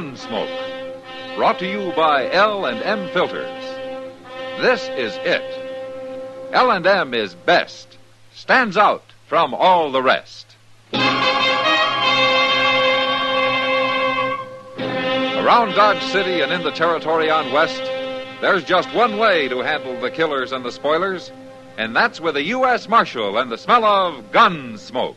Gunsmoke. Brought to you by L&M Filters. This is it. L&M is best. Stands out from all the rest. Around Dodge City and in the territory on West, there's just one way to handle the killers and the spoilers, and that's with a U.S. Marshal and the smell of Gunsmoke.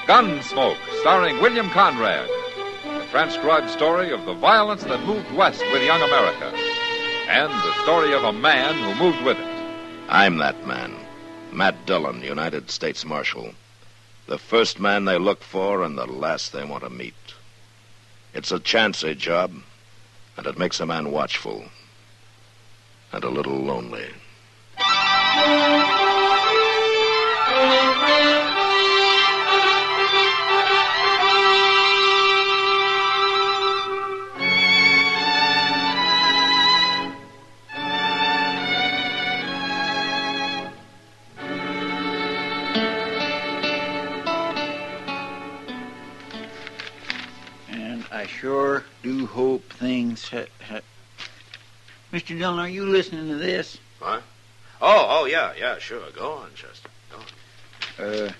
Gunsmoke, starring William Conrad. The transcribed story of the violence that moved west with young America. And the story of a man who moved with it. I'm that man. Matt Dillon, United States Marshal. The first man they look for and the last they want to meet. It's a chancy job, and it makes a man watchful. And a little lonely. I sure do hope things... Mr. Dillon, are you listening to this? What? Oh, yeah, sure. Go on, Chester. Go on.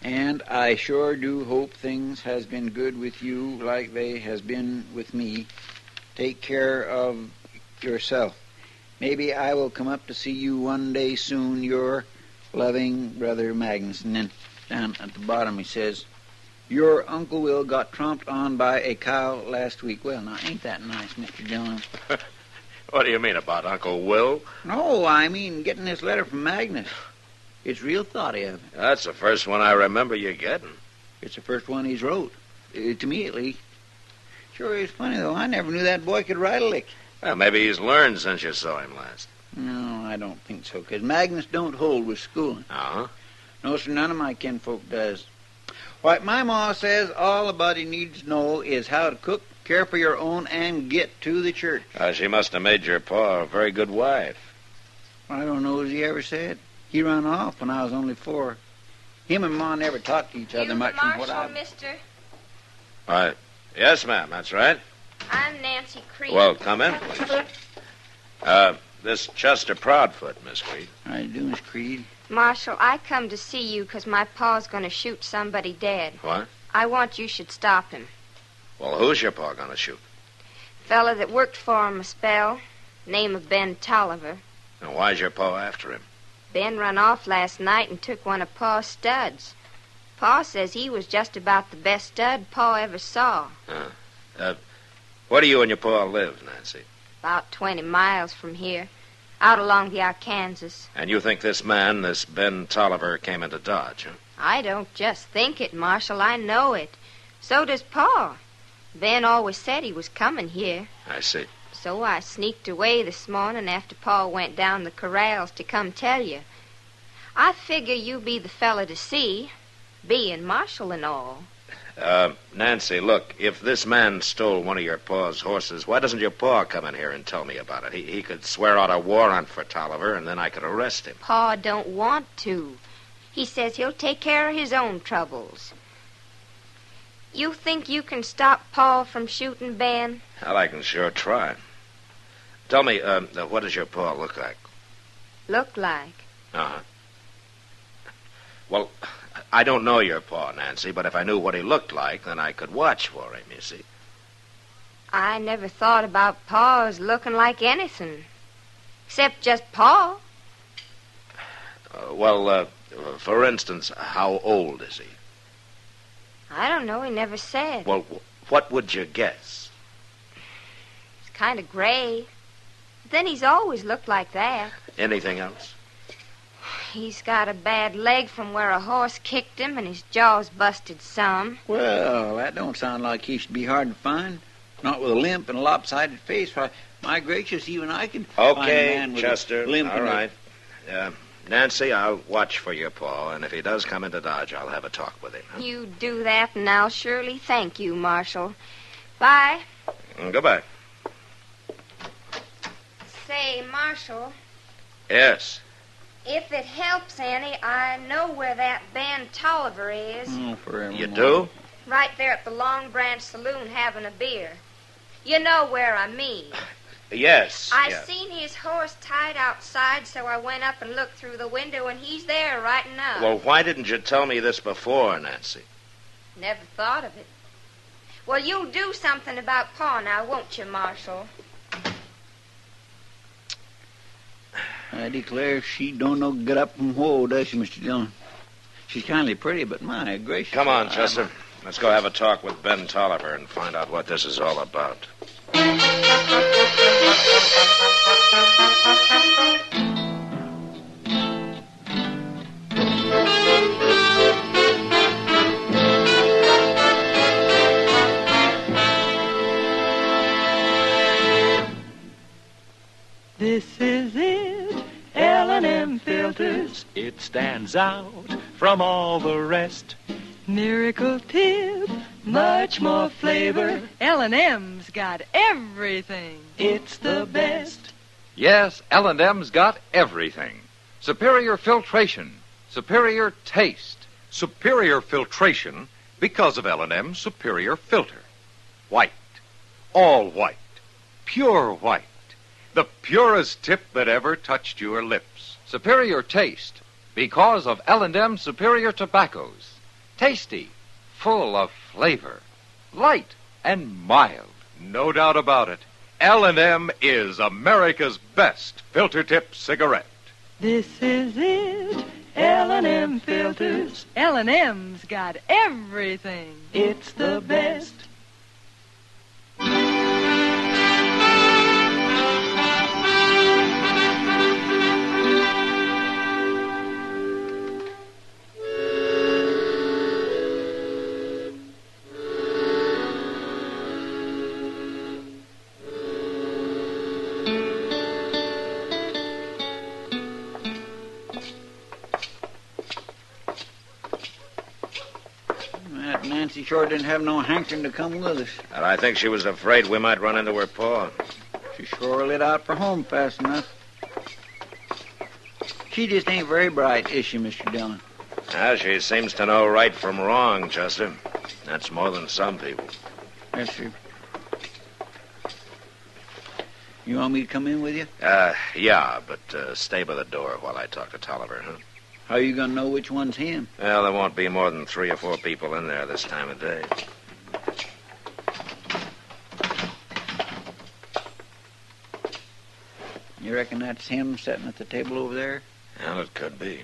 And I sure do hope things has been good with you like they has been with me. Take care of yourself. Maybe I will come up to see you one day soon. Your loving brother Magnus. And then down at the bottom he says... Your Uncle Will got tromped on by a cow last week. Well, now, ain't that nice, Mr. Dillon? What do you mean about Uncle Will? No, I mean getting this letter from Magnus. It's real thoughty of him. That's the first one I remember you getting. It's the first one he's wrote. To me, at least. Sure is funny, though. I never knew that boy could write a lick. Well, maybe he's learned since you saw him last. No, I don't think so, because Magnus don't hold with schooling. Uh-huh. No, sir, none of my kinfolk does. What my ma says all a body needs to know is how to cook, care for your own, and get to the church. She must have made your pa a very good wife. I don't know as he ever said. He run off when I was only 4. Him and Ma never talked to each other much from what I... Mister? Yes, ma'am, that's right. I'm Nancy Creed. Well, come in, please. This Chester Proudfoot, Miss Creed. How you doing, Miss Creed? Marshal, I come to see you because my pa's going to shoot somebody dead. What? I want you should stop him. Well, who's your pa going to shoot? Fella that worked for him a spell. Name of Ben Tolliver. And why's your pa after him? Ben run off last night and took one of Pa's studs. Pa says he was just about the best stud Pa ever saw. Where do you and your pa live, Nancy? About 20 miles from here. Out along the Arkansas. And you think this man, this Ben Tolliver, came into Dodge, huh? I don't just think it, Marshal. I know it. So does Pa. Ben always said he was coming here. I see. So I sneaked away this morning after Pa went down the corrals to come tell you. I figure you be the fella to see, being Marshal and all. Nancy, look, if this man stole one of your pa's horses, why doesn't your pa come in here and tell me about it? He could swear out a warrant for Tolliver, and then I could arrest him. Pa don't want to. He says he'll take care of his own troubles. You think you can stop Pa from shooting Ben? Well, I can sure try. Tell me, what does your pa look like? Look like? Uh-huh. Well, I don't know your pa, Nancy, but if I knew what he looked like, then I could watch for him, you see. I never thought about Pa as looking like anything. Except just Pa. For instance, how old is he? I don't know. He never said. Well, what would you guess? He's kind of gray. But then he's always looked like that. Anything else? He's got a bad leg from where a horse kicked him, and his jaw's busted some. Well, that don't sound like he should be hard to find. Not with a limp and a lopsided face. Why, my gracious, even I can find a man with Chester, a limp. All right. Nancy, I'll watch for your Pa, and if he does come into Dodge, I'll have a talk with him. Huh? You do that, and I'll surely thank you, Marshal. Bye. Goodbye. Say, Marshal, Yes. if it helps any, I know where that Ben Tolliver is. Oh, forever. You do? Right there at the Long Branch Saloon having a beer. You know where I mean. Yes. I yeah. seen his horse tied outside, so I went up and looked through the window, and he's there right now. Well, why didn't you tell me this before, Nancy? Never thought of it. Well, you'll do something about Pa now, won't you, Marshal? I declare she don't know get up from whoa, does she, Mr. Dillon? She's kindly pretty, but my gracious. Come on, Chester. Let's go have a talk with Ben Tolliver and find out what this is all about. This is it, L&M filters. It stands out from all the rest. Miracle tip, much more flavor. L&M's got everything. It's the best. Yes, L&M's got everything. Superior filtration, superior taste. Superior filtration because of L&M's superior filter. White. All white. Pure white. The purest tip that ever touched your lips. Superior taste because of L&M's superior tobaccos. Tasty, full of flavor, light and mild. No doubt about it. L&M is America's best filter tip cigarette. This is it, L&M filters. L&M's got everything. It's the best. That Nancy sure didn't have no hankering to come with us. And I think she was afraid we might run into her Pa. She sure lit out for home fast enough. She just ain't very bright, is she, Mr. Dillon? She seems to know right from wrong, Chester. That's more than some people. Yes, sir. You want me to come in with you? Yeah, but stay by the door while I talk to Tolliver, huh? How you gonna know which one's him? Well, there won't be more than 3 or 4 people in there this time of day. You reckon that's him sitting at the table over there? Well, it could be.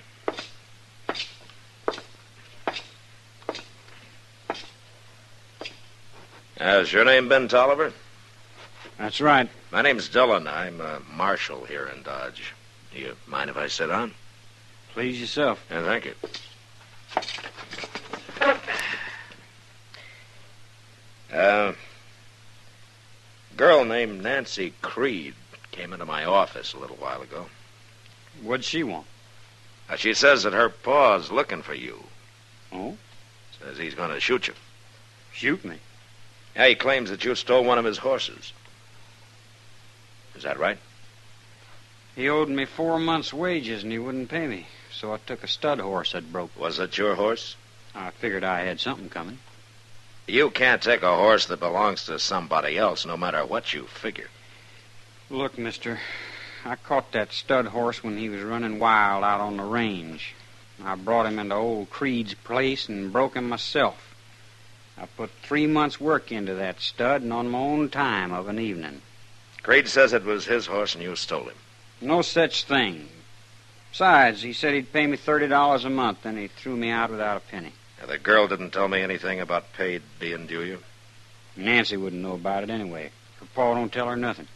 Is your name Ben Tolliver? That's right. My name's Dillon. I'm a marshal here in Dodge. Do you mind if I sit on? Please yourself. Yeah, thank you. Girl named Nancy Creed came into my office a little while ago. What'd she want? She says that her pa's looking for you. Oh? Says he's going to shoot you. Shoot me? Yeah, he claims that you stole one of his horses. Is that right? He owed me 4 months' wages and he wouldn't pay me. So I took a stud horse that broke. Was it your horse? I figured I had something coming. You can't take a horse that belongs to somebody else, no matter what you figure. Look, mister, I caught that stud horse when he was running wild out on the range. I brought him into old Creed's place and broke him myself. I put 3 months' work into that stud and on my own time of an evening. Creed says it was his horse and you stole him. No such thing. Besides, he said he'd pay me $30 a month, and he threw me out without a penny. Now, the girl didn't tell me anything about pay being due you? Nancy wouldn't know about it anyway. Her pa don't tell her nothing.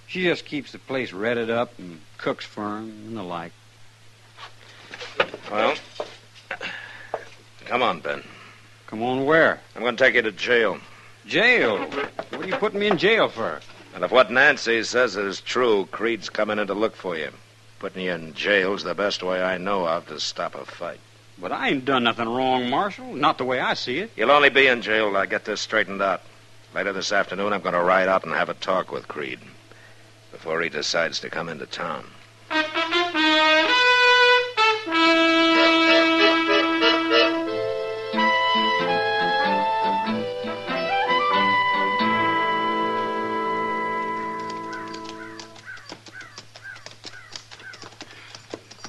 She just keeps the place redded up and cooks for him and the like. Well, come on, Ben. Come on where? I'm going to take you to jail. Jail? What are you putting me in jail for? And if what Nancy says is true, Creed's coming in to look for you. Putting you in jail's the best way I know of to stop a fight. But I ain't done nothing wrong, Marshal. Not the way I see it. You'll only be in jail till I get this straightened out. Later this afternoon, I'm going to ride out and have a talk with Creed before he decides to come into town.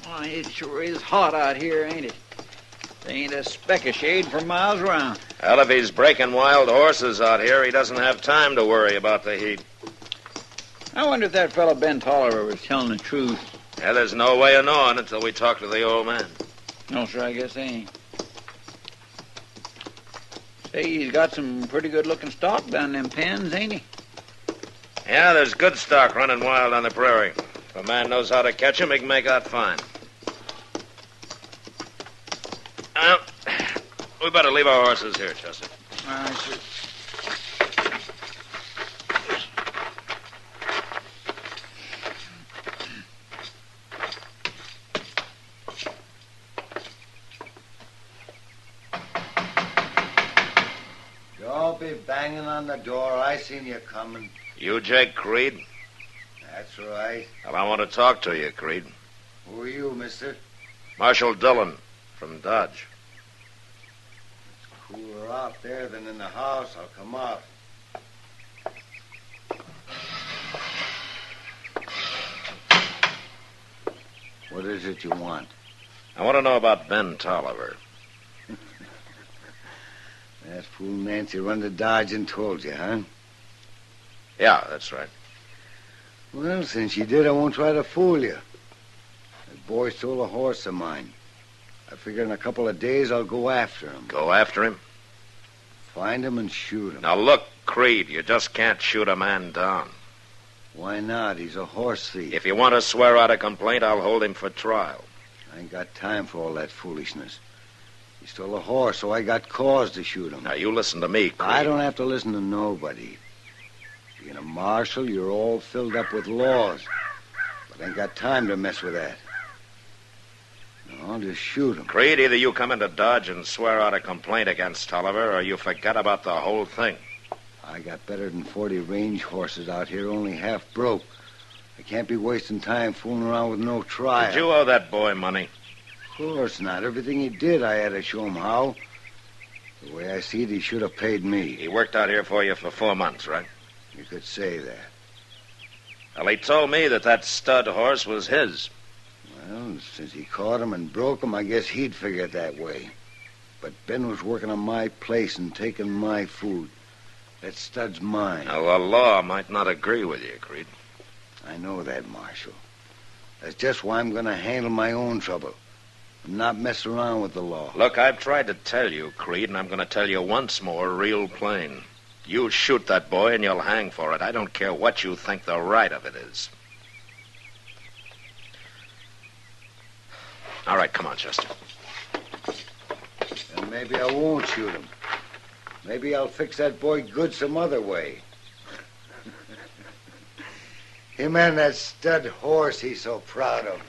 Oh, it sure is hot out here, ain't it? There ain't a speck of shade for miles around. Well, if he's breaking wild horses out here, he doesn't have time to worry about the heat. I wonder if that fellow Ben Tolliver was telling the truth. Yeah, there's no way of knowing until we talk to the old man. No, sir, I guess they ain't. Say, he's got some pretty good-looking stock down them pens, ain't he? Yeah, there's good stock running wild on the prairie. If a man knows how to catch him, he can make out fine. Well, we better leave our horses here, Chester. All right, sir. Don't be banging on the door. I seen you coming. You Jake Creed? That's right. Well, I want to talk to you, Creed. Who are you, mister? Marshal Dillon from Dodge. It's cooler out there than in the house. I'll come out. What is it you want? I want to know about Ben Tolliver. That fool Nancy run to Dodge and told you, huh? Yeah, that's right. Well, since she did, I won't try to fool you. That boy stole a horse of mine. I figure in a couple of days I'll go after him. Go after him? Find him and shoot him. Now, look, Creed, you just can't shoot a man down. Why not? He's a horse thief. If you want to swear out a complaint, I'll hold him for trial. I ain't got time for all that foolishness. He stole a horse, so I got cause to shoot him. Now, you listen to me, Creed. I don't have to listen to nobody. Being a marshal, you're all filled up with laws. But I ain't got time to mess with that. No, I'll just shoot him. Creed, either you come into Dodge and swear out a complaint against Tolliver, or you forget about the whole thing. I got better than 40 range horses out here, only half broke. I can't be wasting time fooling around with no trial. Did you owe that boy money? Of course not. Everything he did, I had to show him how. The way I see it, he should have paid me. He worked out here for you for 4 months, right? You could say that. Well, he told me that stud horse was his. Well, since he caught him and broke him, I guess he'd figure it that way. But Ben was working on my place and taking my food. That stud's mine. Now, the law might not agree with you, Creed. I know that, Marshal. That's just why I'm going to handle my own trouble and not mess around with the law. Look, I've tried to tell you, Creed, and I'm going to tell you once more, real plain. You shoot that boy and you'll hang for it. I don't care what you think the right of it is. All right, come on, Chester. And maybe I won't shoot him. Maybe I'll fix that boy good some other way. Him and that stud horse he's so proud of.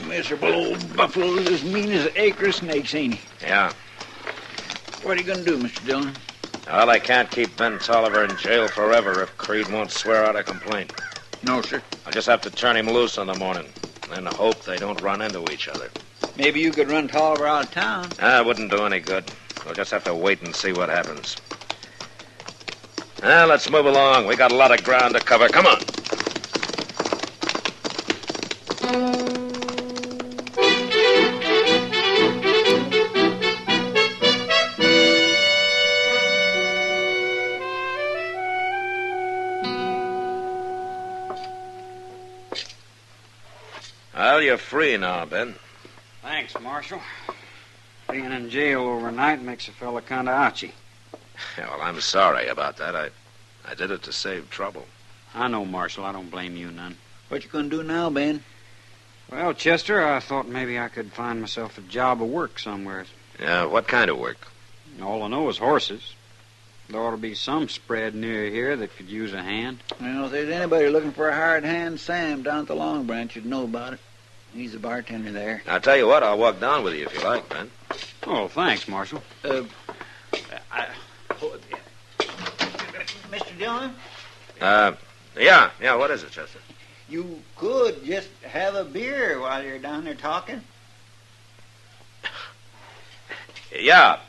Miserable old buffalo's as mean as an acre of snakes, ain't he? Yeah. What are you going to do, Mr. Dillon? Well, I can't keep Ben Tolliver in jail forever if Creed won't swear out a complaint. No, sir. I'll just have to turn him loose in the morning and hope they don't run into each other. Maybe you could run Tolliver out of town. It wouldn't do any good. We'll just have to wait and see what happens. Well, let's move along. We got a lot of ground to cover. Come on. Well, you're free now, Ben. Thanks, Marshal. Being in jail overnight makes a fella kind of ouchy. Yeah, well, I'm sorry about that. I did it to save trouble. I know, Marshal. I don't blame you none. What you going to do now, Ben? Well, Chester, I thought maybe I could find myself a job of work somewhere. Yeah, what kind of work? All I know is horses. There ought to be some spread near here that could use a hand. Well, if there's anybody looking for a hired hand, Sam down at the Long Branch would know about it. He's the bartender there. I'll tell you what, I'll walk down with you if you like, Ben. Oh, thanks, Marshal. Mr. Dillon? Yeah, what is it, Chester? You could just have a beer while you're down there talking. Yeah.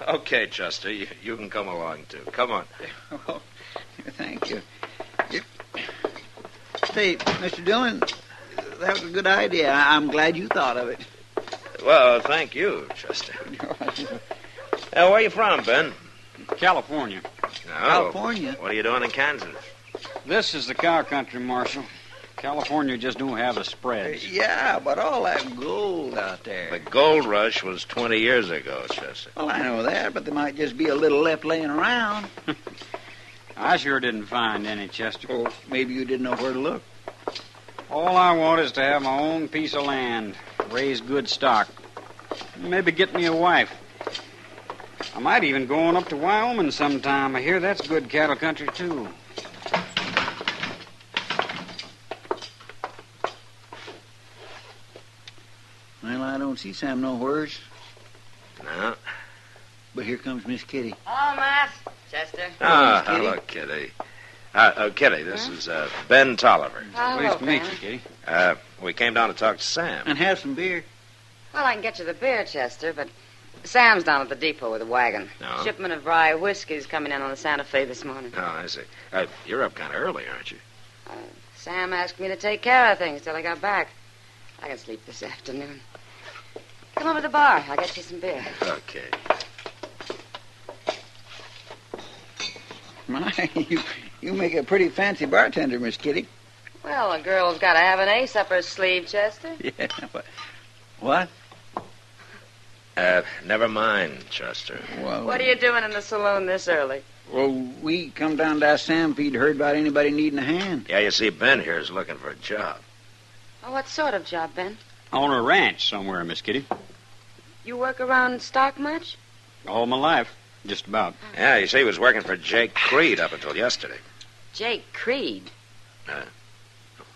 Okay, Chester, you can come along, too. Come on. Oh, thank you. Say, Mr. Dillon, that was a good idea. I'm glad you thought of it. Well, thank you, Chester. Where are you from, Ben? California. California? What are you doing in Kansas? This is the cow country, Marshal. California just don't have the spreads. Yeah, but all that gold out there. The gold rush was 20 years ago, Chester. Well, I know that, but there might just be a little left laying around. I sure didn't find any, Chester. Oh, maybe you didn't know where to look. All I want is to have my own piece of land, raise good stock, maybe get me a wife. I might even go on up to Wyoming sometime. I hear that's good cattle country, too. Well, I don't see Sam nowheres. No. But here comes Miss Kitty. Oh, Matt. Chester. Ah, hello, Kitty. Kitty, this is Ben Tolliver. Pleased to meet you, Kitty. We came down to talk to Sam. And have some beer. Well, I can get you the beer, Chester, but Sam's down at the depot with a wagon. No? Shipment of rye whiskey's coming in on the Santa Fe this morning. Oh, I see. You're up kind of early, aren't you? Sam asked me to take care of things till I got back. I can sleep this afternoon. Come over to the bar. I'll get you some beer. Okay. My, you make a pretty fancy bartender, Miss Kitty. Well, a girl's got to have an ace up her sleeve, Chester. Yeah, but... What? Never mind, Chester. Well, What are you doing in the saloon this early? Well, we come down to ask Sam if he'd heard about anybody needing a hand. Yeah, you see, Ben here is looking for a job. Oh, what sort of job, Ben? On a ranch somewhere, Miss Kitty. You work around stock much? All my life, just about. Yeah, you see, he was working for Jake Creed up until yesterday. Jake Creed.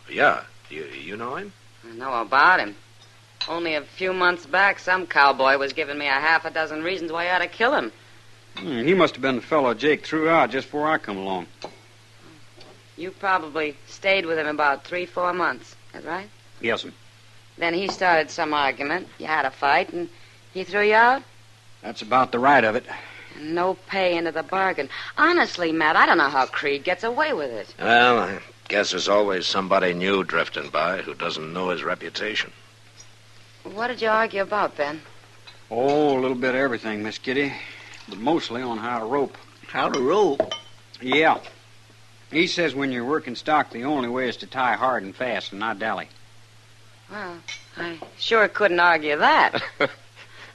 Yeah. You know him? I know about him. Only a few months back, some cowboy was giving me a half a dozen reasons why I ought to kill him. He must have been the fellow Jake threw out just before I come along. You probably stayed with him about 3-4 months. Is that right? Yes, sir. Then he started some argument. You had a fight, and he threw you out? That's about the right of it. And no pay into the bargain. Honestly, Matt, I don't know how Creed gets away with it. Well, I guess there's always somebody new drifting by who doesn't know his reputation. What did you argue about, Ben? Oh, a little bit of everything, Miss Kitty. But mostly on how to rope. How to rope? Yeah. He says when you're working stock, the only way is to tie hard and fast and not dally. Well, I sure couldn't argue that.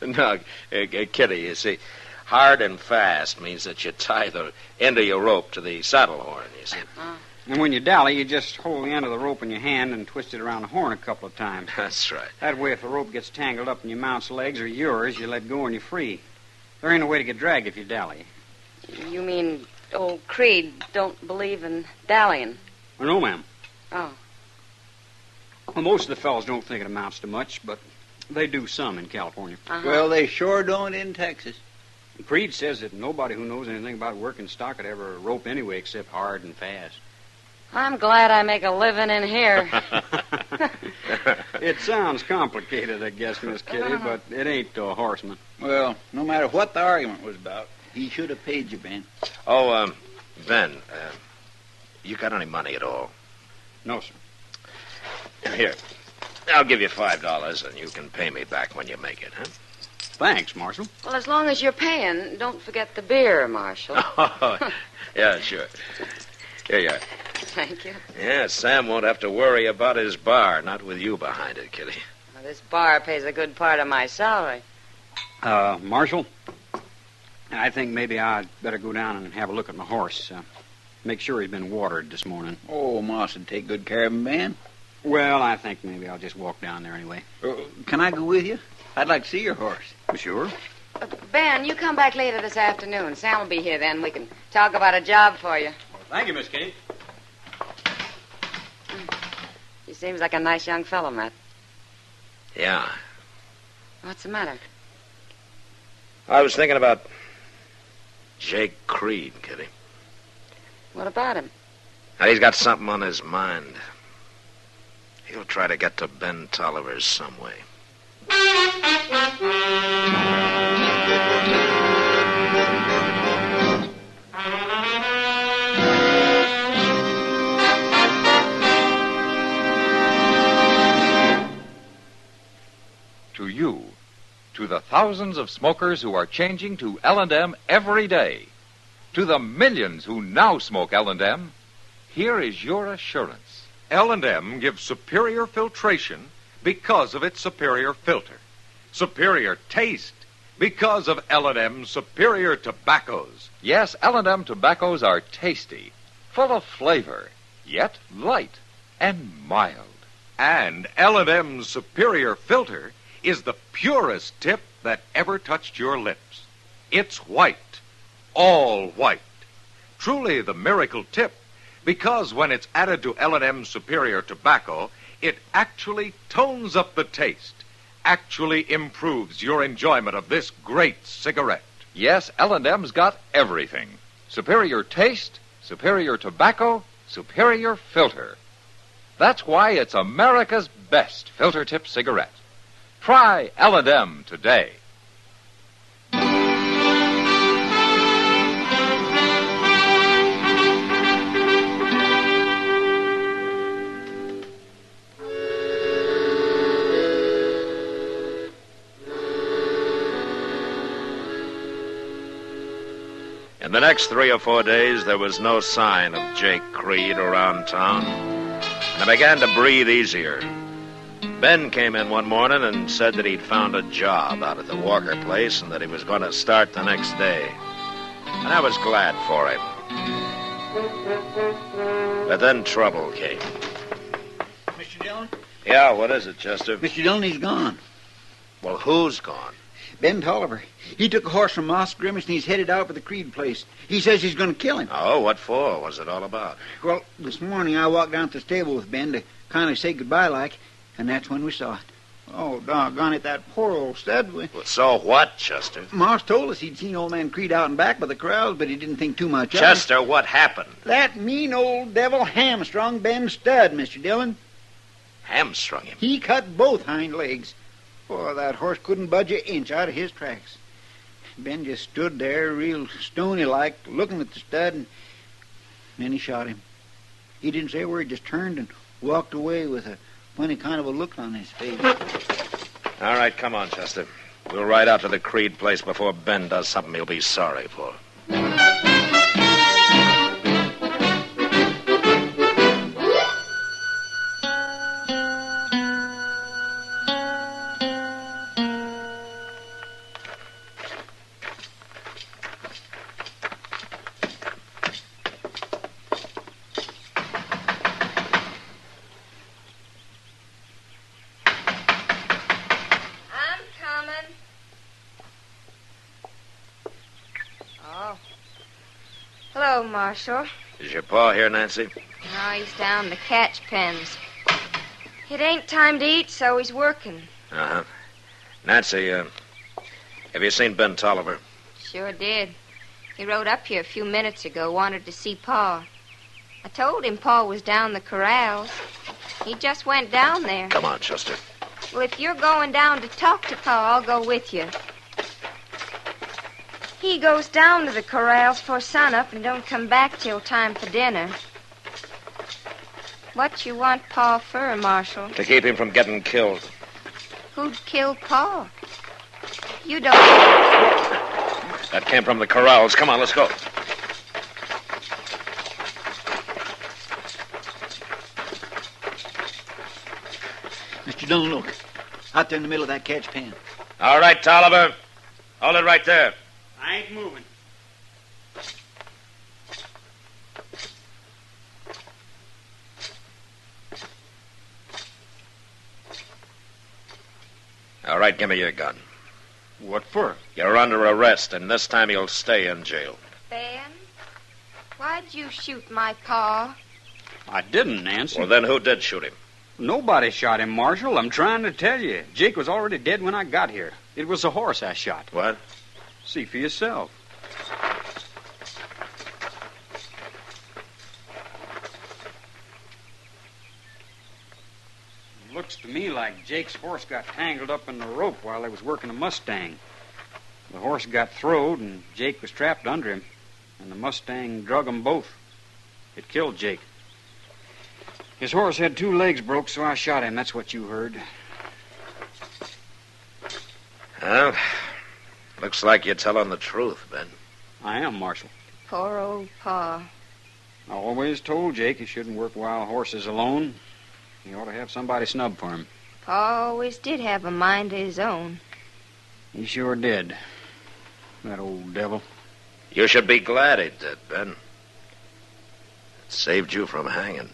No, Kitty, you see, hard and fast means that you tie the end of your rope to the saddle horn, you see. And when you dally, you just hold the end of the rope in your hand and twist it around the horn a couple of times. That's right. That way, if the rope gets tangled up in your mount's legs or yours, you let go and you're free. There ain't no way to get dragged if you dally. You mean old Creed don't believe in dallying? Well, no, ma'am. Oh. Well, most of the fellows don't think it amounts to much, but they do some in California. Well, they sure don't in Texas. Creed says that nobody who knows anything about working stock could ever rope anyway except hard and fast. I'm glad I make a living in here. It sounds complicated, I guess, Miss Kitty, but it ain't to a horseman. Well, no matter what the argument was about, he should have paid you, Ben. Oh, Ben, you got any money at all? No, sir. Here, I'll give you $5 and you can pay me back when you make it, huh? Thanks, Marshal. Well, as long as you're paying, don't forget the beer, Marshal. Yeah, sure. Here you are. Thank you. Yeah, Sam won't have to worry about his bar, not with you behind it, Kitty. Well, this bar pays a good part of my salary. Marshal, I think maybe I'd better go down and have a look at my horse. Make sure he's been watered this morning. Oh, Moss would take good care of him, Ben. Well, I think maybe I'll just walk down there anyway. Can I go with you? I'd like to see your horse. Sure. Ben, you come back later this afternoon. Sam will be here then. We can talk about a job for you. Thank you, Miss Kitty. He seems like a nice young fellow, Matt. Yeah. What's the matter? I was thinking about Jake Creed, Kitty. What about him? He's got something on his mind. He'll try to get to Ben Tolliver some way. To you, to the thousands of smokers who are changing to L&M every day, to the millions who now smoke L&M, here is your assurance. L&M gives superior filtration because of its superior filter. Superior taste because of L&M's superior tobaccos. Yes, L&M tobaccos are tasty, full of flavor, yet light and mild. And L&M's superior filter is the purest tip that ever touched your lips. It's white, all white. Truly the miracle tip, because when it's added to L&M's superior tobacco, it actually tones up the taste, actually improves your enjoyment of this great cigarette. Yes, L&M's got everything. Superior taste, superior tobacco, superior filter. That's why it's America's best filter tip cigarette. Try L&M today. In the next 3 or 4 days, there was no sign of Jake Creed around town, and I began to breathe easier. Ben came in one morning and said that he'd found a job out at the Walker place and that he was going to start the next day. And I was glad for him. But then trouble came. Mr. Dillon? Yeah, what is it, Chester? Mr. Dillon, he's gone. Well, who's gone? Ben Tolliver. He took a horse from Moss Grimace and he's headed out for the Creed place. He says he's going to kill him. Oh, what for? What's it all about? Well, this morning I walked down to the stable with Ben to kind of say goodbye like, and that's when we saw it. Oh, doggone it, that poor old stud. Well, so what, Chester? Moss told us he'd seen old man Creed out and back by the corrals, but he didn't think too much of it. Chester, what happened? That mean old devil hamstrung Ben Stud, Mr. Dillon. Hamstrung him? He cut both hind legs. Oh, that horse couldn't budge an inch out of his tracks. Ben just stood there real stony-like, looking at the stud, and then he shot him. He didn't say a word, just turned and walked away with a funny kind of a look on his face. All right, come on, Chester. We'll ride out to the Creed place before Ben does something he'll be sorry for. Hello, Marshal. Is your pa here, Nancy? No, he's down the catch pens. It ain't time to eat, so he's working. Uh-huh. Nancy, have you seen Ben Tolliver? Sure did. He rode up here a few minutes ago, wanted to see Pa. I told him Pa was down the corrals. He just went down there. Come on, Chester. Well, if you're going down to talk to Pa, I'll go with you. He goes down to the corrals for sunup and don't come back till time for dinner. What you want Pa for, Marshal? To keep him from getting killed. Who'd kill Pa? You don't... That came from the corrals. Come on, let's go. Mr. Dillon, look. Out there in the middle of that catch pen. All right, Tolliver. Hold it right there. I ain't moving. All right, give me your gun. What for? You're under arrest, and this time you'll stay in jail. Ben, why'd you shoot my pa? I didn't, Nancy. Well, then who did shoot him? Nobody shot him, Marshal. I'm trying to tell you. Jake was already dead when I got here. It was the horse I shot. What? See for yourself. Looks to me like Jake's horse got tangled up in the rope while they was working a Mustang. The horse got throwed, and Jake was trapped under him, and the Mustang drug them both. It killed Jake. His horse had 2 legs broke, so I shot him. That's what you heard. Well, looks like you're telling the truth, Ben. I am, Marshal. Poor old pa. I always told Jake he shouldn't work wild horses alone. He ought to have somebody snub for him. Pa always did have a mind of his own. He sure did. That old devil. You should be glad he did, Ben. It saved you from hanging.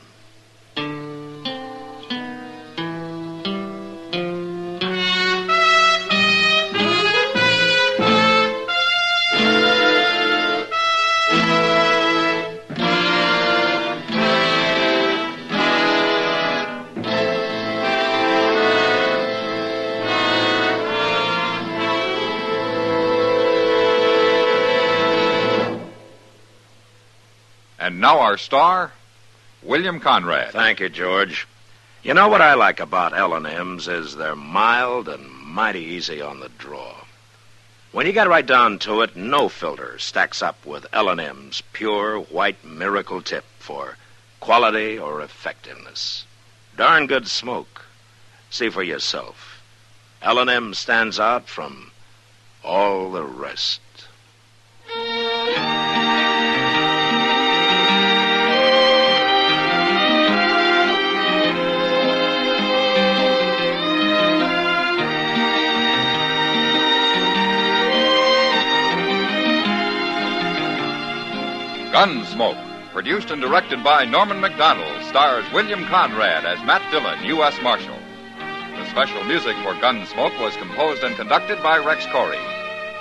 And now our star, William Conrad. Thank you, George. You know what I like about L&M's is they're mild and mighty easy on the draw. When you get right down to it, no filter stacks up with L&M's pure white miracle tip for quality or effectiveness. Darn good smoke. See for yourself. L&M stands out from all the rest. Gunsmoke, produced and directed by Norman McDonald, stars William Conrad as Matt Dillon, U.S. Marshal. The special music for Gunsmoke was composed and conducted by Rex Corey.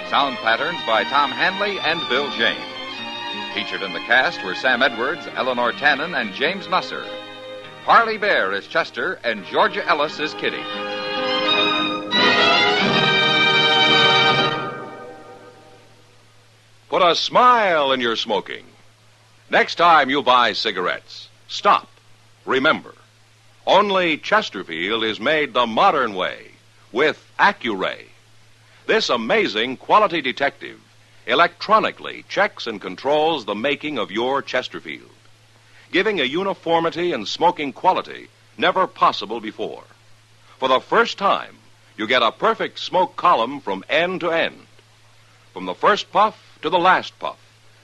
Sound patterns by Tom Hanley and Bill James. Featured in the cast were Sam Edwards, Eleanor Tannen, and James Nusser. Parley Bear is Chester, and Georgia Ellis is Kitty. Put a smile in your smoking. Next time you buy cigarettes, stop. Remember, only Chesterfield is made the modern way with Accuray. This amazing quality detective electronically checks and controls the making of your Chesterfield, giving a uniformity and smoking quality never possible before. For the first time, you get a perfect smoke column from end to end. From the first puff to the last puff,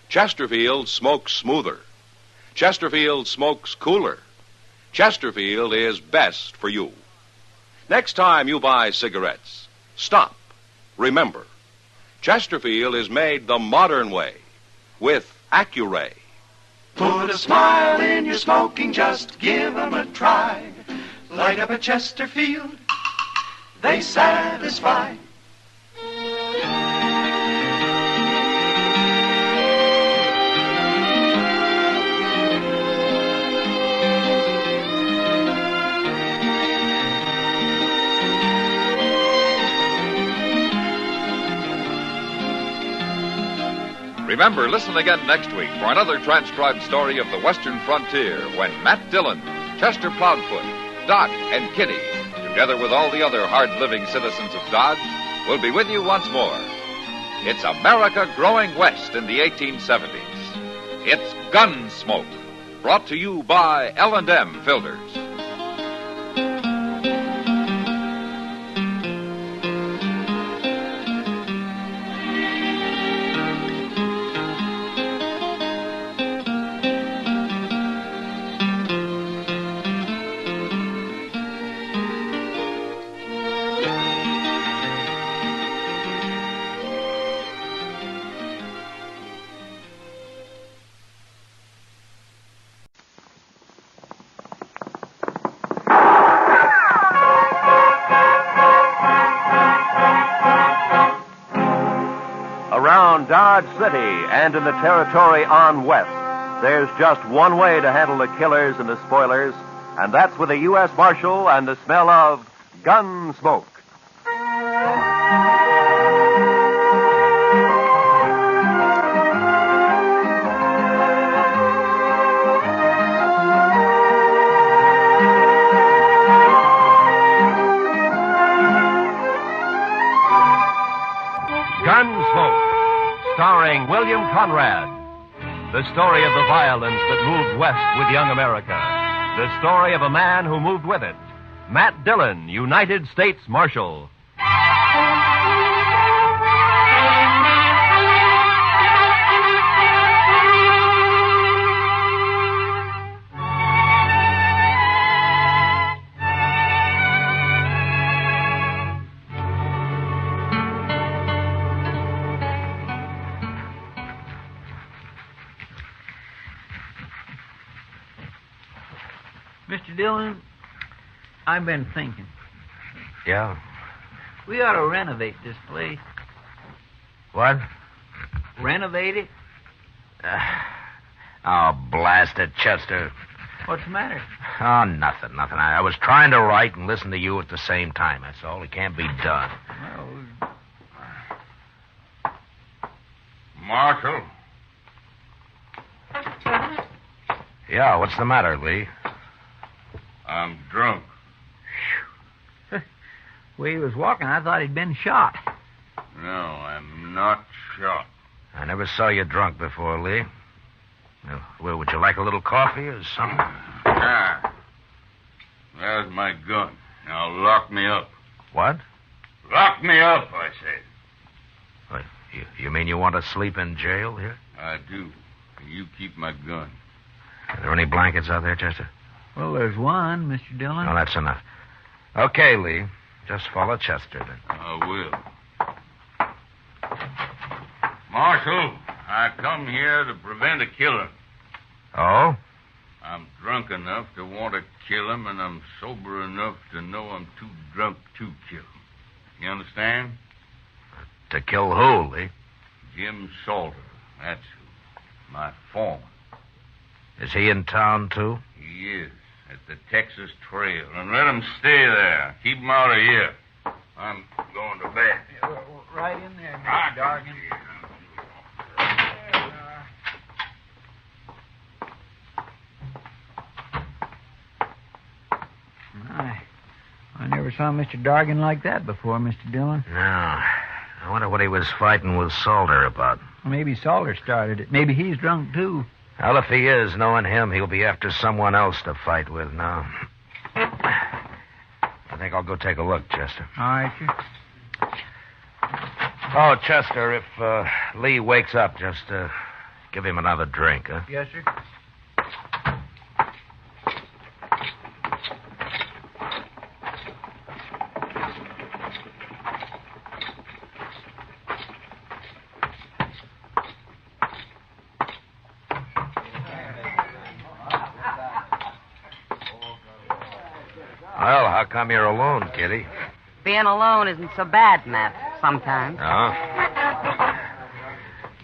Chesterfield smokes smoother. Chesterfield smokes cooler. Chesterfield is best for you. Next time you buy cigarettes, stop. Remember, Chesterfield is made the modern way with Accuray. Put a smile in your smoking, just give 'em a try. Light up a Chesterfield, they satisfy. Remember, listen again next week for another transcribed story of the Western frontier when Matt Dillon, Chester Proudfoot, Doc, and Kitty, together with all the other hard-living citizens of Dodge, will be with you once more. It's America growing west in the 1870s. It's Gunsmoke, brought to you by L&M Filters. Around Dodge City and in the territory on west, there's just one way to handle the killers and the spoilers, and that's with a U.S. Marshal and the smell of Gunsmoke. Gunsmoke, starring William Conrad. The story of the violence that moved west with young America. The story of a man who moved with it. Matt Dillon, United States Marshal. Mr. Dillon, I've been thinking. Yeah? We ought to renovate this place. What? Renovate it? Oh, blast it, Chester. What's the matter? Oh, nothing. I was trying to write and listen to you at the same time. That's all. It can't be done. Well, Marshal? Yeah, what's the matter, Lee? I'm drunk. The way he was walking, I thought he'd been shot. No, I'm not shot. I never saw you drunk before, Lee. Well, would you like a little coffee or something? Ah. There's my gun. Now lock me up. What? Lock me up, I said. What, you mean you want to sleep in jail here? I do. You keep my gun. Are there any blankets out there, Chester? Well, there's one, Mr. Dillon. Oh, that's enough. Okay, Lee. Just follow Chester, then. I will. Marshal, I come here to prevent a killing. Oh? I'm drunk enough to want to kill him, and I'm sober enough to know I'm too drunk to kill him. You understand? To kill who, Lee? Jim Salter. That's who. My foreman. Is he in town, too? He is. At the Texas Trail. And let him stay there. Keep him out of here. I'm going to bed. Right in there, Mr. Dargan. I never saw Mr. Dargan like that before, Mr. Dillon. No. I wonder what he was fighting with Salter about. Maybe Salter started it. Maybe he's drunk, too. Well, if he is, knowing him, he'll be after someone else to fight with now. I think I'll go take a look, Chester. All right, sir. Oh, Chester, if Lee wakes up, just give him another drink, huh? Yes, sir. Well, how come you're alone, Kitty? Being alone isn't so bad, Matt, sometimes. Oh?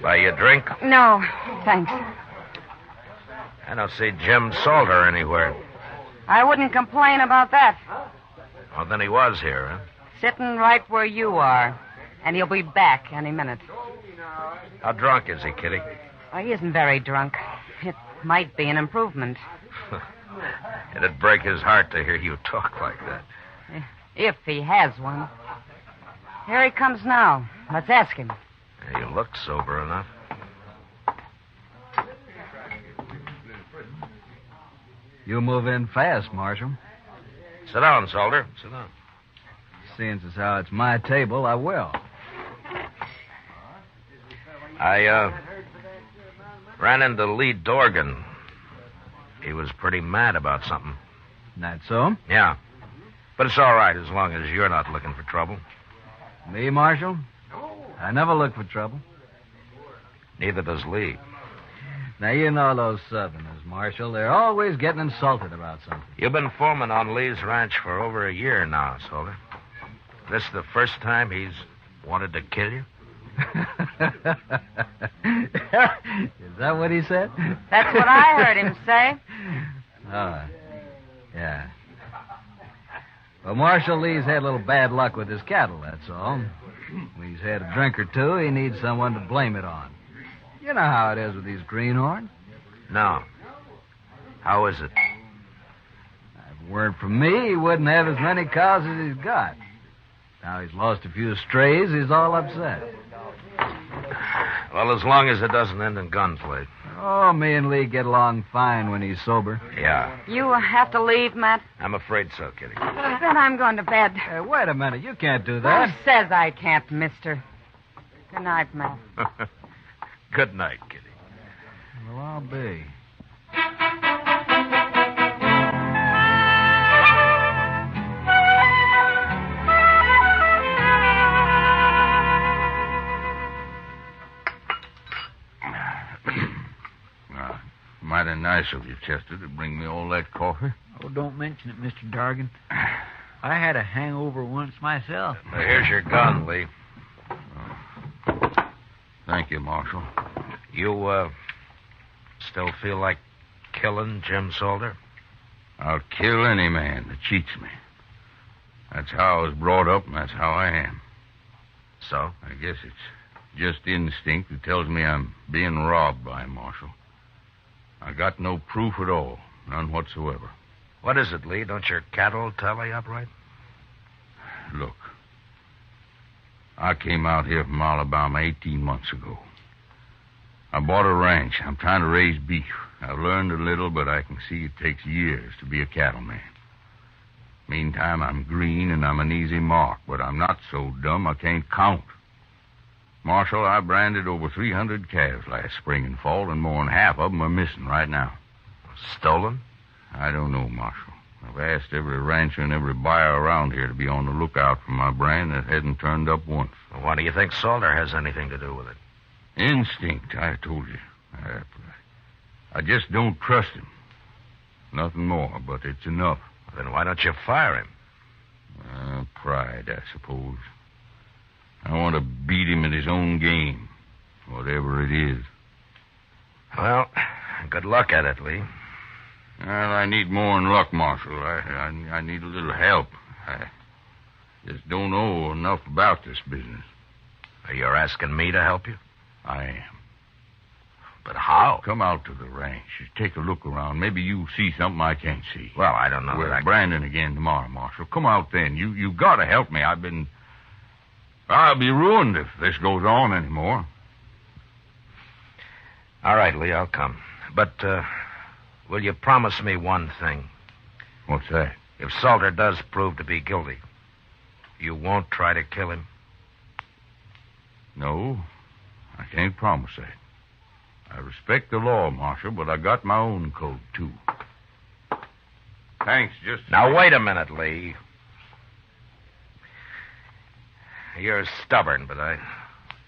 Buy you a drink? No, thanks. I don't see Jim Salter anywhere. I wouldn't complain about that. Well, then he was here, huh? Sitting right where you are. And he'll be back any minute. How drunk is he, Kitty? Oh, he isn't very drunk. It might be an improvement. It'd break his heart to hear you talk like that. If he has one. Here he comes now. Let's ask him. You look sober enough. You move in fast, Marshal. Sit down, Salter. Sit down. Seeing as how it's my table, I will. I ran into Lee Dorgan. He was pretty mad about something. That so? Yeah. But it's all right as long as you're not looking for trouble. Me, Marshal? I never look for trouble. Neither does Lee. Now, you know those Southerners, Marshal. They're always getting insulted about something. You've been foreman on Lee's ranch for over a year now, Salter. This the first time he's wanted to kill you? Is that what he said? That's what I heard him say. Oh, yeah. Well, Marshal Lee's had a little bad luck with his cattle, that's all. When he's had a drink or two, he needs someone to blame it on. You know how it is with these greenhorns. No. How is it? If it weren't for me, he wouldn't have as many cows as he's got. Now he's lost a few strays, he's all upset. Well, as long as it doesn't end in gunplay. Oh, me and Lee get along fine when he's sober. Yeah. You have to leave, Matt? I'm afraid so, Kitty. Then I'm going to bed. Hey, wait a minute. You can't do that. Who says I can't, mister? Good night, Matt. Good night, Kitty. Well, I'll be. Mighty nice of you, Chester, to bring me all that coffee. Oh, don't mention it, Mr. Dargan. I had a hangover once myself. Well, here's your gun, Lee. Thank you, Marshal. You, still feel like killing Jim Salter? I'll kill any man that cheats me. That's how I was brought up, and that's how I am. So? I guess it's just instinct that tells me I'm being robbed by him, Marshal. I got no proof at all. None whatsoever. What is it, Lee? Don't your cattle tally up right? Look. I came out here from Alabama 18 months ago. I bought a ranch. I'm trying to raise beef. I've learned a little, but I can see it takes years to be a cattleman. Meantime, I'm green and I'm an easy mark, but I'm not so dumb I can't count. Marshal, I branded over 300 calves last spring and fall, and more than half of them are missing right now. Stolen? I don't know, Marshal. I've asked every rancher and every buyer around here to be on the lookout for my brand that hasn't turned up once. Well, why do you think Salter has anything to do with it? Instinct, I told you. I just don't trust him. Nothing more, but it's enough. Well, then why don't you fire him? Pride, I suppose. I want to beat him at his own game, whatever it is. Well, good luck at it, Lee. Well, I need more than luck, Marshal. I need a little help. I just don't know enough about this business. You're asking me to help you? I am. But how? Come out to the ranch. Just take a look around. Maybe you see something I can't see. Well, I don't know. We're branding again tomorrow, Marshal. Come out then. You got to help me. I'll be ruined if this goes on anymore. All right, Lee, I'll come. But, will you promise me one thing? What's that? If Salter does prove to be guilty, you won't try to kill him? No, I can't promise that. I respect the law, Marshal, but I got my own code, too. Thanks, just... Now, wait a minute, Lee. You're stubborn, but I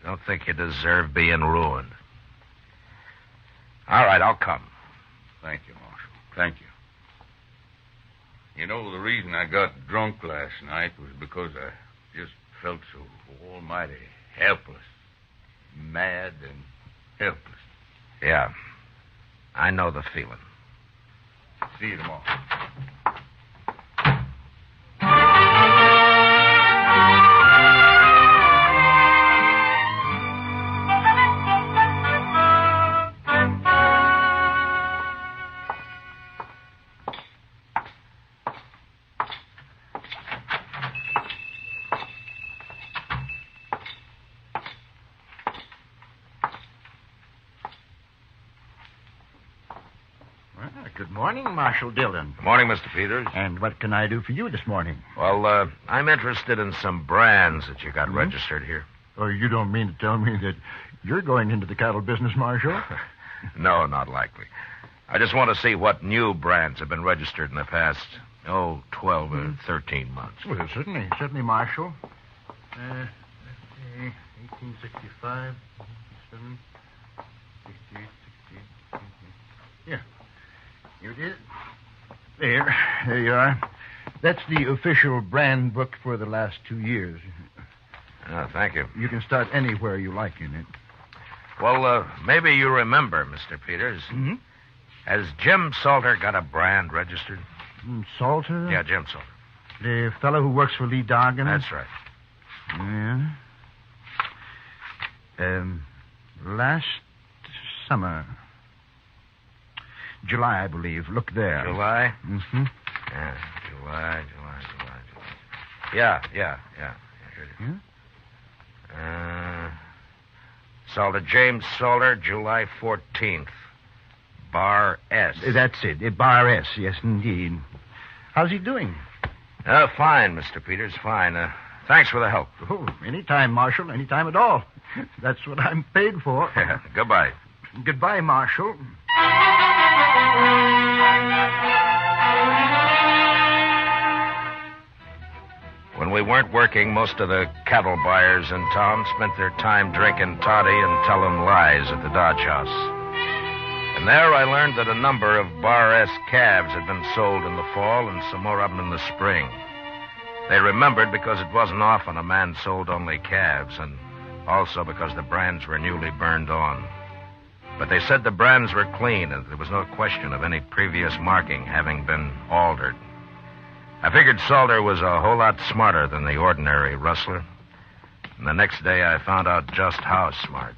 don't think you deserve being ruined. All right, I'll come. Thank you, Marshal. Thank you. You know, the reason I got drunk last night was because I just felt so almighty helpless. Mad and helpless. Yeah. I know the feeling. See you tomorrow. Good morning, Marshal Dillon. Good morning, Mr. Peters. And what can I do for you this morning? Well, I'm interested in some brands that you got registered here. Oh, you don't mean to tell me that you're going into the cattle business, Marshal? No, not likely. I just want to see what new brands have been registered in the past, 12 or 13 months. Well, certainly, Marshal. 1865, 67, 68, 68. Yeah. Here it is. There you are. That's the official brand book for the last 2 years. Oh, thank you. You can start anywhere you like in it. Well, maybe you remember, Mr. Peters. Mm-hmm. Has Jim Salter got a brand registered? Salter? Yeah, Jim Salter. The fellow who works for Lee Dargan? That's right. Yeah. Last summer. July, I believe. Look there. July? Mm-hmm. Yeah, July. Yeah. Here it is. Salter, James Salter, July 14th. Bar S. That's it. Bar S, yes, indeed. How's he doing? Fine, Mr. Peters, fine. Thanks for the help. Oh, anytime, Marshal, anytime at all. That's what I'm paid for. Goodbye. Goodbye, Marshal. When we weren't working, most of the cattle buyers in town spent their time drinking toddy and telling lies at the Dodge House. And there I learned that a number of Bar S calves had been sold in the fall and some more of them in the spring. They remembered because it wasn't often a man sold only calves, and also because the brands were newly burned on. But they said the brands were clean, and there was no question of any previous marking having been altered. I figured Salter was a whole lot smarter than the ordinary rustler. And the next day I found out just how smart.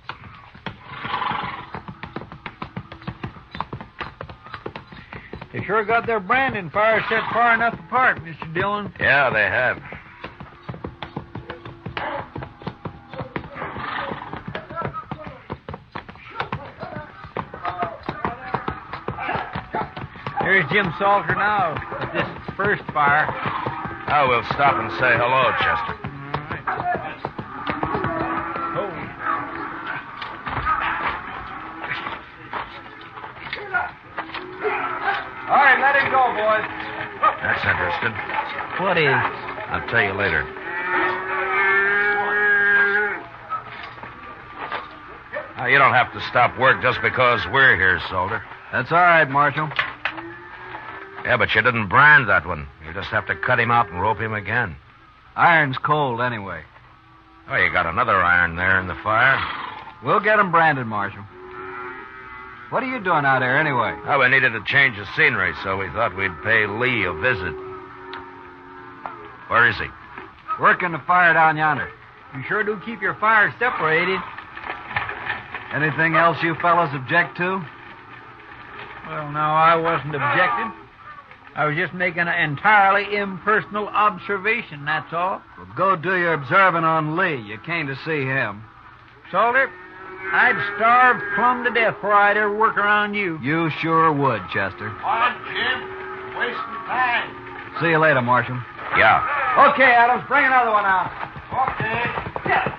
They sure got their branding fire set far enough apart, Mr. Dillon. Yeah, they have. Here's Jim Salter now at this first fire. Oh, we'll stop and say hello, Chester. All right, let him go, boys. That's interesting. What is? I'll tell you later. Now, you don't have to stop work just because we're here, Salter. That's all right, Marshal. Yeah, but you didn't brand that one. You just have to cut him out and rope him again. Iron's cold anyway. Oh, you got another iron there in the fire. We'll get him branded, Marshal. What are you doing out there anyway? Oh, we needed a change of scenery, so we thought we'd pay Lee a visit. Where is he? Working the fire down yonder. You sure do keep your fires separated. Anything else you fellas object to? Well, no, I wasn't objecting. I was just making an entirely impersonal observation, that's all. Well, go do your observing on Lee. You came to see him. Salter, I'd starve plumb to death before I'd ever work around you. You sure would, Chester. On, Jim. Wasting time. See you later, Marshal. Yeah. Okay, Adams, bring another one out. Okay. Yeah.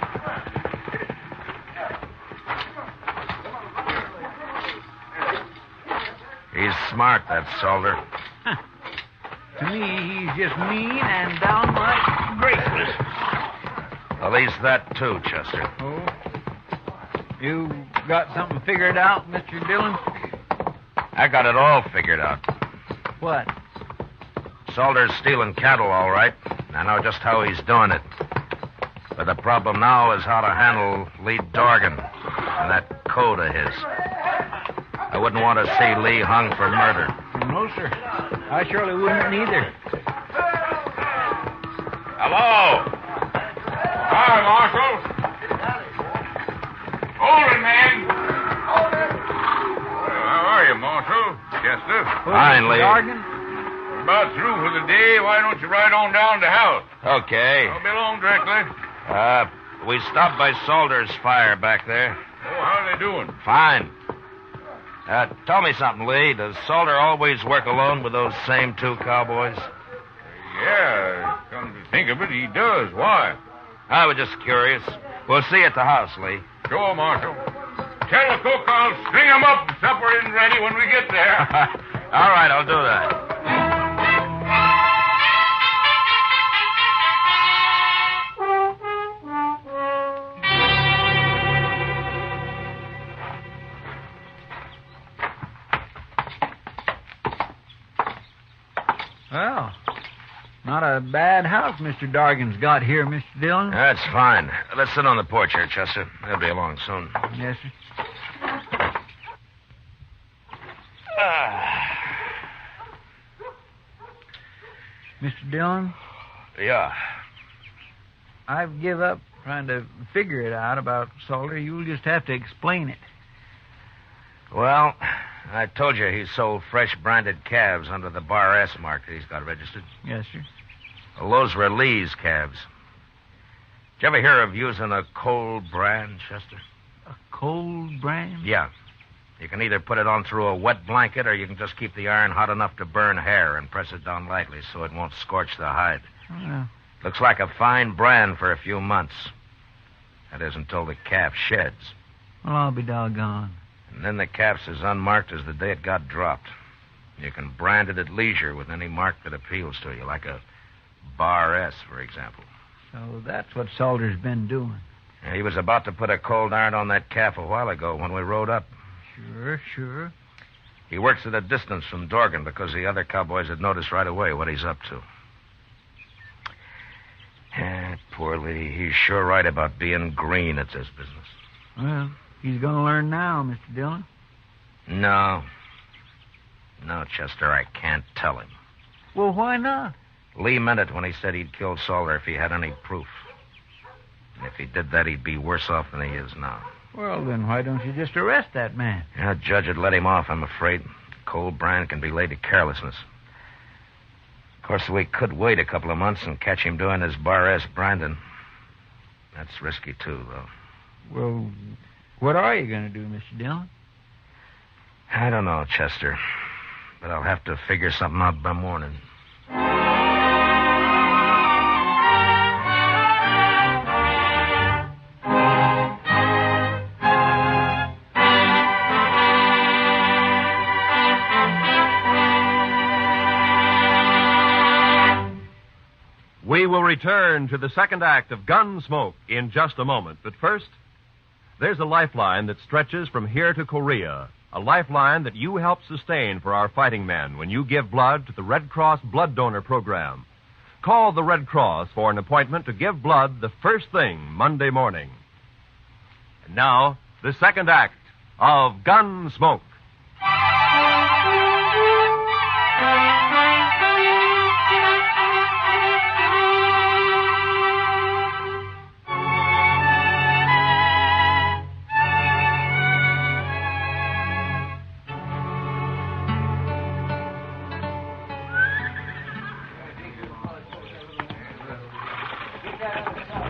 He's smart, that Salter. To me, he's just mean and downright graceless. Well, he's that too, Chester. Oh? You got something figured out, Mr. Dillon? I got it all figured out. What? Salter's stealing cattle, all right. I know just how he's doing it. But the problem now is how to handle Lee Dorgan and that code of his. I wouldn't want to see Lee hung for murder. No, sir. I surely wouldn't either. Hello. Hi, Marshal. Hold it, man. How are you, Marshal? Chester? Fine, Lee. We're about through for the day. Why don't you ride on down to the house? Okay. I'll be along directly. We stopped by Salter's fire back there. Oh, how are they doing? Fine. Tell me something, Lee. Does Salter always work alone with those same two cowboys? Yeah, come to think of it, he does. Why? I was just curious. We'll see you at the house, Lee. Sure, Marshal. Tell the cook I'll string him up and supper isn't ready when we get there. All right, I'll do that. Not a bad house Mr. Dargan's got here, Mr. Dillon. That's fine. Let's sit on the porch here, Chester. They'll be along soon. Yes, sir. Mr. Dillon? Yeah. I've give up trying to figure it out about Salter. You'll just have to explain it. Well, I told you he sold fresh branded calves under the Bar S mark that he's got registered. Yes, sir. Well, those were Lee's calves. Did you ever hear of using a cold brand, Chester? A cold brand? Yeah. You can either put it on through a wet blanket or you can just keep the iron hot enough to burn hair and press it down lightly so it won't scorch the hide. Well, Looks like a fine brand for a few months. That is until the calf sheds. I'll be doggone. And then the calf's as unmarked as the day it got dropped. You can brand it at leisure with any mark that appeals to you, like a Bar S, for example. So that's what Salter's been doing. Yeah, he was about to put a cold iron on that calf a while ago when we rode up. Sure. He works at a distance from Dorgan because the other cowboys had noticed right away what he's up to. Poor Lee. He's sure right about being green at this business. Well, he's going to learn now, Mr. Dillon. No, Chester, I can't tell him. Well, why not? Lee meant it when he said he'd kill Salter if he had any proof. And if he did that, he'd be worse off than he is now. Well, then why don't you just arrest that man? Yeah, Judge would let him off, I'm afraid. Cold brand can be laid to carelessness. Of course, we could wait a couple of months and catch him doing his Bar S branding. That's risky, too, though. Well, what are you going to do, Mr. Dillon? I don't know, Chester. But I'll have to figure something out by morning. We will return to the second act of Gunsmoke in just a moment. But first, there's a lifeline that stretches from here to Korea. A lifeline that you help sustain for our fighting men when you give blood to the Red Cross Blood Donor Program. Call the Red Cross for an appointment to give blood the first thing Monday morning. And now, the second act of Gunsmoke.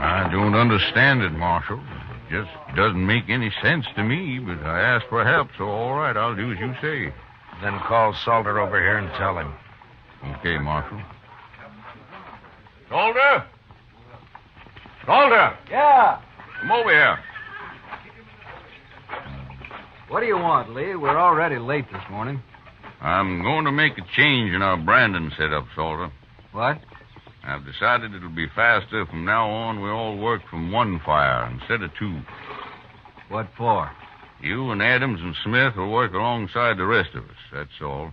I don't understand it, Marshal. It just doesn't make any sense to me, but I asked for help, so all right, I'll do as you say. Then call Salter over here and tell him. Okay, Marshal. Salter? Salter! Yeah? Come over here. What do you want, Lee? We're already late this morning. I'm going to make a change in our branding setup, Salter. What? I've decided it'll be faster from now on. We all work from one fire instead of two. What for? You and Adams and Smith will work alongside the rest of us, that's all.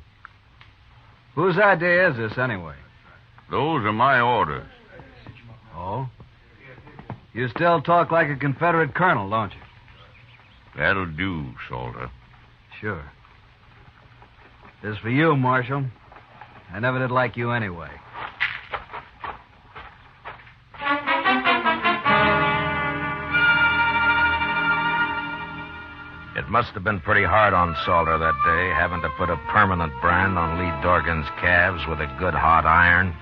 Whose idea is this, anyway? Those are my orders. Oh? You still talk like a Confederate colonel, don't you? That'll do, Salter. Sure. This is for you, Marshal. I never did like you anyway. It must have been pretty hard on Salter that day, having to put a permanent brand on Lee Dorgan's calves with a good hot iron.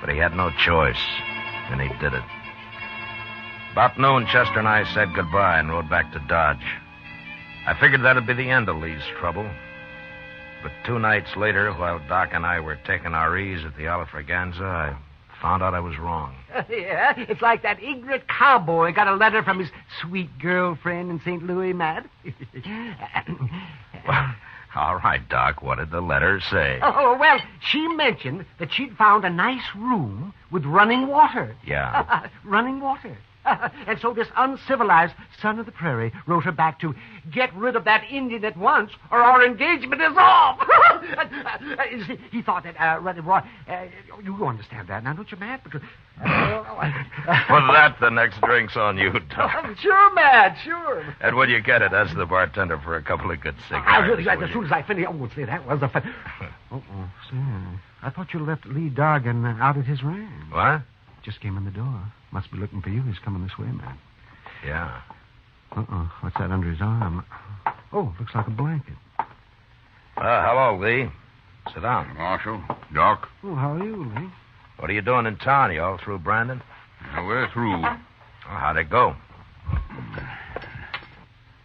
But he had no choice, and he did it. About noon, Chester and I said goodbye and rode back to Dodge. I figured that'd be the end of Lee's trouble. But 2 nights later, while Doc and I were taking our ease at the Alafraganza, I found out I was wrong. Yeah, it's like that ignorant cowboy got a letter from his sweet girlfriend in St. Louis, Matt. Well, all right, Doc, what did the letter say? Oh, well, she mentioned that she'd found a nice room with running water. Yeah. Running water. And so this uncivilized son of the prairie wrote her back to get rid of that Indian at once, or our engagement is off. He thought that, you understand that now, don't you, Matt? Because, For that, the next drink's on you, Doc. Sure, Matt, sure. And will you get it? Ask the bartender for a couple of good cigars. As soon as I finish, say, that was a fun. Say, I thought you left Lee Dargan out at his ranch. What? Just came in the door. Must be looking for you. He's coming this way, man. Yeah. What's that under his arm? Oh, looks like a blanket. Hello, Lee. Sit down. Marshal, Doc. Oh, how are you, Lee? What are you doing in town? You all through, Brandon? Yeah, we're through. Well, how'd it go?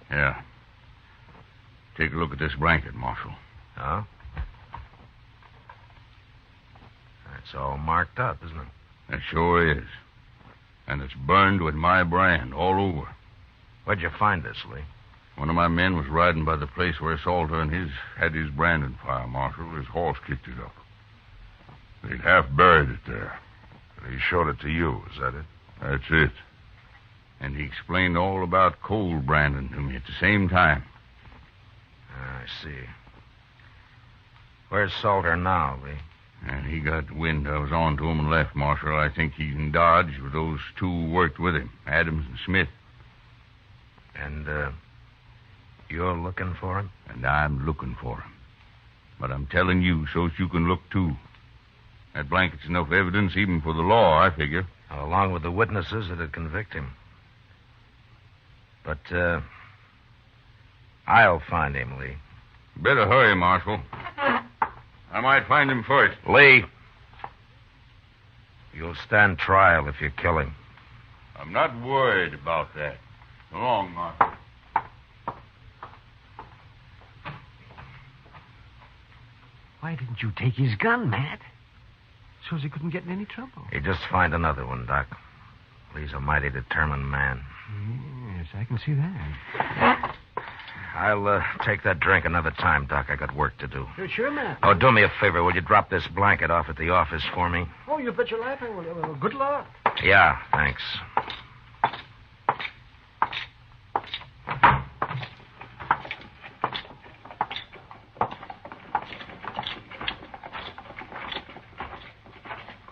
Yeah. Take a look at this blanket, Marshal. Huh? It's all marked up, isn't it? It sure is. And it's burned with my brand all over. Where'd you find this, Lee? One of my men was riding by the place where Salter and his had his branding fire, Marshal. His horse kicked it up. They'd half buried it there. And he showed it to you, is that it? That's it. And he explained all about cold branding to me at the same time. I see. Where's Salter now, Lee? And he got wind I was on to him and left, Marshal. I think he's in Dodge with those two who worked with him, Adams and Smith. And, you're looking for him? And I'm looking for him. But I'm telling you so that you can look, too. That blanket's enough evidence even for the law, I figure. Along with the witnesses that'd convict him. But, I'll find him, Lee. Better hurry, Marshal. I might find him first. Lee, you'll stand trial if you kill him. I'm not worried about that. So long, Marshal. Why didn't you take his gun, Matt? Shows he couldn't get in any trouble. You just find another one, Doc. Lee's a mighty determined man. Yes, I can see that. I'll take that drink another time, Doc. I got work to do. Sure, Matt. Oh, do me a favor. Will you drop this blanket off at the office for me? Oh, you bet you're laughing. Well, good luck. Yeah, thanks.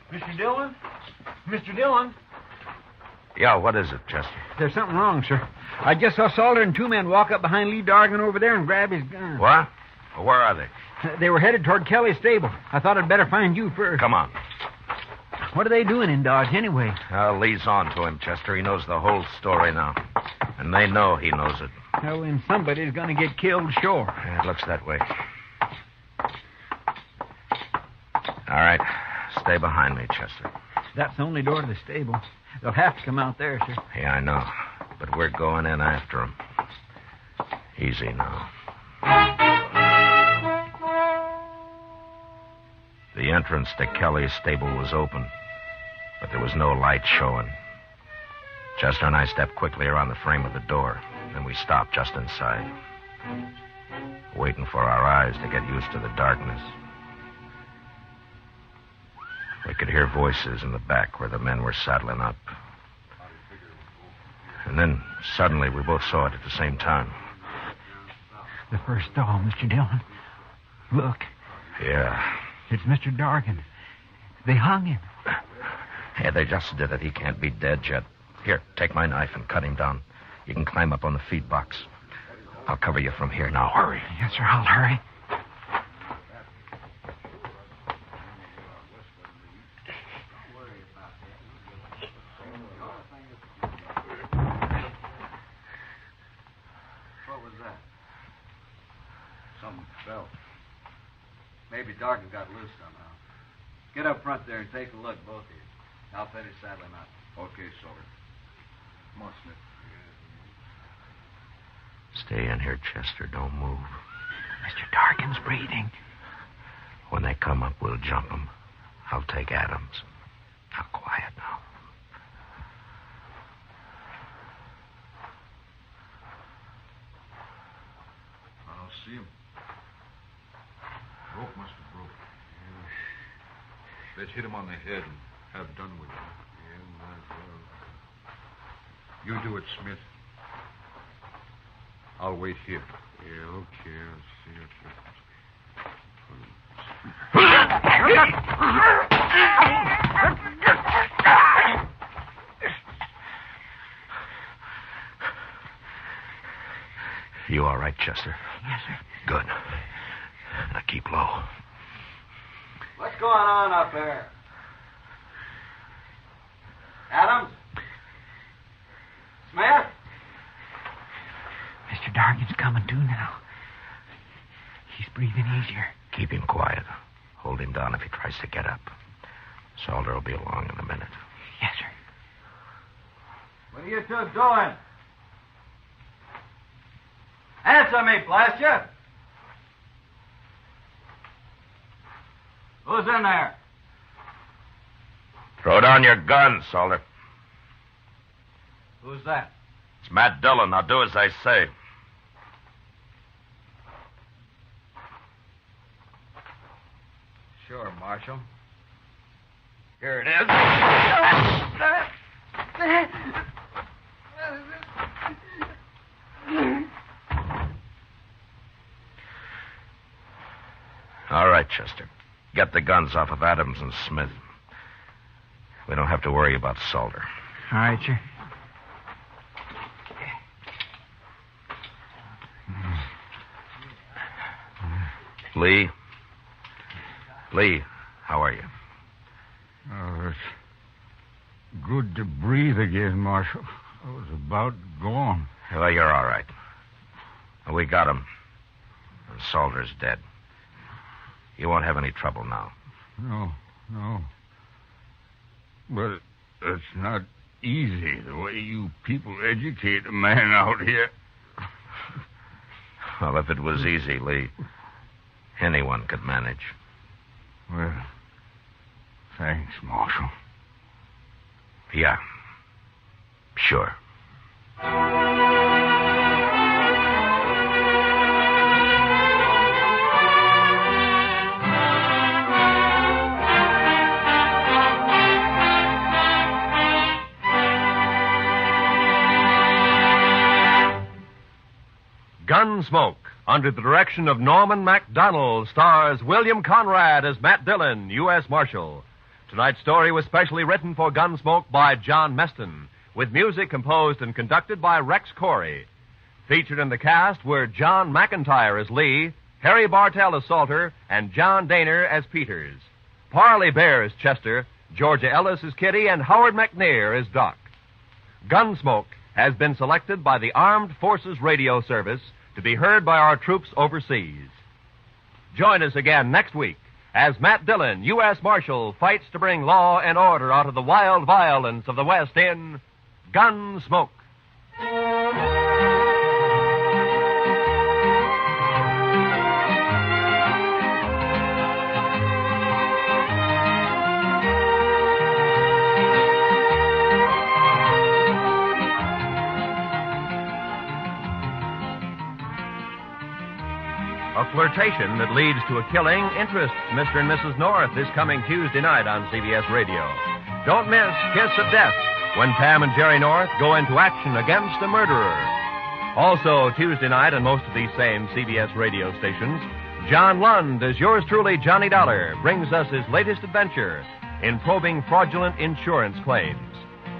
Mr. Dillon? Mr. Dillon? Yeah, what is it, Chester? There's something wrong, sir. I just saw Salter and two men walk up behind Lee Dargan over there and grab his gun. What? Well, where are they? They were headed toward Kelly's stable. I thought I'd better find you first. Come on. What are they doing in Dodge, anyway? Lee's on to him, Chester. He knows the whole story now. And they know he knows it. Well, then somebody's going to get killed, sure. It looks that way. All right. Stay behind me, Chester. That's the only door to the stable. They'll have to come out there, sir. Yeah, I know. But we're going in after them. Easy now. The entrance to Kelly's stable was open, but there was no light showing. Chester and I stepped quickly around the frame of the door, and we stopped just inside, waiting for our eyes to get used to the darkness. We could hear voices in the back where the men were saddling up. And then, suddenly, we both saw it at the same time. The first stall, Mr. Dillon. Look. Yeah. It's Mr. Dargan. They hung him. Yeah, they just did it. He can't be dead yet. Here, take my knife and cut him down. You can climb up on the feed box. I'll cover you from here now. Hurry. Yes, sir, I'll hurry. Maybe Dargan got loose somehow. Get up front there and take a look, both of you. I'll finish saddling up. Okay, Salter. Come on, Smith. Stay in here, Chester. Don't move. Mr. Dargan's breathing. When they come up, we'll jump them. I'll take Adams. Now, quiet now. I don't see him. Rope must have broke. Yeah. Let's hit him on the head and have done with it. Yeah, might as well. You do it, Smith. I'll wait here. Yeah, okay. Let's see. You all right, Chester? Yes, sir. Good. Now keep low. What's going on up there? Adams? Smith? Mr. Dargan's coming to now. He's breathing easier. Keep him quiet. Hold him down if he tries to get up. Salter will be along in a minute. Yes, sir. What are you two doing? Answer me, blast you! Who's in there? Throw down your gun, Salter. Who's that? It's Matt Dillon. Now do as I say. Sure, Marshal. Here it is. All right, Chester. Get the guns off of Adams and Smith. We don't have to worry about Salter. All right, sir. Lee? Lee, how are you? Oh, it's good to breathe again, Marshal. I was about gone. Well, you're all right. We got him. And Salter's dead. You won't have any trouble now. No. But it's not easy the way you people educate a man out here. Well, if it was easy, Lee, anyone could manage. Well, thanks, Marshal. Yeah, sure. Gunsmoke, under the direction of Norman MacDonald, stars William Conrad as Matt Dillon, U.S. Marshal. Tonight's story was specially written for Gunsmoke by John Meston, with music composed and conducted by Rex Corey. Featured in the cast were John McIntyre as Lee, Harry Bartell as Salter, and John Daner as Peters. Parley Bear as Chester, Georgia Ellis as Kitty, and Howard McNair as Doc. Gunsmoke has been selected by the Armed Forces Radio Service to be heard by our troops overseas. Join us again next week as Matt Dillon, U.S. Marshal, fights to bring law and order out of the wild violence of the West in Gunsmoke. A flirtation that leads to a killing interests Mr. and Mrs. North this coming Tuesday night on CBS Radio. Don't miss Kiss of Death when Pam and Jerry North go into action against a murderer. Also, Tuesday night on most of these same CBS radio stations, John Lund, as yours truly, Johnny Dollar, brings us his latest adventure in probing fraudulent insurance claims.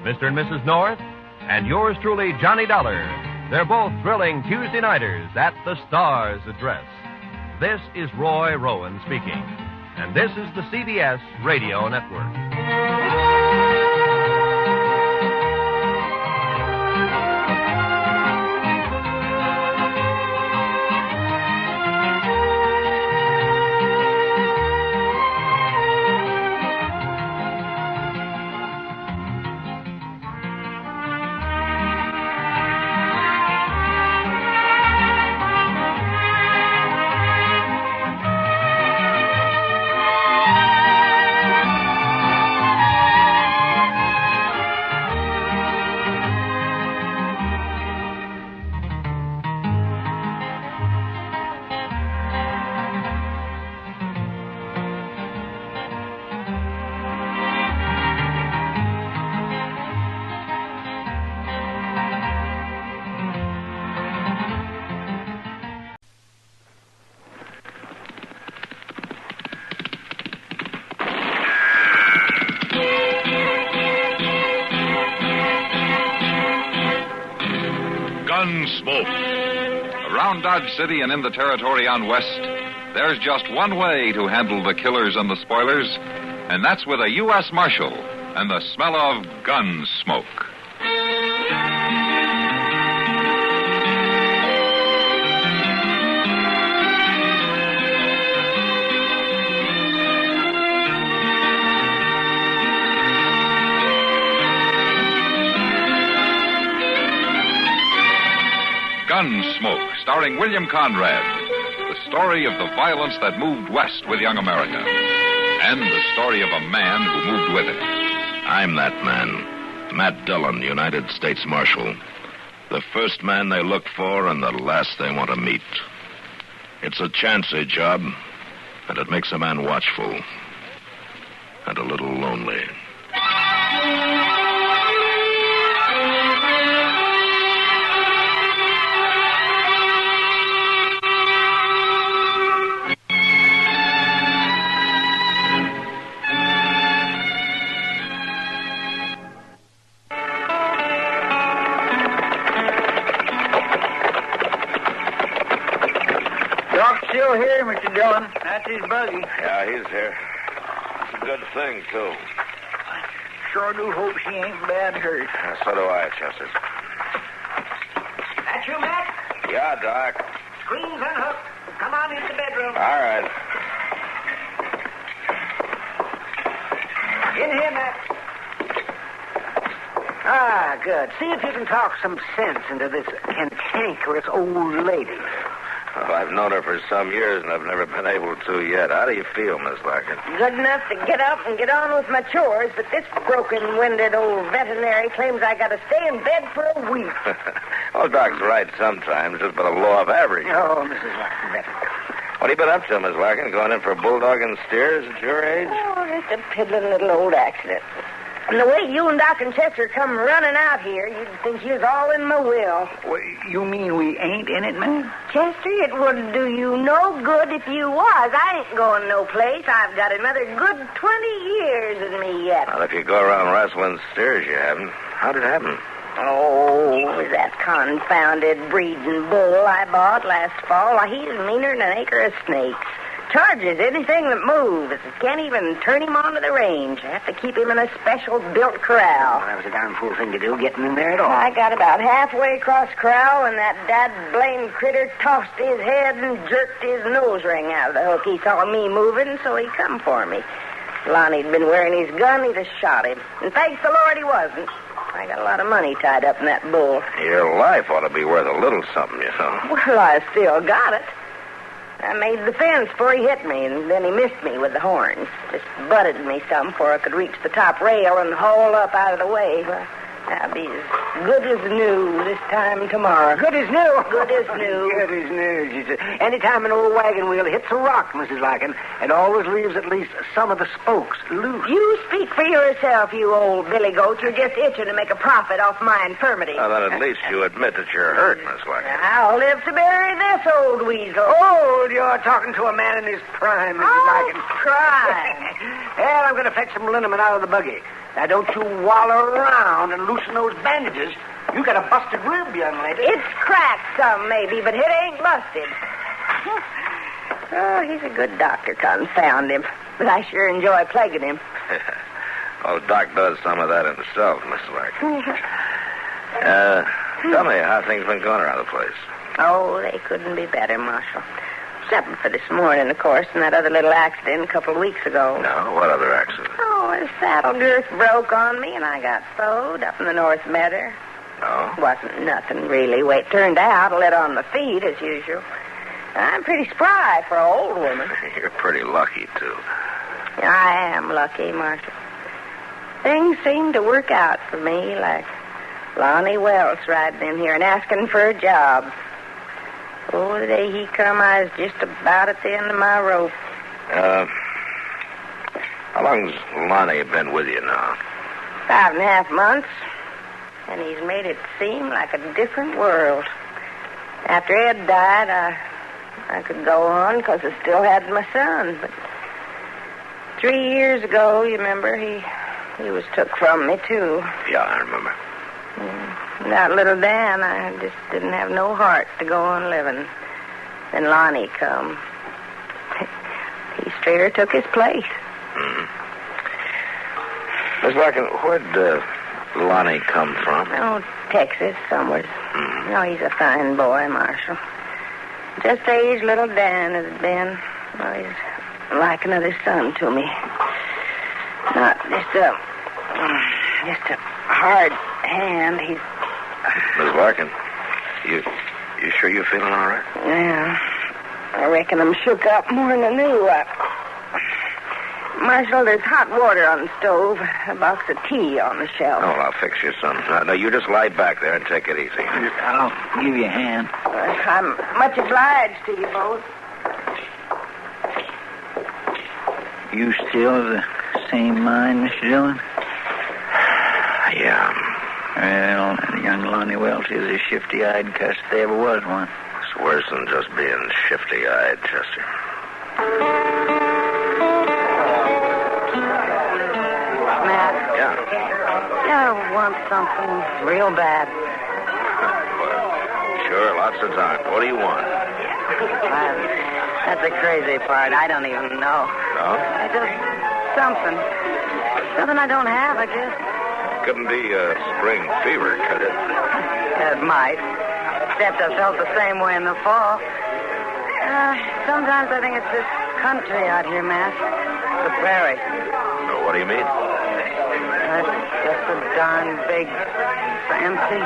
Mr. and Mrs. North and yours truly, Johnny Dollar. They're both thrilling Tuesday nighters at the Star's Address. This is Roy Rowan speaking, and this is the CBS Radio Network. Around Dodge City and in the territory on West, there's just one way to handle the killers and the spoilers, and that's with a U.S. Marshal and the smell of Gunsmoke. Gunsmoke, starring William Conrad. The story of the violence that moved west with young America. And the story of a man who moved with it. I'm that man. Matt Dillon, United States Marshal. The first man they look for and the last they want to meet. It's a chancy job, and it makes a man watchful. And a little lonely. Still here, Mr. Dillon. That's his buggy. Yeah, he's here. It's a good thing, too. Sure do hope she ain't bad hurt. So do I, Chester. That you, Matt? Yeah, Doc. Screens unhooked. Come on into the bedroom. All right. In here, Matt. Ah, good. See if you can talk some sense into this cantankerous old lady. Well, I've known her for some years, and I've never been able to yet. How do you feel, Miss Larkin? Good enough to get up and get on with my chores, but this broken-winded old veterinary claims I got to stay in bed for a week. Well, Doc's right sometimes, just by the law of averages. Oh, Mrs. Larkin. What have you been up to, Miss Larkin? Going in for bulldogging steers at your age? Oh, just a piddling little old accident. And the way you and Doc and Chester come running out here, you'd think you was all in my will. Well, you mean we ain't in it, man? Chester, it wouldn't do you no good if you was. I ain't going no place. I've got another good 20 years in me yet. Well, if you go around rustling steers, you haven't. How'd it happen? Oh, that confounded breeding bull I bought last fall. Why, he's meaner than an acre of snakes. Charges anything that moves. Can't even turn him onto the range. I have to keep him in a special built corral. That was a darn fool thing to do, getting in there at all. I got about halfway across corral when that dad-blamed critter tossed his head and jerked his nose ring out of the hook. He saw me moving, so he come for me. Lonnie'd been wearing his gun, he'd have shot him. And thanks the Lord he wasn't. I got a lot of money tied up in that bull. Your life ought to be worth a little something, you know. Well, I still got it. I made the fence before he hit me, and then he missed me with the horns. Just butted me some before I could reach the top rail and haul up out of the way. Well, I'll be as good as new this time tomorrow. Good as new? Good as new. Good as new, she said. Anytime an old wagon wheel hits a rock, Mrs. Larkin, it always leaves at least some of the spokes loose. You speak for yourself, you old billy goat. You're just itching to make a profit off my infirmity. Well, then at least you admit that you're hurt, Miss Larkin. I'll live to bury this old weasel. Old? You're talking to a man in his prime, Mrs. Larkin. Prime? Well, I'm going to fetch some liniment out of the buggy. Now, don't you wallow around and loosen those bandages. You got a busted rib, young lady. It's cracked some, maybe, but it ain't busted. Oh, he's a good doctor, confound him. But I sure enjoy plaguing him. Oh, Doc does some of that himself, Miss Larkin. Tell me how things been going around the place. Oh, they couldn't be better, Marshal. Except for this morning, of course, and that other little accident a couple of weeks ago. No, what other accident? Oh, his saddle girth broke on me, and I got sewed up in the North Meadow. No? Wasn't nothing, really. Way it turned out, I lit on my feet, as usual. I'm pretty spry for an old woman. You're pretty lucky, too. I am lucky, Marshal. Things seem to work out for me, like Lonnie Wells riding in here and asking for a job. Oh, the day he come, I was just about at the end of my rope. How long's Lonnie been with you now? 5.5 months. And he's made it seem like a different world. After Ed died, I could go on because I still had my son. But 3 years ago, you remember, he was took from me, too. Yeah, I remember. Without little Dan, I just didn't have no heart to go on living. Then Lonnie come. He straighter took his place. Miss Larkin, where'd Lonnie come from? Oh, Texas, somewhere. Oh, he's a fine boy, Marshal. Just the age little Dan has been. Oh, he's like another son to me. Not just a hard hand. He's... Miss Larkin, you sure you're feeling all right? Yeah. I reckon I'm shook up more than I knew. Marshal, there's hot water on the stove, a box of tea on the shelf. Oh, I'll fix you some. No, you just lie back there and take it easy. I'll give you a hand. I'm much obliged to you both. You still of the same mind, Mr. Dillon? Yeah. Well, that young Lonnie Welch is a shifty-eyed cuss if there ever was one. It's worse than just being shifty-eyed, Chester. Matt. Yeah. I want something real bad. Sure, lots of time. What do you want? That's the crazy part. I don't even know. No? Just something. Something I don't have, I guess. Couldn't be spring fever, could it? It might. Except I felt the same way in the fall. Sometimes I think it's this country out here, Matt. The prairie. So what do you mean? It's just so darn big. It's empty.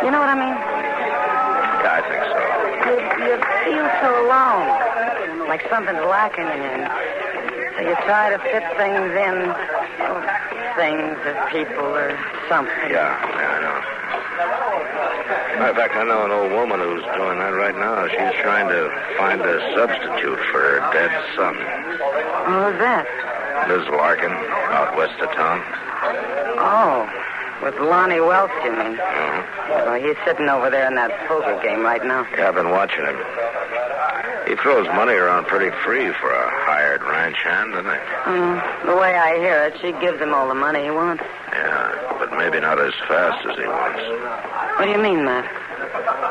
You know what I mean? Yeah, I think so. You feel so alone. Like something's lacking in you. So you try to fit things in. Things or people or something. Yeah, I know. Matter of fact, I know an old woman who's doing that right now. She's trying to find a substitute for her dead son. Who's that? Liz Larkin, out west of town. Oh, with Lonnie Welch, you mean? Uh-huh. Well, he's sitting over there in that poker game right now. Yeah, I've been watching him. He throws money around pretty free for a hired ranch hand, doesn't he? The way I hear it, she gives him all the money he wants. Yeah, but maybe not as fast as he wants. What do you mean, Matt?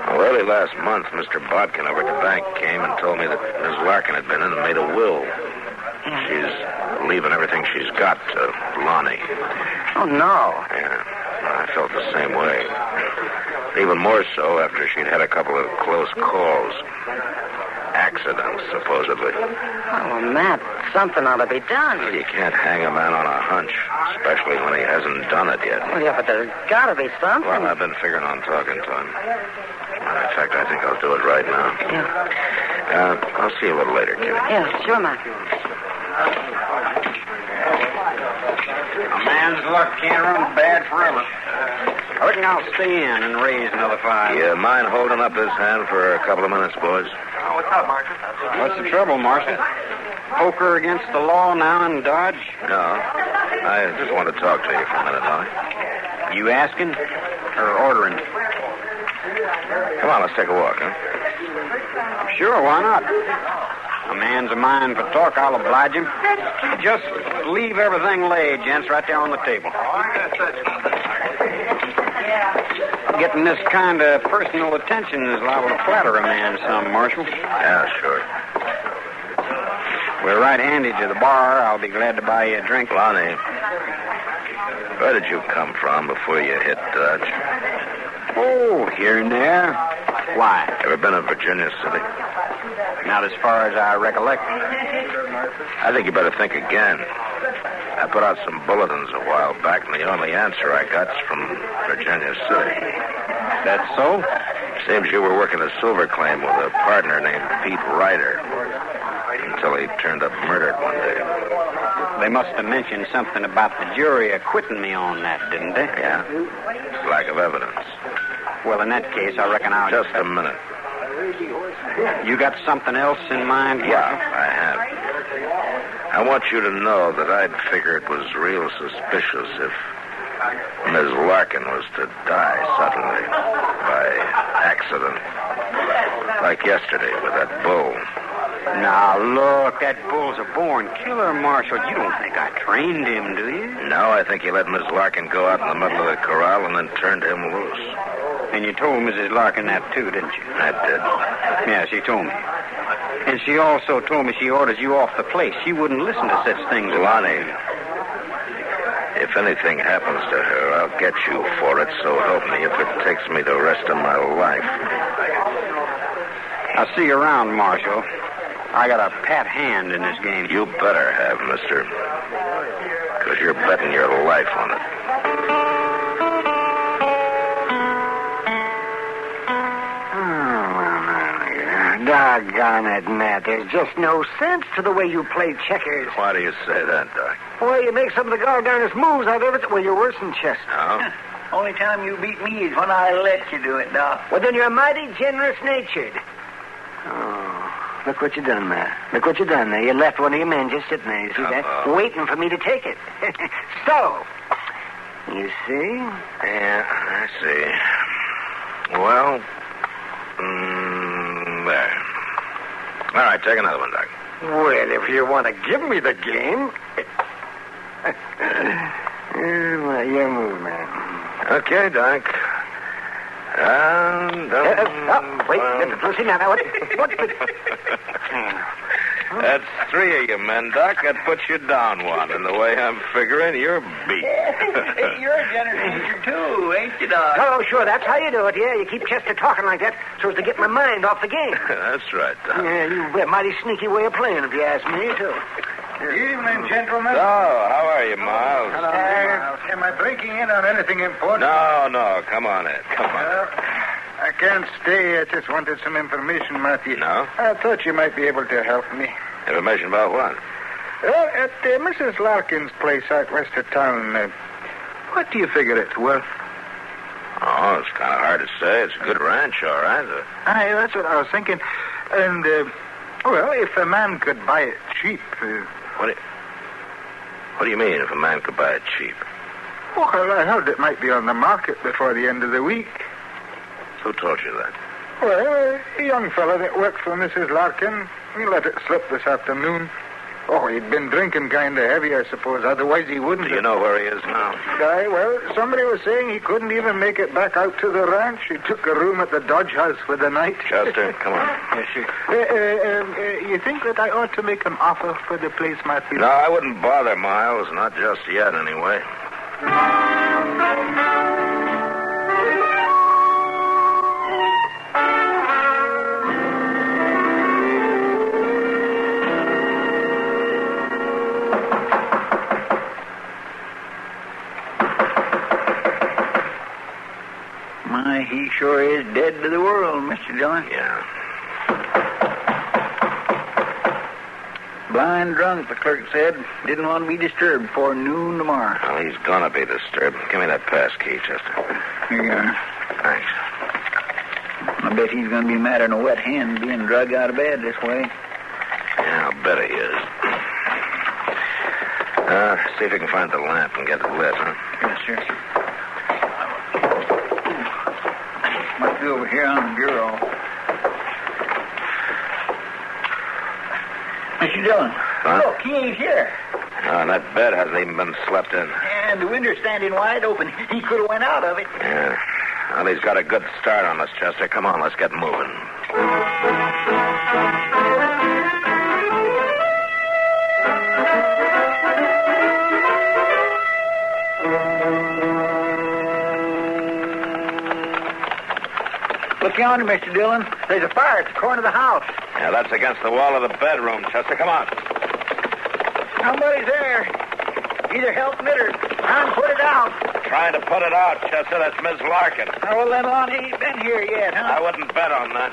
Well, early last month, Mr. Bodkin over at the bank came and told me that Ms. Larkin had been in and made a will. She's leaving everything she's got to Lonnie. Oh, no. Yeah, I felt the same way. Even more so after she'd had a couple of close calls. Accidents, supposedly. Oh, well, Matt, something ought to be done. Well, you can't hang a man on a hunch, especially when he hasn't done it yet. Well, yeah, but there's got to be something. Well, I've been figuring on talking to him. Matter of fact, I think I'll do it right now. Yeah. I'll see you a little later, Kitty. Yeah, sure, Matt. A man's luck can't run bad forever. I reckon I'll stay in and raise another $5. You mind holding up this hand for a couple of minutes, boys? Oh, what's up, Marshal? What's the trouble, Marshal? Poker against the law now in Dodge? No. I just want to talk to you for a minute, Lonnie. You asking or ordering? Come on, let's take a walk, huh? Sure, why not? A man's a mind for talk, I'll oblige him. Just leave everything laid, gents, right there on the table. Getting this kind of personal attention is liable to flatter a man some, Marshal. Yeah, sure. We're right handy to the bar. I'll be glad to buy you a drink. Lonnie, where did you come from before you hit Dodge? Oh, here and there. Why? Ever been to Virginia City? Not as far as I recollect. I think you better think again. I put out some bulletins a while back, and the only answer I got's from Virginia City. That's so? Seems you were working a silver claim with a partner named Pete Ryder until he turned up murdered one day. They must have mentioned something about the jury acquitting me on that, didn't they? Yeah. Lack of evidence. Well, in that case, I reckon I'll... Just a minute. You got something else in mind? Yeah, I have. I want you to know that I'd figure it was real suspicious if Ms. Larkin was to die suddenly by accident. Like yesterday with that bull. Now, look, that bull's a born killer, Marshal. You don't think I trained him, do you? No, I think he let Ms. Larkin go out in the middle of the corral and then turned him loose. And you told Mrs. Larkin that, too, didn't you? I did. Yeah, she told me. And she also told me she orders you off the place. She wouldn't listen to such things. Lonnie, if anything happens to her, I'll get you for it, so help me if it takes me the rest of my life. I'll see you around, Marshal. I got a pat hand in this game. You better have, mister. Because you're betting your life on it. Doggone it, Matt. There's just no sense to the way you play checkers. Why do you say that, Doc? Well, you make some of the darndest moves I've ever... Well, you're worse than Chester. No? Only time you beat me is when I let you do it, Doc. Well, then you're mighty generous-natured. Oh, look what you done, Matt. Look what you done there. You left one of your men just sitting there, you see that? Waiting for me to take it. So, you see? Yeah, I see. Well, there. All right, take another one, Doc. Well, if you want to give me the game... well, your move, man. Okay, Doc. Wait, listen now. What? That's three of you men, Doc. That puts you down one. And the way I'm figuring, you're beat. You're a generous teacher, too, ain't you, Doc? Oh, sure. That's how you do it. Yeah, you keep Chester talking like that so as to get my mind off the game. That's right, Doc. Yeah, you've a mighty sneaky way of playing, if you ask me, too. Evening, gentlemen. So, how are you, Miles? Hello, Miles. Am I breaking in on anything important? No. Come on in. Come on. Well, I can't stay. I just wanted some information, Matthew. No? I thought you might be able to help me. Information about what? Well, at Mrs. Larkin's place out west of town, what do you figure it's worth? Oh, it's kind of hard to say. It's a good ranch, all right. Aye, that's what I was thinking. And, well, if a man could buy it cheap... What do you mean, if a man could buy it cheap? Well, I heard it might be on the market before the end of the week. Who told you that? Well, a young fellow that works for Mrs. Larkin. He let it slip this afternoon. Oh, he'd been drinking kind of heavy, I suppose. Otherwise, he wouldn't. Do you know where he is now? Aye, well, somebody was saying he couldn't even make it back out to the ranch. He took a room at the Dodge House for the night. Chester, come on. Yes, sir. You think that I ought to make an offer for the place, Matthew? No, I wouldn't bother, Miles. Not just yet, anyway. He sure is dead to the world, Mr. Dillon. Yeah. Blind drunk, the clerk said. Didn't want to be disturbed before noon tomorrow. Well, he's gonna be disturbed. Give me that pass key, Chester. Here you are. Thanks. I bet he's going to be mad on a wet hand being dragged out of bed this way. Yeah, I'll bet he is. See if you can find the lamp and get it lit, huh? Yes, sir. Must be over here on the bureau. Mr. Dillon, look, he ain't here. And that bed hasn't even been slept in. And the window's standing wide open. He could have went out of it. Yeah. Well, he's got a good start on us, Chester. Come on, let's get moving. Look yonder, Mr. Dillon. There's a fire at the corner of the house. Yeah, that's against the wall of the bedroom, Chester. Come on. Somebody's there. Either helping it or trying to put it out. Trying to put it out, Chester. That's Miss Larkin. Oh, well, then Lonnie ain't been here yet, huh? I wouldn't bet on that.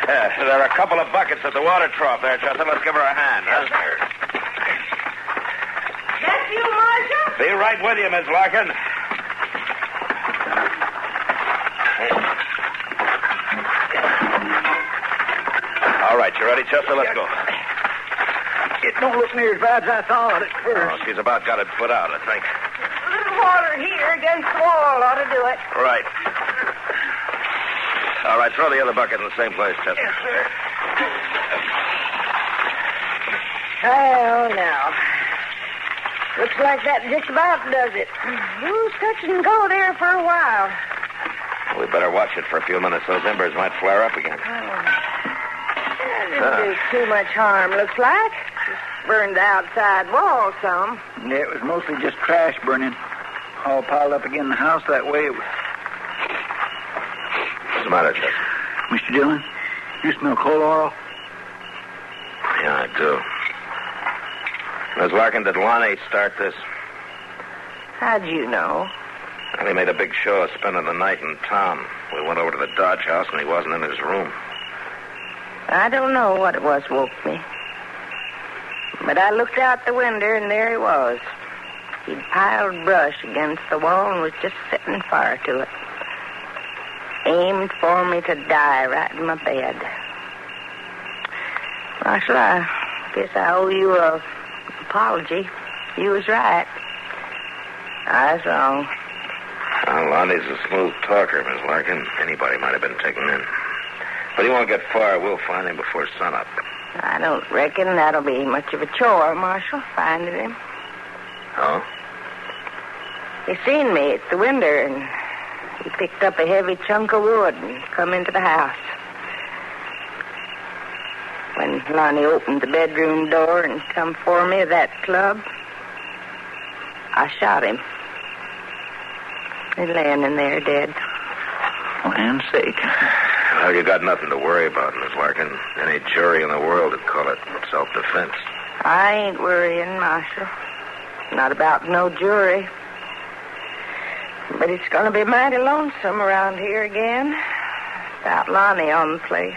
There are a couple of buckets at the water trough there, Chester. Let's give her a hand. Yes, sir. That's you, Marshal? Be right with you, Miss Larkin. All right, you ready, Chester? Let's go. It don't look near as bad as I thought at first. Oh, she's about got it put out, I think. A little water here against the wall ought to do it. Right. All right, throw the other bucket in the same place, Chester. Yes, sir. Oh, now. Looks like that just about does it. We'll touch and go there for a while. We better watch it for a few minutes. Those embers might flare up again. That didn't do too much harm, looks like. Just burned the outside wall some. Yeah, it was mostly just trash burning. All piled up again in the house that way. It was... What's the matter, Chester? Mr. Dillon, you smell coal oil? Yeah, I do. Miss Larkin, did Lonnie start this? How'd you know? Well, he made a big show of spending the night in town. We went over to the Dodge House, and he wasn't in his room. I don't know what it was woke me. But I looked out the window, and there he was. He'd piled brush against the wall and was just setting fire to it. Aimed for me to die right in my bed. Marshal, I guess I owe you an apology. You was right. I was wrong. Well, Lonnie's a smooth talker, Miss Larkin. Anybody might have been taken in. But he won't get far. We'll find him before sunup. I don't reckon that'll be much of a chore, Marshal, finding him. Oh? He seen me at the window, and he picked up a heavy chunk of wood and come into the house. When Lonnie opened the bedroom door and come for me at that club, I shot him. He's laying in there dead. Land's sake. Well, you got nothing to worry about, Miss Larkin. Any jury in the world would call it self-defense. I ain't worrying, Marshal. Not about no jury. But it's going to be mighty lonesome around here again. Without Lonnie on the place.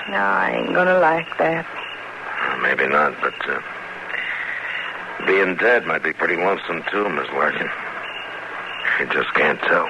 No, I ain't going to like that. Well, maybe not, but being dead might be pretty lonesome, too, Miss Larkin. You just can't tell.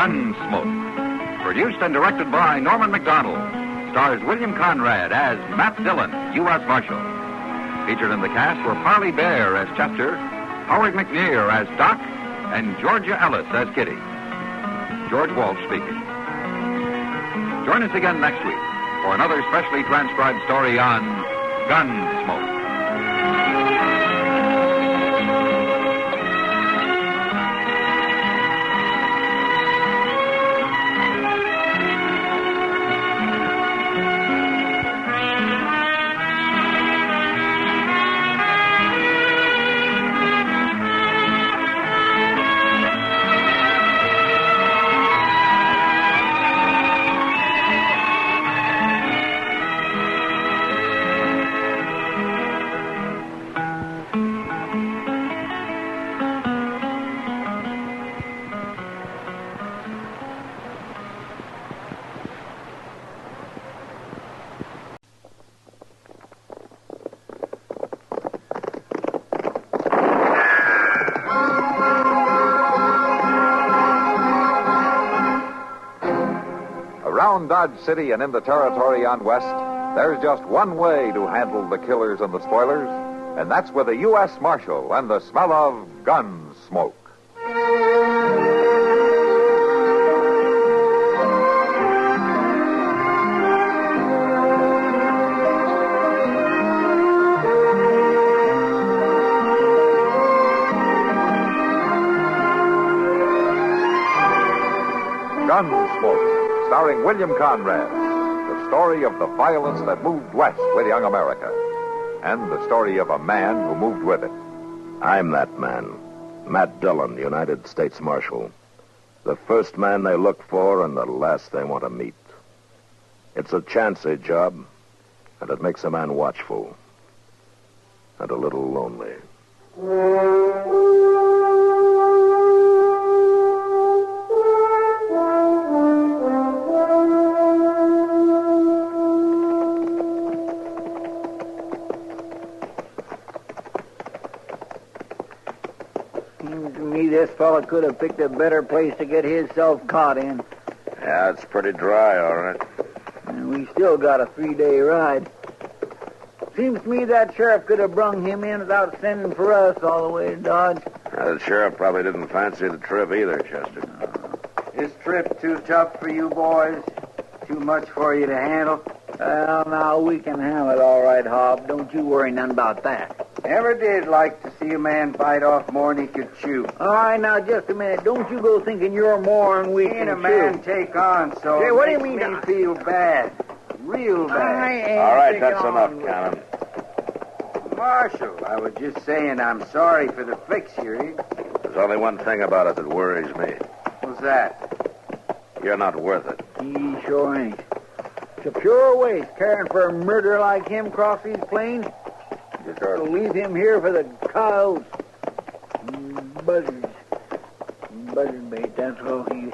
Gunsmoke, produced and directed by Norman McDonald, stars William Conrad as Matt Dillon, U.S. Marshal. Featured in the cast were Parley Bear as Chester, Howard McNear as Doc, and Georgia Ellis as Kitty. George Walsh speaking. Join us again next week for another specially transcribed story on Gunsmoke. Around Dodge City and in the territory on West, there's just one way to handle the killers and the spoilers, and that's with a U.S. Marshal and the smell of gun smoke. starring William Conrad. The story of the violence that moved west with young America. And the story of a man who moved with it. I'm that man. Matt Dillon, United States Marshal. The first man they look for and the last they want to meet. It's a chancy job, and it makes a man watchful. And a little lonely. Seems to me this fella could have picked a better place to get himself caught in. Yeah, it's pretty dry, all right. And we still got a 3-day ride. Seems to me that sheriff could have brung him in without sending for us all the way to Dodge. The sheriff probably didn't fancy the trip either, Chester. This trip too tough for you boys? Too much for you to handle? Well, now, we can handle it all right, Hob. Don't you worry none about that. Never did like to see a man bite off more than he could chew. All right, now, just a minute. Don't you go thinking you're more than we can Seeing a chew. man take on, so Hey, it what do you makes mean? me feel bad. Real bad. I ain't All right, taking that's on enough, with Cannon. Marshal, I was just saying I'm sorry for the fix here. There's only one thing about it that worries me. What's that? You're not worth it. He sure ain't. It's a pure waste caring for a murderer like him across these plains. Just ought to leave him here for the coyotes. Buzzards. Buzzard bait, that's all he...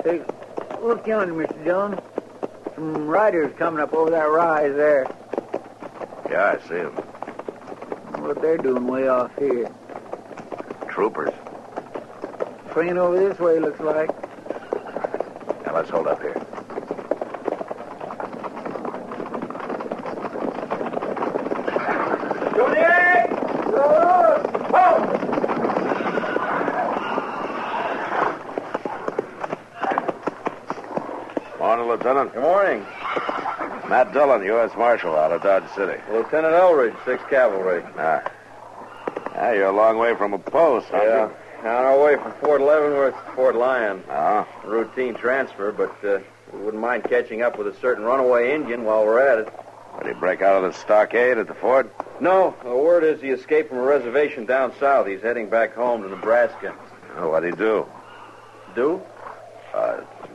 Hey, look yonder, Mr. Dillon. Some riders coming up over that rise there. Yeah, I see him. What they're doing way off here. Troopers. Train over this way, looks like. Now, let's hold up here. Morning, Lieutenant. Good morning. Matt Dillon, U.S. Marshal, out of Dodge City. Lieutenant Elridge, 6th Cavalry. Yeah, you're a long way from a post, aren't Yeah, you? on our way from Fort Leavenworth to Fort Lyon. Routine Transfer, but we wouldn't mind catching up with a certain runaway Indian while we're at it. Did he break out of the stockade at the fort? No, the word is he escaped from a reservation down south. He's heading back home to Nebraska. Oh, what'd he do? Do?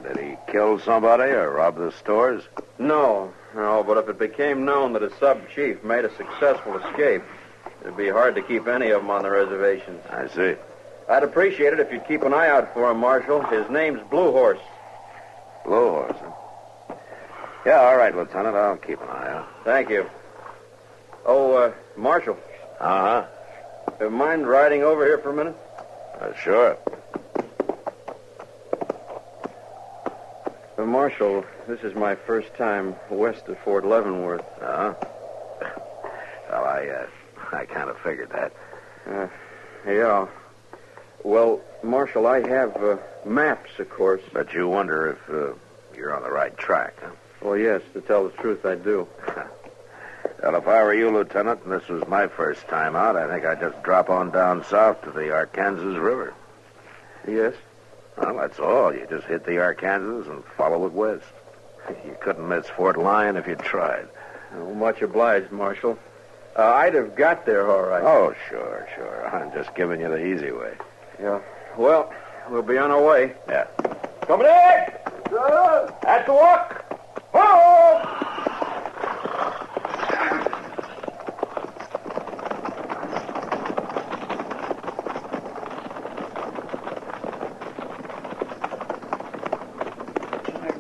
Did he kill somebody or rob the stores? No, but if it became known that a sub-chief made a successful escape, it'd be hard to keep any of them on the reservations. I see. I'd appreciate it if you'd keep an eye out for him, Marshal. His name's Blue Horse. Blue Horse, huh? Yeah, all right, Lieutenant. I'll keep an eye out. Thank you. Oh, Marshal. Uh-huh. Mind riding over here for a minute? Sure. Marshal, this is my first time west of Fort Leavenworth. Well, I kind of figured that. Yeah. Well, Marshal, I have maps, of course. But you wonder if you're on the right track, huh? Well, yes, to tell the truth, I do. Well, if I were you, Lieutenant, and this was my first time out, I think I'd just drop on down south to the Arkansas River. Yes? Well, that's all. You just hit the Arkansas and follow it west. You couldn't miss Fort Lyon if you tried. Oh, much obliged, Marshal. I'd have got there all right. Oh, sure. I'm just giving you the easy way. Yeah. Well, we'll be on our way. Yeah. Coming in! At the walk! Whoa!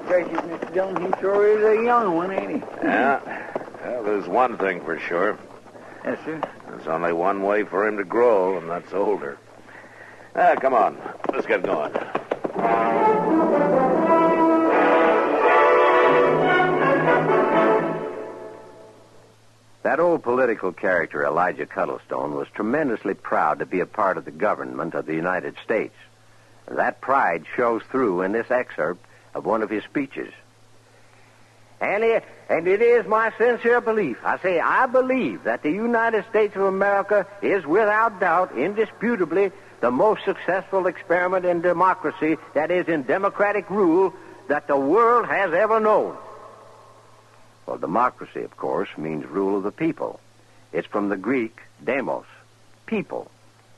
Gracious, Mr. Dillon, he sure is a young one, ain't he? Yeah. Well, there's one thing for sure. Yes, sir. There's only one way for him to grow, and that's older. Come on. Let's get going. That old political character, Elijah Cuddlestone, was tremendously proud to be a part of the government of the United States. That pride shows through in this excerpt of one of his speeches. And it is my sincere belief, I believe that the United States of America is without doubt, indisputably, the most successful experiment in democracy, that is, in democratic rule, that the world has ever known. Well, democracy, of course, means rule of the people. It's from the Greek demos, people,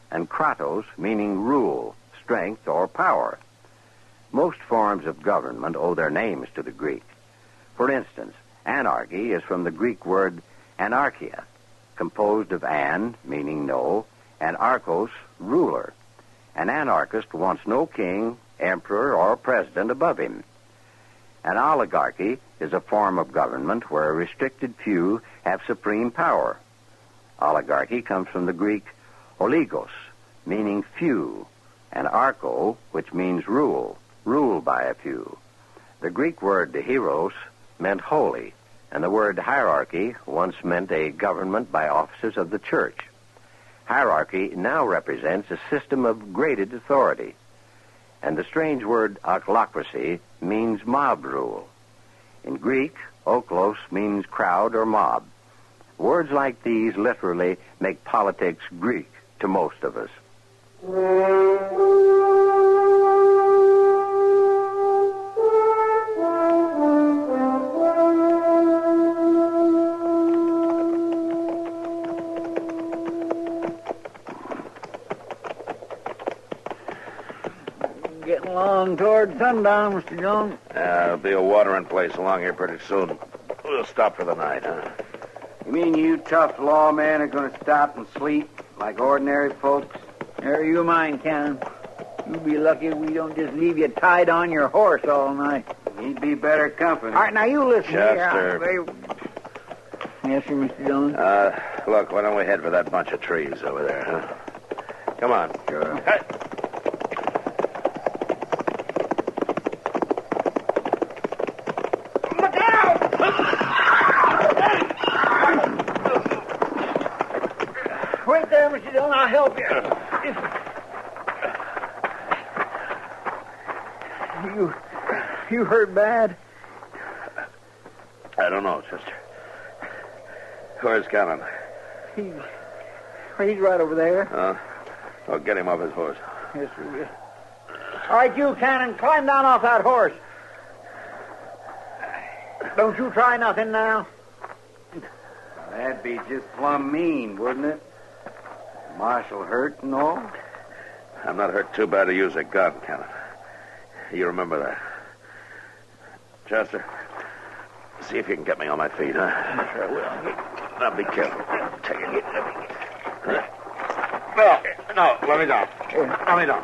and kratos, meaning rule, strength, or power. Most forms of government owe their names to the Greek. For instance, anarchy is from the Greek word anarchia, composed of an, meaning no, and archos, ruler. An anarchist wants no king, emperor, or president above him. An oligarchy is a form of government where a restricted few have supreme power. Oligarchy comes from the Greek oligos, meaning few, and archo, which means rule, ruled by a few. The Greek word hieros meant holy, and the word hierarchy once meant a government by officers of the church. Hierarchy now represents a system of graded authority. And the strange word ochlocracy means mob rule. In Greek, oklos means crowd or mob. Words like these literally make politics Greek to most of us. Getting along toward sundown, Mr. Jones. There'll be a watering place along here pretty soon. We'll stop for the night, huh? You mean you tough lawmen are going to stop and sleep like ordinary folks? Never you mind, Cain. You'll be lucky if we don't just leave you tied on your horse all night. He'd be better company. All right, now you listen Chester. here. Yes, sir, Mr. Jones. Look, why don't we head for that bunch of trees over there, huh? Come on. Sure. Hey. Wait there, Mr. Dillon. I'll help you. You hurt bad? I don't know, Chester. Where's Cain? He's right over there. Oh, get him off his horse. Yes, sir. All right, you, Cain, climb down off that horse. Don't you try nothing now. That'd be just plumb mean, wouldn't it? Marshal hurt and all? I'm not hurt too bad to use a gun, Cain. You remember that. Chester, see if you can get me on my feet, huh? Sure I will. Now, be careful. Take it. No, let me down. Let me down.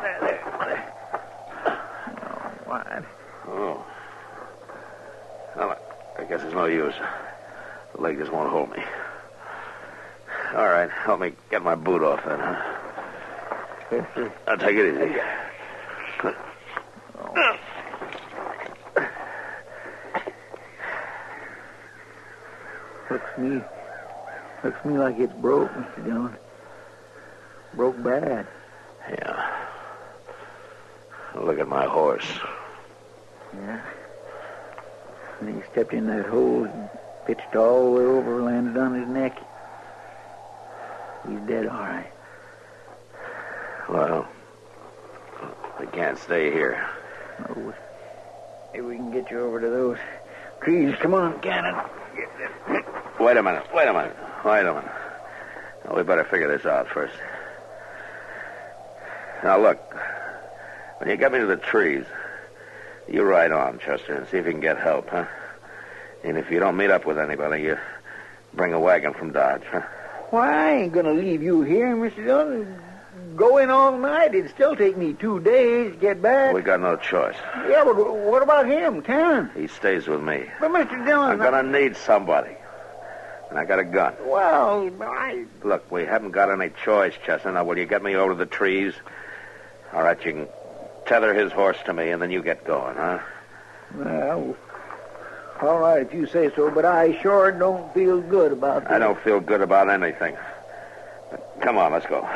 What? Oh. Well, I guess it's no use. The leg just won't hold me. All right, help me get my boot off then, huh? Yes, sir. Now, take it easy. Looks me like it's broke, Mr. Dillon. Broke bad. Yeah. Look at my horse. Yeah. And he stepped in that hole and pitched all the way over, landed on his neck. He's dead, all right. Well, I can't stay here. Oh, maybe we can get you over to those trees. Come on, Cannon. Wait a minute. Well, we better figure this out first. Now, look. When you get me to the trees, you ride on, Chester, and see if you can get help, huh? And if you don't meet up with anybody, you bring a wagon from Dodge, huh? Why, I ain't going to leave you here, Mr. Dillon. Go in all night. It'd still take me 2 days to get back. We got no choice. Yeah, but what about him, Cain? He stays with me. But, Mr. Dillon... I'm going to need somebody. And I got a gun. Well, Look, we haven't got any choice, Chester. Now, will you get me over to the trees? All right, you can tether his horse to me, and then you get going, huh? Well, all right, if you say so, but I sure don't feel good about this. I don't feel good about anything. Come on, let's go.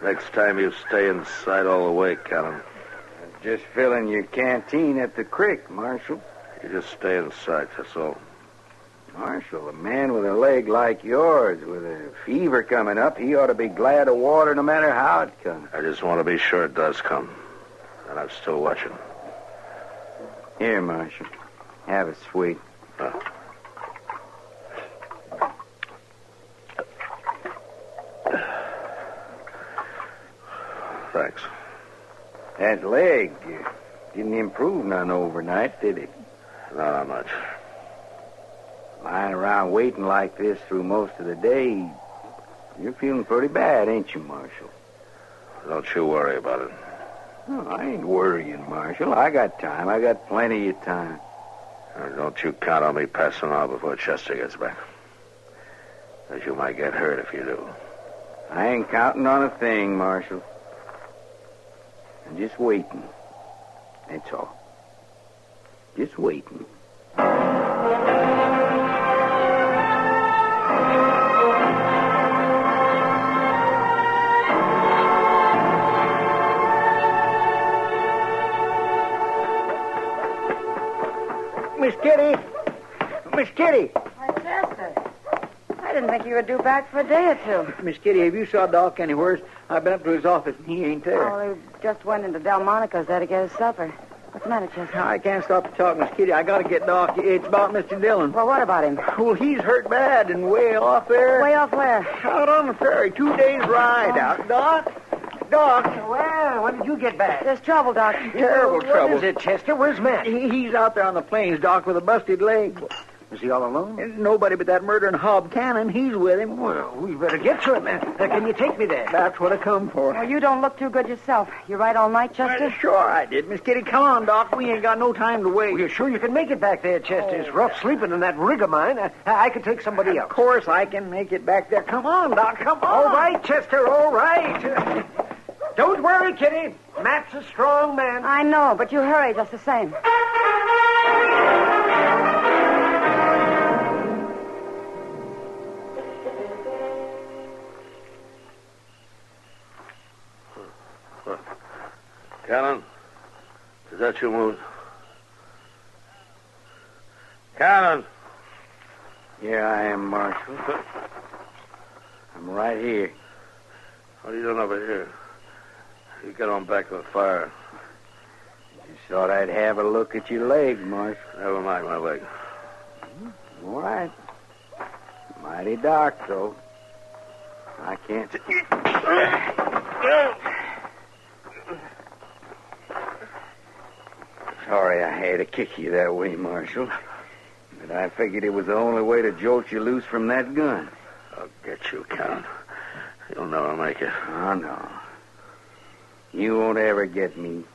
Next time you stay inside all the way, Cain. Just filling your canteen at the creek, Marshal. You just stay in sight, that's all. Marshal, a man with a leg like yours, with a fever coming up, he ought to be glad of water no matter how it comes. I just want to be sure it does come. And I'm still watching. Here, Marshal. Have a sweet. Thanks. That leg didn't improve none overnight, did it? Not much. Lying around waiting like this through most of the day, you're feeling pretty bad, ain't you, Marshal? Don't you worry about it. No, I ain't worrying, Marshal. I got time. I got plenty of time. Don't you count on me passing on before Chester gets back. Because you might get hurt if you do. I ain't counting on a thing, Marshal. I'm just waiting. That's all. Just waiting. Miss Kitty! Miss Kitty! Why, Chester, I didn't think you were due back for a day or two. Miss Kitty, have you saw Doc anywhere? I've been up to his office and he ain't there. Oh, he just went into Delmonico's there to get his supper. What's the matter, Chester? I can't stop to talk, Miss Kitty. I gotta get Doc. It's about Mr. Dillon. Well, what about him? Well, he's hurt bad and way off there. Way off where? Out on the prairie. 2 days ride out. Doc? Doc? Well, when did you get back? There's trouble, Doc. Terrible trouble. What is it, Chester? Where's Matt? He's out there on the plains, Doc, with a busted leg. Is he all alone? Nobody but that murdering Hob Cannon. He's with him. Well, we better get to him. Can you take me there? That's what I come for. Well, you don't look too good yourself. You ride all night, Chester? Well, sure I did. Miss Kitty, come on, Doc. We ain't got no time to wait. Well, you're sure you can make it back there, Chester? It's rough sleeping in that rig of mine. I could take somebody else. Of course I can make it back there. Come on, Doc. Come on. All right, Chester, all right. Don't worry, Kitty. Matt's a strong man. I know, but you hurry just the same. Cannon, is that your mood? Cannon! Here I am, Marshal. I'm right here. What are you doing over here? You get on back to the fire. Just thought I'd have a look at your leg, Marshal. Never mind my leg. All right. Mighty dark, though. I can't... Sorry I had to kick you that way, Marshal. But I figured it was the only way to jolt you loose from that gun. I'll get you, Count. You'll never make it. Oh, no. You won't ever get me.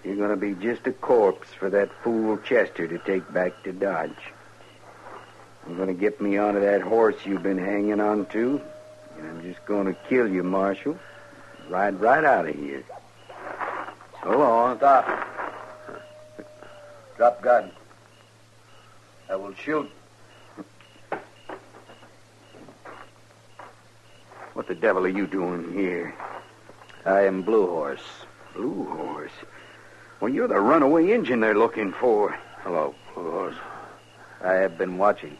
You're going to be just a corpse for that fool Chester to take back to Dodge. You're going to get me onto that horse you've been hanging on to, and I'm just going to kill you, Marshal. Ride right out of here. So long. Stop. Drop gun. I will shoot. What the devil are you doing here? I am Blue Horse. Blue Horse? Well, you're the runaway Injun they're looking for. Hello, Blue Horse. I have been watching.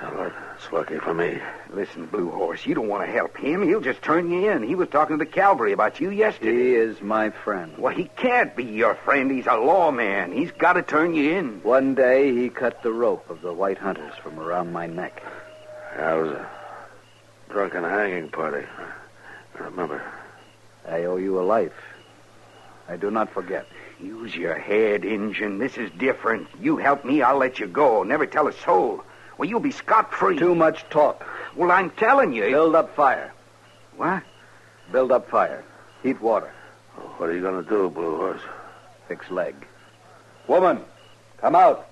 Well, it's lucky for me. Listen, Blue Horse, you don't want to help him. He'll just turn you in. He was talking to the cavalry about you yesterday. He is my friend. Well, he can't be your friend. He's a lawman. He's got to turn you in. One day he cut the rope of the white hunters from around my neck. I was a drunken hanging party. I remember. I owe you a life. I do not forget. Use your head, Injun. This is different. You help me, I'll let you go. Never tell a soul. Well, you'll be scot-free. Too much talk. Well, I'm telling you. Build up fire. What? Build up fire. Heat water. What are you going to do, Blue Horse? Fix leg. Woman, come out.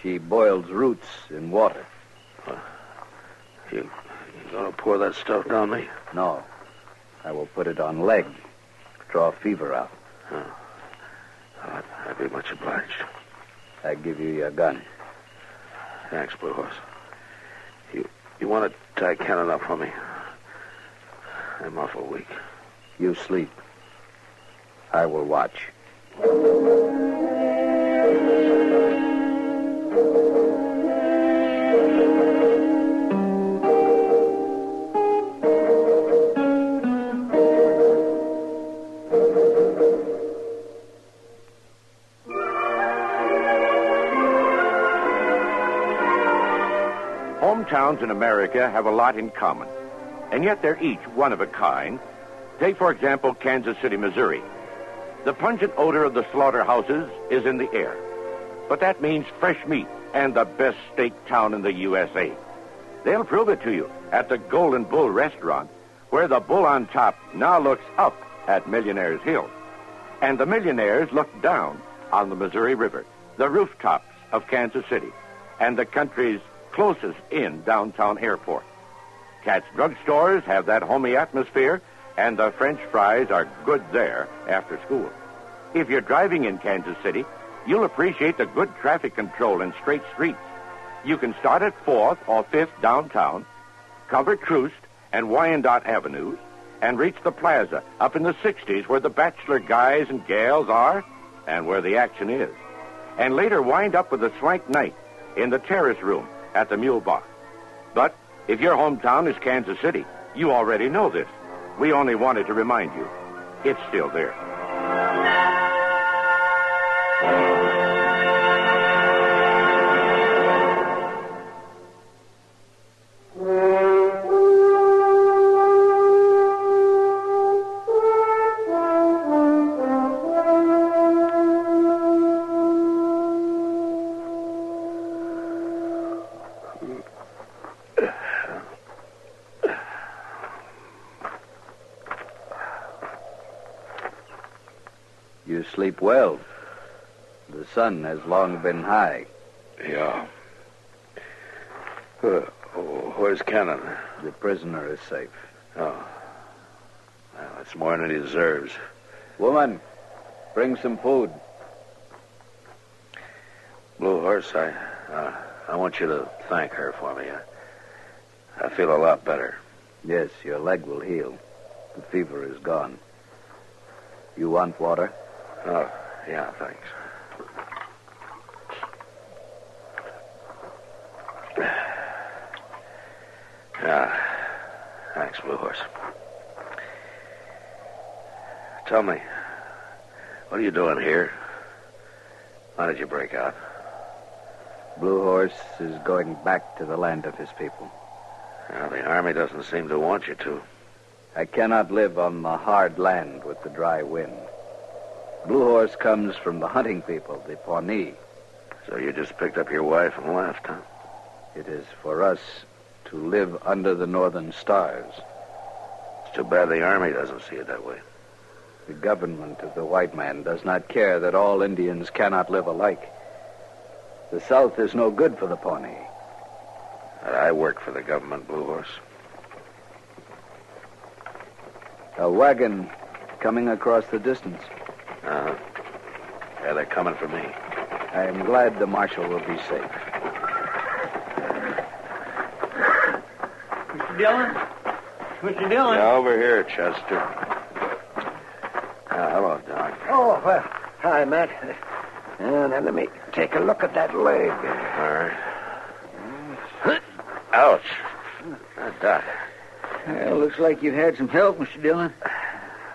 She boils roots in water. You going to pour that stuff down me? No. I will put it on leg. Draw fever out. Oh. I'd be much obliged. I give you your gun. Thanks, Blue Horse. You want to tie Cannon up for me? I'm awful weak. You sleep. I will watch. Hometowns in America have a lot in common, and yet they're each one of a kind. Take, for example, Kansas City, Missouri. The pungent odor of the slaughterhouses is in the air, but that means fresh meat and the best steak town in the USA. They'll prove it to you at the Golden Bull restaurant, where the bull on top now looks up at Millionaire's Hill, and the millionaires look down on the Missouri River, the rooftops of Kansas City, and the country's closest in downtown airport. Cat's drugstores have that homey atmosphere, and the French fries are good there after school. If you're driving in Kansas City, you'll appreciate the good traffic control and straight streets. You can start at 4th or 5th downtown, cover Troost and Wyandotte Avenues, and reach the plaza up in the 60s where the bachelor guys and gals are and where the action is. And later wind up with a swank night in the terrace room at the Mule Bar. But if your hometown is Kansas City, you already know this. We only wanted to remind you. It's still there. You sleep well. The sun has long been high. Yeah. Where's Cannon? The prisoner is safe. Oh. Well, that's more than he deserves. Woman, bring some food. Blue Horse, I want you to thank her for me. I feel a lot better. Yes, your leg will heal. The fever is gone. You want water? Oh, yeah, thanks. Yeah, thanks, Blue Horse. Tell me, what are you doing here? Why did you break out? Blue Horse is going back to the land of his people. Well, the Army doesn't seem to want you to. I cannot live on the hard land with the dry wind. Blue Horse comes from the hunting people, the Pawnee. So you just picked up your wife and left, huh? It is for us to live under the northern stars. It's too bad the Army doesn't see it that way. The government of the white man does not care that all Indians cannot live alike. The South is no good for the Pawnee. I work for the government, Blue Horse. A wagon coming across the distance. Uh-huh. Yeah, they're coming for me. I am glad the marshal will be safe. Mr. Dillon? Mr. Dillon? Yeah, over here, Chester. Hello, Doc. Oh, well, hi, Matt. Now, let me take a look at that leg. All right. Ouch. Doc. Well, looks like you've had some help, Mr. Dillon.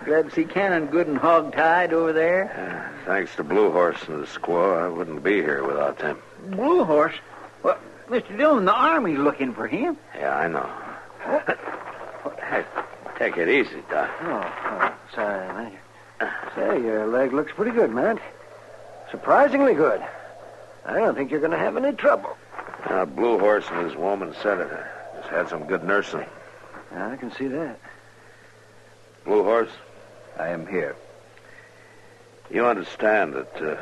Glad to see Cannon good and hog-tied over there. Thanks to Blue Horse and the squaw, I wouldn't be here without them. Blue Horse? Well, Mr. Dillon, the Army's looking for him. Yeah, I know. Hey, take it easy, Doc. Oh, sorry, Matt. Say, your leg looks pretty good, Matt. Surprisingly good. I don't think you're going to have any trouble. Blue Horse and his woman said it. Just had some good nursing. I can see that. Blue Horse? I am here. You understand that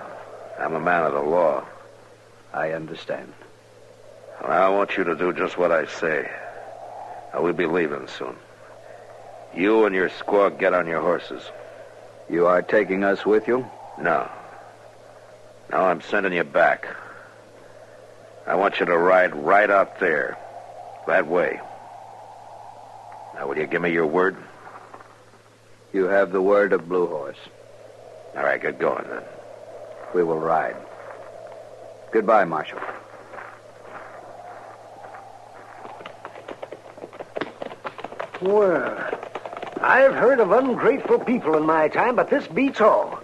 I'm a man of the law. I understand. Well, I want you to do just what I say. We'll be leaving soon. You and your squaw get on your horses. You are taking us with you? No. No, I'm sending you back. I want you to ride right out there. That way. Now, will you give me your word? You have the word of Blue Horse. All right, get going then. We will ride. Goodbye, Marshal. Well, I've heard of ungrateful people in my time, but this beats all.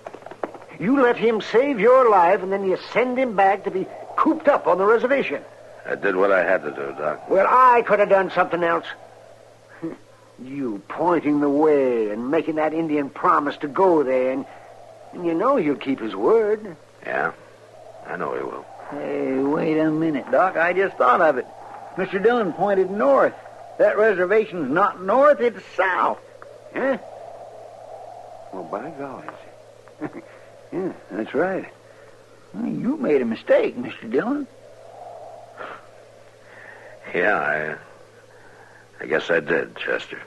You let him save your life, and then you send him back to be cooped up on the reservation. I did what I had to do, Doc. Well, I could have done something else. You pointing the way and making that Indian promise to go there, and you know he'll keep his word. Yeah, I know he will. Hey, wait a minute, Doc. I just thought of it. Mr. Dillon pointed north. That reservation's not north, it's south. Huh? Well, by golly. Yeah, that's right. Well, you made a mistake, Mr. Dillon. Yeah, I guess I did, Chester.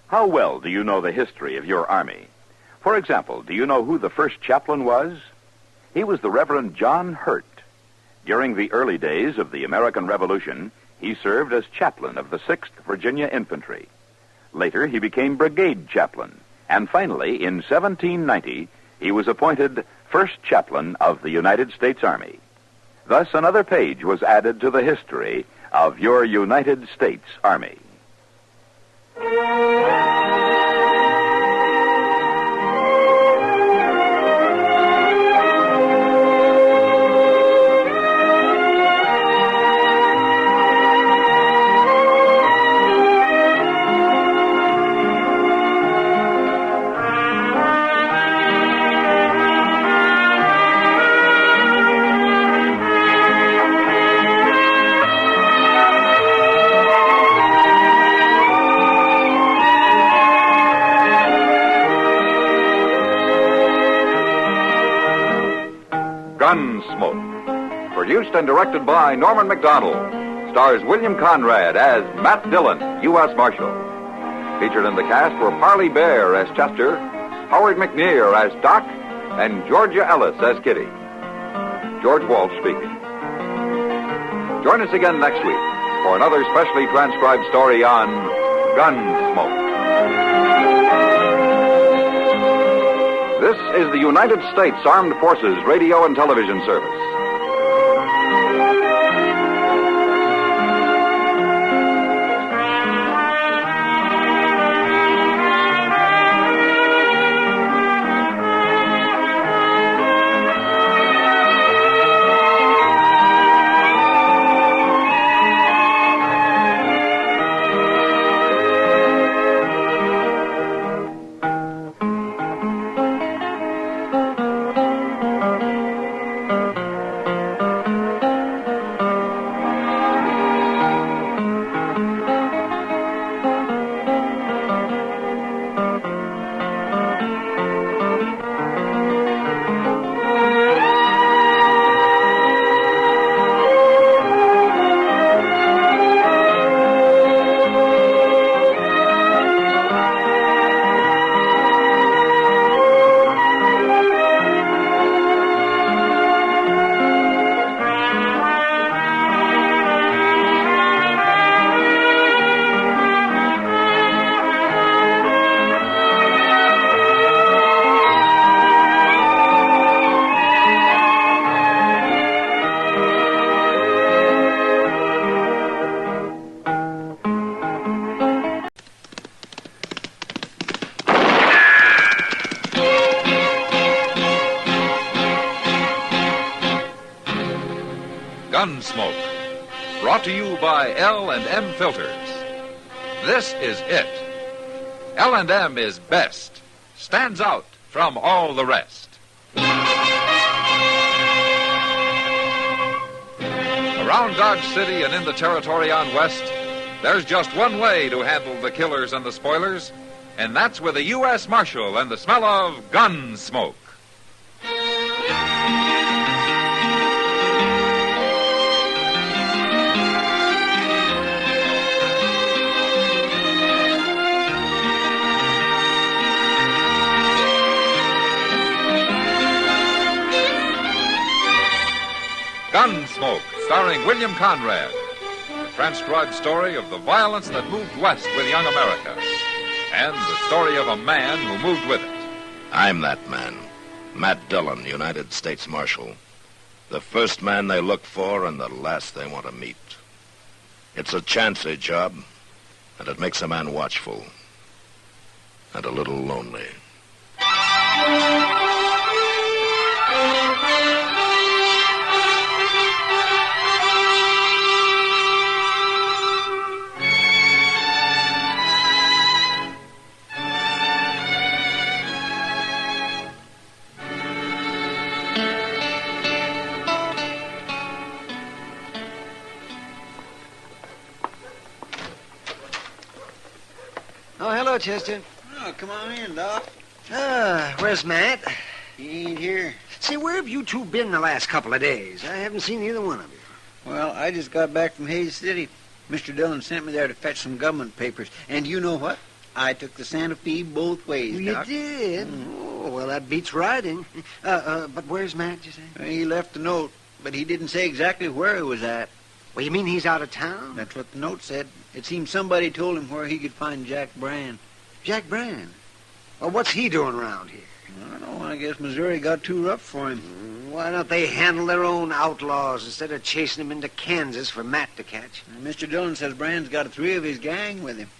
How well do you know the history of your army? For example, do you know who the first chaplain was? He was the Reverend John Hurt. During the early days of the American Revolution, he served as chaplain of the 6th Virginia Infantry. Later, he became brigade chaplain, and finally, in 1790, he was appointed first chaplain of the United States Army. Thus, another page was added to the history of your United States Army. Gunsmoke, produced and directed by Norman McDonald, stars William Conrad as Matt Dillon, U.S. Marshal. Featured in the cast were Parley Bear as Chester, Howard McNear as Doc, and Georgia Ellis as Kitty. George Walsh speaking. Join us again next week for another specially transcribed story on Gunsmoke. This is the United States Armed Forces Radio and Television Service. Gunsmoke, brought to you by L&M Filters. This is it. L&M is best, stands out from all the rest. Around Dodge City and in the territory on West, there's just one way to handle the killers and the spoilers, and that's with a U.S. Marshal and the smell of Gunsmoke. Gunsmoke, starring William Conrad. The transcribed story of the violence that moved west with young America. And the story of a man who moved with it. I'm that man. Matt Dillon, United States Marshal. The first man they look for and the last they want to meet. It's a chancy job, and it makes a man watchful. And a little lonely. Oh, hello, Chester. Oh, come on in, Doc. Where's Matt? He ain't here. Say, where have you two been the last couple of days? I haven't seen either one of you. Well, I just got back from Hayes City. Mr. Dillon sent me there to fetch some government papers. And you know what? I took the Santa Fe both ways, You Doc. did? Oh, well, that beats riding. But where's Matt, you say? He left a note, but he didn't say exactly where he was at. Well, you mean he's out of town? That's what the note said. It seems somebody told him where he could find Jack Brand. Jack Brand? Well, what's he doing around here? I don't know. I guess Missouri got too rough for him. Why don't they handle their own outlaws instead of chasing them into Kansas for Matt to catch? Mr. Dillon says Brand's got 3 of his gang with him.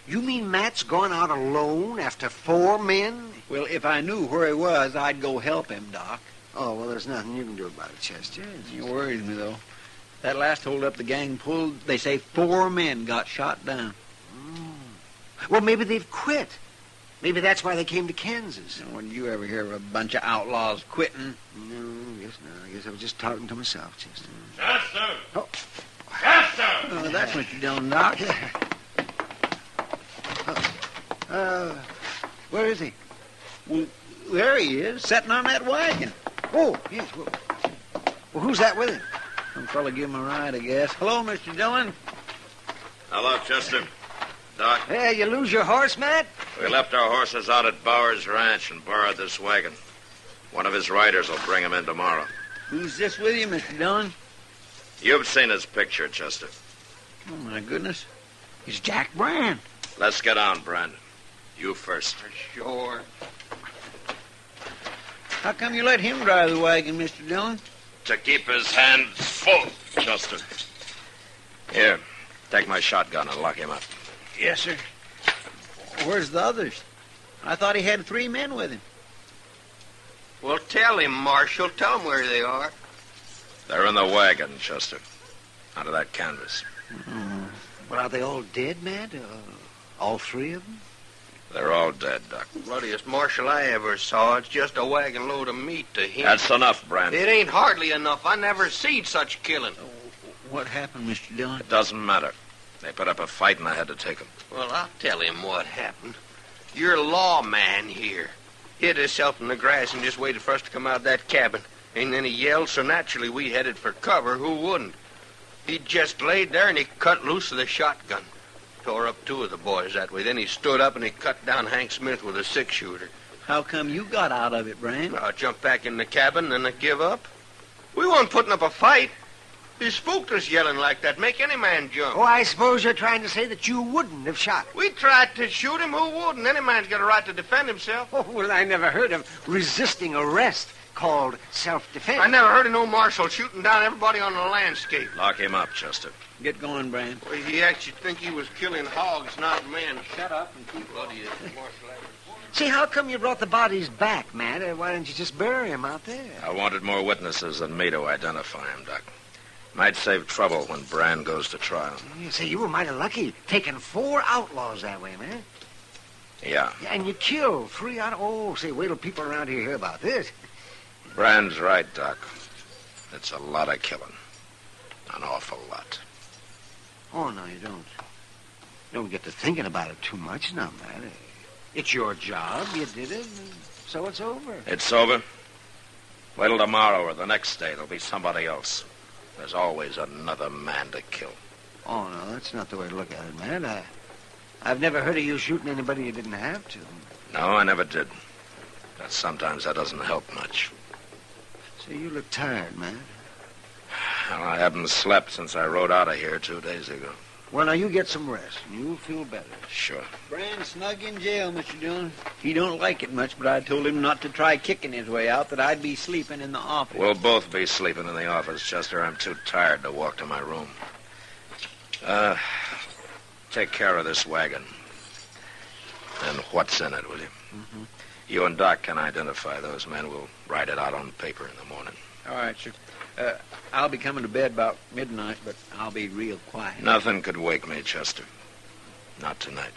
You mean Matt's gone out alone after 4 men? Well, if I knew where he was, I'd go help him, Doc. Oh, well, there's nothing you can do about it, Chester. It worries me, though. That last holdup the gang pulled, they say 4 men got shot down. Well, maybe they've quit. Maybe that's why they came to Kansas. Now, when did you ever hear of a bunch of outlaws quitting? No, I guess not. I guess I was just talking to myself, Chester. Chester! Oh. Chester! Oh, that's Mr. Dillon, Doc. Where is he? Well, there he is, sitting on that wagon. Oh, yes. Well, who's that with him? Some fella give him a ride, I guess. Hello, Mr. Dillon. Hello, Chester. Doc. Hey, you lose your horse, Matt? We left our horses out at Bauer's Ranch and borrowed this wagon. One of his riders will bring him in tomorrow. Who's this with you, Mr. Dillon? You've seen his picture, Chester. Oh, my goodness. It's Jack Brand. Let's get on, Brandon. You first. Sure. How come you let him drive the wagon, Mr. Dillon? To keep his hands full, Chester. Here, take my shotgun and lock him up. Yes, sir. Where's the others? I thought he had 3 men with him. Well, tell him, Marshal. Tell him where they are. They're in the wagon, Chester. Under that canvas. Well, are they all dead, Matt? All 3 of them? They're all dead, Doc. Bloodiest marshal I ever saw. It's just a wagon load of meat to him. That's enough, Brandon. It ain't hardly enough. I never seen such killing. What happened, Mr. Dillon? It doesn't matter. They put up a fight and I had to take them. Well, I'll tell him what happened. You're a lawman here. Hid himself in the grass and just waited for us to come out of that cabin. And then he yelled, so naturally we headed for cover. Who wouldn't? He just laid there and he cut loose of the shotgun. Tore up 2 of the boys that way. Then he stood up and he cut down Hank Smith with a 6-shooter. How come you got out of it, Brand? I jumped back in the cabin and I give up. We weren't putting up a fight. He spooked us yelling like that. Make any man jump. Oh, I suppose you're trying to say that you wouldn't have shot him. We tried to shoot him. Who wouldn't? Any man's got a right to defend himself. Oh, well, I never heard of resisting arrest called self-defense. I never heard of no marshal shooting down everybody on the landscape. Lock him up, Chester. Get going, Brand. Well, he actually think he was killing hogs, not men. Shut up and keep bloodiest marshal ever. See, how come you brought the bodies back, Matt? Why didn't you just bury them out there? I wanted more witnesses than me to identify him, Doc. Might save trouble when Brand goes to trial. You say you were mighty lucky, taking 4 outlaws that way, man. Yeah. And you killed 3 out of... Oh, say, wait till people around here hear about this. Brand's right, Doc. It's a lot of killing. An awful lot. Oh, no, you don't. Don't get to thinking about it too much, now, man. It's your job. You did it, and so it's over. It's over? Wait till tomorrow or the next day. There'll be somebody else. There's always another man to kill. Oh, no, that's not the way to look at it, man. I've never heard of you shooting anybody you didn't have to. No, I never did. But sometimes that doesn't help much. Say, you look tired, man. Well, I haven't slept since I rode out of here 2 days ago. Well, now you get some rest. You'll feel better. Sure. Brand's snug in jail, Mr. Dillon. He don't like it much, but I told him not to try kicking his way out, that I'd be sleeping in the office. We'll both be sleeping in the office, Chester. I'm too tired to walk to my room. Take care of this wagon. And what's in it, will you? Mm-hmm. You and Doc can identify those men. We'll write it out on paper in the morning. All right, sir. I'll be coming to bed about midnight, but I'll be real quiet. Nothing could wake me, Chester. Not tonight.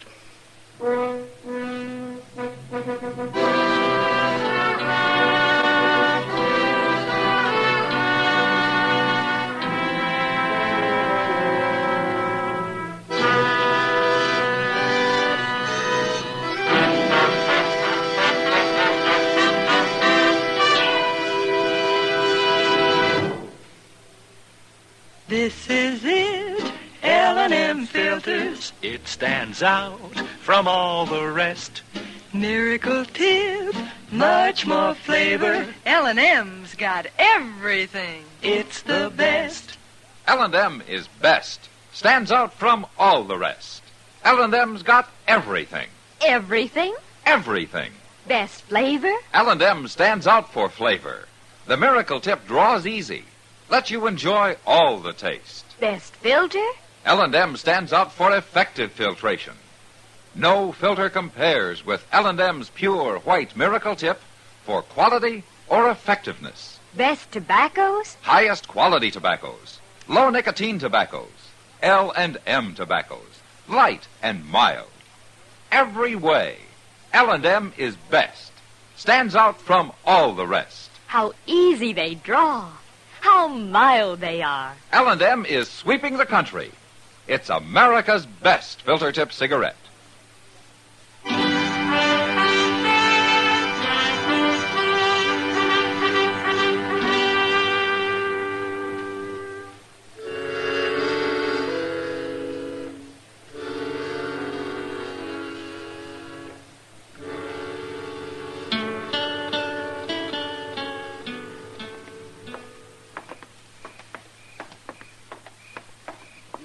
This is it, L&M filters. It stands out from all the rest. Miracle tip, much more flavor. L&M's got everything. It's the best. L&M is best. Stands out from all the rest. L&M's got everything. Everything? Everything. Best flavor? L&M stands out for flavor. The Miracle Tip draws easy. Lets you enjoy all the taste. Best filter? L&M stands out for effective filtration. No filter compares with L&M's pure white Miracle Tip for quality or effectiveness. Best tobaccos? Highest quality tobaccos. Low nicotine tobaccos. L&M tobaccos. Light and mild. Every way, L&M is best. Stands out from all the rest. How easy they draw. How mild they are. L&M is sweeping the country. It's America's best filter tip cigarette.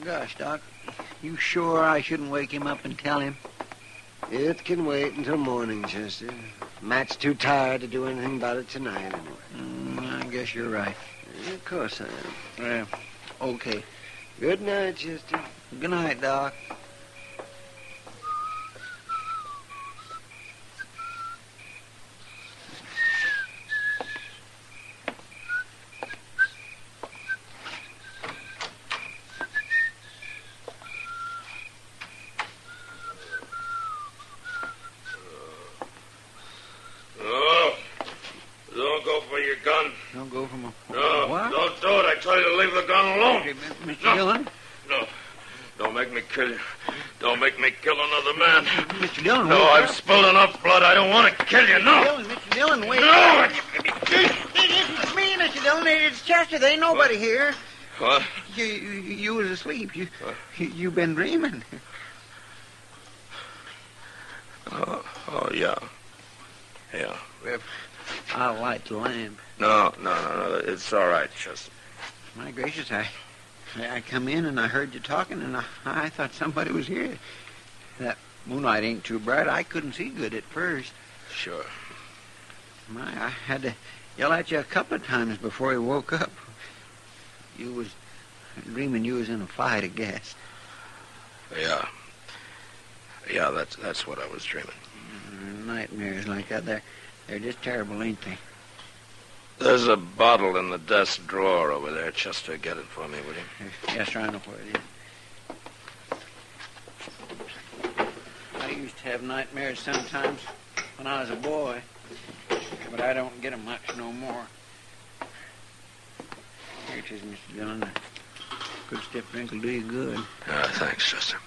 Gosh, Doc, you sure I shouldn't wake him up and tell him? It can wait until morning, Chester. Matt's too tired to do anything about it tonight, anyway. I guess you're right. Of course I am. Okay. Good night, Chester. Good night, Doc. Don't go for my... No, What? don't do it. I tell you to leave the gun alone. Okay, Mr. Dillon? No. Don't make me kill you. Don't make me kill another man. Mr. Dillon, No, I've spilled enough blood. I don't want to kill you. No. Mr. Dillon, wait. No! It's me, Mr. Dillon. It's Chester. There ain't nobody here. What? You was asleep. You've been dreaming. Oh, yeah. Yeah. I'll light the lamp. No. It's all right, Chester. My gracious, I come in and I heard you talking, and I thought somebody was here. That moonlight ain't too bright. I couldn't see good at first. Sure. I had to yell at you a couple of times before you woke up. You was dreaming you was in a fight, I guess. Yeah. Yeah, that's what I was dreaming. Nightmares like that, they're just terrible, ain't they? There's a bottle in the desk drawer over there. Chester, get it for me, will you? Yes, sir, I know where it is. I used to have nightmares sometimes when I was a boy, but I don't get them much no more. Here it is, Mr. Dillon. A good stiff drink will do you good. Thanks, Chester.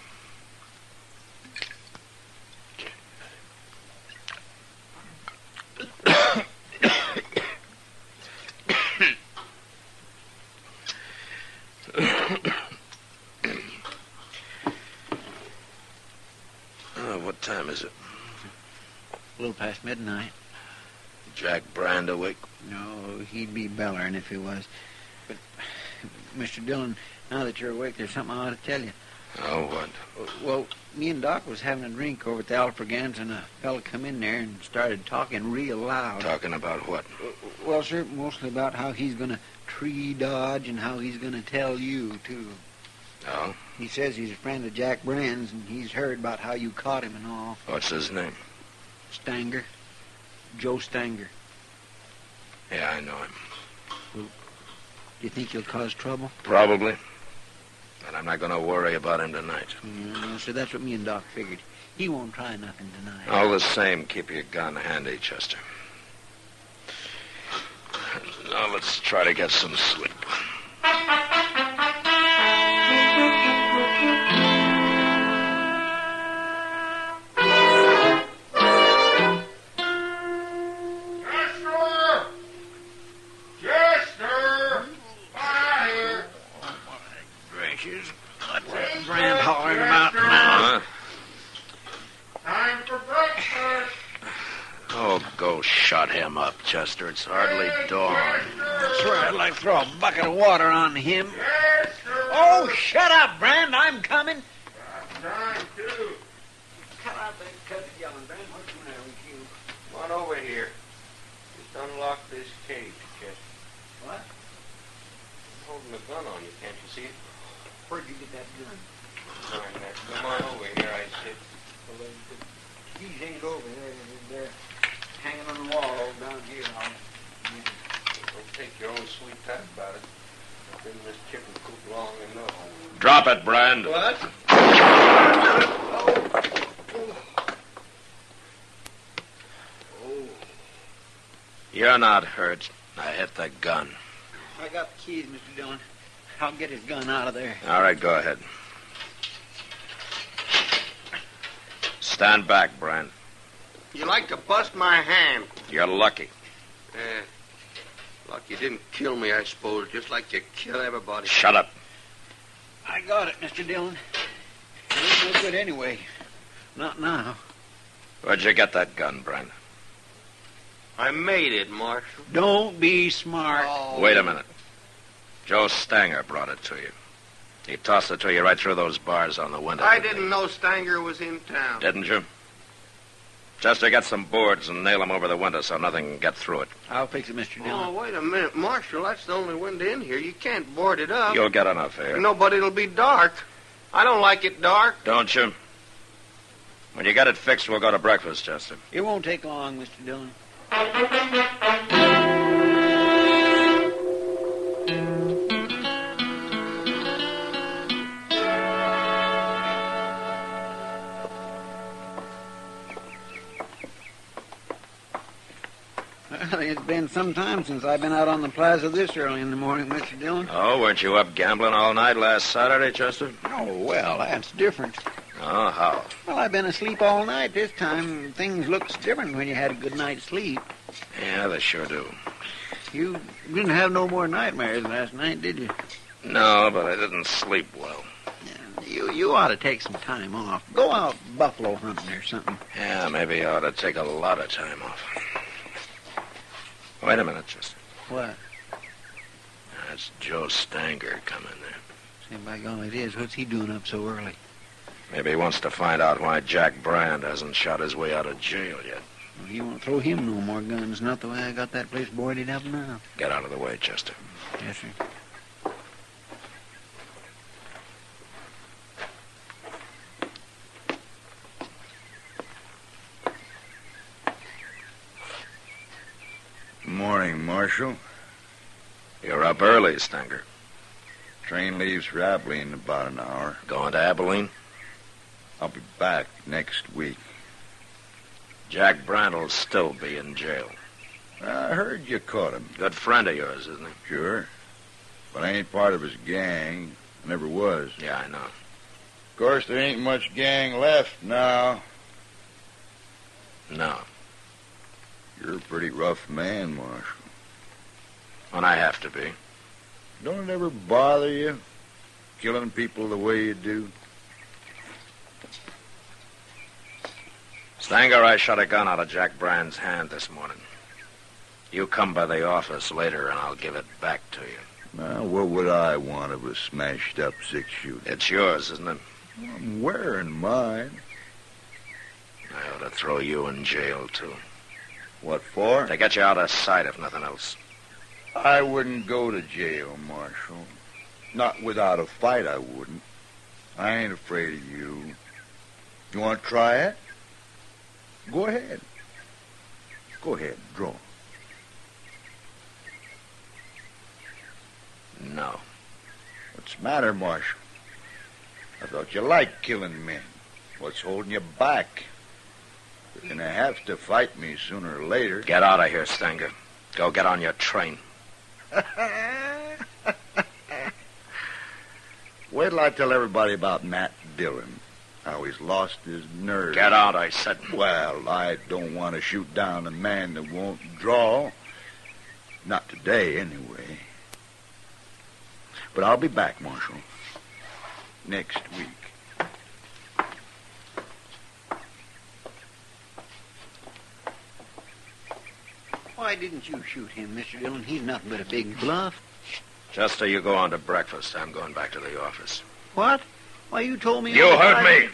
What time is it? A little past midnight. Jack Brand awake? No, he'd be bellering if he was. But Mr. Dillon, now that you're awake, there's something I ought to tell you. Oh, what? Well, me and Doc was having a drink over at the Alfregans, and a fella come in there and started talking real loud. Talking about what? Well, sir, mostly about how he's going to tree Dodge and how he's going to tell you, too. Oh? He says he's a friend of Jack Brand's, and he's heard about how you caught him and all. What's his name? Stanger. Joe Stanger. Yeah, I know him. Well, do you think he'll cause trouble? Probably. But I'm not going to worry about him tonight. Yeah, so that's what me and Doc figured. He won't try nothing tonight. All the same, keep your gun handy, Chester. Now let's try to get some sleep. Chester, it's hardly dawn. I swear I'd like to throw a bucket of water on him. Yes, oh, shut up, Brand. I'm coming. I'm trying to. Cut out that cut yelling, Brand. What's the matter with you? Come on over here. Just unlock this cage, Chester. What? I'm holding a gun on you. Can't you see it? Where'd you get that gun? Behind that. Come on over here, I said. Well, the keys ain't over there. They're hanging on the wall down here. Don't take your own sweet time about it. I've been in this chicken coop long enough. Drop it, Brand. What? You're not hurt. I hit the gun. I got the keys, Mr. Dillon. I'll get his gun out of there. All right, go ahead. Stand back, Brand. You like to bust my hand. You're lucky. Lucky you didn't kill me, I suppose, just like you kill everybody. Shut up. I got it, Mr. Dillon. It ain't no good anyway. Not now. Where'd you get that gun, Brand? I made it, Marshal. Don't be smart. Oh. Wait a minute. Joe Stanger brought it to you. He tossed it to you right through those bars on the window. I didn't know Stanger was in town. Didn't you? Chester, get some boards and nail them over the window so nothing can get through it. I'll fix it, Mr. Dillon. Oh, wait a minute, Marshal. That's the only window in here. You can't board it up. You'll get enough here. Nobody'll be dark. I don't like it dark. Don't you? When you get it fixed, we'll go to breakfast, Chester. It won't take long, Mr. Dillon. Well, it's been some time since I've been out on the plaza this early in the morning, Mr. Dillon. Oh, weren't you up gambling all night last Saturday, Chester? Oh, well, that's different. Oh, how? Well, I've been asleep all night this time. Things looks different when you had a good night's sleep. Yeah, they sure do. You didn't have no more nightmares last night, did you? No, but I didn't sleep well. Yeah, you ought to take some time off. Go out buffalo hunting or something. Yeah, maybe I ought to take a lot of time off. Wait a minute, Chester. What? That's Joe Stanger coming there. Say, by golly, it is. What's he doing up so early? Maybe he wants to find out why Jack Brand hasn't shot his way out of jail yet. Well, he won't throw him no more guns, not the way I got that place boarded up now. Get out of the way, Chester. Yes, sir. Morning, Marshal. You're up early, Stanger. Train leaves for Abilene in about an hour. Going to Abilene? I'll be back next week. Jack Brand will still be in jail. I heard you caught him. Good friend of yours, isn't he? Sure. But I ain't part of his gang. I never was. Yeah, I know. Of course, there ain't much gang left now. No. You're a pretty rough man, Marshal. When I have to be. Don't it ever bother you, killing people the way you do? Stanger, I shot a gun out of Jack Brand's hand this morning. You come by the office later and I'll give it back to you. Now, what would I want of a smashed-up six-shooter? It's yours, isn't it? I'm wearing mine. I ought to throw you in jail, too. What for? To get you out of sight, if nothing else. I wouldn't go to jail, Marshal. Not without a fight, I wouldn't. I ain't afraid of you. You want to try it? Go ahead. Go ahead, draw. No. What's the matter, Marshal? I thought you liked killing men. What's holding you back? You're gonna have to fight me sooner or later. Get out of here, Stanger. Go get on your train. Wait till I tell everybody about Matt Dillon. How he's lost his nerve. Get out, I said. Well, I don't want to shoot down a man that won't draw. Not today, anyway. But I'll be back, Marshal. Next week. Why didn't you shoot him, Mr. Dillon? He's nothing but a big bluff. Chester, you go on to breakfast. I'm going back to the office. What? Why, you told me... You heard me.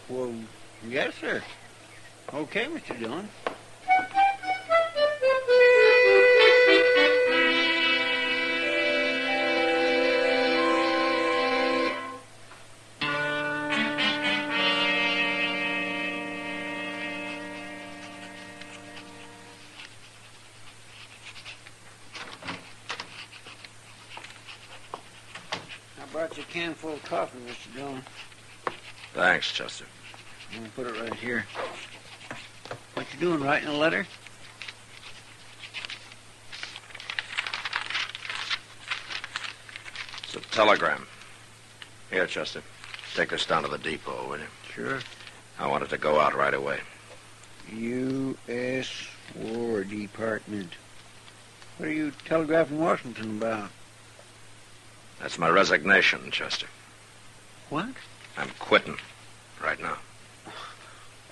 Well, yes, sir. Okay, Mr. Dillon. Brought you a can full of coffee, Mr. Dillon. Thanks, Chester. I'm going to put it right here. What you doing, writing a letter? It's a telegram. Here, Chester. Take this down to the depot, will you? Sure. I want it to go out right away. U.S. War Department. What are you telegraphing Washington about? That's my resignation, Chester. What? I'm quitting right now.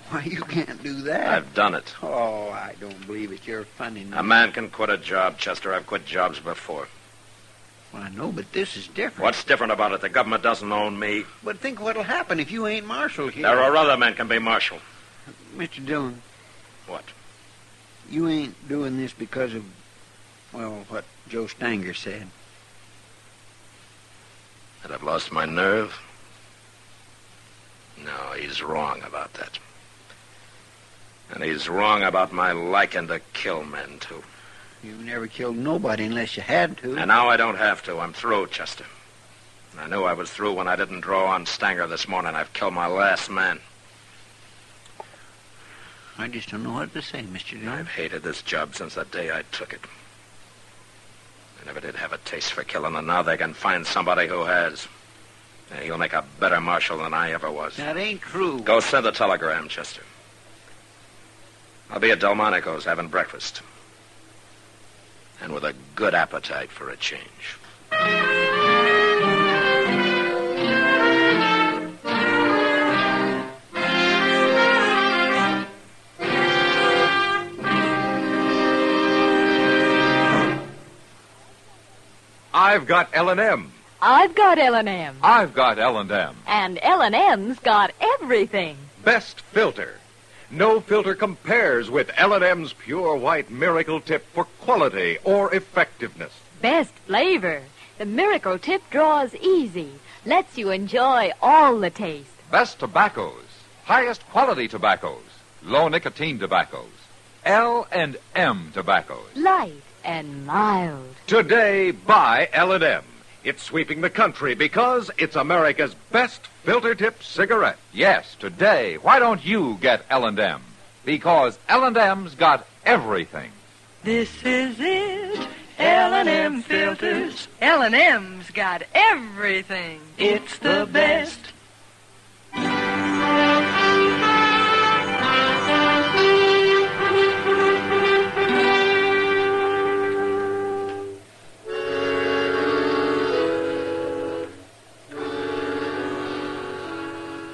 Why, you can't do that. I've done it. Oh, I don't believe it. You're funny. A man can quit a job, Chester. I've quit jobs before. Well, I know, but this is different. What's different about it? The government doesn't own me. But think what'll happen if you ain't marshal here. There are other men can be marshal. Mr. Dillon. What? You ain't doing this because of, well, what Joe Stanger said. That I've lost my nerve? No, he's wrong about that. And he's wrong about my liking to kill men, too. You've never killed nobody unless you had to. And now I don't have to. I'm through, Chester. I knew I was through when I didn't draw on Stanger this morning. I've killed my last man. I just don't know what to say, Mr. Dillon. I've hated this job since the day I took it. I never did have a taste for killing, and now they can find somebody who has. And he'll make a better marshal than I ever was. That ain't true. Go send a telegram, Chester. I'll be at Delmonico's having breakfast. And with a good appetite for a change. I've got L&M. I've got L&M. I've got L&M. And L&M's got everything. Best filter. No filter compares with L&M's pure white miracle tip for quality or effectiveness. Best flavor. The miracle tip draws easy. Lets you enjoy all the taste. Best tobaccos. Highest quality tobaccos. Low nicotine tobaccos. L&M tobaccos. Light and mild. Today, buy L&M. It's sweeping the country because it's America's best filter tip cigarette. Yes, today, why don't you get L&M? Because L&M's got everything. This is it. L&M filters. L&M's got everything. It's the best.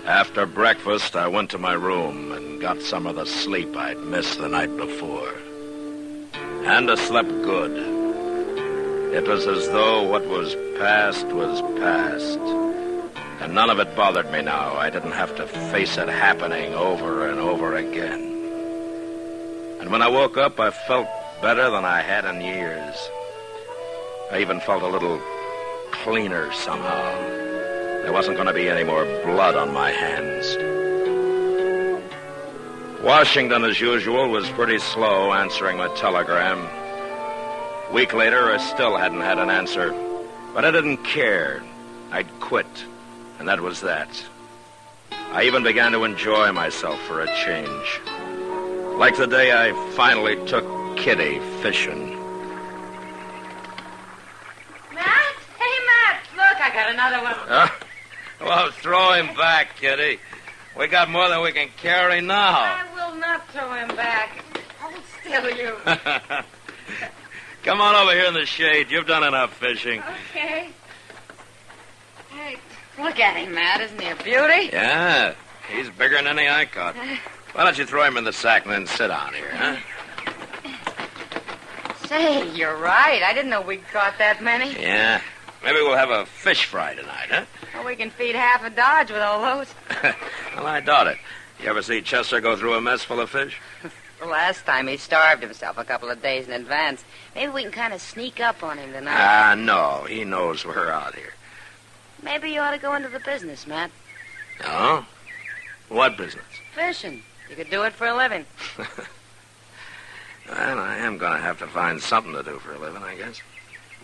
After breakfast, I went to my room and got some of the sleep I'd missed the night before. And I slept good. It was as though what was past, and none of it bothered me now. I didn't have to face it happening over and over again. And when I woke up, I felt better than I had in years. I even felt a little cleaner somehow. There wasn't going to be any more blood on my hands. Washington, as usual, was pretty slow answering my telegram. A week later, I still hadn't had an answer. But I didn't care. I'd quit, and that was that. I even began to enjoy myself for a change. Like the day I finally took Kitty fishing. Matt? Hey, Matt! Look, I got another one. Well, throw him back, Kitty. We got more than we can carry now. I will not throw him back. Hold still, you. Come on over here in the shade. You've done enough fishing. Okay. Hey, look at him, Matt. Isn't he a beauty? Yeah, he's bigger than any I caught. Why don't you throw him in the sack and then sit down here, huh? Say, you're right. I didn't know we'd caught that many. Yeah. Maybe we'll have a fish fry tonight, huh? Well, we can feed half a Dodge with all those. Well, I doubt it. You ever see Chester go through a mess full of fish? The last time he starved himself a couple of days in advance. Maybe we can kind of sneak up on him tonight. No. He knows we're out here. Maybe you ought to go into the business, Matt. Oh? What business? Fishing. You could do it for a living. Well, I am going to have to find something to do for a living, I guess.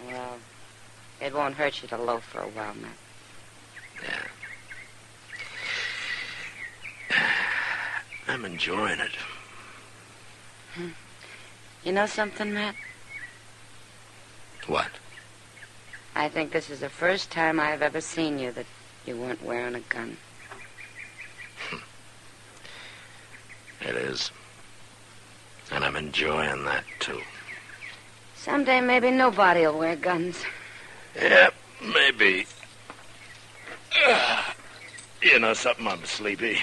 Well, it won't hurt you to loaf for a while, Matt. Yeah. I'm enjoying it. You know something, Matt? What? I think this is the first time I've ever seen you that you weren't wearing a gun. It is. And I'm enjoying that, too. Someday maybe nobody will wear guns. Yeah, maybe. You know something? I'm sleepy.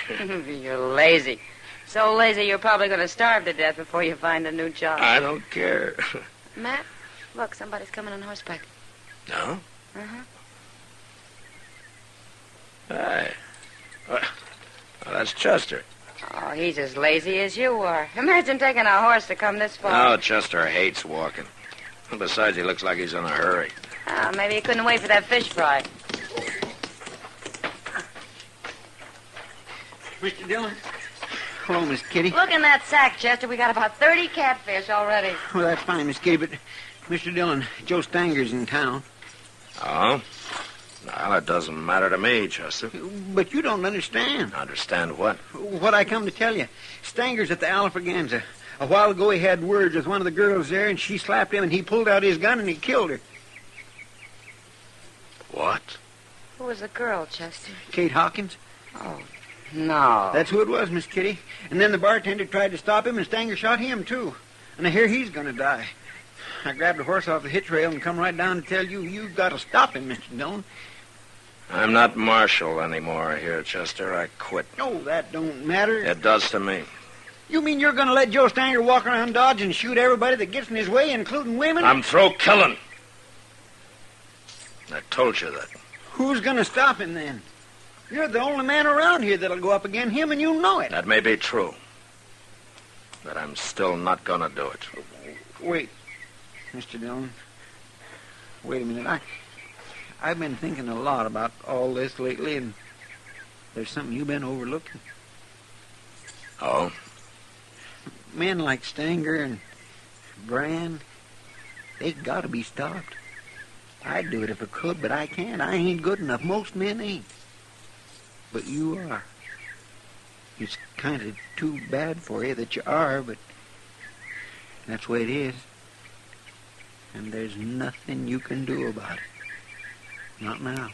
You're lazy. So lazy you're probably going to starve to death before you find a new job. I don't care. Matt, look, somebody's coming on horseback. No? Uh-huh. Hey. Well, that's Chester. Oh, he's as lazy as you are. Imagine taking a horse to come this far. Oh, Chester hates walking. And besides, he looks like he's in a hurry. Oh, maybe he couldn't wait for that fish fry. Mr. Dillon? Hello, Miss Kitty. Look in that sack, Chester. We got about 30 catfish already. Well, that's fine, Miss Kitty, but Mr. Dillon, Joe Stanger's in town. Oh? Well, it doesn't matter to me, Chester. But you don't understand. Understand what? What I come to tell you. Stanger's at the Alfraganza. A while ago he had words with one of the girls there, and she slapped him, and he pulled out his gun, and he killed her. What? Who was the girl, Chester? Kate Hawkins. Oh, no. That's who it was, Miss Kitty. And then the bartender tried to stop him, and Stanger shot him, too. And I hear he's going to die. I grabbed the horse off the hitch rail and come right down to tell you, you've got to stop him, Mr. Dillon. I'm not marshal anymore here, Chester. I quit. No, that don't matter. It does to me. You mean you're going to let Joe Stanger walk around Dodge and shoot everybody that gets in his way, including women? I'm through killing. I told you that. Who's going to stop him, then? You're the only man around here that'll go up against him, and you know it. That may be true. But I'm still not going to do it. Wait, Mr. Dillon. Wait a minute. I've been thinking a lot about all this lately, and there's something you've been overlooking. Oh? Men like Stanger and Brand, they got to be stopped. I'd do it if I could, but I can't. I ain't good enough. Most men ain't. But you are. It's kind of too bad for you that you are, but that's the way it is. And there's nothing you can do about it. Not now.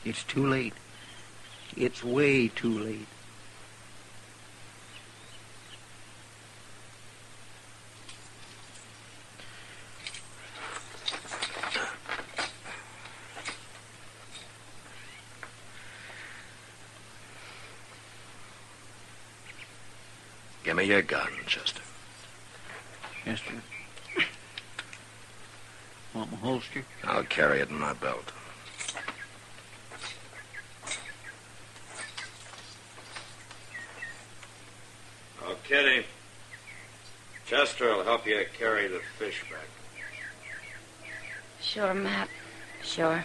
It's too late. It's way too late. Give me your gun, Chester. Chester. Want my holster? I'll carry it in my belt. Oh, Kitty. Chester will help you carry the fish back. Sure, Matt. Sure.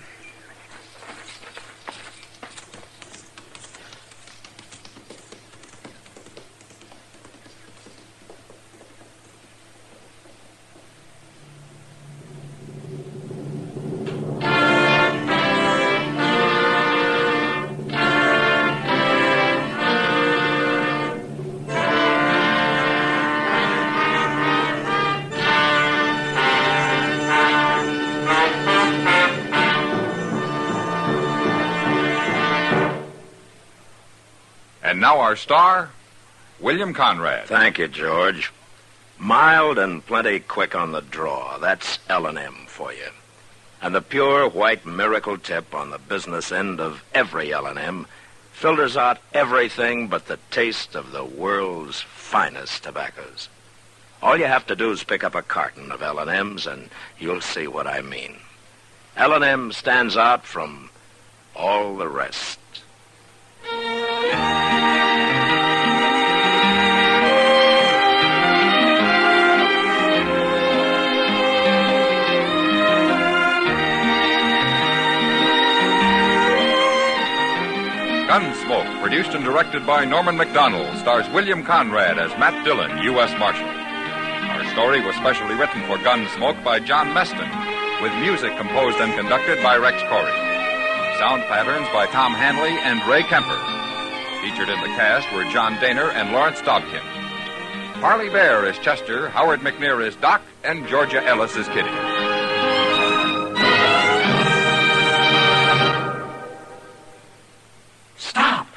And now our star, William Conrad. Thank you, George. Mild and plenty quick on the draw. That's L&M for you. And the pure white miracle tip on the business end of every L&M filters out everything but the taste of the world's finest tobaccos. All you have to do is pick up a carton of L&Ms and you'll see what I mean. L&M stands out from all the rest. Gunsmoke, produced and directed by Norman Macdonald, stars William Conrad as Matt Dillon, U.S. Marshal. Our story was specially written for Gunsmoke by John Meston, with music composed and conducted by Rex Corey. Sound patterns by Tom Hanley and Ray Kemper. Featured in the cast were John Daner and Lawrence Dobkin. Harley Bear is Chester, Howard McNear is Doc, and Georgia Ellis is Kitty. Stop.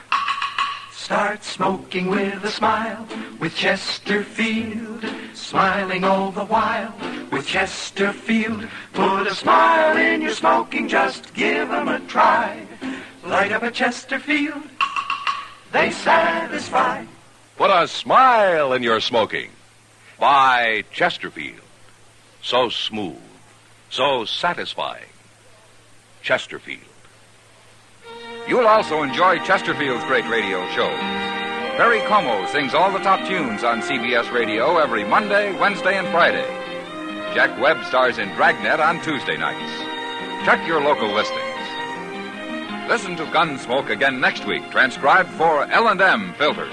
Start smoking with a smile with Chesterfield. Smiling all the while with Chesterfield. Put a smile in your smoking, just give 'em a try. Light up a Chesterfield, they satisfy. Put a smile in your smoking. Buy Chesterfield. So smooth, so satisfying. Chesterfield. You'll also enjoy Chesterfield's great radio shows. Perry Como sings all the top tunes on CBS Radio every Monday, Wednesday, and Friday. Jack Webb stars in Dragnet on Tuesday nights. Check your local listings. Listen to Gunsmoke again next week, transcribed for L&M Filters.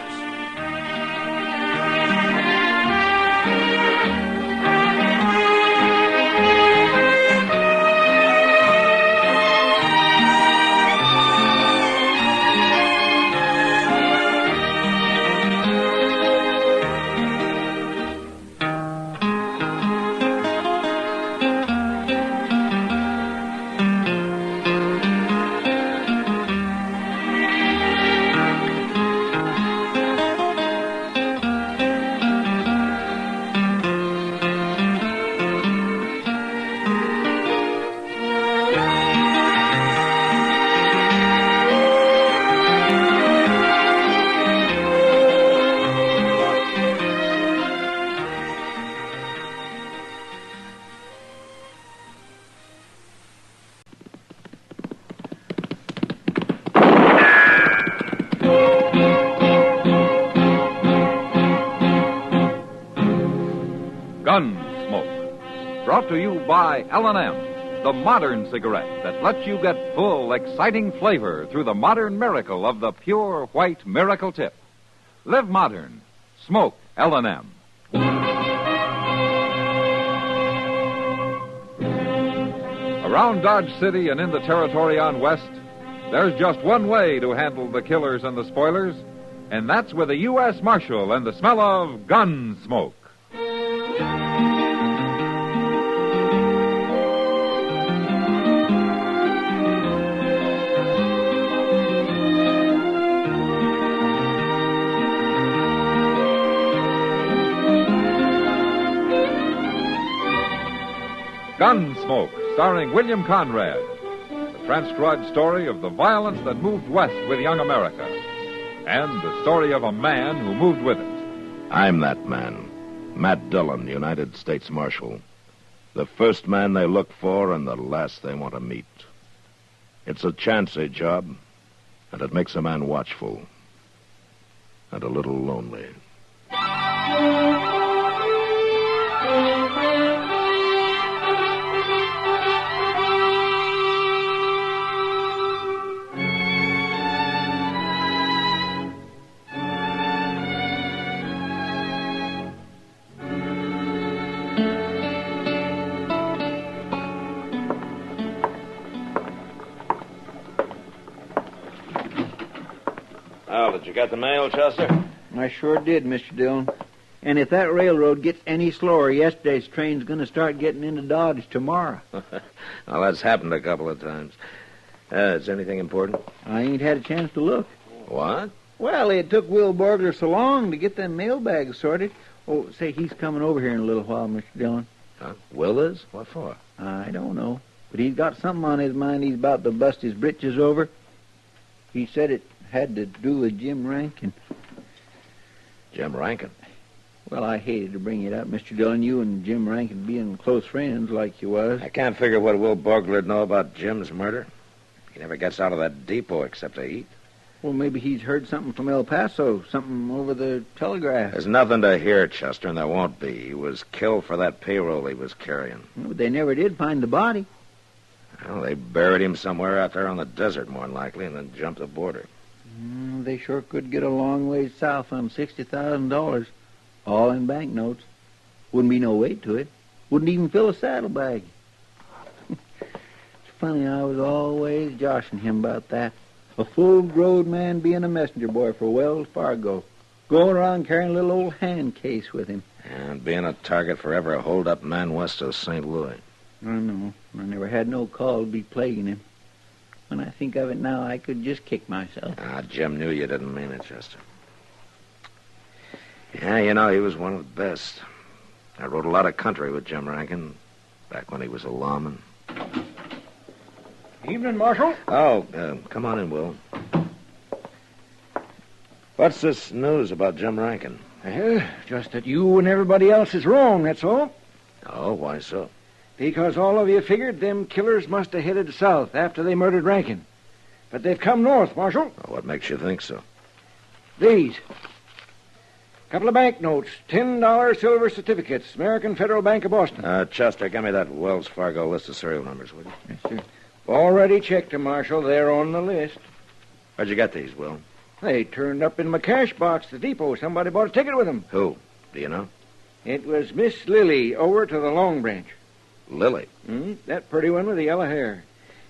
Gunsmoke, brought to you by L&M, the modern cigarette that lets you get full, exciting flavor through the modern miracle of the pure white miracle tip. Live modern. Smoke L&M. Around Dodge City and in the territory on West, there's just one way to handle the killers and the spoilers, and that's with a U.S. Marshal and the smell of Gunsmoke. Gunsmoke, starring William Conrad. The transcribed story of the violence that moved west with young America. And the story of a man who moved with it. I'm that man, Matt Dillon, United States Marshal. The first man they look for and the last they want to meet. It's a chancy job, and it makes a man watchful and a little lonely. Well, did you get the mail, Chester? I sure did, Mr. Dillon. And if that railroad gets any slower, yesterday's train's going to start getting into Dodge tomorrow. Well, that's happened a couple of times. Is anything important? I ain't had a chance to look. What? Well, it took Will Borgler so long to get them mailbags sorted. Oh, say, he's coming over here in a little while, Mr. Dillon. Huh? Will is? What for? I don't know. But he's got something on his mind he's about to bust his britches over. He said it had to do with Jim Rankin. Jim Rankin? Well, I hated to bring it up, Mr. Dillon. You and Jim Rankin being close friends like you was. I can't figure what Will Borgler'd know about Jim's murder. He never gets out of that depot except to eat. Well, maybe he's heard something from El Paso, something over the telegraph. There's nothing to hear, Chester, and there won't be. He was killed for that payroll he was carrying. But they never did find the body. Well, they buried him somewhere out there on the desert, more than likely, and then jumped the border. They sure could get a long ways south on $60,000, all in banknotes. Wouldn't be no weight to it. Wouldn't even fill a saddlebag. It's funny, I was always joshing him about that. A full-grown man being a messenger boy for Wells Fargo, going around carrying a little old hand case with him. And being a target for every hold-up man west of St. Louis. I know. I never had no call to be plaguing him. When I think of it now, I could just kick myself. Jim knew you didn't mean it, Chester. Yeah, you know, he was one of the best. I rode a lot of country with Jim Rankin, back when he was a lawman. Evening, Marshal. Oh, come on in, Will. What's this news about Jim Rankin? Just that you and everybody else is wrong, that's all. Oh, why so? Because all of you figured them killers must have headed south after they murdered Rankin. But they've come north, Marshal. What makes you think so? These. Couple of banknotes, $10 silver certificates, American Federal Bank of Boston. Chester, give me that Wells Fargo list of serial numbers, will you? Yes, sir. Already checked them, Marshal. They're on the list. Where'd you get these, Will? They turned up in my cash box at the depot. Somebody bought a ticket with them. Who? Do you know? It was Miss Lily over to the Long Branch. Lily? That pretty one with the yellow hair.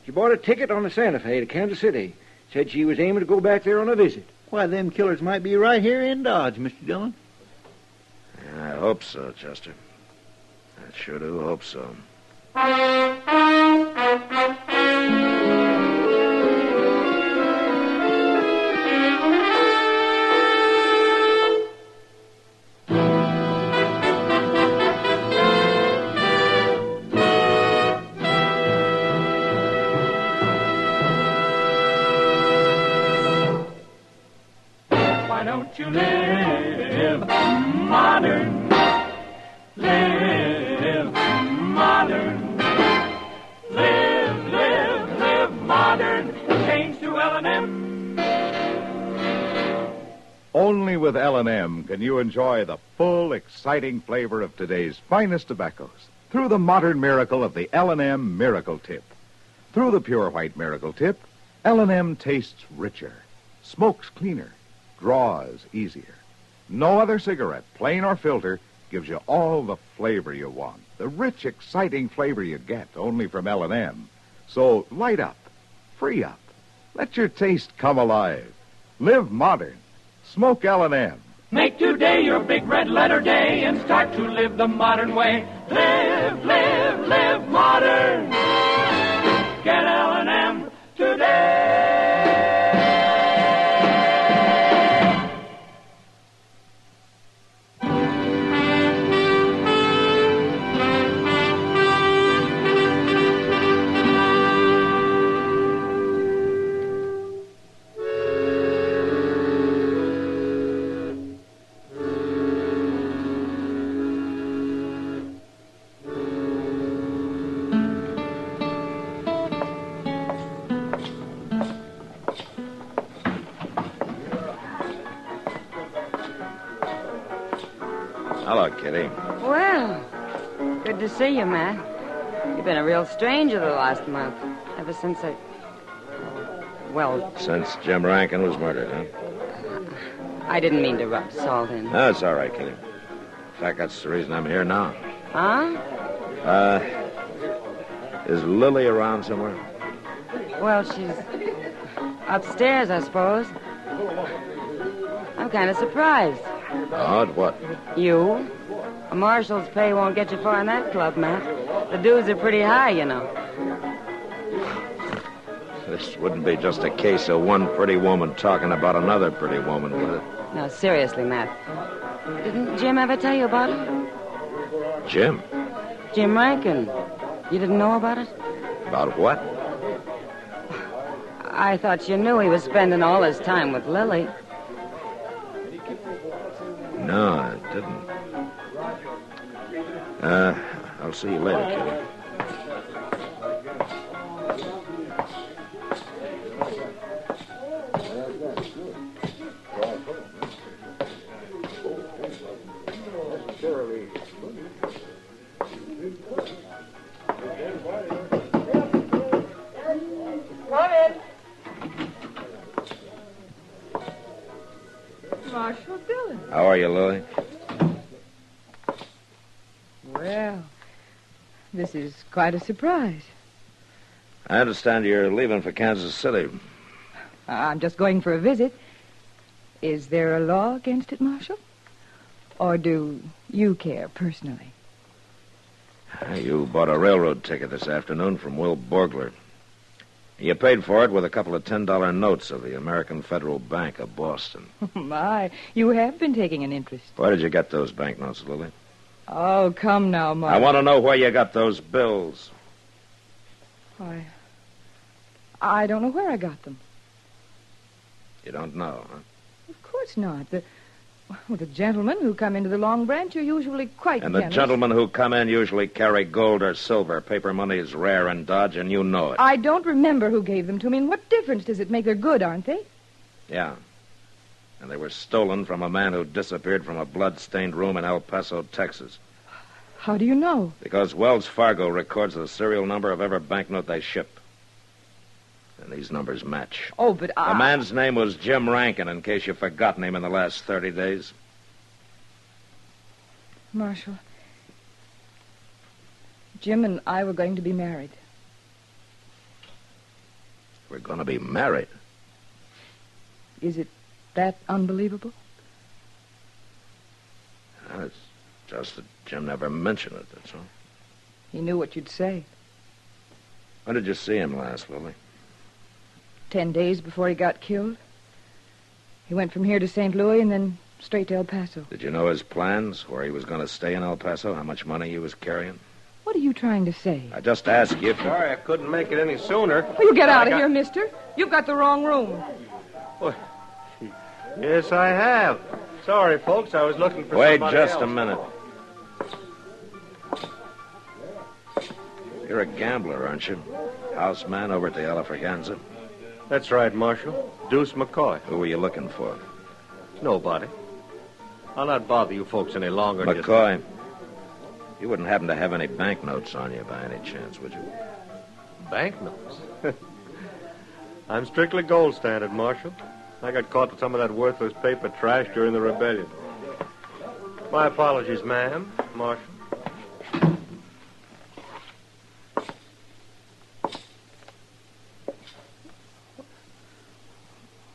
She bought a ticket on the Santa Fe to Kansas City. Said she was aiming to go back there on a visit. Why, them killers might be right here in Dodge, Mr. Dillon. I hope so, Chester. I sure do hope so. Why don't you live modern? Live modern. Live modern. Change to L&M. Only with L&M can you enjoy the full, exciting flavor of today's finest tobaccos through the modern miracle of the L&M Miracle Tip. Through the pure white Miracle Tip, L&M tastes richer, smokes cleaner, draws easier. No other cigarette, plain or filter, gives you all the flavor you want. The rich, exciting flavor you get only from L&M. So light up, free up, let your taste come alive. Live modern. Smoke L&M. Make today your big red letter day and start to live the modern way. Live modern. Get L&M today. Kitty. Well, good to see you, Matt. You've been a real stranger the last month. Ever since well, Since Jim Rankin was murdered, huh? I didn't mean to rub salt in. No, it's all right, Kitty. In fact, that's the reason I'm here now. Huh? Is Lily around somewhere? Well, she's upstairs, I suppose. I'm kind of surprised. Oh, at what? You? A marshal's pay won't get you far in that club, Matt. The dues are pretty high, you know. This wouldn't be just a case of one pretty woman talking about another pretty woman, would it? No, seriously, Matt. Didn't Jim ever tell you about it? Jim? Jim Rankin. You didn't know about it? About what? I thought you knew he was spending all his time with Lily. No, I didn't. I'll see you later, Kitty. Come in. Marshal Dillon. How are you, Lily? Well, this is quite a surprise. I understand you're leaving for Kansas City. I'm just going for a visit. Is there a law against it, Marshal? Or do you care personally? You bought a railroad ticket this afternoon from Will Borgler. You paid for it with a couple of $10 notes of the American Federal Bank of Boston. My, you have been taking an interest. Where did you get those banknotes, Lily? Oh, come now, Marshal. I want to know where you got those bills. I don't know where I got them. You don't know, huh? Of course not. The gentlemen who come into the Long Branch are usually quite And the generous. gentlemen who come in usually carry gold or silver. Paper money is rare in Dodge, and you know it. I don't remember who gave them to me, and what difference does it make? They're good, aren't they? Yeah. And they were stolen from a man who disappeared from a blood-stained room in El Paso, Texas. How do you know? Because Wells Fargo records the serial number of every banknote they ship. And these numbers match. Oh, but The man's name was Jim Rankin, in case you've forgotten him in the last 30 days. Marshal, Jim and I were going to be married. We're going to be married. Is it that unbelievable? It's just that Jim never mentioned it, that's all. He knew what you'd say. When did you see him last, Lily? 10 days before he got killed. He went from here to St. Louis and then straight to El Paso. Did you know his plans, where he was going to stay in El Paso, how much money he was carrying? What are you trying to say? I just asked you if... Sorry I couldn't make it any sooner. Will you get out of here, mister? You've got the wrong room. Yes, I have. Sorry, folks, I was looking for Wait somebody just else. a minute. You're a gambler, aren't you? Houseman over at the Alafraganza? That's right, Marshal. Deuce McCoy. Who were you looking for? Nobody. I'll not bother you folks any longer. McCoy, you wouldn't happen to have any banknotes on you by any chance, would you? Banknotes? I'm strictly gold standard, Marshal. I got caught with some of that worthless paper trash during the rebellion. My apologies, ma'am, Marshal.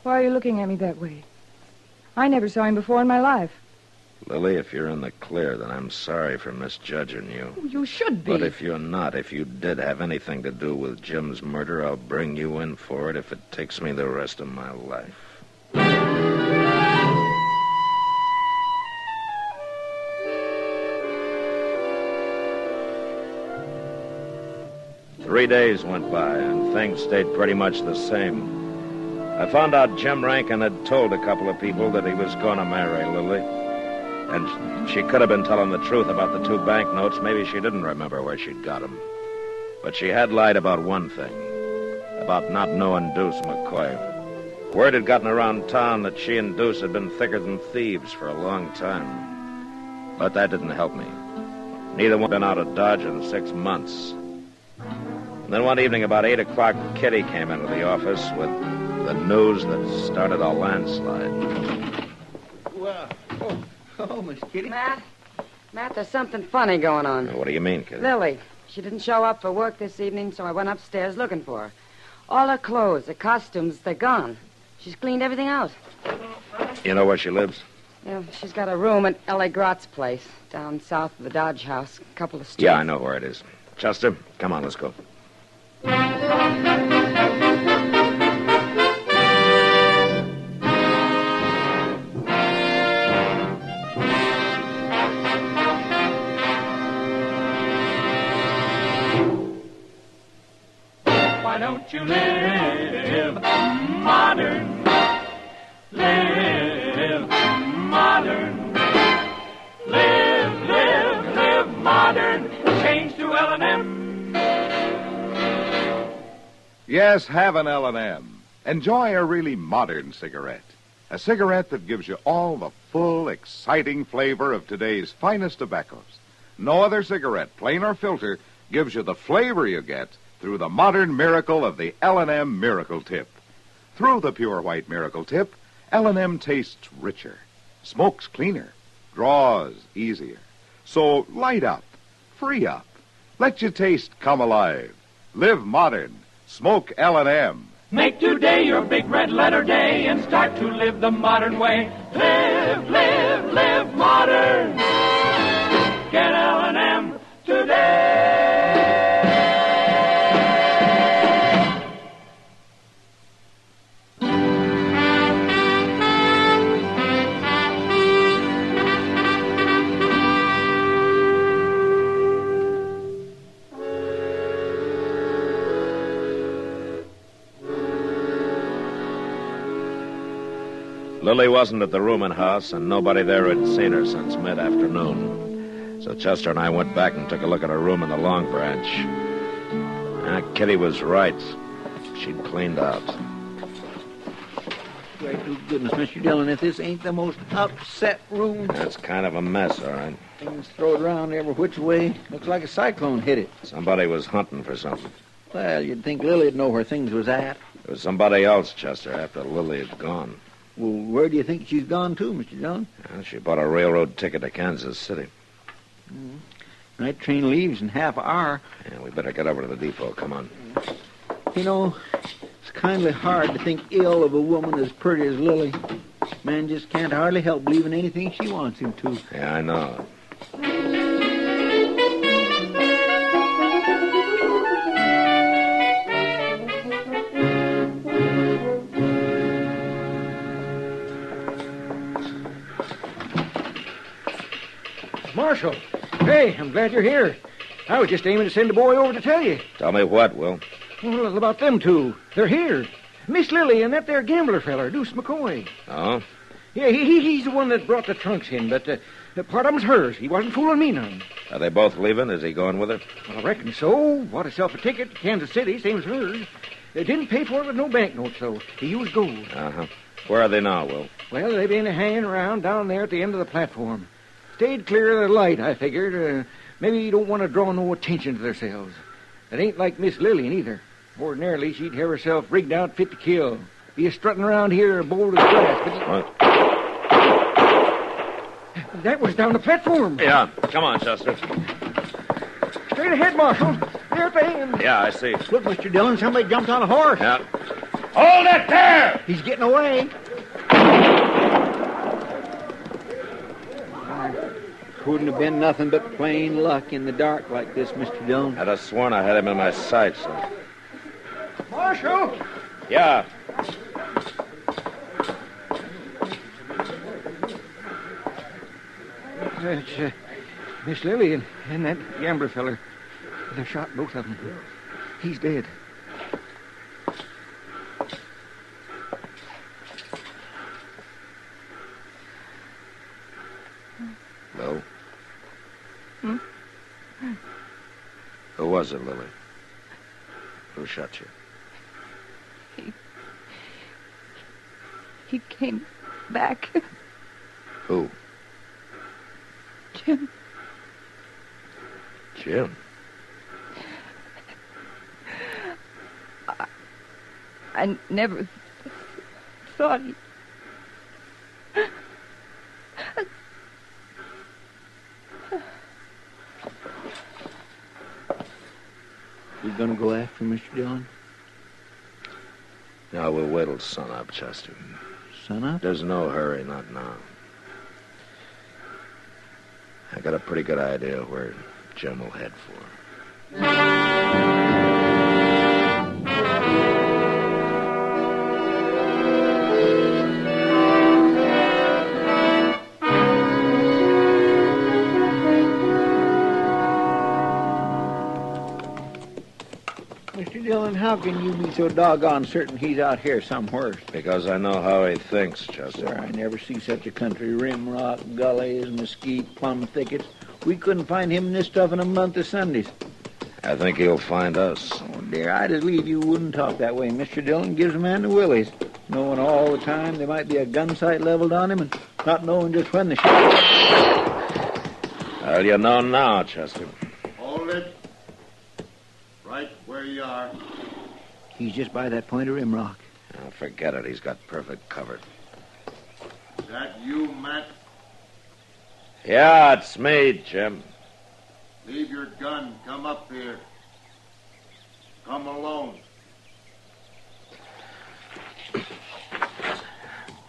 Why are you looking at me that way? I never saw him before in my life. Lily, if you're in the clear, then I'm sorry for misjudging you. You should be. But if you're not, if you did have anything to do with Jim's murder, I'll bring you in for it if it takes me the rest of my life. 3 days went by, and things stayed pretty much the same. I found out Jim Rankin had told a couple of people that he was going to marry Lily. And she could have been telling the truth about the 2 banknotes. Maybe she didn't remember where she'd got them. But she had lied about one thing, about not knowing Deuce McCoy. Word had gotten around town that she and Deuce had been thicker than thieves for a long time. But that didn't help me. Neither one had been out of Dodge in 6 months. And then one evening about 8 o'clock, Kitty came into the office with the news that started a landslide. Well, Miss Kitty. Matt, there's something funny going on. What do you mean, Kitty? Lily. She didn't show up for work this evening, so I went upstairs looking for her. All her clothes, her costumes, they're gone. She's cleaned everything out. You know where she lives? Yeah, she's got a room at Ellie Grott's place, down south of the Dodge House, a couple of streets. Yeah, I know where it is. Chester, come on, let's go. Why don't you live modern? Live modern. Live modern. Change to L&M. Yes, have an L&M. Enjoy a really modern cigarette. A cigarette that gives you all the full, exciting flavor of today's finest tobaccos. No other cigarette, plain or filter, gives you the flavor you get through the modern miracle of the L&M Miracle Tip. Through the pure white Miracle Tip, L&M tastes richer, smokes cleaner, draws easier. So light up, free up, let your taste come alive. Live modern, smoke L&M. Make today your big red letter day and start to live the modern way. Live modern. Get L&M today. Lily wasn't at the rooming house, and nobody there had seen her since mid-afternoon. So Chester and I went back and took a look at her room in the Long Branch. Kitty was right. She'd cleaned out. Great goodness, Mr. Dillon, if this ain't the most upset room. That's kind of a mess, all right. Things thrown around every which way. Looks like a cyclone hit it. Somebody was hunting for something. Well, you'd think Lily'd know where things was at. It was somebody else, Chester, after Lily had gone. Well, where do you think she's gone to, Mr. Dillon? Well, she bought a railroad ticket to Kansas City. Night train leaves in half an hour. Yeah, we better get over to the depot. Come on. You know, it's kindly hard to think ill of a woman as pretty as Lily. Man just can't hardly help believing anything she wants him to. Yeah, I know. Marshal, hey, I'm glad you're here. I was just aiming to send a boy over to tell you. Tell me what, Will? Well, about them two. They're here. Miss Lily and that there gambler feller, Deuce McCoy. Oh? Yeah, he's the one that brought the trunks in, but part of them's hers. He wasn't fooling me none. Are they both leaving? Is he going with her? Well, I reckon so. Bought himself a ticket to Kansas City, same as hers. They didn't pay for it with no banknotes, though. He used gold. Uh-huh. Where are they now, Will? Well, they've been hanging around down there at the end of the platform. Stayed clear of the light, I figured. Maybe you don't want to draw no attention to themselves. It ain't like Miss Lillian, either. Ordinarily, she'd have herself rigged out fit to kill. Be a strutting around here bold as grass. But that was down the platform. Yeah, come on, Chester. Straight ahead, Marshal. There at the end. Yeah, I see. Look, Mr. Dillon, somebody jumped on a horse. Yeah. Hold it there! He's getting away. Couldn't have been nothing but plain luck in the dark like this, Mr. Dillon. I'd have sworn I had him in my sights. So. Marshal! Yeah. It's Miss Lily and that gambler feller. They shot both of them. He's dead. No. Who was it, Lily? Who shot you? He came back. Who? Jim. Jim? I never thought he... You gonna go after Mr. Dillon? No, we'll wait till sunup, Chester. Sunup? There's no hurry, not now. I got a pretty good idea where Jim will head for. Mr. Dillon, how can you be so doggone certain he's out here somewhere? Because I know how he thinks, Chester. Sir, I never see such a country. Rim rock, gullies, mesquite, plum thickets. We couldn't find him in this stuff in a month of Sundays. I think he'll find us. Oh, dear, I just believe you wouldn't talk that way. Mr. Dillon gives a man the willies, knowing all the time there might be a gun sight leveled on him and not knowing just when the shot... Well, you know now, Chester. Hold it. Right where you are. He's just by that point of rim rock. Oh, forget it. He's got perfect cover. Is that you, Matt? Yeah, it's me, Jim. Leave your gun. Come up here. Come alone.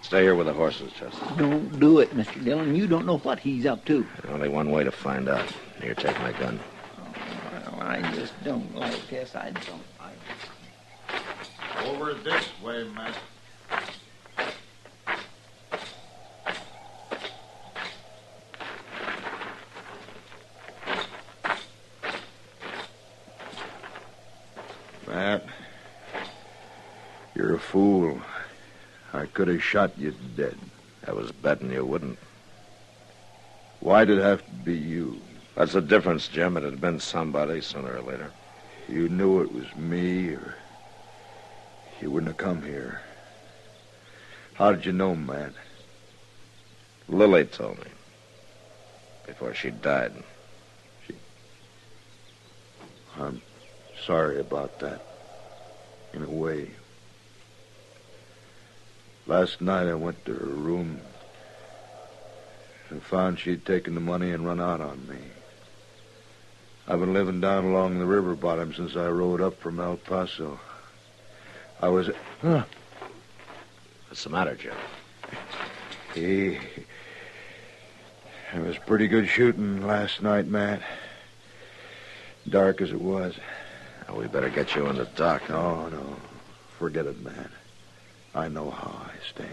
Stay here with the horses, Chester. Don't do it, Mr. Dillon. You don't know what he's up to. There's only one way to find out. Here, take my gun. Well, I just don't like this. I don't like this. Over this way, Matt. Matt, you're a fool. I could have shot you dead. I was betting you wouldn't. Why'd it have to be you? That's the difference, Jim. It'd have been somebody sooner or later. You knew it was me, or you wouldn't have come here. How did you know, Matt? Lily told me. Before she died. I'm sorry about that. In a way. Last night I went to her room and found she'd taken the money and run out on me. I've been living down along the river bottom since I rode up from El Paso. I was... What's the matter, Jim? It was pretty good shooting last night, Matt. Dark as it was. Well, we better get you in the dock. No. Forget it, Matt. I know how I stand.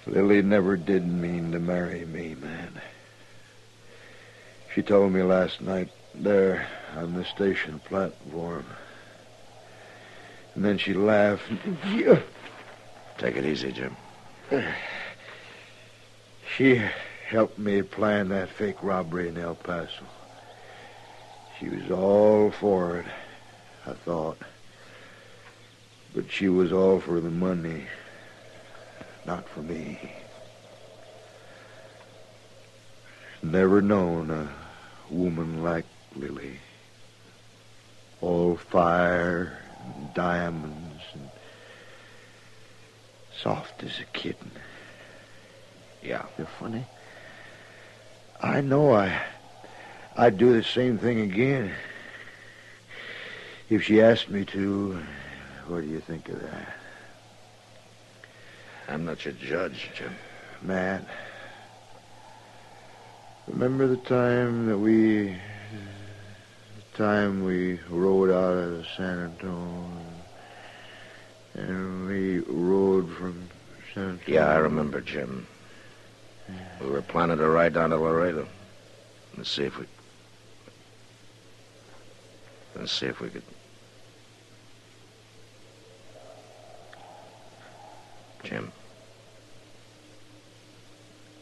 Lily never did mean to marry me, man. She told me last night there on the station platform. And then she laughed. Take it easy, Jim. She helped me plan that fake robbery in El Paso. She was all for it, I thought. But she was all for the money, not for me. Never known a woman like Lily. All fire and diamonds and soft as a kitten. Yeah. You're funny. I know I'd do the same thing again. If she asked me to, what do you think of that? I'm not your judge, Jim. Matt, remember the time we rode out of San Antonio and we rode from San Antonio? Yeah, I remember, Jim. We were planning to ride down to Laredo and see if we could.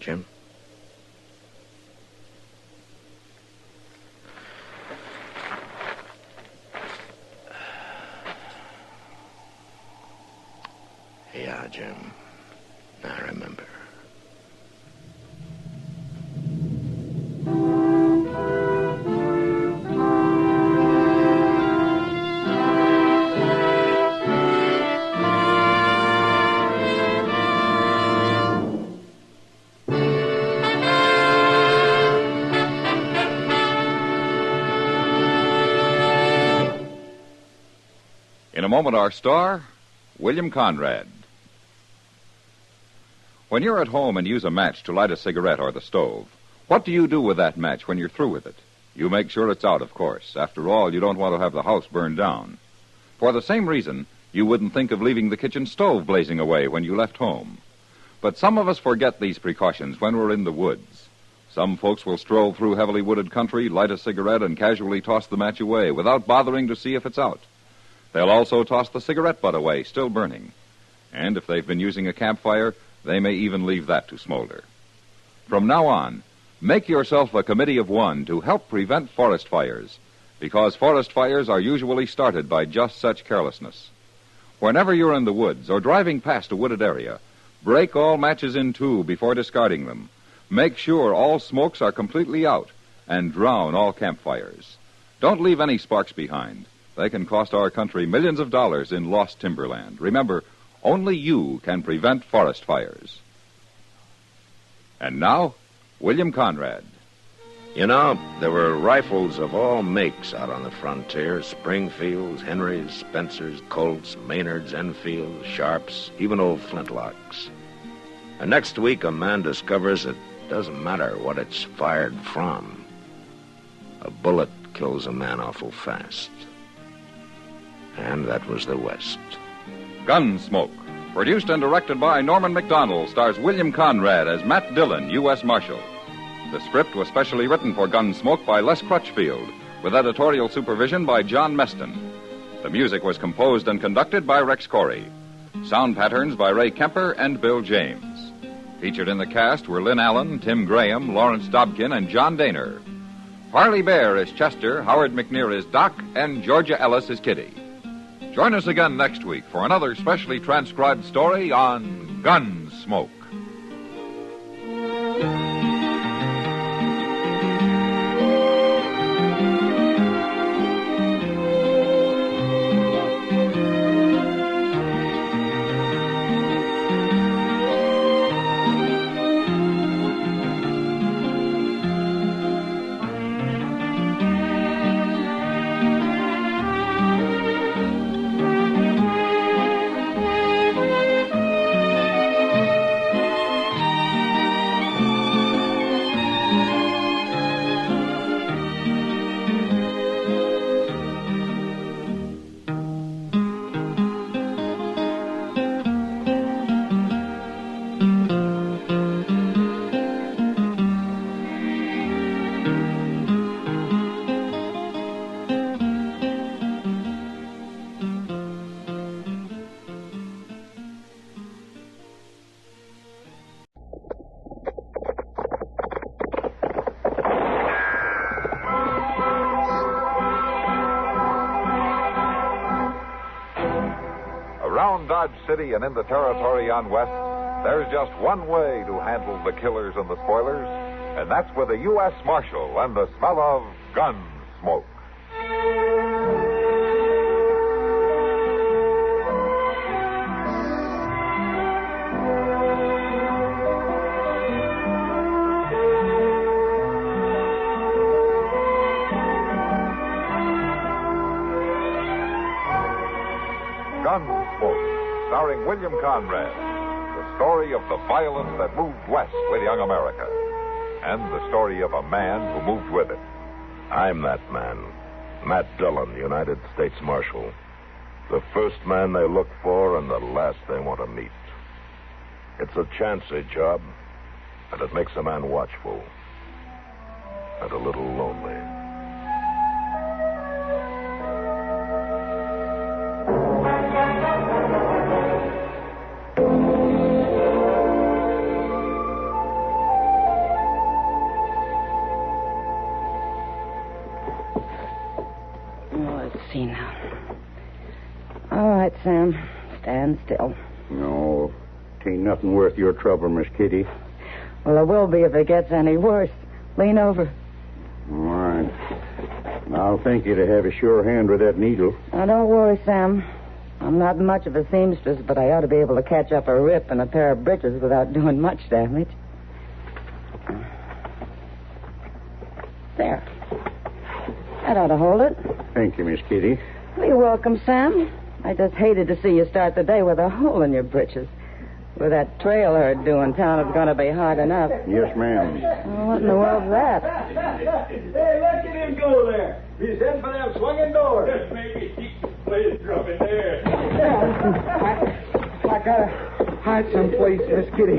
Jim? Yeah, Jim. I remember. In a moment, our star, William Conrad. When you're at home and use a match to light a cigarette or the stove, what do you do with that match when you're through with it? You make sure it's out, of course. After all, you don't want to have the house burned down. For the same reason, you wouldn't think of leaving the kitchen stove blazing away when you left home. But some of us forget these precautions when we're in the woods. Some folks will stroll through heavily wooded country, light a cigarette, and casually toss the match away without bothering to see if it's out. They'll also toss the cigarette butt away, still burning. And if they've been using a campfire, they may even leave that to smolder. From now on, make yourself a committee of one to help prevent forest fires, because forest fires are usually started by just such carelessness. Whenever you're in the woods or driving past a wooded area, break all matches in two before discarding them. Make sure all smokes are completely out, and drown all campfires. Don't leave any sparks behind. They can cost our country millions of dollars in lost timberland. Remember, only you can prevent forest fires. And now, William Conrad. You know, there were rifles of all makes out on the frontier. Springfields, Henrys, Spencers, Colts, Maynards, Enfields, Sharps, even old flintlocks. And next week, a man discovers it doesn't matter what it's fired from. A bullet kills a man awful fast. And that was the West. Gunsmoke, produced and directed by Norman McDonald, stars William Conrad as Matt Dillon, U.S. Marshal. The script was specially written for Gunsmoke by Les Crutchfield, with editorial supervision by John Meston. The music was composed and conducted by Rex Corey. Sound patterns by Ray Kemper and Bill James. Featured in the cast were Lynn Allen, Tim Graham, Lawrence Dobkin, and John Daner. Parley Bear is Chester, Howard McNear is Doc, and Georgia Ellis is Kitty. Join us again next week for another specially transcribed story on Gunsmoke. Around Dodge City and in the territory on West, there's just one way to handle the killers and the spoilers, and that's with a U.S. Marshal and the smell of gun smoke. Gunsmoke, starring William Conrad, the story of the violence that moved west with young America, and the story of a man who moved with it. I'm that man, Matt Dillon, United States Marshal. The first man they look for and the last they want to meet. It's a chancy job, and it makes a man watchful and a little lonely. See now. All right, Sam. Stand still. No, it ain't nothing worth your trouble, Miss Kitty. Well, it will be if it gets any worse. Lean over. All right. I'll thank you to have a sure hand with that needle. Now, don't worry, Sam. I'm not much of a seamstress, but I ought to be able to catch up a rip in a pair of breeches without doing much damage. There. That ought to hold it. Thank you, Miss Kitty. Well, you're welcome, Sam. I just hated to see you start the day with a hole in your britches. With that trail herd doing town, it's going to be hard enough. Yes, ma'am. Well, what in the world's that? Hey, look at him go there. He's heading for them swinging doors. Just maybe he can play his drum in there. I gotta hide someplace, Miss Kitty.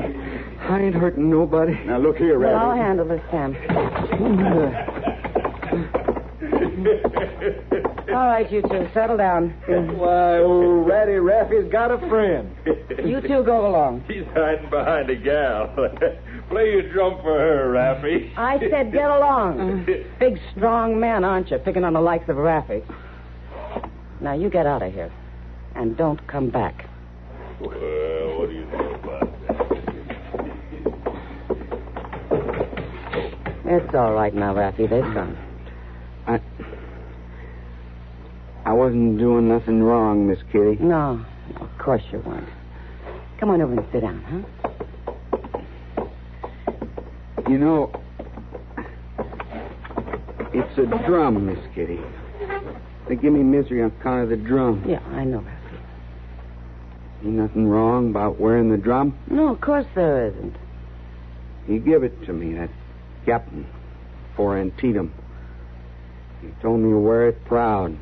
I ain't hurting nobody. Now, look here, Well, Rabbit. I'll handle this, Sam. All right, you two, settle down. Why, old Ratty Raffy's got a friend. You two go along. He's hiding behind a gal. Play your drum for her, Raffy. I said get along. Big, strong man, aren't you, picking on the likes of Raffy? Now, you get out of here. And don't come back. Well, what do you think about that? It's all right now, Raffy. They've gone. I wasn't doing nothing wrong, Miss Kitty. No, of course you weren't. Come on over and sit down, huh? You know, it's a drum, Miss Kitty. They give me misery on account of the drum. Yeah, I know, Raffy. Ain't nothing wrong about wearing the drum. No, of course there isn't. He give it to me, that captain, for Antietam. He told me to wear it proud.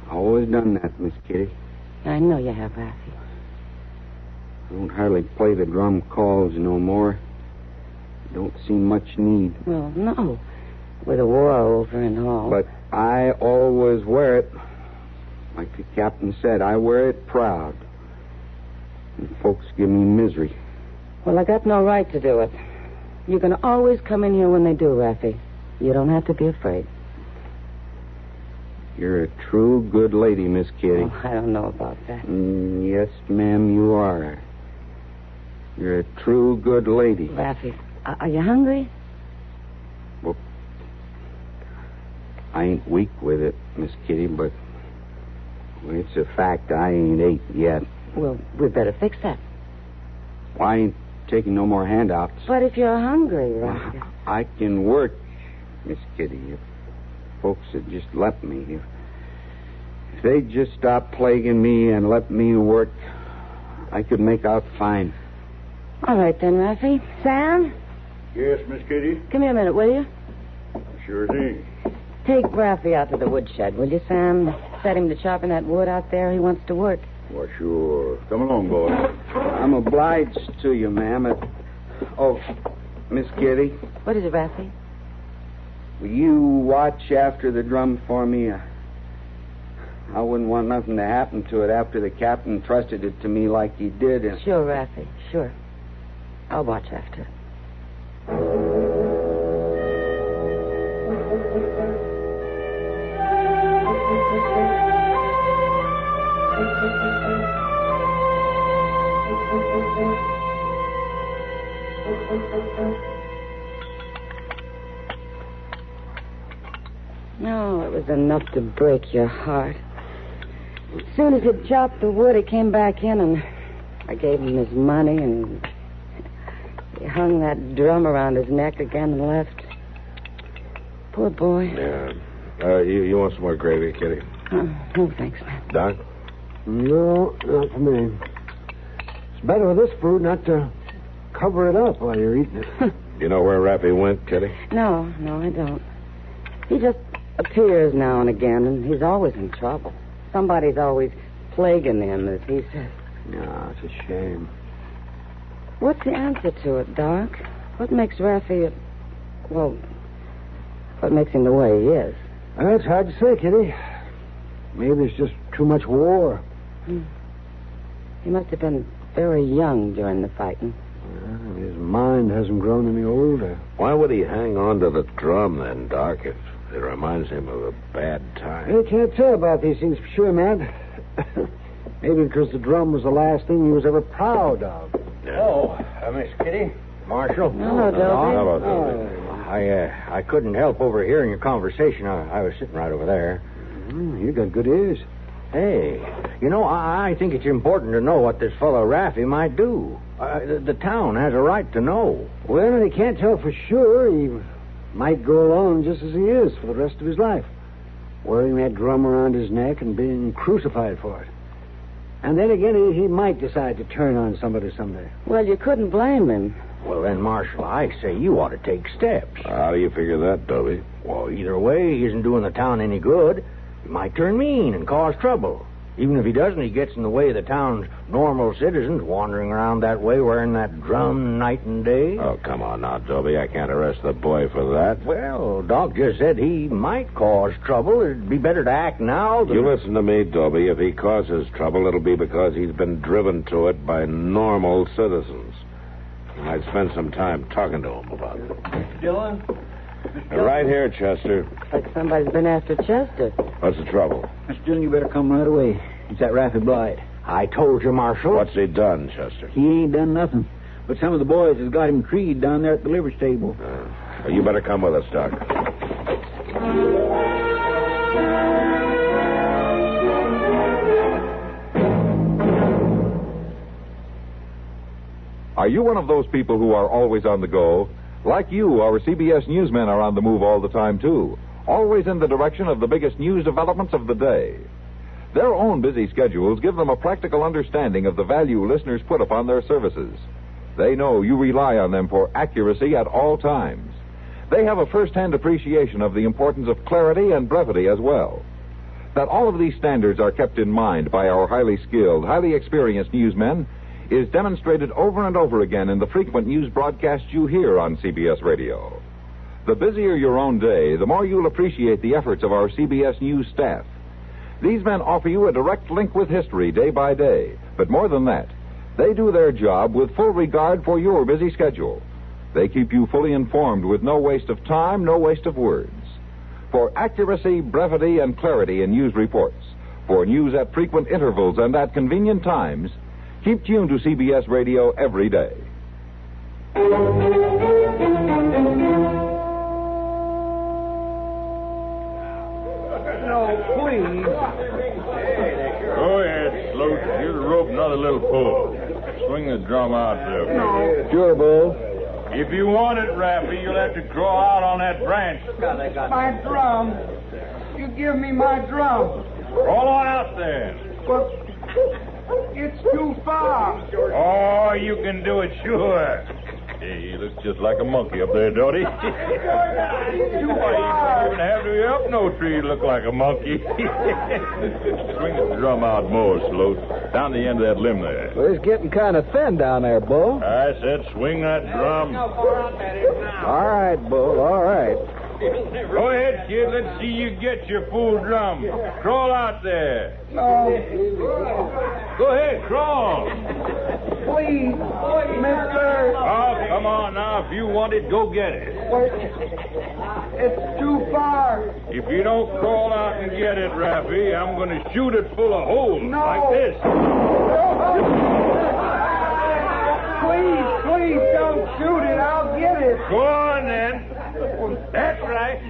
I always done that, Miss Kitty. I know you have, Raffy. I don't hardly play the drum calls no more. Don't seem much need. Well, no. With the war over and all. But I always wear it. Like the captain said, I wear it proud. And folks give me misery. Well, I got no right to do it. You can always come in here when they do, Raffy. You don't have to be afraid. You're a true good lady, Miss Kitty. Oh, I don't know about that. Yes, ma'am, you are. You're a true good lady. Raffy, are you hungry? Well, I ain't weak with it, Miss Kitty, but it's a fact I ain't ate yet. Well, we'd better fix that. Well, I ain't taking no more handouts. But if you're hungry, Raffy... I can work, Miss Kitty, if folks would just let me. If they'd just stop plaguing me and let me work, I could make out fine. All right, then, Raffy. Sam? Yes, Miss Kitty? Come here a minute, will you? Sure thing. Take Raffy out to the woodshed, will you, Sam? Set him to chopping that wood out there. He wants to work. Well, sure. Come along, boy. I'm obliged to you, ma'am. Oh, Miss Kitty? What is it, Raffy? Will you watch after the drum for me? I wouldn't want nothing to happen to it after the captain trusted it to me like he did. Sure, Raffy, sure. I'll watch after it. No, it was enough to break your heart. As soon as he'd chopped the wood, he came back in, and I gave him his money, and he hung that drum around his neck again and left. Poor boy. Yeah. You want some more gravy, Kitty? No, thanks, man. Doc? No, not for me. It's better with this food not to cover it up while you're eating it. You know where Raffy went, Kitty? No, I don't. He just appears now and again, and he's always in trouble. Somebody's always plaguing him, as he says. No, it's a shame. What's the answer to it, Doc? What makes Raffy... what makes him the way he is? That's hard to say, Kitty. Maybe it's just too much war. He must have been very young during the fighting. His mind hasn't grown any older. Why would he hang on to the drum, then, Doc, if it reminds him of a bad time? I can't tell about these things for sure, Matt. Maybe because the drum was the last thing he was ever proud of. Yeah. Oh, Miss Kitty? Marshal? Hello, Dopey. I couldn't help overhearing your conversation. I was sitting right over there. You got good ears. Hey, you know, I think it's important to know what this fellow Raffy might do. The town has a right to know. Well, he can't tell for sure. He might go along just as he is for the rest of his life. wearing that drum around his neck and being crucified for it. And then again, he might decide to turn on somebody someday. Well, you couldn't blame him. Well, then, Marshal, I say you ought to take steps. How do you figure that, Dobie? Well, either way, he isn't doing the town any good. He might turn mean and cause trouble. Even if he doesn't, he gets in the way of the town's normal citizens wandering around that way wearing that drum night and day. Oh, come on now, Dobie. I can't arrest the boy for that. Well, Doc just said he might cause trouble. It'd be better to act now than... You listen to me, Dobie. If he causes trouble, it'll be because he's been driven to it by normal citizens. You might spend some time talking to him about it. Dillon? Right here, Chester. Like somebody's been after Chester. What's the trouble? Mr. Dillon, you better come right away. It's that Raffy Blight. I told you, Marshal. What's he done, Chester? He ain't done nothing. But some of the boys has got him treed down there at the liver stable. Well, you better come with us, Doc. Are you one of those people who are always on the go? Like you, our CBS newsmen are on the move all the time, too. Always in the direction of the biggest news developments of the day. Their own busy schedules give them a practical understanding of the value listeners put upon their services. They know you rely on them for accuracy at all times. They have a first-hand appreciation of the importance of clarity and brevity as well. That all of these standards are kept in mind by our highly skilled, highly experienced newsmen is demonstrated over and over again in the frequent news broadcasts you hear on CBS Radio. The busier your own day, the more you'll appreciate the efforts of our CBS News staff. These men offer you a direct link with history day by day. But more than that, they do their job with full regard for your busy schedule. They keep you fully informed with no waste of time, no waste of words. For accuracy, brevity, and clarity in news reports, for news at frequent intervals and at convenient times, keep tuned to CBS Radio every day. No, please. Go ahead, Sloat. Give the rope another little pull. Swing the drum out there. No. Sure, Bull. If you want it, Rappy, you'll have to crawl out on that branch. My drum. You give me my drum. Crawl on out there. But it's too far. Oh, you can do it, sure. Hey, he looks just like a monkey up there, don't he? You don't even have to be up no tree to look like a monkey. Swing the drum out more, Sloat. Down the end of that limb there. Well, it's getting kind of thin down there, Bull. I said swing that drum. All right, Bull, all right. Go ahead, kid. Let's see you get your full drum. Crawl out there. No. Go ahead, crawl. Please, mister. Oh, come on now. If you want it, go get it. It's too far. If you don't crawl out and get it, Rappy, I'm going to shoot it full of holes like this. Please, don't shoot it. I'll get it. Go on, then. That's right.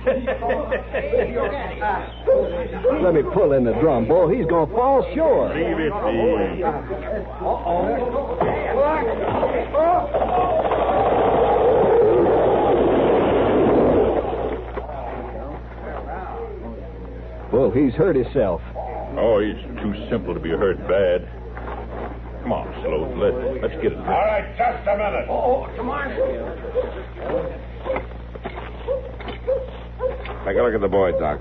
Let me pull in the drum, Bull. He's going to fall sure. Leave it be. Bull, he's hurt himself. Oh, he's too simple to be hurt bad. Come on, Sloat. Let's get it. All right, just a minute. Oh, come on. Take a look at the boy, Doc.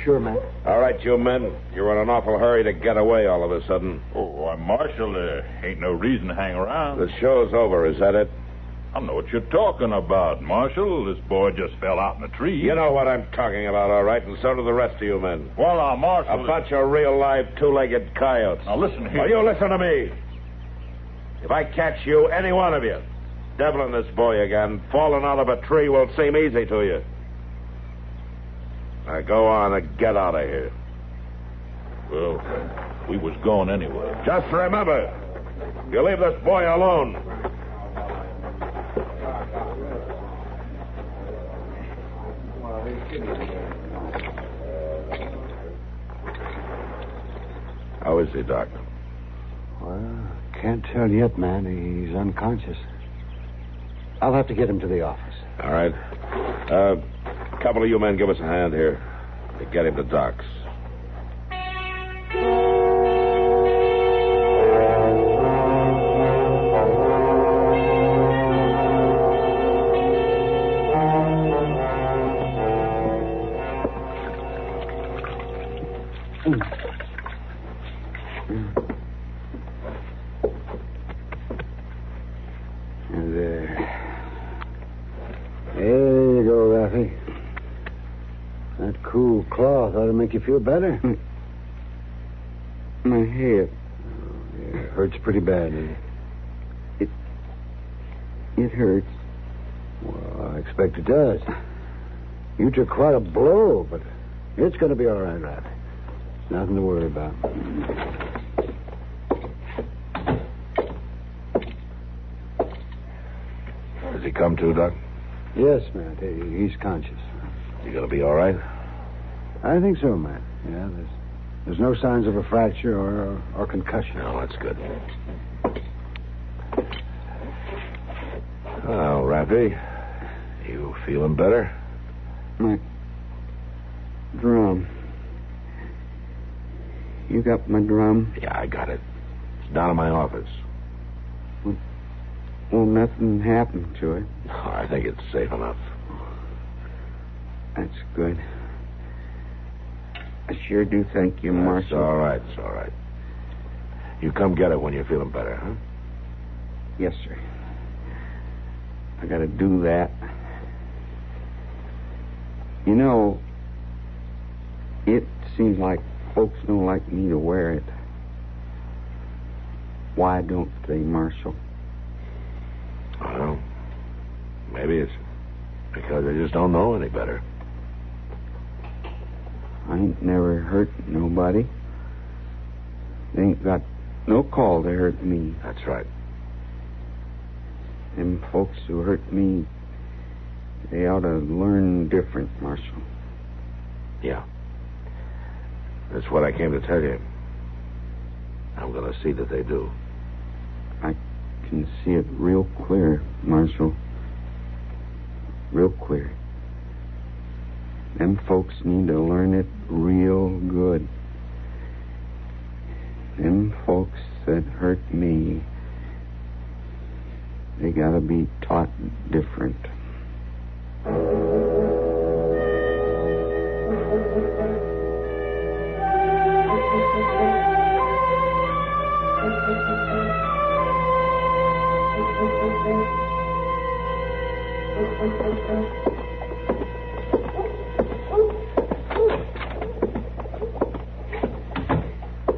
Sure, man. All right, you men. You're in an awful hurry to get away all of a sudden. Oh, why, Marshal, there ain't no reason to hang around. The show's over, is that it? I don't know what you're talking about, Marshal. This boy just fell out in the tree. You know what I'm talking about, all right, and so do the rest of you men. Well, now, Marshal... A bunch of real live two-legged coyotes. Now, listen here. Well, you listen to me. If I catch you, any one of you, deviling this boy again, falling out of a tree will seem easy to you. Now, go on and get out of here. Well, we was going anyway. Just remember, you leave this boy alone. How is he, Doc? Well, can't tell yet, man. He's unconscious. I'll have to get him to the office. All right. A couple of you men give us a hand here. Get him to Doc's. There you go, Raffy. That cool cloth ought to make you feel better. My head. Yeah, it hurts pretty bad, doesn't it? It hurts. Well, I expect it does. You took quite a blow, but it's going to be all right, Raffy. Nothing to worry about. Does he come to, Doc? Yes, Matt. He's conscious. You gonna be all right? I think so, Matt. Yeah, there's no signs of a fracture or concussion. No, that's good. Well, Raffy, you feeling better? My drum. You got my drum? Yeah, I got it. It's down in my office. Well, nothing happened to it. No, I think it's safe enough. That's good. I sure do thank you, Marshal. It's all right. You come get it when you're feeling better, huh? Yes, sir. I gotta do that. You know, it seems like folks don't like me to wear it. Why don't they, Marshal? Well, maybe it's because they just don't know any better. I ain't never hurt nobody. They ain't got no call to hurt me. That's right. Them folks who hurt me, they ought to learn different, Marshal. Yeah. That's what I came to tell you. I'm going to see that they do. I can see it real clear, Marshal. Real clear. Them folks need to learn it real good. Them folks that hurt me, they gotta be taught different.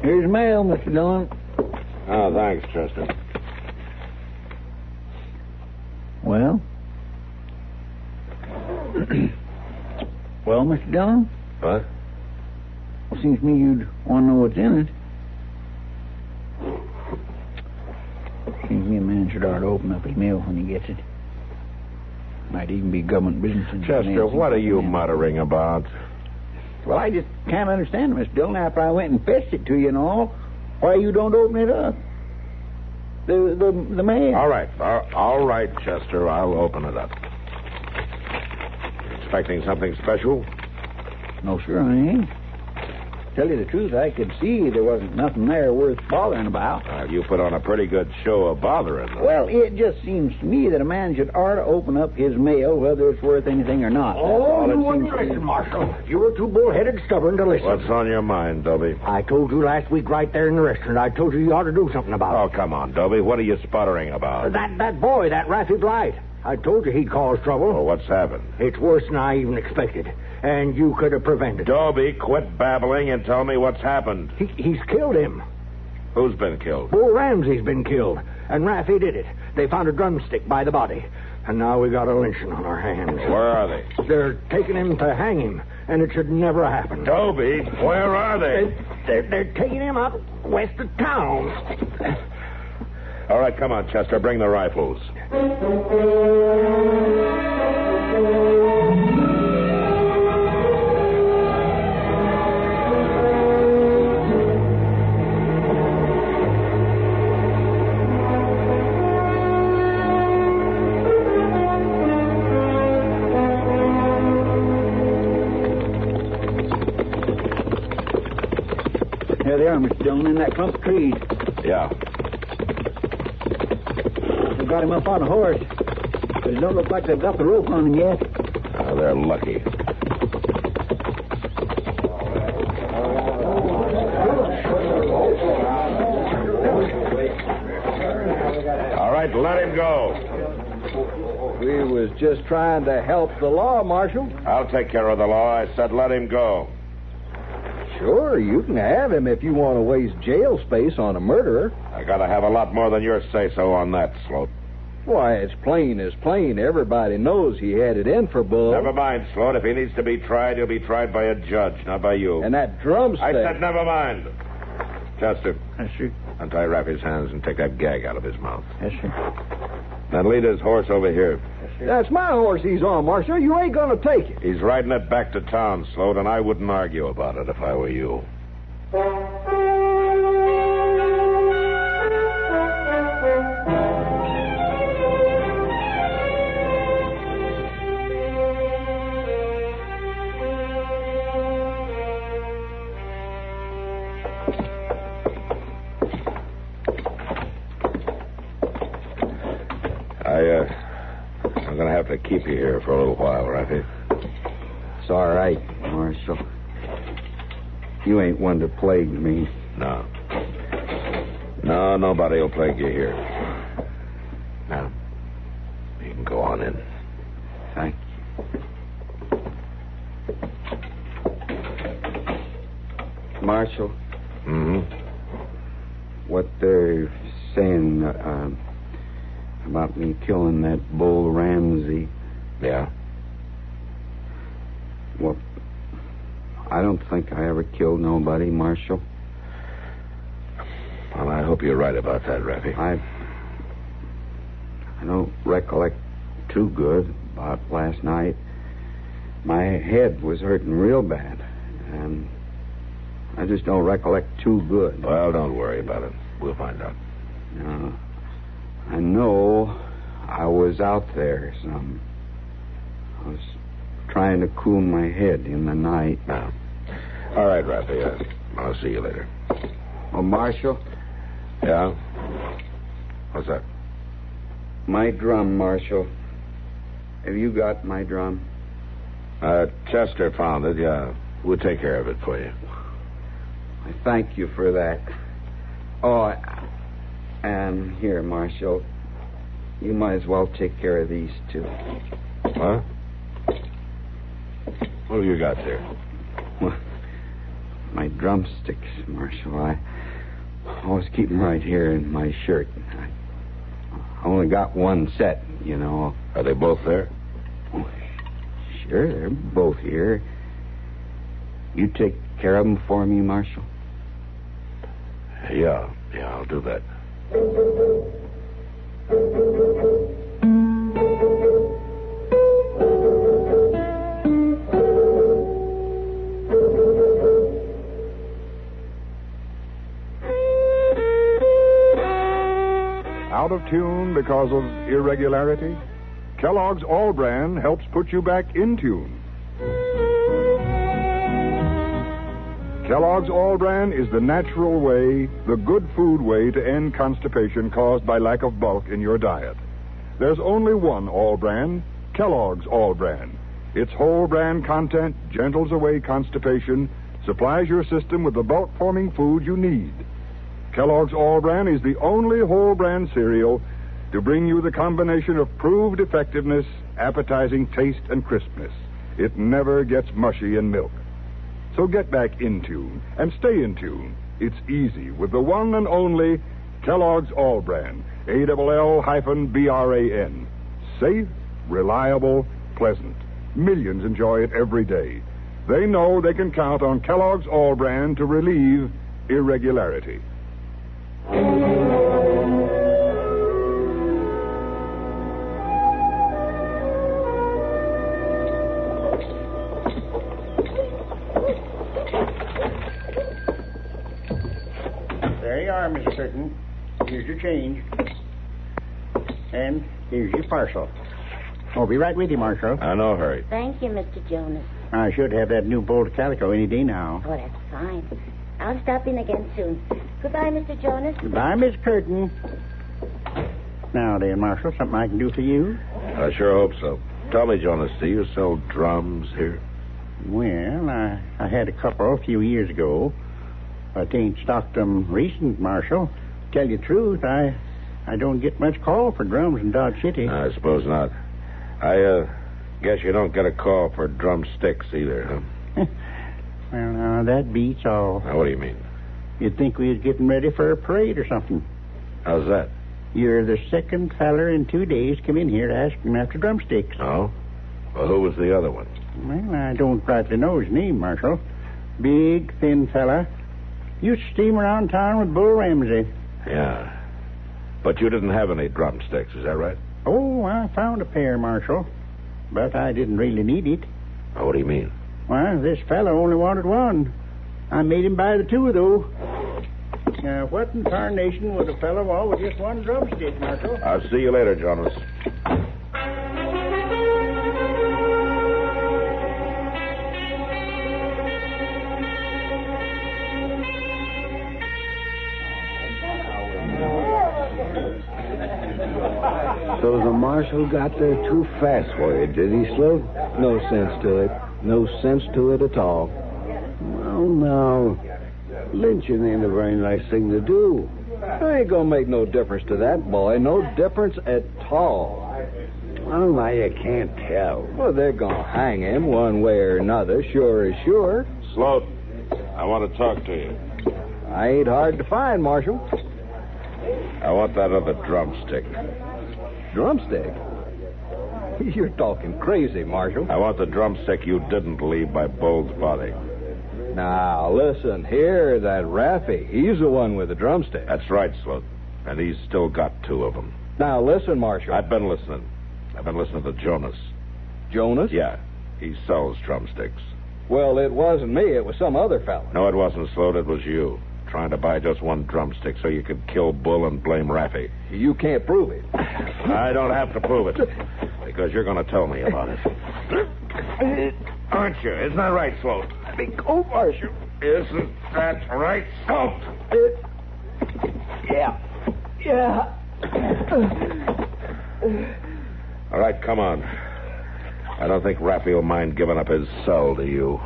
Here's mail, Mr. Dillon. Oh, thanks, Chester. Well? Well, Mr. Dillon? What? Well, seems to me you'd want to know what's in it. Seems to me a man should ought to open up his mail when he gets it. Might even be government business. Chester, what are you muttering about? Well, I just can't understand, Mr. Dillon, after I went and fetched it to you and all, why you don't open it up. The mail. All right, Chester, I'll open it up. Expecting something special? No, sir, I ain't. Tell you the truth, I could see there wasn't nothing there worth bothering about. You put on a pretty good show of bothering them. Well, it just seems to me that a man should ought to open up his mail, whether it's worth anything or not. Oh, you wouldn't listen, Marshal. You were too bullheaded stubborn to listen. What's on your mind, Dobie? I told you last week right there in the restaurant. I told you ought to do something about it. Oh, come on, Dobie. What are you sputtering about? That boy, that Raffy Blight. I told you he'd cause trouble. Well, what's happened? It's worse than I even expected. And you could have prevented it. Dobie, quit babbling and tell me what's happened. He's killed him. Who's been killed? Bull Ramsey's been killed. And Raffy did it. They found a drumstick by the body. And now we got a lynching on our hands. Where are they? They're taking him to hang him. And it should never happen. Dobie, where are they? They're taking him out west of town. All right, come on, Chester. Bring the rifles. There they are, Mr. Dillon, in that clump of trees. Yeah. They got him up on a horse. But it don't look like they've got the rope on him yet. Oh, they're lucky. All right, let him go. We was just trying to help the law, Marshal. I'll take care of the law. I said let him go. Sure, you can have him if you want to waste jail space on a murderer. I gotta have a lot more than your say-so on that, Sloat. Why, it's plain as plain. Everybody knows he had it in for Bull. Never mind, Sloat. If he needs to be tried, he'll be tried by a judge, not by you. And that drumstick... I said never mind. Chester. Yes, sir. Untie Rappy's hands and take that gag out of his mouth. Yes, sir. Then lead his horse over here. That's my horse he's on, Marshal. You ain't going to take it. He's riding it back to town, Sloat, and I wouldn't argue about it if I were you. I'm going to have to keep you here for a little while, Raffy. It's all right, Marshal. You ain't one to plague me. No. No, nobody will plague you here. Now, you can go on in. Thank you. Marshal? What they're saying about me killing that Bull Ramsey. Yeah? Well, I don't think I ever killed nobody, Marshal. Well, I hope you're right about that, Raffy. I don't recollect too good about last night. My head was hurting real bad, and I just don't recollect too good. Well, don't worry about it. We'll find out. I know I was out there some. I was trying to cool my head in the night. Now. All right, Raffy. I'll see you later. Oh, Marshal? Yeah? What's that? My drum, Marshal. Have you got my drum? Chester found it, yeah. We'll take care of it for you. I thank you for that. Oh, and here, Marshal, you might as well take care of these two. What? What have you got there? Well, my drumsticks, Marshal. I always keep them right here in my shirt. I only got one set, you know. Are they both there? Oh, sure, they're both here. You take care of them for me, Marshal? Yeah, I'll do that. Out of tune because of irregularity? Kellogg's All Bran helps put you back in tune. Kellogg's All Bran is the natural way, the good food way to end constipation caused by lack of bulk in your diet. There's only one All Bran, Kellogg's All Bran. Its whole bran content gentles away constipation, supplies your system with the bulk-forming food you need. Kellogg's All Bran is the only whole bran cereal to bring you the combination of proved effectiveness, appetizing taste, and crispness. It never gets mushy in milk. So get back in tune and stay in tune. It's easy with the one and only Kellogg's All Bran, ALL-BRAN. Safe, reliable, pleasant. Millions enjoy it every day. They know they can count on Kellogg's All Bran to relieve irregularity. There you are, Mr. Curtin. Here's your change. And here's your parcel. I'll be right with you, Marshal. No hurry. Thank you, Mr. Jonas. I should have that new bolt calico any day now. Oh, that's fine. I'll stop in again soon. Goodbye, Mr. Jonas. Goodbye, Miss Curtin. Now then, Marshal, something I can do for you? I sure hope so. Tell me, Jonas, do you sell drums here? Well, I had a couple a few years ago, but ain't stocked them recent, Marshal. Tell you the truth, I don't get much call for drums in Dodge City. I suppose not. I guess you don't get a call for drumsticks either, huh? Well, now, that beats all. Now, what do you mean? You'd think we was getting ready for a parade or something. How's that? You're the second feller in 2 days come in here to ask him after drumsticks. Oh? Well, who was the other one? Well, I don't rightly know his name, Marshal. Big, thin fella. Used to steam around town with Bull Ramsey. Yeah. But you didn't have any drumsticks, is that right? Oh, I found a pair, Marshal. But I didn't really need it. Oh, what do you mean? Well, this fella only wanted one. I made him buy the two, though. Now, what in tarnation would a fella want with just one drumstick, Marshal? I'll see you later, Jonas. So the marshal got there too fast for you, did he, Sloat? No sense to it. No sense to it at all. Well, now, lynching ain't a very nice thing to do. Ain't gonna make no difference to that boy. No difference at all. Well, now you can't tell. Well, they're gonna hang him one way or another, sure as sure. Sloat, I want to talk to you. I ain't hard to find, Marshal. I want that other drumstick. Drumstick? You're talking crazy, Marshal. I want the drumstick you didn't leave by Bull's body. Now, listen, here, that Raffy, he's the one with the drumstick. That's right, Sloat. And he's still got two of them. Now, listen, Marshal. I've been listening. I've been listening to Jonas. Jonas? Yeah, he sells drumsticks. Well, it wasn't me. It was some other fella. No, it wasn't, Sloat. It was you. Trying to buy just one drumstick so you could kill Bull and blame Raffy. You can't prove it. I don't have to prove it. Because you're going to tell me about it. Aren't you? Isn't that right, Sloat? Go, Marshal. Isn't that right, Sloat? Yeah. Yeah. All right, come on. I don't think Raffy will mind giving up his cell to you.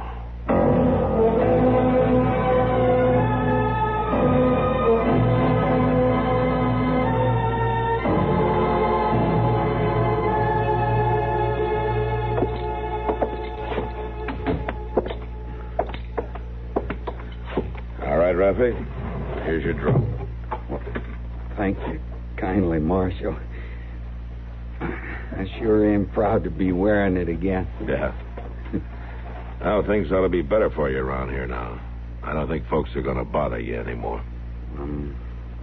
Raffy, here's your drum. Well, thank you kindly, Marshal. I sure am proud to be wearing it again. Yeah. Well, things ought to be better for you around here now. I don't think folks are going to bother you anymore. I'm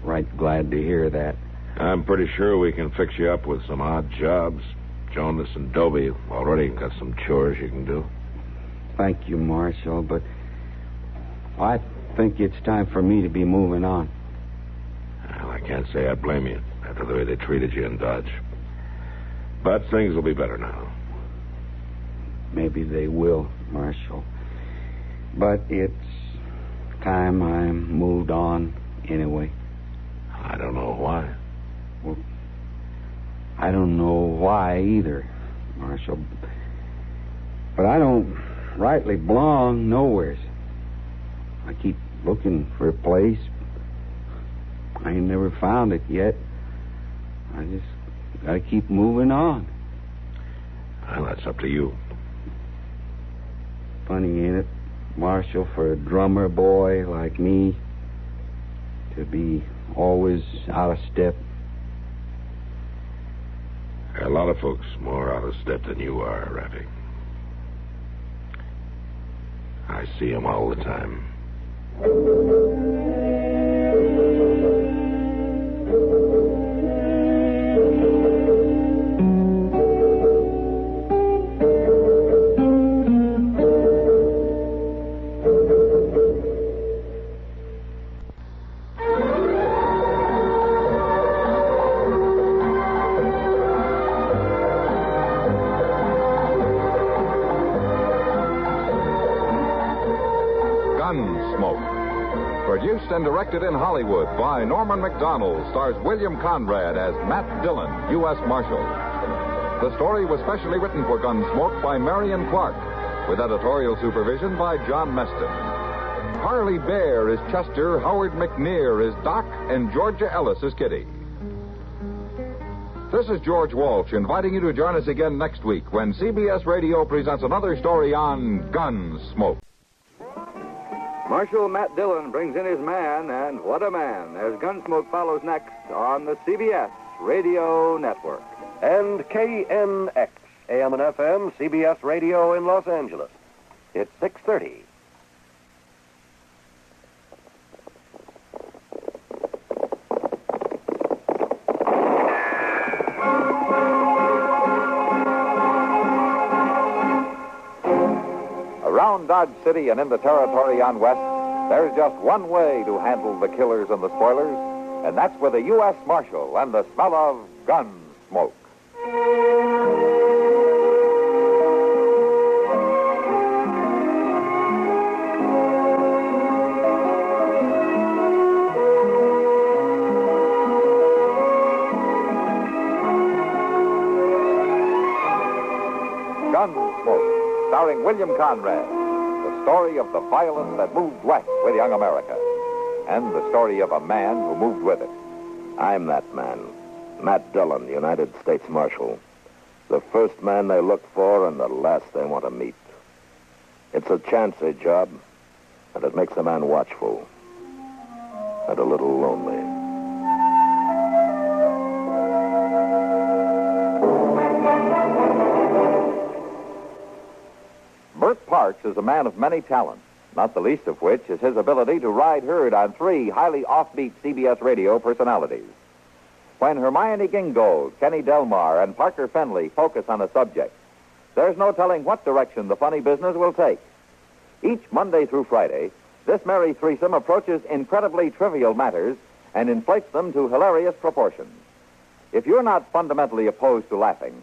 right glad to hear that. I'm pretty sure we can fix you up with some odd jobs. Jonas and Dobie already got some chores you can do. Thank you, Marshal, but I think it's time for me to be moving on. Well, I can't say I blame you after the way they treated you in Dodge. But things will be better now. Maybe they will, Marshal. But it's time I moved on anyway. I don't know why. Well, I don't know why either, Marshal. But I don't rightly belong nowheres. I keep looking for a place. I ain't never found it yet. I just gotta keep moving on. Well, that's up to you. Funny, ain't it, Marshal, for a drummer boy like me to be always out of step? There are a lot of folks more out of step than you are, Raffy. I see them all the time. Gunsmoke. Produced and directed in Hollywood by Norman McDonald, stars William Conrad as Matt Dillon, U.S. Marshal. The story was specially written for Gunsmoke by Marion Clark, with editorial supervision by John Meston. Harley Bear is Chester, Howard McNear is Doc, and Georgia Ellis is Kitty. This is George Walsh inviting you to join us again next week when CBS Radio presents another story on Gunsmoke. Marshal Matt Dillon brings in his man, and what a man, as Gunsmoke follows next on the CBS Radio Network. And KNX, AM and FM, CBS Radio in Los Angeles. It's 6:30. Around Dodge City and in the territory on West, there's just one way to handle the killers and the spoilers, and that's with a U.S. Marshal and the smell of gun smoke. Gunsmoke, starring William Conrad. The story of the violence that moved west with young America. And the story of a man who moved with it. I'm that man. Matt Dillon, United States Marshal. The first man they look for and the last they want to meet. It's a chancy job, and it makes a man watchful. And a little lonely. Bert Parks is a man of many talents, not the least of which is his ability to ride herd on 3 highly offbeat CBS radio personalities. When Hermione Gingold, Kenny Delmar, and Parker Fenley focus on a subject, there's no telling what direction the funny business will take. Each Monday through Friday, this merry threesome approaches incredibly trivial matters and inflates them to hilarious proportions. If you're not fundamentally opposed to laughing,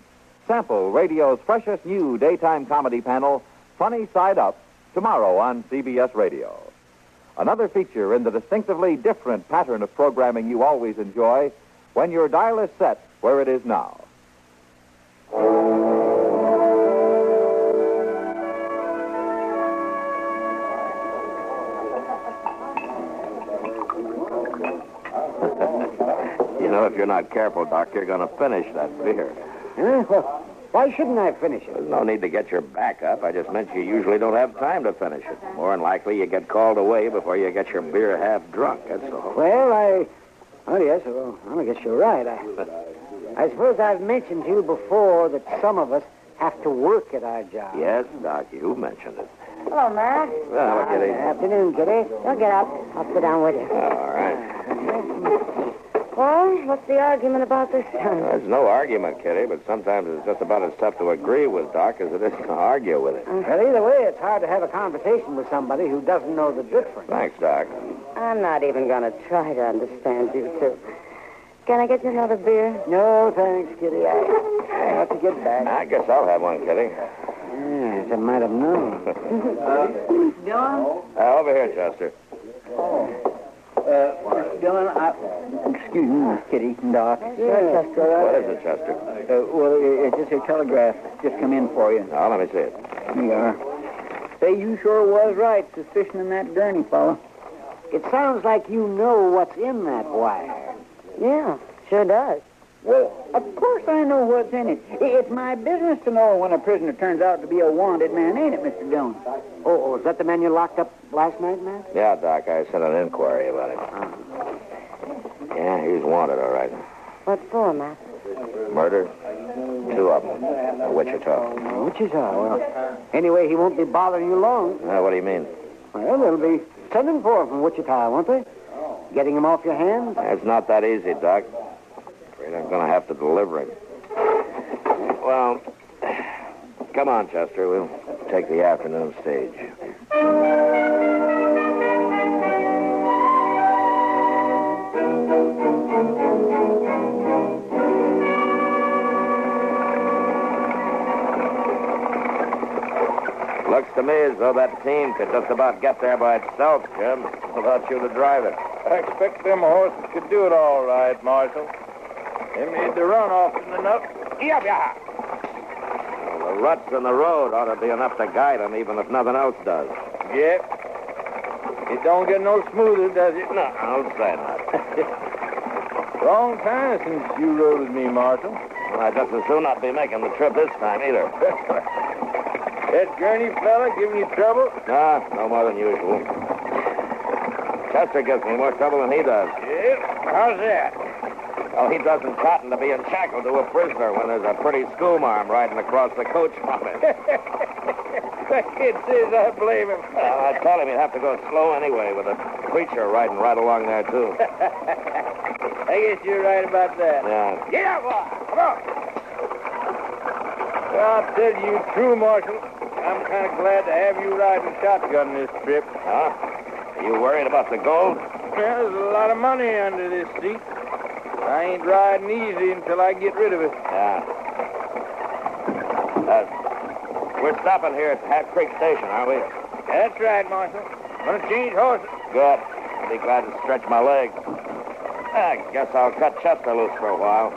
sample radio's freshest new daytime comedy panel, Funny Side Up, tomorrow on CBS Radio. Another feature in the distinctively different pattern of programming you always enjoy when your dial is set where it is now. You know, if you're not careful, Doc, you're going to finish that beer. Huh? Well, why shouldn't I finish it? There's no need to get your back up. I just meant you usually don't have time to finish it. More than likely, you get called away before you get your beer half drunk, that's all. Well, yes, well, I guess you're right. I suppose I've mentioned to you before that some of us have to work at our job. Yes, Doc, you mentioned it. Hello, Matt. Well, Kitty. Good afternoon, Kitty. Don't get up. I'll sit down with you. All right. Well, what's the argument about this time? There's no argument, Kitty, but sometimes it's just about as tough to agree with Doc as it is to argue with it. Well, either way, it's hard to have a conversation with somebody who doesn't know the difference. Thanks, Doc. I'm not even going to try to understand you two. Can I get you another beer? No, thanks, Kitty. I have to get back. I guess I'll have one, Kitty. Yes, I might have known. Dillon? Over here, Chester. Mr. Dillon, excuse me, Miss Kitty, Doc. Sure, Chester. What is it, Chester? Well, it's just a telegraph. Just come in for you. Oh, let me see it. Here you are. Say, you sure was right suspicioning that Gurney fellow. It sounds like you know what's in that wire. Yeah, sure does. Well, of course I know what's in it. It's my business to know when a prisoner turns out to be a wanted man, ain't it, Mr. Dillon? Oh, is that the man you locked up last night, man? Yeah, Doc, I sent an inquiry about it. Yeah, he's wanted, all right. What for, Matt? Murder? 2 of them. Wichita. Wichita, well, anyway, he won't be bothering you long. What do you mean? Well, they'll be sending for him from Wichita, won't they? Getting him off your hands? It's not that easy, Doc. Afraid I'm going to have to deliver him. Well, come on, Chester. We'll take the afternoon stage. Looks to me as though that team could just about get there by itself, Jim, without you to drive it. I expect them horses could do it all right, Marshal. They made the run often enough. Well, the ruts in the road ought to be enough to guide them, even if nothing else does. Yep. It don't get no smoother, does it? No, I'll say not. Long time since you rode with me, Marshal. Well, I'd just as soon not be making the trip this time, either. That Gurney fella giving you trouble? Nah, no more than usual. Chester gives me more trouble than he does. Yep. How's that? Well, he doesn't cotton to being shackled to a prisoner when there's a pretty schoolmarm riding across the coach from him. That kid says I blame him. I told him he'd have to go slow anyway, with a preacher riding right along there, too. I guess you're right about that. Yeah. Get up, boy. Come on. Well, I'll tell you true, Marshal. I'm kind of glad to have you riding shotgun this trip. Huh? Are you worried about the gold? Well, there's a lot of money under this seat. I ain't riding easy until I get rid of it. Yeah. We're stopping here at Hat Creek Station, aren't we? That's right, Marshal. Gonna change horses. Good. I'll be glad to stretch my legs. I guess I'll cut Chester loose for a while.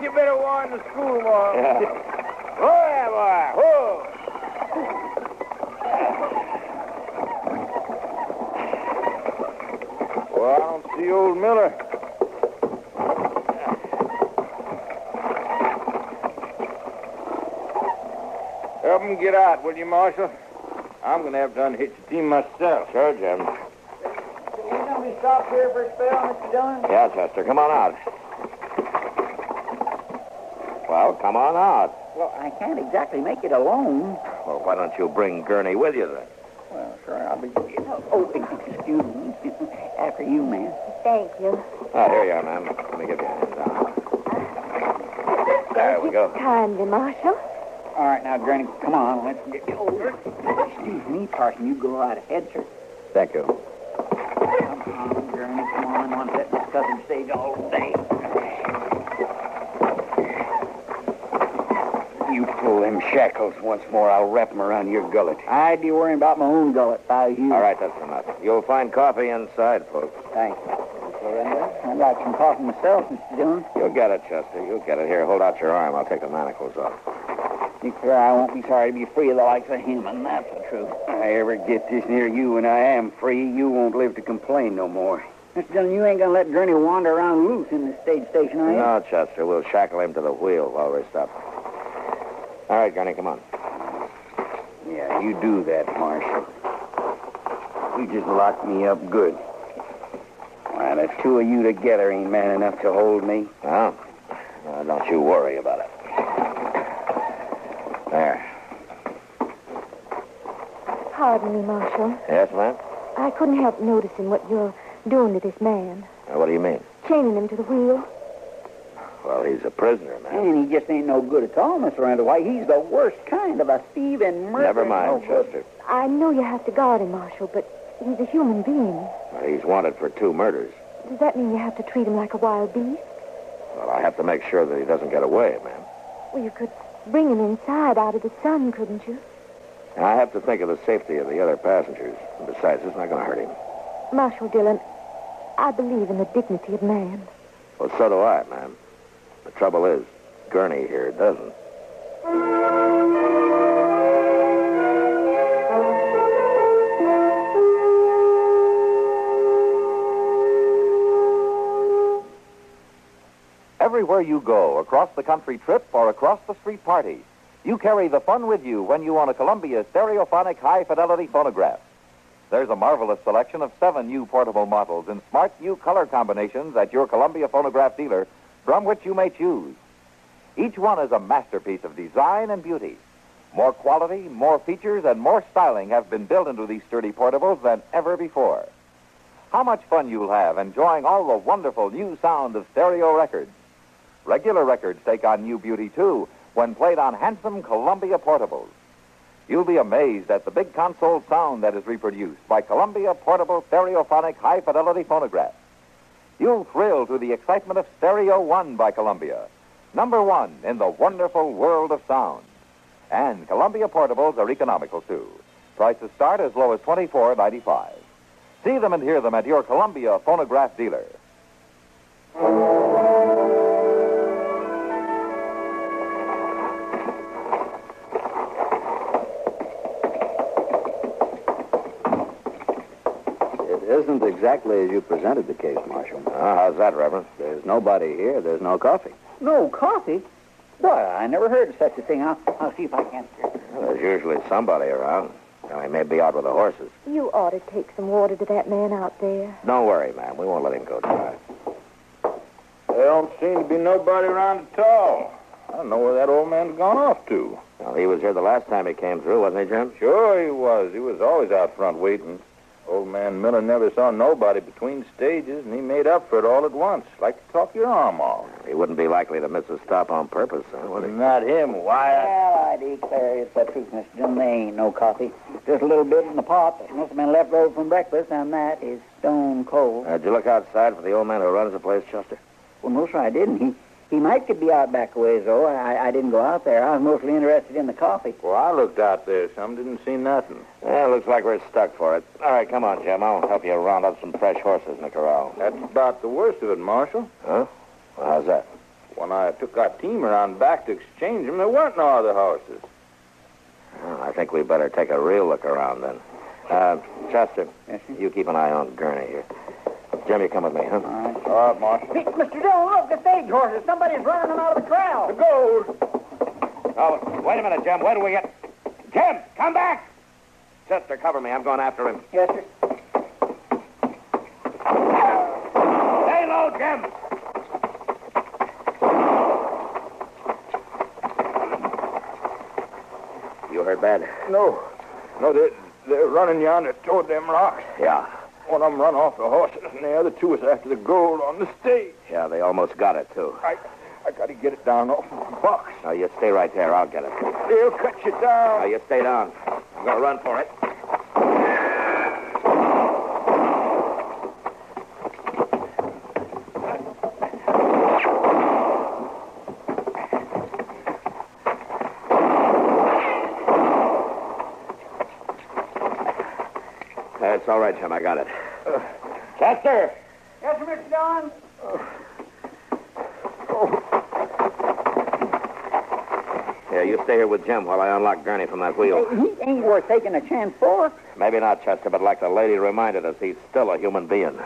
You better warn the school, Marshal. Yeah. Whoa there, boy. Whoa. Well, I don't see old Miller. Help him get out, will you, Marshal? I'm going to have to unhitch the team myself. Sure, Jim. You going to be stopped here for a spell, Mr. Dillon? Yeah, Chester, come on out. Well, come on out. Well, I can't exactly make it alone. Well, why don't you bring Gurney with you, then? Well, sure, I'll be... Oh, excuse me. After you, man. Thank you. Oh, here you are, ma'am. Let me give you a hand down. There we go. Kindly, Marshal. All right, now, Granny, come on. Let's get you over. Excuse me, Parson. You go right ahead, sir. Thank you. Come on, Granny. Come on. I want to sit in this cussing stage all day. You pull them shackles once more, I'll wrap them around your gullet. I'd be worrying about my own gullet if I was you. All right, that's enough. You'll find coffee inside, folks. Thanks. I'd like some coffee myself, Mr. Dillon. You'll get it, Chester. You'll get it. Here, hold out your arm. I'll take the manacles off. Declare I won't be sorry to be free of the likes of him, and that's the truth. If I ever get this near you and I am free, you won't live to complain no more. Mr. Dillon, you ain't going to let Gurney wander around loose in this stage station, are you? No, Chester. We'll shackle him to the wheel while we're stopped. All right, Gurney, come on. Yeah, you do that, Marshal. You just locked me up good. Why, the two of you together ain't man enough to hold me. Well, don't you worry about it. There. Pardon me, Marshal. Yes, ma'am? I couldn't help noticing what you're doing to this man. What do you mean? Chaining him to the wheel. Well, he's a prisoner, man. And he just ain't no good at all, Mr. Randall. Why, he's the worst kind of a thief and murderer. Never mind, Chester. I know you have to guard him, Marshal, but he's a human being. Well, he's wanted for 2 murders. Does that mean you have to treat him like a wild beast? Well, I have to make sure that he doesn't get away, ma'am. Well, you could bring him inside out of the sun, couldn't you? And I have to think of the safety of the other passengers. And besides, it's not going to hurt him. Marshal Dillon, I believe in the dignity of man. Well, so do I, ma'am. The trouble is, Gurney here doesn't. Everywhere you go, across the country trip or across the street party, you carry the fun with you when you own a Columbia stereophonic high-fidelity phonograph. There's a marvelous selection of 7 new portable models in smart new color combinations at your Columbia phonograph dealer, from which you may choose. Each one is a masterpiece of design and beauty. More quality, more features, and more styling have been built into these sturdy portables than ever before. How much fun you'll have enjoying all the wonderful new sound of stereo records. Regular records take on new beauty, too, when played on handsome Columbia portables. You'll be amazed at the big console sound that is reproduced by Columbia portable stereophonic high-fidelity phonographs. You'll thrill to the excitement of Stereo One by Columbia, #1 in the wonderful world of sound. And Columbia portables are economical, too. Prices start as low as $24.95. See them and hear them at your Columbia phonograph dealer. It isn't exactly as you presented the case, Marshal. How's that, Reverend? There's nobody here. There's no coffee. No coffee? Boy, I never heard of such a thing. I'll see if I can. Well, there's usually somebody around. He may be out with the horses. You ought to take some water to that man out there. Don't worry, ma'am. We won't let him go dry. There don't seem to be nobody around at all. I don't know where that old man's gone off to. Well, he was here the last time he came through, wasn't he, Jim? Sure he was. He was always out front waiting. Old man Miller never saw nobody between stages, and he made up for it all at once, like to talk your arm off. He wouldn't be likely to miss a stop on purpose, would he? Not him, Wyatt. Well, I declare it's the truth, Mr. Jim. There ain't no coffee. Just a little bit in the pot that must have been left over from breakfast, and that is stone cold. Did you look outside for the old man who runs the place, Chester? Well, no, sir, I didn't. He might could be out back a ways, though. I didn't go out there. I was mostly interested in the coffee. Well, I looked out there some, didn't see nothing. Yeah, looks like we're stuck for it. All right, come on, Jim. I'll help you round up some fresh horses in the corral. That's about the worst of it, Marshal. Huh? Well, how's that? When I took our team around back to exchange them, there weren't no other horses. Well, I think we better take a real look around then. Chester, yes, you keep an eye on Gurney here. Jim, you come with me, huh? All right, Marshal. Mr. Jones, look, the stage horses. Somebody's running them out of the corral. The gold. Oh, wait a minute, Jim. Where do we get... Jim, come back! Chester, cover me. I'm going after him. Yes, sir. Stay low, Jim! You heard bad? No, they're running yonder toward them rocks. Yeah. One of them run off the horses, and the other two was after the gold on the stage. Yeah, they almost got it, too. I got to get it down off the box. Now, you stay right there. I'll get it. They'll cut you down. Now, you stay down. I'm going to run for it. It's all right, Jim. I got it. Chester! Yes, sir, Mr. John? Yeah, you stay here with Jim while I unlock Gurney from that wheel. He ain't worth taking a chance for. Maybe not, Chester, but like the lady reminded us, he's still a human being.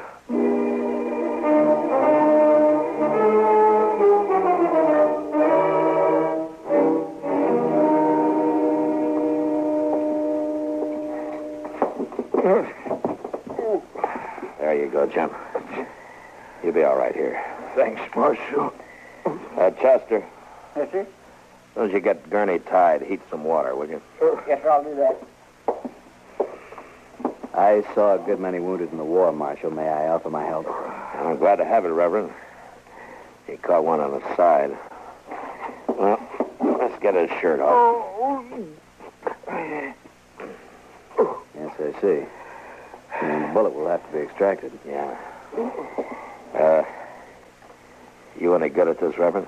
There you go, Jim. You'll be all right here. Thanks, Marshal. Chester. Yes, sir? As soon as you get Gurney tied, heat some water, will you? Yes, sir, I'll do that. I saw a good many wounded in the war, Marshal. May I offer my help? I'm glad to have it, Reverend. He caught one on the side. Well, let's get his shirt off. Yes, I see. And the bullet will have to be extracted. Yeah. You any good at this, Reverend?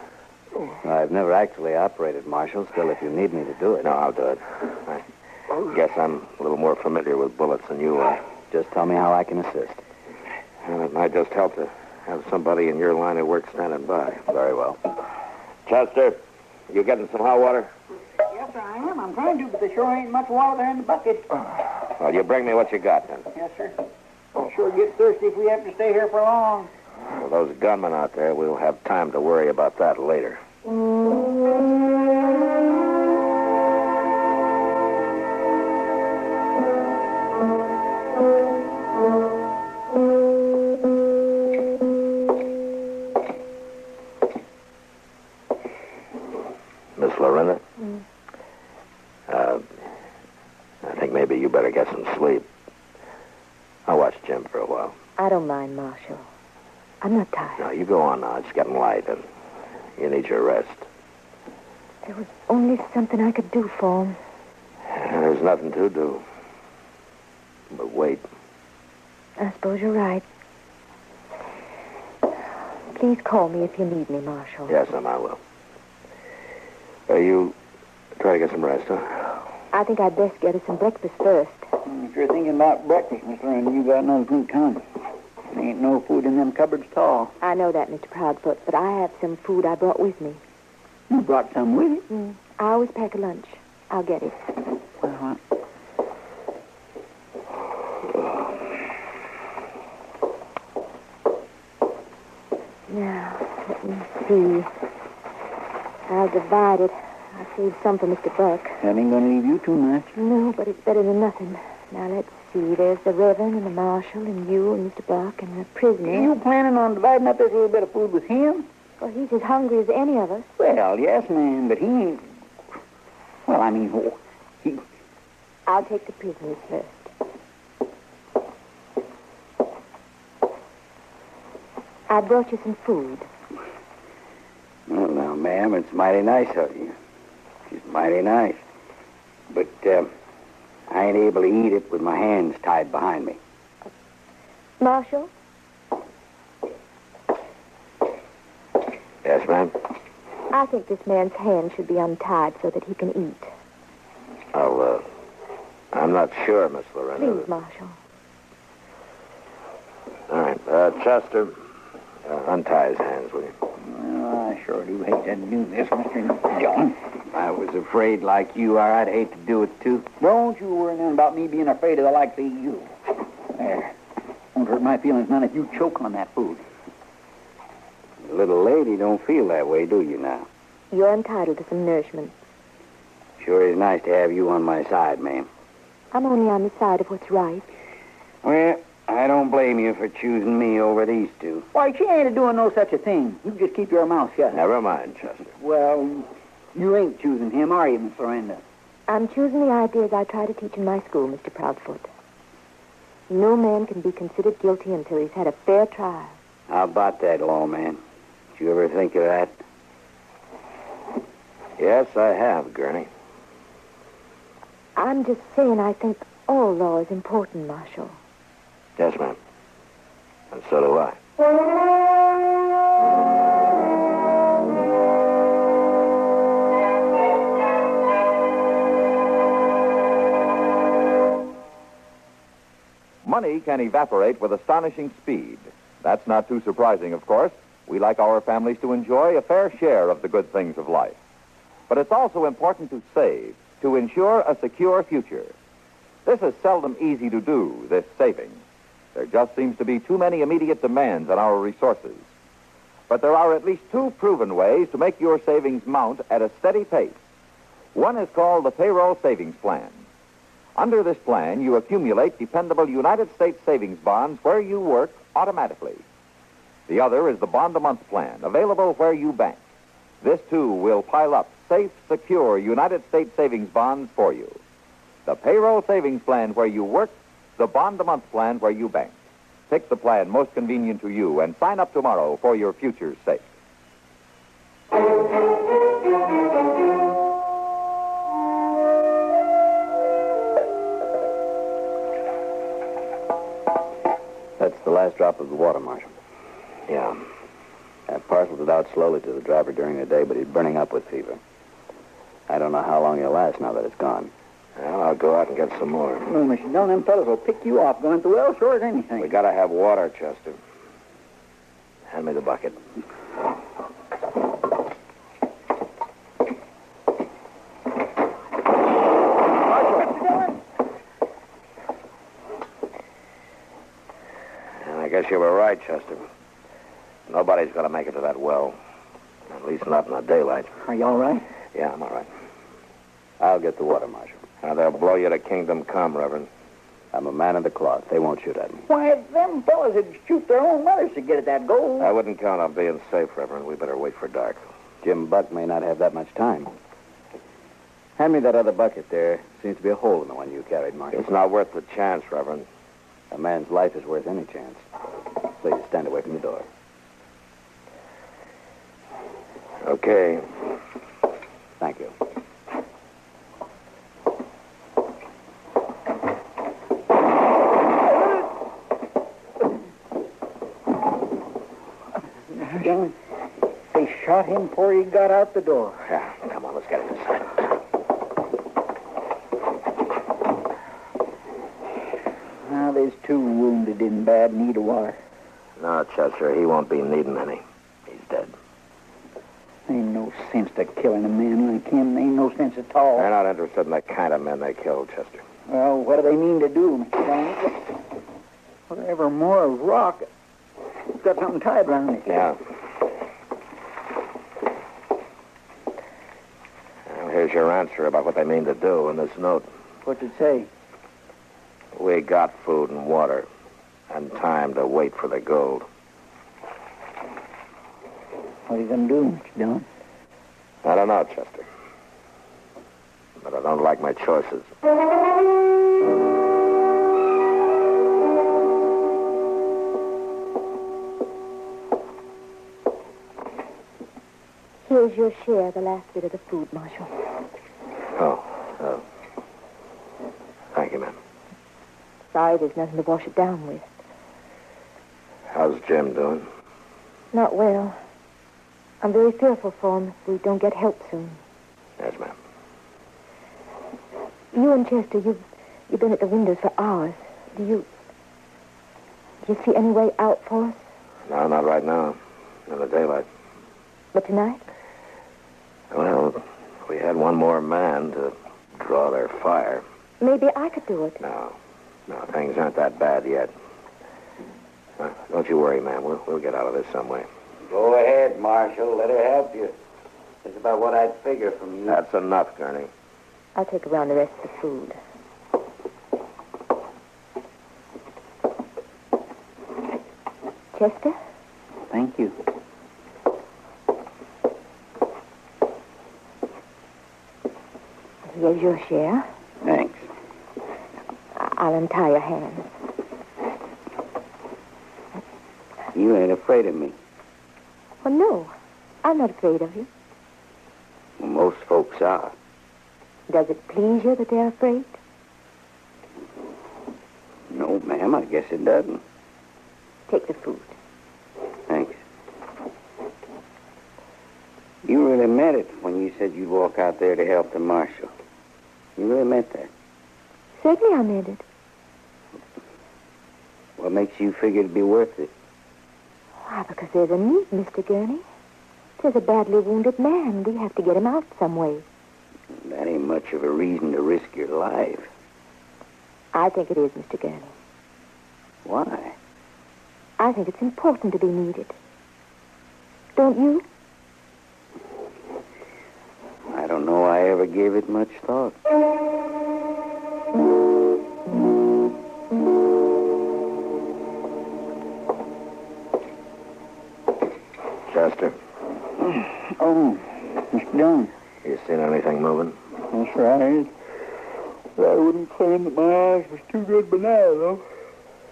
I've never actually operated, Marshal. Still, if you need me to do it. No, I'll do it. I guess I'm a little more familiar with bullets than you are. Just tell me how I can assist. Well, it might just help to have somebody in your line of work standing by. Very well. Chester, you getting some hot water? Yes, sir, I am. I'm trying to, but there sure ain't much water there in the bucket. Well, you bring me what you got, then. Yes, sir. I'll sure get thirsty if we have to stay here for long. Well, those gunmen out there, we'll have time to worry about that later. Miss Lorinda? I think maybe you better get some sleep. I'll watch Jim for a while. I don't mind, Marshal. I'm not tired. No, you go on now. It's getting light, and you need your rest. There was only something I could do for him. There's nothing to do. But wait. I suppose you're right. Please call me if you need me, Marshal. Yes, I will. You try to get some rest, huh? I think I'd best get us some breakfast first. If you're thinking about breakfast, Mr. Randy, you got another food coming. There ain't no food in them cupboards at all. I know that, Mr. Proudfoot, but I have some food I brought with me. You brought some with you? I always pack a lunch. I'll get it. Now, let me see. I'll divide it. I'll save some for Mr. Buck. That ain't gonna leave you too much. No, but it's better than nothing. Now, let's see. There's the Reverend and the Marshal and you and Mr. Buck and the prisoner. Are you planning on dividing up this little bit of food with him? Well, he's as hungry as any of us. Well, yes, ma'am, but he ain't... Well, I mean, he... I'll take the prisoners first. I brought you some food. Well, now, ma'am, it's mighty nice of you. It's mighty nice. But, I ain't able to eat it with my hands tied behind me. Marshal? Yes, ma'am? I think this man's hands should be untied so that he can eat. I'm not sure, Miss Loretta. Please, Marshal. All right. Chester, untie his hands, will you? Well, I sure do hate to do this, Mr. John. I was afraid like you are. I'd hate to do it, too. Don't you worry none about me being afraid of the likes of you. There. Won't hurt my feelings none if you choke on that food. The little lady don't feel that way, do you now? You're entitled to some nourishment. Sure is nice to have you on my side, ma'am. I'm only on the side of what's right. Well, I don't blame you for choosing me over these two. Why, she ain't doing no such a thing. You just keep your mouth shut. Never mind, Chester. Well, you ain't choosing him, are you, Miss Lorenda? I'm choosing the ideas I try to teach in my school, Mr. Proudfoot. No man can be considered guilty until he's had a fair trial. How about that, lawman? Did you ever think of that? Yes, I have, Gurney. I'm just saying I think all law is important, Marshal. Yes, ma'am. And so do I. Money can evaporate with astonishing speed. That's not too surprising, of course. We like our families to enjoy a fair share of the good things of life. But it's also important to save, to ensure a secure future. This is seldom easy to do, this saving. There just seems to be too many immediate demands on our resources. But there are at least two proven ways to make your savings mount at a steady pace. One is called the Payroll Savings Plan. Under this plan, you accumulate dependable United States savings bonds where you work automatically. The other is the Bond-a-Month Plan, available where you bank. This, too, will pile up safe, secure United States savings bonds for you. The Payroll Savings Plan where you work, the Bond-a-Month Plan where you bank. Pick the plan most convenient to you and sign up tomorrow for your future's sake. That's the last drop of the water, Marshal. Yeah. I parceled it out slowly to the driver during the day, but he's burning up with fever. I don't know how long he'll last now that it's gone. Well, I'll go out and get some more. No, Mr. Dillon, them fellas will pick you off going through well sure as anything. We gotta have water, Chester. Hand me the bucket. I guess you were right, Chester. Nobody's going to make it to that well. At least not in the daylight. Are you all right? Yeah, I'm all right. I'll get the water, Marshal. They'll blow you to kingdom come, Reverend. I'm a man of the cloth. They won't shoot at me. Why, them fellas would shoot their own mothers to get at that gold. I wouldn't count on being safe, Reverend. We better wait for dark. Jim Buck may not have that much time. Hand me that other bucket there. Seems to be a hole in the one you carried, Marshal. It's not worth the chance, Reverend. A man's life is worth any chance. Please stand away from the door. Okay. Thank you. They shot him before he got out the door. Yeah, come on, let's get him inside. there's 2 wounded in bad need of water. No, Chester, he won't be needing any. He's dead. Ain't no sense to killing a man like him. Ain't no sense at all. They're not interested in the kind of men they killed, Chester. Well, what do they mean to do, Mr. Dillon? Whatever more of rock. It's got something tied around it. Yeah. Well, here's your answer about what they mean to do in this note. What's it say? We got food and water and time to wait for the gold. What are you going to do, Mr. Dillon? I don't know, Chester. But I don't like my choices. Here's your share, the last bit of the food, Marshal. Oh, thank you, ma'am. Sorry there's nothing to wash it down with. How's Jim doing? Not well. I'm very fearful for him if we don't get help soon. Yes, ma'am. You and Chester, you've been at the windows for hours. Do you see any way out for us? No, not right now. In the daylight. But tonight? Well, we had one more man to draw their fire. Maybe I could do it. No, things aren't that bad yet. Don't you worry, ma'am. We'll get out of this some way. Go ahead, Marshal. Let her help you. That's about what I'd figure from you. That's enough, Gurney. I'll take around the rest of the food. Chester? Thank you. Here's your share. Thanks. I'll untie your hands. You ain't afraid of me. Well, no. I'm not afraid of you. Well, most folks are. Does it please you that they're afraid? No, ma'am, I guess it doesn't. Take the food. Thanks. You really meant it when you said you'd walk out there to help the marshal. You really meant that. Certainly I meant it. What makes you figure it'd be worth it? Why, because there's a need, Mr. Gurney. There's a badly wounded man. We have to get him out some way. That ain't much of a reason to risk your life. I think it is, Mr. Gurney. Why? I think it's important to be needed. Don't you? I don't know I ever gave it much thought. Chester. Oh, Mr. Dillon. You seen anything moving? That's right. I wouldn't claim that my eyes was too good by now, though.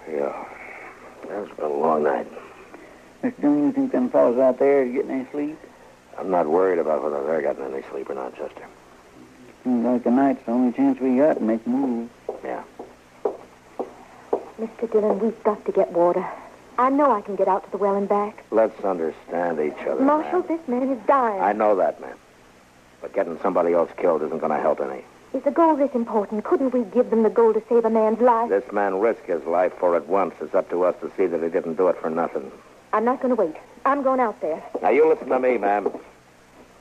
Yeah. It's been a long night. Mr. Dillon, you think them fellas out there are getting any sleep? I'm not worried about whether they're getting any sleep or not, Chester. Seems like the night's the only chance we got to make a move. Yeah. Mr. Dillon, we've got to get water. I know I can get out to the well and back. Let's understand each other, Marshal, ma'am. this man is dying. I know that, ma'am. But getting somebody else killed isn't going to help any. Is the gold this important? Couldn't we give them the gold to save a man's life? This man risked his life for it once. It's up to us to see that he didn't do it for nothing. I'm not going to wait. I'm going out there. Now, you listen to me, ma'am.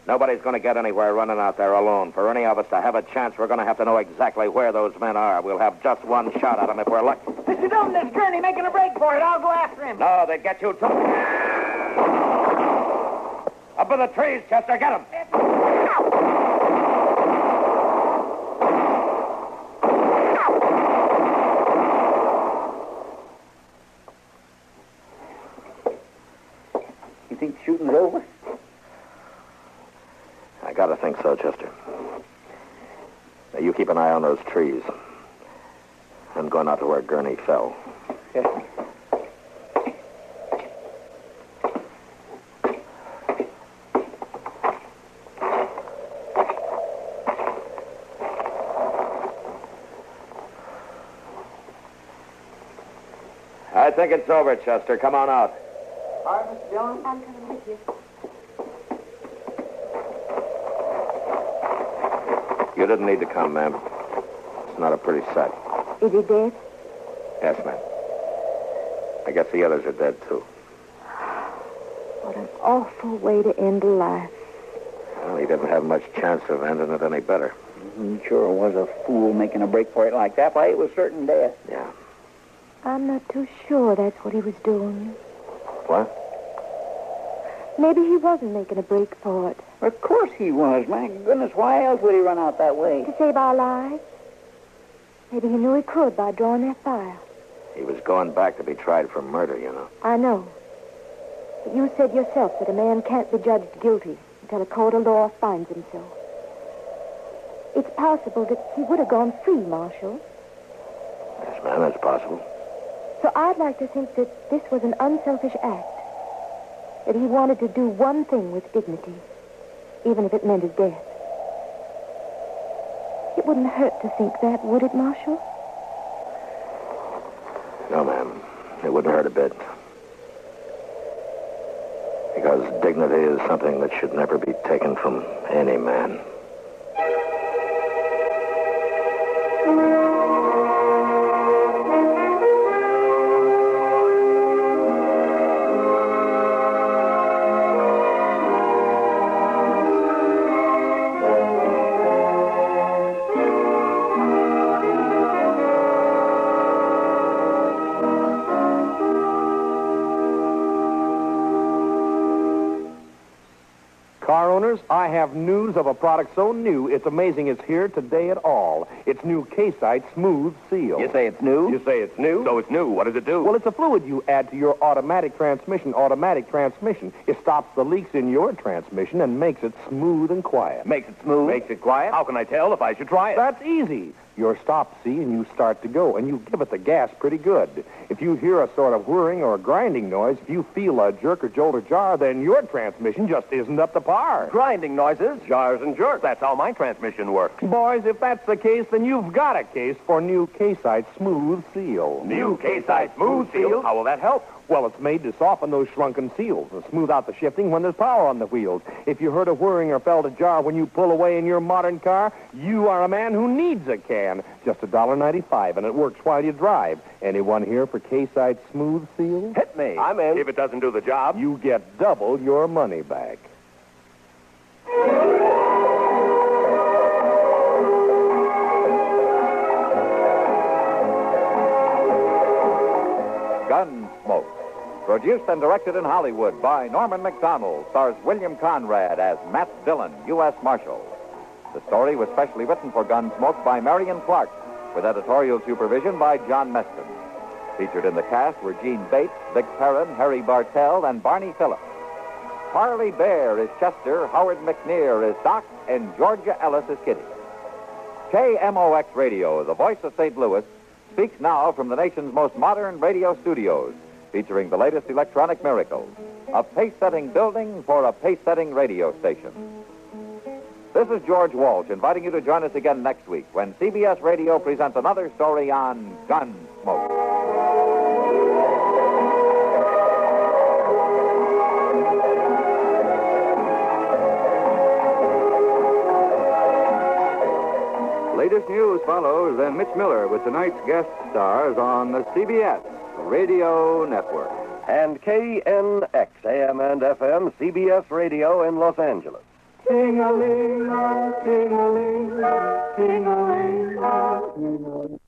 Nobody's going to get anywhere running out there alone. For any of us to have a chance, we're going to have to know exactly where those men are. We'll have just one shot at them if we're lucky. Mr. Dillon, this Gurney making a break for it. I'll go after him. No, they'd get you too. Up in the trees, Chester. Get him. You think shooting's over? I gotta think so, Chester. Now, you keep an eye on those trees. I'm going out to where Gurney fell. Yeah. I think it's over, Chester. Come on out. All right, Mr. Dillon. I'm coming with you. You didn't need to come, ma'am. It's not a pretty sight. Is he dead? Yes, ma'am. I guess the others are dead, too. What an awful way to end a life. Well, he didn't have much chance of ending it any better. He sure was a fool making a break for it like that. Why, it was certain death. Yeah. I'm not too sure that's what he was doing. What? Maybe he wasn't making a break for it. Of course he was. My goodness, why else would he run out that way? To save our lives. Maybe he knew he could by drawing that fire. He was going back to be tried for murder, you know. I know. But you said yourself that a man can't be judged guilty until a court of law finds him so. It's possible that he would have gone free, Marshal. Yes, ma'am, it's possible. So I'd like to think that this was an unselfish act. That he wanted to do one thing with dignity, even if it meant his death. It wouldn't hurt to think that, would it, Marshal? No, ma'am. It wouldn't hurt a bit. Because dignity is something that should never be taken from any man. Car owners, I have news of a product so new, it's amazing it's here today at all. It's new K-Site Smooth Seal. You say it's new? You say it's new? So it's new. What does it do? Well, it's a fluid you add to your automatic transmission. It stops the leaks in your transmission and makes it smooth and quiet. Makes it smooth? Makes it quiet? How can I tell if I should try it? That's easy. You're stopped, see, and you start to go, and you give it the gas pretty good. If you hear a sort of whirring or a grinding noise, if you feel a jerk or jolt or jar, then your transmission just isn't up to par. Grinding noises, jars and jerks. That's how my transmission works. Boys, if that's the case, then you've got a case for new K-Site Smooth Seal. New K-Site Smooth Seal? How will that help? Well, it's made to soften those shrunken seals and smooth out the shifting when there's power on the wheels. If you heard a whirring or felt a jar when you pull away in your modern car, you are a man who needs a can. Just $1.95, and it works while you drive. Anyone here for K-Site Smooth Seal? Hit me. I'm in. If it doesn't do the job, you get double your money back. Gunsmoke. Produced and directed in Hollywood by Norman McDonald, stars William Conrad as Matt Dillon, U.S. Marshal. The story was specially written for Gunsmoke by Marion Clark, with editorial supervision by John Meston. Featured in the cast were Gene Bates, Vic Perrin, Harry Bartell, and Barney Phillips. Harley Bear is Chester, Howard McNear is Doc, and Georgia Ellis is Kitty. KMOX Radio, the voice of St. Louis, speaks now from the nation's most modern radio studios, featuring the latest electronic miracles. A pace-setting building for a pace-setting radio station. This is George Walsh inviting you to join us again next week when CBS Radio presents another story on Gunsmoke. latest news follows, then Mitch Miller with tonight's guest stars on the CBS Radio Network. And KNX, AM and FM, CBS Radio in Los Angeles. Ting-a-ling, ting-a-ling, ting-a-ling, ting-a-ling.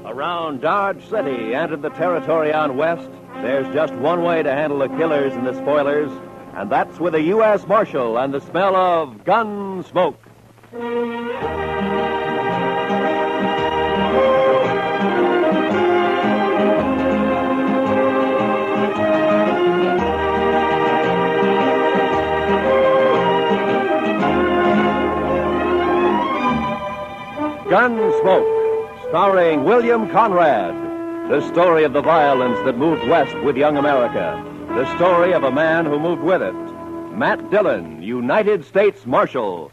Around Dodge City and in the territory on West, there's just one way to handle the killers and the spoilers, and that's with a U.S. Marshal and the smell of Gunsmoke. Gunsmoke, starring William Conrad. The story of the violence that moved west with young America. The story of a man who moved with it. Matt Dillon, United States Marshal.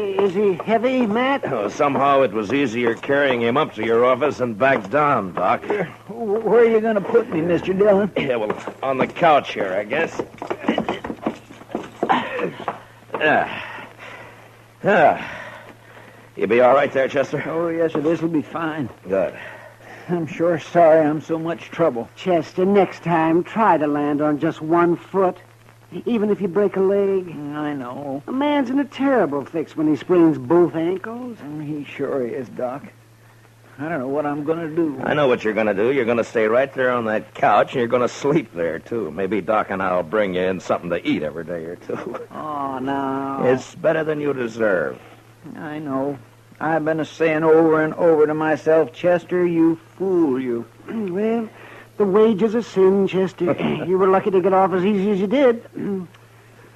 Is he heavy, Matt? Oh, somehow it was easier carrying him up to your office and back down, Doc. Where are you going to put me, Mr. Dillon? Yeah, well, on the couch here, I guess. You be all right there, Chester? Oh, yes, sir. This'll be fine. Good. I'm sure sorry I'm so much trouble. Chester, next time, try to land on just one foot. Even if you break a leg. I know. A man's in a terrible fix when he sprains both ankles. He sure is, Doc. I don't know what I'm going to do. I know what you're going to do. You're going to stay right there on that couch, and you're going to sleep there, too. Maybe Doc and I'll bring you in something to eat every day or two. Oh, no. It's better than you deserve. I know. I've been saying over and over to myself, Chester, you fool, you. Well, the wages of sin, Chester. You were lucky to get off as easy as you did.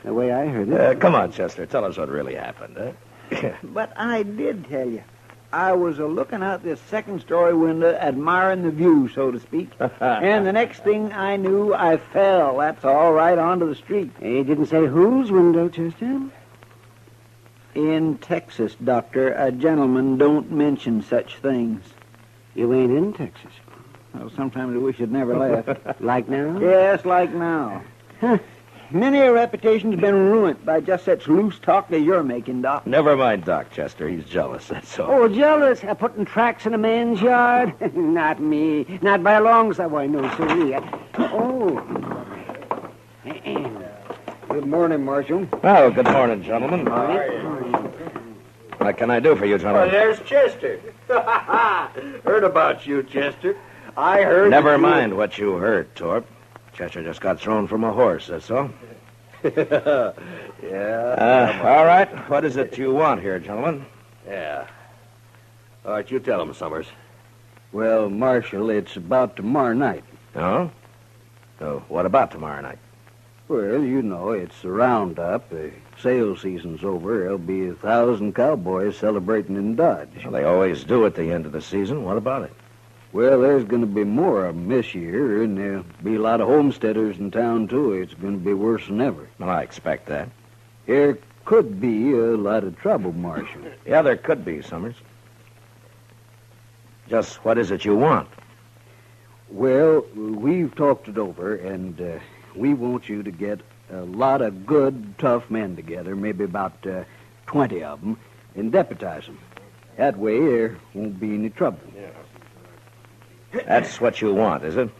The way I heard it. Come on, Chester. Tell us what really happened, huh? But I did tell you. I was looking out this second-story window, admiring the view, so to speak. And the next thing I knew, I fell. That's all right onto the street. He didn't say whose window, Chester? In Texas, Doctor, a gentleman don't mention such things. You ain't in Texas. Well, sometimes I wish I'd never left. Like now? Yes, like now. Many a reputation's been ruined by just such loose talk that you're making, Doc. Never mind Doc, Chester. He's jealous, that's all. Oh, jealous? Putting tracks in a man's yard? Not me. Not by a long shot. Why, no, sirree. Oh. Good morning, Marshal. Well, good morning, gentlemen. What can I do for you, gentlemen? Oh, there's Chester. Heard about you, Chester. I heard... Never mind what you heard, Torp. Chester just got thrown from a horse, that's all. Yeah. All right. What is it you want here, gentlemen? Yeah. All right, you tell him, Summers. Well, Marshal, it's about tomorrow night. Oh? So what about tomorrow night? Well, you know, it's the roundup. The sale season's over. There'll be 1,000 cowboys celebrating in Dodge. Well, they always do at the end of the season. What about it? Well, there's going to be more of them this year, and there'll be a lot of homesteaders in town, too. It's going to be worse than ever. Well, I expect that. There could be a lot of trouble, Marshal. Yeah, there could be, Summers. Just what is it you want? Well, we've talked it over, and we want you to get a lot of good, tough men together, maybe about 20 of them, and deputize them. That way, there won't be any trouble. Yeah. That's what you want, is it?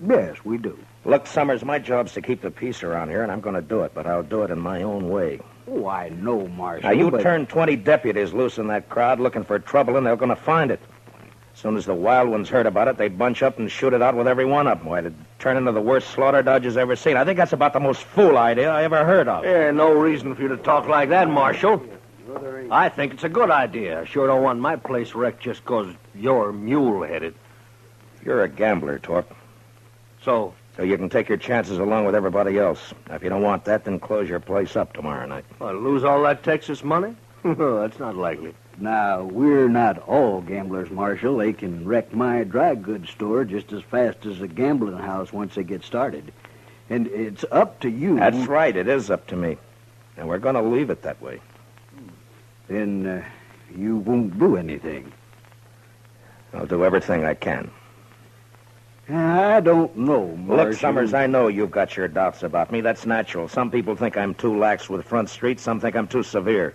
Yes, we do. Look, Summers, my job's to keep the peace around here, and I'm going to do it, but I'll do it in my own way. Oh, I know, Marshal. Now, you turn 20 deputies loose in that crowd looking for trouble, and they're going to find it. As soon as the wild ones heard about it, they'd bunch up and shoot it out with every one of them. Why, it'd turn into the worst slaughter Dodge's ever seen. I think that's about the most fool idea I ever heard of. Yeah, no reason for you to talk like that, Marshal. I think it's a good idea. I sure don't want my place wrecked just 'cause you're mule-headed. You're a gambler, Torp. So you can take your chances along with everybody else. Now, if you don't want that, then close your place up tomorrow night. Lose all that Texas money? That's not likely. Now, we're not all gamblers, Marshal. They can wreck my dry goods store just as fast as a gambling house once they get started. And it's up to you. That's right. It is up to me. And we're going to leave it that way. Then you won't do anything. I'll do everything I can. I don't know, Marshal. Look, Summers, I know you've got your doubts about me. That's natural. Some people think I'm too lax with Front Street. Some think I'm too severe.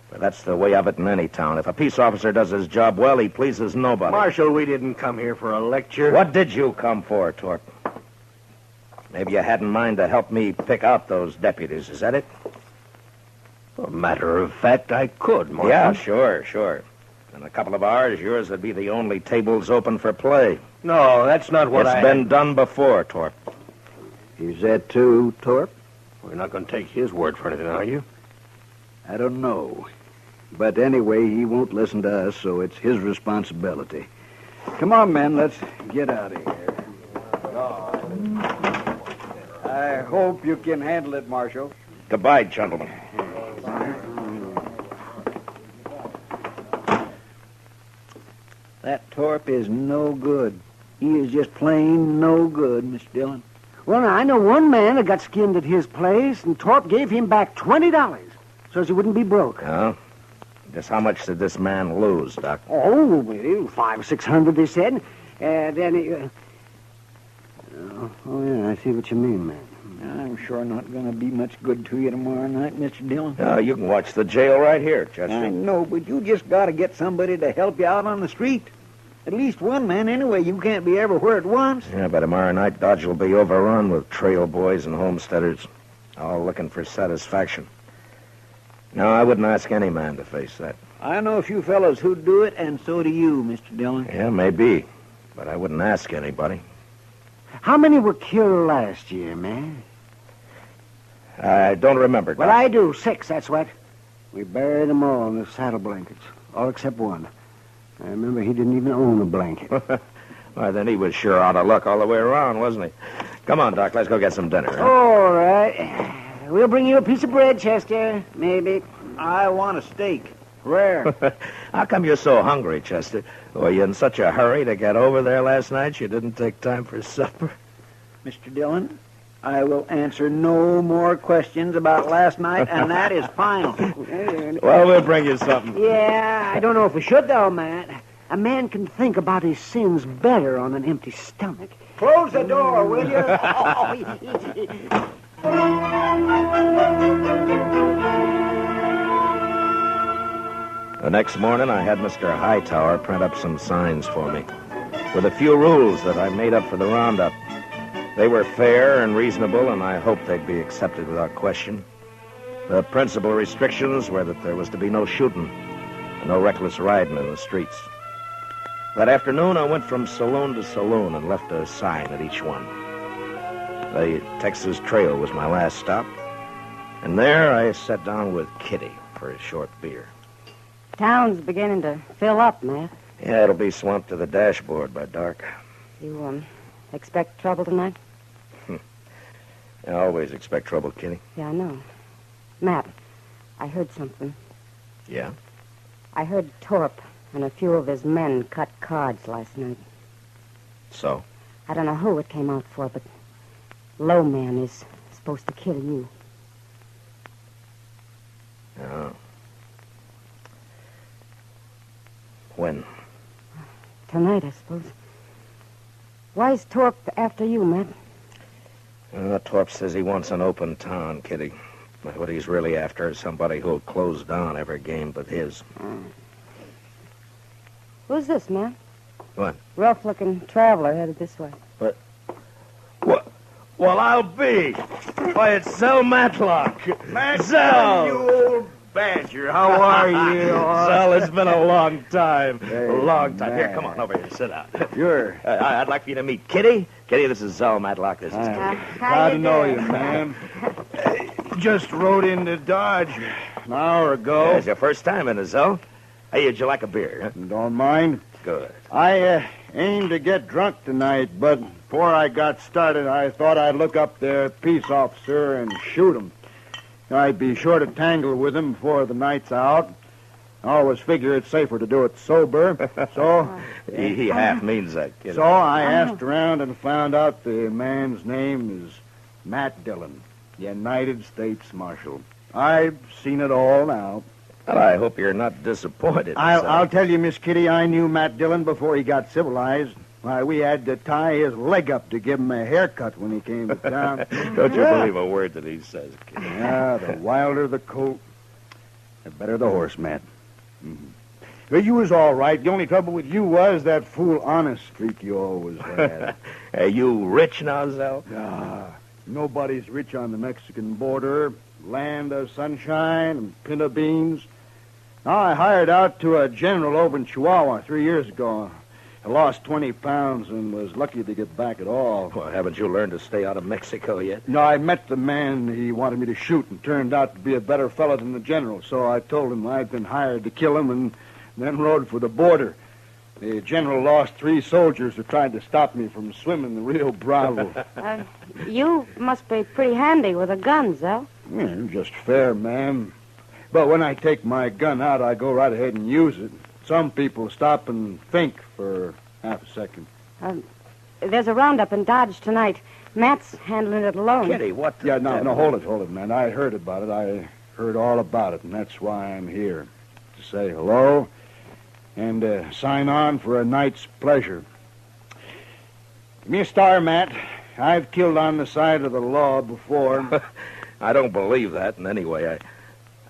But that's the way of it in any town. If a peace officer does his job well, he pleases nobody. Marshal, we didn't come here for a lecture. What did you come for, Torp? Maybe you had in mind to help me pick out those deputies. Is that it? A matter of fact, I could, Marshal. Yeah, sure. In a couple of hours, yours would be the only tables open for play. No, that's not what It's been done before, Torp. Is that true, Torp? We're not going to take his word for anything, are you? I don't know. But anyway, he won't listen to us, so it's his responsibility. Come on, men, let's get out of here. I hope you can handle it, Marshal. Goodbye, gentlemen. That Torp is no good. He is just plain no good, Mr. Dillon. Well, I know one man that got skinned at his place, and Torp gave him back $20 so he wouldn't be broke. Oh? Just how much did this man lose, Doc? Oh, well, 500, 600, they said. Then he... Oh, yeah, I see what you mean, man. I'm sure not going to be much good to you tomorrow night, Mr. Dillon. No, you can watch the jail right here, Chester. I know, but you just got to get somebody to help you out on the street. At least one man, anyway. You can't be everywhere at once. Yeah, by tomorrow night, Dodge will be overrun with trail boys and homesteaders, all looking for satisfaction. No, I wouldn't ask any man to face that. I know a few fellows who'd do it, and so do you, Mr. Dillon. Yeah, maybe, but I wouldn't ask anybody. How many were killed last year, man? I don't remember, Doc. Well, I do. 6, that's what. We buried them all in the saddle blankets, all except one. I remember he didn't even own a blanket. Why, then he was sure out of luck all the way around, wasn't he? Come on, Doc, let's go get some dinner. Huh? All right. We'll bring you a piece of bread, Chester. Maybe. I want a steak. Rare. How come you're so hungry, Chester? Were you in such a hurry to get over there last night you didn't take time for supper? Mr. Dillon, I will answer no more questions about last night, and that is final. Well, we'll bring you something. Yeah, I don't know if we should, though, Matt. A man can think about his sins better on an empty stomach. Close the door, will you? The next morning, I had Mr. Hightower print up some signs for me, with a few rules that I made up for the roundup. They were fair and reasonable, and I hoped they'd be accepted without question. The principal restrictions were that there was to be no shooting and no reckless riding in the streets. That afternoon, I went from saloon to saloon and left a sign at each one. The Texas Trail was my last stop, and there I sat down with Kitty for a short beer. Town's beginning to fill up, Matt. Yeah, it'll be swamped to the dashboard by dark. You, expect trouble tonight? I always expect trouble, Kitty. Yeah, I know. Matt, I heard something. Yeah? I heard Torp and a few of his men cut cards last night. So? I don't know who it came out for, but Low Man is supposed to kill you. Oh. When? Tonight, I suppose. Why's Torp after you, Matt? Torp says he wants an open town, Kitty. But what he's really after is somebody who'll close down every game but his. Who's this, Matt? What? Rough-looking traveler headed this way. What? Well, I'll be. Why, it's Zell Matlock. Zell! You old badger. How are you? Zell, it's been a long time. A long time. Here, come on over here. Sit down. Sure. I'd like for you to meet Kitty. Kitty, this is Zell Matlock. This is Kitty. Glad to know you, ma'am. Just rode into Dodge an hour ago. Yeah, it's your first time in it, Zell. Hey, would you like a beer? Huh? Don't mind. Good. I aimed to get drunk tonight, but before I got started, I thought I'd look up their peace officer and shoot him. I'd be sure to tangle with him before the night's out. I always figure it's safer to do it sober. So he half means that, kid. So I asked around and found out the man's name is Matt Dillon, United States Marshal. I've seen it all now. Well, I hope you're not disappointed. I'll tell you, Miss Kitty, I knew Matt Dillon before he got civilized. Why, we had to tie his leg up to give him a haircut when he came to town. Don't you believe a word that he says, kid. Yeah, the wilder the colt, the better the horse, Matt. Mm-hmm. But you was all right. The only trouble with you was that fool honest streak you always had. Are you rich now, Zell? Nobody's rich on the Mexican border. Land of sunshine and pinto beans. I hired out to a general over in Chihuahua 3 years ago. I lost 20 pounds and was lucky to get back at all. Well, haven't you learned to stay out of Mexico yet? No, I met the man he wanted me to shoot and turned out to be a better fellow than the general. So I told him I'd been hired to kill him and then rode for the border. The general lost 3 soldiers who tried to stop me from swimming the Rio Bravo. You must be pretty handy with a gun, Zell. Yeah, just fair, ma'am. But when I take my gun out, I go right ahead and use it. Some people stop and think for half a second. There's a roundup in Dodge tonight. Matt's handling it alone. Kitty, what? Yeah, no, hold it, man. I heard about it. I heard all about it, and that's why I'm here. to say hello and sign on for a night's pleasure. Give me a star, Matt. I've killed on the side of the law before. I don't believe that, and anyway,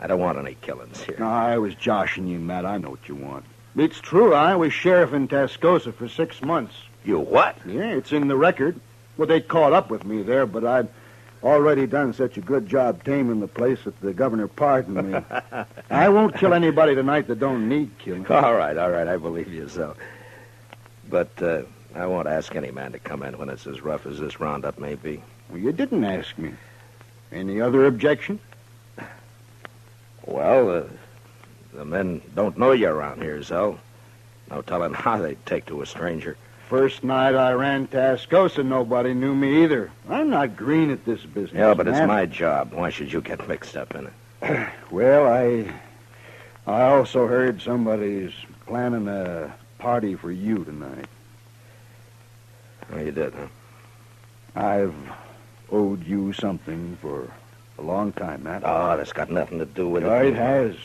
I don't want any killings here. No, I was joshing you, Matt. I know what you want. It's true. I was sheriff in Tascosa for 6 months. You what? Yeah, it's in the record. Well, they caught up with me there, but I'd already done such a good job taming the place that the governor pardoned me. I won't kill anybody tonight that don't need killing. All right, I believe you so. But I won't ask any man to come in when it's as rough as this roundup may be. Well, you didn't ask me. Any other objection? Well, the men don't know you around here, Zell. No telling how they'd take to a stranger. First night I ran Tascosa, nobody knew me either. I'm not green at this business. Yeah, but man. It's my job. Why should you get mixed up in it? Well, I also heard somebody's planning a party for you tonight. Oh, you did, huh? I've owed you something for a long time, Matt. Oh, that's got nothing to do with it. It has.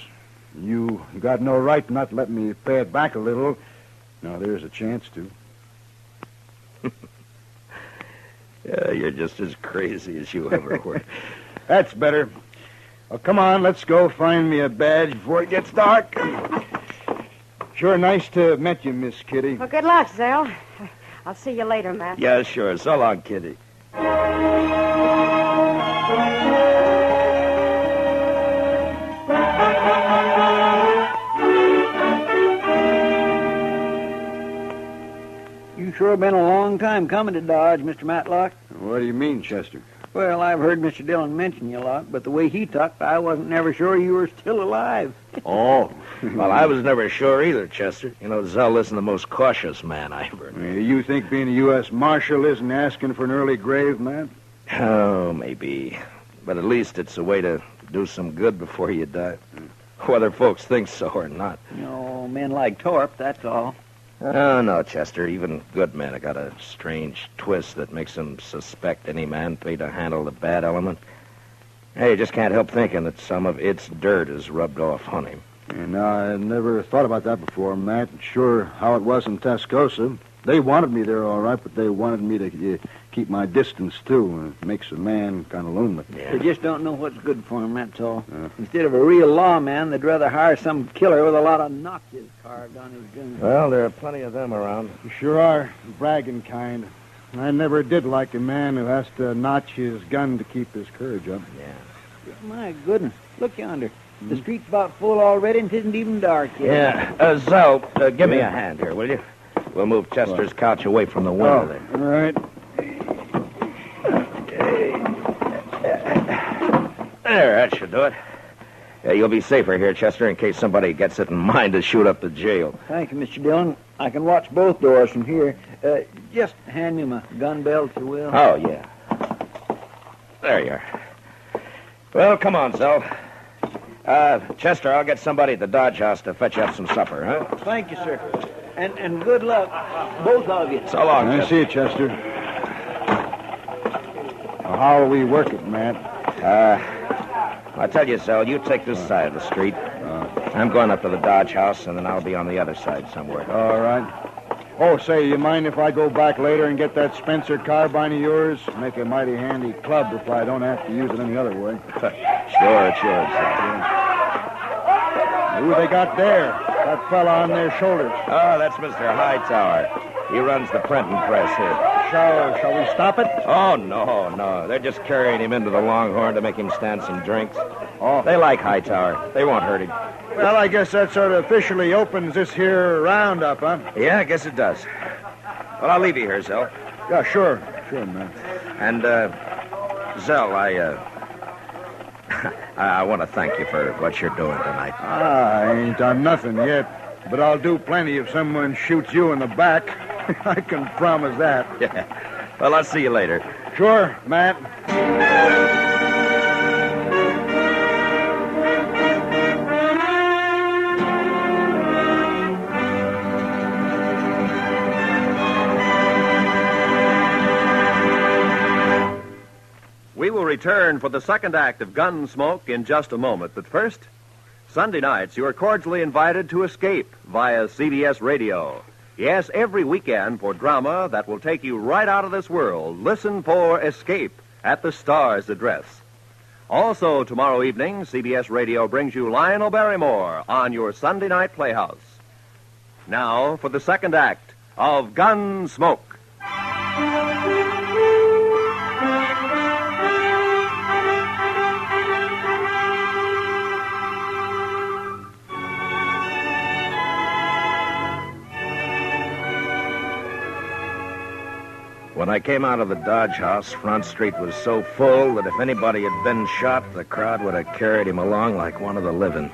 You got no right not to let me pay it back a little. Now, there's a chance to. Yeah, you're just as crazy as you ever were. That's better. Well, come on, let's go find me a badge before it gets dark. Sure nice to have met you, Miss Kitty. Well, good luck, Zell. I'll see you later, Matt. Yeah, sure. So long, Kitty. You sure been a long time coming to Dodge, Mr. Matlock. What do you mean, Chester? Well, I've heard Mr. Dillon mention you a lot, but the way he talked, I wasn't never sure you were still alive. Oh, well, I was never sure either, Chester. You know, Zell isn't the most cautious man I ever knew. You think being a U.S. Marshal isn't asking for an early grave, man? Oh, maybe. But at least it's a way to do some good before you die. Whether folks think so or not. No, men like Torp, that's all. Oh, no, Chester. Even good men have got a strange twist that makes them suspect any man paid to handle the bad element. Hey, you just can't help thinking that some of its dirt is rubbed off on him. And I never thought about that before, Matt. Sure how it was in Tascosa. They wanted me there all right, but they wanted me to keep my distance, too. It makes a man kind of lonely. Yeah. They just don't know what's good for him, that's all. Instead of a real lawman, they'd rather hire some killer with a lot of notches carved on his gun. Well, there are plenty of them around. You sure are. Bragging kind. I never did like a man who has to notch his gun to keep his courage up. Yeah. My goodness. Look yonder. The street's about full already and it isn't even dark yet. Yeah. Zell, give me a hand here, will you? We'll move Chester's couch away from the window there. All right. There, that should do it. Yeah, you'll be safer here, Chester, in case somebody gets it in mind to shoot up the jail. Thank you, Mr. Dillon. I can watch both doors from here. Just hand me my gun belt, if you will. Oh, yeah. There you are. Well, come on, Zell. Chester, I'll get somebody at the Dodge House to fetch you up some supper, huh? Thank you, sir. And good luck, both of you. So long, I see you, Chester. Well, how will we work it, Matt? I tell you, Zell, you take this side of the street. I'm going up to the Dodge House, and then I'll be on the other side somewhere. All right. Oh, say, you mind if I go back later and get that Spencer carbine of yours? Make a mighty handy club if I don't have to use it any other way. Sure, Zell. Who they got there? That fella on their shoulders. Oh, that's Mr. Hightower. He runs the printing press here. Shall we stop it? Oh, no. They're just carrying him into the Longhorn to make him stand some drinks. Oh. They like Hightower. They won't hurt him. Well, I guess that sort of officially opens this here roundup, huh? Yeah, I guess it does. Well, I'll leave you here, Zell. Yeah, sure, man. And, Zell, I want to thank you for what you're doing tonight. I ain't done nothing yet, but I'll do plenty if someone shoots you in the back. I can promise that. Yeah. Well, I'll see you later. Sure, Matt. We will return for the second act of Gunsmoke in just a moment, but first, Sunday nights, you are cordially invited to Escape via CBS Radio. Yes, every weekend for drama that will take you right out of this world. Listen for Escape at the Star's address. Also, tomorrow evening, CBS Radio brings you Lionel Barrymore on your Sunday night playhouse. Now for the second act of Gunsmoke. When I came out of the Dodge House, Front Street was so full that if anybody had been shot, the crowd would have carried him along like one of the living.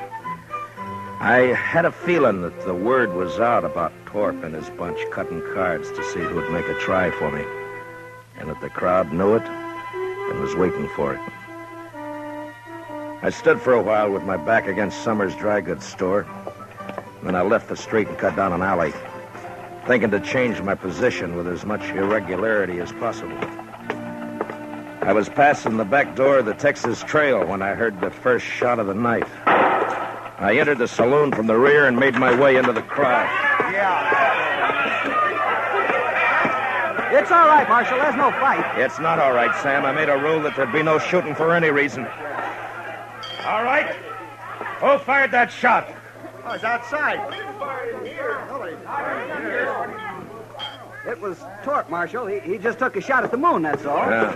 I had a feeling that the word was out about Torp and his bunch cutting cards to see who'd make a try for me, and that the crowd knew it and was waiting for it. I stood for a while with my back against Summers' dry goods store. Then I left the street and cut down an alley, thinking to change my position with as much irregularity as possible. I was passing the back door of the Texas Trail when I heard the first shot of the night. I entered the saloon from the rear and made my way into the crowd. It's all right, Marshal. There's no fight. It's not all right, Sam. I made a rule that there'd be no shooting for any reason. All right. Who fired that shot? Oh, it's outside. It was Torp, Marshal. He just took a shot at the moon, that's all. Yeah.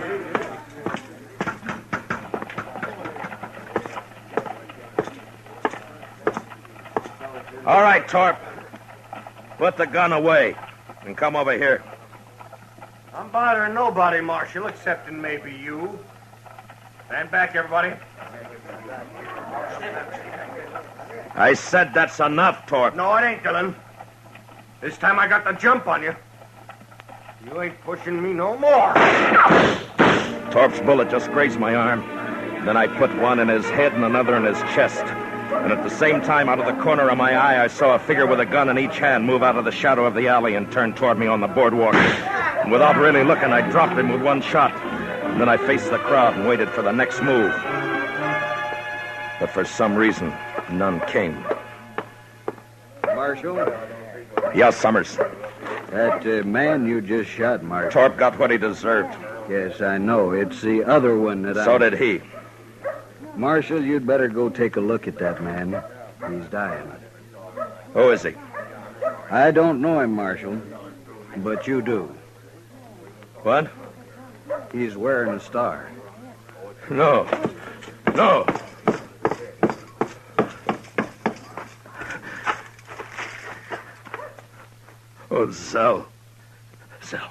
All right, Torp. Put the gun away and come over here. I'm bothering nobody, Marshal, excepting maybe you. Stand back, everybody. I said that's enough, Torp. No, it ain't, Dillon. This time I got the jump on you. You ain't pushing me no more. Torp's bullet just grazed my arm. Then I put one in his head and another in his chest. And at the same time, out of the corner of my eye, I saw a figure with a gun in each hand move out of the shadow of the alley and turn toward me on the boardwalk. And without really looking, I dropped him with one shot. And then I faced the crowd and waited for the next move. But for some reason, none came. Marshal? Yes, Summers. That man you just shot, Marshal. Torp got what he deserved. Yes, I know. It's the other one that So did he. Marshal, you'd better go take a look at that man. He's dying. Who is he? I don't know him, Marshal, but you do. What? He's wearing a star. No. No. Oh, Sal. Sal.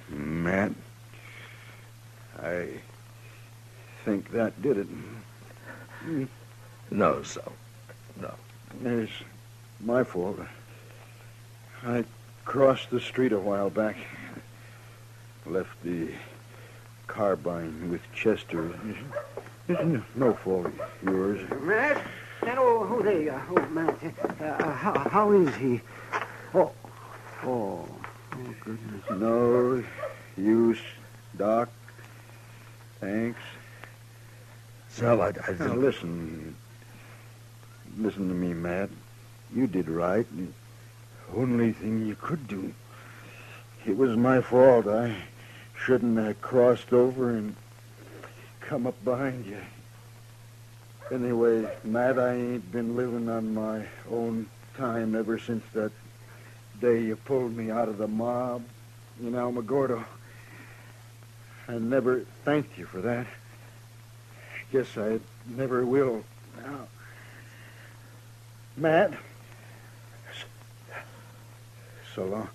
Matt, I think that did it. No, Sal. No. It's my fault. I crossed the street a while back. Left the carbine with Chester. It's no fault of yours. Matt? Who they? Matt. How is he? Oh, goodness. No use, Doc. Thanks. Sal, I think... Now, listen. Listen to me, Matt. You did right. The only thing you could do. It was my fault. I shouldn't have crossed over and come up behind you. Anyway, Matt, I ain't been living on my own time ever since that day you pulled me out of the mob in Alamogordo. I never thanked you for that. Guess I never will now. Matt, so long.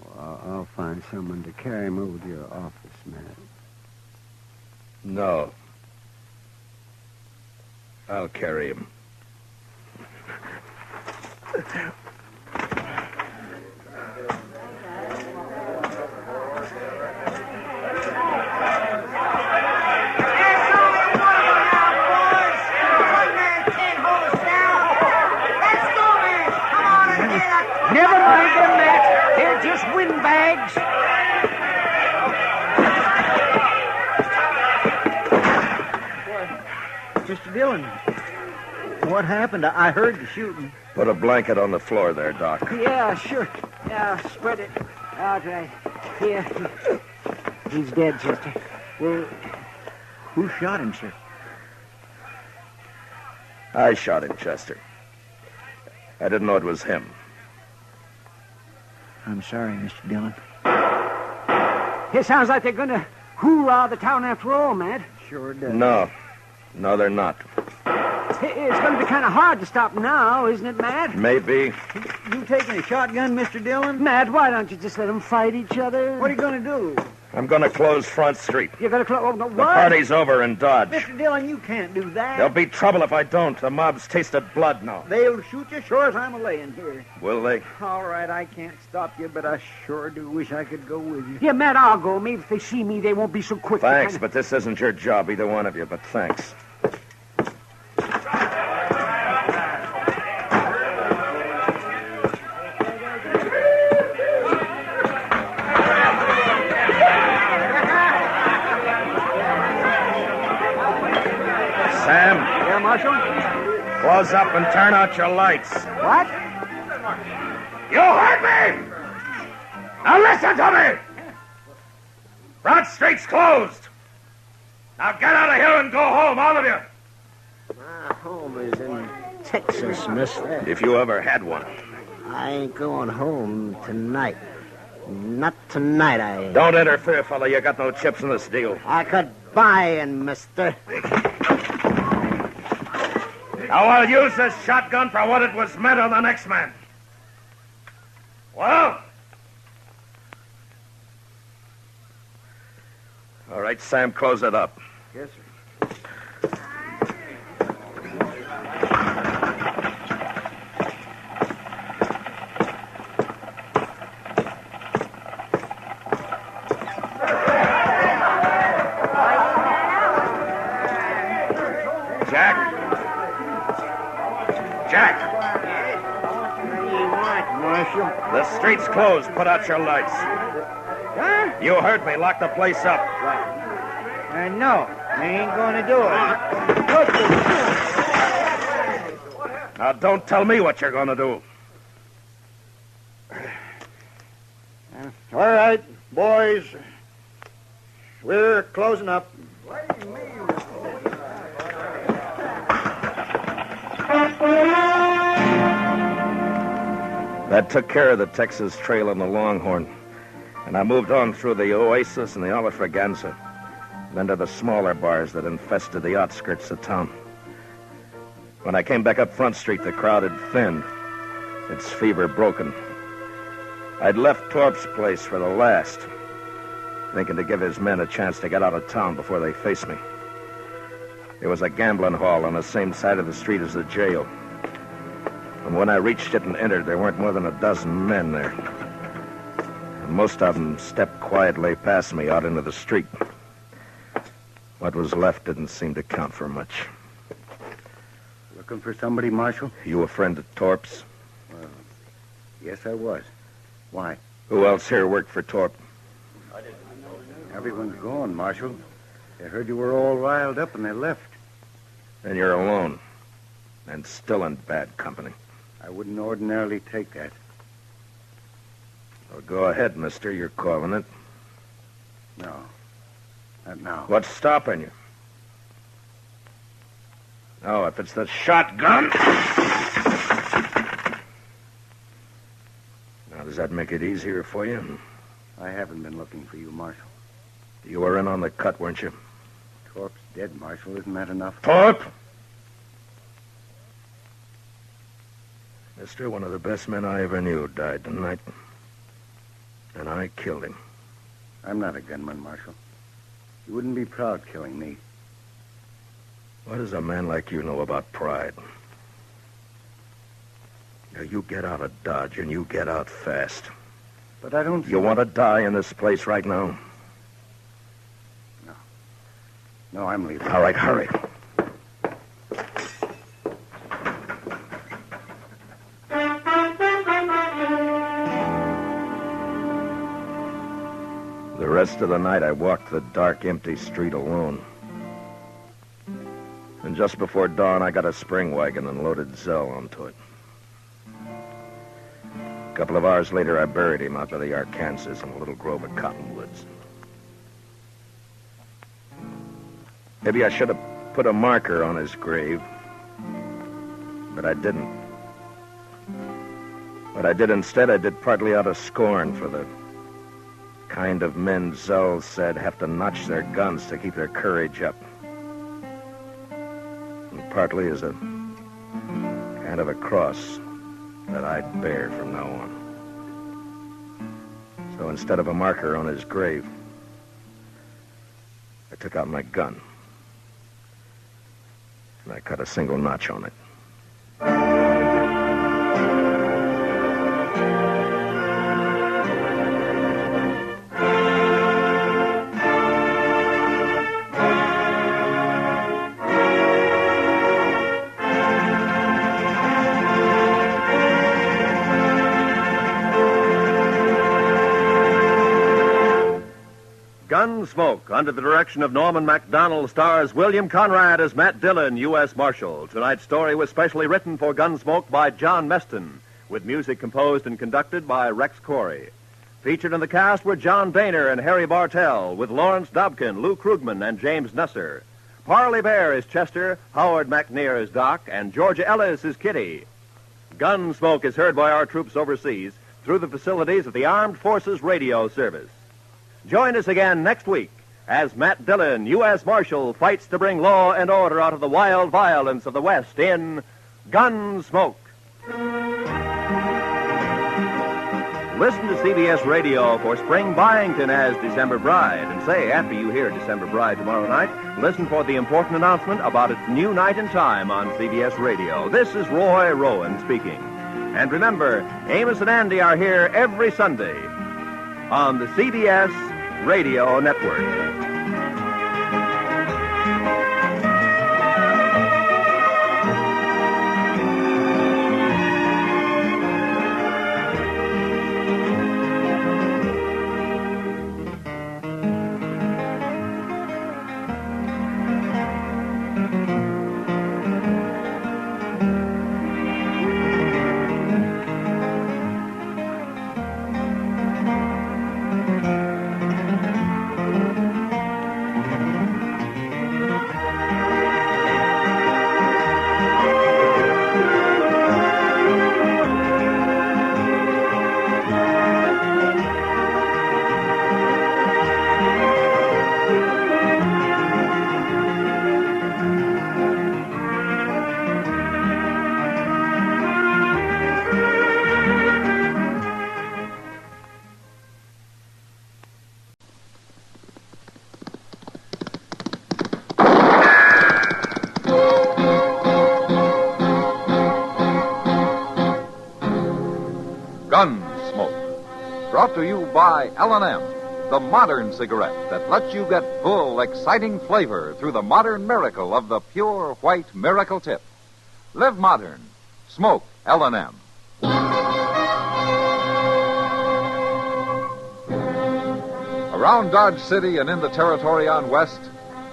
Well, I'll find someone to carry him over to your office, Matt. No. I'll carry him. Never mind them, Matt. They're just windbags. Mr. Dillon, what happened? I heard the shooting. Put a blanket on the floor there, Doc. Yeah, sure. Yeah, spread it out right here. He's dead, Chester. Well, who shot him, sir? I shot him, Chester. I didn't know it was him. I'm sorry, Mr. Dillon. It sounds like they're going to hoorah the town after all, Matt. Sure does. No, they're not. It's going to be kind of hard to stop now, isn't it, Matt? Maybe. You taking a shotgun, Mr. Dillon? Matt, why don't you just let them fight each other? What are you going to do? I'm going to close Front Street. You're going to close... Oh, no, what? The party's over in Dodge. Mr. Dillon, you can't do that. There'll be trouble if I don't. The mob's tasted blood now. They'll shoot you sure as I'm laying here. Will they? All right, I can't stop you, but I sure do wish I could go with you. Yeah, Matt, I'll go. Maybe if they see me, they won't be so quick. Thanks, but this isn't your job, either one of you, but thanks. Sam. Yeah, Marshal? Close up and turn out your lights. What? You heard me! Now listen to me! Front Street's closed. Now get out of here and go home, all of you. My home is in Texas, mister. If you ever had one. I ain't going home tonight. Not tonight, I ain't. Don't interfere, fella. You got no chips in this deal. I could buy in, mister. Now I'll use this shotgun for what it was meant on the next man. Well? All right, Sam, close it up. Yes, sir. Jack. What do you want, Marshal? The street's closed. Put out your lights. Huh? You heard me. Lock the place up. No, I ain't going to do it. Now, don't tell me what you're going to do. All right, boys. We're closing up. That took care of the Texas Trail and the Longhorn. And I moved on through the Oasis and the Olafraganza, then to the smaller bars that infested the outskirts of town. When I came back up Front Street, the crowd had thinned, its fever broken. I'd left Torp's place for the last, thinking to give his men a chance to get out of town before they faced me. There was a gambling hall on the same side of the street as the jail. And when I reached it and entered, there weren't more than a dozen men there. And most of them stepped quietly past me out into the street. What was left didn't seem to count for much. Looking for somebody, Marshal? You a friend of Torp's? Well, yes, I was. Why? Who else here worked for Torp? Everyone's gone, Marshal. They heard you were all riled up and they left. And you're alone. And still in bad company. I wouldn't ordinarily take that. Well, go ahead, mister. You're calling it. No. Not now. What's stopping you? Oh, if it's the shotgun. Now, does that make it easier for you? I haven't been looking for you, Marshal. You were in on the cut, weren't you? Torp's dead, Marshal. Isn't that enough? Torp! Mister, one of the best men I ever knew died tonight. And I killed him. I'm not a gunman, Marshal. You wouldn't be proud killing me. What does a man like you know about pride? Now, you get out of Dodge, and you get out fast. But I don't... You want to die in this place right now? No. No, I'm leaving. All right, hurry. The rest of the night, I walked the dark, empty street alone. And just before dawn, I got a spring wagon and loaded Zell onto it. A couple of hours later, I buried him out by the Arkansas in a little grove of cottonwoods. Maybe I should have put a marker on his grave, but I didn't. What I did instead, I did partly out of scorn for the kind of men Zell said have to notch their guns to keep their courage up. And partly as a kind of a cross that I'd bear from now on. So instead of a marker on his grave, I took out my gun. And I cut a single notch on it. Gunsmoke, under the direction of Norman MacDonald, stars William Conrad as Matt Dillon, U.S. Marshal. Tonight's story was specially written for Gunsmoke by John Meston, with music composed and conducted by Rex Corey. Featured in the cast were John Boehner and Harry Bartell, with Lawrence Dobkin, Lou Krugman, and James Nusser. Parley Bear is Chester, Howard McNear is Doc, and Georgia Ellis is Kitty. Gunsmoke is heard by our troops overseas through the facilities of the Armed Forces Radio Service. Join us again next week as Matt Dillon, U.S. Marshal, fights to bring law and order out of the wild violence of the West in Gunsmoke. Listen to CBS Radio for Spring Byington as December Bride. And say, after you hear December Bride tomorrow night, listen for the important announcement about its new night and time on CBS Radio. This is Roy Rowan speaking. And remember, Amos and Andy are here every Sunday on the CBS Radio Network. Gunsmoke, brought to you by L&M, the modern cigarette that lets you get full, exciting flavor through the modern miracle of the pure white miracle tip. Live modern. Smoke L&M. Around Dodge City and in the territory on West,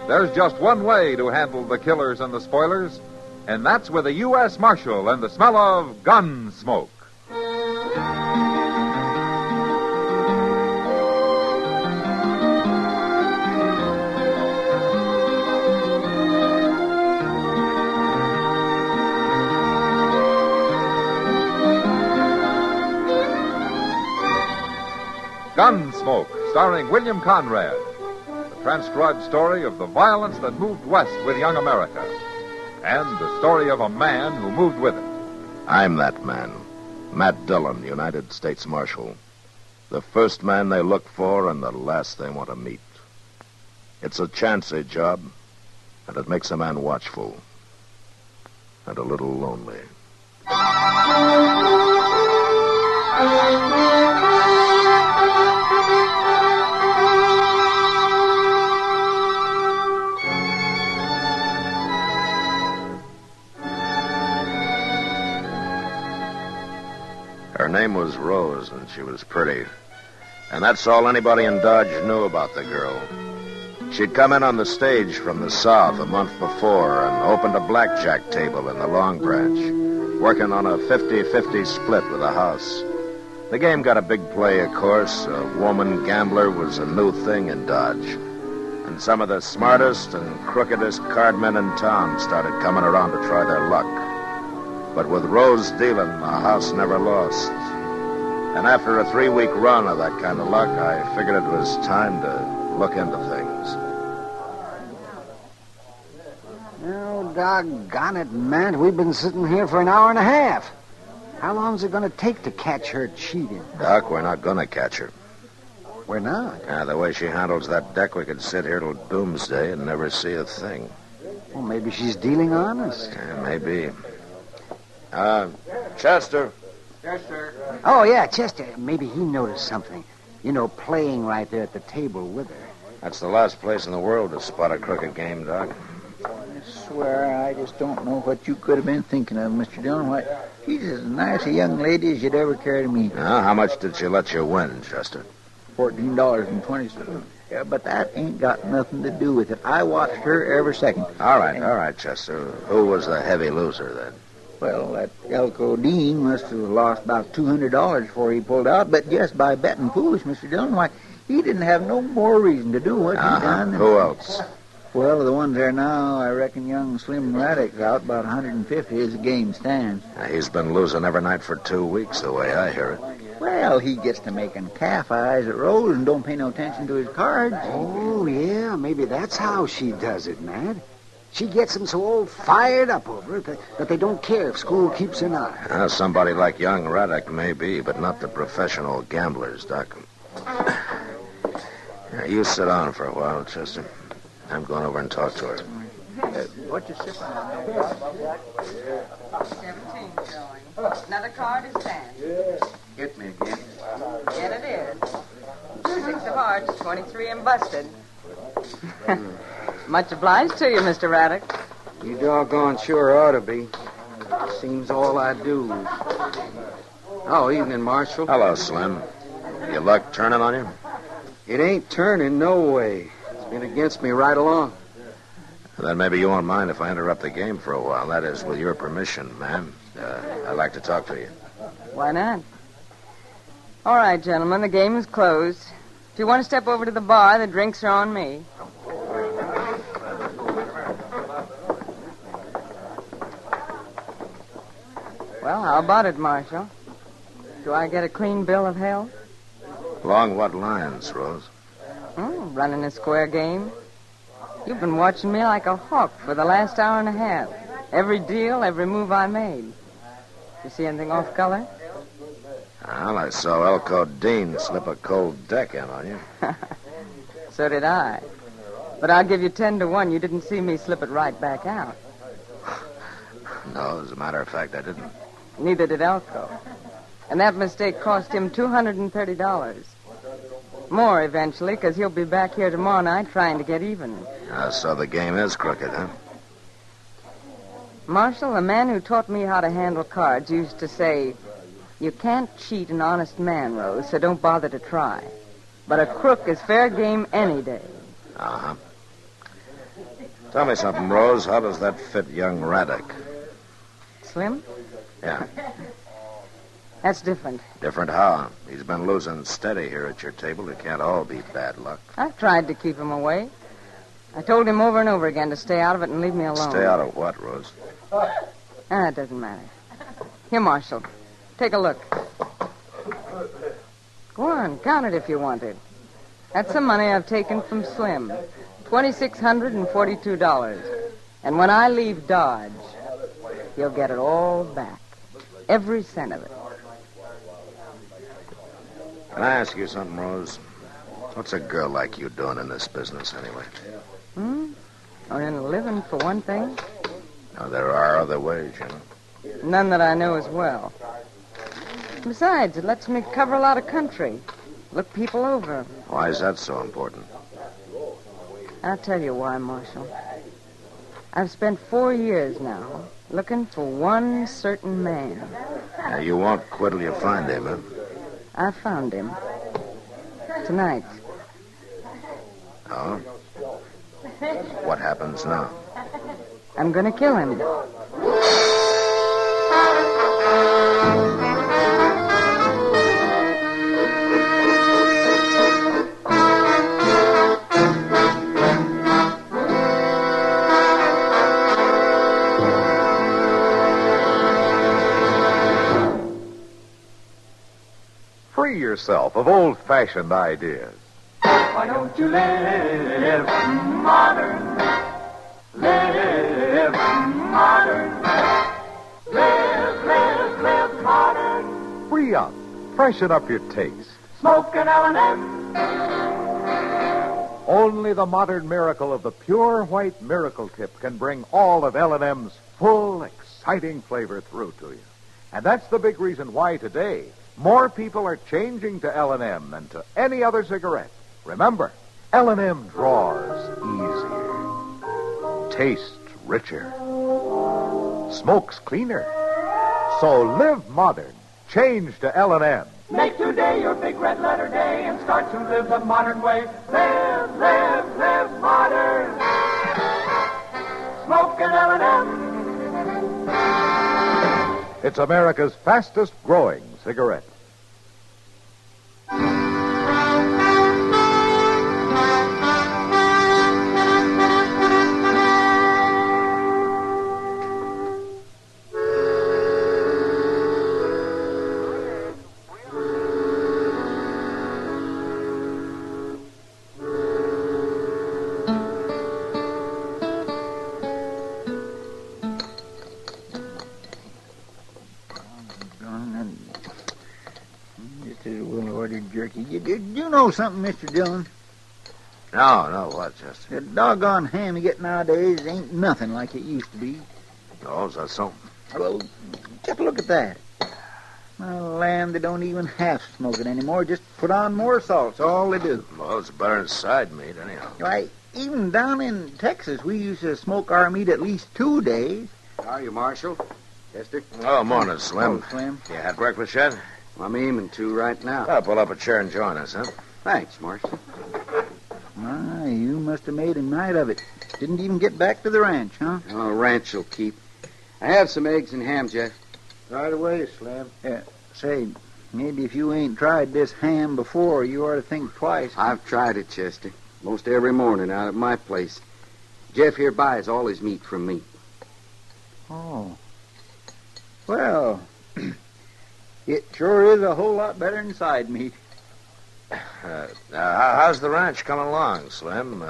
there's just one way to handle the killers and the spoilers, and that's with a U.S. Marshal and the smell of Gunsmoke. Gunsmoke, starring William Conrad, the transcribed story of the violence that moved west with young America, and the story of a man who moved with it. I'm that man, Matt Dillon, United States Marshal. The first man they look for and the last they want to meet. It's a chancy job, and it makes a man watchful and a little lonely. Her name was Rose, and she was pretty. And that's all anybody in Dodge knew about the girl. She'd come in on the stage from the South a month before and opened a blackjack table in the Long Branch, working on a 50-50 split with the house. The game got a big play, of course. A woman gambler was a new thing in Dodge. And some of the smartest and crookedest cardmen in town started coming around to try their luck. But with Rose dealing, the house never lost. And after a 3-week run of that kind of luck, I figured it was time to look into things. Oh, doggone it, Matt. We've been sitting here for an hour and a half. How long's it going to take to catch her cheating? Doc, we're not going to catch her. We're not? Yeah, the way she handles that deck, we could sit here till doomsday and never see a thing. Well, maybe she's dealing honest. Yeah, maybe. Chester. Chester. Oh, yeah, Chester. Maybe he noticed something. You know, playing right there at the table with her. That's the last place in the world to spot a crooked game, Doc. I swear, I just don't know what you could have been thinking of, Mr. Dillon. Why, she's as nice a young lady as you'd ever care to meet. Now, how much did she let you win, Chester? $14.20. Yeah, but that ain't got nothing to do with it. I watched her every second. All right, Chester. Who was the heavy loser, then? Well, that Elko Dean must have lost about $200 before he pulled out, but just by betting foolish, Mr. Dillon, why, he didn't have no more reason to do what he done. Who else? Well, the ones there now, I reckon young Slim Raddick's out about 150 as the game stands. He's been losing every night for 2 weeks, the way I hear it. Well, he gets to making calf eyes at Rose and don't pay no attention to his cards. Oh, yeah, maybe that's how she does it, Matt. She gets them so all fired up over it that they don't care if school keeps an eye. Somebody like young Raddick may be, but not the professional gamblers, Doc. You sit down for a while, Chester. I'm going over and talk to her. What you sipping on? 17 showing. Another card is 10. Hit me again. Again it is. 6 of hearts, 23 and busted. Much obliged to you, Mr. Raddick. You doggone sure ought to be. Seems all I do. Oh, evening, Marshal. Hello, Slim. Your luck turning on you? It ain't turning, no way. It's been against me right along. Then maybe you won't mind if I interrupt the game for a while. That is, with your permission, ma'am. I'd like to talk to you. Why not? All right, gentlemen, the game is closed. If you want to step over to the bar, the drinks are on me. Well, how about it, Marshal? Do I get a clean bill of health? Along what lines, Rose? Running a square game. You've been watching me like a hawk for the last hour and a half. Every deal, every move I made. You see anything off color? Well, I saw Elko Dean slip a cold deck in on you. So did I. But I'll give you 10 to 1. You didn't see me slip it right back out. No, as a matter of fact, I didn't. Neither did Elko. And that mistake cost him $230. More eventually, because he'll be back here tomorrow night trying to get even. So the game is crooked, huh? Marshal, the man who taught me how to handle cards used to say, you can't cheat an honest man, Rose, so don't bother to try. But a crook is fair game any day. Uh-huh. Tell me something, Rose. How does that fit young Raddick? Slim? Yeah. That's different. Different how? He's been losing steady here at your table. It can't all be bad luck. I've tried to keep him away. I told him over and over again to stay out of it and leave me alone. Stay out of what, Rose? It doesn't matter. Here, Marshal. Take a look. Go on, count it if you want it. That's the money I've taken from Slim. $2,642. And when I leave Dodge, he'll get it all back. Every cent of it. Can I ask you something, Rose? What's a girl like you doing in this business, anyway? Earning a living, for one thing. Now, there are other ways, you know. None that I know as well. Besides, it lets me cover a lot of country. Look people over. Why is that so important? I'll tell you why, Marshal. I've spent 4 years now looking for one certain man. Now, you won't quit till you find him, huh? I found him. Tonight. Oh? What happens now? I'm going to kill him. Free yourself of old-fashioned ideas. Why don't you live modern? Live modern. Live modern. Free up. Freshen up your taste. Smoke an L&M. Only the modern miracle of the pure white miracle tip can bring all of L&M's full, exciting flavor through to you. And that's the big reason why today more people are changing to L&M than to any other cigarette. Remember, L&M draws easier, tastes richer, smokes cleaner. So live modern. Change to L&M. Make today your big red letter day and start to live the modern way. Live modern. Smoke an L&M. It's America's fastest growing cigarette. Jerky. You know something, Mr. Dillon? No, what, Chester? The doggone ham you get nowadays ain't nothing like it used to be. Oh, is that so? Well, just look at that. Lamb, they don't even half smoke it anymore. Just put on more salt. That's all they do. Well, it's better than side meat, anyhow. Why, even down in Texas, we used to smoke our meat at least 2 days. How are you, Marshal? Chester? Oh, morning, Slim. Oh, Slim. You had breakfast yet? I'm aiming to right now. I'll pull up a chair and join us, huh? Thanks, Marshal. My, you must have made a night of it. Didn't even get back to the ranch, huh? Oh, ranch will keep. I have some eggs and ham, Jeff. Right away, Slim. Yeah, say, maybe if you ain't tried this ham before, you ought to think twice. I've tried it, Chester. Most every morning out at my place. Jeff here buys all his meat from me. Oh. Well, it sure is a whole lot better than side meat. How's the ranch coming along, Slim?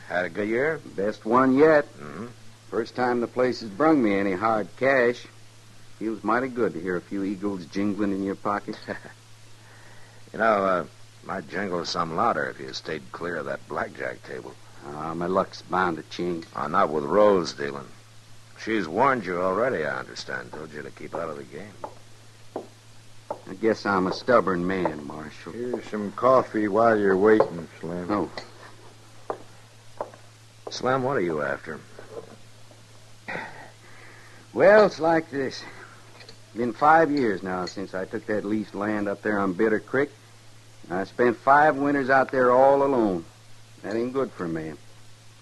Had a good year? Best one yet. Mm-hmm. First time the place has brung me any hard cash. Feels mighty good to hear a few eagles jingling in your pocket. Might jingle some louder if you stayed clear of that blackjack table. My luck's bound to change. Not with Rose dealing. She's warned you already, I understand. Told you to keep out of the game. I guess I'm a stubborn man, Marshal. Here's some coffee while you're waiting, Slim. Oh. Slim, what are you after? Well, it's like this. Been 5 years now since I took that leased land up there on Bitter Creek. I spent 5 winters out there all alone. That ain't good for a man.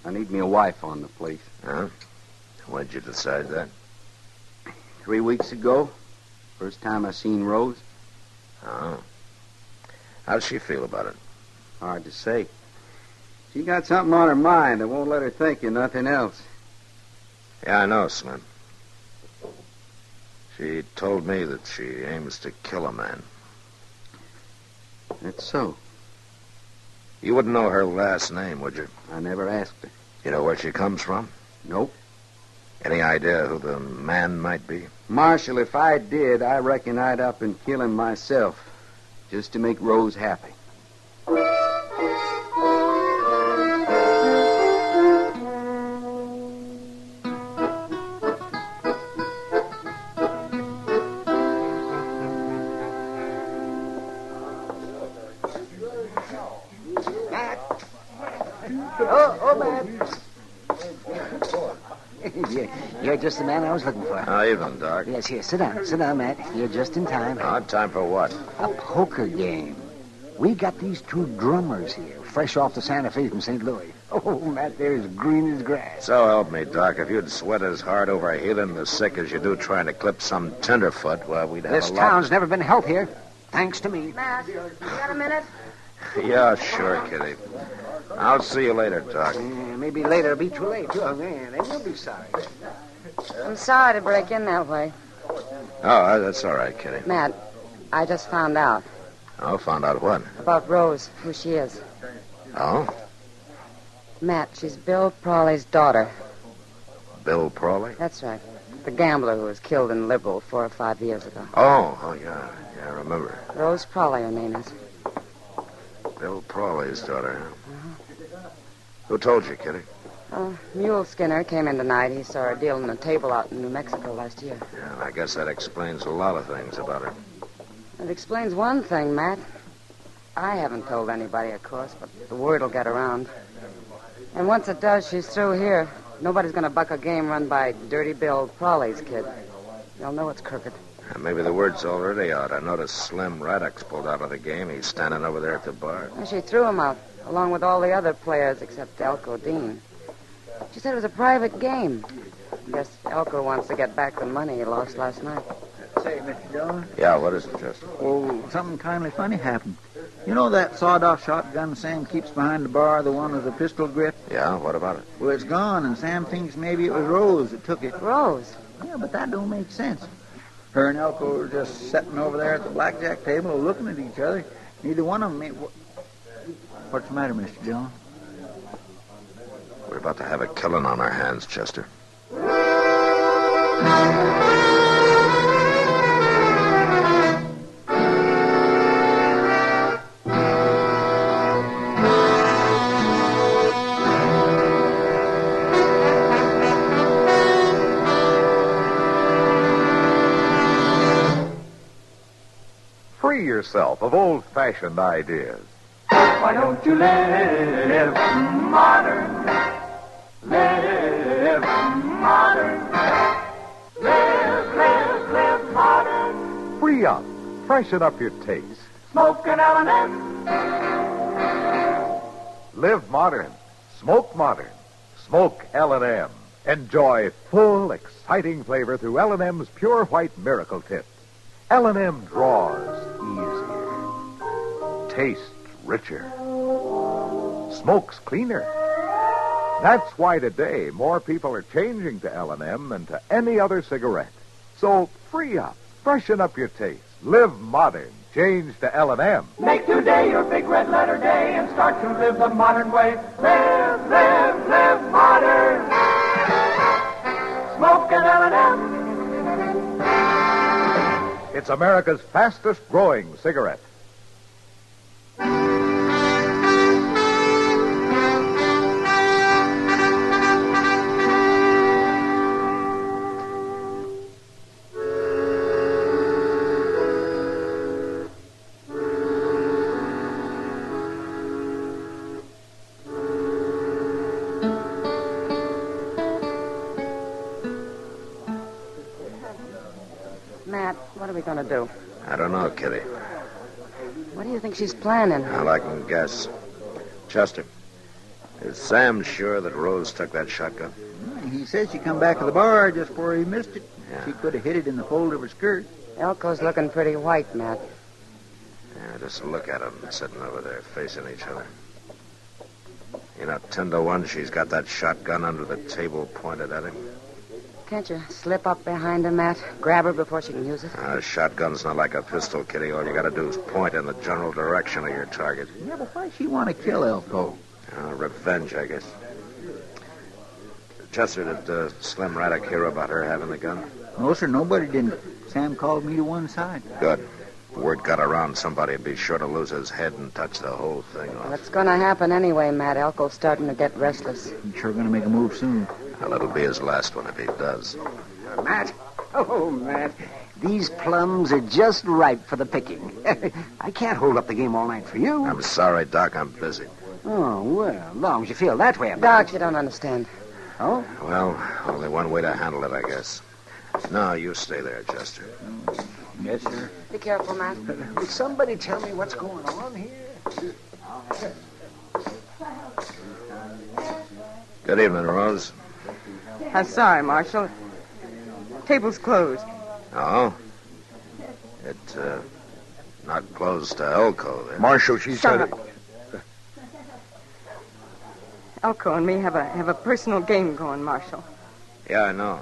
I need me a wife on the place. Huh? When'd you decide that? 3 weeks ago. First time I seen Rose. Oh. How'd she feel about it? Hard to say. She got something on her mind that won't let her think of nothing else. Yeah, I know, Slim. She told me that she aims to kill a man. That's so. You wouldn't know her last name, would you? I never asked her. You know where she comes from? Nope. Any idea who the man might be? Marshal, if I did, I reckon I'd up and kill him myself. Just to make Rose happy. You're just the man I was looking for. Oh, evening, Doc. Yes, here. Sit down, Matt. You're just in time. Time for what? A poker game. We got these 2 drummers here, fresh off the Santa Fe from St. Louis. Oh, Matt, they're as green as grass. So help me, Doc. If you'd sweat as hard over healing the sick as you do trying to clip some tenderfoot, well, we'd have This a lot... town's never been healthier, thanks to me. Matt, you got a minute? Yeah, sure, Kitty. I'll see you later, Doc. Maybe later it'll be too late. Oh, man, they will be sorry. I'm sorry to break in that way. Oh, that's all right, Kitty. Matt, I just found out. Oh, found out what? About Rose, who she is. Oh? Matt, she's Bill Prawley's daughter. Bill Prawley? That's right. The gambler who was killed in Liberal 4 or 5 years ago. Oh, yeah. Yeah, I remember. Rose Prawley, her name is. Bill Prawley's daughter, huh? Who told you, Kitty? Mule Skinner came in tonight. He saw her dealing a table out in New Mexico last year. Yeah, and I guess that explains a lot of things about her. It explains one thing, Matt. I haven't told anybody, of course, but the word will get around. And once it does, she's through here. Nobody's going to buck a game run by Dirty Bill Prawley's kid. They'll know it's crooked. Maybe the word's already out. I noticed Slim Raddock's pulled out of the game. He's standing over there at the bar. And she threw him out, along with all the other players except Elko Dean. She said it was a private game. I guess Elko wants to get back the money he lost last night. Say, Mr. Dillon. Yeah, what is it, Chester? Oh, something kindly funny happened. You know that sawed-off shotgun Sam keeps behind the bar, the one with the pistol grip? Yeah, what about it? Well, it's gone, and Sam thinks maybe it was Rose that took it. Rose? Yeah, but that don't make sense. Her and Elko were just sitting over there at the blackjack table looking at each other. Neither one of them made... What's the matter, Mr. Dillon? We're about to have a killing on our hands, Chester. Free yourself of old-fashioned ideas. Why don't you live modern? Live modern. Live modern. Free up. Freshen up your taste. Smoke an L&M. Live modern. Smoke modern. Smoke L&M. Enjoy full, exciting flavor through L&M's Pure White Miracle Tip. L&M draws easier. Tastes richer. Smokes cleaner. That's why today more people are changing to L&M than to any other cigarette. So free up. Freshen up your taste. Live modern. Change to L&M. Make today your big red letter day and start to live the modern way. Live modern. Smoke an L&M. It's America's fastest growing cigarette. Matt, what are we going to do? I don't know, Kitty. What do you think she's planning? Well, I can guess. Chester, is Sam sure that Rose took that shotgun? He says she come back to the bar just before he missed it. Yeah. She could have hid it in the fold of her skirt. Elko's looking pretty white, Matt. Yeah, just look at them sitting over there facing each other. You know, 10 to 1, she's got that shotgun under the table pointed at him. Can't you slip up behind her, Matt? Grab her before she can use it? A shotgun's not like a pistol, Kitty. All you got to do is point in the general direction of your target. Yeah, but why she want to kill Elko? Revenge, I guess. Chester, did Slim Raddock hear about her having the gun? No, sir, nobody didn't. Sam called me to one side. Good. If word got around, somebody'd be sure to lose his head and touch the whole thing off. Well, it's going to happen anyway, Matt. Elko's starting to get restless. He's sure going to make a move soon. Well, it'll be his last one if he does. Matt. Oh, Matt. These plums are just ripe for the picking. I can't hold up the game all night for you. I'm sorry, Doc. I'm busy. Oh, well, as long as you feel that way about Doc, it. you don't understand. Oh? Well, only one way to handle it, I guess. No, you stay there, Chester. Yes, sir. Be careful, Matt. Will somebody tell me what's going on here? Good evening, Rose. I'm sorry, Marshal. Table's closed. Oh? It, not closed to Elko, then. Marshal, she said it. Elko and me have a personal game going, Marshal. Yeah, I know.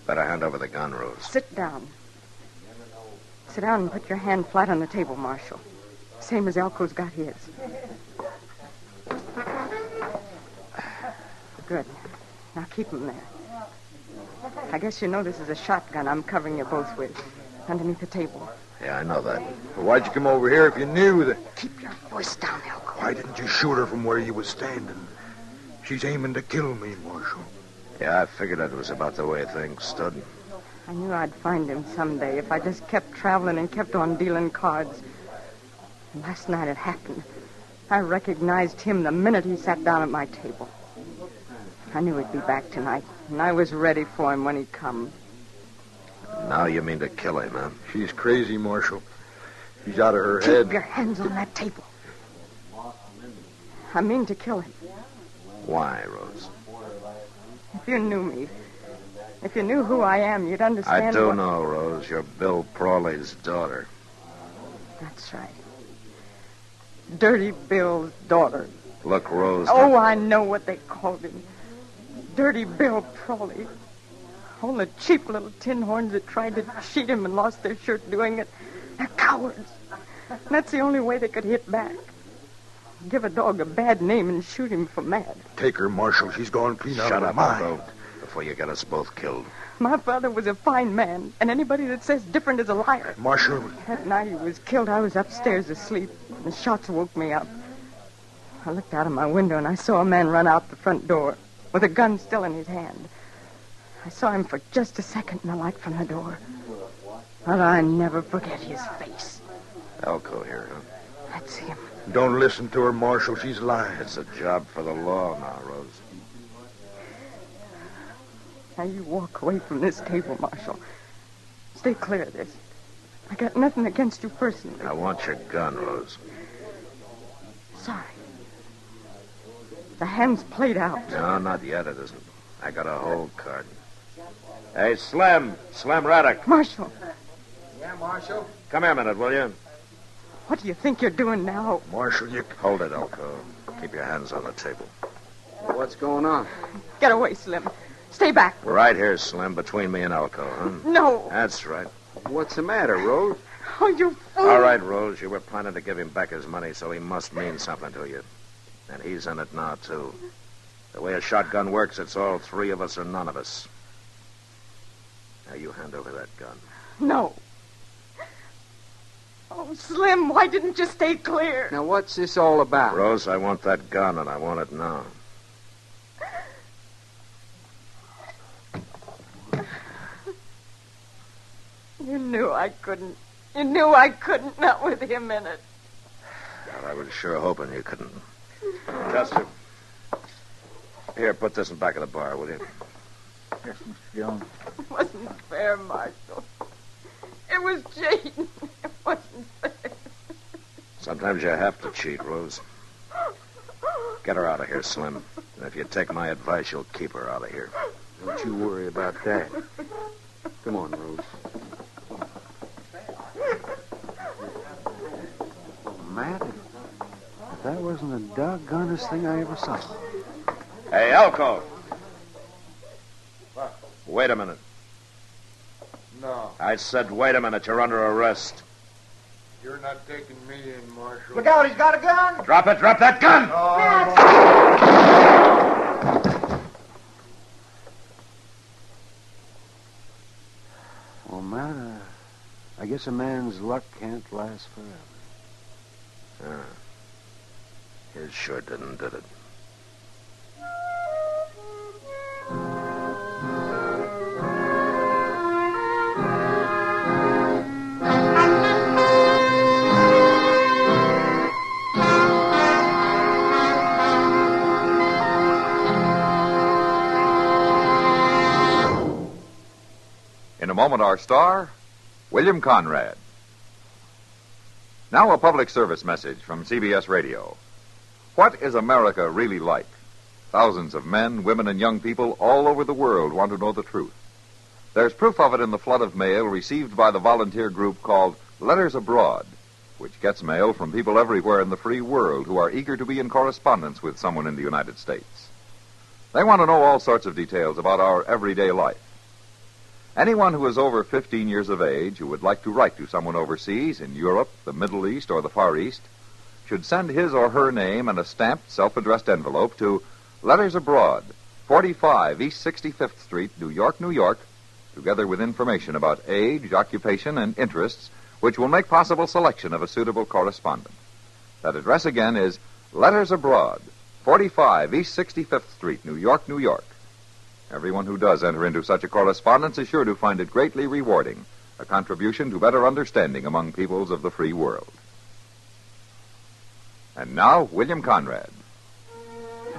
Better hand over the gun, Rose. Sit down. Sit down and put your hand flat on the table, Marshal. Same as Elko's got his. Good. Now keep him there. I guess you know this is a shotgun I'm covering you both with. Underneath the table. Yeah, I know that. Well, why'd you come over here if you knew that... Keep your voice down, Elko. Why didn't you shoot her from where you was standing? She's aiming to kill me, Marshal. Yeah, I figured it was about the way things stood. I knew I'd find him someday if I just kept traveling and kept on dealing cards. And last night it happened. I recognized him the minute he sat down at my table. I knew he'd be back tonight, and I was ready for him when he come. Now you mean to kill him, huh? She's crazy, Marshal. She's out of her head. Keep your hands on that table. I mean to kill him. Why, Rose? If you knew me, if you knew who I am, you'd understand. I do know, Rose. You're Bill Prawley's daughter. That's right. Dirty Bill's daughter. Look, Rose. Oh, I know what they called him. Dirty Bill Prawley. All the cheap little tin horns that tried to cheat him and lost their shirt doing it. They're cowards. And that's the only way they could hit back. Give a dog a bad name and shoot him for mad. Take her, Marshal. She's gone clean out Shut of up, her mind. Elko, before you get us both killed. My father was a fine man, and anybody that says different is a liar. Marshal. That night he was killed, I was upstairs asleep. The shots woke me up. I looked out of my window, and I saw a man run out the front door with a gun still in his hand. I saw him for just a second in the light from the door. But I never forget his face. Elko here, huh? That's him. Don't listen to her, Marshal. She's lying. It's a job for the law now, Rose. Now you walk away from this table, Marshal. Stay clear of this. I got nothing against you personally. I want your gun, Rose. Sorry. The hand's played out. No, not yet, it isn't. I got a whole card. Hey, Slim Raddick. Marshal. Yeah, Marshal? Come here a minute, will you? What do you think you're doing now? Marshal, you... Hold it, Elko. Keep your hands on the table. What's going on? Get away, Slim. Stay back. We're right here, Slim, between me and Elko, huh? No. That's right. What's the matter, Rose? Oh, you fool. All right, Rose, you were planning to give him back his money, so he must mean something to you. And he's in it now, too. The way a shotgun works, it's all three of us or none of us. Now you hand over that gun. No. Oh, Slim, why didn't you stay clear? Now, what's this all about? Rose, I want that gun, and I want it now. You knew I couldn't. You knew I couldn't, not with him in it. Well, I was sure hoping you couldn't. Chester. Here, put this in back of the bar, will you? Yes, Mr. Jones. It wasn't fair, Marshal. It was cheating. It wasn't fair. Sometimes you have to cheat, Rose. Get her out of here, Slim. And if you take my advice, you'll keep her out of here. Don't you worry about that. Come on, Rose. Matt, if that wasn't the doggonest thing I ever saw. Hey, Elko. What? Wait a minute. No. I said, wait a minute. You're under arrest. You're not taking me in, Marshal. Look out, he's got a gun! Drop it. Drop that gun! Well, Matt, I guess a man's luck can't last forever. His sure didn't, did it? In a moment, our star, William Conrad. Now a public service message from CBS Radio. What is America really like? Thousands of men, women, and young people all over the world want to know the truth. There's proof of it in the flood of mail received by the volunteer group called Letters Abroad, which gets mail from people everywhere in the free world who are eager to be in correspondence with someone in the United States. They want to know all sorts of details about our everyday life. Anyone who is over 15 years of age who would like to write to someone overseas in Europe, the Middle East, or the Far East should send his or her name in a stamped, self-addressed envelope to Letters Abroad, 45 East 65th Street, New York, New York, together with information about age, occupation, and interests, which will make possible selection of a suitable correspondent. That address again is Letters Abroad, 45 East 65th Street, New York, New York. Everyone who does enter into such a correspondence is sure to find it greatly rewarding, a contribution to better understanding among peoples of the free world. And now, William Conrad.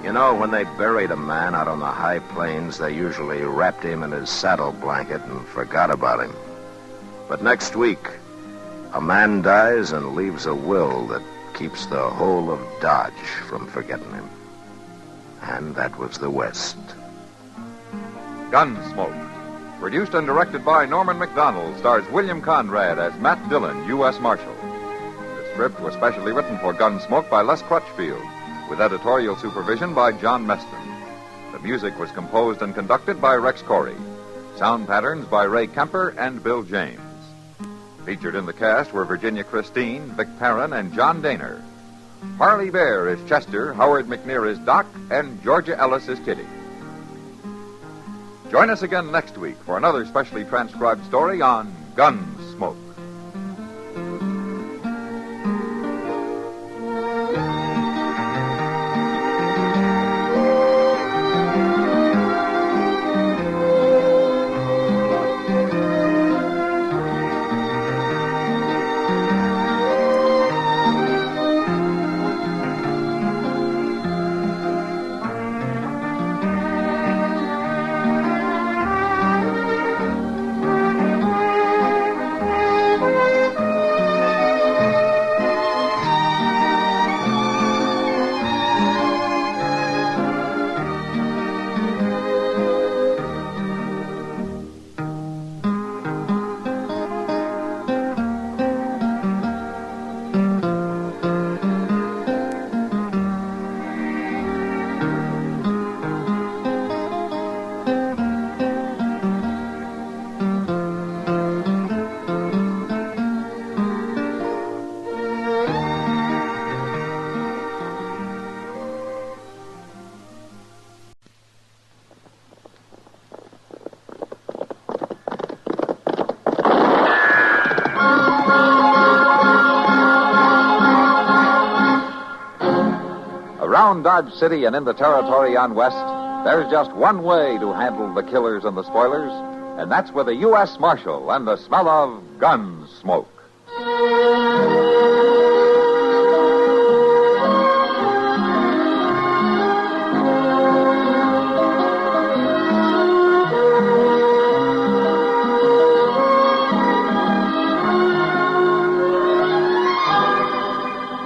You know, when they buried a man out on the high plains, they usually wrapped him in his saddle blanket and forgot about him. But next week, a man dies and leaves a will that keeps the whole of Dodge from forgetting him. And that was the West. Gunsmoke. Produced and directed by Norman McDonald, stars William Conrad as Matt Dillon, U.S. Marshal. The script was specially written for Gunsmoke by Les Crutchfield, with editorial supervision by John Meston. The music was composed and conducted by Rex Corey. Sound patterns by Ray Kemper and Bill James. Featured in the cast were Virginia Christine, Vic Perrin, and John Daner. Harley Bear is Chester, Howard McNear is Doc, and Georgia Ellis is Kitty. Join us again next week for another specially transcribed story on Gunsmoke. Around Dodge City and in the territory on West, there's just one way to handle the killers and the spoilers, and that's with a U.S. Marshal and the smell of Gunsmoke.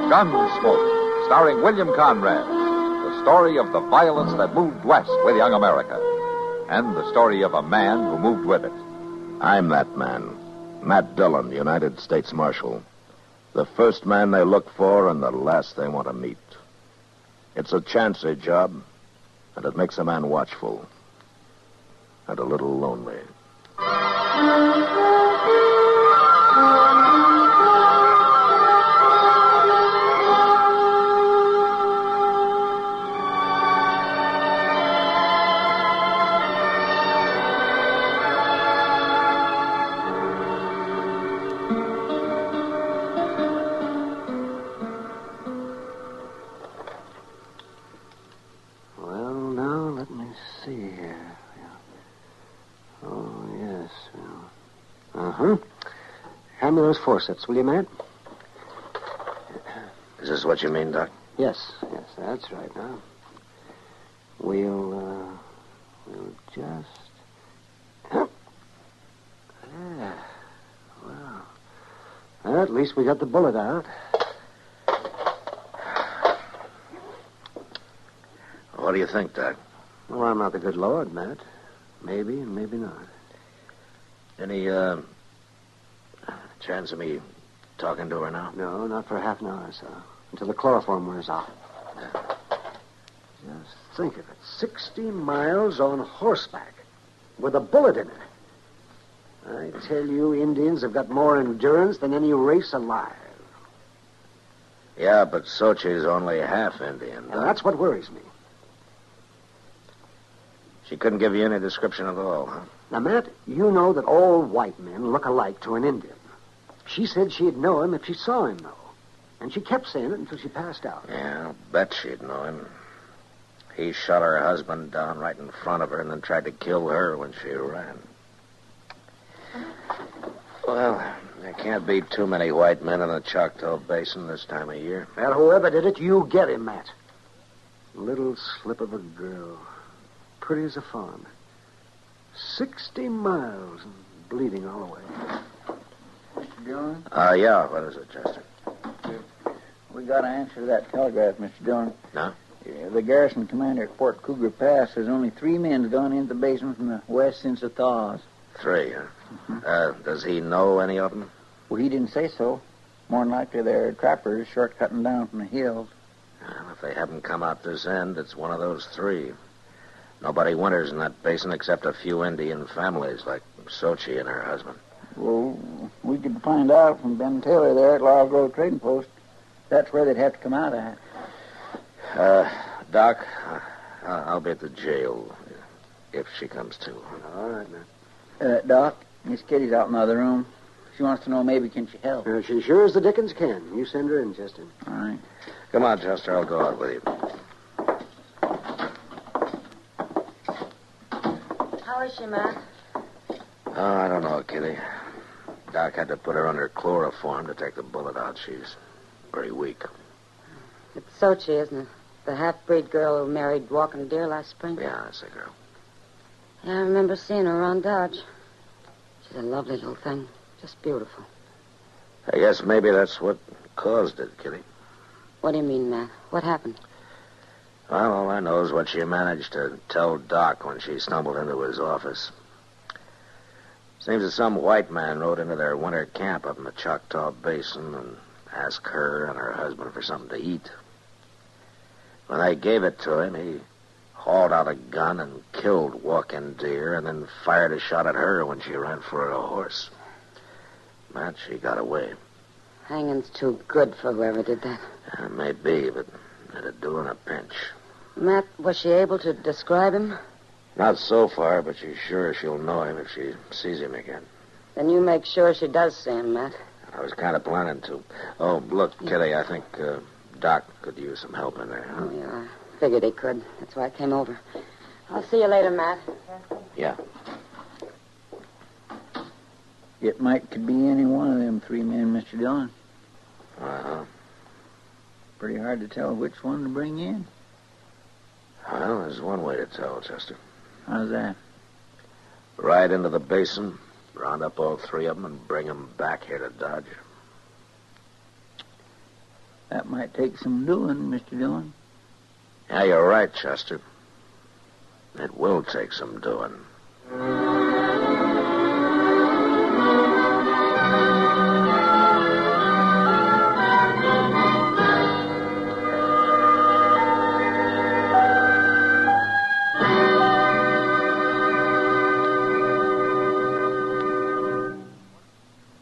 Gunsmoke, starring William Conrad, the story of the violence that moved west with young America, and the story of a man who moved with it. I'm that man, Matt Dillon, United States Marshal. The first man they look for and the last they want to meet. It's a chancy job, and it makes a man watchful and a little lonely. Hand me those forceps, will you, Matt? Is this what you mean, Doc? Yes, that's right. Now, we'll just... Yeah, well, at least we got the bullet out. What do you think, Doc? Well, I'm not the good Lord, Matt. Maybe and maybe not. Any, chance of me talking to her now? No, not for half an hour or so. Until the chloroform wears off. Just think of it. 60 miles on horseback. With a bullet in it. I tell you, Indians have got more endurance than any race alive. Yeah, but Sochi's only half Indian. And that's what worries me. She couldn't give you any description at all, huh? Now, Matt, you know that all white men look alike to an Indian. She said she'd know him if she saw him, though. And she kept saying it until she passed out. Yeah, I'll bet she'd know him. He shot her husband down right in front of her and then tried to kill her when she ran. Well, there can't be too many white men in the Choctaw Basin this time of year. Well, whoever did it, you get him, Matt. Little slip of a girl. Pretty as a fawn. 60 miles and bleeding all the way. Mr. Dillon? Yeah, what is it, Chester? We got an answer to that telegraph, Mr. Dillon. No? The garrison commander at Fort Cougar Pass says only 3 men gone into the basin from the west since the thaws. 3, huh? Mm-hmm. Does he know any of them? Well, he didn't say so. More than likely they're trappers short-cutting down from the hills. Well, if they haven't come out this end, it's one of those 3. Nobody winters in that basin except a few Indian families like Sochi and her husband. Well, we could find out from Ben Taylor there at Laurel Grove Trading Post. That's where they'd have to come out at. Doc, I'll be at the jail if she comes to. All right, man. Doc, Miss Kitty's out in the other room. She wants to know maybe can she help. She sure as the dickens can. You send her in, Chester. All right. Come on, Chester. I'll go out with you. How is she, Matt? Oh, I don't know, Kitty. Doc had to put her under chloroform to take the bullet out. She's pretty weak. It's Sochi, isn't it? The half-breed girl who married Walking Deer last spring? Yeah, that's the girl. Yeah, I remember seeing her around Dodge. She's a lovely little thing. Just beautiful. I guess maybe that's what caused it, Kitty. What do you mean, Matt? What happened? Well, all I know is what she managed to tell Doc when she stumbled into his office. Seems that some white man rode into their winter camp up in the Choctaw Basin and asked her and her husband for something to eat. When they gave it to him, he hauled out a gun and killed Walking Deer and then fired a shot at her when she ran for a horse. Matt, she got away. Hanging's too good for whoever did that. Maybe, but it'd do in a pinch. Matt, was she able to describe him? Not so far, but she's sure she'll know him if she sees him again. Then you make sure she does see him, Matt. I was kind of planning to. Oh, look, Kitty, I think Doc could use some help in there. Huh? Oh, yeah. Figured he could. That's why I came over. I'll see you later, Matt. Yeah. It could be any one of them 3 men, Mr. Dillon. Uh-huh. Pretty hard to tell which one to bring in. Well, there's one way to tell, Chester. How's that? Ride into the basin, round up all 3 of them, and bring them back here to Dodge. That might take some doing, Mr. Dillon. Yeah, you're right, Chester. It will take some doing.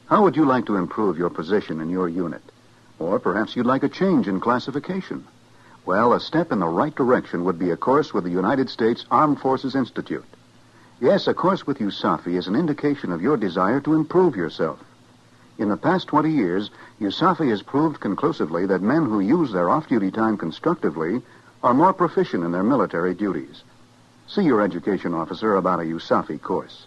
How would you like to improve your position in your unit? Or perhaps you'd like a change in classification. Well, a step in the right direction would be a course with the United States Armed Forces Institute. Yes, a course with USAFI is an indication of your desire to improve yourself. In the past 20 years, USAFI has proved conclusively that men who use their off-duty time constructively are more proficient in their military duties. See your education officer about a USAFI course.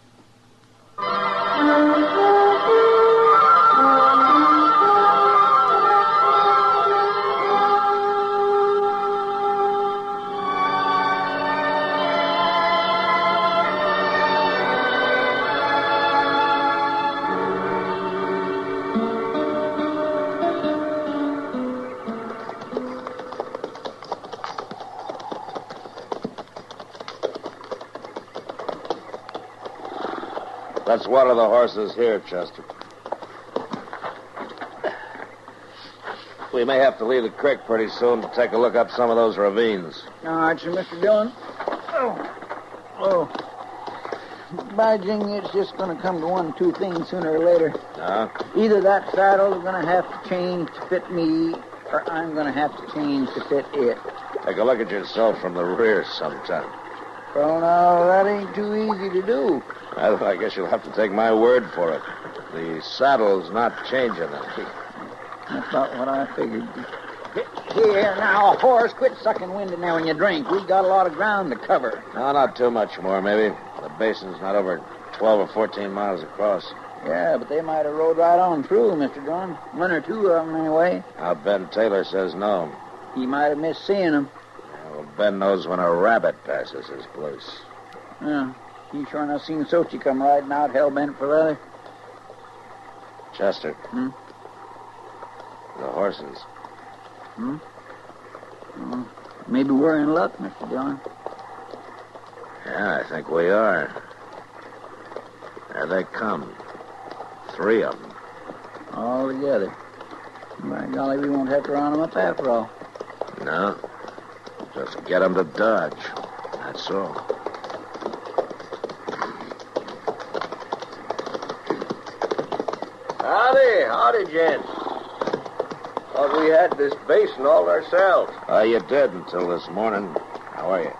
Let's water the horses here, Chester. We may have to leave the creek pretty soon to take a look up some of those ravines. All right, sir, Mr. Dillon. Oh. By jing, it's just going to come to one of two things sooner or later. No? Either that saddle is going to have to change to fit me, or I'm going to have to change to fit it. Take a look at yourself from the rear sometime. Well, now, that ain't too easy to do. I guess you'll have to take my word for it. The saddle's not changing. That's about what I figured. Here, now, horse, quit sucking wind in there when you drink. We've got a lot of ground to cover. No, not too much more, maybe. The basin's not over 12 or 14 miles across. Yeah, but they might have rode right on through, Mr. John. One or two of them, anyway. Now, Ben Taylor says no. He might have missed seeing them. Yeah, well, Ben knows when a rabbit passes his place. Yeah, he sure enough seen Sochi come riding out hell-bent for leather. Chester. The horses. Maybe we're in luck, Mr. Dillon. Yeah, I think we are. There they come. 3 of them. All together. By golly, we won't have to round them up after all. No. Just get them to Dodge. That's all. Howdy, gents. Thought we had this basin all ourselves. You did until this morning. How are you?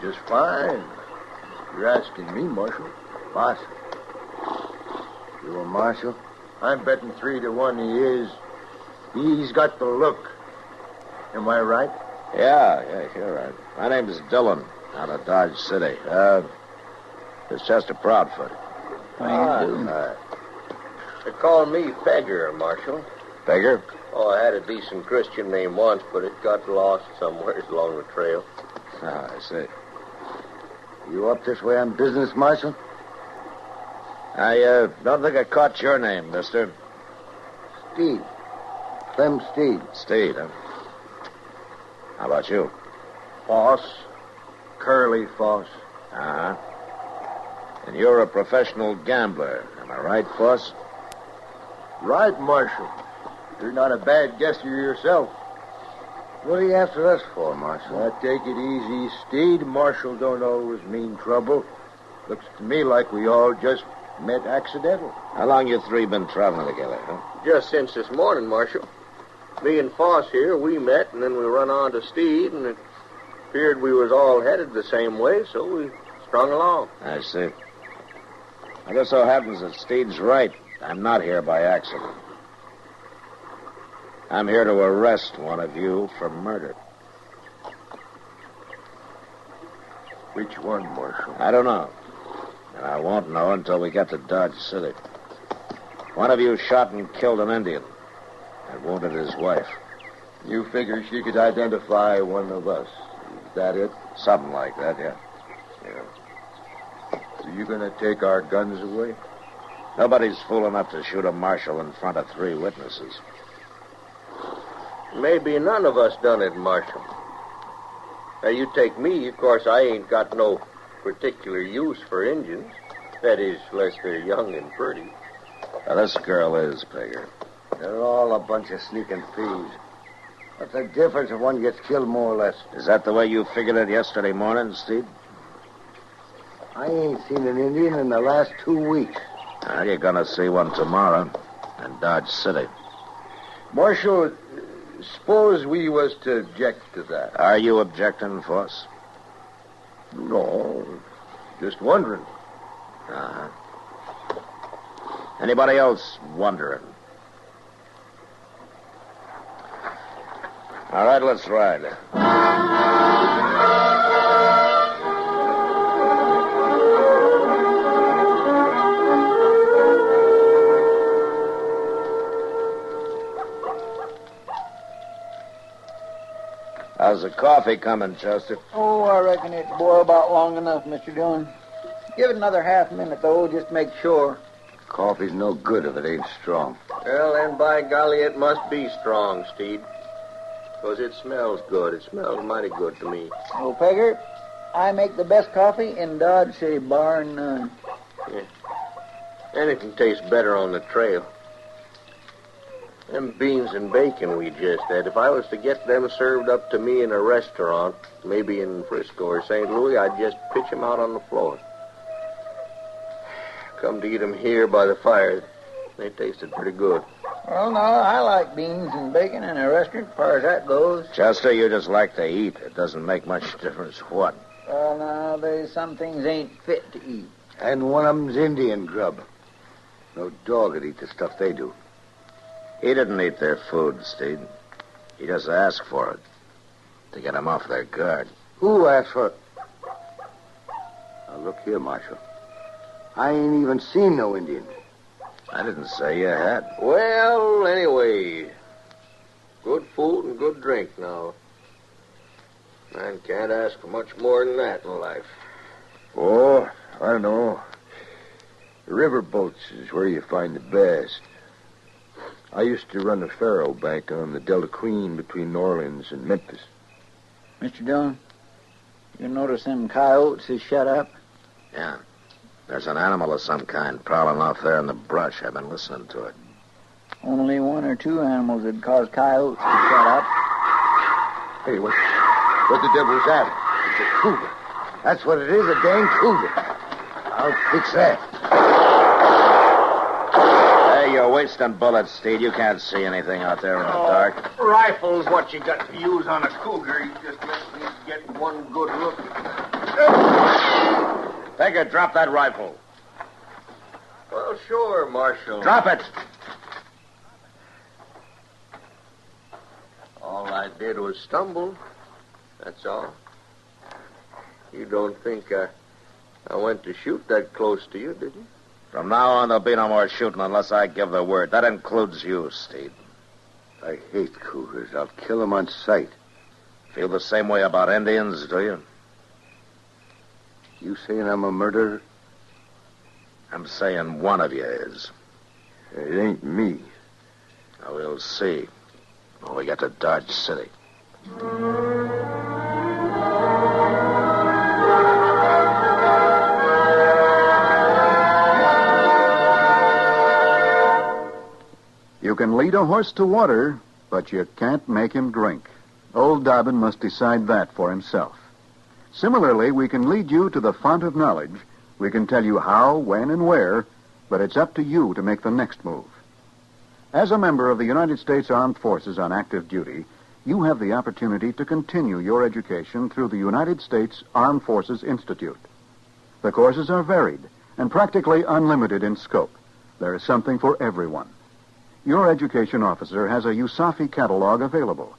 Just fine. You're asking me, Marshal. Boss. You a marshal? I'm betting 3 to 1 he is. He's got the look. Am I right? Yeah, you're right. My name is Dillon, out of Dodge City. It's Chester Proudfoot. How you doing? They call me Beggar, Marshal. Beggar? Oh, I had a decent Christian name once, but it got lost somewhere along the trail. I see. You up this way on business, Marshal? I don't think I caught your name, mister. Steed. Clem Steed. Steed, huh? How about you? Foss. Curly Foss. Uh-huh. And you're a professional gambler. Am I right, Foss? Right, Marshal. You're not a bad guesser yourself. What are you after us for, Marshal? Now, take it easy, Steed. Marshal don't always mean trouble. Looks to me like we all just met accidental. How long you 3 been traveling together, huh? Just since this morning, Marshal. Me and Foss here, we met, and then we run on to Steed, and it appeared we was all headed the same way, so we strung along. I see. It just so happens that Steed's right. I'm not here by accident. I'm here to arrest one of you for murder. Which one, Marshal? I don't know. And I won't know until we get to Dodge City. One of you shot and killed an Indian and wounded his wife. You figure she could identify one of us. Is that it? Something like that, yeah. So you gonna take our guns away? Nobody's fool enough to shoot a marshal in front of 3 witnesses. Maybe none of us done it, Marshal. Now, you take me, of course, I ain't got no particular use for Injuns. That is, unless they're young and pretty. Now, this girl is, Beggar. They're all a bunch of sneaking thieves. What's the difference if one gets killed more or less? Is that the way you figured it yesterday morning, Steve? I ain't seen an Indian in the last 2 weeks. Well, you're going to see one tomorrow in Dodge City. Marshal, suppose we was to object to that. Are you objecting, Foss? No, just wondering. Uh-huh. Anybody else wondering? All right, let's ride. How's the coffee coming, Chester? Oh, I reckon it's boiled about long enough, Mr. Dillon. Give it another half minute, though, just to make sure. Coffee's no good if it ain't strong. Well, then, by golly, it must be strong, Steed. Because it smells good. It smells mighty good to me. Oh, Pegger, I make the best coffee in Dodge City, bar none. Yeah. Anything tastes better on the trail. Them beans and bacon we just had, if I was to get them served up to me in a restaurant, maybe in Frisco or St. Louis, I'd just pitch them out on the floor. Come to eat them here by the fire, they tasted pretty good. Well, no, I like beans and bacon in a restaurant as far as that goes. Chester, you just like to eat. It doesn't make much difference what. Well, now, there's some things ain't fit to eat. And one of them's Indian grub. No dog would eat the stuff they do. He didn't eat their food, Steve. He just asked for it to get them off their guard. Who asked for it? Now, look here, Marshal. I ain't even seen no Indians. I didn't say you had. Well, anyway, good food and good drink now. Man can't ask for much more than that in life. Oh, I don't know. The river boats is where you find the best. I used to run a faro bank on the Delta Queen between New Orleans and Memphis. Mr. Dillon, you notice them coyotes is shut up? Yeah. There's an animal of some kind prowling off there in the brush. I've been listening to it. Only one or two animals would cause coyotes to shut up. Hey, what the devil's that? It's a cougar. That's what it is, a dang cougar. I'll fix that. Hey, you're wasting bullets, Steve. You can't see anything out there in the dark. Rifle's what you got to use on a cougar. You just let me get one good look. Baker, drop that rifle. Well, sure, Marshal. Drop it. All I did was stumble. That's all. You don't think I went to shoot that close to you, did you? From now on, there'll be no more shooting unless I give the word. That includes you, Steve. I hate cougars. I'll kill them on sight. Feel the same way about Indians, do you? You saying I'm a murderer? I'm saying one of you is. It ain't me. Now, we'll see when we get to Dodge City. You can lead a horse to water, but you can't make him drink. Old Dobbin must decide that for himself. Similarly, we can lead you to the font of knowledge. We can tell you how, when, and where, but it's up to you to make the next move. As a member of the United States Armed Forces on active duty, you have the opportunity to continue your education through the United States Armed Forces Institute. The courses are varied and practically unlimited in scope. There is something for everyone. Your education officer has a USAFI catalog available.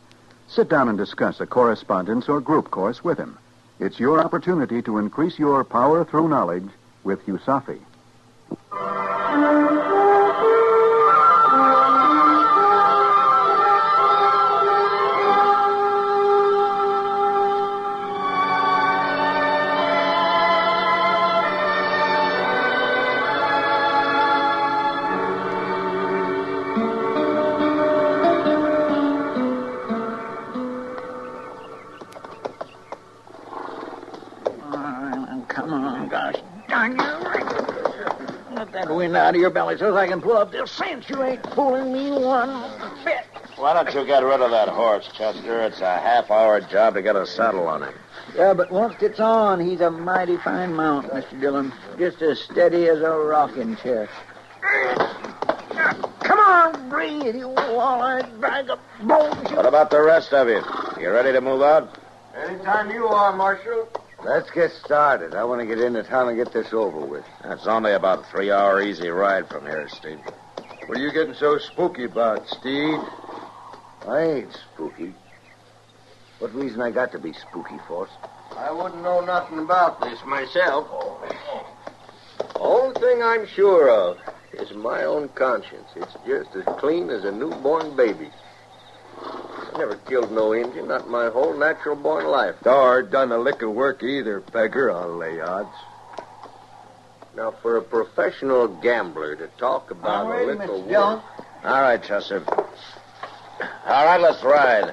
Sit down and discuss a correspondence or group course with him. It's your opportunity to increase your power through knowledge with USAFI. Come on, gosh darn you. Let that wind out of your belly so I can pull up this cinch. You ain't fooling me one bit. Why don't you get rid of that horse, Chester? It's a half-hour job to get a saddle on him. Yeah, but once it's on, he's a mighty fine mount, Mr. Dillon. Just as steady as a rocking chair. Come on, breathe, you wall-eyed bag of bones. What about the rest of you? You ready to move out? Anytime you are, Marshal. Let's get started. I want to get into town and get this over with. That's only about a 3-hour easy ride from here, Steve. What are you getting so spooky about, Steve? I ain't spooky. What reason I got to be spooky, Force? I wouldn't know nothing about this myself. Only thing I'm sure of is my own conscience. It's just as clean as a newborn baby. I never killed no Indian, not my whole natural-born life. Nor done a lick of work either, beggar, I'll lay odds. Now, for a professional gambler to talk about a little work... All right, Chester. All right, let's ride.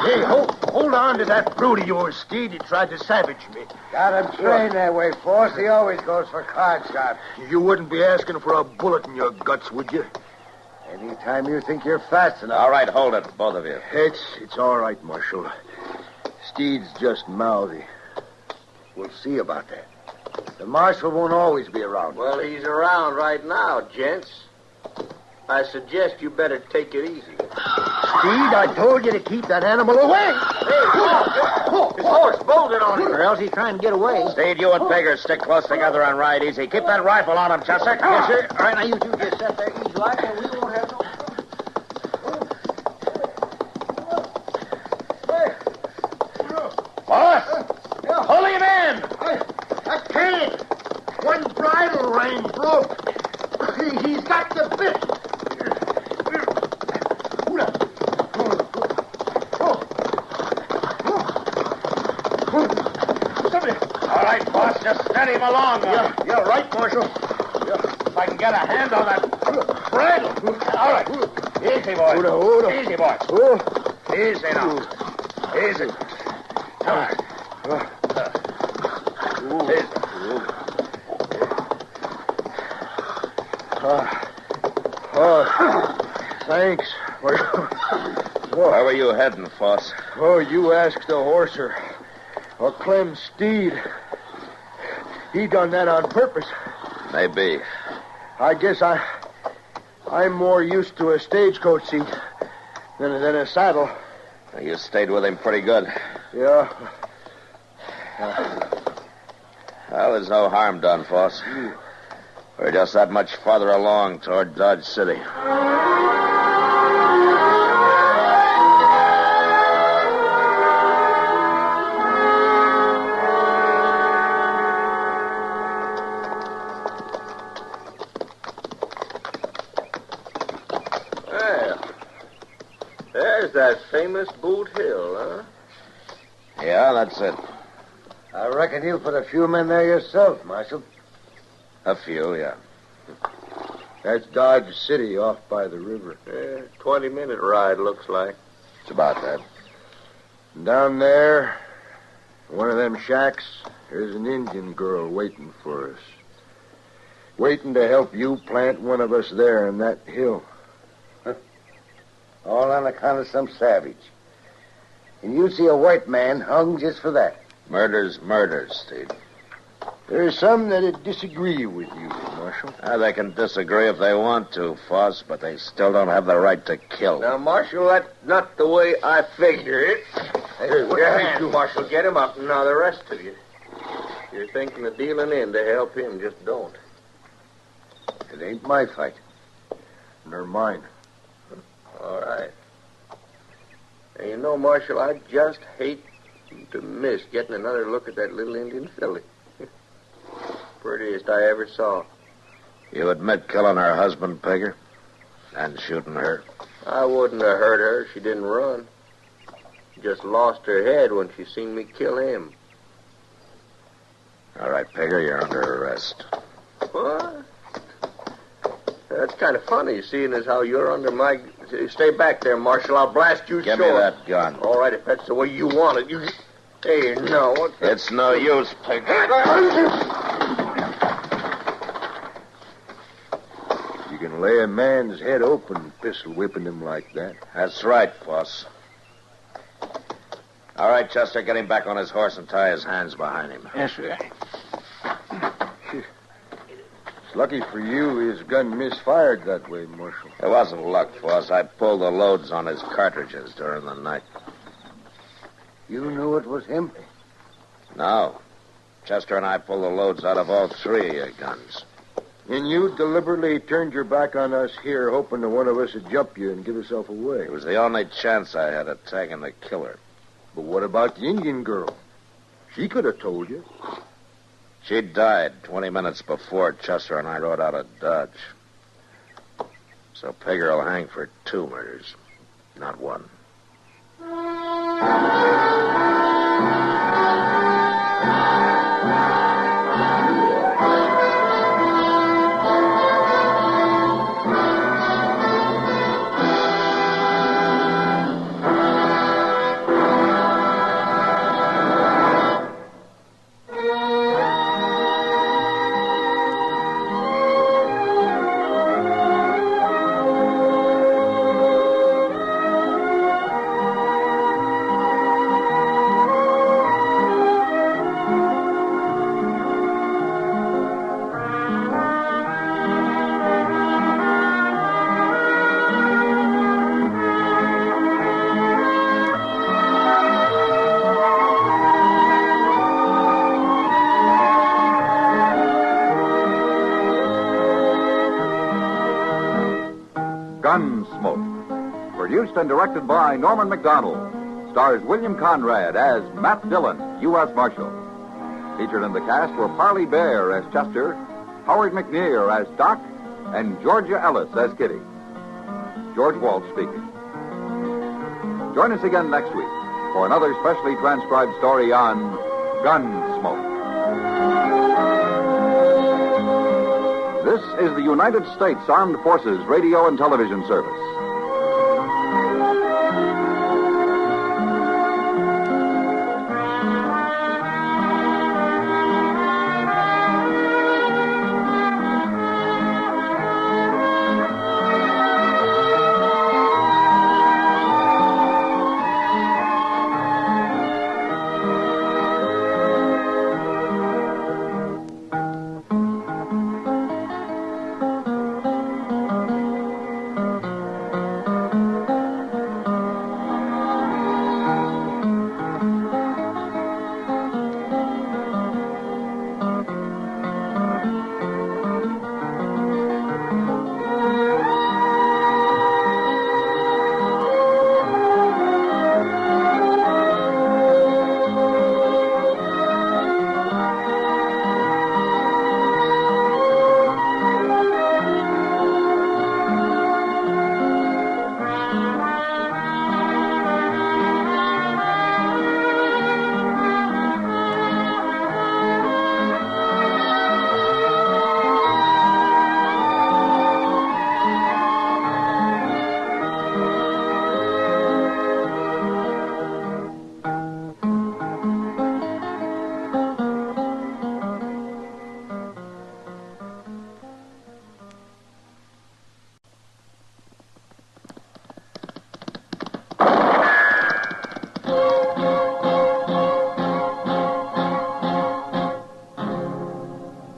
Hey, hold hold on to that brute of yours, Steed. He tried to savage me. Got him trained that way, Force. He always goes for card shots. You wouldn't be asking for a bullet in your guts, would you? Anytime you think you're fast enough. All right, hold it, both of you. It's all right, Marshal. Steed's just mouthy. We'll see about that. The marshal won't always be around. Well, he's around right now, gents. I suggest you better take it easy. Steed, I told you to keep that animal away. His horse bolted on him. Or else he's trying to get away. Steed, you and Pigger stick close together and ride easy. Keep that rifle on him, Chester. Yes, sir. All right, now you two just sit there easy like, and we won't have no... Boss! Pull him in! I can't. One bridle rein broke. He's got the bit. All right, boss, just steady him along. Yeah, right, Marshal. If I can get a hand on that bridle. All right. Easy, boy. Easy, boy. Easy now. Easy. All right. Thanks. Where were you heading, Foss? Oh, you ask the horse or Clem Steed. He done that on purpose. Maybe. I guess I'm more used to a stagecoach seat than a saddle. You stayed with him pretty good. Yeah. Well, there's no harm done, Foss. We're just that much farther along toward Dodge City. Well, there's that famous Boot Hill, huh? Yeah, that's it. I reckon you put a few men there yourself, Marshal. A few, yeah. That's Dodge City off by the river. 20-minute ride, looks like. It's about that. Down there, one of them shacks, there's an Indian girl waiting for us. Waiting to help you plant one of us there on that hill. All on account of some savage. And you see a white man hung just for that. Murder's murder, Steve. There's some that'd disagree with you, Marshal. They can disagree if they want to, Foss, but they still don't have the right to kill. Now, Marshal, that's not the way I figure it. Hey, Put your hand, Marshal. Get him up. Now, the rest of you. You're thinking of dealing in to help him. Just don't. It ain't my fight. Nor mine. All right. And you know, Marshal, I just hate to miss getting another look at that little Indian filly. Prettiest I ever saw. You admit killing her husband, Pigger? And shooting her? I wouldn't have hurt her if she didn't run. She just lost her head when she seen me kill him. All right, Pigger, you're under arrest. What? That's kind of funny, seeing as how you're under my... Stay back there, Marshal. I'll blast you Give short. me that gun. All right, if that's the way you want it. You... Hey, no. What the... It's no use, Pigger. You can lay a man's head open pistol whipping him like that. That's right, Foss. All right, Chester, get him back on his horse and tie his hands behind him. Yes, sir. It's lucky for you his gun misfired that way, Marshal. It wasn't luck, Foss. I pulled the loads on his cartridges during the night. You knew it was him? No. Chester and I pulled the loads out of all three of your guns. And you deliberately turned your back on us here, hoping that one of us would jump you and give yourself away. It was the only chance I had of tagging the killer. But what about the Indian girl? She could have told you. She died 20 minutes before Chester and I rode out of Dodge. So Pigger will hang for 2 murders, not 1. and directed by Norman McDonald. Stars William Conrad as Matt Dillon, U.S. Marshal. Featured in the cast were Parley Bear as Chester, Howard McNear as Doc, and Georgia Ellis as Kitty. George Waltz speaking. Join us again next week for another specially transcribed story on Gunsmoke. This is the United States Armed Forces Radio and Television Service.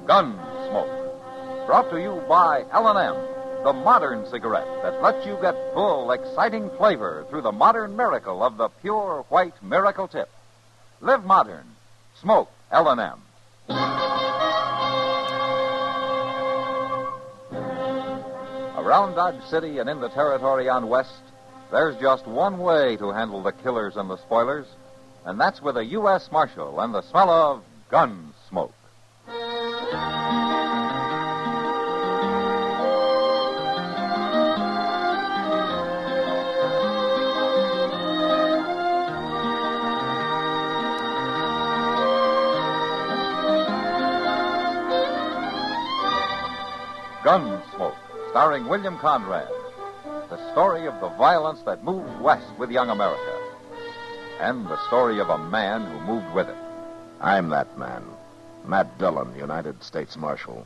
Gunsmoke. Brought to you by L&M, the modern cigarette that lets you get full, exciting flavor through the modern miracle of the pure white miracle tip. Live modern. Smoke L&M. Around Dodge City and in the territory on West, there's just one way to handle the killers and the spoilers, and that's with a U.S. Marshal and the smell of gun smoke. Gunsmoke, starring William Conrad. The story of the violence that moved west with young America. And the story of a man who moved with it. I'm that man. Matt Dillon, United States Marshal.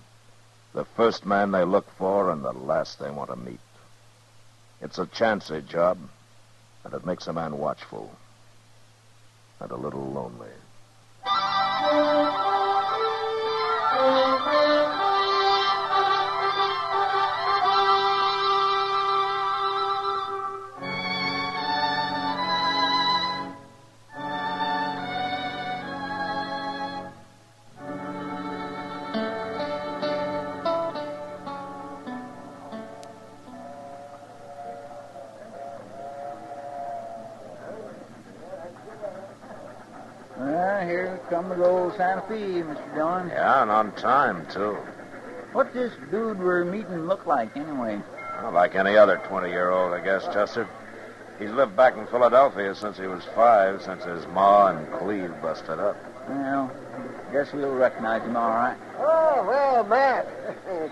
The first man they look for and the last they want to meet. It's a chancy job, and it makes a man watchful. And a little lonely. Here comes old Santa Fe, Mr. Dillon. Yeah, and on time, too. What's this dude we're meeting look like, anyway? Well, like any other 20-year-old, I guess, Chester. He's lived back in Philadelphia since he was 5, since his ma and Cleve busted up. Well, guess we'll recognize him all right. Oh, well, Matt.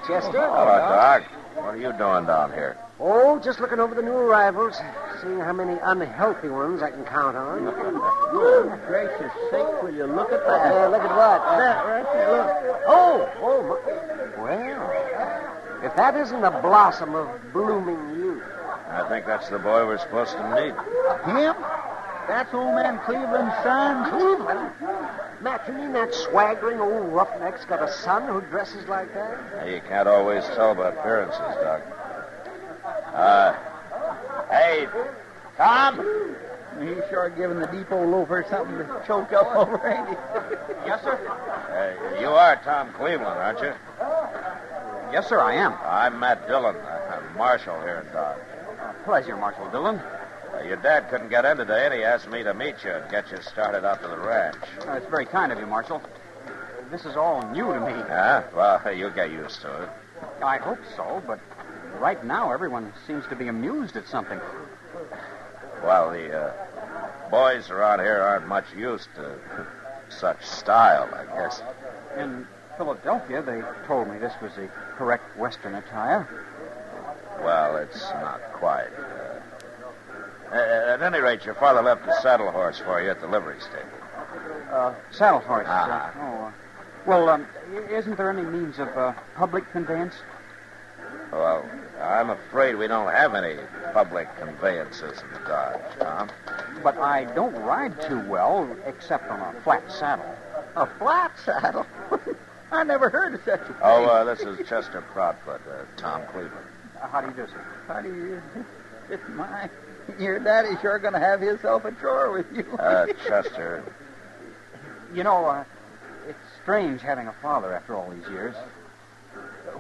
Chester. Hello, Doc. What are you doing down here? Oh, just looking over the new arrivals, seeing how many unhealthy ones I can count on. Good gracious sake, will you look at that? Look at what? That right there, look. Well, if that isn't a blossom of blooming youth. I think that's the boy we're supposed to meet. Him? That's old man Cleveland's son? Cleveland? Matt, you mean that swaggering old roughneck's got a son who dresses like that? You can't always tell by appearances, Doc. Hey, Tom? He's sure giving the depot loafer something to choke up over, ain't he? Yes, sir? You are Tom Cleveland, aren't you? Yes, sir, I am. I'm Matt Dillon. I'm Marshal here in Dodge. Pleasure, Marshal Dillon. Your dad couldn't get in today, and he asked me to meet you and get you started out to the ranch. It's very kind of you, Marshal. This is all new to me. Yeah? Well, you'll get used to it. I hope so, but right now everyone seems to be amused at something. Well, the boys around here aren't much used to such style, I guess. In Philadelphia, they told me this was the correct Western attire. Well, it's not quite. At any rate, your father left a saddle horse for you at the livery stable. Saddle horse. Ah. Well, isn't there any means of public conveyance? Well, I'm afraid we don't have any public conveyances in Dodge, Tom. But I don't ride too well, except on a flat saddle. A flat saddle? I never heard of such a thing. Oh, this is Chester Proudfoot, Tom Cleveland. How do you do, sir? How do you... It's my... Your daddy's sure going to have himself a chore with you. Chester. You know, it's strange having a father after all these years.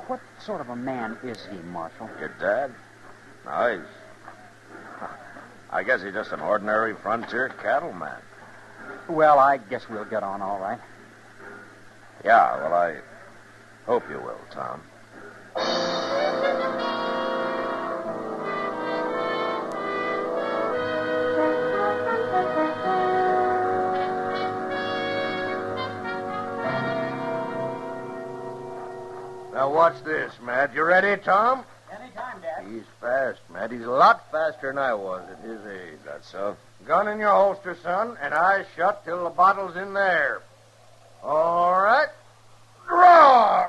What sort of a man is he, Marshal? Your dad? No, I guess he's just an ordinary frontier cattleman. Well, I guess we'll get on all right. Yeah, well, I hope you will, Tom. Now, watch this, Matt. You ready, Tom? Anytime, Dad. He's fast, Matt. He's a lot faster than I was at his age. That's so? Gun in your holster, son, and eyes shut till the bottle's in there. All right. Draw!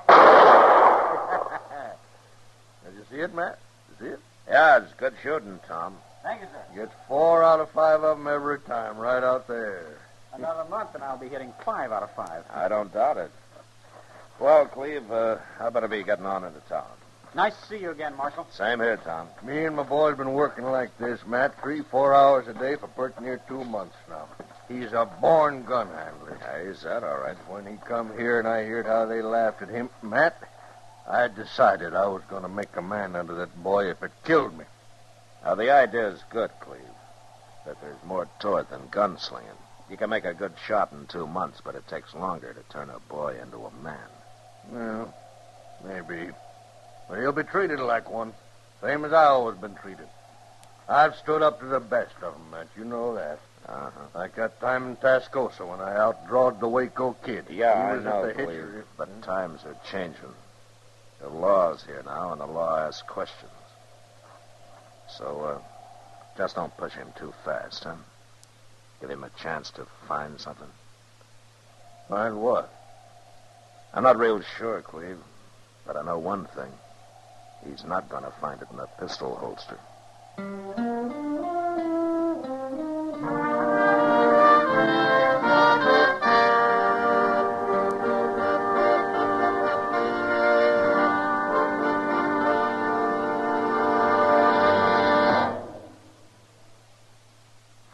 Did you see it, Matt? You see it? Yeah, it's good shooting, Tom. Thank you, sir. Gets 4 out of 5 of them every time, right out there. Another month and I'll be hitting 5 out of 5. I don't doubt it. Well, Cleve, how about be getting on into town? Nice to see you again, Marshal. Same here, Tom. Me and my boy's been working like this, Matt, 3-4 hours a day for pretty near 2 months now. He's a born gun handler. Yeah, he's that, all right. When he come here and I heard how they laughed at him, Matt, I decided I was going to make a man out of that boy if it killed me. Now, the idea is good, Cleve, but there's more to it than gunslinging. You can make a good shot in 2 months, but it takes longer to turn a boy into a man. Well, maybe. But he'll be treated like one, same as I always been treated. I've stood up to the best of them, Matt. You know that. Uh-huh. Like that time in Tascosa when I outdrawed the Waco kid. Yeah, He I was know, at the Cleve, Hitcher. but times are changing. The law's here now, and the law asks questions. So, just don't push him too fast, huh? Give him a chance to find something. Find what? I'm not real sure, Cleve, but I know one thing. He's not going to find it in a pistol holster.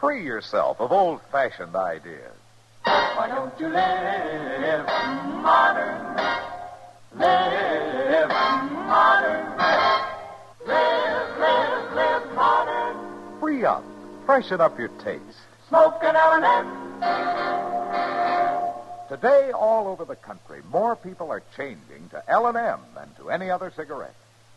Free yourself of old-fashioned ideas. Why don't you live modern? Live modern. Live modern. Free up. Freshen up your taste. Smoke an L&M. Today, all over the country, more people are changing to L&M than to any other cigarette.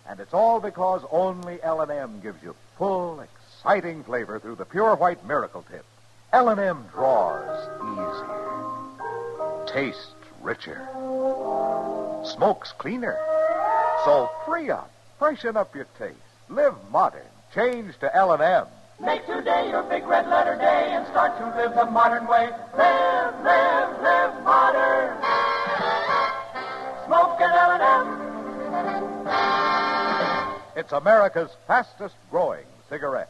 And it's all because only L&M gives you full, exciting flavor through the pure white miracle tip. L&M draws easier, tastes richer, smokes cleaner. So free up, freshen up your taste, live modern, change to L&M. Make today your big red letter day and start to live the modern way. Live modern. Smoke an L&M. It's America's fastest growing cigarette.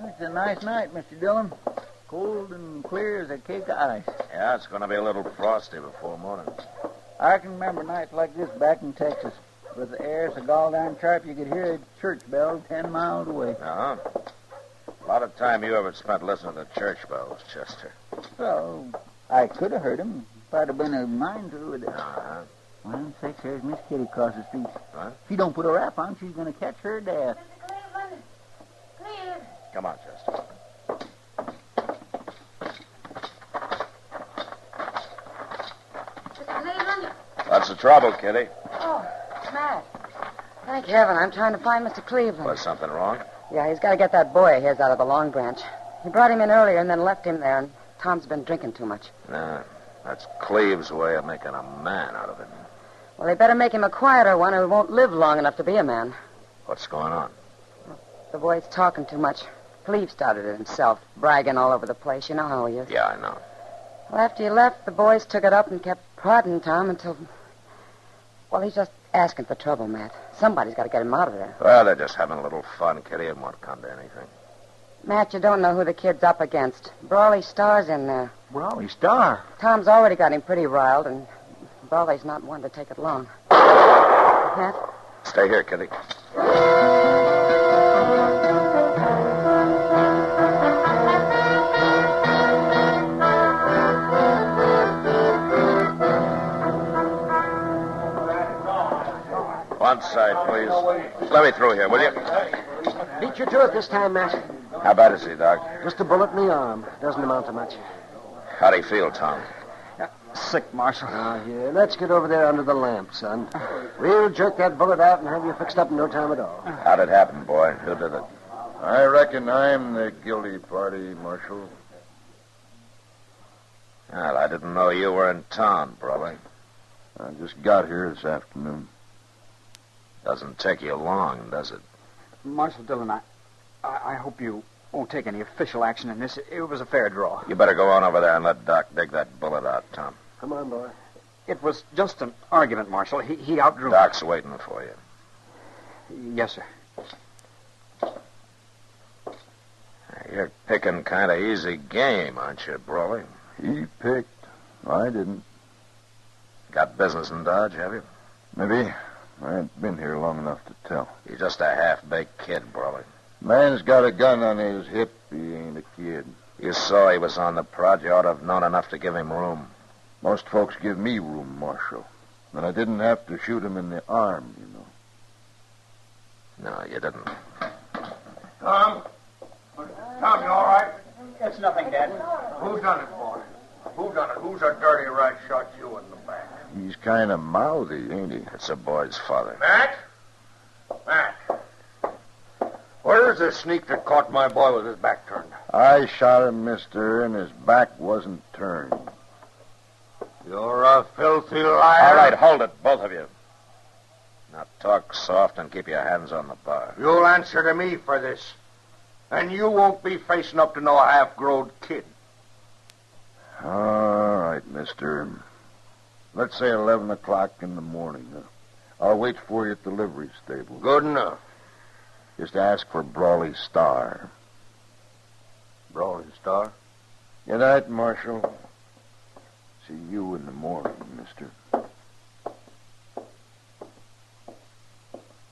It's a nice night, Mr. Dillon. Of cold and clear as a cake of ice. Yeah, it's going to be a little frosty before morning. I can remember nights like this back in Texas. With the air so gall-darn sharp you could hear a church bell 10 miles away. Uh-huh. A lot of time you ever spent listening to church bells, Chester. Well, I could have heard him if I'd have been a mind to with it. Uh-huh. Well, say, there's Miss Kitty across the street. What? If she don't put a wrap on, she's going to catch her death. Come on, Chester. What's the trouble, Kitty? Oh, Matt. Thank heaven, I'm trying to find Mr. Cleveland. Was something wrong? Yeah, he's got to get that boy of his out of the Long Branch. He brought him in earlier and then left him there, and Tom's been drinking too much. Nah, that's Cleve's way of making a man out of him. Well, they better make him a quieter one or he won't live long enough to be a man. What's going on? The boy's talking too much. Cleve started it himself, bragging all over the place. You know how he is. Yeah, I know. Well, after you left, the boys took it up and kept prodding Tom until... Well, he's just asking for trouble, Matt. Somebody's got to get him out of there. Well, they're just having a little fun, Kitty. It won't come to anything. Matt, you don't know who the kid's up against. Brawley Star's in there. Brawley Star? Tom's already got him pretty riled, and Brawley's not one to take it long. Matt? Stay here, Kitty. One side, please. Let me through here, will you? Beat you to it this time, Matt. How bad is he, Doc? Just a bullet in the arm. Doesn't amount to much. How do you feel, Tom? Sick, Marshal. Ah, here. Let's get over there under the lamp, son. We'll jerk that bullet out and have you fixed up in no time at all. How'd it happen, boy? Who did it? I reckon I'm the guilty party, Marshal. Well, I didn't know you were in town, brother. I just got here this afternoon. Doesn't take you long, does it? Marshal Dillon, I hope you won't take any official action in this. It was a fair draw. You better go on over there and let Doc dig that bullet out, Tom. Come on, boy. It was just an argument, Marshal. He outdrew... Doc's waiting for you. Yes, sir. You're picking kind of easy game, aren't you, Brawley? He picked. I didn't. Got business in Dodge, have you? Maybe. I ain't been here long enough to tell. You're just a half-baked kid, Brawley. Man's got a gun on his hip. He ain't a kid. You saw he was on the prod. You ought to have known enough to give him room. Most folks give me room, Marshal. And I didn't have to shoot him in the arm, you know. No, you didn't. Tom? Tom, you all right? It's nothing, Dad. Who done it, boy? Who done it? Who's a dirty rat shot you in the back? He's kind of mouthy, ain't he? It's a boy's father. Matt? Matt. Where's the sneak that caught my boy with his back turned? I shot him, mister, and his back wasn't turned. You're a filthy liar. All right, hold it, both of you. Now talk soft and keep your hands on the bar. You'll answer to me for this. And you won't be facing up to no half-grown kid. All right, mister. Let's say 11 o'clock in the morning. I'll wait for you at the livery stable. Good enough. Just ask for Brawley Star. Brawley Star? Good night, Marshal. See you in the morning, mister.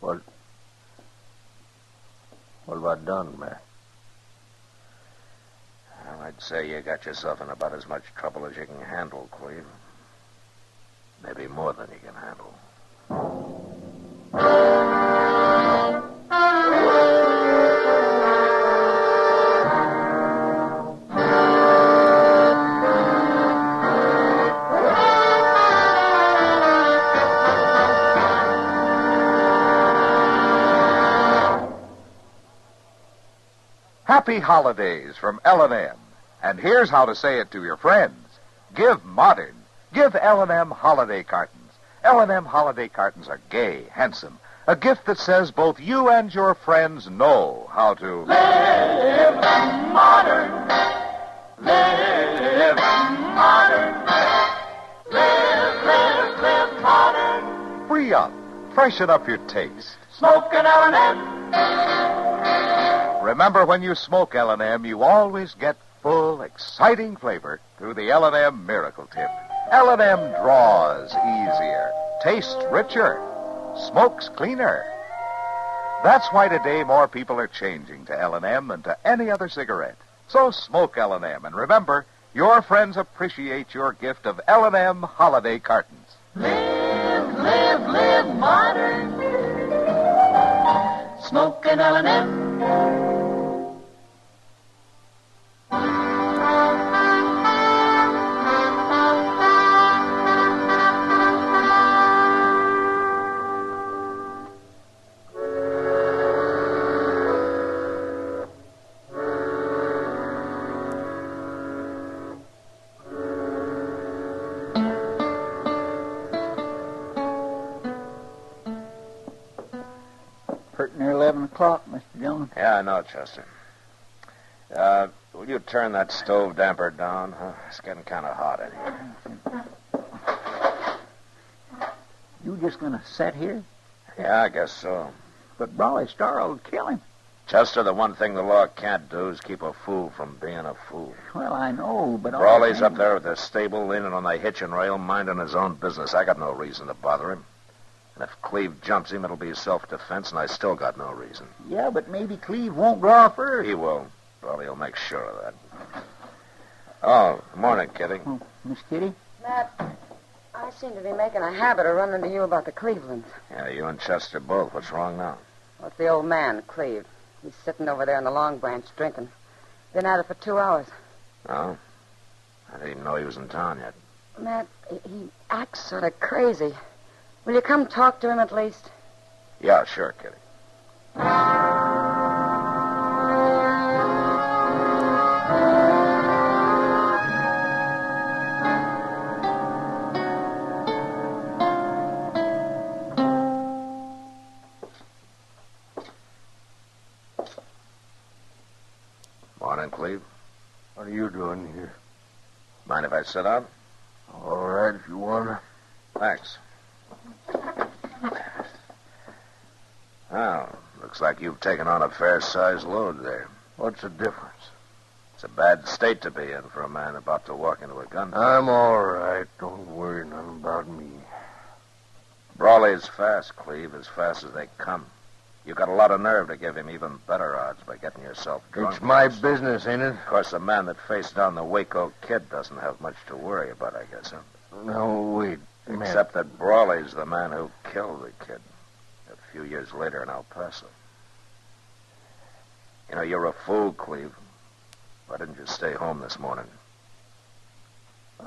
What have I done, Matt? Well, I'd say you got yourself in about as much trouble as you can handle, Cleve. Maybe more than you can handle. Happy holidays from L&M. And here's how to say it to your friends. Give modern. Give L&M holiday cartons. L&M holiday cartons are gay, handsome. A gift that says both you and your friends know how to... Live modern. Live modern. Live modern. Free up. Freshen up your taste. Smoke an L&M. Remember, when you smoke L&M, you always get full, exciting flavor through the L&M Miracle Tip. L&M draws easier, tastes richer, smokes cleaner. That's why today more people are changing to L&M than to any other cigarette. So smoke L&M, and remember, your friends appreciate your gift of L&M holiday cartons. Live modern. Smoke an L&M. Pretty near 11 o'clock, Mr. Dillon. Yeah, I know, Chester. Will you turn that stove damper down? Huh? It's getting kind of hot in here. You just gonna sit here? Yeah, I guess so. But Brawley Starr will kill him. Chester, the one thing the law can't do is keep a fool from being a fool. Well, I know, but... Brawley's up there at the stable, leaning on the hitching rail, minding his own business. I got no reason to bother him. And if Cleve jumps him, it'll be self-defense, and I still got no reason. Yeah, but maybe Cleve won't draw first. He will. Brawley will make sure of that. Oh, good morning, Kitty. Oh, Miss Kitty? Matt, I seem to be making a habit of running to you about the Clevelands. Yeah, you and Chester both. What's wrong now? What's the old man, Cleve? He's sitting over there in the Long Branch drinking. Been at it for 2 hours. Oh? I didn't even know he was in town yet. Matt, he acts sort of crazy. Will you come talk to him at least? Yeah, sure, Kitty. Morning, Cleve. What are you doing here? Mind if I sit down? All right, if you want to. Thanks. Well, looks like you've taken on a fair-sized load there. What's the difference? It's a bad state to be in for a man about to walk into a gunfight. I'm all right. Don't worry none about me. Brawley's fast, Cleve, as fast as they come. You got a lot of nerve to give him even better odds by getting yourself drunk. It's my business, ain't it? Of course, the man that faced down the Waco kid doesn't have much to worry about, I guess, huh? No, wait. Except that Brawley's the man who killed the kid a few years later in El Paso. You know, you're a fool, Cleve. Why didn't you stay home this morning?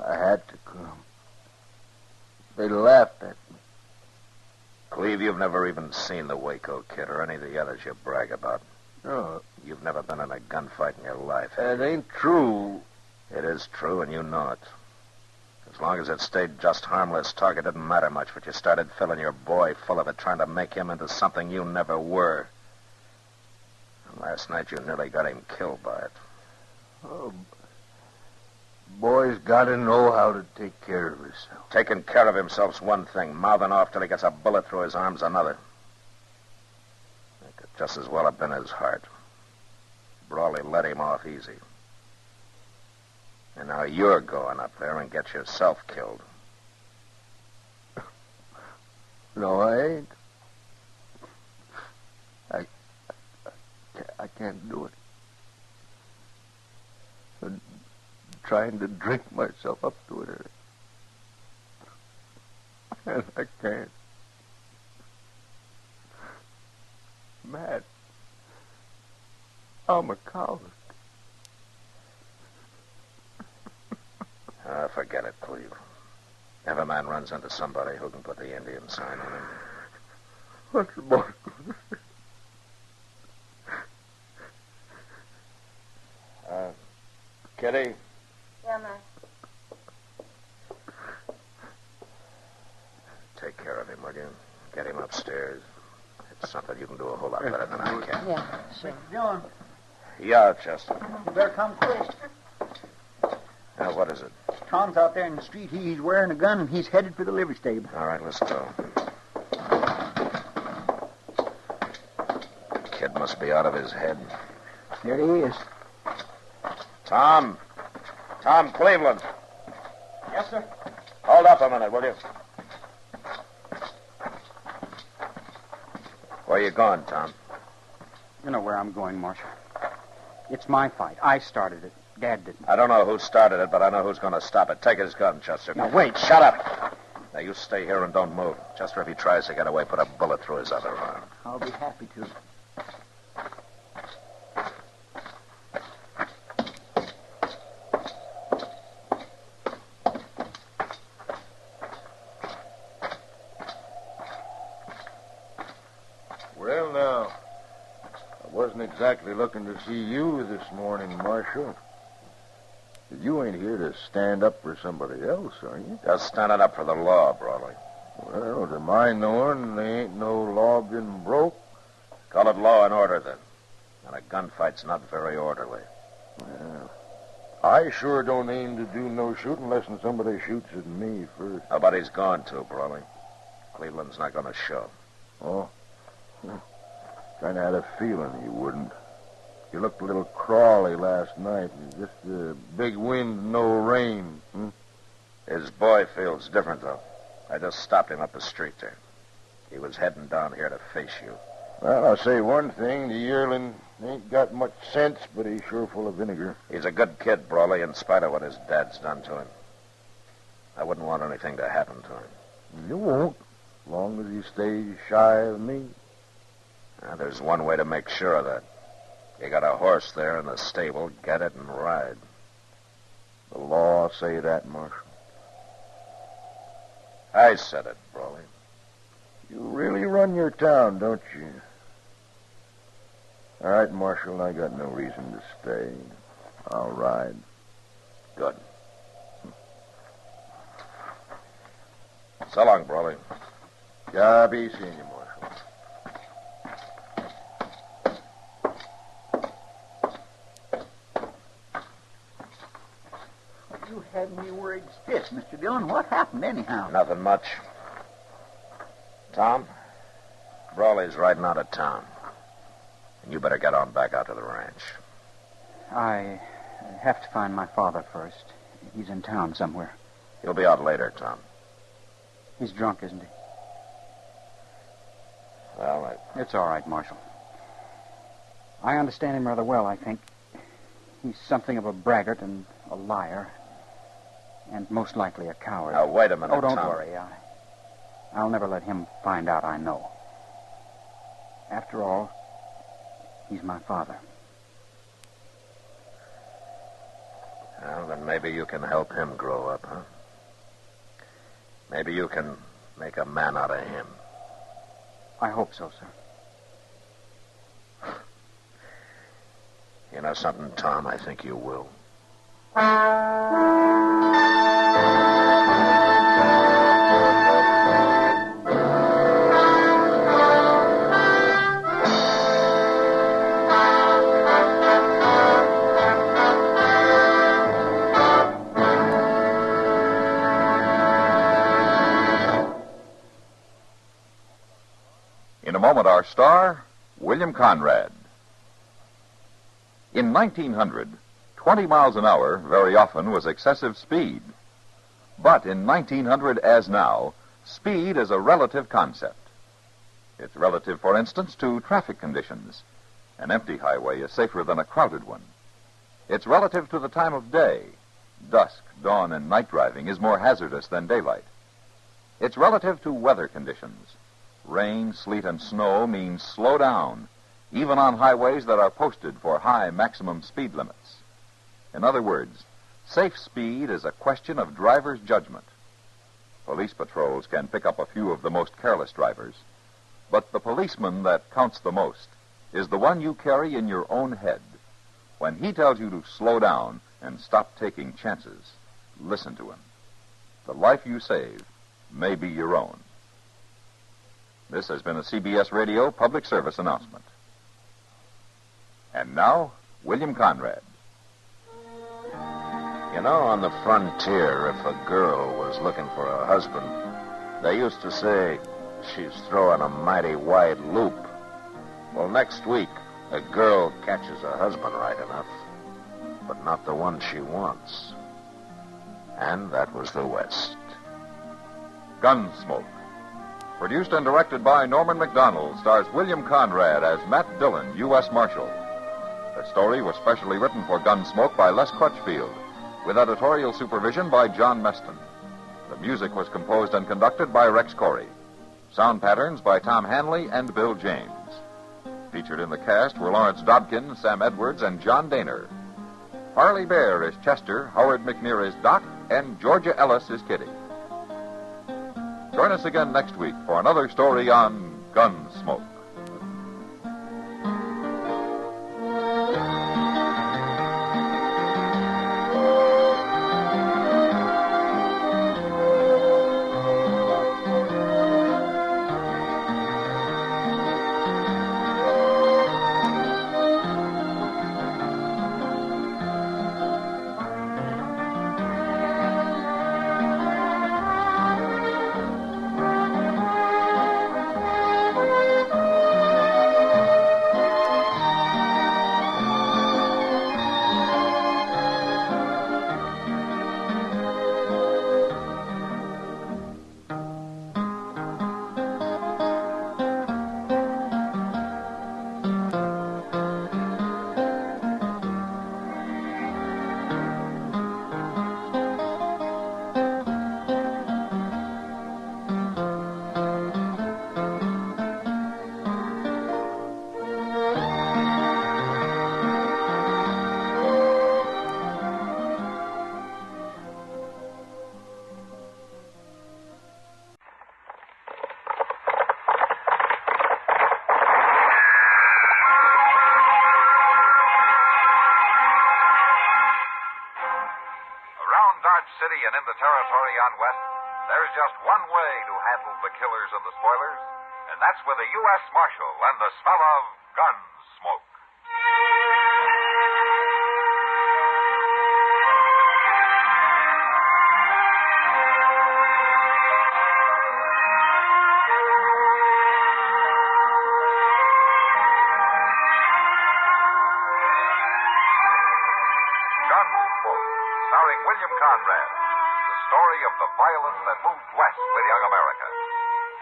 I had to come. They laughed at me. Cleve, you've never even seen the Waco kid or any of the others you brag about. No. You've never been in a gunfight in your life. That ain't true. It is true, and you know it. As long as it stayed just harmless talk, it didn't matter much, but you started filling your boy full of it, trying to make him into something you never were. And last night you nearly got him killed by it. Oh, boy's got to know how to take care of himself. Taking care of himself's one thing. Mouthing off till he gets a bullet through his arm's another. It could just as well have been his heart. Brawley let him off easy. And now you're going up there and get yourself killed. No, I ain't. I can't do it. I'm trying to drink myself up to it. And I can't. Matt, I'm a coward. Forget it, Cleve. Every man runs into somebody who can put the Indian sign on him. What's the boy going to Kitty? Yeah, Matt. Take care of him, will you? Get him upstairs. It's something you can do a whole lot better than I can. Yeah, sure. John, Yeah, Chester. you better come quick. Now, what is it? Tom's out there in the street. He's wearing a gun, and he's headed for the livery stable. All right, let's go. Kid must be out of his head. There he is. Tom. Tom Cleveland. Yes, sir. Hold up a minute, will you? Where you going, Tom? You know where I'm going, Marshal. It's my fight. I started it. Dad didn't. I don't know who started it, but I know who's going to stop it. Take his gun, Chester. Now, wait. Shut up. Now, you stay here and don't move. Chester, if he tries to get away, put a bullet through his other arm. I'll be happy to. Well, now, I wasn't exactly looking to see you this morning, Marshal. But you ain't here to stand up for somebody else, are you? Just standing up for the law, Brawley. Well, to my knowing, there ain't no law been broke. Call it law and order, then. And a gunfight's not very orderly. Well, I sure don't aim to do no shooting unless somebody shoots at me first. Nobody's going to, Brawley. Cleveland's not going to show. Oh? Kind of had a feeling he wouldn't. You looked a little crawly last night. Just a big wind, no rain. His boy feels different, though. I just stopped him up the street there. He was heading down here to face you. Well, I'll say one thing. The yearling ain't got much sense, but he's sure full of vinegar. He's a good kid, Brawley, in spite of what his dad's done to him. I wouldn't want anything to happen to him. You won't, as long as he stays shy of me. Now, there's one way to make sure of that. You got a horse there in the stable. Get it and ride. The law say that, Marshal. I said it, Brawley. You really run your town, don't you? All right, Marshal, I got no reason to stay. I'll ride. Good. So long, Brawley. Yeah, be seeing you, Marshal. You had me worried stiff, Mr. Dillon. What happened, anyhow? Nothing much. Tom, Brawley's riding out of town. And you better get on back out to the ranch. I have to find my father first. He's in town somewhere. He'll be out later, Tom. He's drunk, isn't he? Well, It's all right, Marshal. I understand him rather well, I think. He's something of a braggart and a liar. And most likely a coward. Now, wait a minute, Oh, don't Tom. worry. I'll never let him find out I know. After all, he's my father. Well, then maybe you can help him grow up, huh? Maybe you can make a man out of him. I hope so, sir. You know something, Tom? I think you will. In a moment, our star, William Conrad. In 1900, 20 miles an hour very often was excessive speed. But in 1900, as now, speed is a relative concept. It's relative, for instance, to traffic conditions. An empty highway is safer than a crowded one. It's relative to the time of day. Dusk, dawn, and night driving is more hazardous than daylight. It's relative to weather conditions. Rain, sleet, and snow means slow down, even on highways that are posted for high maximum speed limits. In other words, safe speed is a question of driver's judgment. Police patrols can pick up a few of the most careless drivers, but the policeman that counts the most is the one you carry in your own head. When he tells you to slow down and stop taking chances, listen to him. The life you save may be your own. This has been a CBS Radio public service announcement. And now, William Conrad. You know, on the frontier, if a girl was looking for a husband, they used to say she's throwing a mighty wide loop. Well, next week, a girl catches a husband right enough. but not the one she wants. And that was the West. Gunsmoke. Produced and directed by Norman McDonald, stars William Conrad as Matt Dillon, U.S. Marshal. The story was specially written for Gunsmoke by Les Crutchfield, with editorial supervision by John Meston. The music was composed and conducted by Rex Corey. Sound patterns by Tom Hanley and Bill James. Featured in the cast were Lawrence Dobkin, Sam Edwards, and John Daner. Harley Bear is Chester, Howard McNear is Doc, and Georgia Ellis is Kitty. Join us again next week for another story on Gunsmoke. City and in the territory on West, there's just one way to handle the killers and the spoilers, and that's with a U.S. Marshal and the smell of Gunsmoke. Gunsmoke, starring William Conrad. The story of the violence that moved west with young America.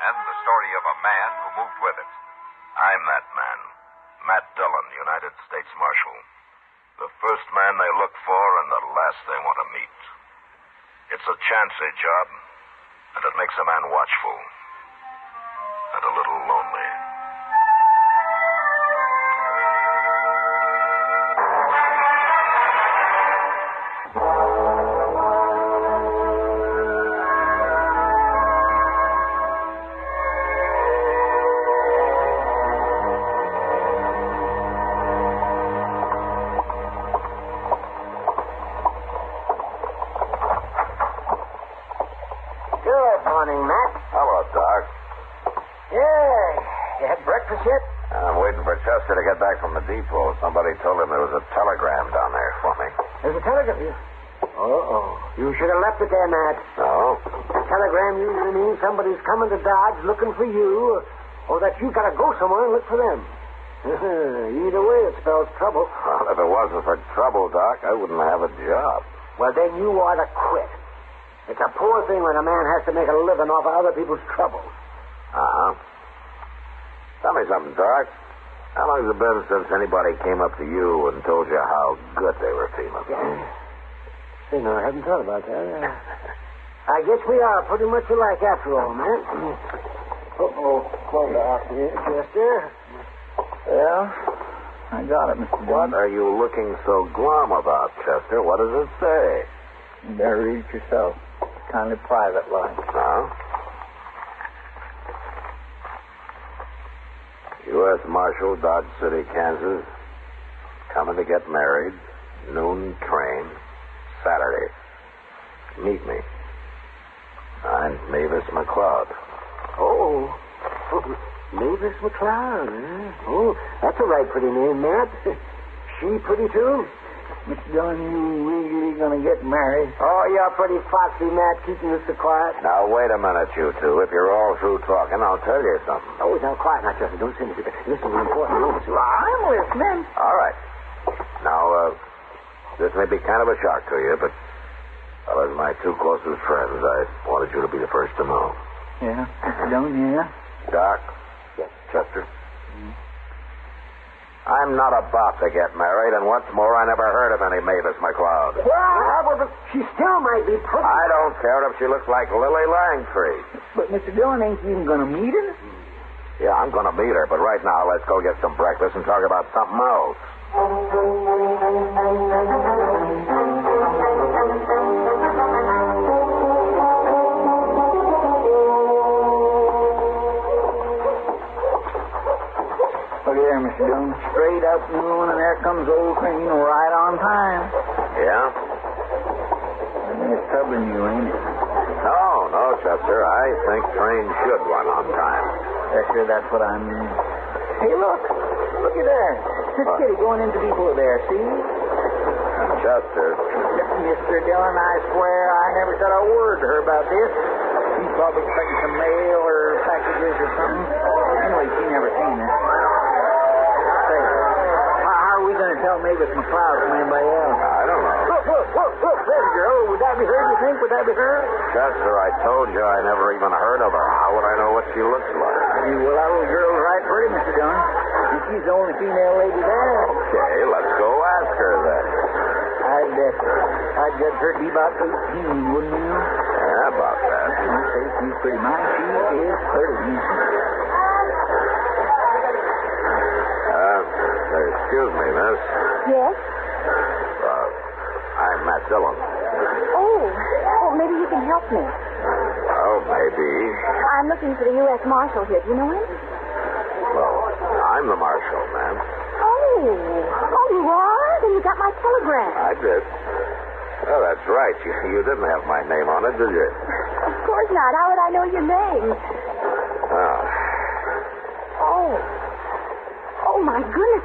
And the story of a man who moved with it. I'm that man. Matt Dillon, United States Marshal. The first man they look for and the last they want to meet. It's a chancy job, and it makes a man watchful. And a little lonely. Morning, Matt. Hello, Doc. Yeah. You had breakfast yet? I'm waiting for Chester to get back from the depot. Somebody told him there was a telegram down there for me. There's a telegram. Uh-oh. You should have left it there, Matt. No? A telegram usually means somebody's coming to Dodge looking for you, or that you got to go somewhere and look for them. Either way, it spells trouble. Well, if it wasn't for trouble, Doc, I wouldn't have a job. Well, then you ought to quit. It's a poor thing when a man has to make a living off of other people's troubles. Uh-huh. Tell me something, Doc. How long has it been since anybody came up to you and told you how good they were feeling? Yeah. No, I hadn't thought about that. I guess we are pretty much alike after all, man. Uh-oh. Chester? Yeah, I got it, Mr. What are you looking so glum about, Chester? What does it say? You better read it yourself. It's kind of private line. Huh? U.S. Marshal, Dodge City, Kansas. Coming to get married. Noon train. Saturday. Meet me. I'm Mavis McCloud. Oh, Mavis McCloud, eh? Oh, that's a right pretty name, Matt. She pretty, too? Mr. Dillon, you really gonna get married? Oh, you're pretty foxy, Matt, keeping this so quiet. Now, wait a minute, you two. If you're all through talking, I'll tell you something. Oh, now, quiet now, Chester. Don't say anything. This is an important moment. I'm listening. All right. Now, This may be kind of a shock to you, but well, as my two closest friends, I wanted you to be the first to know. Yeah, Mr. Dillon, yeah? Doc? Yes, Chester? I'm not about to get married, and what's more, I never heard of any Mavis McCloud. Well, but she still might be perfect. I don't care if she looks like Lily Langtree. But, Mr. Dillon, ain't you even going to meet her? Yeah, I'm going to meet her, but right now, let's go get some breakfast and talk about something else. Look there, Mr. Dillon. Straight up noon, and there comes old Cain right on time. Yeah? It's troubling you, ain't it? No, Chester. I think trains should run on time. Chester, that's what I mean. Hey, look. Look at there. This kitty going into depot there, see? Chester. Mr. Dillon, I swear I never said a word to her about this. She's probably expecting some mail or packages or something. Anyway, she never seen it. Say, how are we going to tell Mavis McCloud from anybody else? I don't know. Look, there's a girl. Would that be her, do you think? Would that be her? Chester, I told you I never even heard of her. How would I know what she looks like? Well, that little girl's right pretty, Mr. Dillon. And she's the only female lady there. Okay, let's go ask her then. I'd judge her to be about 18, wouldn't you? Yeah, about that. I'd say she's pretty nice. She is pretty. Excuse me, miss. Yes? I'm Matt Dillon. Oh, maybe you can help me. Oh, maybe. I'm looking for the U.S. Marshal here. Do you know him? Well, I'm the marshal, ma'am. Oh, you are? Then you got my telegram. I did. Oh, that's right. You didn't have my name on it, did you? Of course not. How would I know your name? Oh, my goodness.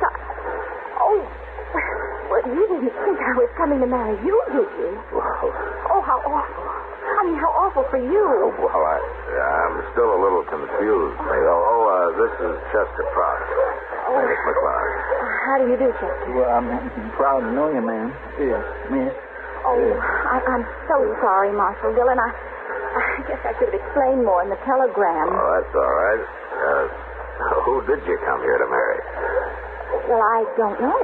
Well, you didn't think I was coming to marry you, did you? Oh, how awful. I mean, how awful for you. Well, I'm still a little confused. This is Chester Prout. Mavis McCloud. How do you do, Chester? Well, I'm proud to know you, ma'am. Yes, miss. Oh, I'm so sorry, Marshal Dillon. I guess I should have explained more in the telegram. Oh, that's all right. Who did you come here to marry? Well, I don't know.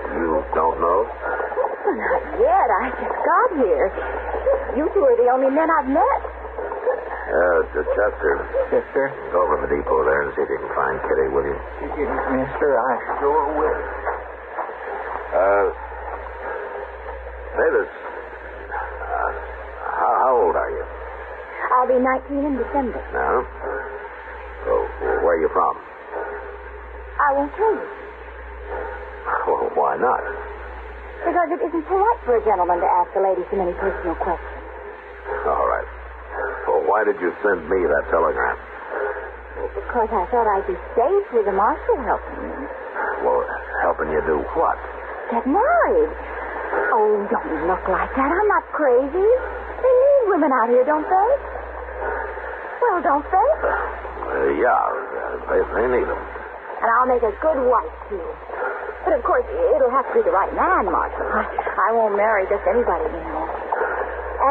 You don't know? Well, not yet. I just got here. You two are the only men I've met. Chester. Yes, sir? Go over to the depot there and see if you can find Kitty, will you? Yes, sir. I sure will. Mavis, how old are you? I'll be 19 in December. No? So, where are you from? I won't tell you. Well, why not? Because it isn't polite for a gentleman to ask a lady so many personal questions. All right. Well, why did you send me that telegram? Well, because I thought I'd be safe with the marshal helping me. Well, helping you do what? Get married. Oh, don't look like that. I'm not crazy. They need women out here, don't they? Well, don't they? They need them. And I'll make a good wife, too. But, of course, it'll have to be the right man, Marshal. I won't marry just anybody, you know.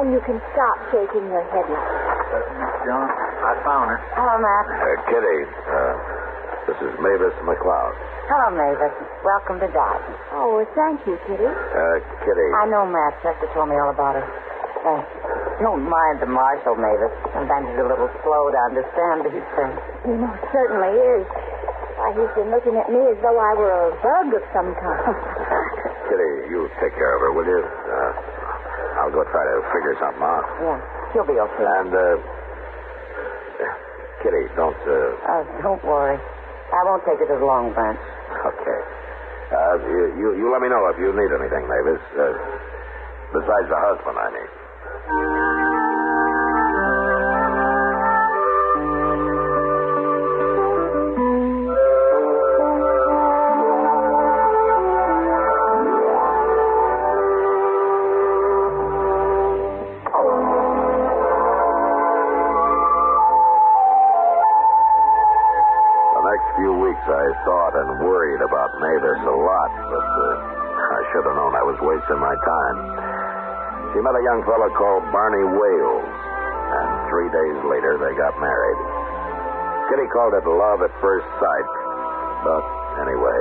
And you can stop shaking your head like that. John, I found her. Hello, Matt. Kitty, this is Mavis McCloud. Hello, Mavis. Welcome to Dodge. Oh, well, thank you, Kitty. Kitty. I know, Matt. Chester told me all about it. Don't mind the marshal, Mavis. Sometimes he's a little slow to understand these things. He most certainly is. Why, he's been looking at me as though I were a bug of some kind. Kitty, you take care of her, will you? I'll go try to figure something out. Yeah, she'll be okay. And, Kitty, don't... don't worry. I won't take it to the long branch. Okay. You let me know if you need anything, Mavis. Besides the husband, I mean. I thought and worried about Mavis a lot, but should have known I was wasting my time. She met a young fellow called Barney Wales, and 3 days later they got married. Kitty called it love at first sight, but anyway,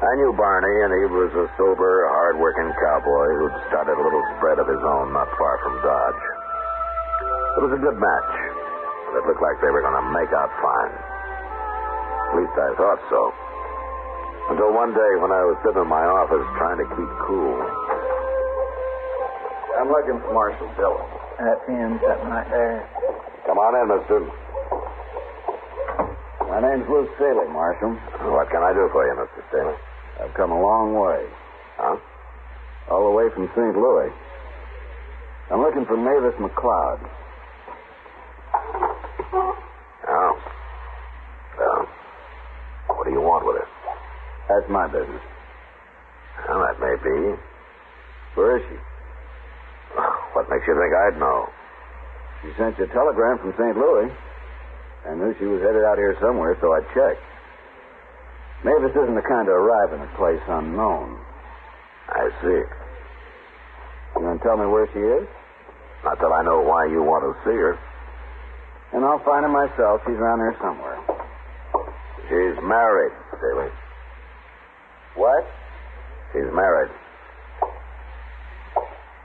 I knew Barney, and he was a sober, hard-working cowboy who'd started a little spread of his own not far from Dodge. It was a good match, but it looked like they were going to make out fine. At least I thought so. Until one day when I was sitting in my office trying to keep cool. I'm looking for Marshal Dillon. That's him, sitting right there. Come on in, mister. My name's Lou Staley, Marshal. What can I do for you, Mr. Staley? I've come a long way. Huh? All the way from St. Louis. I'm looking for Mavis McCloud. Oh. Well, what do you want with her? That's my business. Well, that may be. Where is she? What makes you think I'd know? She sent you a telegram from St. Louis. I knew she was headed out here somewhere, so I checked. Mavis isn't the kind to arrive in a place unknown. I see. You going to tell me where she is? Not till I know why you want to see her. And I'll find her myself. She's around here somewhere. She's married, Staley. What? She's married.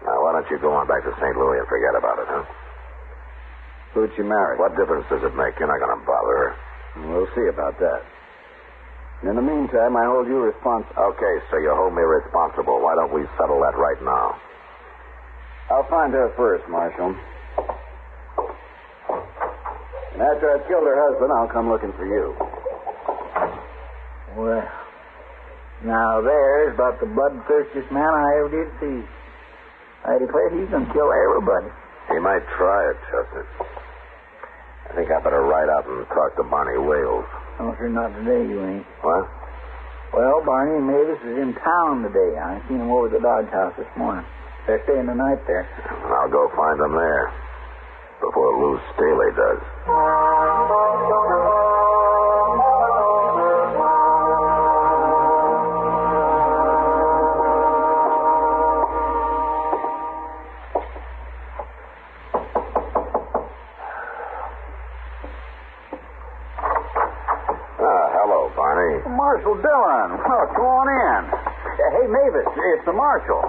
Now, why don't you go on back to St. Louis and forget about it, huh? Who'd she marry? What difference does it make? You're not going to bother her. We'll see about that. And in the meantime, I hold you responsible. Okay, so you hold me responsible. Why don't we settle that right now? I'll find her first, Marshal. And after I've killed her husband, I'll come looking for you. Well, now there's about the bloodthirstiest man I ever did see. I declare he's going to kill everybody. He might try it, Chester. I think I better ride out and talk to Barney Wales. Oh, sure, not today, you ain't. What? Well, Barney and Mavis is in town today. I seen them over at the Dodge house this morning. They're staying the night there. I'll go find them there before Lou Staley does. Marshal Dillon. Oh, come on in. Hey, Mavis, it's the Marshal.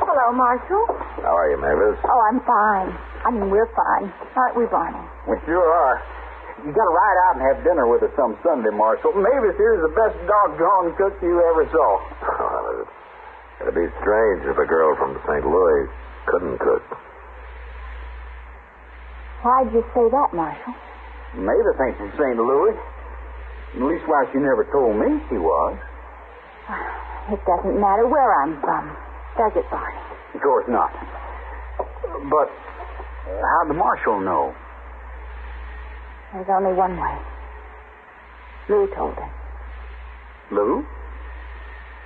Hello, Marshal. How are you, Mavis? Oh, I'm fine. I mean, we're fine. Aren't we, Barney? We sure are. You got to ride out and have dinner with us some Sunday, Marshal. Mavis here's the best doggone cook you ever saw. Well, it'd be strange if a girl from St. Louis couldn't cook. Why'd you say that, Marshal? Mavis ain't from St. Louis. At least, why, she never told me she was. It doesn't matter where I'm from, does it, Barney? Of course not. But how'd the Marshal know? There's only one way. Lou told him. Lou?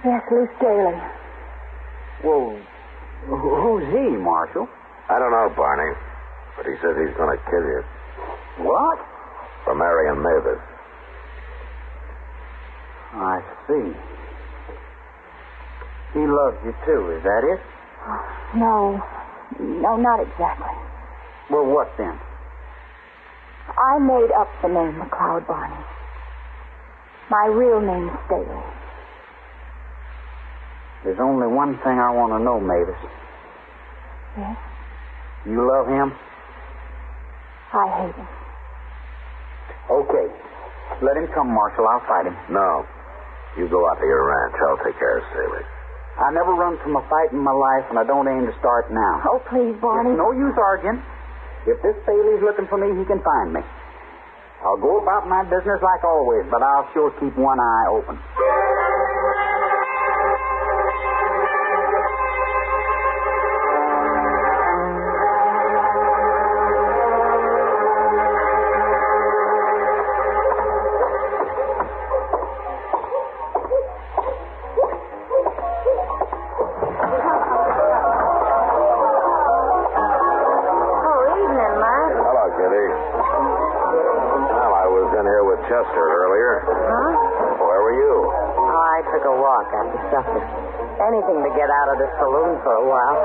Yes, Lou Staley. Well, who's he, Marshal? I don't know, Barney. But he says he's going to kill you. What? For marrying Mavis. I see. He loves you, too. Is that it? No. No, not exactly. Well, what then? I made up the name McCloud, Barney. My real name's Staley. There's only one thing I want to know, Mavis. Yes? You love him? I hate him. Okay. Let him come, Marshal. I'll fight him. No. You go out to your ranch. I'll take care of Staley. I never run from a fight in my life, and I don't aim to start now. Oh, please, Barney. It's no use arguing. If this Staley's looking for me, he can find me. I'll go about my business like always, but I'll sure keep one eye open. Chester earlier. Huh? Where were you? I I took a walk after supper. Anything to get out of the saloon for a while.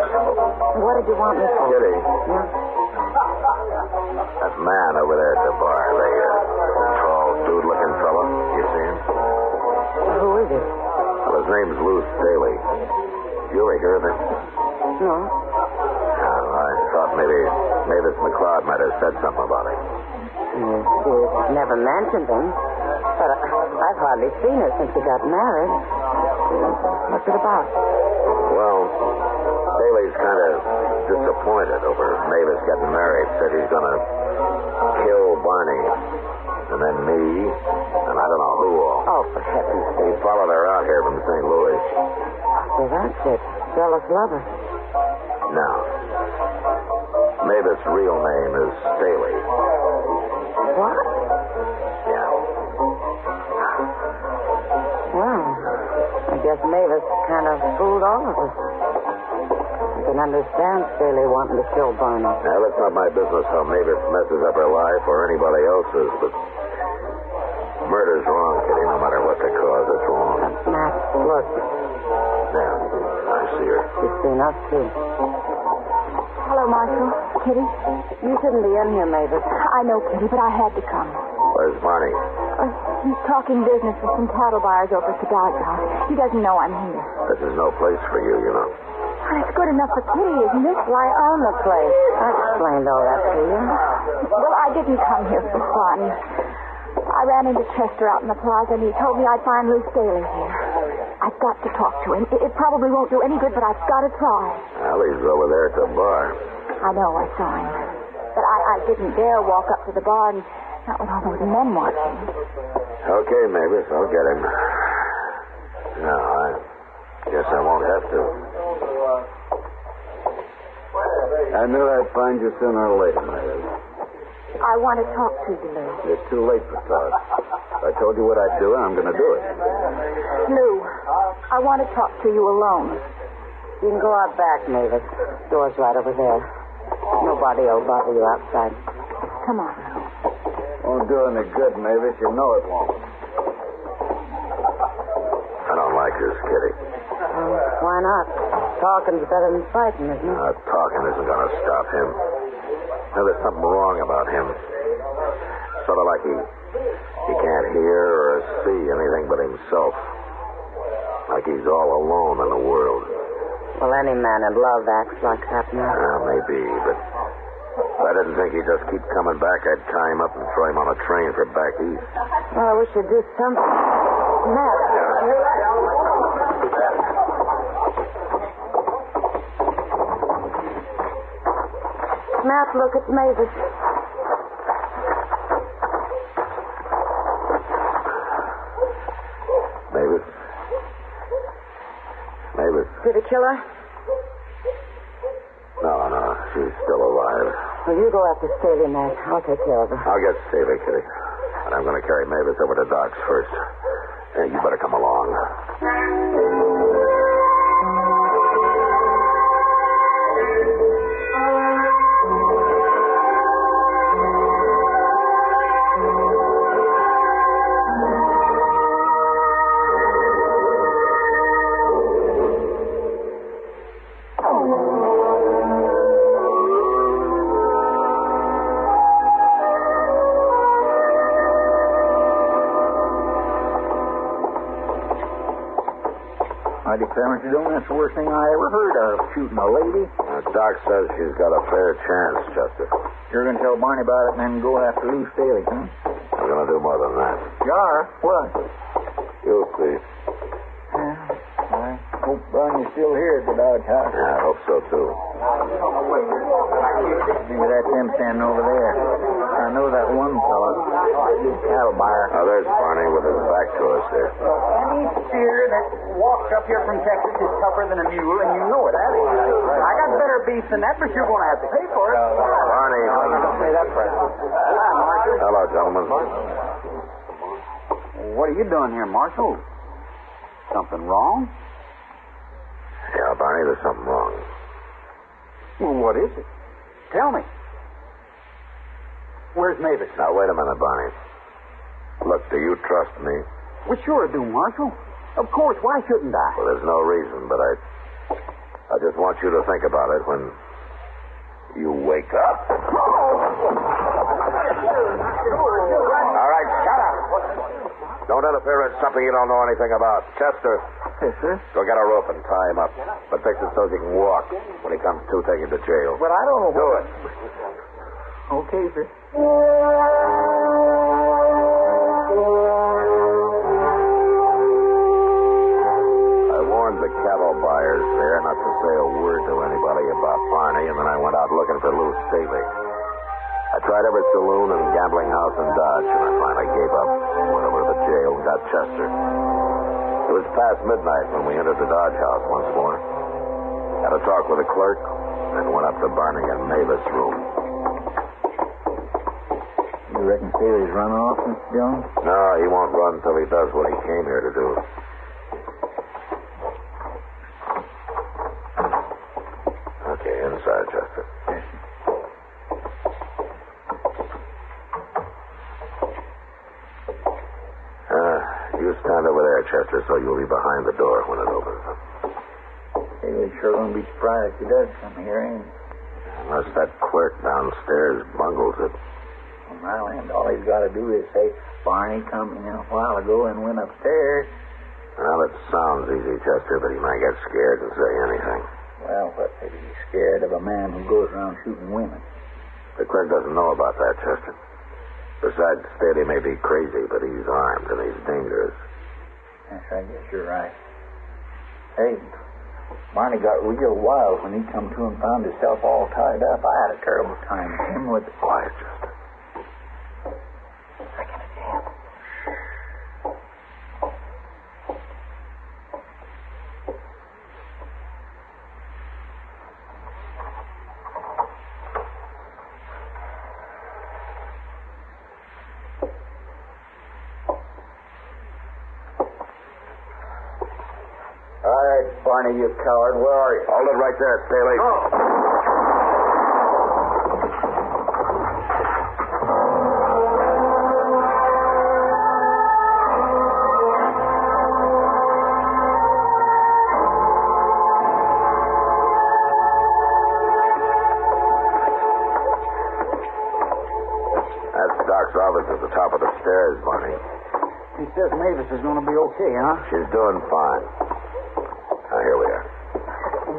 What did you want me for? Kitty. Yeah? That man over there at the bar, the tall, dude-looking fella. You see him? Who is it? Well, his name's Lou Staley. You ever hear of him? No. I thought maybe Mavis McCloud might have said something about him. She never mentioned him. But I've hardly seen her since she got married. What's it about? Well, Staley's kind of disappointed over Mavis getting married. Said he's going to kill Barney. And then me. And I don't know who all. Oh, for heaven's sake. He followed her out here from St. Louis. Well, that's it. Jealous lover. No. Mavis' real name is Staley. What? Yeah. Well, I guess Mavis kind of fooled all of us. I can understand Staley wanting to kill Barney. Now, that's not my business how Mavis messes up her life or anybody else's, but murder's wrong, Kitty, no matter what the cause, it's wrong. Matt, look. Yeah, I see her. She's seen us, too. Hello, Marshal. Kitty? You shouldn't be in here, Mavis. I know, Kitty, but I had to come. Where's Barney? He's talking business with some cattle buyers over at the doghouse. He doesn't know I'm here. This is no place for you, you know. Well, it's good enough for Kitty, isn't it? Well, I own the place. I explained all that to you. Well, I didn't come here for fun. I ran into Chester out in the plaza, and he told me I'd find Lou Staley here. I've got to talk to him. It probably won't do any good, but I've got to try. Well, he's over there at the bar. I know, I saw him. But I didn't dare walk up to the bar, and not with all those men watching. Okay, Mavis, I'll get him. No, I guess I won't have to. I knew I'd find you sooner or later, Mavis. I want to talk to you, Lou. It's too late for talk. I told you what I'd do, and I'm going to do it. Lou, I want to talk to you alone. You can go out back, Mavis. Door's right over there. Nobody will bother you outside. Come on. Won't do any good, Mavis. You know it won't. I don't like this, Kitty. Why not? Talking's better than fighting, isn't it? Talking isn't going to stop him. Now, there's something wrong about him. Sort of like he can't hear or see anything but himself. Like he's all alone in the world. Well, any man in love acts like that now. Maybe, but if I didn't think he'd just keep coming back, I'd tie him up and throw him on a train for back east. Well, I wish you'd do something. Matt. Matt, look, it's Mavis. Mavis. Did he kill her? No, she's still alive. Well, you go after Staley, Matt. I'll take care of her. I'll get Staley, Kitty. And I'm going to carry Mavis over to Doc's first. Hey, you better come along. I declare, Mr. Dillon, that's the worst thing I ever heard of, shooting a lady. Doc says she's got a fair chance, Chester. You're going to tell Barney about it and then go after Lou Staley, huh? I'm going to do more than that. You are? What? You'll see. I hope Barney's still here at the doghouse. Yeah, I hope so, too. Maybe that's him standing over there. I know that one fellow. Cattle buyer. Oh, there's Barney with his back to us there. Any steer that walks up here from Texas is tougher than a mule, and you know it, Abby. I got better beef than that, but you're going to have to pay for it. Barney. Don't say that, President. Hello, Marshal. Hello, gentlemen. What are you doing here, Marshal? Something wrong? Yeah, Barney, there's something wrong. Well, what is it? Tell me. Where's Mavis? Now, wait a minute, Barney. Look, do you trust me? We sure do, Marshal. Of course, why shouldn't I? Well, there's no reason, but I just want you to think about it when you wake up. All right, shut up. Don't interfere in something you don't know anything about. Chester. Yes, sir? Go get a rope and tie him up. But fix it so he can walk. When he comes to, take him to jail. But I don't know. Do it. Okay, sir. I warned the cattle buyers there not to say a word to anybody about Barney, and then I went out looking for Lou Staley. I tried every saloon and gambling house in Dodge, and I finally gave up. Went over to the jail and got Chester. It was past midnight when we entered the Dodge house once more. Had a talk with the clerk, then went up to Barney and Mavis' room. You reckon Staley's run off, Mr. Jones? No, he won't run until he does what he came here to do. Okay, inside, Chester. You stand over there, Chester, so you'll be behind the door when it opens. Staley's sure gonna be surprised if he does come here, ain't he? Unless that clerk downstairs bungles it. On my land, all he's got to do is say, Barney come in a while ago and went upstairs. Well, it sounds easy, Chester, but he might get scared and say anything. Well, what could he be scared of a man who goes around shooting women? The clerk doesn't know about that, Chester. Besides, Staley may be crazy, but he's armed and he's dangerous. Yes, I guess you're right. Hey, Barney got real wild when he come to and found himself all tied up. I had a terrible time with him with... Quiet, Chester. Barney, you coward. Where are you? Hold it right there, Staley. Oh. That's Doc's office at the top of the stairs, Barney. He says Mavis is going to be okay, huh? She's doing fine. Now, here we are.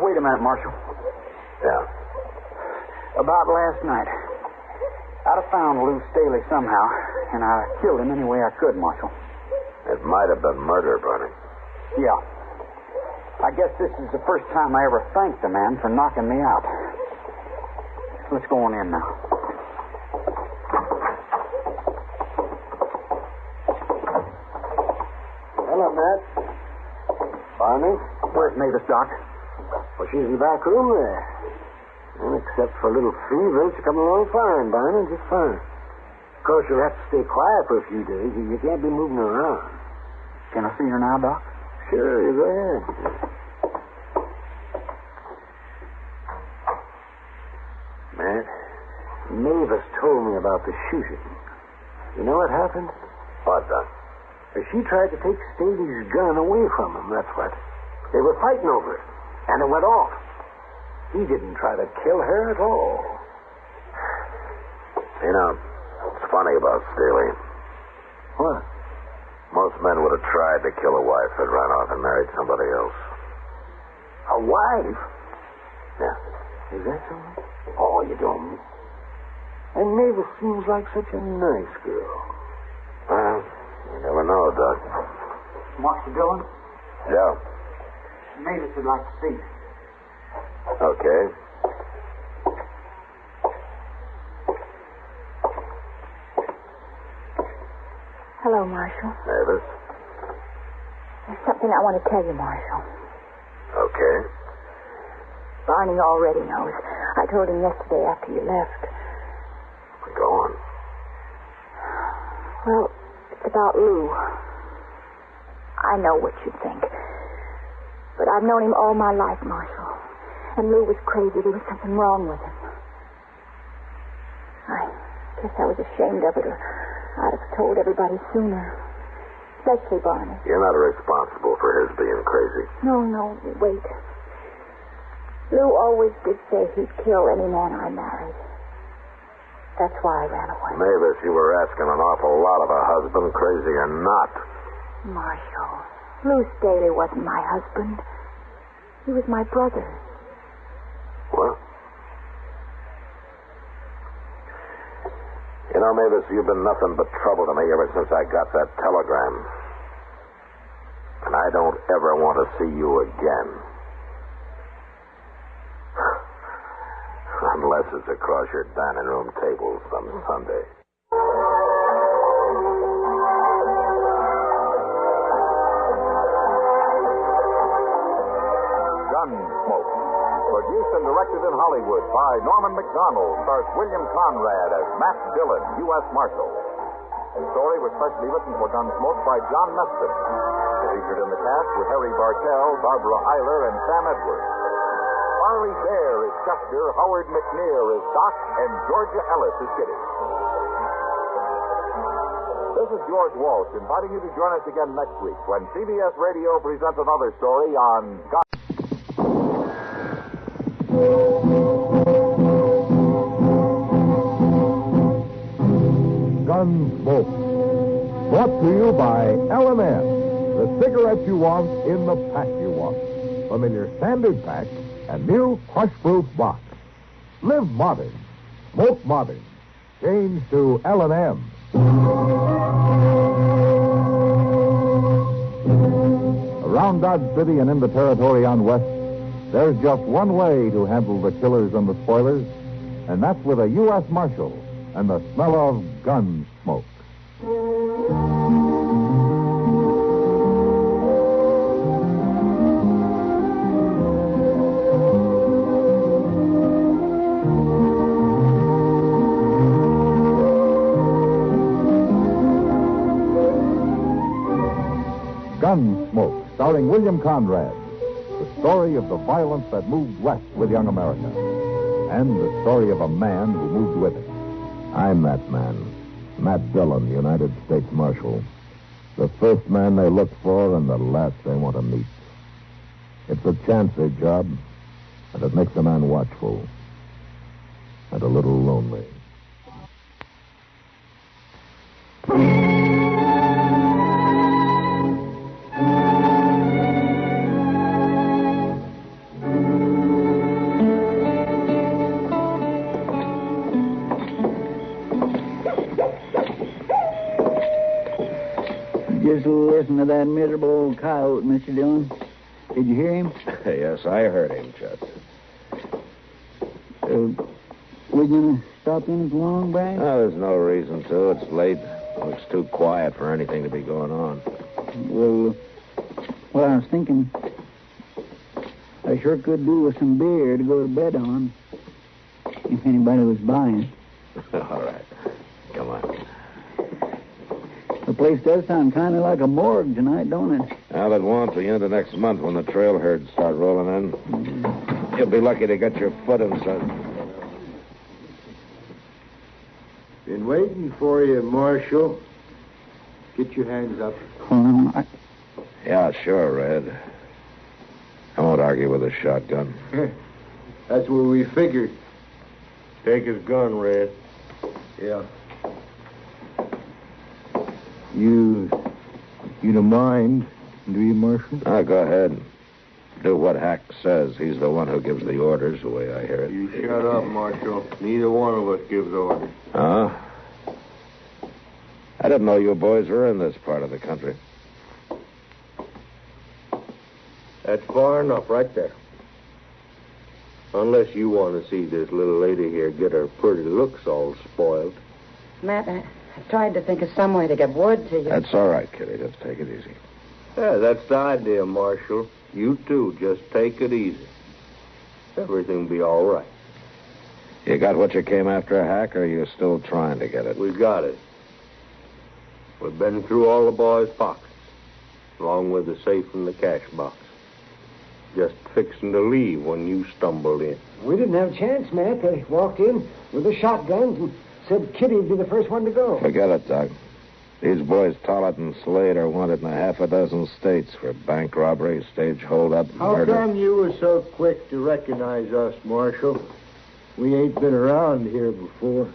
Wait a minute, Marshal. Yeah. About last night, I'd have found Lou Staley somehow, and I killed him any way I could, Marshal. It might have been murder, Barney. Yeah. I guess this is the first time I ever thanked the man for knocking me out. Let's go on in now. Hello, Matt. Barney? Where's Mavis, Doc? Well, she's in the back room there. And except for a little fever, she's coming along fine, Barney, just fine. Of course, you'll have to stay quiet for a few days. You can't be moving around. Can I see her now, Doc? Sure, you go ahead. Matt, Mavis told me about the shooting. You know what happened? What, Doc? She tried to take Staley's gun away from him, that's what. They were fighting over it, and it went off. He didn't try to kill her at all. You know, it's funny about Staley. What? Most men would have tried to kill a wife that ran off and married somebody else. A wife? Yeah. Is that so? Oh, you don't. And Mavis seems like such a nice girl. Well, you never know, Doc. Master Dillon? Yeah. Mavis would like to see you. Okay. Hello, Marshal. Mavis. There's something I want to tell you, Marshal. Okay. Barney already knows. I told him yesterday after you left. Go on. Well, it's about Lou. I know what you think. But I've known him all my life, Marshal. And Lou was crazy. There was something wrong with him. I guess I was ashamed of it, or I'd have told everybody sooner. especially Barney. You're not responsible for his being crazy. No, wait. Lou always did say he'd kill any man I married. That's why I ran away. Mavis, you were asking an awful lot of a husband, crazy or not. Marshal, Lou Staley wasn't my husband. He was my brother. What? You know, Mavis, you've been nothing but trouble to me ever since I got that telegram. And I don't ever want to see you again. Unless it's across your dining room table some Sunday. Gunsmoke. Produced and directed in Hollywood by Norman McDonald, stars William Conrad as Matt Dillon, U.S. Marshal. The story was specially written for Gunsmoke by John Meston. Featured in the cast were Harry Bartell, Barbara Eiler, and Sam Edwards. Harley Dare is Chester, Howard McNear is Doc, and Georgia Ellis is Kitty. This is George Walsh inviting you to join us again next week when CBS Radio presents another story on Gunsmoke. Brought to you by L&M, the cigarette you want in the pack you want. Familiar standard pack and new crush-proof box. Live modern. Smoke modern. Change to L&M. Around Dodge City and in the territory on West, there's just one way to handle the killers and the spoilers, and that's with a U.S. Marshal and the smell of gun smoke. Gunsmoke, starring William Conrad. The story of the violence that moved west with young America. And the story of a man who moved with it. I'm that man. Matt Dillon, United States Marshal. The first man they look for and the last they want to meet. It's a chancy job, and it makes a man watchful. And a little lonely. Just listen to that miserable old coyote, Mr. Dillon. Did you hear him? Yes, I heard him, Chet. We gonna stop in as long, Bragg? No, there's no reason to. It's late. Looks too quiet for anything to be going on. Well, I was thinking I sure could do with some beer to go to bed on, if anybody was buying. All right. Come on. The place does sound kind of like a morgue tonight, don't it? Well, it won't the end of next month when the trail herds start rolling in. You'll be lucky to get your foot inside. Been waiting for you, Marshal. Get your hands up. Yeah, sure, Red. I won't argue with a shotgun. That's what we figured. Take his gun, Red. Yeah. You don't mind, do you, Marshal? Go ahead. Do what Hack says. He's the one who gives the orders, the way I hear it. You shut up, Marshal. Neither one of us gives orders. Huh? I didn't know you boys were in this part of the country. That's far enough right there. Unless you want to see this little lady here get her pretty looks all spoiled. Matt, I tried to think of some way to get word to you. That's all right, Kitty. Just take it easy. Yeah, that's the idea, Marshal. You too, just take it easy. Everything will be all right. You got what you came after, Hack, or are you still trying to get it? We got it. We've been through all the boys' pockets, along with the safe and the cash box. Just fixing to leave when you stumbled in. We didn't have a chance, Matt. They walked in with the shotguns and said Kitty'd be the first one to go. Forget it, Doc. These boys, Tollett and Slade, are wanted in a half a dozen states for bank robbery, stage holdup, How murder. come you were so quick to recognize us, Marshal? We ain't been around here before.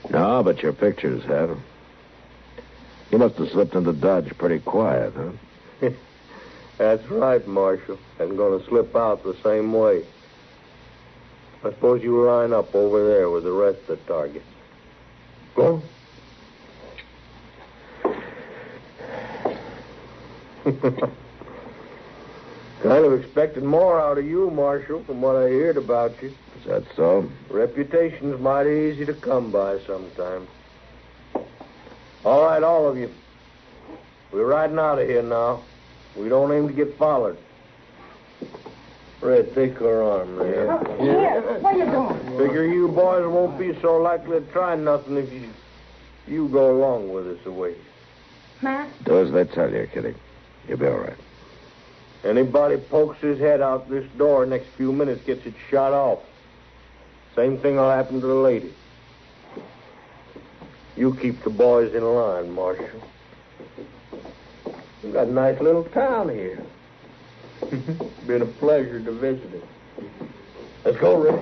No, but your pictures have. You must have slipped into Dodge pretty quiet, huh? That's right, Marshal. And going to slip out the same way. I suppose you line up over there with the rest of the targets. Go. Kind of expected more out of you, Marshal, from what I heard about you. Is that so? Reputation's mighty easy to come by sometimes. All right, all of you. We're riding out of here now. We don't aim to get followed. Red, take her arm there. Here, what are you doing? Figure you boys won't be so likely to try nothing if you go along with us away. Matt? Do as they tell you, Kitty. You'll be all right. Anybody pokes his head out this door next few minutes gets it shot off. Same thing will happen to the lady. You keep the boys in line, Marshal. We've got a nice little town here. Been a pleasure to visit it. Let's go, Rick.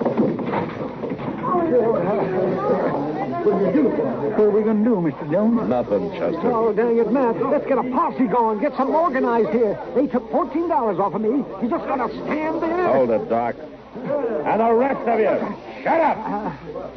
What are we going to do, Mr. Jones? Nothing, Chester. Oh, dang it, Matt. Let's get a posse going. Get some organized here. They took $14 off of me. You just got to stand there. Hold it, Doc. And the rest of you, shut up.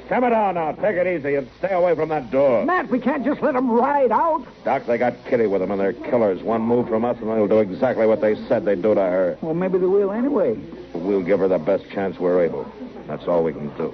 Simmer down now. Take it easy and stay away from that door. Matt, we can't just let them ride out. Doc, they got Kitty with them, and they're killers. One move from us, and they'll do exactly what they said they'd do to her. Well, maybe they will anyway. We'll give her the best chance we're able. That's all we can do.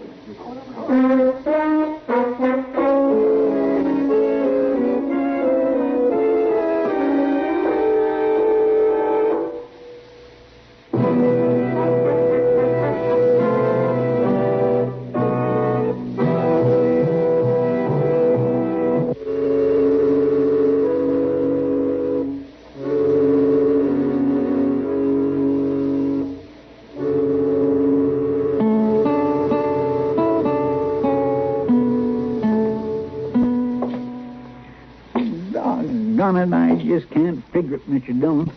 And I just can't figure it, Mr. Dillon.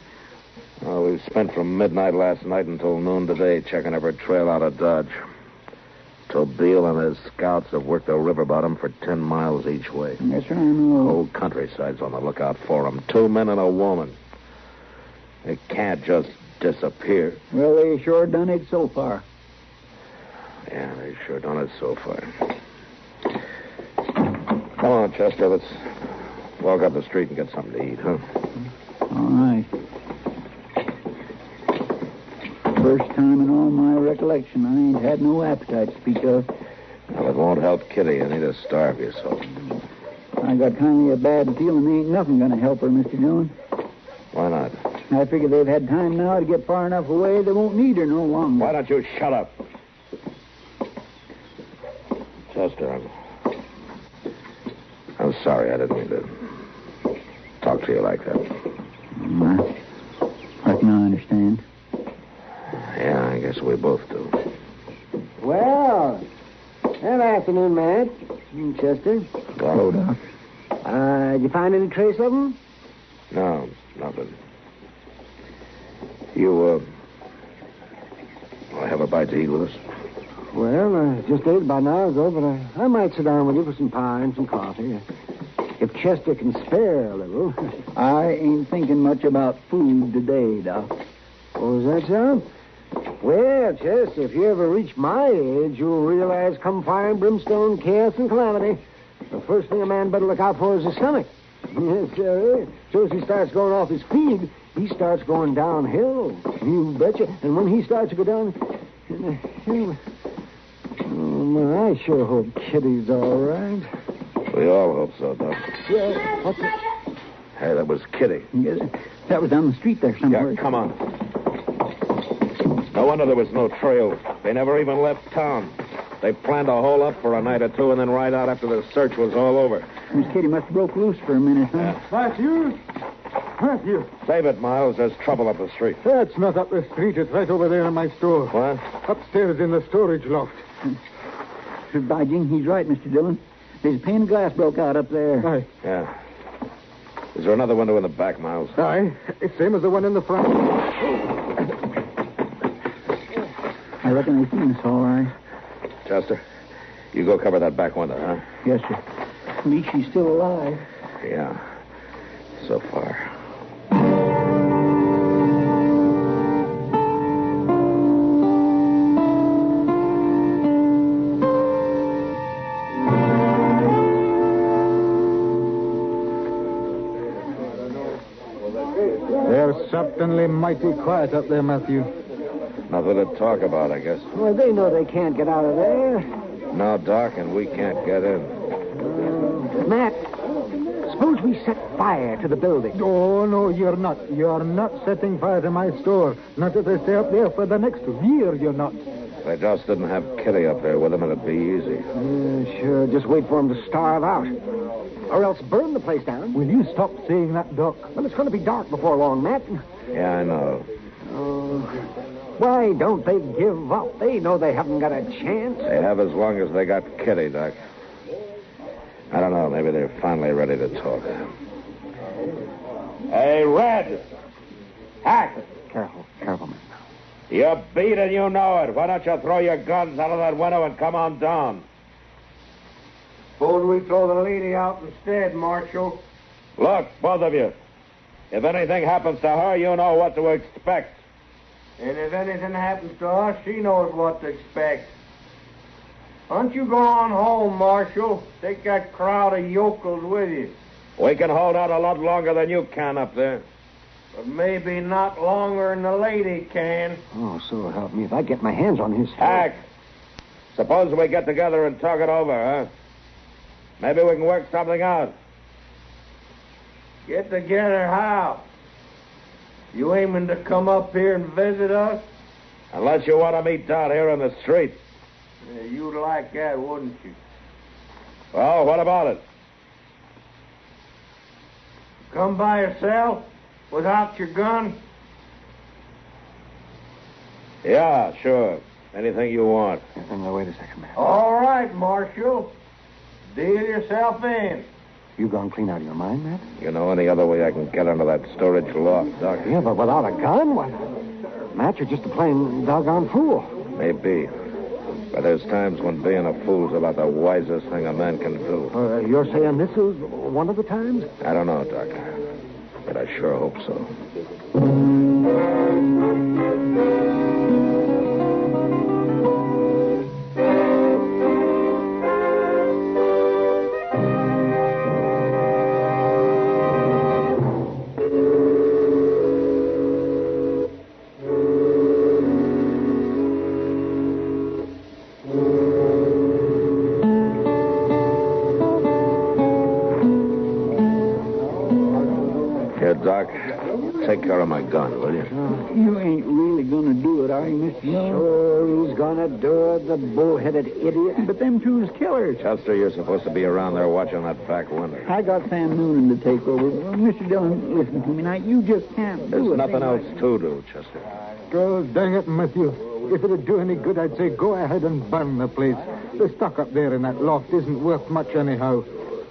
Well, we've spent from midnight last night until noon today checking every trail out of Dodge. Tobeel and his scouts have worked the river bottom for 10 miles each way. Yes, sir, I know. The whole countryside's on the lookout for them. 2 men and a woman. They can't just disappear. Well, they sure done it so far. Yeah, they sure done it so far. Come on, Chester, let's walk up the street and get something to eat, huh? All right. First time in all my recollection, I ain't had no appetite to speak of. Well, it won't help Kitty. You need to starve yourself. I got kind of a bad feeling ain't nothing going to help her, Mr. Dillon. Why not? I figure they've had time now to get far enough away they won't need her no longer. Why don't you shut up? Chester, I'm sorry. I didn't mean to talk to you like that. I reckon I understand. Yeah, I guess we both do. Well, good afternoon, Matt. Chester. Hello, Doc. Did you find any trace of them? No, nothing. You, have a bite to eat with us? Well, I just ate about an hour ago, but I might sit down with you for some pie and some coffee. If Chester can spare a little. I ain't thinking much about food today, Doc. Oh, is that so? Well, Chester, if you ever reach my age, you'll realize come fire and brimstone, chaos and calamity, the first thing a man better look out for is his stomach. Yes, sir. So as he starts going off his feed, he starts going downhill. You betcha. And when he starts to go down... Oh, I sure hope Kitty's all right. We all hope so, Doc. Yeah, what's it? Hey, that was Kitty. Yes, that was down the street there somewhere. Yeah, come on. No wonder there was no trail. They never even left town. They planned to hole up for a night or two and then ride out after the search was all over. Miss Kitty must have broke loose for a minute, huh? Yeah. Matthew? Matthew. Save it, Miles. There's trouble up the street. That's not up the street. It's right over there in my store. What? Upstairs in the storage loft. By Jing, he's right, Mr. Dillon. There's a pane of glass broke out up there. Aye. Yeah. Is there another window in the back, Miles? Aye. Same as the one in the front. I reckon I seen this all right. Chester, you go cover that back window, huh? Yes, sir. At least she's still alive. Yeah. So far. They're certainly mighty quiet up there, Matthew. Nothing to talk about, I guess. Well, they know they can't get out of there. No, Doc, and we can't get in. Matt, suppose we set fire to the building. Oh, no, you're not. You're not setting fire to my store. Not if they stay up there for the next year, you're not. They just didn't have Kitty up there with them, and it'd be easy. Sure, just wait for them to starve out. Or else burn the place down. Will you stop saying that, Doc? Well, it's going to be dark before long, Matt. Yeah, I know. Oh, why don't they give up? They know they haven't got a chance. They have as long as they got Kitty, Doc. I don't know. Maybe they're finally ready to talk. Hey, Red. Hack. Careful, man. You're beat and you know it. Why don't you throw your guns out of that window and come on down? Suppose we throw the lady out instead, Marshal. Look, both of you. If anything happens to her, you know what to expect. And if anything happens to us, she knows what to expect. Why don't you go on home, Marshal? Take that crowd of yokels with you. We can hold out a lot longer than you can up there. But maybe not longer than the lady can. Oh, so help me if I get my hands on his Hack. Suppose we get together and talk it over, huh? Maybe we can work something out. Get together how? You aiming to come up here and visit us? Unless you want to meet down here in the street. Yeah, you'd like that, wouldn't you? Well, what about it? Come by yourself? Without your gun? Yeah, sure. Anything you want. Now, wait a second, man. All right, Marshal. Deal yourself in. You gone clean out of your mind, Matt? You know any other way I can get under that storage loft, Doc? Yeah, but without a gun? What? Matt, you're just a plain doggone fool. Maybe. But there's times when being a fool's about the wisest thing a man can do. You're saying this is one of the times? I don't know, Doc. But I sure hope so. Doc, take care of my gun, will you? You ain't really gonna do it, are you, Mr. Miller? Sure, who's gonna do it? The bull-headed idiot. But them two's killers. Chester, you're supposed to be around there watching that back window. I got Sam Noonan to take over. Well, Mr. Dillon, listen to me now. You just can't do There's it. nothing else to do, Chester. Oh, dang it, Matthew. If it'd do any good, I'd say go ahead and burn the place. The stock up there in that loft isn't worth much anyhow.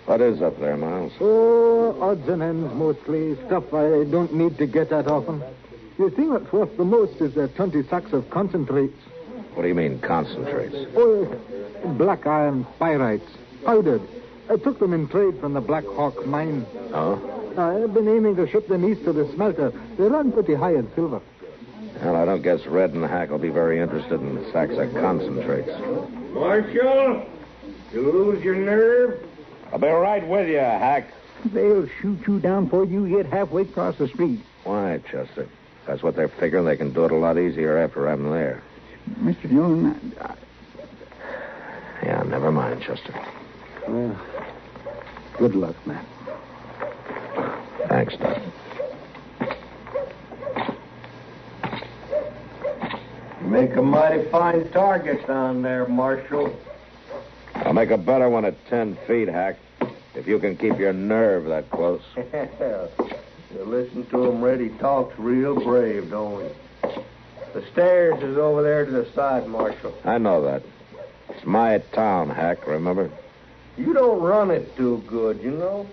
What is up there, Miles? Oh, odds and ends mostly. Stuff I don't need to get at often. The thing that's worth the most is the 20 sacks of concentrates. What do you mean, concentrates? Oh, black iron pyrites. Powdered. I took them in trade from the Black Hawk mine. Oh? I've been aiming to ship them east to the smelter. They run pretty high in silver. Well, I don't guess Red and Hack will be very interested in sacks of concentrates. Marshal, you lose your nerve? I'll be right with you, Hack. They'll shoot you down before you get halfway across the street. Why, Chester? That's what they're figuring. They can do it a lot easier after I'm there. Mr. Dillon, Yeah, never mind, Chester. Well, good luck, Matt. Thanks, Doc. You make a mighty fine target down there, Marshal. I'll make a better one at 10 feet, Hack, if you can keep your nerve that close. You listen to him, Red. He talks real brave, don't he? The stairs is over there to the side, Marshal. I know that. It's my town, Hack, remember? You don't run it too good, you know.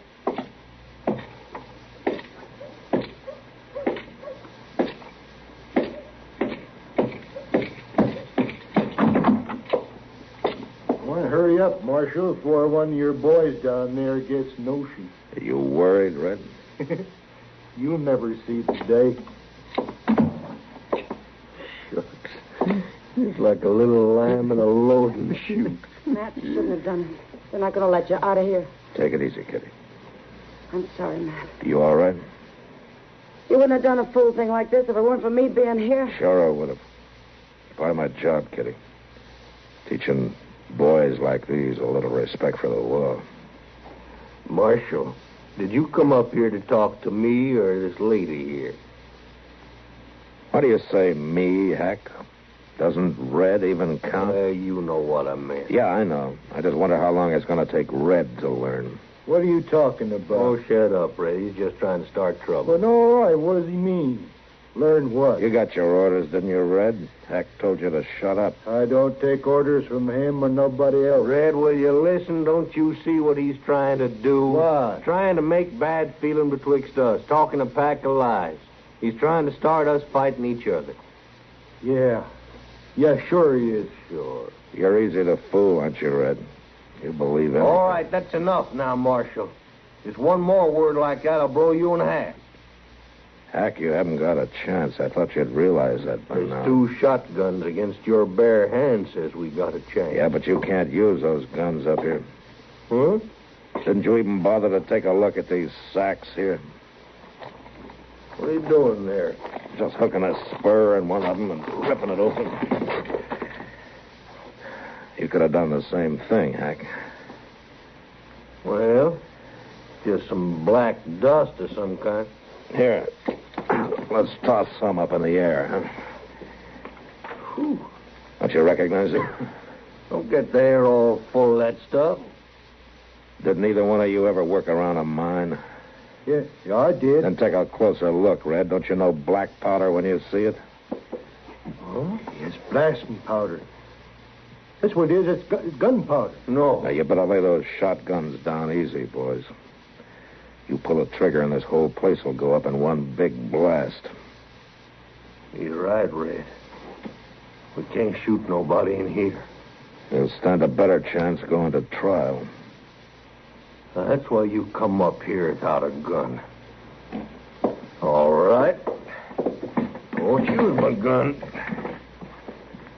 hurry up, Marshal, before one of your boys down there gets notion. Are you worried, Red? You'll never see the day. Shucks. It's like a little lamb in a loading chute. Matt shouldn't have done it. They're not going to let you out of here. Take it easy, Kitty. I'm sorry, Matt. You all right? You wouldn't have done a fool thing like this if it weren't for me being here. Sure I would have. Part of my job, Kitty. Teaching boys like these a little respect for the law. Marshal, did you come up here to talk to me or this lady here? What do you say, me, Hack? Doesn't Red even count? You know what I meant. Yeah, I know. I just wonder how long it's going to take Red to learn. What are you talking about? Oh, shut up, Red. He's just trying to start trouble. Well, no, all right. What does he mean? Learn what? You got your orders, didn't you, Red? Hack told you to shut up. I don't take orders from him or nobody else. Red, will you listen? Don't you see what he's trying to do? What? Trying to make bad feeling betwixt us, talking a pack of lies. He's trying to start us fighting each other. Yeah. Yeah, sure he is. Sure. You're easy to fool, aren't you, Red? You believe anything. All right, that's enough now, Marshal. Just one more word like that, I'll blow you in half. Hack, you haven't got a chance. I thought you'd realize that by now. There's 2 shotguns against your bare hand says we got a chance. Yeah, but you can't use those guns up here. Huh? Didn't you even bother to take a look at these sacks here? What are you doing there? Just hooking a spur in one of them and ripping it open. You could have done the same thing, Hack. Well, just some black dust of some kind. Here, let's toss some up in the air, huh? Whew. Don't you recognize it? Don't get the air all full of that stuff. Didn't either one of you ever work around a mine? Yeah, I did. Then take a closer look, Red. Don't you know black powder when you see it? Oh, it's blasting powder. That's what it is. It's gunpowder. No. Now, you better lay those shotguns down easy, boys. You pull a trigger and this whole place will go up in one big blast. You're right, Red. We can't shoot nobody in here. You'll stand a better chance going to trial. That's why you come up here without a gun. All right. I won't use my gun.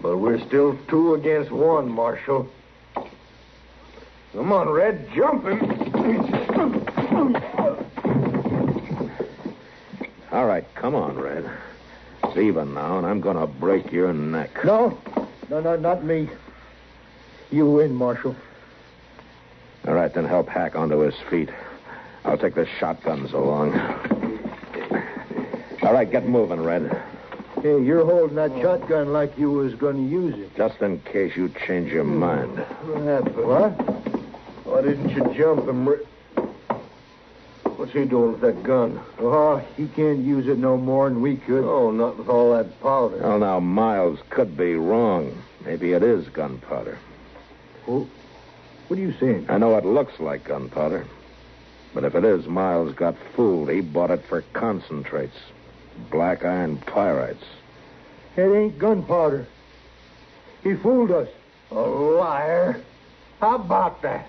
But we're still 2 against 1, Marshal. Come on, Red, jump him. All right, come on, Red. It's even now, and I'm going to break your neck. No, not me. You win, Marshal. All right, then help Hack onto his feet. I'll take the shotguns along. All right, get moving, Red. Hey, you're holding that shotgun like you was going to use it. Just in case you change your mind. What happened? What? Why didn't you jump him? What's he doing with that gun? Oh, he can't use it no more than we could. Oh, not with all that powder. Well, now, Miles could be wrong. Maybe it is gunpowder. Oh, what are you saying? I know it looks like gunpowder. But if it is, Miles got fooled. He bought it for concentrates. Black iron pyrites. It ain't gunpowder. He fooled us. A liar? How about that?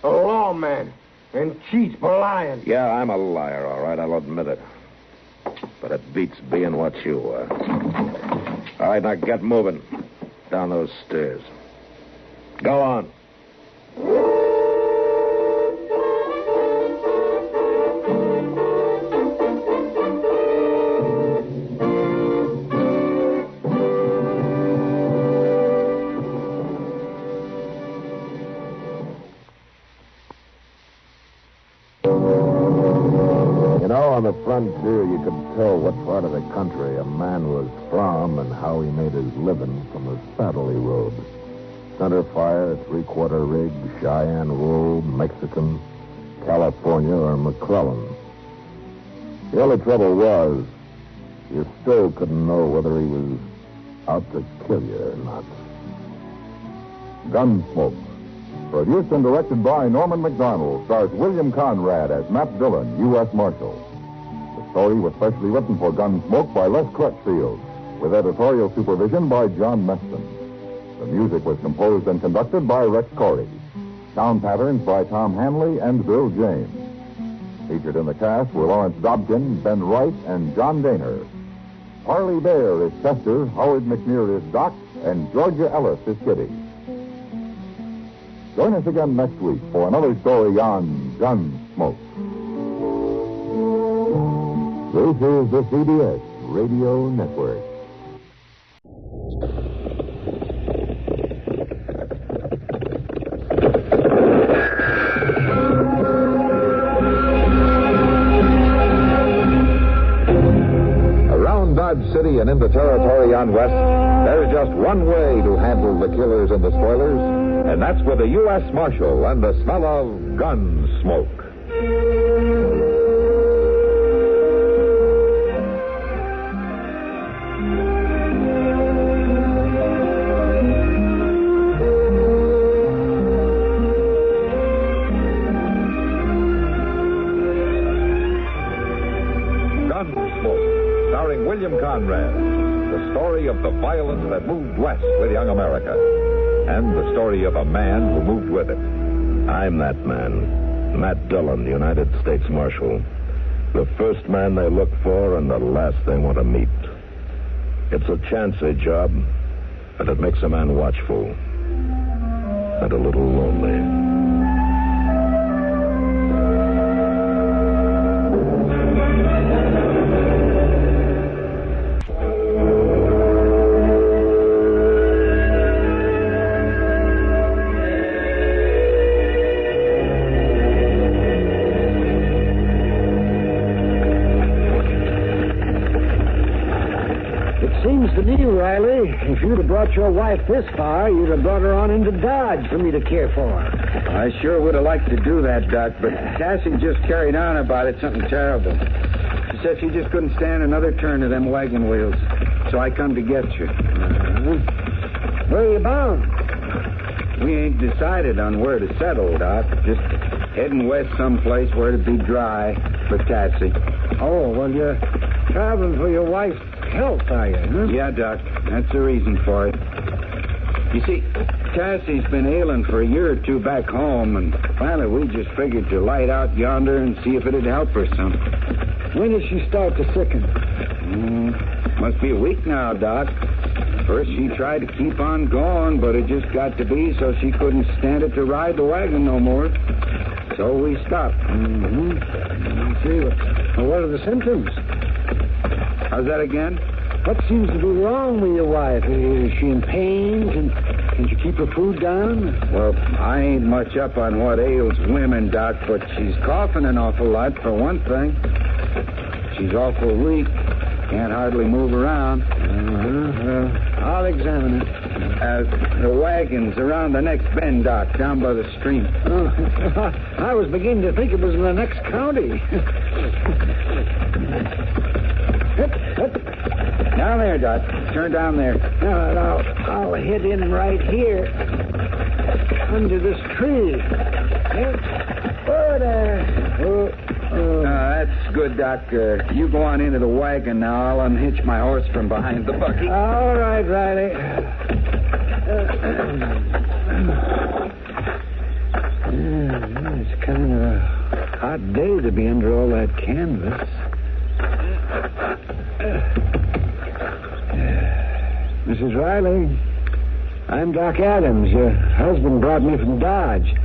A lawman and cheats for lying. Yeah, I'm a liar, all right. I'll admit it. But it beats being what you are. All right, now get moving. Down those stairs. Go on. On the frontier, you could tell what part of the country a man was from and how he made his living from the saddle he rode. Center fire, 3/4 rig, Cheyenne wool, Mexican, California, or McClellan. The only trouble was, you still couldn't know whether he was out to kill you or not. Gunsmoke, produced and directed by Norman McDonald, stars William Conrad as Matt Dillon, U.S. Marshal. The story was specially written for Gunsmoke by Les Crutchfield, with editorial supervision by John Meston. The music was composed and conducted by Rex Corey. Sound patterns by Tom Hanley and Bill James. Featured in the cast were Lawrence Dobkin, Ben Wright, and John Daner. Harley Bear is Chester, Howard McNear is Doc, and Georgia Ellis is Kitty. Join us again next week for another story on Gunsmoke. This is the CBS Radio Network. Around Dodge City and in the territory on West, there's just one way to handle the killers and the spoilers, and that's with a U.S. Marshal and the smell of Gunsmoke. Gunsmoke, starring William Conrad, the story of the violence that moved west with young America, and the story of a man who moved with it. I'm that man, Matt Dillon, United States Marshal. The first man they look for and the last they want to meet. It's a chancy job, and it makes a man watchful and a little lonely. Seems to me, Riley, if you'd have brought your wife this far, you'd have brought her on into Dodge for me to care for. I sure would have liked to do that, Doc, but Cassie just carried on about it, something terrible. She said she just couldn't stand another turn of them wagon wheels. So I come to get you. Where are you bound? We ain't decided on where to settle, Doc. Just heading west someplace where it'd be dry for Cassie. Oh, well, you're traveling for your wife's health, are you? Huh? Yeah, Doc. That's the reason for it. You see, Cassie's been ailing for a year or two back home, and finally we just figured to light out yonder and see if it'd help her some. When did she start to sicken? Must be a week now, Doc. First she tried to keep on going, but it just got to be so she couldn't stand it to ride the wagon no more. So we stopped. I see. Well, what are the symptoms? How's that again? What seems to be wrong with your wife? Is she in pain? Can she keep her food down? Well, I ain't much up on what ails women, Doc, but she's coughing an awful lot, for one thing. She's awful weak. Can't hardly move around. I'll examine it. The wagon's around the next bend, Doc, down by the stream. I was beginning to think it was in the next county. Down there, Doc. Turn down there. Now, I'll head in right here. Under this tree. That's good, Doc. You go on into the wagon now. I'll unhitch my horse from behind the buggy. All right, Riley. It's kind of a hot day to be under all that canvas. Mrs. Riley, I'm Doc Adams. Your husband brought me from Dodge.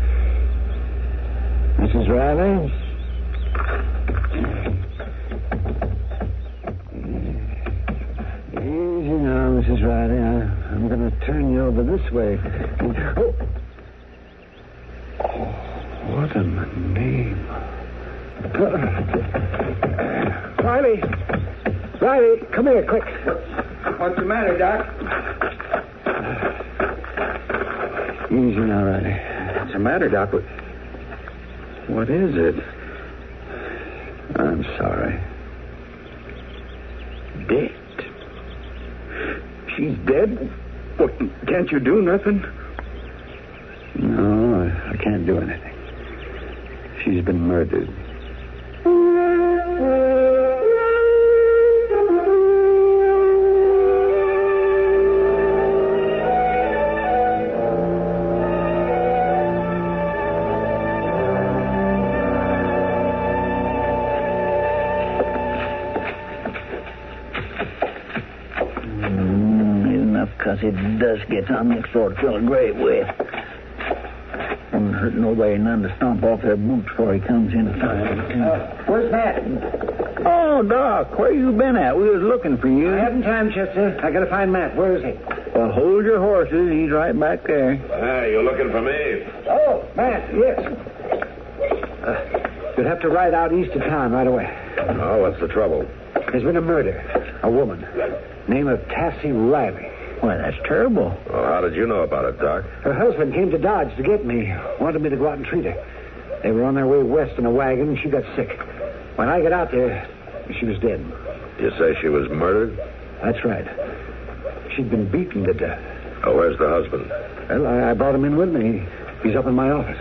Mrs. Riley? Easy now, Mrs. Riley. I'm going to turn you over this way. What a name. Riley! Riley, come here, quick. What's the matter, Doc? Easy now, Riley. What's the matter, Doc? What is it? I'm sorry. Dead? She's dead? What, can't you do nothing? No, I can't do anything. She's been murdered. the dust gets on me, sort of feel great wet. Won't hurt nobody none to stomp off their boots before he comes in to find them. Where's Matt? Oh, Doc, where you been at? We was looking for you. I haven't time, Chester. I gotta find Matt. Where is he? Well, hold your horses. He's right back there. Hey, you looking for me? Oh, Matt, yes. You'll have to ride out east of town right away. Oh, what's the trouble? There's been a murder. A woman. Name of Tassie Riley. Why, that's terrible. Well, how did you know about it, Doc? Her husband came to Dodge to get me. Wanted me to go out and treat her. They were on their way west in a wagon, and she got sick. When I got out there, she was dead. You say she was murdered? That's right. She'd been beaten to death. Oh, where's the husband? Well, I brought him in with me. He's up in my office.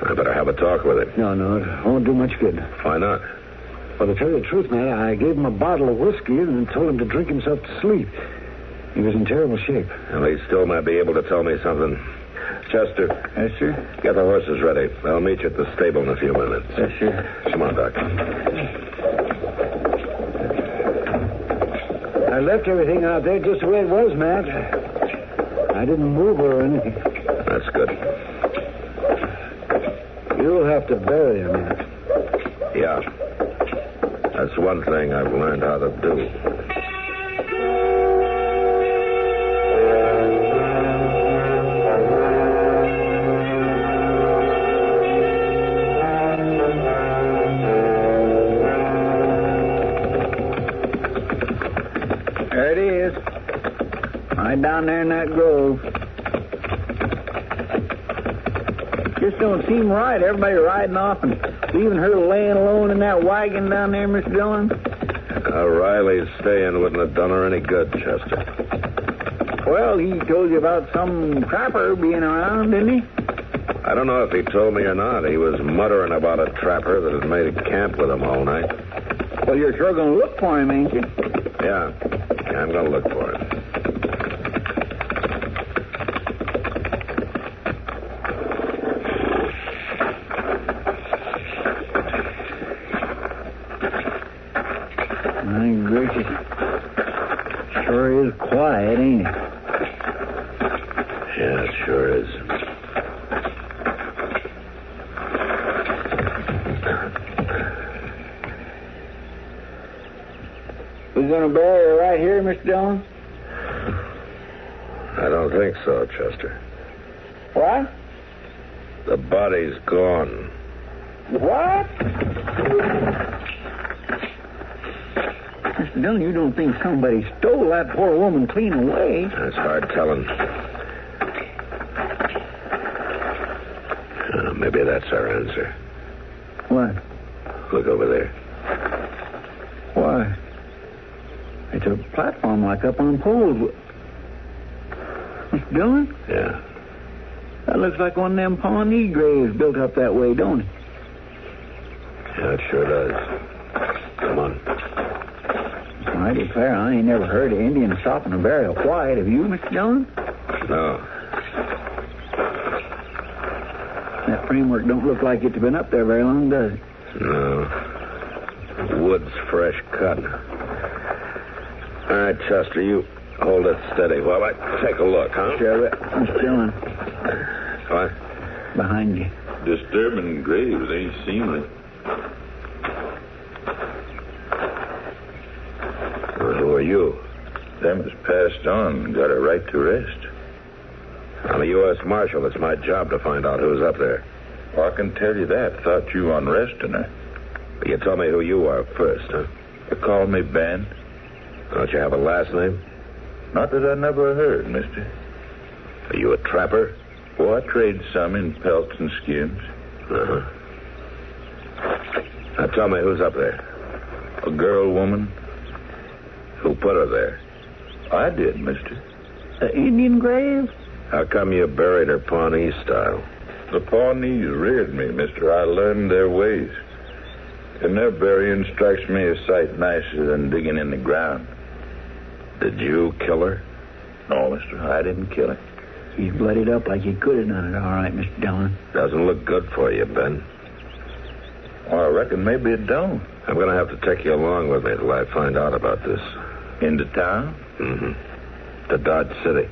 I better have a talk with him. No, it won't do much good. Why not? Well, to tell you the truth, man, I gave him a bottle of whiskey and told him to drink himself to sleep. He was in terrible shape. Well, he still might be able to tell me something. Chester. Yes, sir? Get the horses ready. I'll meet you at the stable in a few minutes. Yes, sir. Come on, Doc. I left everything out there just the way it was, Matt. I didn't move her or anything. That's good. You'll have to bury her, Matt. Yeah. That's one thing I've learned how to do. There it is. Right down there in that grove. Just don't seem right. Everybody riding off and leaving her laying alone in that wagon down there, Mr. Dillon. Riley's staying wouldn't have done her any good, Chester. Well, he told you about some trapper being around, didn't he? I don't know if he told me or not. He was muttering about a trapper that had made camp with him all night. Well, you're sure going to look for him, ain't you? Yeah, I'm going to look for him. My gracious. Sure is quiet, ain't it? Yeah, it sure is. We're going to bury her right here, Mr. Dillon? I don't think so, Chester. What? The body's gone. What? Mr. Dillon, you don't think somebody stole that poor woman clean away? That's hard telling. Maybe that's our answer. What? Look over there. Why? It's a platform like up on poles. Mr. Dillon? Yeah. That looks like one of them Pawnee graves built up that way, don't it? Yeah, it sure does. Come on. I declare, I ain't never heard of Indians stopping to bury a white. Have you, Mr. Dillon? No. That framework don't look like it's been up there very long, does it? No. Wood's fresh cut. All right, Chester, you hold it steady while I take a look, huh? Sure, Mr. Dillon. What? Behind you. Disturbing graves ain't seemly. Who are you? Them has passed on and got a right to rest. I'm a U.S. Marshal. It's my job to find out who's up there. Well, I can tell you that. Thought you on resting her. But you tell me who you are first, huh? You call me Ben. Don't you have a last name? Not that I never heard, mister. Are you a trapper? Well, I trade some in pelts and skins. Uh-huh. Now tell me who's up there. A girl, woman. Who put her there? I did, mister. An Indian grave? How come you buried her Pawnee style? The Pawnees reared me, mister. I learned their ways. And their burying strikes me a sight nicer than digging in the ground. Did you kill her? No, mister, I didn't kill her. He's bloodied up like he could have done it, all right, Mr. Dillon. Doesn't look good for you, Ben. Well, I reckon maybe it don't. I'm going to have to take you along with me till I find out about this. Into town? Mm-hmm. To Dodge City.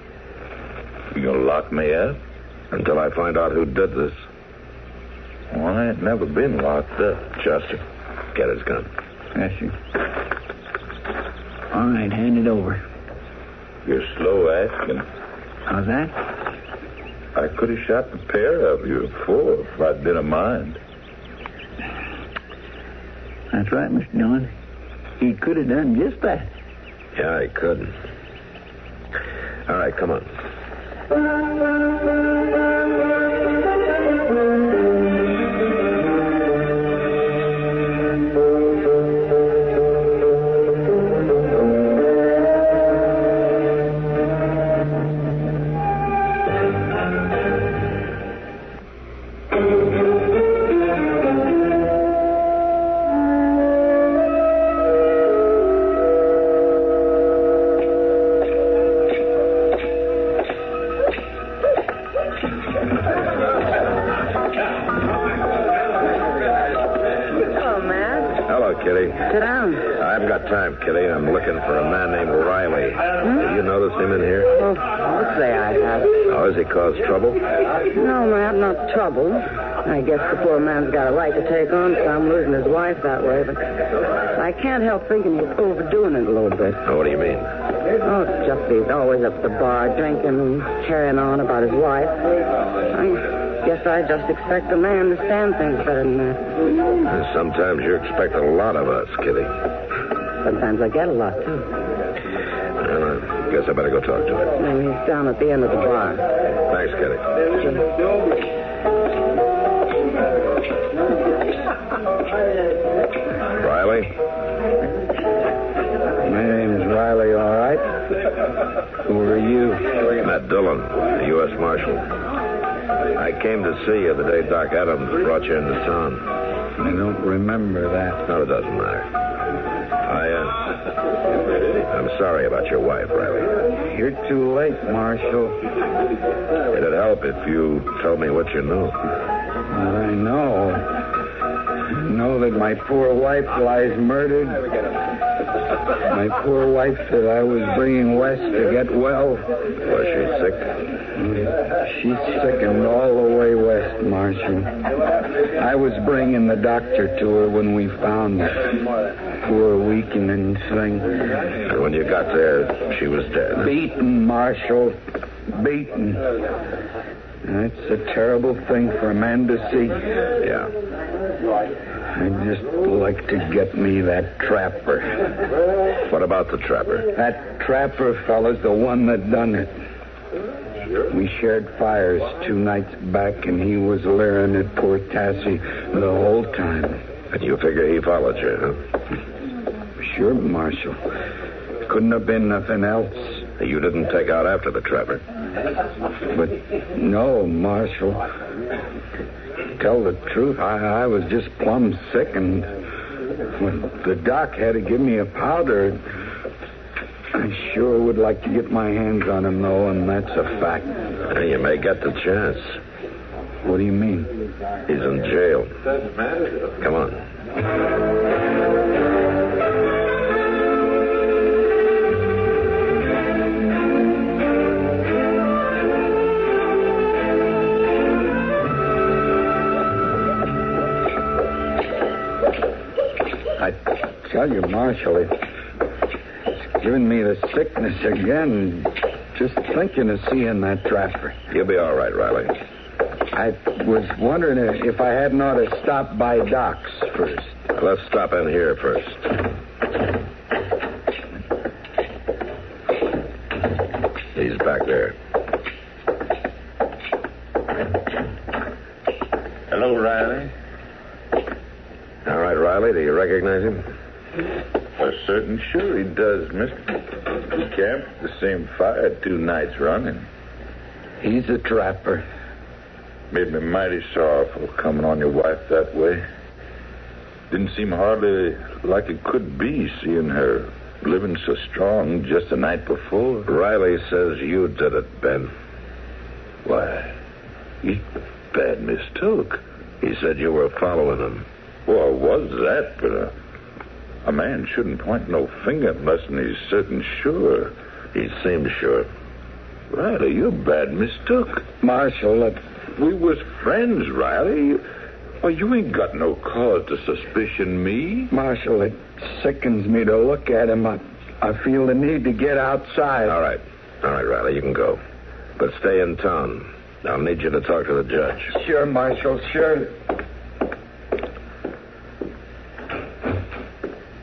You gonna lock me up? Until I find out who did this. Well, I ain't never been locked up. Chester, get his gun. Yes, sir. All right, hand it over. You're slow asking. How's that? I could have shot the pair of you before if I'd been a mind. That's right, Mr. Dillon. He could have done just that. Yeah, he could. All right, come on. Time, Kitty. I'm looking for a man named Riley. Have you noticed him in here? Oh, I'll say I have. Oh, has he caused trouble? No, Matt, not trouble. I guess the poor man's got a right to take on some, losing his wife that way, but I can't help thinking he's overdoing it a little bit. Oh, what do you mean? Oh, it's just he's always up at the bar drinking and carrying on about his wife. I guess I just expect a man to stand things better than that. And sometimes you expect a lot of us, Kitty. Sometimes I get a lot, too. Well, I guess I better go talk to him. No, he's down at the end of the bar. Thanks, Kitty. Riley? My name's Riley, all right. Who are you? Matt Dillon, U.S. Marshal. I came to see you the day Doc Adams brought you into town. I don't remember that. No, it doesn't matter. I'm sorry about your wife, Riley. You're too late, Marshal. It'd help if you told me what you knew. Well, I know. I know that my poor wife lies murdered. My poor wife that I was bringing west to get well. Was she sick? She's sickened all the way west, Marshal. I was bringing the doctor to her when we found her. Poor weakening thing. And when you got there, she was dead. Beaten, Marshal. Beaten. That's a terrible thing for a man to see. Yeah. I'd just like to get me that trapper. What about the trapper? That trapper fella's the one that done it. We shared fires 2 nights back, and he was leering at poor Tassie the whole time. And you figure he followed you, huh? Sure, Marshal. Couldn't have been nothing else. You didn't take out after the trapper? But no, Marshal. To tell the truth, I was just plumb sick, and when the doc had to give me a powder, I sure would like to get my hands on him, though, and that's a fact. You may get the chance. What do you mean? He's in jail. Come on. I tell you, Marshal, it's giving me the sickness again, just thinking of seeing that trapper. You'll be all right, Riley. I was wondering if I hadn't ought to stop by Doc's first. Let's stop in here first. He's back there. Hello, Riley. All right, Riley, do you recognize him? For certain sure he does, mister. We camped at the same fire 2 nights running. He's a trapper. Made me mighty sorrowful coming on your wife that way. Didn't seem hardly like it could be, seeing her living so strong just the night before. Riley says you did it, Ben. Why, he bad mistook. He said you were following him. Well, I was that, but a man shouldn't point no finger unless he's certain sure. He seemed sure. Riley, you're bad mistook. Marshal, We was friends, Riley. Well, you ain't got no cause to suspicion me. Marshal, it sickens me to look at him. I feel the need to get outside. All right, Riley, you can go. But stay in town. I'll need you to talk to the judge. Sure, Marshal, sure.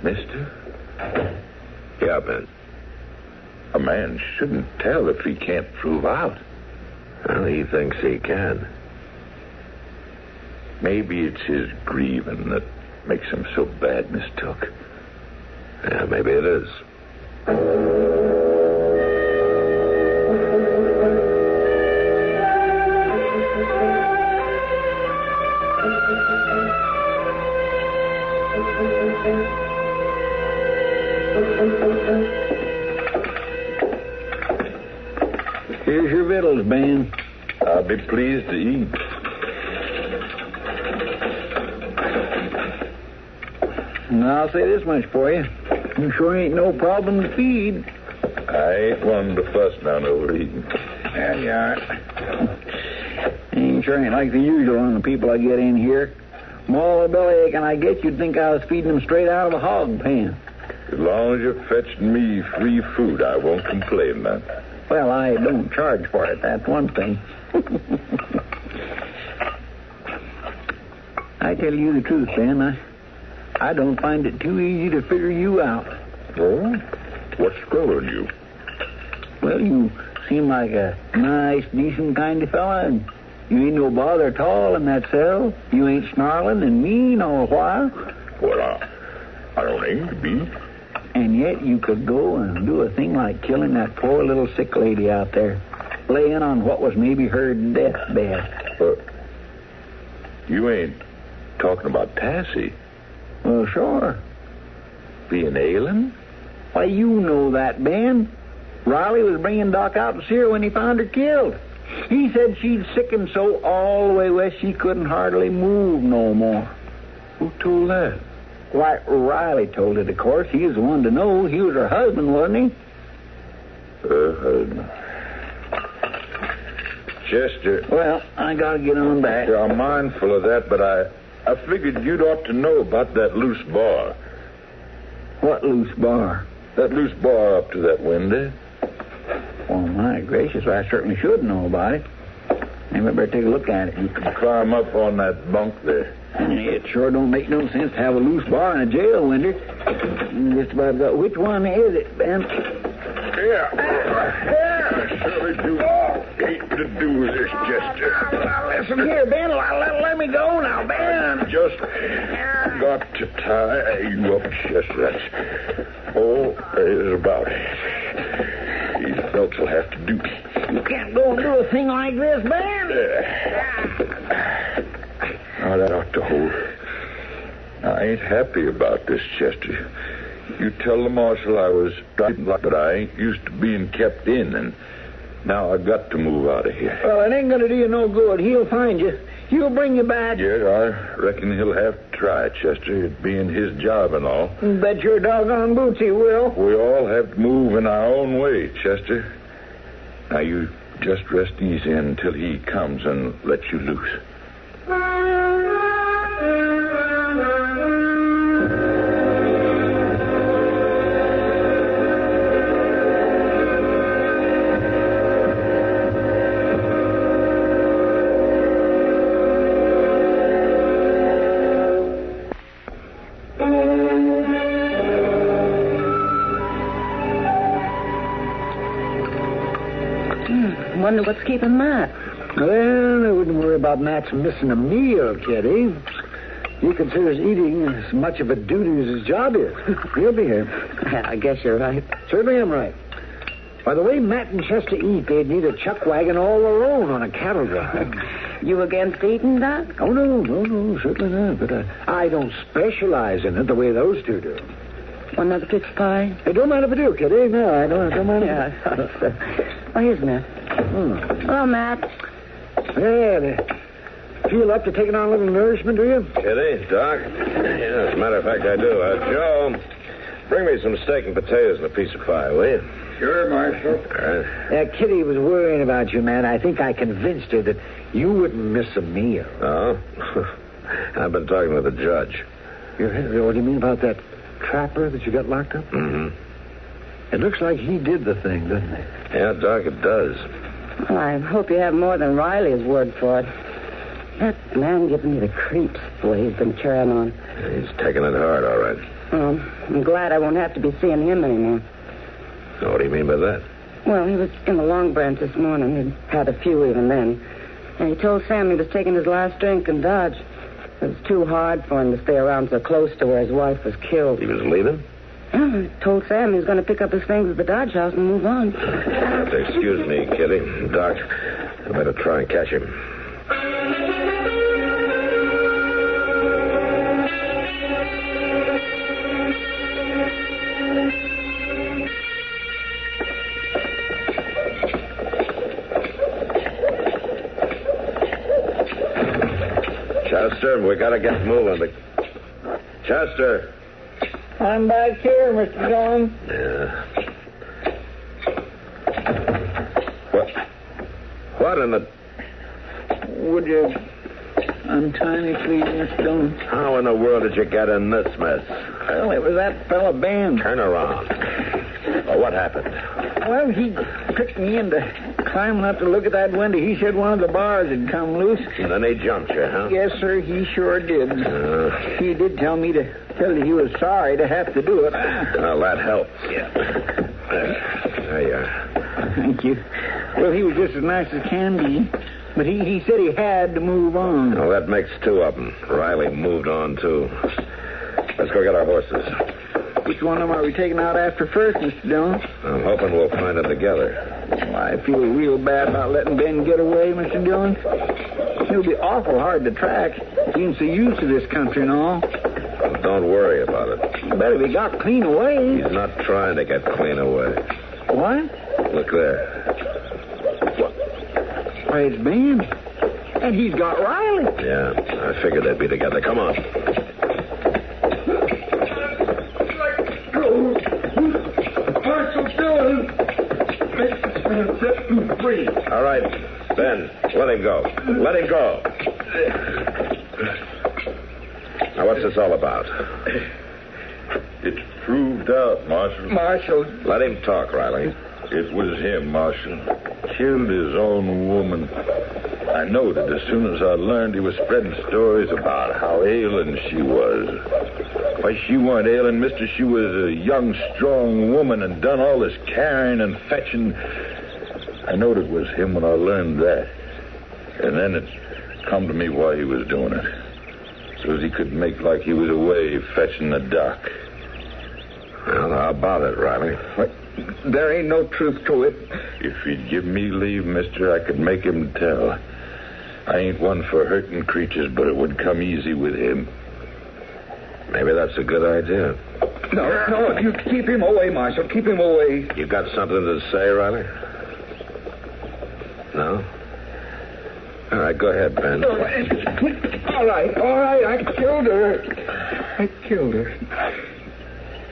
Mister? Yeah, Ben. A man shouldn't tell if he can't prove out. Well, he thinks he can. Maybe it's his grieving that makes him so bad mistook. Yeah, maybe it is. Here's your victuals, Ben. I'll be pleased to eat. And I'll say this much for you. You sure ain't no problem to feed. I ain't one to fuss down overeating. There you are. Ain't sure ain't like the usual on the people I get in here. More bellyache than I get, you'd think I was feeding them straight out of a hog pen. As long as you're fetching me free food, I won't complain, man. Well, I don't charge for it, that's one thing. I tell you the truth, Ben. I don't find it too easy to figure you out. Oh? What's screwing you? Well, you seem like a nice, decent kind of fella, and you ain't no bother at all in that cell. You ain't snarling and mean all the while. Well, I don't aim to be. And yet you could go and do a thing like killing that poor little sick lady out there, laying on what was maybe her deathbed. You ain't talking about Tassie? Well, sure. Being ailing? Why, you know that, Ben. Riley was bringing Doc out to see her when he found her killed. He said she'd sickened so all the way west she couldn't hardly move no more. Who told that? Why, Riley told it, of course. He was the one to know. He was her husband, wasn't he? Husband. Chester. Well, I gotta get on back. I'm mindful of that, but I figured you'd ought to know about that loose bar. What loose bar? That loose bar up to that window. Oh, my gracious, I certainly should know about it. Maybe I better take a look at it. You can climb up on that bunk there. It sure don't make no sense to have a loose bar in a jail window. Just about got... Which one is it, Ben? Yeah. Surely do hate to do with this, Chester. Now, listen here, Ben. Let me go now, Ben. Just got to tie you up, Chester. That's all there is about it. These belts will have to do. You can't go and do a thing like this, Ben. Now, that ought to hold. I ain't happy about this, Chester. You tell the marshal I was driving, but I ain't used to being kept in, and now I got to move out of here. Well, it ain't going to do you no good. He'll find you. He'll bring you back. Yeah, I reckon he'll have to try, Chester. It being his job and all. Bet your doggone boots he will. We all have to move in our own way, Chester. Now, you just rest easy until he comes and lets you loose. Wonder what's keeping Matt. Well, I wouldn't worry about Matt's missing a meal, Kitty. He considers eating as much of a duty as his job is. He'll be here. Yeah, I guess you're right. Certainly I'm right. By the way Matt and Chester eat, they'd need a chuck wagon all their own on a cattle drive. You against eating, Doc? Oh, no, certainly not. But I don't specialize in it the way those two do. Want another pitch pie? Hey, don't mind if I do, Kitty. No, I don't mind if I do. Yeah, I thought so. Oh, here's Matt. Hello, Matt. Yeah, feel up to taking on a little nourishment, do you? Kitty, Doc? Yeah, as a matter of fact, I do. Joe, bring me some steak and potatoes and a piece of pie, will you? Sure, Marshal. All right. Kitty was worrying about you, man. I think I convinced her that you wouldn't miss a meal. Oh? I've been talking with the judge. What do you mean about that trapper that you got locked up? Mm-hmm. It looks like he did the thing, doesn't it? Yeah, Doc, it does. Well, I hope you have more than Riley's word for it. That man giving me the creeps, the way he's been carrying on. He's taking it hard, all right. Well, I'm glad I won't have to be seeing him anymore. So what do you mean by that? Well, he was in the Long Branch this morning. He'd had a few even then. And he told Sam he was taking his last drink in Dodge. It was too hard for him to stay around so close to where his wife was killed. He was leaving? Yeah, he told Sam he was going to pick up his things at the Dodge house and move on. Excuse me, Kitty. Doc, I better try and catch him. Chester, we gotta get moving. Chester. I'm back here, Mr. Dillon. Yeah. What in the... Would you untie me, please, Mr. Dillon? How in the world did you get in this mess? Well, it was that fella Ben. Turn around. Oh, what happened? Well, he tricked me into climbing up to look at that window. He said one of the bars had come loose. And then he jumped you, huh? Yes, sir, he sure did. He did tell me to tell you he was sorry to have to do it. Well, that helps. Yeah. There you are. Thank you. Well, he was just as nice as can be. But he said he had to move on. Well, that makes two of them. Riley moved on, too. Let's go get our horses. Which one of them are we taking out after first, Mr. Dillon? I'm hoping we'll find them together. Well, I feel real bad about letting Ben get away, Mr. Dillon. He'll be awful hard to track. He's so used to this country and all. Well, don't worry about it. You better be got clean away. He's not trying to get clean away. What? Look there. Why, it's Ben. And he's got Riley. Yeah, I figured they'd be together. Come on. Marshal Dillon. Set me free. All right, Ben, let him go. Let him go. Now, what's this all about? It's proved out, Marshal. Marshal. Let him talk, Riley. It was him, Marshal. Killed his own woman. I knowed it as soon as I learned he was spreading stories about how ailing she was. Why, she weren't ailing, mister. She was a young, strong woman and done all this carrying and fetching. I knowed it was him when I learned that. And then it come to me why he was doing it. So as he could make like he was away fetching the dock. Well, how about it, Riley? What? There ain't no truth to it. If he'd give me leave, mister, I could make him tell. I ain't one for hurting creatures, but it would come easy with him. Maybe that's a good idea. No, you keep him away, Marshal. Keep him away. You got something to say, Riley? No? All right, go ahead, Ben. All right. I killed her.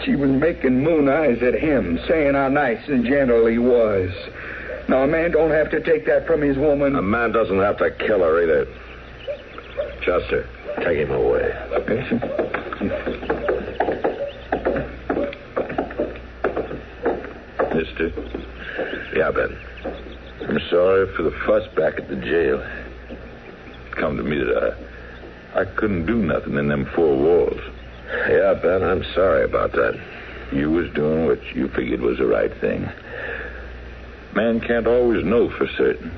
She was making moon eyes at him, saying how nice and gentle he was. Now, a man don't have to take that from his woman. A man doesn't have to kill her either. Chester, take him away. Mister? Yeah, Ben. I'm sorry for the fuss back at the jail. It come to me that I couldn't do nothing in them four walls. Yeah, Ben, I'm sorry about that. You was doing what you figured was the right thing. Man can't always know for certain.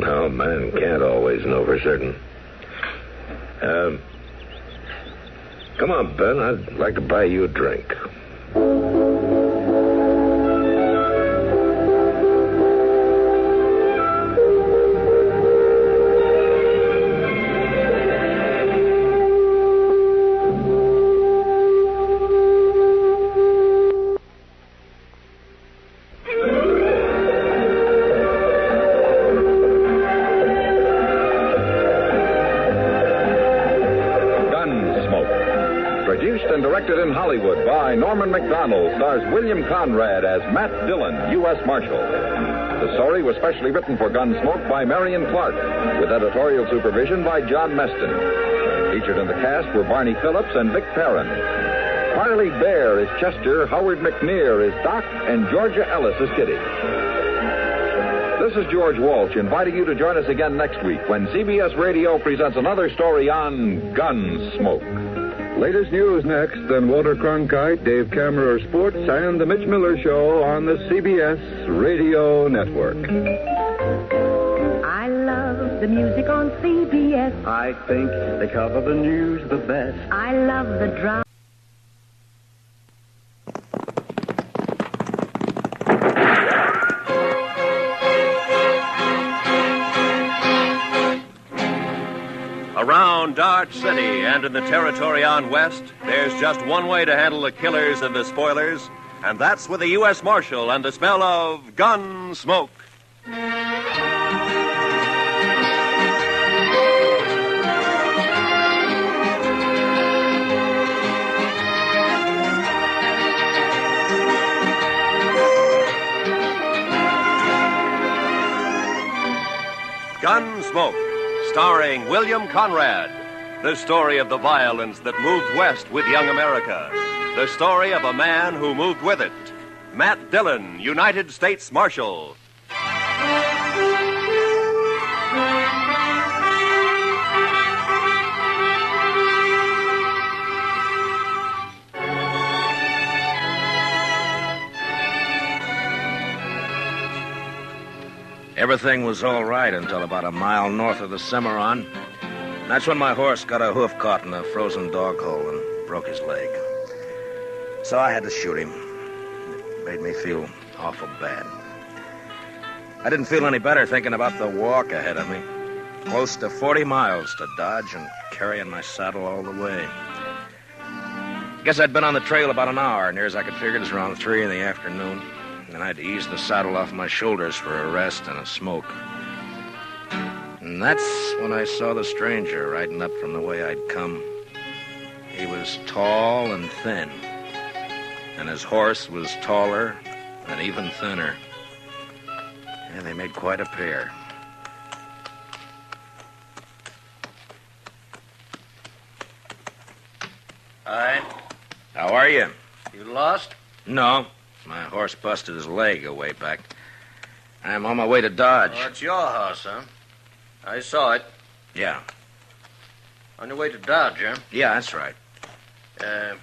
No, man can't always know for certain. Come on, Ben. I'd like to buy you a drink. Produced and directed in Hollywood by Norman McDonald, stars William Conrad as Matt Dillon, U.S. Marshal. The story was specially written for Gunsmoke by Marion Clark, with editorial supervision by John Meston. Featured in the cast were Barney Phillips and Vic Perrin. Harley Bear is Chester, Howard McNear is Doc, and Georgia Ellis is Kitty. This is George Walsh inviting you to join us again next week when CBS Radio presents another story on Gunsmoke. Latest news next, then Walter Cronkite, Dave Kammerer Sports, and The Mitch Miller Show on the CBS Radio Network. I love the music on CBS. I think they cover the news the best. I love the drama. Around Dodge City and in the territory on West, there's just one way to handle the killers and the spoilers, and that's with a U.S. Marshal and the smell of Gunsmoke. Gunsmoke, starring William Conrad. The story of the violence that moved west with young America. The story of a man who moved with it. Matt Dillon, United States Marshal. Everything was all right until about a mile north of the Cimarron. That's when my horse got a hoof caught in a frozen dog hole and broke his leg. So I had to shoot him. It made me feel awful bad. I didn't feel any better thinking about the walk ahead of me. Close to 40 miles to Dodge and carrying my saddle all the way. Guess I'd been on the trail about an hour, near as I could figure it was around 3 in the afternoon. And I had to ease the saddle off my shoulders for a rest and a smoke. And that's when I saw the stranger riding up from the way I'd come. He was tall and thin, and his horse was taller and even thinner. And they made quite a pair. Hi. How are you? You lost? No. My horse busted his leg away back. I'm on my way to Dodge. Oh, it's your house, huh? I saw it. Yeah. On your way to Dodge, huh? Yeah, that's right. You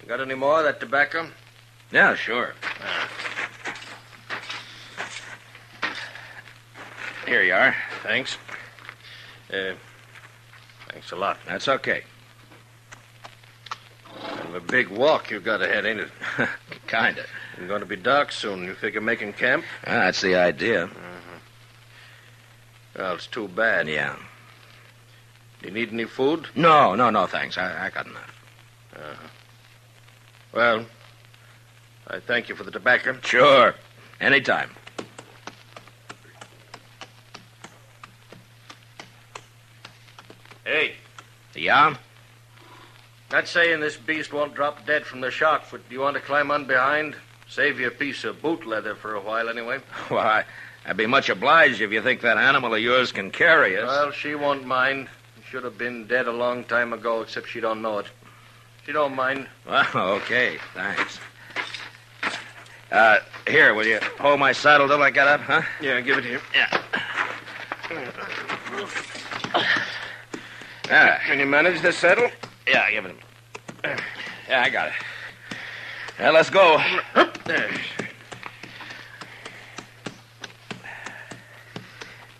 got any more of that tobacco? Yeah, sure. Here you are. Thanks. Thanks a lot. That's okay. Kind of a big walk you've got ahead, ain't it? Kinda. It's going to be dark soon. You figure making camp? That's the idea. Well, it's too bad. Yeah. Do you need any food? No, thanks. I got enough. Well, I thank you for the tobacco. Sure. Anytime. Hey. Yeah? Not saying this beast won't drop dead from the shock, but do you want to climb on behind? Save you a piece of boot leather for a while, anyway. Well, I'd be much obliged if you think that animal of yours can carry us. Well, she won't mind. Should have been dead a long time ago, except she don't know it. She don't mind. Well, okay. Thanks. Here, will you hold my saddle till I get up, huh? Yeah, give it here. Yeah. Can you manage the saddle? Yeah, give it him. Yeah, I got it. Now, let's go.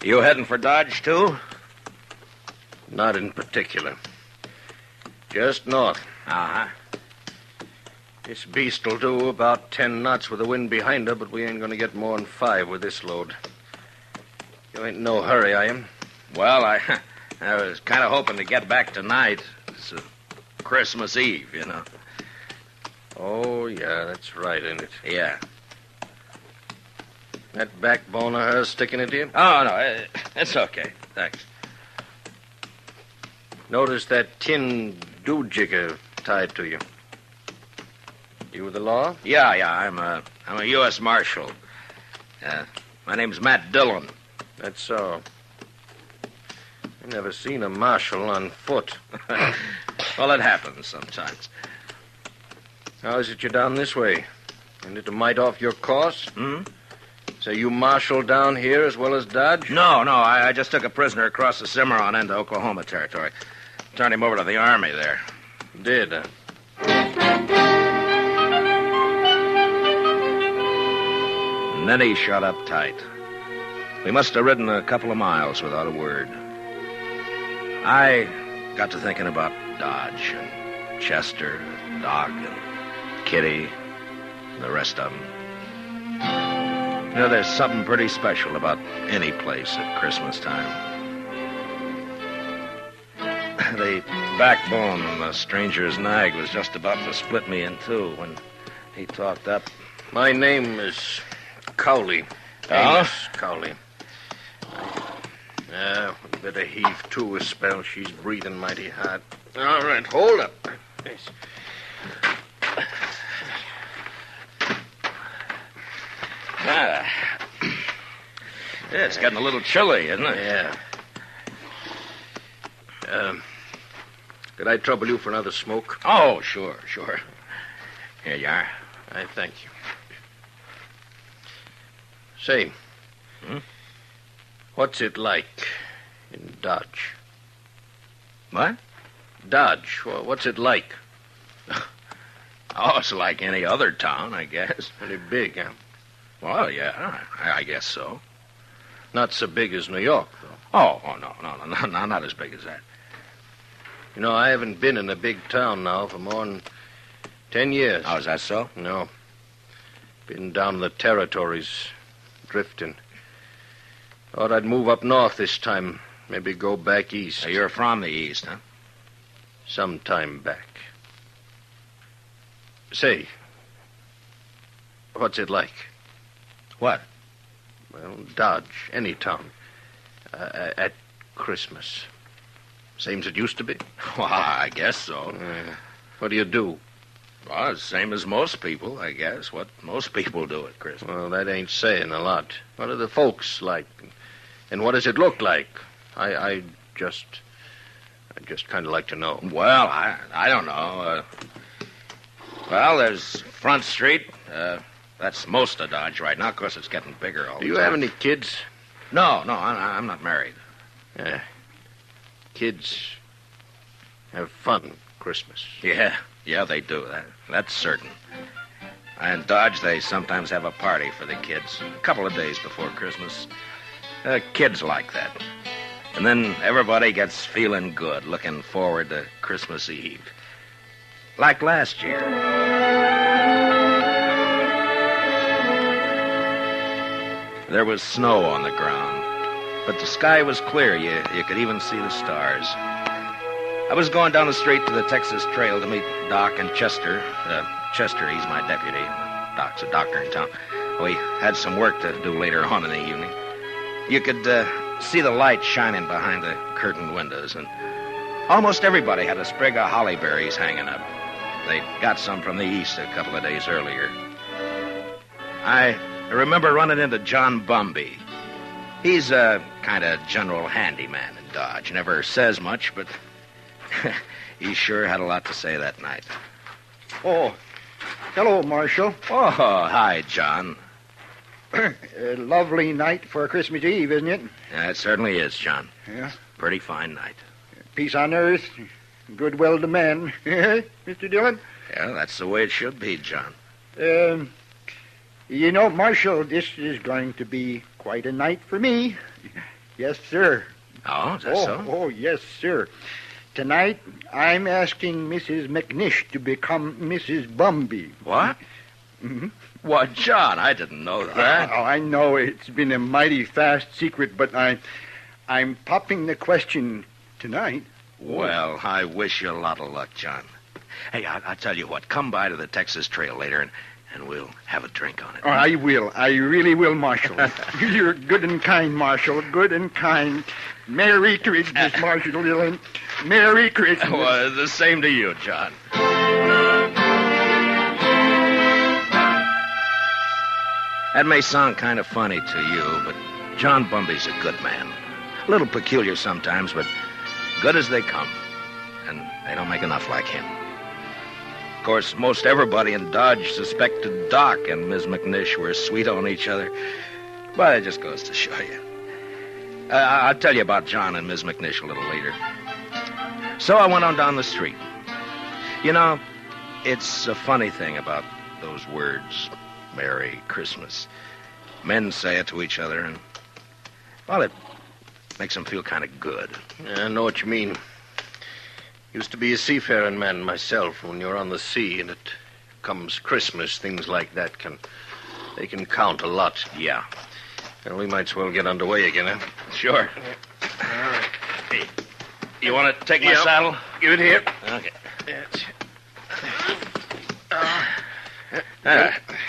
You heading for Dodge, too? Not in particular. Just north. Uh-huh. This beast'll do about 10 knots with the wind behind her, but we ain't gonna get more than 5 with this load. You ain't in no hurry, are you? Well, I was kind of hoping to get back tonight. It's Christmas Eve, you know. Oh, yeah, that's right, ain't it? Yeah. That backbone of hers sticking into you? Oh, no, it's okay. Thanks. Notice that tin do-jigger tied to you. You with the law? Yeah, I'm a U.S. Marshal. My name's Matt Dillon. That's so. I've never seen a marshal on foot. Well, it happens sometimes. How is it you're down this way? You need to mite off your course? So you marshal down here as well as Dodge? No, I just took a prisoner across the Cimarron into Oklahoma territory. Turned him over to the Army there. Did, And then he shut up tight. We must have ridden a couple of miles without a word. I got to thinking about Dodge and Chester, Doc, and Kitty, and the rest of them. You know, there's something pretty special about any place at Christmas time. The backbone on the stranger's nag was just about to split me in two when he talked up. My name is Cowley. Oh? Cowley. We better heave to a spell. She's breathing mighty hard. All right, hold up. Yes. Yeah, it's getting a little chilly, isn't it? Yeah. Could I trouble you for another smoke? Oh, sure. Here you are. I thank you. Say, what's it like in Dodge? What? Dodge. What's it like? Oh, it's like any other town, I guess. Pretty big, huh? Well, yeah, I guess so. Not so big as New York, though. Oh, no, not as big as that. You know, I haven't been in a big town now for more than 10 years. Oh, is that so? No. Been down in the territories, drifting. Thought I'd move up north this time. Maybe go back east. So you're from the east, huh? Some time back. Say, what's it like? What? Well, Dodge, any town. At Christmas. Same as it used to be? Well, I guess so. What do you do? Well, it's the same as most people, I guess. What most people do at Christmas. Well, that ain't saying a lot. What are the folks like? And what does it look like? I just kind of like to know. Well, I don't know. Well, there's Front Street. That's most of Dodge right now. Of course, it's getting bigger all the time. Do you have any kids? No, I'm not married. Yeah. Kids have fun Christmas. Yeah, they do. That's certain. And Dodge, they sometimes have a party for the kids a couple of days before Christmas. Kids like that. And then everybody gets feeling good, looking forward to Christmas Eve. Like last year. There was snow on the ground, but the sky was clear. You could even see the stars. I was going down the street to the Texas Trail to meet Doc and Chester. Chester, he's my deputy. Doc's a doctor in town. We had some work to do later on in the evening. You could see the light shining behind the curtained windows, and almost everybody had a sprig of holly berries hanging up. They got some from the east a couple of days earlier. I remember running into John Bumby. He's a kind of general handyman in Dodge. Never says much, but he sure had a lot to say that night. Oh, hello, Marshal. Oh, hi, John. A lovely night for Christmas Eve, isn't it? Yeah, it certainly is, John. Yeah. Pretty fine night. Peace on earth, goodwill to men. Mr. Dillon? Yeah, that's the way it should be, John. You know, Marshal, this is going to be quite a night for me. Yes, sir. Oh, is that so? Oh, yes, sir. Tonight, I'm asking Mrs. McNish to become Mrs. Bumby. What? Mm-hmm. What, John? I didn't know that. Oh, I know it's been a mighty fast secret, but I'm popping the question tonight. Well, I wish you a lot of luck, John. Hey, I'll tell you what. Come by to the Texas Trail later, and and we'll have a drink on it. Oh, I will. I really will, Marshal. You're good and kind, Marshal. Good and kind. Merry Christmas, Marshal Dillon. Merry Christmas. Well, the same to you, John. That may sound kind of funny to you, but John Bumby's a good man. A little peculiar sometimes, but good as they come. And they don't make enough like him. Of course, most everybody in Dodge suspected Doc and Ms. McNish were sweet on each other. But it just goes to show you. I'll tell you about John and Ms. McNish a little later. So I went on down the street. You know, it's a funny thing about those words, Merry Christmas. Men say it to each other, and, well, it makes them feel kind of good. Yeah, I know what you mean. Used to be a seafaring man myself. When you're on the sea and it comes Christmas, things like that can count a lot. Yeah. Well, we might as well get underway again, huh? Sure. All right. Hey, you want to take my saddle? Give it here. Okay. That's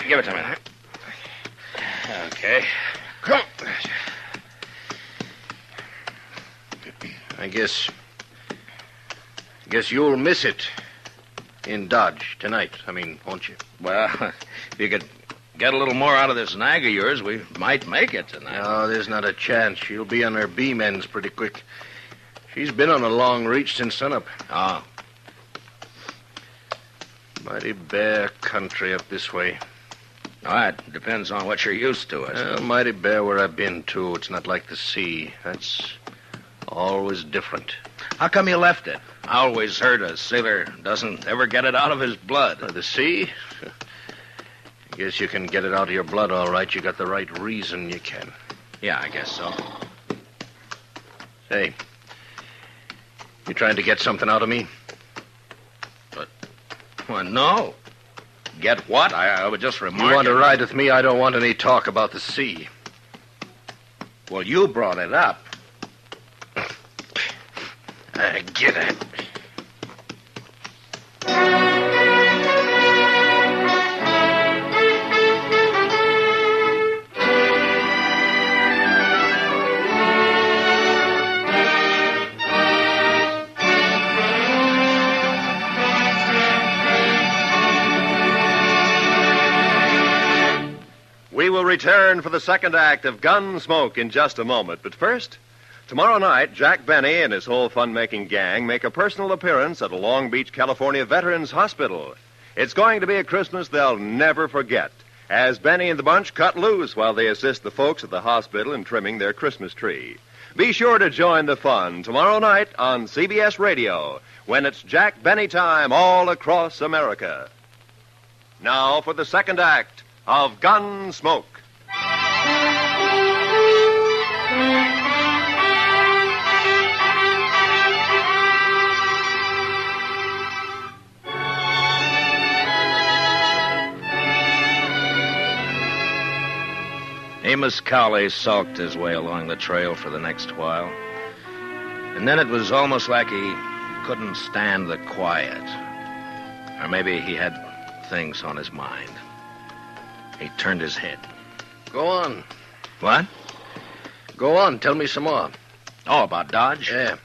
Give it to me. Okay. Come. I guess you'll miss it in Dodge tonight. Won't you? Well, if you could get a little more out of this nag of yours, we might make it tonight. No, there's not a chance. She'll be on her beam ends pretty quick. She's been on a long reach since sunup. Oh. Mighty bare country up this way. All right, depends on what you're used to, I suppose. Well, mighty bare where I've been, too. It's not like the sea. That's always different. How come you left it? I always heard a sailor doesn't ever get it out of his blood. The sea? I guess you can get it out of your blood, all right. You got the right reason you can. Yeah, I guess so. Hey, you trying to get something out of me? Well, no. Get what? I would just remark. You want to ride with me? I don't want any talk about the sea. Well, you brought it up. Get it. We will return for the second act of Gunsmoke in just a moment. But first, tomorrow night, Jack Benny and his whole fun-making gang make a personal appearance at a Long Beach, California Veterans Hospital. It's going to be a Christmas they'll never forget, as Benny and the bunch cut loose while they assist the folks at the hospital in trimming their Christmas tree. Be sure to join the fun tomorrow night on CBS Radio, when it's Jack Benny time all across America. Now for the second act of Gunsmoke. Amos Cowley sulked his way along the trail for the next while. And then it was almost like he couldn't stand the quiet. Or maybe he had things on his mind. He turned his head. Go on. What? Go on. Tell me some more. Oh, about Dodge? Yeah.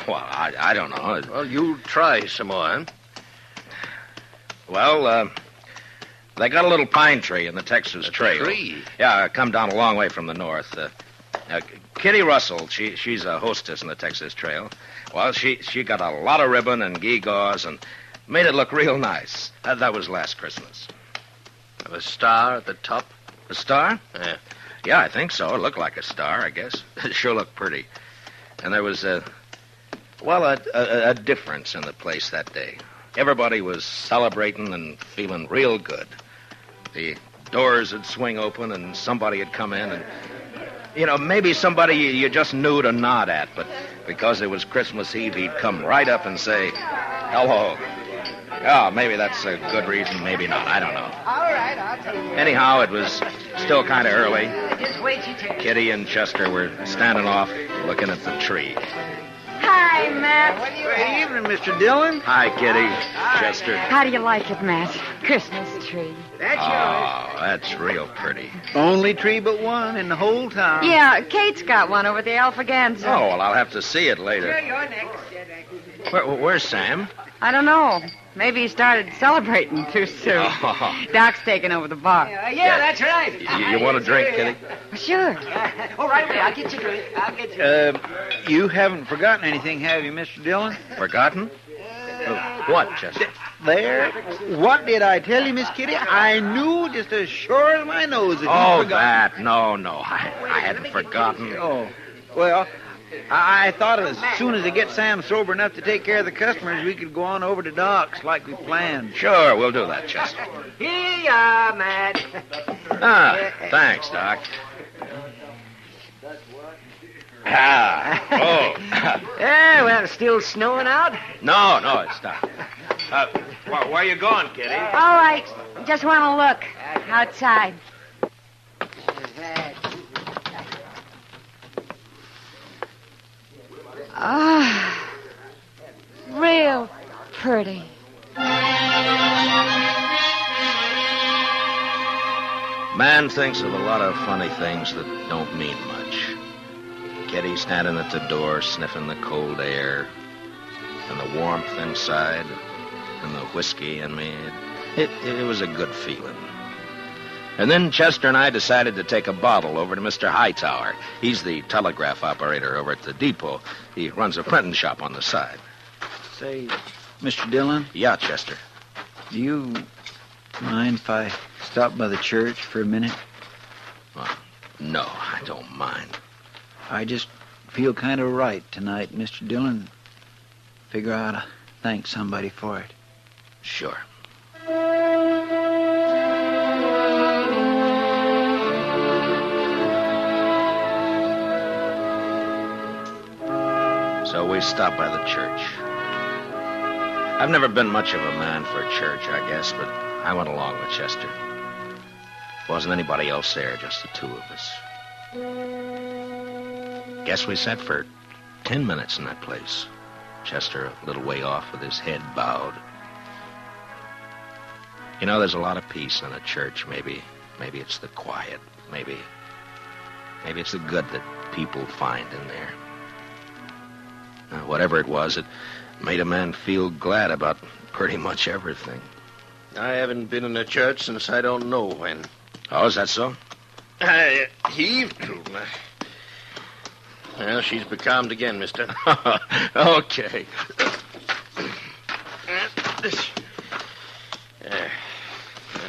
Well, I don't know. Well, you try some more, huh? Well, they got a little pine tree in the Texas Trail. Tree? Yeah, come down a long way from the north. Kitty Russell, she's a hostess in the Texas Trail. Well, she got a lot of ribbon and gewgaws and made it look real nice. That was last Christmas. A star at the top? A star? Yeah. Yeah, I think so. It looked like a star, I guess. It sure looked pretty. And there was a difference in the place that day. Everybody was celebrating and feeling real good. The doors would swing open and somebody would come in and, maybe somebody you just knew to nod at, but because it was Christmas Eve, he'd come right up and say, hello. Oh, maybe that's a good reason, maybe not. I don't know. All right, I'll tell you. Anyhow, it was still kind of early. Just wait your turn. Kitty and Chester were standing off looking at the tree. Hi, Matt. Good evening, Mr. Dillon. Hi, Kitty. Chester. How do you like it, Matt? Christmas tree. That's Oh, that's real pretty. Only tree but one in the whole town. Yeah, Kate's got one over the Alphaganza. Oh, well, I'll have to see it later. You're next. Where's Sam? I don't know. Maybe he started celebrating too soon. Oh. Doc's taking over the bar. Yeah, that's right. You want a drink, Kitty? Sure. Oh, right away. I'll get you a drink. I'll get you. You haven't forgotten anything, have you, Mr. Dillon? Forgotten? What, Chester? There. What did I tell you, Miss Kitty? I knew just as sure as my nose that you Oh, forgot. that. No. I hadn't forgotten. Oh, well, I thought as soon as I get Sam sober enough to take care of the customers, we could go on over to Doc's like we planned. Sure, we'll do that, Chester. Here you are, Matt. Thanks, Doc. Oh. Yeah, well, it's still snowing out. No, it's not. Where are you going, Kitty? All right. Just want to look outside. Ah, real pretty. Man thinks of a lot of funny things that don't mean much. Kitty standing at the door, sniffing the cold air, and the warmth inside, and the whiskey in me. It was a good feeling. And then Chester and I decided to take a bottle over to Mr. Hightower. He's the telegraph operator over at the depot. He runs a printing shop on the side. Say, Mr. Dillon? Yeah, Chester. Do you mind if I stop by the church for a minute? Well, no, I don't mind. I just feel kind of right tonight, Mr. Dillon. Figure I ought to thank somebody for it. Sure. So we stopped by the church. I've never been much of a man for church, I guess, but I went along with Chester. Wasn't anybody else there, just the two of us. Guess we sat for 10 minutes in that place. Chester a little way off with his head bowed. You know, there's a lot of peace in a church. Maybe it's the quiet. Maybe it's the good that people find in there. Whatever it was, it made a man feel glad about pretty much everything. I haven't been in a church since I don't know when. Oh, is that so? I heaved to. Well, she's becalmed again, mister. Okay.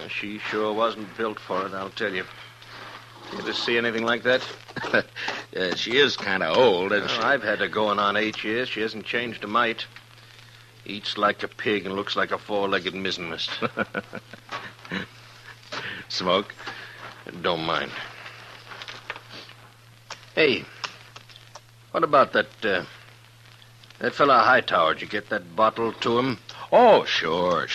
She sure wasn't built for it, I'll tell you. You ever see anything like that? She is kind of old, isn't she? I've had her going on 8 years. She hasn't changed a mite. Eats like a pig and looks like a four-legged mizzenmast. Smoke? Don't mind. Hey, what about that fella Hightower? Did you get that bottle to him? Oh, sure.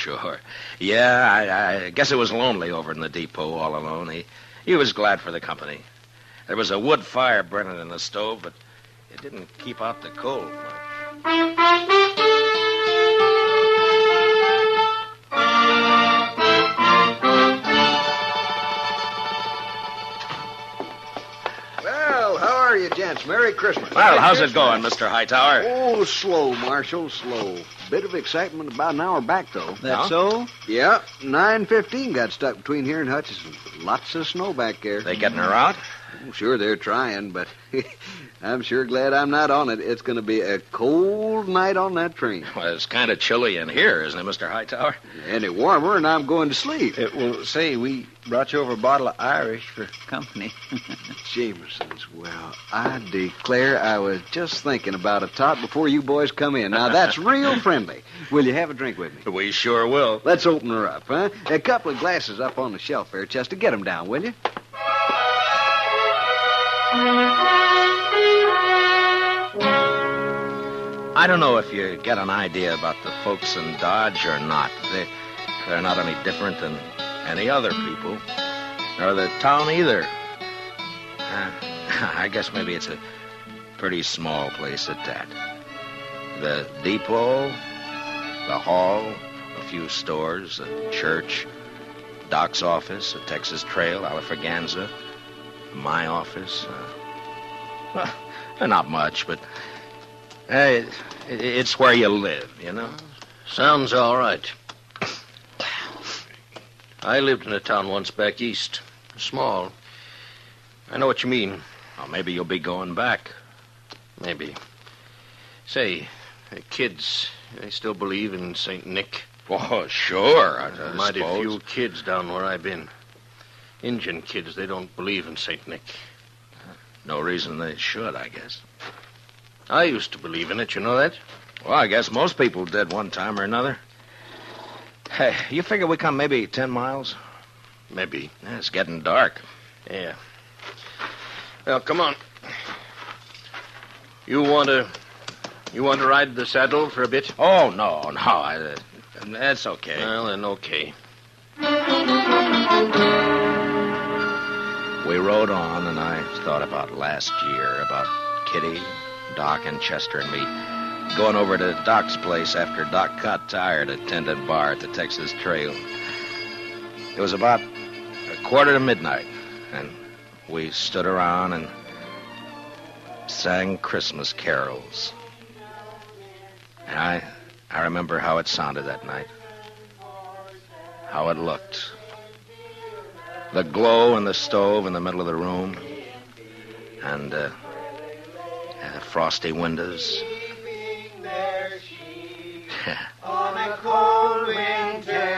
Yeah, I guess it was lonely over in the depot all alone. He was glad for the company. There was a wood fire burning in the stove, but it didn't keep out the cold much. Well, how are you, gents? Merry Christmas. Well, how's it going, Mr. Hightower? Oh, slow, Marshal, slow. Bit of excitement about an hour back, though. That so? Yeah, 9:15 got stuck between here and Hutchison. Lots of snow back there. They getting her out? Oh, sure, they're trying, but I'm sure glad I'm not on it. It's going to be a cold night on that train. Well, it's kind of chilly in here, isn't it, Mr. Hightower? Any warmer, and I'm going to sleep. Well, say, we brought you over a bottle of Irish for company. Jameson's. Well, I declare I was just thinking about a tot before you boys come in. Now, that's real friendly. Will you have a drink with me? We sure will. Let's open her up, huh? A couple of glasses up on the shelf there, Chester. Get them down, will you? I don't know if you get an idea about the folks in Dodge or not. They're not any different than any other people, nor the town either. I guess maybe it's a pretty small place at that. The depot, the hall, a few stores, a church, Doc's office, a Texas Trail, Alafraganza, my office. Not much, but it's where you live, you know? Sounds all right. I lived in a town once back east. Small. I know what you mean. Well, maybe you'll be going back. Maybe. Say, kids, they still believe in St. Nick? Oh, sure, I Mighty suppose. few kids down where I've been. Indian kids, they don't believe in St. Nick. No reason they should, I guess. I used to believe in it, you know that? Well, I guess most people did one time or another. Hey, you figure we come maybe 10 miles? Maybe. Yeah, it's getting dark. Yeah. Well, come on. You want to ride the saddle for a bit? Oh, no. That's okay. Well, then okay. We rode on, and I thought about last year, about Kitty, Doc, and Chester and me going over to Doc's place after Doc got tired at Tendon Bar at the Texas Trail. It was about 1:45, and we stood around and sang Christmas carols. And I remember how it sounded that night, how it looked. The glow in the stove in the middle of the room, and the frosty windows.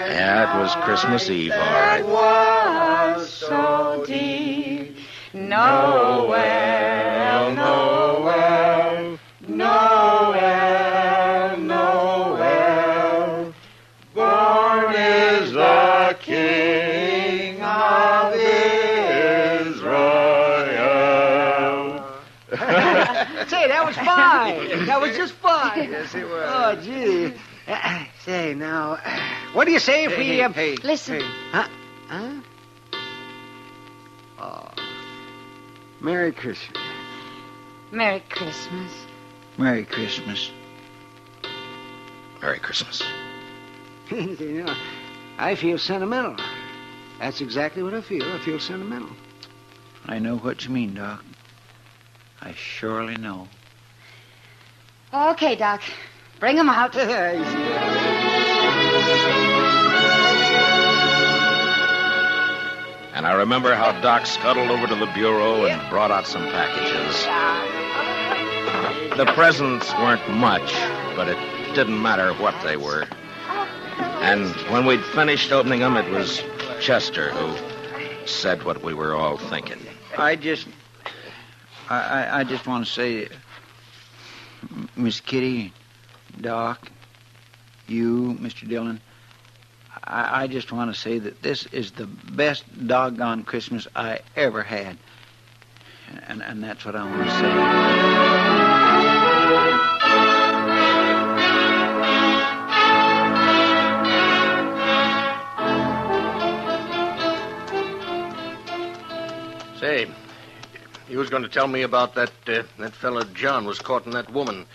Yeah, it was Christmas Eve, all right. It was so deep, Noel, Noel, Noel, Noel. Born is the King of Israel. Say, that was fine. That was just fine. Yes, it was. Oh, gee. Say, now, what do you say if we... Listen. Huh? Oh. Merry Christmas. Merry Christmas. Merry Christmas. Merry Christmas. You know, I feel sentimental. That's exactly what I feel. I feel sentimental. I know what you mean, Doc. I surely know. Okay, Doc. Bring 'em out. And I remember how Doc scuttled over to the bureau and brought out some packages. The presents weren't much, but it didn't matter what they were. And when we'd finished opening them, it was Chester who said what we were all thinking. I just want to say, Miss Kitty, Doc, you, Mr. Dillon, I just want to say that this is the best doggone Christmas I ever had. And that's what I want to say. Say, you was going to tell me about that fella John was courting that woman.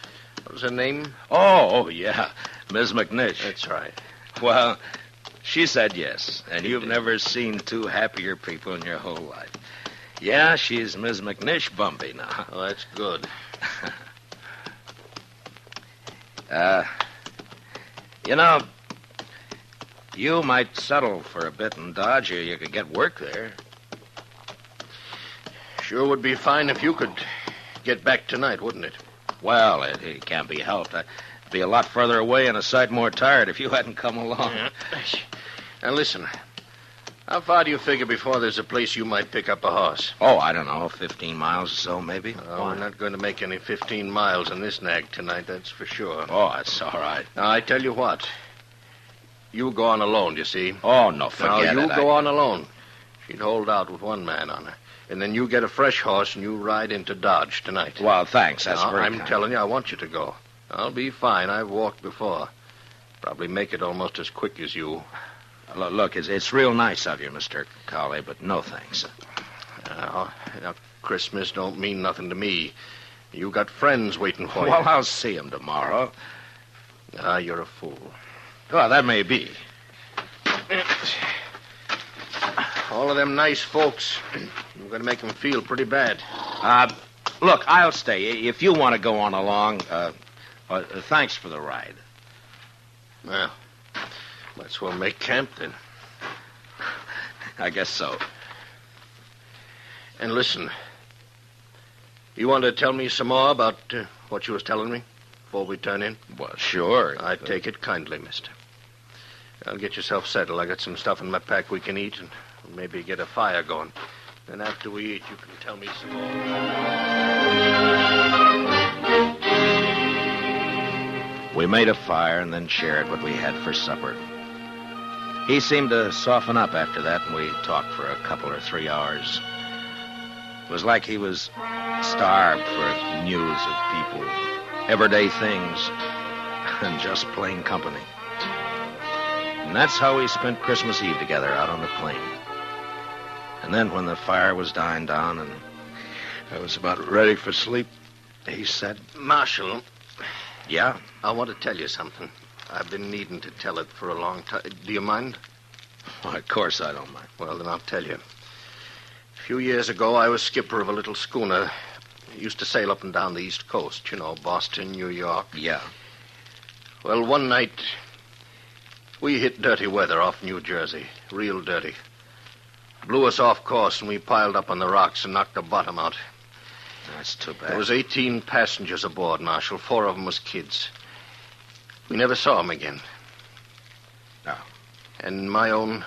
What was her name? Oh, yeah, Miss McNish. That's right. Well, she said yes, and you've never seen two happier people in your whole life. Yeah, she's Miss McNish Bumpy now. Oh, that's good. You know, you might settle for a bit in Dodge, or you could get work there. Sure would be fine if you could get back tonight, wouldn't it? Well, it can't be helped. I'd be a lot further away and a sight more tired if you hadn't come along. Yeah. Now, listen. How far do you figure before there's a place you might pick up a horse? Oh, I don't know, 15 miles or so, maybe. Oh, we're not going to make any 15 miles in this nag tonight, that's for sure. Oh, that's all right. Now, I tell you what. You go on alone, you see. Oh, no, forget it. Now, you go on alone. She'd hold out with one man on her. And then you get a fresh horse and you ride into Dodge tonight. Well, thanks. That's very I'm kind. telling you, I want you to go. I'll be fine. I've walked before. Probably make it almost as quick as you. Look, it's real nice of you, Mr. Colley, but no thanks. Now, Christmas don't mean nothing to me. You got friends waiting for you. Well, I'll see them tomorrow. Ah, you're a fool. Well, that may be. All of them nice folks. I'm going to make them feel pretty bad. Look, I'll stay. If you want to go on along, thanks for the ride. Well, might as well make camp then. I guess so. And listen, you want to tell me some more about what you was telling me before we turn in? Well, sure. I take it kindly, mister. I'll get yourself settled. I got some stuff in my pack we can eat and maybe get a fire going. Then after we eat, you can tell me some more. We made a fire and then shared what we had for supper. He seemed to soften up after that, and we talked for a couple or 3 hours. It was like he was starved for news of people, everyday things, and just plain company. And that's how we spent Christmas Eve together out on the plain. And then when the fire was dying down and I was about ready for sleep, he said, Marshal. Yeah? I want to tell you something. I've been needing to tell it for a long time. Do you mind? Well, of course I don't mind. Well, then I'll tell you. A few years ago, I was skipper of a little schooner. Used to sail up and down the East Coast, you know, Boston, New York. Yeah. Well, one night, we hit dirty weather off New Jersey. Real dirty. Blew us off course, and we piled up on the rocks and knocked the bottom out. That's too bad. There was 18 passengers aboard, Marshal. 4 of them was kids. We never saw them again. No. And my own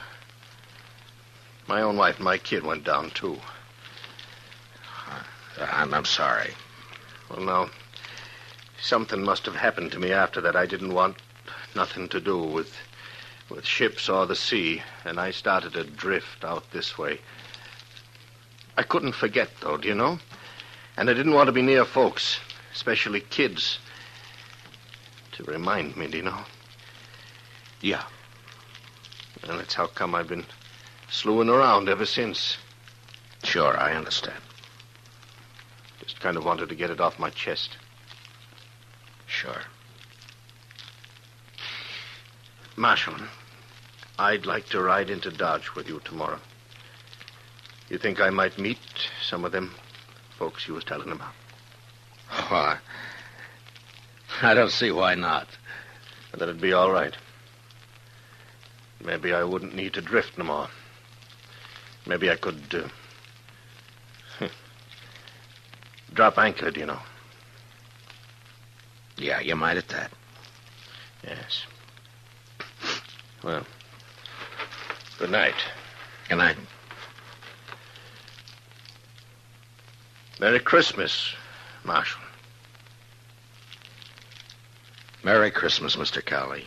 wife and my kid went down, too. I'm sorry. Well, no. Something must have happened to me after that. I didn't want nothing to do with ships or the sea, and I started to drift out this way. I couldn't forget, though, do you know? And I didn't want to be near folks, especially kids, to remind me, do you know? Yeah. And that's how come I've been slewing around ever since. Sure, I understand. Just kind of wanted to get it off my chest. Sure. Marshal, I'd like to ride into Dodge with you tomorrow. You think I might meet some of them folks you was telling about? Oh, I don't see why not. That'd be all right. Maybe I wouldn't need to drift no more. Maybe I could drop anchor, do you know? Yeah, you might at that. Yes. Well, good night. Good night. Merry Christmas, Marshal. Merry Christmas, Mr. Cowley.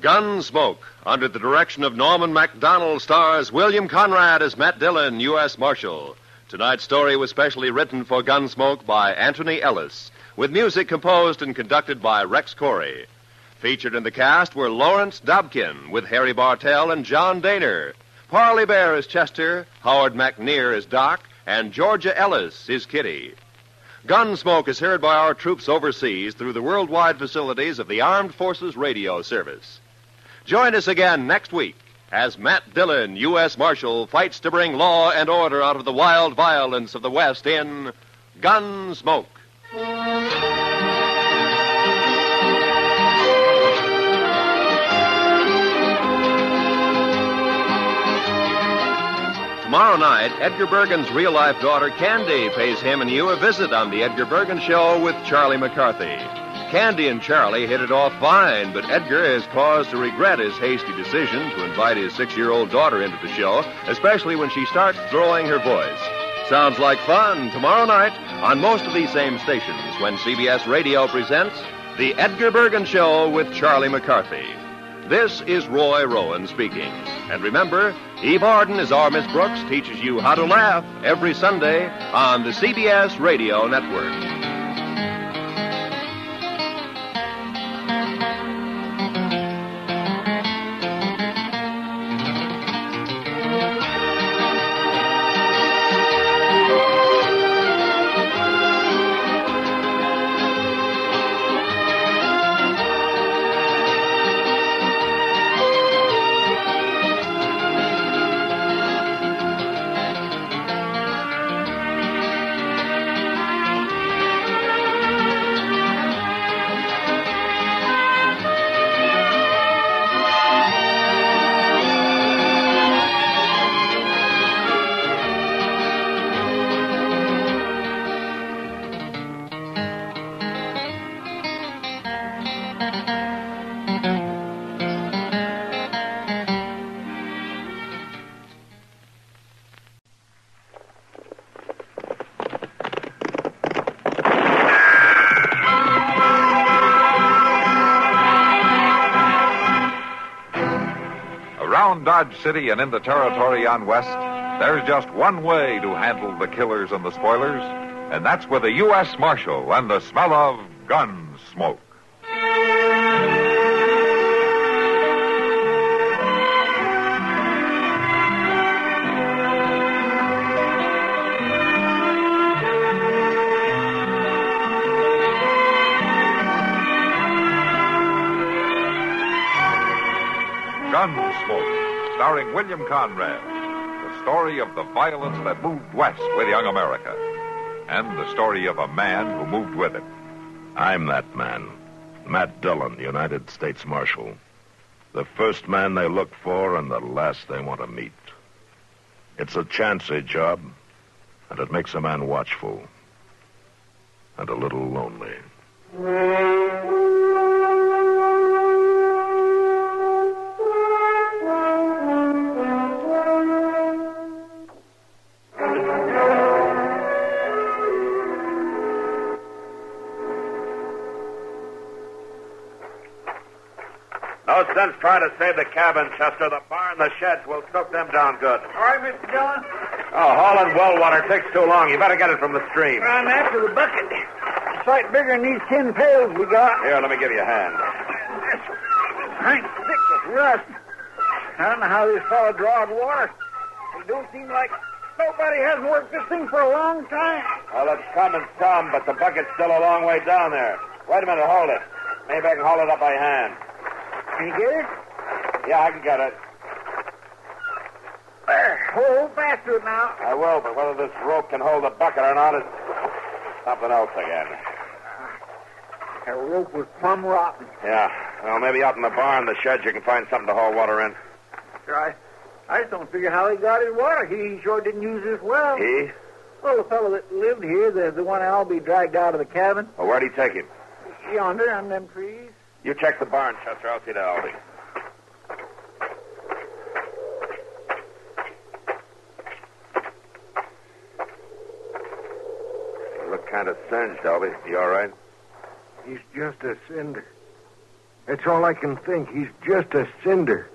Gunsmoke, under the direction of Norman Macdonald, stars William Conrad as Matt Dillon, U.S. Marshal. Tonight's story was specially written for Gunsmoke by Anthony Ellis, with music composed and conducted by Rex Corey. Featured in the cast were Lawrence Dobkin, with Harry Bartell and John Daner. Parley Bear as Chester, Howard McNear as Doc, and Georgia Ellis is Kitty. Gunsmoke is heard by our troops overseas through the worldwide facilities of the Armed Forces Radio Service. Join us again next week as Matt Dillon, U.S. Marshal, fights to bring law and order out of the wild violence of the West in Gunsmoke. Tomorrow night, Edgar Bergen's real-life daughter, Candy, pays him and you a visit on The Edgar Bergen Show with Charlie McCarthy. Candy and Charlie hit it off fine, but Edgar has cause to regret his hasty decision to invite his 6-year-old daughter into the show, especially when she starts throwing her voice. Sounds like fun tomorrow night on most of these same stations when CBS Radio presents The Edgar Bergen Show with Charlie McCarthy. This is Roy Rowan speaking. And remember, Eve Arden as our Miss Brooks teaches you how to laugh every Sunday on the CBS Radio Network. Dodge City and in the territory on West, there's just one way to handle the killers and the spoilers, and that's with a U.S. Marshal and the smell of Gunsmoke. Gunsmoke, starring William Conrad, the story of the violence that moved west with young America, and the story of a man who moved with it. I'm that man, Matt Dillon, United States Marshal. The first man they look for and the last they want to meet. It's a chancy job, and it makes a man watchful and a little lonely. No sense trying to save the cabin, Chester. The barn, the sheds will choke them down good. All right, Mr. Dillon. Oh, hauling well water takes too long. You better get it from the stream. I'm after the bucket. It's a sight bigger than these 10 pails we got. Here, let me give you a hand. I'm thick with rust. I don't know how this fellow drawed water. It don't seem like nobody hasn't worked this thing for a long time. Well, it's coming some, but the bucket's still a long way down there. Wait a minute, hold it. Maybe I can haul it up by hand. Can you get it? Yeah, I can get it. There, hold fast to it now. I will, but whether this rope can hold the bucket or not is something else again. That rope was plumb rotten. Yeah, well, maybe out in the barn, the sheds, you can find something to haul water in. Sure, I just don't figure how he got his water. He sure didn't use this well. He? Well, the fellow that lived here, the one that'll be dragged out of the cabin. Well, where'd he take him? Yonder, on them trees. You check the barn, Chester. I'll see to Albie. You look kind of singed, Albie. You all right? He's just a cinder. That's all I can think. He's just a cinder.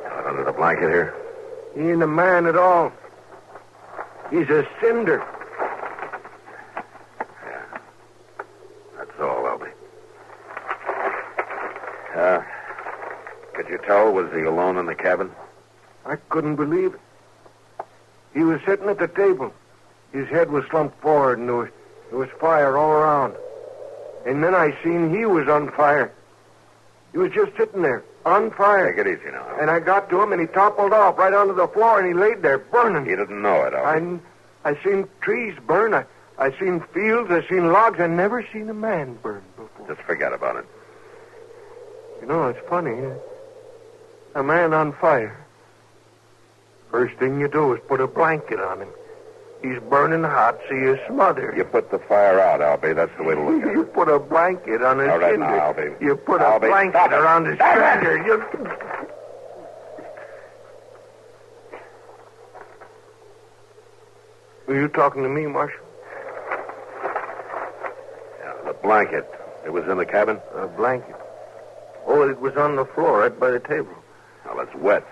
Out under the blanket here? He ain't a man at all. He's a cinder. Yeah. That's all, Albie. Could you tell, was he alone in the cabin? I couldn't believe it. He was sitting at the table. His head was slumped forward, and there was fire all around. And then I seen he was on fire. He was just sitting there, on fire. Take it easy now. And I got to him, and he toppled off right onto the floor, and he laid there burning. He didn't know it, Albie. I seen trees burn. I seen fields. I seen logs. I never seen a man burn before. Just forget about it. You know, it's funny. A man on fire. First thing you do is put a blanket on him. He's burning hot, so you smother. You put the fire out, Albie. That's the way to look at it. You put a blanket on his All right, cinder. now, Albie. You put a blanket around his cinder. Were you talking to me, Marshal? Yeah, the blanket. It was in the cabin? A blanket. Oh, it was on the floor right by the table. Well, it's wet.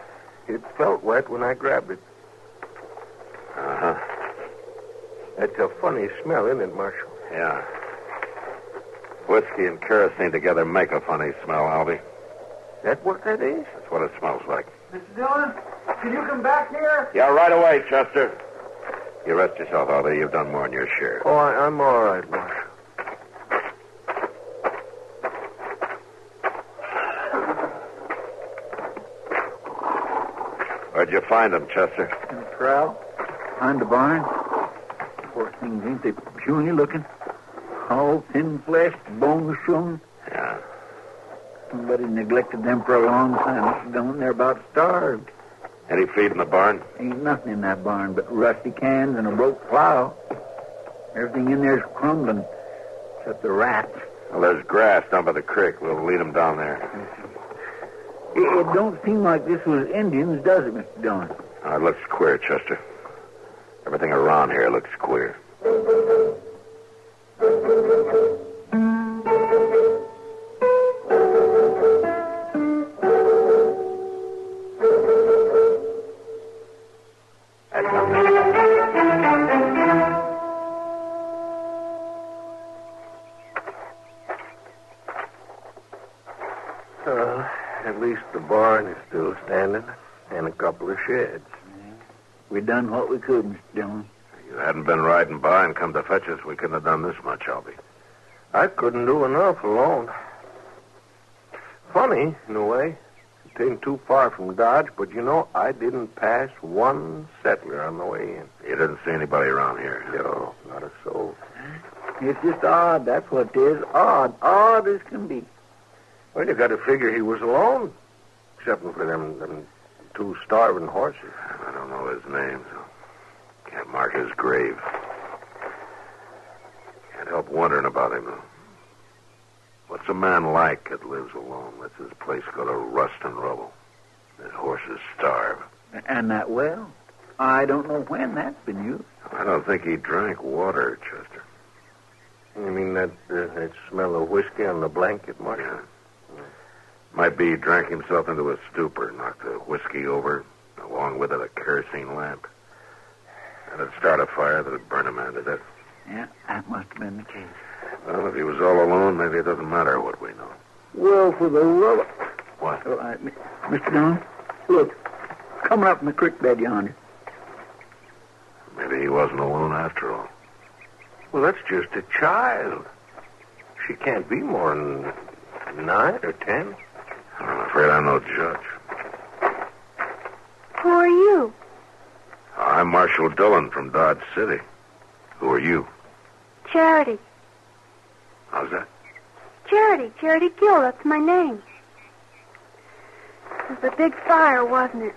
It felt wet when I grabbed it. Uh-huh. That's a funny smell, isn't it, Marshal? Yeah. Whiskey and kerosene together make a funny smell, Albie. That what that is? That's what it smells like. Mr. Dillon, can you come back here? Yeah, right away, Chester. You rest yourself, Albie. You've done more than your share. Oh, I'm all right, Marshal. Where'd you find him, Chester? In the corral, behind the barn. Poor things, ain't they puny looking? All thin-fleshed, bone-shone. Yeah. Somebody neglected them for a long time. They're about starved. Any feed in the barn? Ain't nothing in that barn but rusty cans and a broke plow. Everything in there's crumbling, except the rats. Well, there's grass down by the creek. We'll lead them down there. It don't seem like this was Indians, does it, Mr. Dillon? It looks queer, Chester. Everything around here looks queer. At least the barn is still standing, and a couple of sheds. We done what we could, Mr. Dillon. If you hadn't been riding by and come to fetch us, we couldn't have done this much, Albie. I couldn't do enough alone. Funny, in a way. It ain't too far from Dodge, but I didn't pass one settler on the way in. You didn't see anybody around here? No, not a soul. It's just odd, that's what it is. Odd as can be. Well, you got to figure he was alone, except for them two starving horses. I don't know his name, so can't mark his grave. Can't help wondering about him, though. What's a man like that lives alone, lets his place go to rust and rubble, his horses starve? And that well? I don't know when that's been used. I don't think he drank water, Chester. You mean that smell of whiskey on the blanket, Mark? Yeah. Might be he drank himself into a stupor, knocked the whiskey over, along with it a kerosene lamp. And it'd start a fire that'd burn a man to death. Yeah, that must have been the case. Well, if he was all alone, maybe it doesn't matter what we know. Well, for the love... What? Mr. Dillon, look, coming up from the creek bed yonder. Maybe he wasn't alone after all. Well, that's just a child. She can't be more than 9 or 10. I'm afraid I'm no judge. Who are you? I'm Marshal Dillon from Dodge City. Who are you? Charity. How's that? Charity Gill, that's my name. It was a big fire, wasn't it?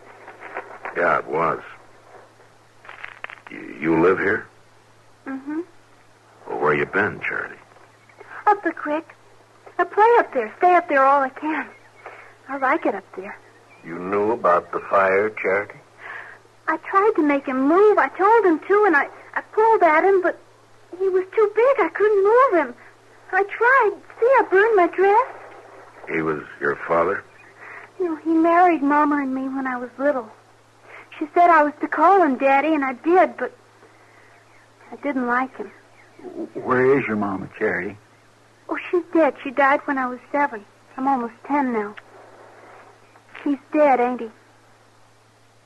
Yeah, it was. You live here? Mm-hmm. Well, where you been, Charity? Up the creek. I play up there, stay up there all I can. I like it up there. You knew about the fire, Charity? I tried to make him move. I told him to, and I pulled at him, but he was too big. I couldn't move him. I tried. See, I burned my dress. He was your father? He married Mama and me when I was little. She said I was to call him Daddy, and I did, but I didn't like him. Where is your mama, Charity? Oh, she's dead. She died when I was 7. I'm almost 10 now. He's dead, ain't he?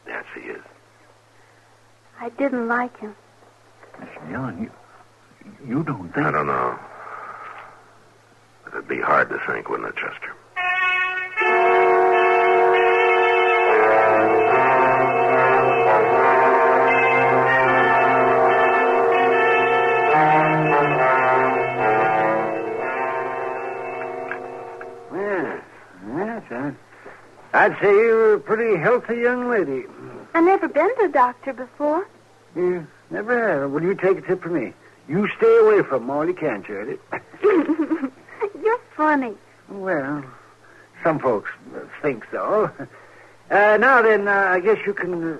Yes, he is. I didn't like him. Mr. Dillon, you don't think... I don't know. But it'd be hard to think, wouldn't it, Chester? I'd say you're a pretty healthy young lady. I've never been to a doctor before. You never have. Well, you take a tip from me. You stay away from them all you can, Charity. You're funny. Well, some folks think so. Now then, I guess you can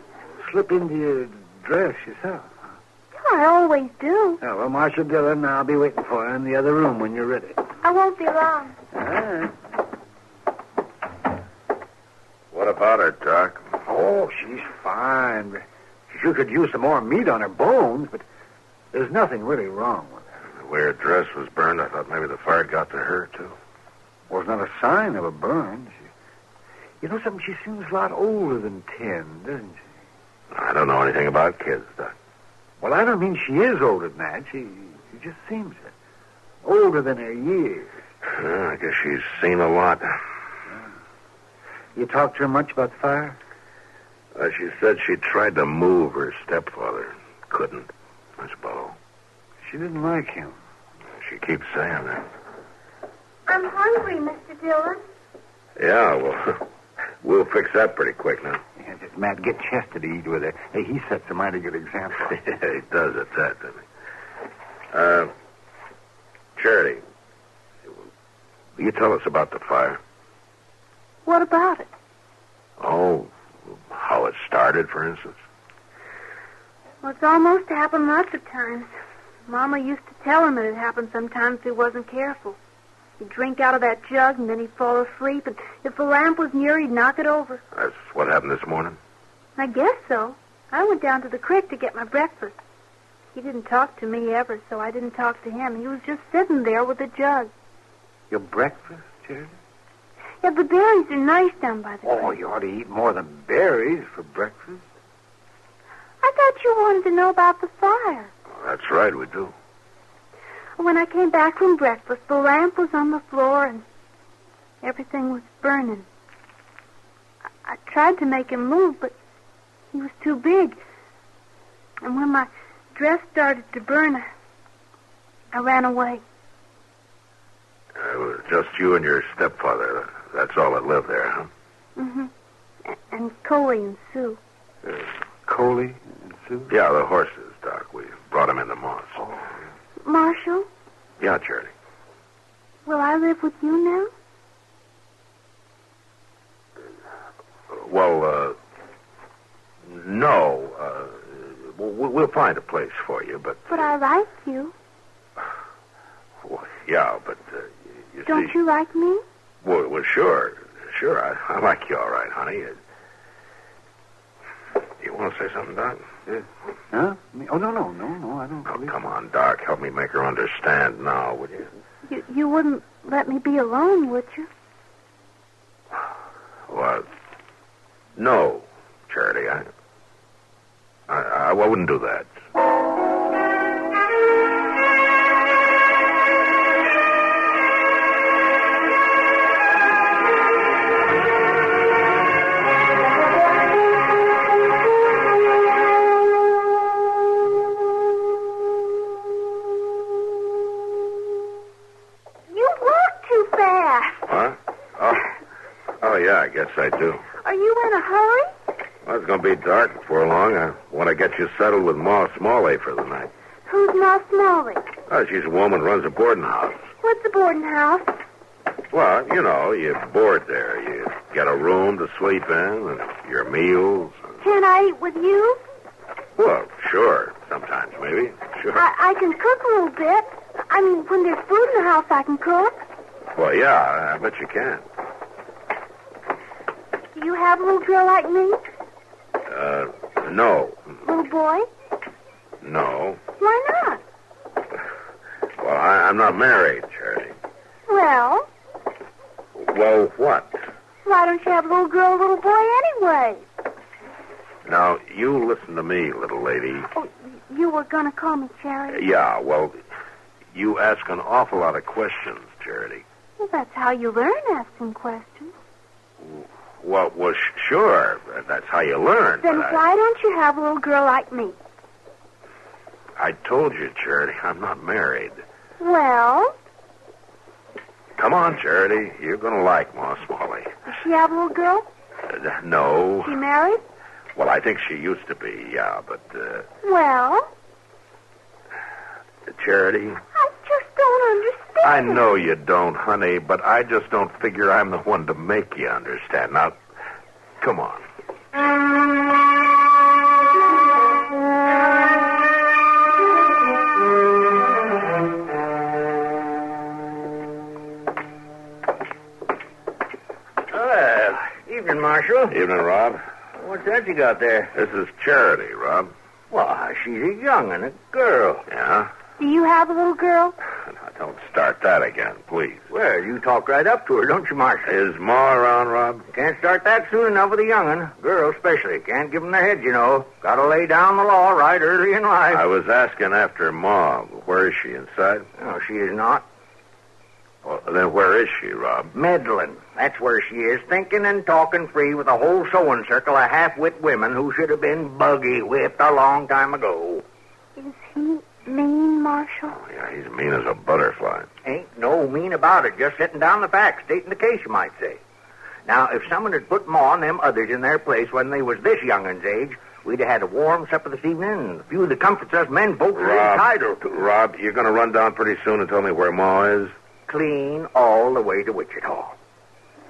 slip into your dress yourself. I always do. Oh, well, Marshal Dillon, I'll be waiting for you in the other room when you're ready. I won't be long. All right. What about her, Doc? Oh, she's fine. She sure could use some more meat on her bones, but there's nothing really wrong with her. The way her dress was burned, I thought maybe the fire got to her, too. Was not a sign of a burn. You know something? She seems a lot older than 10, doesn't she? I don't know anything about kids, Doc. Well, I don't mean she is older than that. She just seems it. Older than her years. I guess she's seen a lot. You talked to her much about the fire? She said she tried to move her stepfather. Couldn't, I suppose. She didn't like him. She keeps saying that. I'm hungry, Mr. Dillon. Yeah, well, we'll fix that pretty quick now. Yeah, just Matt, get Chester to eat with her. Hey, he sets a mighty good example. Yeah, he does at that, doesn't he? Charity, will you tell us about the fire? What about it? Oh, how it started, for instance? Well, it's almost happened lots of times. Mama used to tell him that it happened sometimes if he wasn't careful. He'd drink out of that jug, and then he'd fall asleep, and if the lamp was near, he'd knock it over. That's what happened this morning? I guess so. I went down to the creek to get my breakfast. He didn't talk to me ever, so I didn't talk to him. He was just sitting there with the jug. Your breakfast, Charity? Yeah, the berries are nice down by the creek. Oh, you ought to eat more than berries for breakfast. I thought you wanted to know about the fire. That's right, we do. When I came back from breakfast, the lamp was on the floor and everything was burning. I tried to make him move, but he was too big. And when my dress started to burn, I ran away. It was just you and your stepfather. That's all that lived there, huh? Mm-hmm. And Coley and Sue. Coley and Sue? Yeah, the horses, Doc. We brought them in the moss. Oh. Marshal? Yeah, Charity. Will I live with you now? Well, no. We'll find a place for you, but... But I like you. Well, yeah, but you Don't see... you like me? Well, sure. Sure, I like you all right, honey. You want to say something, Doc? Huh? Oh, no, I don't. Oh, come on, Doc. Help me make her understand now, would you? You wouldn't let me be alone, would you? Well, no, Charity. I wouldn't do that. Yeah, I guess I do. Are you in a hurry? Well, it's going to be dark before long. I want to get you settled with Ma Smalley for the night. Who's Ma Smalley? Oh, she's a woman who runs a boarding house. What's the boarding house? Well, you know, you board there. You get a room to sleep in and your meals. Can I eat with you? Well, sure. Sometimes, maybe. Sure. I can cook a little bit. I mean, when there's food in the house, I can cook. Well, yeah, I bet you can. Do you have a little girl like me? No. Little boy? No. Why not? Well, I'm not married, Charity. Well? Well, what? Why don't you have a little girl, a little boy anyway? Now, you listen to me, little lady. Oh, you were going to call me Charity? Yeah, well, you ask an awful lot of questions, Charity. Well, that's how you learn asking questions. Well, sure. That's how you learn. Then why don't you have a little girl like me? I told you, Charity, I'm not married. Well? Come on, Charity. You're going to like Ma Smalley. Does she have a little girl? No. Is she married? Well, I think she used to be, yeah, but... Well? Charity? I just don't understand. I know you don't, honey, but I just don't figure I'm the one to make you understand. Now, come on. Evening, Marshal. Evening, Rob. What's that you got there? This is Charity, Rob. Why, she's a young'un, a girl. Yeah? Do you have a little girl? Now, don't start that again, please. Well, you talk right up to her, don't you, Marshal? Is Ma around, Rob? Can't start that soon enough with a young'un. Girls especially. Can't give them their heads, you know. Gotta lay down the law right early in life. I was asking after Ma. Where is she, inside? No, she is not. Well, then where is she, Rob? Meddling. That's where she is, thinking and talking free with a whole sewing circle of half-wit women who should have been buggy-whipped a long time ago. Is he mean, Marshal? Oh, yeah, he's mean as a butterfly. Ain't no mean about it, just setting down the facts, stating the case, you might say. Now, if someone had put Ma and them others in their place when they was this young'un's age, we'd have had a warm supper this evening and a few of the comforts us men folks are entitled to. Rob, you're going to run down pretty soon and tell me where Ma is? Clean all the way to Wichita.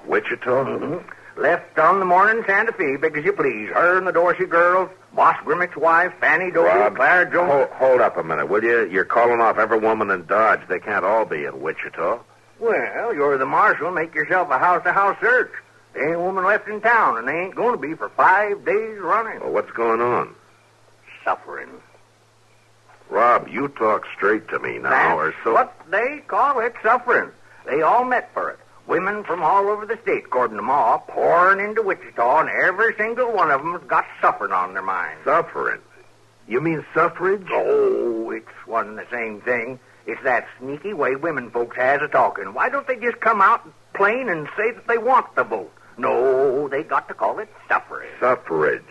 Wichita? Mm-hmm. Left on the morning Santa Fe, big as you please. Her and the Dorsey girls, Boss Grimmick's wife, Fanny Dorsey, Clara Jones. Hold up a minute, will you? You're calling off every woman in Dodge. They can't all be in Wichita. Well, you're the marshal. Make yourself a house-to-house search. There ain't a woman left in town, and they ain't going to be for 5 days running. Well, what's going on? Suffering. Rob, you talk straight to me now, That's or so. what they call it, suffering. They all met for it. Women from all over the state, according to Ma, pouring into Wichita, and every single one of them's got suffering on their minds. Suffering? You mean suffrage? Oh, it's one and the same thing. It's that sneaky way women folks has of talking. Why don't they just come out plain and say that they want the vote? No, they got to call it suffrage. Suffrage.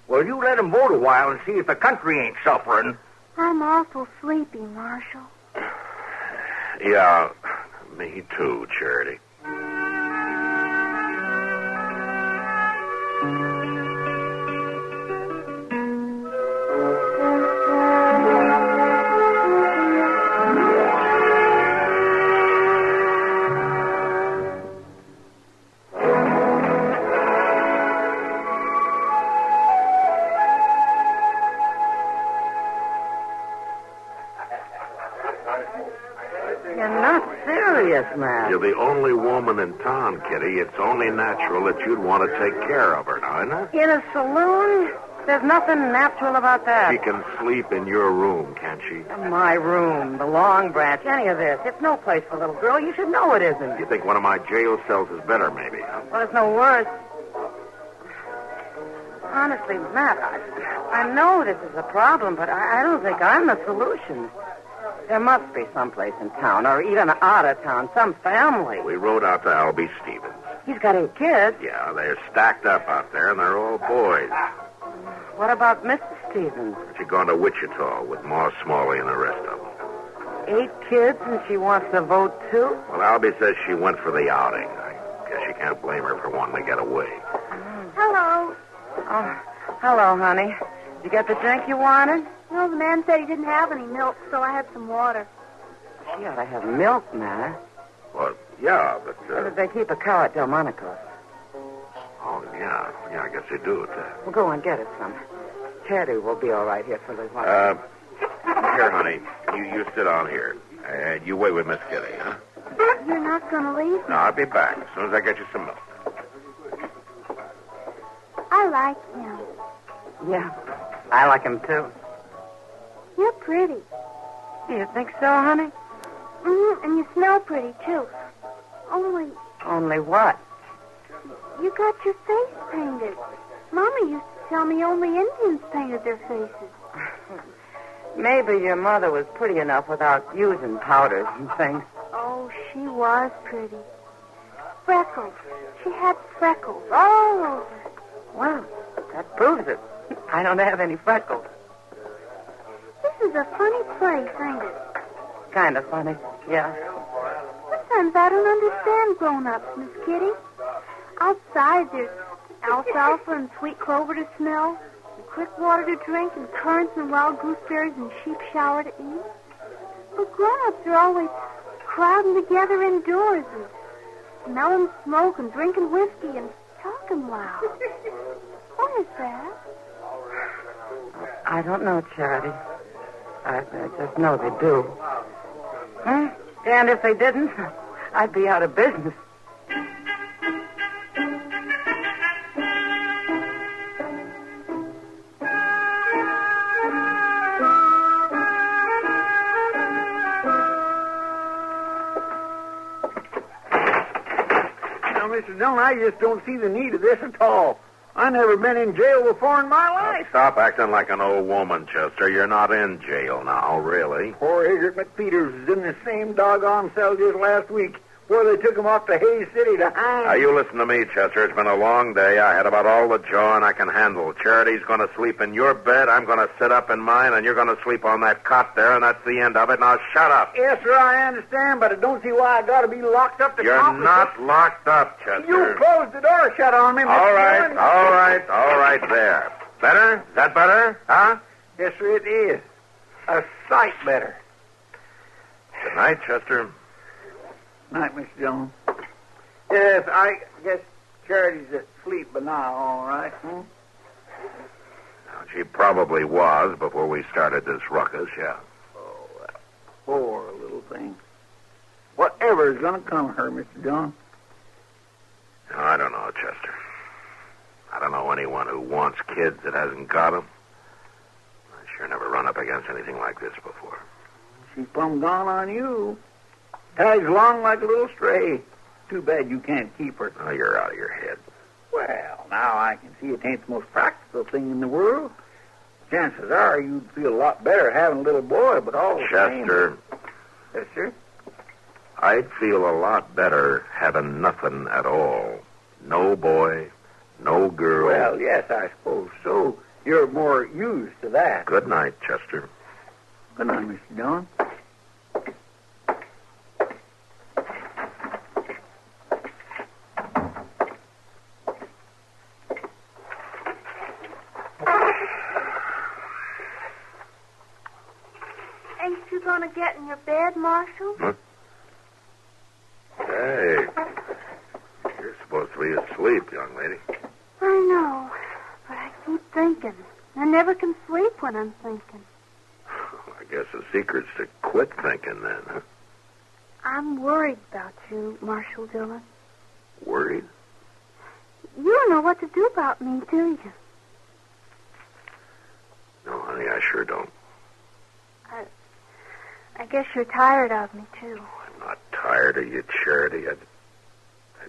Well, you let them vote a while and see if the country ain't suffering. I'm awful sleepy, Marshal. Yeah, me too, Charity. Man. You're the only woman in town, Kitty. It's only natural that you'd want to take care of her now, isn't it? In a saloon? There's nothing natural about that. She can sleep in your room, can't she? My room, the Long Branch, any of this. It's no place for a little girl. You should know it isn't. You think one of my jail cells is better, maybe, huh? Well, it's no worse. Honestly, Matt, I know this is a problem, but I don't think I'm the solution. There must be someplace in town, or even out of town, some family. We rode out to Albie Stevens. He's got 8 kids. Yeah, they're stacked up out there, and they're all boys. What about Mrs. Stevens? She's gone to Wichita with Ma Smalley and the rest of them. 8 kids, and she wants to vote, too? Well, Albie says she went for the outing. I guess you can't blame her for wanting to get away. Hello. Oh, hello, honey. Did you get the drink you wanted? No, the man said he didn't have any milk, so I had some water. She ought to have milk, Matt. Well, yeah, but... They keep a cow at Delmonico's. Oh, yeah. Yeah, I guess they do it. Well, go and get us some. Charity will be all right here for a little while. Here, honey. You sit down here. And you wait with Miss Kitty, huh? You're not going to leave? No, I'll be back as soon as I get you some milk. I like him. Yeah, I like him, too. You're pretty. You think so, honey? Mm-hmm, and you smell pretty, too. Only what? You got your face painted. Mama used to tell me only Indians painted their faces. Maybe your mother was pretty enough without using powders and things. Oh, she was pretty. Freckles. She had freckles all over. Well, that proves it. I don't have any freckles. This is a funny place, ain't it? Kind of funny, yeah. Sometimes I don't understand grown-ups, Miss Kitty. Outside, there's alfalfa and sweet clover to smell, and creek water to drink, and currants and wild gooseberries and sheep shower to eat. But grown-ups are always crowding together indoors and smelling smoke and drinking whiskey and talking loud. What is that? I don't know, Charity. I just know they do. And if they didn't, I'd be out of business. Mr. Dillon, I just don't see the need of this at all. I never been in jail before in my life. Stop acting like an old woman, Chester. You're not in jail now, really. Poor Egbert McPeters was in the same doggone cell just last week before they took him off to Hayes City to hang. Now, you listen to me, Chester. It's been a long day. I had about all the jawing I can handle. Charity's going to sleep in your bed. I'm going to sit up in mine, and you're going to sleep on that cot there, and that's the end of it. Now, shut up. Yes, sir, I understand, but I don't see why I got to be locked up to You're accomplish not locked up, Chester. You closed the door shut on me, Mr. All right, Dillon. all right, there. Better? Is that better? Huh? Yes, sir, it is. A sight better. Good night, Chester. Night, Mr. Dillon. Yes, I guess Charity's asleep by now, all right, Now, she probably was before we started this ruckus, yeah. Oh, that poor little thing. Whatever is going to come of her, Mr. Dillon? No, I don't know, Chester. I don't know anyone who wants kids that hasn't got them. I sure never run up against anything like this before. She's plumb gone on you. Tags along like a little stray. Too bad you can't keep her. Oh, you're out of your head. Well, now I can see it ain't the most practical thing in the world. Chances are you'd feel a lot better having a little boy, but all the same... Chester. Yes, sir? I'd feel a lot better having nothing at all. No boy, no girl. Well, yes, I suppose so. You're more used to that. Good night, Chester. Good night, Mr. Dillon. Ain't you gonna get in your bed, Marshal? Huh? Hey, you're supposed to be asleep, young lady. I know, but I keep thinking. I never can sleep when I'm thinking. I guess the secret's to quit thinking then, huh? I'm worried about you, Marshal Dillon. Worried? You don't know what to do about me, do you? No, honey, I sure don't. I guess you're tired of me, too. I'm not tired of you, Charity. I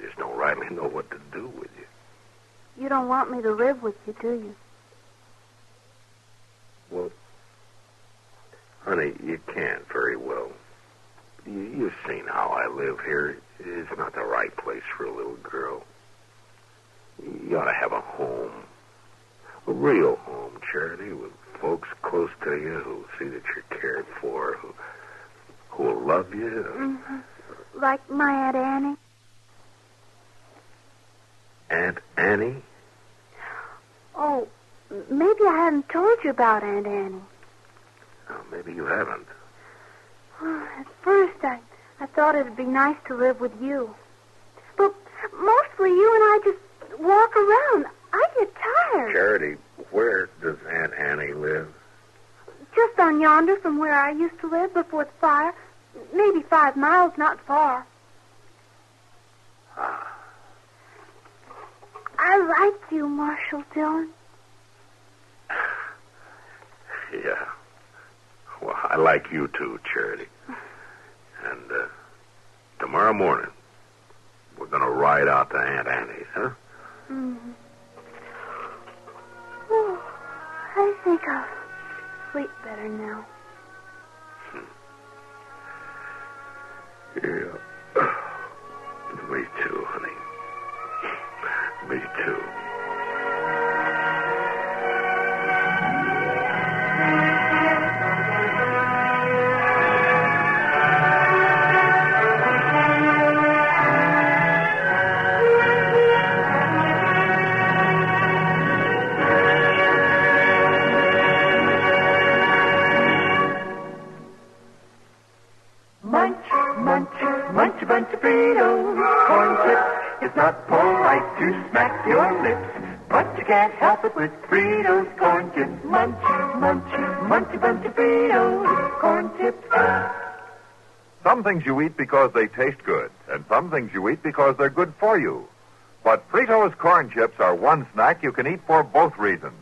just don't rightly know what to do with you. You don't want me to live with you, do you? Well, honey, you can't very well. You've seen how I live here. It's not the right place for a little girl. You ought to have a home. A real home, Charity, with folks close to you who see that you're cared for, who will love you. Mm-hmm. Like my Aunt Annie. Aunt Annie? Oh, maybe I haven't told you about Aunt Annie. Oh, maybe you haven't. At first, I thought it'd be nice to live with you. But mostly you and I just walk around. I get tired. Charity, where does Aunt Annie live? Just on yonder from where I used to live before the fire. Maybe 5 miles, not far. I like you, Marshal Dillon. Yeah. Well, I like you too, Charity. And tomorrow morning, we're going to ride out to Aunt Annie's, huh? Mm-hmm. Oh, I think I'll sleep better now. Yeah. Me too, honey. Me too. Munch a bunch of Fritos, corn chips. It's not polite to smack your lips, but you can't help it with Fritos, corn chips. Munch, munch a bunch of Fritos, corn chips. Some things you eat because they taste good, and some things you eat because they're good for you. But Fritos corn chips are one snack you can eat for both reasons.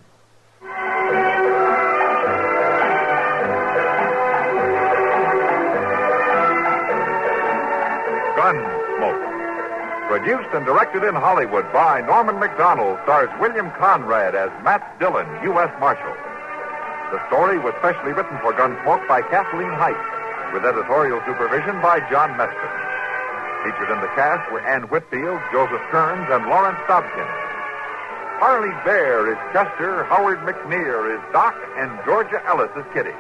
Gunsmoke. Produced and directed in Hollywood by Norman McDonald, stars William Conrad as Matt Dillon, U.S. Marshal. The story was specially written for Gunsmoke by Kathleen Height, with editorial supervision by John Meston. Featured in the cast were Ann Whitfield, Joseph Kearns, and Lawrence Dobkin. Harley Bear is Chester, Howard McNear is Doc, and Georgia Ellis is Kitty.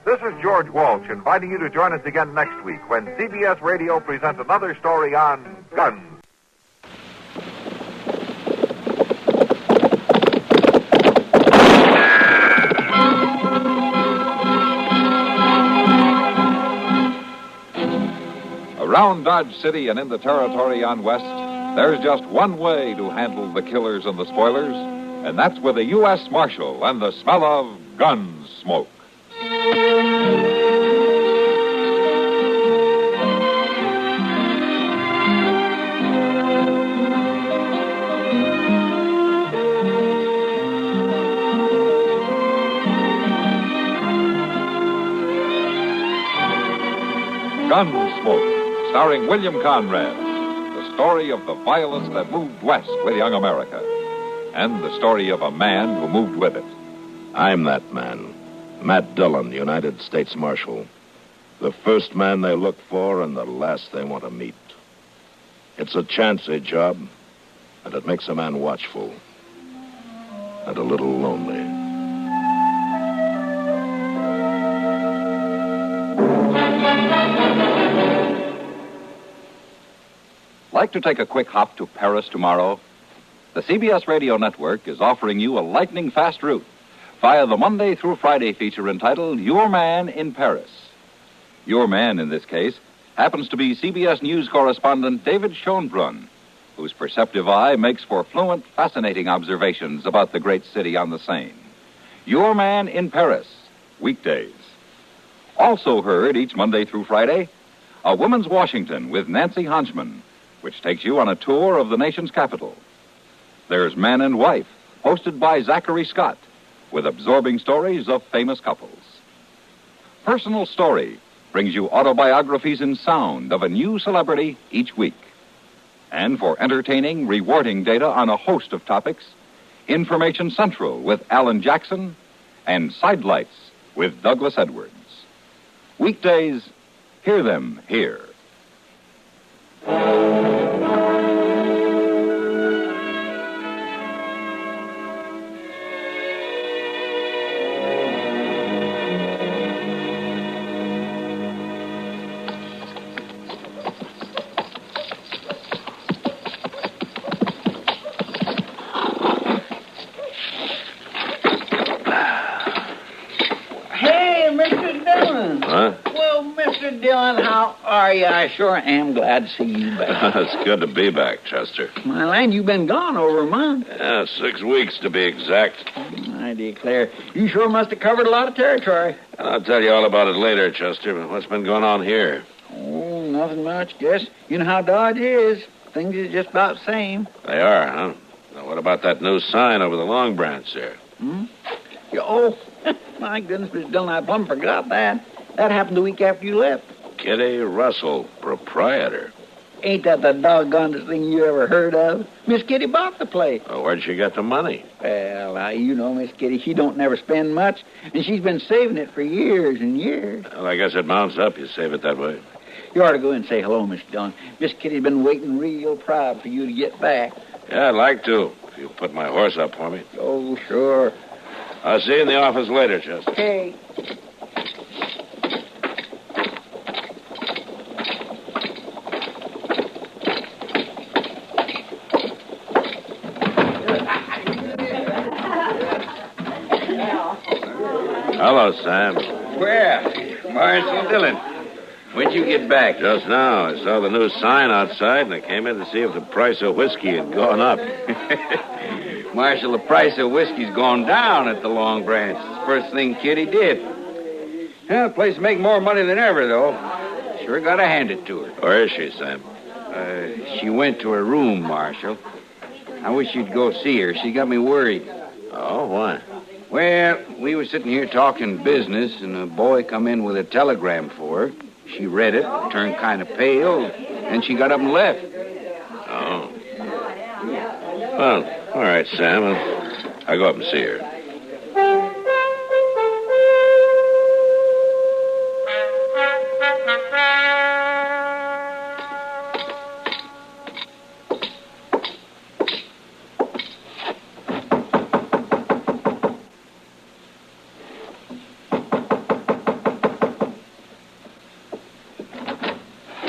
This is George Walsh inviting you to join us again next week when CBS Radio presents another story on guns. Around Dodge City and in the territory on West, there's just one way to handle the killers and the spoilers, and that's with a U.S. Marshal and the smell of Gunsmoke. Gunsmoke, starring William Conrad, the story of the violence that moved west with young America, and the story of a man who moved with it. I'm that man, Matt Dillon, United States Marshal. The first man they look for and the last they want to meet. It's a chancy job, and it makes a man watchful and a little lonely. Like to take a quick hop to Paris tomorrow? The CBS Radio Network is offering you a lightning-fast route via the Monday through Friday feature entitled Your Man in Paris. Your man, in this case, happens to be CBS News correspondent David Schoenbrunn, whose perceptive eye makes for fluent, fascinating observations about the great city on the Seine. Your Man in Paris, weekdays. Also heard each Monday through Friday, A Woman's Washington with Nancy Honchman, which takes you on a tour of the nation's capital. There's Man and Wife, hosted by Zachary Scott, with absorbing stories of famous couples. Personal Story brings you autobiographies in sound of a new celebrity each week. And for entertaining, rewarding data on a host of topics, Information Central with Alan Jackson and Sidelights with Douglas Edwards. Weekdays, hear them here. How are you? I sure am glad to see you back. It's good to be back, Chester. My land, you've been gone over a month. Yeah, 6 weeks to be exact. I declare, you sure must have covered a lot of territory. I'll tell you all about it later, Chester, but what's been going on here? Oh, nothing much, guess. You know how Dodge is. Things are just about the same. They are, huh? Now, what about that new sign over the Long Branch there? Oh, my goodness, Mr. Dillon, I plumb forgot that. That happened the week after you left. Kitty Russell, proprietor. Ain't that the doggonest thing you ever heard of? Miss Kitty bought the place. Oh, where'd she get the money? Well, you know Miss Kitty, she don't never spend much, and she's been saving it for years and years. Well, I guess it mounts up. You save it that way. You ought to go and say hello, Mr. Dillon. Miss Kitty's been waiting real proud for you to get back. Yeah, I'd like to, if you'll put my horse up for me. Oh, sure. I'll see you in the office later, Chester. Okay. Hello, Sam. Well, Marshal Dillon, when'd you get back? Just now. I saw the new sign outside, and I came in to see if the price of whiskey had gone up. Marshal, the price of whiskey's gone down at the Long Branch. It's the first thing Kitty did. Well, the place make more money than ever, though. Sure gotta hand it to her. Where is she, Sam? She went to her room, Marshal. I wish you'd go see her. She got me worried. Oh, why? Well, we were sitting here talking business, and a boy come in with a telegram for her. She read it, turned kind of pale, and she got up and left. Oh. Well, all right, Sam. I'll go up and see her.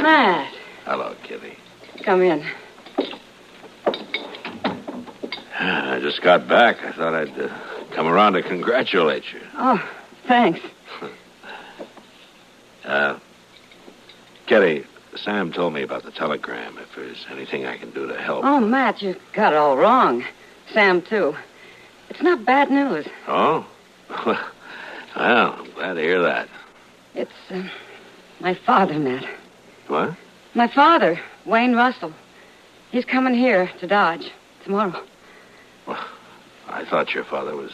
Matt. Hello, Kitty. Come in. I just got back. I thought I'd come around to congratulate you. Oh, thanks. Kitty, Sam told me about the telegram. If there's anything I can do to help. Oh, Matt, you got it all wrong. Sam, too. It's not bad news. Oh? Well, I'm glad to hear that. It's my father, Matt. What? My father, Wayne Russell. He's coming here to Dodge tomorrow. Well, I thought your father was,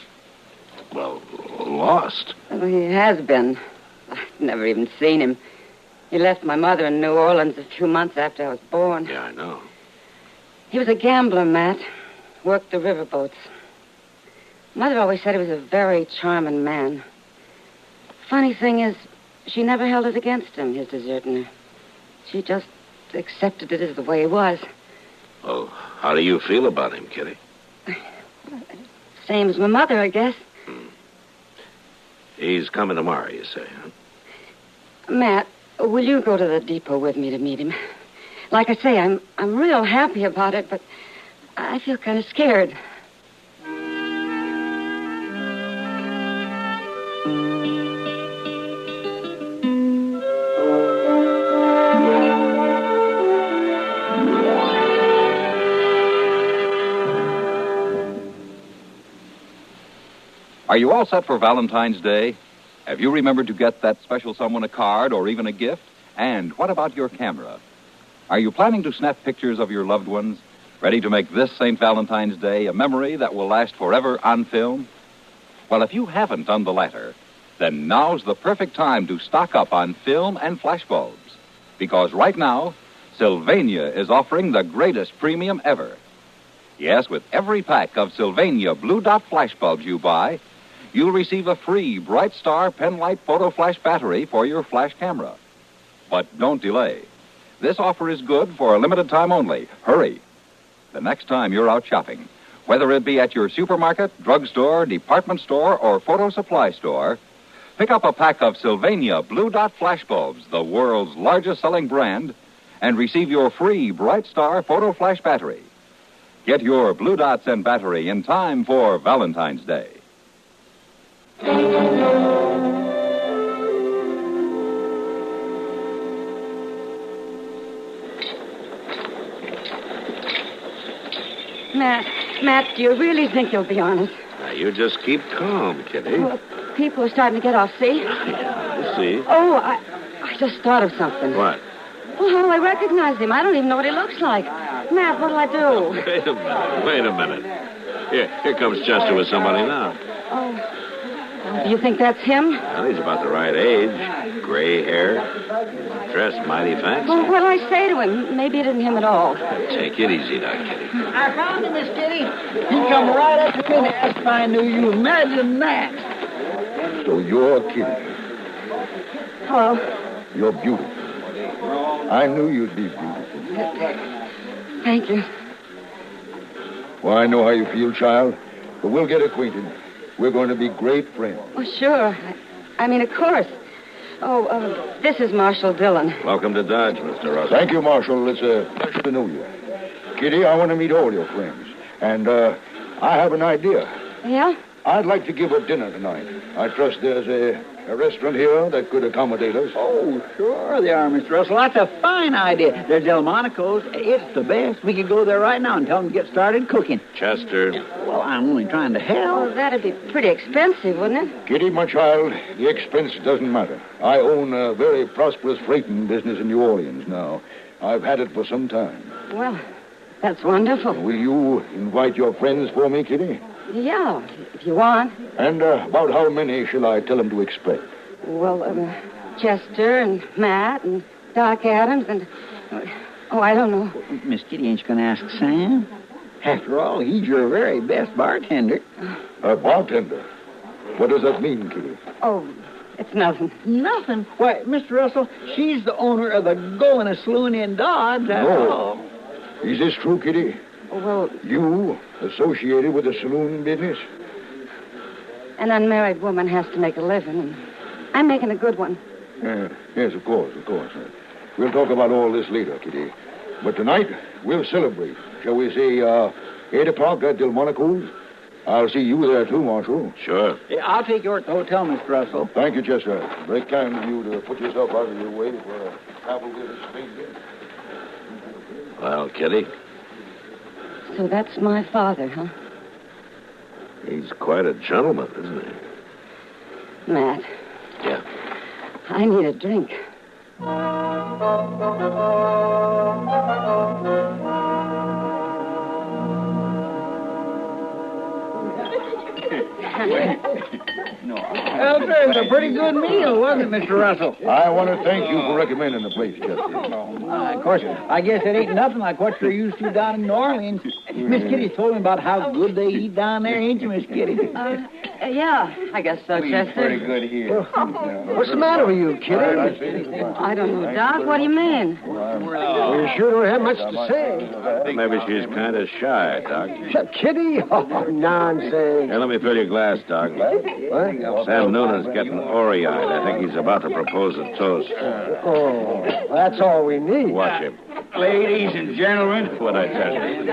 well, lost. Well, he has been. I've never even seen him. He left my mother in New Orleans a few months after I was born. Yeah, I know. He was a gambler, Matt. Worked the riverboats. Mother always said he was a very charming man. Funny thing is, she never held it against him, his deserting her. She just accepted it as the way he was. Well, how do you feel about him, Kitty? Same as my mother, I guess. He's coming tomorrow, you say, huh? Matt, will you go to the depot with me to meet him? Like I say, I'm real happy about it, but I feel kind of scared. Are you all set for Valentine's Day? Have you remembered to get that special someone a card or even a gift? And what about your camera? Are you planning to snap pictures of your loved ones, ready to make this St. Valentine's Day a memory that will last forever on film? Well, if you haven't done the latter, then now's the perfect time to stock up on film and flashbulbs. Because right now, Sylvania is offering the greatest premium ever. Yes, with every pack of Sylvania Blue Dot flashbulbs you buy, you'll receive a free Bright Star Penlight Photo Flash battery for your flash camera. But don't delay. This offer is good for a limited time only. Hurry. The next time you're out shopping, whether it be at your supermarket, drugstore, department store, or photo supply store, pick up a pack of Sylvania Blue Dot flashbulbs, the world's largest selling brand, and receive your free Bright Star Photo Flash battery. Get your Blue Dots and battery in time for Valentine's Day. Matt, do you really think you'll be honest? Now, you just keep calm, Kitty. Well, people are starting to get off, see? We'll see. Oh, I just thought of something. What? Well, I recognize him. I don't even know what he looks like. Matt, what'll I do? Wait a minute. Here comes Chester with somebody now. Oh, do you think that's him? Well, he's about the right age. Gray hair. Dressed mighty fancy. Well, what'll I say to him? Maybe it isn't him at all. Take it easy now, Kitty. I found him, Miss Kitty. He come right up to me and asked if I knew you. Imagine that. So you're Kitty. Hello. You're beautiful. I knew you'd be beautiful. Thank you. Well, I know how you feel, child, but we'll get acquainted. We're going to be great friends. Oh, sure. I mean, of course. Oh, this is Marshal Dillon. Welcome to Dodge, Mr. Russell. Thank you, Marshal. It's a pleasure to know you. Kitty, I want to meet all your friends. And I have an idea. Yeah? I'd like to give a dinner tonight. I trust there's a restaurant here that could accommodate us. Oh, sure they are, Mr. Russell. That's a fine idea. There's Delmonico's. It's the best. We could go there right now and tell them to get started cooking. Chester. Well, I'm only trying to help. Well, that'd be pretty expensive, wouldn't it? Kitty, my child, the expense doesn't matter. I own a very prosperous freighting business in New Orleans now. I've had it for some time. Well, that's wonderful. Will you invite your friends for me, Kitty? Yeah, if you want. And about how many shall I tell him to expect? Well, Chester and Matt and Doc Adams and... I don't know. Miss Kitty ain't going to ask Sam. After all, he's your very best bartender. A bartender? What does that mean, Kitty? Oh, it's nothing. Nothing? Why, Mr. Russell, she's the owner of the Go-In' Saloon in Dodge, that's all. Is this true, Kitty? Well... You associated with the saloon business? An unmarried woman has to make a living, and I'm making a good one. Yes, of course. We'll talk about all this later, Kitty. But tonight, we'll celebrate. Shall we say, 8 o'clock at Delmonico's? I'll see you there, too, Marshal. Sure. Yeah, I'll take you to the hotel, Mr. Russell. Thank you, Chester. Very kind of you to put yourself out of your way for a travel with a stranger. Well, Kitty, So that's my father, huh? he's quite a gentleman, isn't he? Matt, Yeah. I need a drink. Well, it was a pretty good meal, wasn't it, Mr. Russell? I want to thank you for recommending the place, Chester. Of course, I guess it ain't nothing like what you're used to down in New Orleans. Miss Kitty told me about how good they eat down there, ain't you, Miss Kitty? Yeah, I guess so, Chester. Pretty good here. What's the matter with you, Kitty? I don't know, Doc. What do you mean? Well, you sure don't have much to say. Maybe she's kind of shy, Doc. Kitty? Oh, nonsense. Here, let me fill your glass, Doc. What? Sam Noonan's getting ory-eyed. I think he's about to propose a toast. Oh, that's all we need. Watch him. Ladies and gentlemen, What'd I tell you?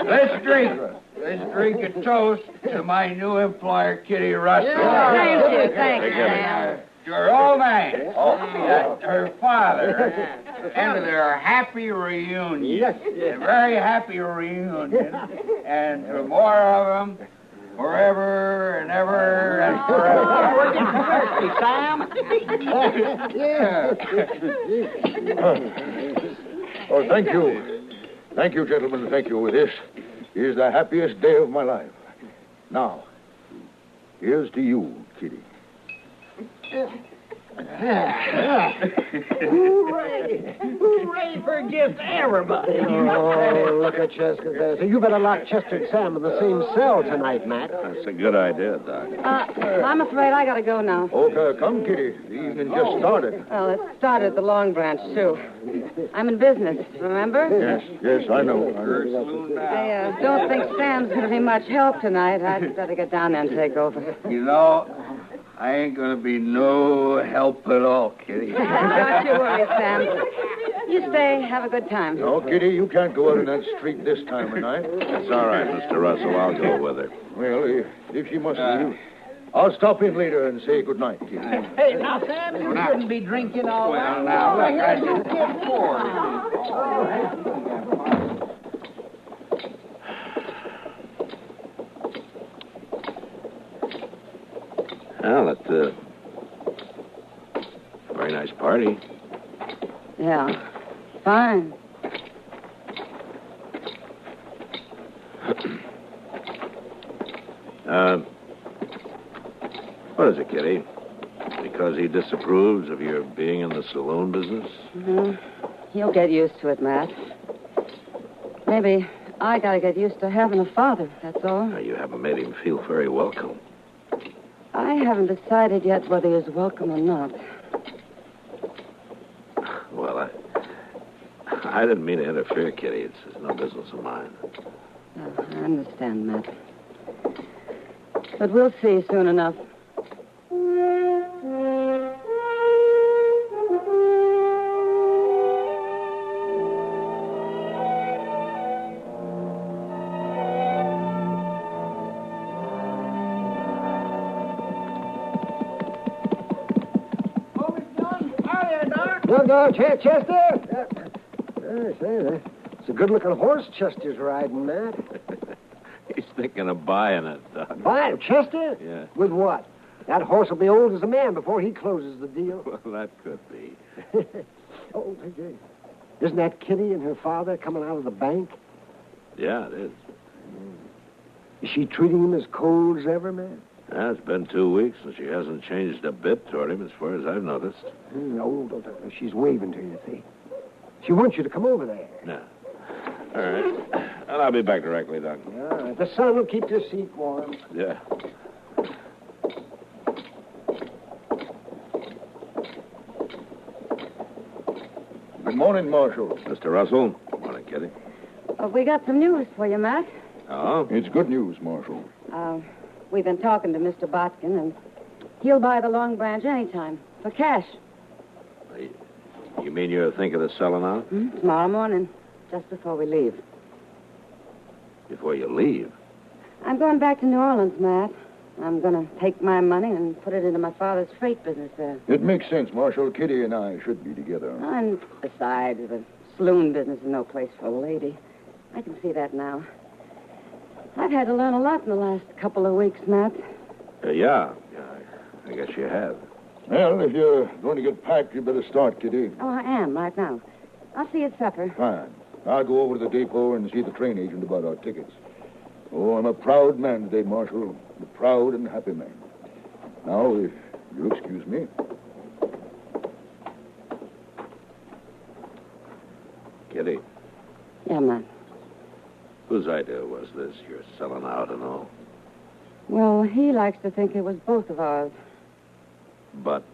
let's drink. Let's drink a toast to my new employer, Kitty Russell. Thank you, Sam. To her old man, her father, and to their happy reunion. Yes. A very happy reunion. And to more of them, forever and ever and forever. We're getting thirsty, Sam. Yeah. Oh, thank you. Thank you, gentlemen. Thank you. This is the happiest day of my life. Now, here's to you, Kitty. Hooray! Hooray for a gift to everybody. Oh, look at Chester there. So you better lock Chester and Sam in the same cell tonight, Matt. That's a good idea, Doc. I'm afraid I gotta go now. Okay, come, Kitty. The evening just started. Well, it started at the Long Branch, too. I'm in business, remember? Yes, I know. I don't think Sam's gonna be much help tonight. I'd better get down there and take over. You know, I ain't gonna be no help at all, Kitty. Don't you worry, Sam. You stay. Have a good time. No, Kitty, you can't go out in that street this time of night. That's all right, Mr. Russell. I'll go with her. Well, if she must leave, I'll stop in later and say good night, Kitty. Hey, now, Sam, you shouldn't be drinking all Well, that. now, look, I you get Well, that's a very nice party. Yeah. Fine. What is it, Kitty? Because he disapproves of your being in the saloon business? Mm-hmm. You'll get used to it, Matt. Maybe I gotta get used to having a father, that's all. Now, you haven't made him feel very welcome. I haven't decided yet whether he's welcome or not. Well, I didn't mean to interfere, Kitty. It's no business of mine. Oh, I understand, Matt. But we'll see soon enough. No, Chester. It's a good-looking horse Chester's riding, Matt. He's thinking of buying it, Doc. Buy it, Chester? Yeah. With what? That horse will be old as a man before he closes the deal. Well, that could be. Oh, hey. Isn't that Kitty and her father coming out of the bank? Yeah, it is. Is she treating him as cold as ever, man? It's been 2 weeks, and she hasn't changed a bit toward him, as far as I've noticed. No, she's waving to you, see? She wants you to come over there. Yeah. All right. And I'll be back directly, Doc. All right. The sun will keep your seat warm. Yeah. Good morning, Marshal. Mr. Russell. Morning, Kitty. We got some news for you, Matt. Oh? It's good news, Marshal. We've been talking to Mr. Botkin, and he'll buy the Long Branch anytime, for cash. You mean you're thinking of selling out? Tomorrow morning, just before we leave. Before you leave? I'm going back to New Orleans, Matt. I'm going to take my money and put it into my father's freight business there. It makes sense, Marshal. Kitty and I should be together. And besides, the saloon business is no place for a lady. I can see that now. I've had to learn a lot in the last couple of weeks, Matt. Yeah, I guess you have. Well, if you're going to get packed, you better start, Kitty. Oh, I am, right now. I'll see you at supper. Fine. I'll go over to the depot and see the train agent about our tickets. Oh, I'm a proud man today, Marshal. A proud and happy man. Now, if you'll excuse me. Kitty. Yeah, Matt. Whose idea was this? You're selling out and all. Well, he likes to think it was both of ours. But?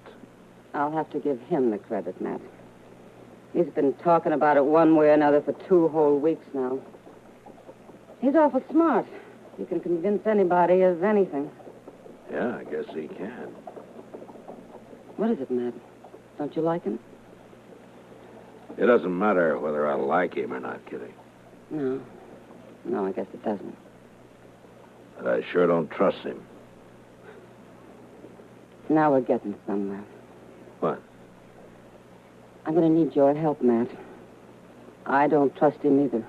I'll have to give him the credit, Matt. He's been talking about it one way or another for 2 whole weeks now. He's awful smart. You can convince anybody of anything. Yeah, I guess he can. What is it, Matt? Don't you like him? It doesn't matter whether I like him or not, Kitty. No. No, I guess it doesn't. But I sure don't trust him. Now we're getting somewhere. What? I'm going to need your help, Matt. I don't trust him either.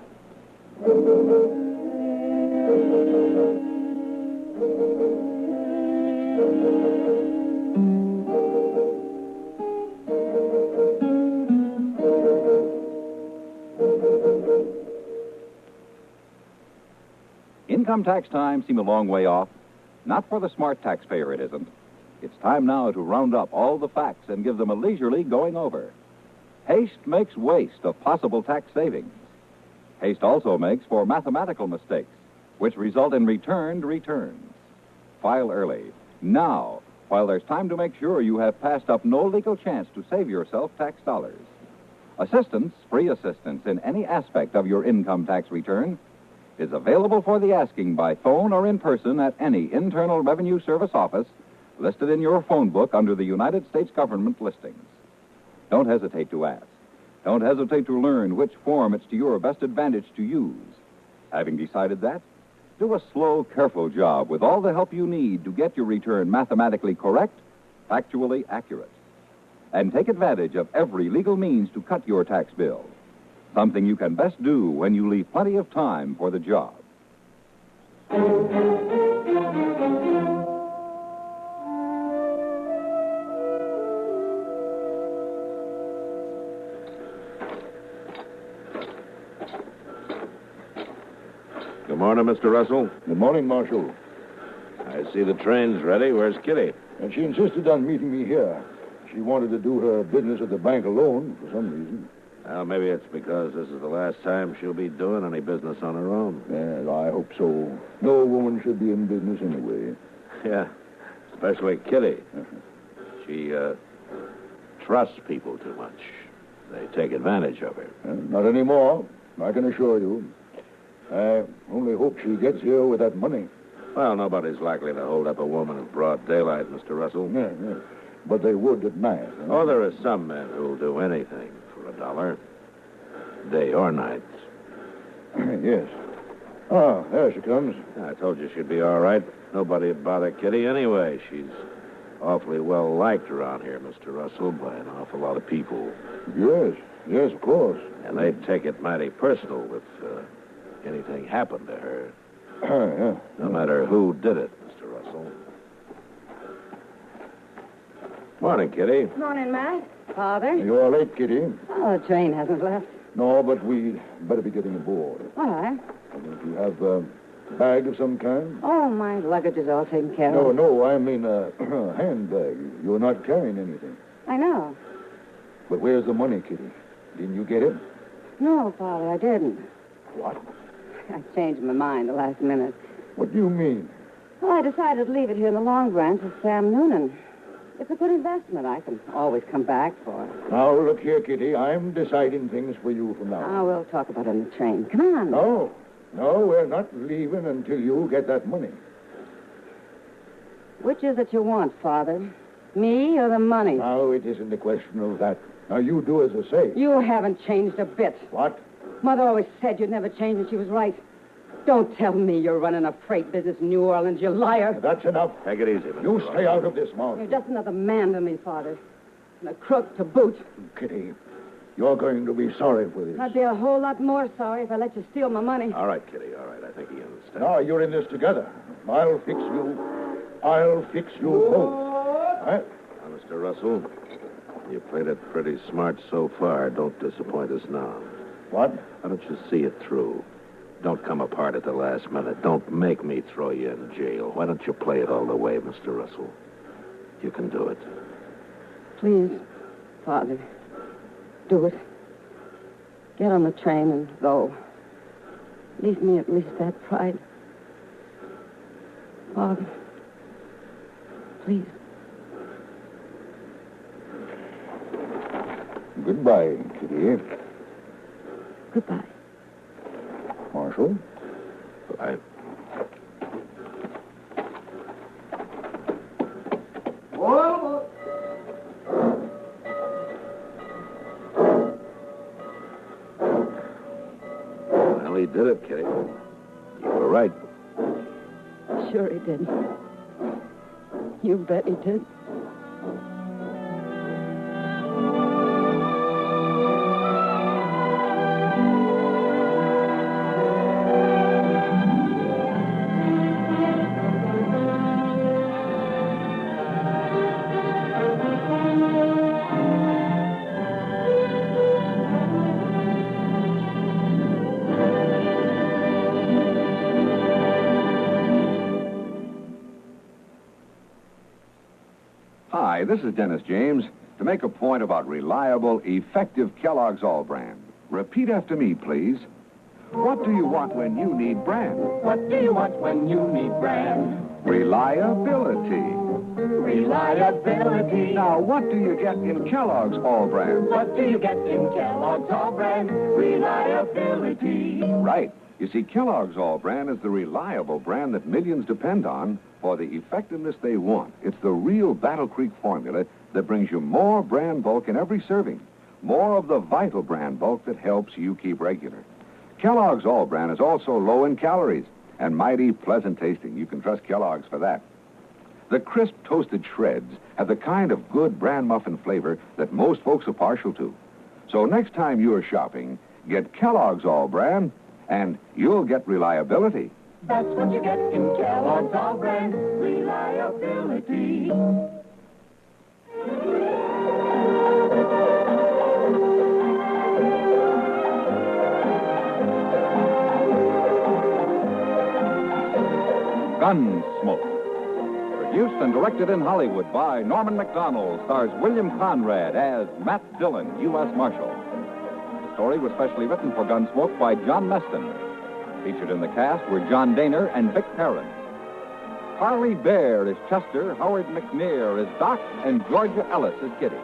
Income tax time seem a long way off? Not for the smart taxpayer, it isn't. It's time now to round up all the facts and give them a leisurely going over. Haste makes waste of possible tax savings. Haste also makes for mathematical mistakes, which result in returned returns. File early, now, while there's time to make sure you have passed up no legal chance to save yourself tax dollars. Assistance, free assistance in any aspect of your income tax return, is available for the asking by phone or in person at any Internal Revenue Service office listed in your phone book under the United States government listings. Don't hesitate to ask. Don't hesitate to learn which form it's to your best advantage to use. Having decided that, do a slow, careful job with all the help you need to get your return mathematically correct, factually accurate. And take advantage of every legal means to cut your tax bill. Something you can best do when you leave plenty of time for the job. Good morning, Mr. Russell. Good morning, Marshal. I see the train's ready. Where's Kitty? And she insisted on meeting me here. She wanted to do her business at the bank alone for some reason. Well, maybe it's because this is the last time she'll be doing any business on her own. Yes, I hope so. No woman should be in business anyway. Yeah, especially Kitty. She trusts people too much. They take advantage of her. Not anymore, I can assure you. I only hope she gets here with that money. Well, nobody's likely to hold up a woman in broad daylight, Mr. Russell. Yeah. But they would at night. Oh, there are some men who'll do anything for $1, day or night. Yes. Ah, there she comes. I told you she'd be all right. Nobody'd bother Kitty anyway. She's awfully well liked around here, Mr. Russell, by an awful lot of people. Yes, of course. And they'd take it mighty personal if anything happened to her. Yeah. No matter who did it, Mr. Russell. Morning, Kitty. Morning, Matt. Father. You're late, Kitty. Oh, the train hasn't left. No, but we'd better be getting aboard. All right. If you have Bag of some kind? Oh, my luggage is all taken care No, of. no, I mean a handbag. You're not carrying anything. I know. But where's the money, Kitty? Didn't you get it? No, Father, I didn't. What? I changed my mind the last minute. What do you mean? Well, I decided to leave it here in the Long Branch with Sam Noonan. It's a good investment. I can always come back for it. Now, look here, Kitty. I'm deciding things for you from now on. Oh, we'll talk about it on the train. Come on. No, we're not leaving until you get that money. Which is it you want, Father? Me or the money? Now, it isn't a question of that. Now, you do as I say. You haven't changed a bit. What? Mother always said you'd never change, and she was right. Don't tell me you're running a freight business in New Orleans, you liar. That's enough. Take it easy, Mr. You Ross. stay out of this, Mount. You're just another man to me, Father. And a crook to boot. Kitty, you're going to be sorry for this. I'd be a whole lot more sorry if I let you steal my money. All right, Kitty, all right. I think he understands. Now, you're in this together. I'll fix you both. Right? Now, Mr. Russell, you played it pretty smart so far. Don't disappoint us now. What? Why don't you see it through? Don't come apart at the last minute. Don't make me throw you in jail. Why don't you play it all the way, Mr. Russell? You can do it. Please, Father, do it. Get on the train and go. Leave me at least that pride. Father, please. Goodbye, Kitty. Goodbye. Marshal? Bye. Well, he did it, Kitty. You were right. Sure he did. You bet he did. Hi, this is Dennis James to make a point about reliable, effective Kellogg's All Brand. Repeat after me, please. What do you want when you need brand? What do you want when you need brand? Reliability. Reliability. Now, what do you get in Kellogg's All Brand? What do you get in Kellogg's All Brand? Reliability. Right. You see, Kellogg's All Brand is the reliable brand that millions depend on for the effectiveness they want. It's the real Battle Creek formula that brings you more brand bulk in every serving. More of the vital brand bulk that helps you keep regular. Kellogg's All Brand is also low in calories and mighty pleasant tasting. You can trust Kellogg's for that. The crisp toasted shreds have the kind of good brand muffin flavor that most folks are partial to. So next time you're shopping, get Kellogg's All Brand, and you'll get reliability. That's what you get in Kellogg's All Brand. Reliability. Gunsmoke. Produced and directed in Hollywood by Norman McDonald, stars William Conrad as Matt Dillon, U.S. Marshal. The story was specially written for Gunsmoke by John Meston. Featured in the cast were John Daner and Vic Perrin. Harley Bear is Chester, Howard McNear is Doc, and Georgia Ellis is Kitty.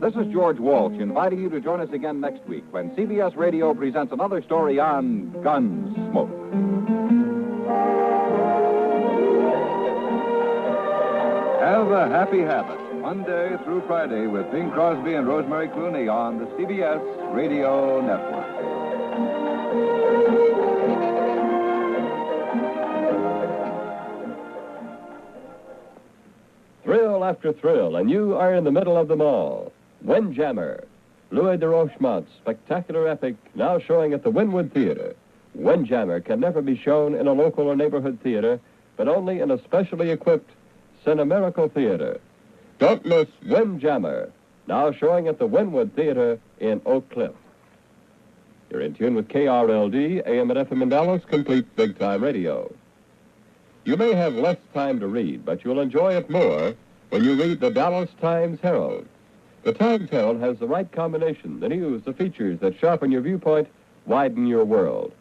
This is George Walsh inviting you to join us again next week when CBS Radio presents another story on Gunsmoke. Have a happy habit, Monday through Friday with Bing Crosby and Rosemary Clooney on the CBS Radio Network. Thrill after thrill, and you are in the middle of them all. Windjammer, Louis de Rochemont's spectacular epic, now showing at the Wynwood Theater. Windjammer can never be shown in a local or neighborhood theater, but only in a specially equipped Cinemiracle Theater. Don't miss Windjammer, now showing at the Wynwood Theater in Oak Cliff. You're in tune with KRLD, AM and FM in Dallas, complete big-time radio. You may have less time to read, but you'll enjoy it more when you read the Dallas Times-Herald. The Times-Herald has the right combination, the news, the features that sharpen your viewpoint, widen your world.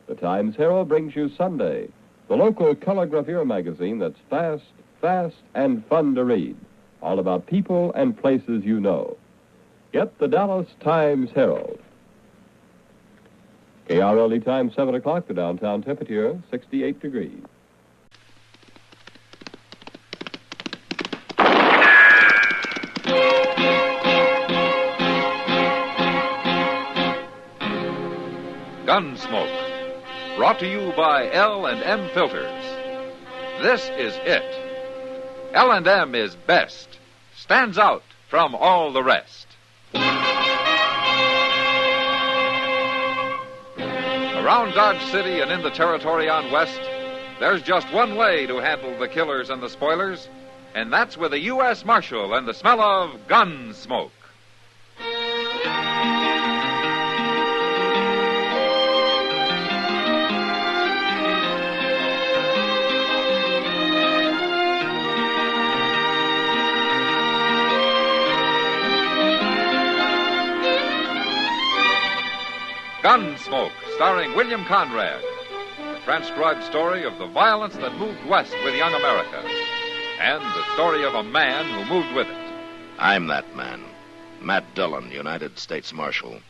The Times-Herald brings you Sunday, the local color gravure magazine that's fast, and fun to read. All about people and places you know. Get the Dallas Times-Herald. KRLD time, 7 o'clock, the downtown temperature, 68 degrees. Gunsmoke, brought to you by L&M Filters. This is it. L&M is best, stands out from all the rest. Around Dodge City and in the territory on West, there's just one way to handle the killers and the spoilers, and that's with a U.S. Marshal and the smell of Gunsmoke. Gunsmoke, starring William Conrad. The transcribed story of the violence that moved west with young America. And the story of a man who moved with it. I'm that man. Matt Dillon, United States Marshal.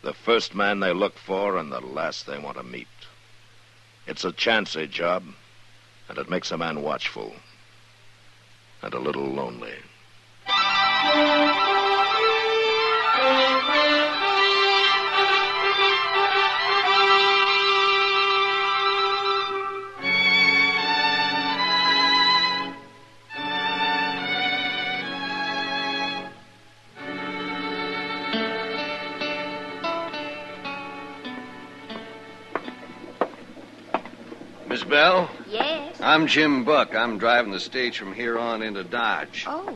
The first man they look for and the last they want to meet. It's a chancy job, and it makes a man watchful. And a little lonely. Miss Bell? Yes? I'm Jim Buck. I'm driving the stage from here on into Dodge. Oh.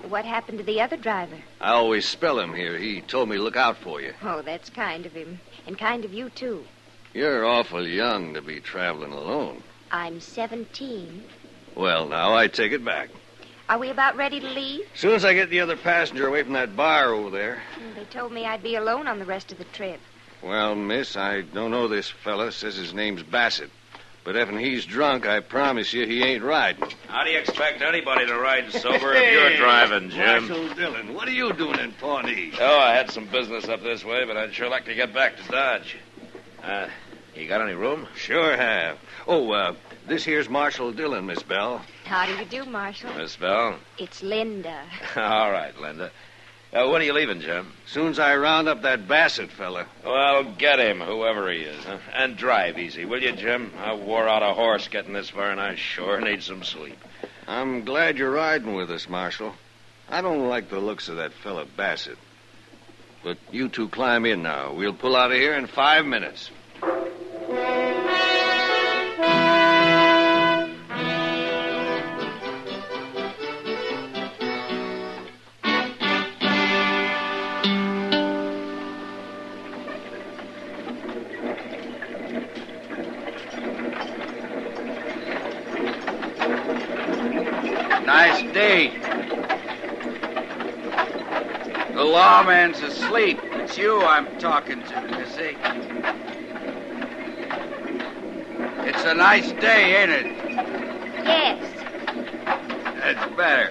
What happened to the other driver? I always spell him here. He told me to look out for you. Oh, that's kind of him. And kind of you, too. You're awful young to be traveling alone. I'm 17. Well, now, I take it back. Are we about ready to leave? As soon as I get the other passenger away from that bar over there. They told me I'd be alone on the rest of the trip. Well, miss, I don't know this fella. Says his name's Bassett. But if he's drunk, I promise you he ain't riding. How do you expect anybody to ride sober if you're driving, Jim? Marshal Dillon, what are you doing in Pawnee? Oh, I had some business up this way, but I'd sure like to get back to Dodge. You got any room? Sure have. Oh, this here's Marshal Dillon, Miss Bell. How do you do, Marshal? Miss Bell? It's Linda. All right, Linda. When are you leaving, Jim? Soon as I round up that Bassett fella. Well, get him, whoever he is. Huh? And drive easy, will you, Jim? I wore out a horse getting this far, and I sure need some sleep. I'm glad you're riding with us, Marshal. I don't like the looks of that fella Bassett. But you two climb in now. We'll pull out of here in 5 minutes. Nice day. The lawman's asleep. It's you I'm talking to, Missy. It's a nice day, ain't it? Yes. That's better.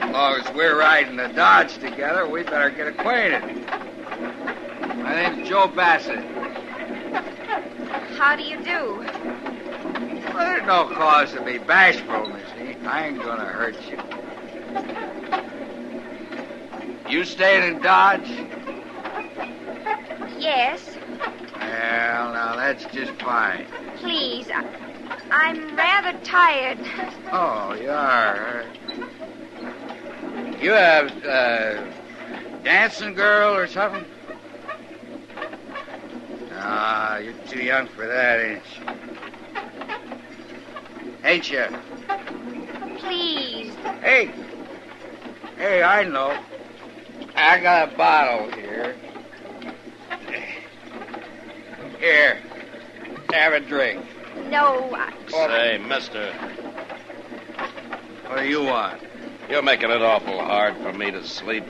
As long as we're riding the Dodge together, we better get acquainted. My name's Joe Bassett. How do you do? Well, there's no cause to be bashful, Missy. I ain't gonna hurt you. You staying in Dodge? Yes. Well, now, that's just fine. Please, I'm rather tired. Oh, you are. You have, dancing girl or something? Ah, you're too young for that, ain't you? Ain't you? Please. Hey, I know. I got a bottle here. Here, have a drink. No, Say, mister, What do you want? you're making it awful hard for me to sleep.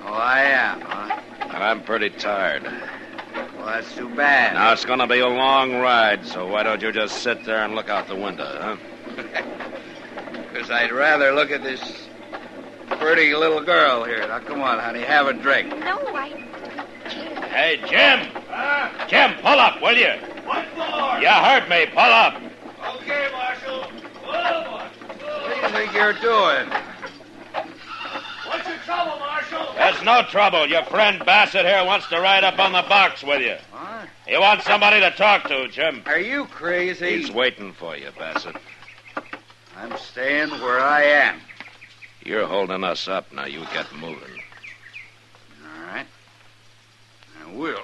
Oh, I am, huh? And I'm pretty tired. Well, that's too bad. Now, it's going to be a long ride, so why don't you just sit there and look out the window, huh? Because I'd rather look at this pretty little girl here. Now, come on, honey, have a drink. No, I... Hey, Jim! Jim, pull up, will you? What for? You heard me. Pull up. Okay, Marshal. Whoa. What do you think you're doing? What's your trouble, Marshal? There's no trouble. Your friend Bassett here wants to ride up on the box with you. What? He wants somebody to talk to, Jim. Are you crazy? He's waiting for you, Bassett. I'm staying where I am. You're holding us up. Now you get moving. All right. I will.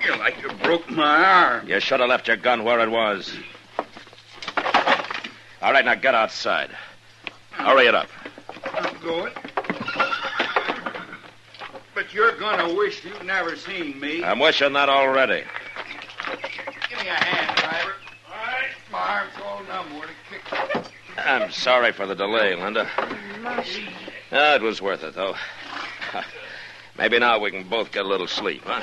You're like you broke my arm. You should have left your gun where it was. All right, now get outside. Hurry it up. I'm going. But you're gonna wish you'd never seen me. I'm wishing that already. Give me a hand, driver. All right. My arm's all numb where to kick. I'm sorry for the delay, Linda. It was worth it, though. Maybe now we can both get a little sleep, huh?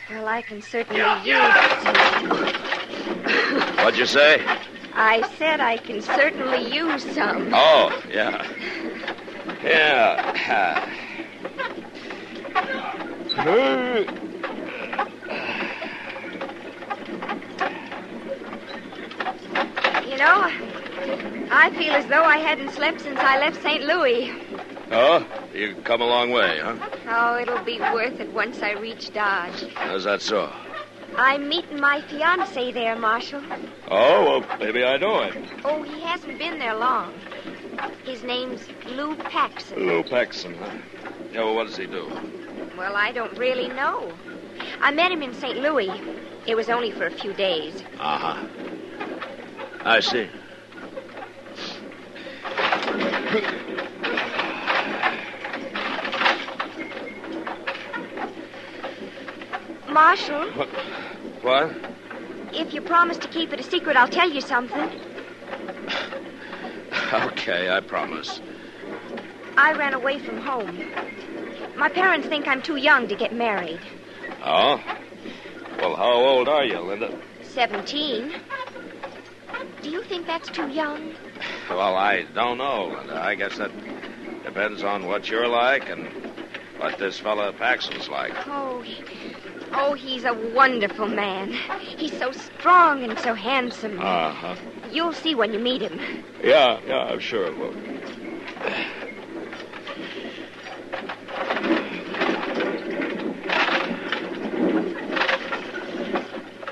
Well, I can certainly use... What'd you say? I said I can certainly use some. Oh, yeah. Yeah. You know, I feel as though I hadn't slept since I left St. Louis. Oh? You've come a long way, huh? Oh, it'll be worth it once I reach Dodge. How's that so? I'm meeting my fiancé there, Marshal. Oh, well, maybe I know him. Oh, he hasn't been there long. His name's Lou Paxson. Lou Paxson, huh? Yeah, well, what does he do? Well, I don't really know. I met him in St. Louis. It was only for a few days. Uh-huh. I see. Marshal? What? If you promise to keep it a secret, I'll tell you something. Okay, I promise. I ran away from home. My parents think I'm too young to get married. Oh? Well, how old are you, Linda? 17. Do you think that's too young? Well, I don't know, Linda. I guess that depends on what you're like and what this fella Paxton's like. Oh, he's a wonderful man. He's so strong and so handsome. Uh-huh. You'll see when you meet him. Yeah, I'm sure it will.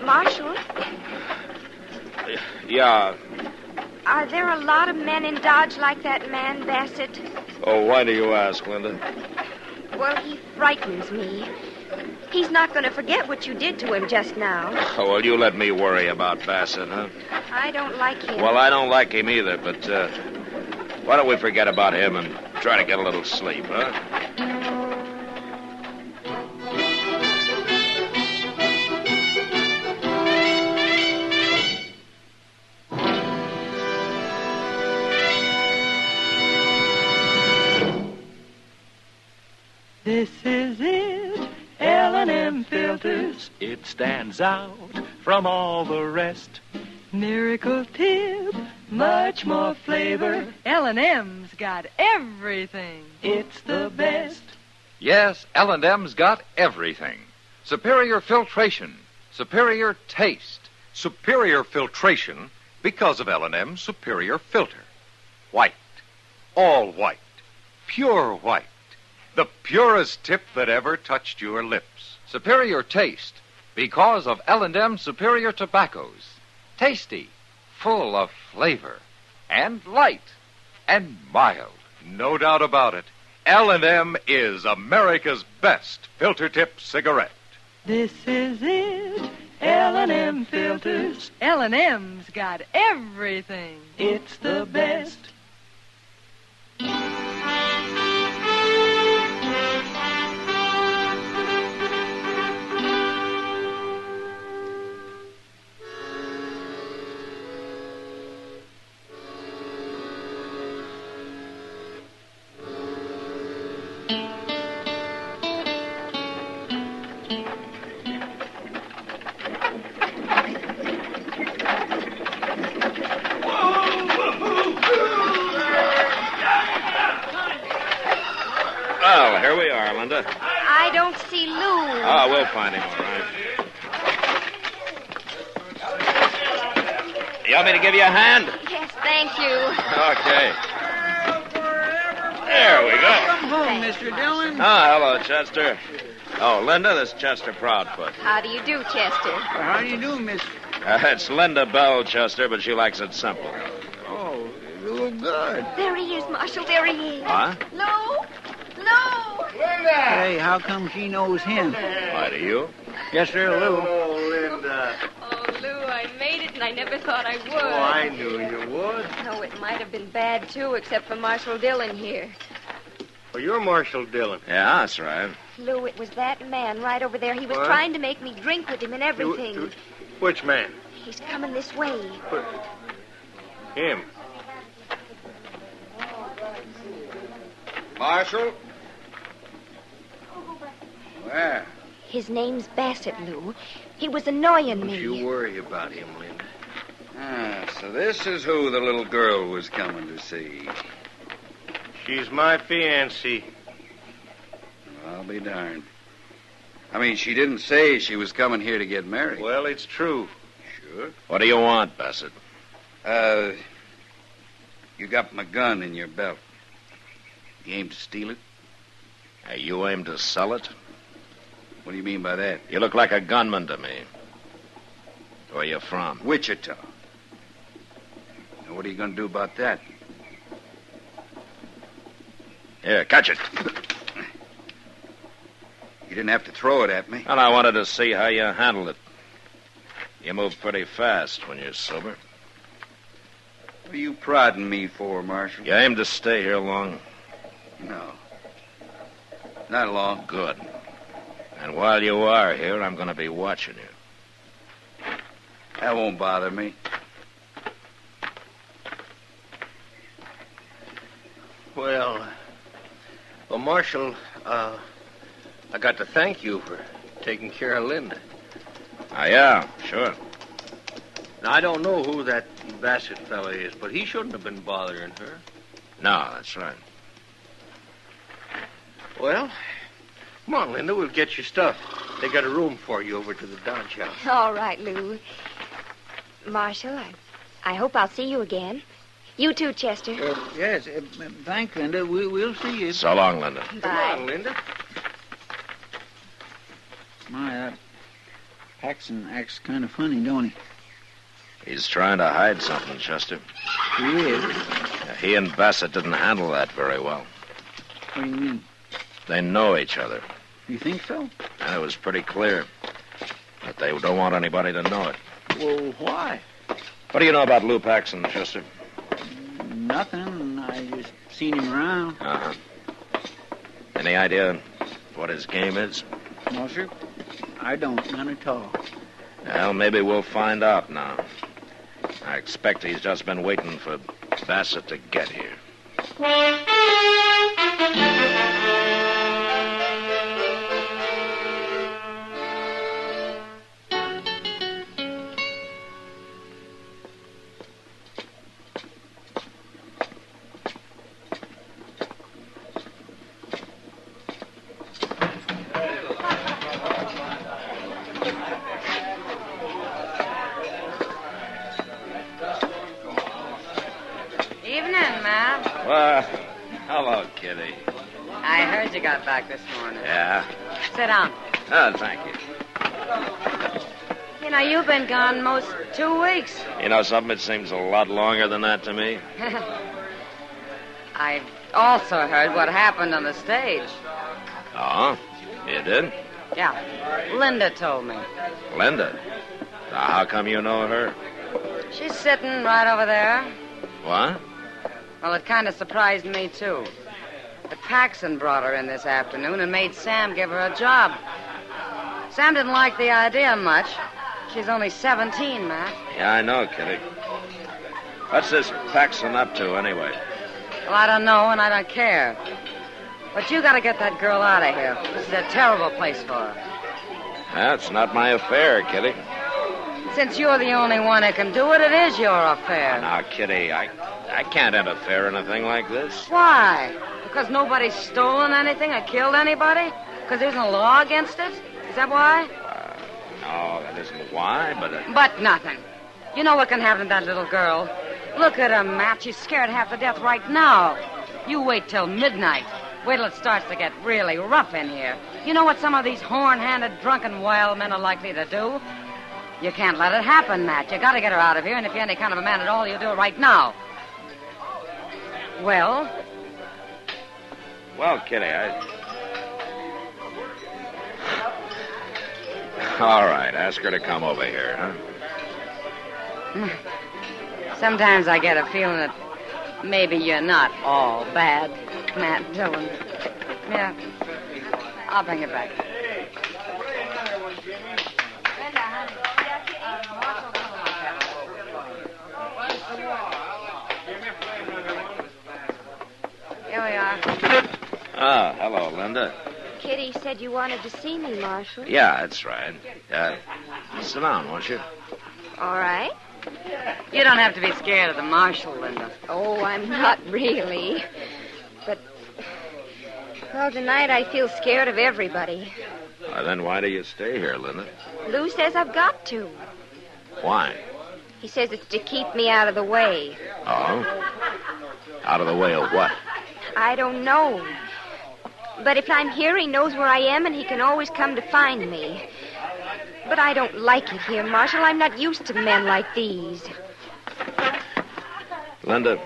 Marshal? Yeah. Are there a lot of men in Dodge like that man, Bassett? Oh, why do you ask, Linda? Well, he frightens me. He's not going to forget what you did to him just now. Oh, well, you let me worry about Bassett, huh? I don't like him. Well, I don't like him either, but why don't we forget about him and try to get a little sleep, huh? This is it, L&M filters. It stands out from all the rest. Miracle tip, much more flavor. L&M's got everything. It's the best. Yes, L&M's got everything. Superior filtration, superior taste. Superior filtration because of L&M's superior filter. White, all white, pure white. The purest tip that ever touched your lips. Superior taste because of L&M superior tobaccos. Tasty, full of flavor, and light, and mild. No doubt about it. L&M is America's best filter tip cigarette. This is it. L&M filters. L&M's got everything. It's the best. Well, here we are, Linda. I don't see Lou. Oh, we'll find him, all right. You want me to give you a hand? Yes, thank you. Okay. There we go. Come home, Mr. Dillon. Oh, hello, Chester. Oh, Linda, this is Chester Proudfoot. How do you do, Chester? How do you do, Miss? It's Linda Bell, Chester, but she likes it simple. Oh, you look good. There he is, Marshal. There he is. Huh? Lou? Lou? Hey, how come she knows him? Why, do you? Yes, sir, Lou. Oh, Linda. Oh, Lou, I made it, and I never thought I would. Oh, I knew you would. No, it might have been bad, too, except for Marshal Dillon here. Oh, you're Marshal Dillon. Yeah, that's right. Lou, it was that man right over there. He was What? trying to make me drink with him and everything. Which man? He's coming this way. Him. Marshal? Where? His name's Bassett, Lou. He was annoying Don't me. you worry about him, Linda. Ah, so this is who the little girl was coming to see. She's my fiancée. I'll be darned. I mean, she didn't say she was coming here to get married. Well, it's true. Sure. What do you want, Bassett? You got my gun in your belt. You aim to steal it? Hey, you aim to sell it? What do you mean by that? You look like a gunman to me. Where you from? Wichita. Now, what are you going to do about that? Here, catch it. You didn't have to throw it at me. And I wanted to see how you handled it. You move pretty fast when you're sober. What are you prodding me for, Marshal? You aim to stay here long? No. Not long. Good. And while you are here, I'm going to be watching you. That won't bother me. Well, Marshal, I got to thank you for taking care of Linda. Yeah, sure. Now, I don't know who that Bassett fella is, but he shouldn't have been bothering her. No, that's right. Well, come on, Linda, we'll get your stuff. They got a room for you over to the Dodge House. All right, Lou. Marshal, I hope I'll see you again. You too, Chester. Yes, thanks, Linda. We'll see you. So long, Linda. Bye. Come on, Linda. My, Paxton acts kind of funny, don't he? He's trying to hide something, Chester. He is. He and Bassett didn't handle that very well. What do you mean? They know each other. You think so? And it was pretty clear. But they don't want anybody to know it. Well, why? What do you know about Lou Paxton, Chester? Nothing. I just seen him around. Uh-huh. Any idea what his game is? No, sir. I don't. None at all. Well, maybe we'll find out now. I expect he's just been waiting for Bassett to get here. Hello, Kitty. I heard you got back this morning. Yeah? Sit down. Oh, thank you. You know, you've been gone most 2 weeks. You know something? It seems a lot longer than that to me. I've also heard what happened on the stage. Oh? You did? Yeah. Linda told me. Linda? How come you know her? She's sitting right over there. What? Well, it kind of surprised me, too. But Paxson brought her in this afternoon and made Sam give her a job. Sam didn't like the idea much. She's only 17, Matt. Yeah, I know, Kitty. What's this Paxson up to, anyway? Well, I don't know, and I don't care. But you got to get that girl out of here. This is a terrible place for her. That's not my affair, Kitty. Since you're the only one who can do it, it is your affair. Now, Kitty, I can't interfere in a thing like this. Why? Because nobody's stolen anything or killed anybody? Because there isn't a law against it? Is that why? No, that isn't why, but... But nothing. You know what can happen to that little girl. Look at her, Matt. She's scared half to death right now. You wait till midnight. Wait till it starts to get really rough in here. You know what some of these horn-handed, drunken wild men are likely to do? You can't let it happen, Matt. You got to get her out of here, and if you're any kind of a man at all, you do it right now. Well? Well, Kitty, All right, ask her to come over here, huh? Sometimes I get a feeling that maybe you're not all bad, Matt Dillon. Yeah. I'll bring it back. Here we are. Ah, hello, Linda. Kitty said you wanted to see me, Marshal. Yeah, that's right. Sit down, won't you? All right. You don't have to be scared of the marshal, Linda. Oh, I'm not really. But, well, tonight I feel scared of everybody. Then why do you stay here, Linda? Lou says I've got to. Why? He says it's to keep me out of the way. Oh? Out of the way of what? I don't know. But if I'm here, he knows where I am, and he can always come to find me. But I don't like it here, Marshal. I'm not used to men like these. Linda,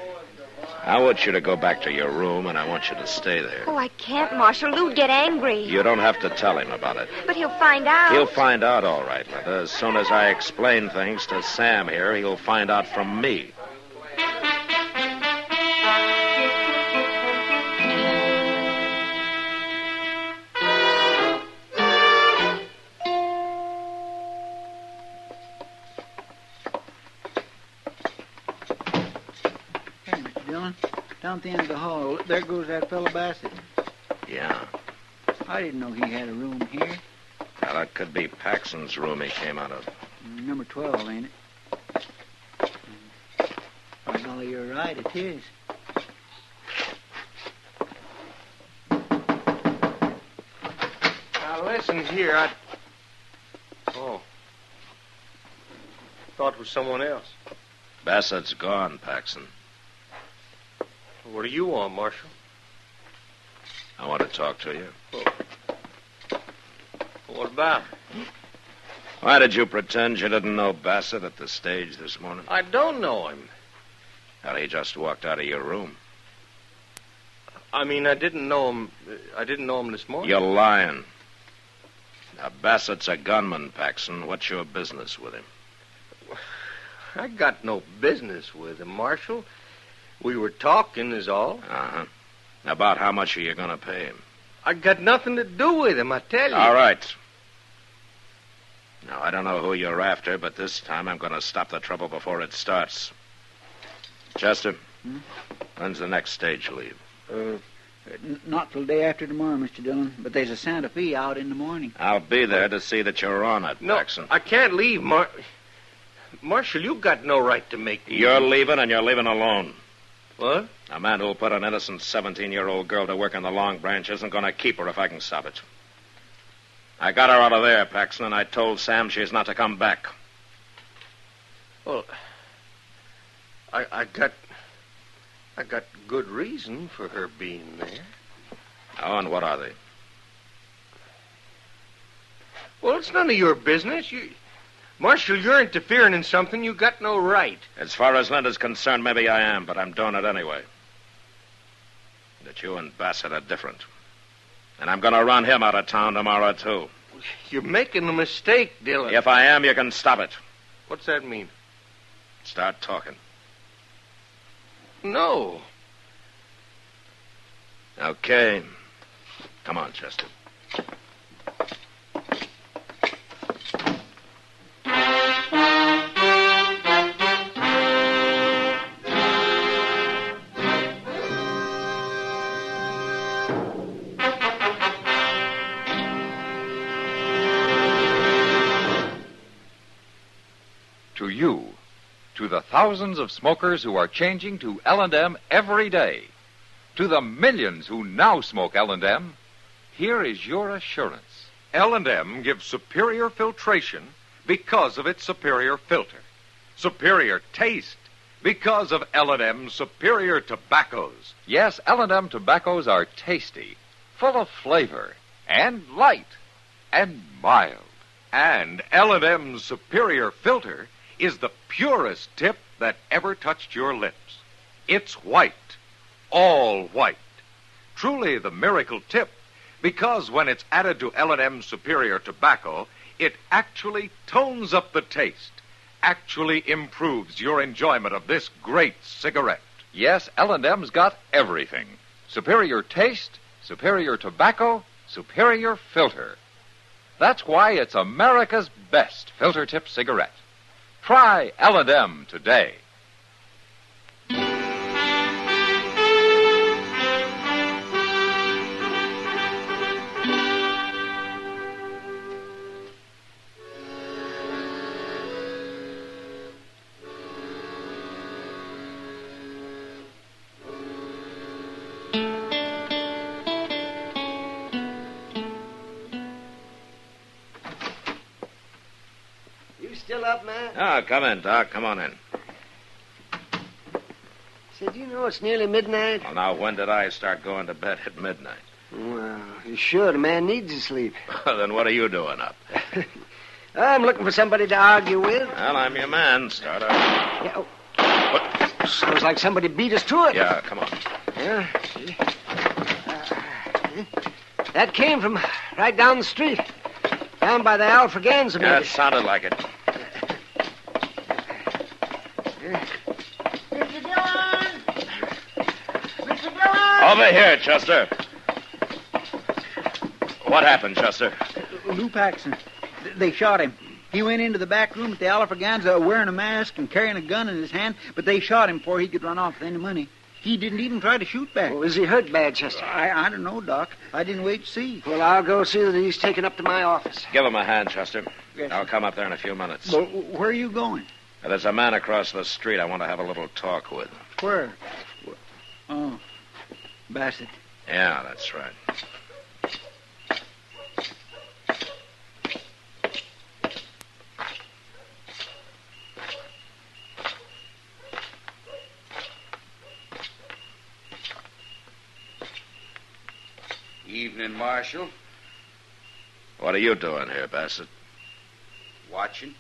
I want you to go back to your room, and I want you to stay there. Oh, I can't, Marshal. Lou'd get angry. You don't have to tell him about it. But he'll find out. He'll find out, all right, Linda. As soon as I explain things to Sam here, he'll find out from me. Down at the end of the hall, there goes that fellow Bassett. Yeah. I didn't know he had a room here. Well, that could be Paxson's room he came out of. Number 12, ain't it? By golly, you're right, it is. Now, listen here, Oh. Thought it was someone else. Bassett's gone, Paxson. What do you want, Marshal? I want to talk to you. What about? Why did you pretend you didn't know Bassett at the stage this morning? I don't know him. Well, he just walked out of your room. I mean, I didn't know him. I didn't know him this morning. You're lying. Now, Bassett's a gunman, Paxson. What's your business with him? I got no business with him, Marshal. We were talking, is all. Uh-huh. About how much are you going to pay him? I got nothing to do with him, I tell you. All right. Now, I don't know who you're after, but this time I'm going to stop the trouble before it starts. Chester, when's the next stage leave? Not till day after tomorrow, Mr. Dillon. But there's a Santa Fe out in the morning. I'll be there to see that you're on it, Paxson. I can't leave, Marshal, you've got no right to make me... You're leaving, and you're leaving alone. What? A man who'll put an innocent 17-year-old girl to work in the Long Branch isn't going to keep her if I can stop it. I got her out of there, Paxson, and I told Sam she's not to come back. Well, I got good reason for her being there. Oh, and what are they? Well, it's none of your business. Marshal, you're interfering in something you got no right. As far as Linda's concerned, maybe I am, but I'm doing it anyway. But you and Bassett are different. And I'm going to run him out of town tomorrow, too. You're making a mistake, Dillon. If I am, you can stop it. What's that mean? Start talking. No. Okay. Come on, Chester. To you, to the thousands of smokers who are changing to L&M every day, to the millions who now smoke L&M, here is your assurance. L&M gives superior filtration because of its superior filter. Superior taste because of L&M's superior tobaccos. Yes, L&M tobaccos are tasty, full of flavor, and light, and mild. And L&M's superior filter is the purest tip that ever touched your lips. It's white, all white. Truly the miracle tip, because when it's added to L&M's superior tobacco, it actually tones up the taste, actually improves your enjoyment of this great cigarette. Yes, L&M's got everything. Superior taste, superior tobacco, superior filter. That's why it's America's best filter tip cigarette. Try L&M today. Still up, man? Ah, come in, Doc. Come on in. Say, do you know it's nearly midnight? Well, now, when did I start going to bed at midnight? Well, you should. A man needs to sleep. Then what are you doing up? I'm looking for somebody to argue with. Well, I'm your man. Start out. Yeah, What? Sounds like somebody beat us to it. Yeah, come on. Yeah. That came from right down the street. Down by the Alfraganza. Yeah, it sounded like it. Mr. Dillon! Mr. Dillon! Over here, Chester. What happened, Chester? Lou Paxson. They shot him. He went into the back room at the Alfraganza wearing a mask and carrying a gun in his hand, but they shot him before he could run off with any money. He didn't even try to shoot back. Well, is he hurt bad, Chester? I don't know, Doc. I didn't wait to see. Well, I'll go see that he's taken up to my office. Give him a hand, Chester. Yes, I'll come up there in a few minutes. Well, where are you going? There's a man across the street I want to have a little talk with. Where? Oh, Bassett. Yeah, that's right. Evening, Marshal. What are you doing here, Bassett? Watching.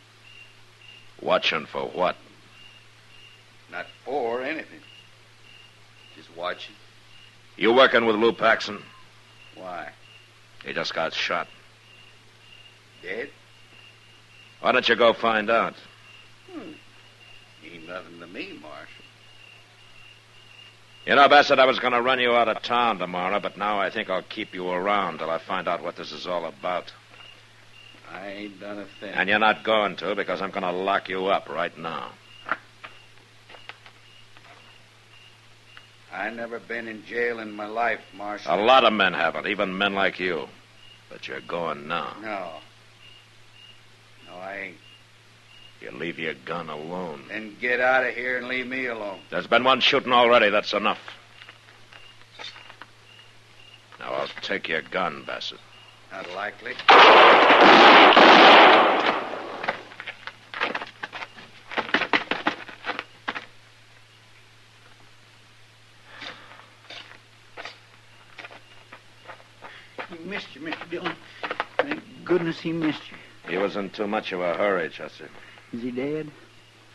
Watching for what? Not for anything. Just watching. You working with Lou Paxson? Why? He just got shot. Dead? Why don't you go find out? Ain't nothing to me, Marshal. You know, Bassett, I was going to run you out of town tomorrow, but now I think I'll keep you around till I find out what this is all about. I ain't done a thing. And you're not going to, because I'm going to lock you up right now. I never been in jail in my life, Marshal. A lot of men haven't, even men like you. But you're going now. No. No, I ain't. You leave your gun alone. Then get out of here and leave me alone. There's been one shooting already. That's enough. Now, I'll take your gun, Bassett. Not likely. He missed you, Mr. Dillon. Thank goodness he missed you. He was in too much of a hurry, Chester. Is he dead?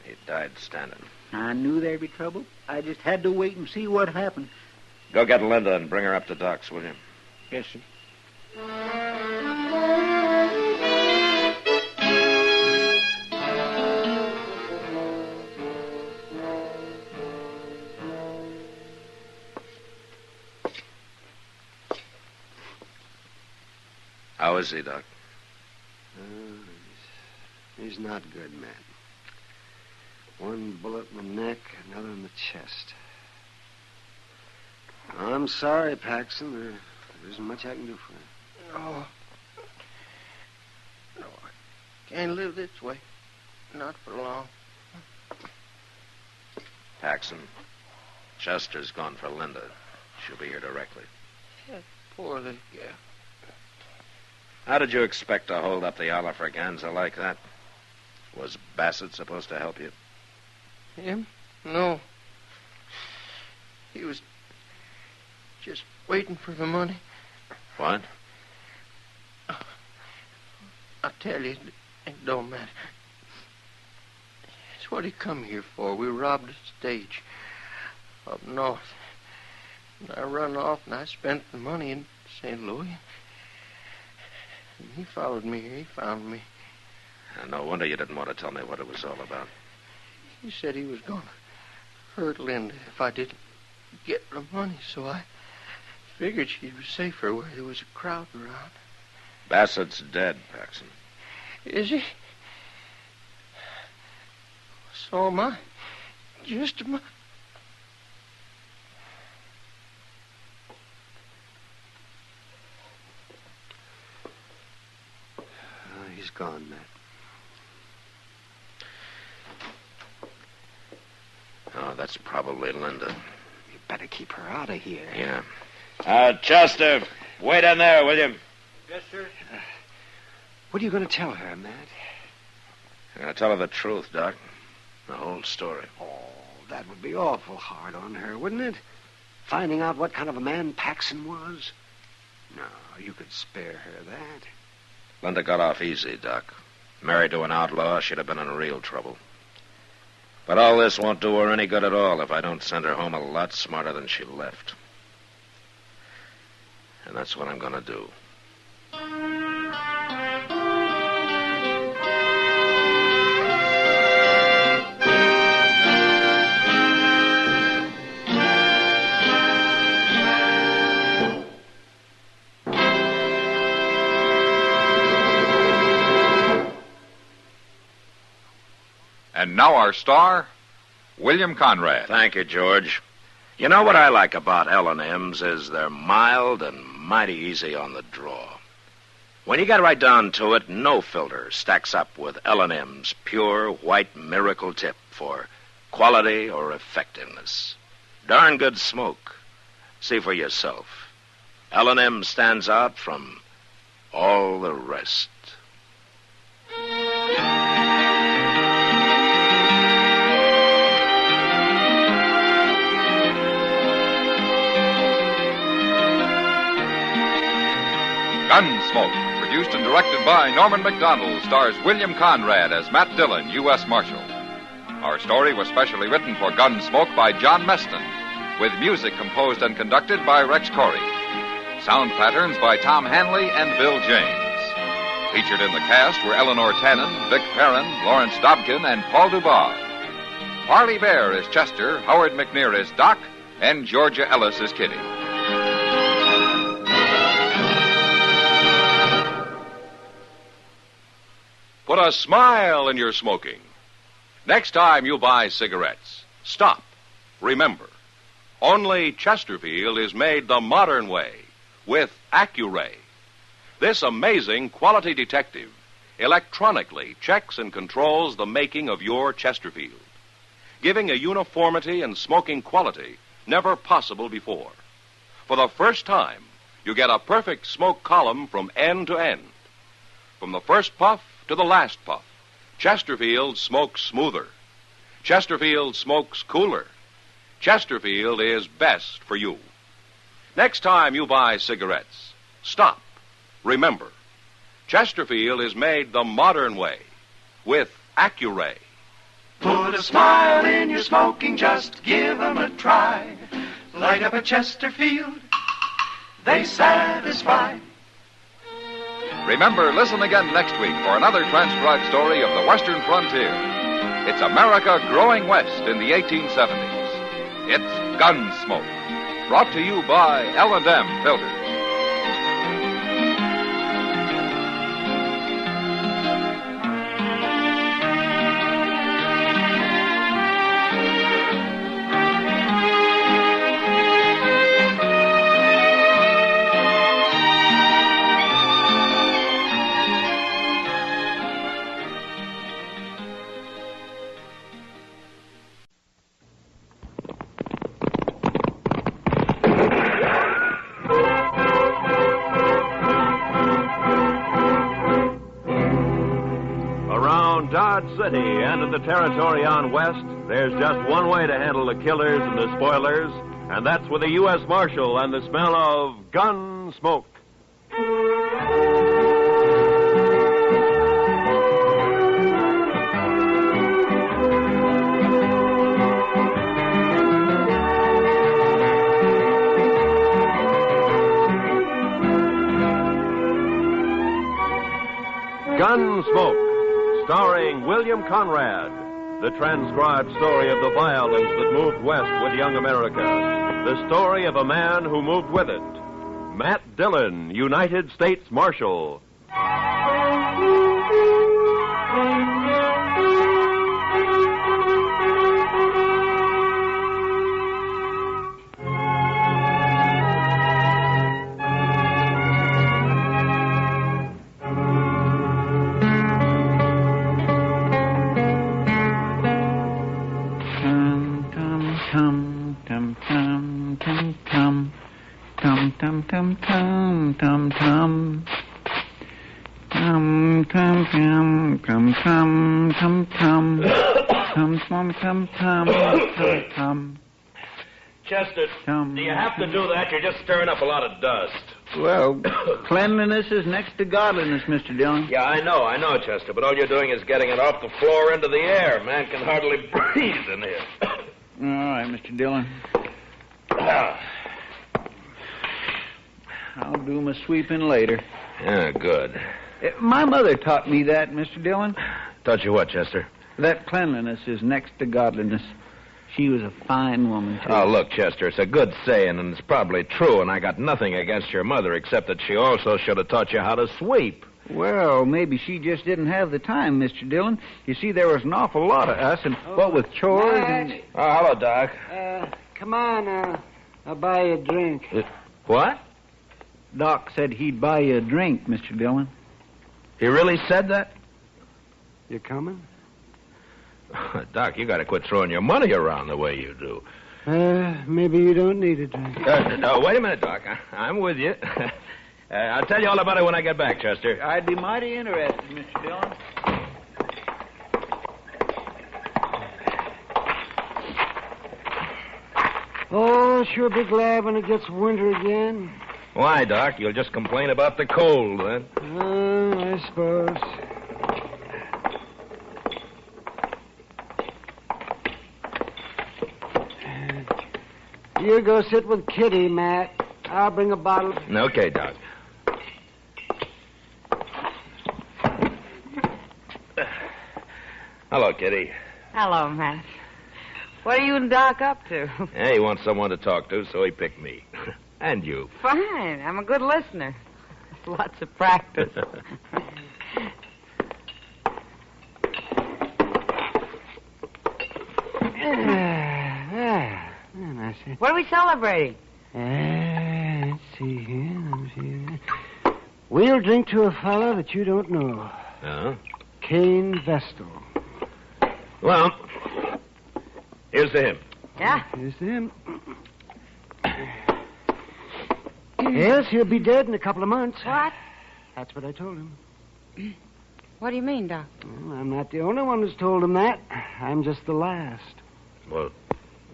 He died standing. I knew there'd be trouble. I just had to wait and see what happened. Go get Linda and bring her up to Doc's, will you? Yes, sir. How is he, Doc? He's not good, Matt. One bullet in the neck, another in the chest. I'm sorry, Paxton. There isn't much I can do for you. No. No, I can't live this way. Not for long. Paxton, Chester's gone for Linda. She'll be here directly. Yeah, poor little girl. How did you expect to hold up the Oliver Ganza like that? Was Bassett supposed to help you? Him? No. He was just waiting for the money. What? I tell you, it don't matter. It's what he come here for. We robbed a stage up north. And I run off and I spent the money in St. Louis. And he followed me here. He found me. No wonder you didn't want to tell me what it was all about. He said he was going to hurt Linda if I didn't get the money, so I figured she'd be safer where there was a crowd around. Bassett's dead, Paxton. Is he? So am I. Just am I. He's gone, Matt. Oh, that's probably Linda. You better keep her out of here. Yeah. Chester, wait in there, will you? Yes, sir. What are you going to tell her, Matt? I'm going to tell her the truth, Doc. The whole story. Oh, that would be awful hard on her, wouldn't it? Finding out what kind of a man Paxton was? No, you could spare her that. Linda got off easy, Doc. Married to an outlaw, she'd have been in real trouble. But all this won't do her any good at all if I don't send her home a lot smarter than she left. And that's what I'm going to do. And now our star, William Conrad. Thank you, George. You know what I like about L&M's is they're mild and mighty easy on the draw. When you get right down to it, no filter stacks up with L&M's pure white miracle tip for quality or effectiveness. Darn good smoke. See for yourself. L&M stands out from all the rest. Gunsmoke, produced and directed by Norman McDonald, stars William Conrad as Matt Dillon, U.S. Marshal. Our story was specially written for Gunsmoke by John Meston, with music composed and conducted by Rex Corey. Sound patterns by Tom Hanley and Bill James. Featured in the cast were Eleanor Tannen, Vic Perrin, Lawrence Dobkin, and Paul Dubois. Parley Bear is Chester, Howard McNear is Doc, and Georgia Ellis is Kitty. Put a smile in your smoking. Next time you buy cigarettes, stop. Remember, only Chesterfield is made the modern way with Accuray. This amazing quality detective electronically checks and controls the making of your Chesterfield, giving a uniformity and smoking quality never possible before. For the first time, you get a perfect smoke column from end to end. From the first puff to the last puff, Chesterfield smokes smoother. Chesterfield smokes cooler. Chesterfield is best for you. Next time you buy cigarettes, stop. Remember, Chesterfield is made the modern way with Accuray. Put a smile in your smoking, just give 'em a try. light up a Chesterfield. They satisfy. Remember, listen again next week for another transcribed story of the Western frontier. It's America growing west in the 1870s. It's Gunsmoke, brought to you by L&M Filters. Dodge City and in the territory on west, there's just one way to handle the killers and the spoilers, and that's with a U.S. Marshal and the smell of Gunsmoke. Gunsmoke, starring William Conrad, the transcribed story of the violence that moved west with young America, the story of a man who moved with it, Matt Dillon, United States Marshal. Chester, do you have to do that? You're just stirring up a lot of dust. Well, cleanliness is next to godliness, Mr. Dillon. Yeah, I know, Chester, but all you're doing is getting it off the floor into the air. Man can hardly breathe in here. All right, Mr. Dillon. I'll do my sweeping later. Yeah, good. My mother taught me that, Mr. Dillon. Taught you what, Chester? That cleanliness is next to godliness. She was a fine woman, too. Oh, look, Chester, it's a good saying, and it's probably true, and I got nothing against your mother, except that she also should have taught you how to sweep. Well, maybe she just didn't have the time, Mr. Dillon. You see, there was an awful lot of us, and what with chores and... Oh, hello, Doc. Come on, I'll buy you a drink. What? Doc said he'd buy you a drink, Mr. Dillon. He really said that? You coming? Doc, you got to quit throwing your money around the way you do. Maybe you don't need a drink. No, wait a minute, Doc. I'm with you. I'll tell you all about it when I get back, Chester. I'd be mighty interested, Mr. Dillon. Oh, sure be glad when it gets winter again. Why, Doc? You'll just complain about the cold, then? I suppose. You go sit with Kitty, Matt. I'll bring a bottle. Okay, Doc. Hello, Kitty. Hello, Matt. What are you and Doc up to? Yeah, he wants someone to talk to, so he picked me. And you. Fine. I'm a good listener. Lots of practice. What are we celebrating? Let's see here. We'll drink to a fellow that you don't know. Cain Vestal. Well, here's to him. Yeah? Here's to him. Yes, he'll be dead in a couple of months. What? That's what I told him. What do you mean, Doc? Well, I'm not the only one who's told him that. I'm just the last. Well,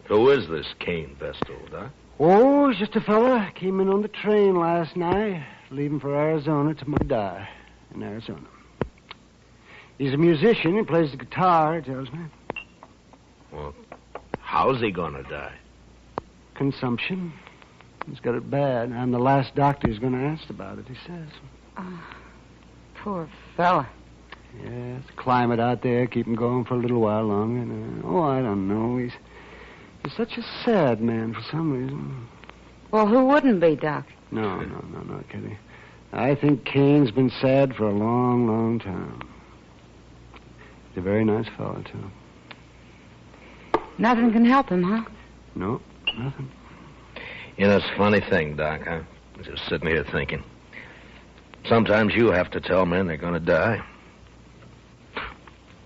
who is this Cain Vestal, Doc? Oh, he's just a fella. Came in on the train last night, leaving for Arizona to die in Arizona. He's a musician. He plays the guitar, he tells me. Well, how's he gonna die? consumption. He's got it bad. I'm the last doctor who's going to ask about it, he says. Poor fella. Yes, climate out there, keep him going for a little while longer. I don't know. He's such a sad man for some reason. Well, who wouldn't be, Doc? No, Kitty. I think Cain's been sad for a long, long time. He's a very nice fellow, too. Nothing can help him, huh? No, nothing. You know, it's a funny thing, Doc. I'm just sitting here thinking. Sometimes you have to tell men they're going to die.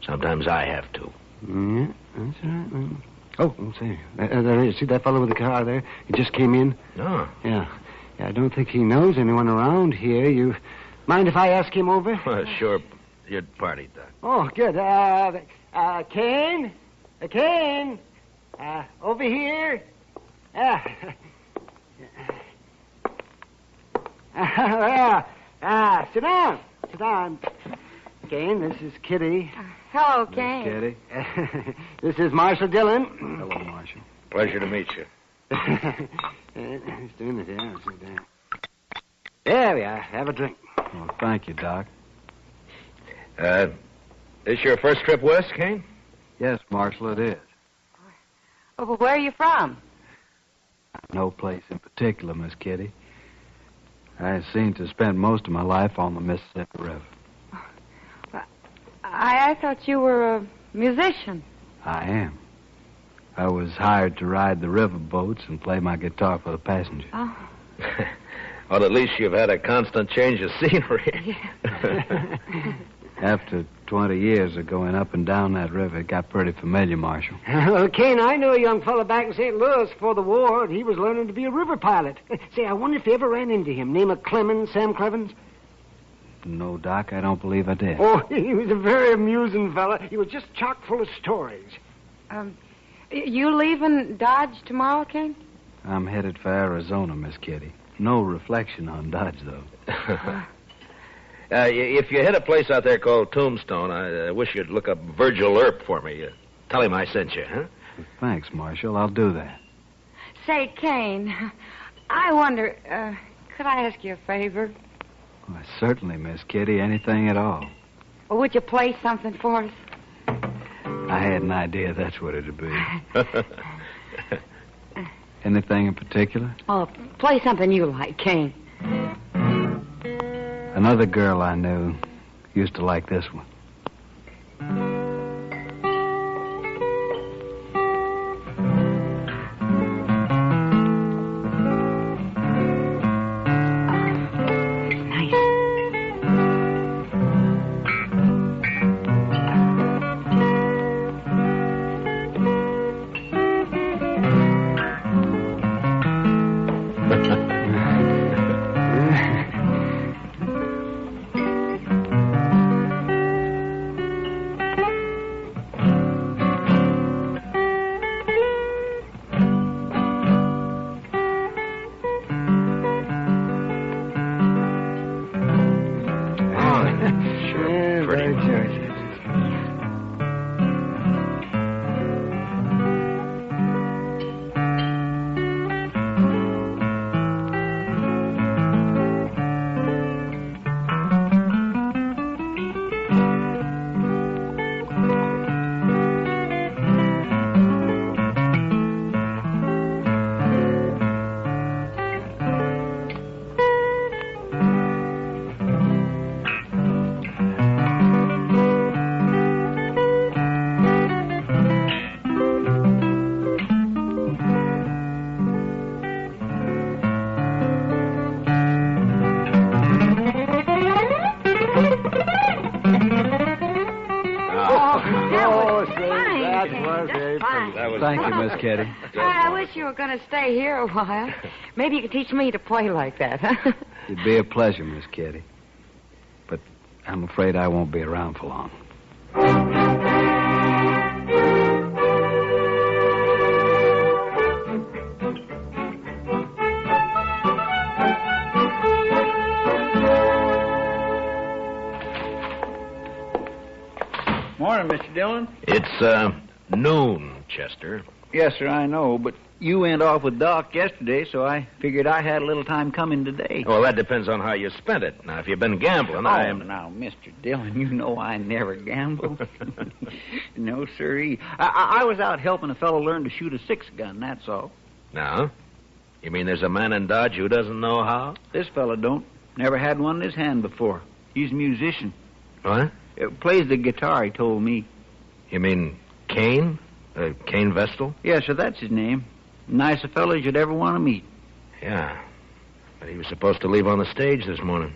Sometimes I have to. Yeah, that's right, man. Oh, let's see. There he is. See that fellow with the car there? He just came in. Oh. Yeah, I don't think he knows anyone around here. You mind if I ask him over? Sure. Your party, Doc. Oh, good. Cain? Cain? Over here? Sit down. Sit down. Cain, this is Kitty. Hello, Cain. Kitty. This is Marshal Dillon. Hello, Marshal. Pleasure to meet you. He's doing it, yeah. Sit down. There we are. Have a drink. Well, thank you, Doc. This your first trip west, Cain? Yes, Marshal, it is. Oh, but where are you from? No place in particular, Miss Kitty. I seem to spend most of my life on the Mississippi River. I thought you were a musician. I am. I was hired to ride the river boats and play my guitar for the passengers. Oh. Well, at least you've had a constant change of scenery. Yeah. After 20 years of going up and down that river, it got pretty familiar, Marshal. Well, Cain, I know a young fellow back in St. Louis before the war, and he was learning to be a river pilot. Say, I wonder if you ever ran into him. Name of Clemens, Sam Clevens? No, Doc, I don't believe I did. Oh, he was a very amusing fella. He was just chock full of stories. You leaving Dodge tomorrow, Cain? I'm headed for Arizona, Miss Kitty. No reflection on Dodge, though. If you hit a place out there called Tombstone, I wish you'd look up Virgil Earp for me. Tell him I sent you, huh? Thanks, Marshal. I'll do that. Say, Cain, I wonder, could I ask you a favor? Why, certainly, Miss Kitty. Anything at all. Or would you play something for us? I had an idea that's what it'd be. Anything in particular? Oh, play something you like, Cain. Another girl I knew used to like this one. Thank you, Miss Kitty. I wish you were going to stay here a while. Maybe you could teach me to play like that, huh? It'd be a pleasure, Miss Kitty. But I'm afraid I won't be around for long. Morning, Mr. Dillon. It's, noon, Chester. Yes, sir, I know, but You went off with Doc yesterday, so I figured I had a little time coming today. Well, that depends on how you spent it. Now, if you've been gambling, Now, Mr. Dillon, you know I never gamble. No, sirree. I was out helping a fellow learn to shoot a 6-gun, that's all. No? You mean there's a man in Dodge who doesn't know how? This fellow don't. Never had one in his hand before. He's a musician. What? Plays the guitar, he told me. You mean Cain? Cain Vestal? Yes, sir, that's his name. Nice a fellow as you'd ever want to meet. Yeah. But he was supposed to leave on the stage this morning.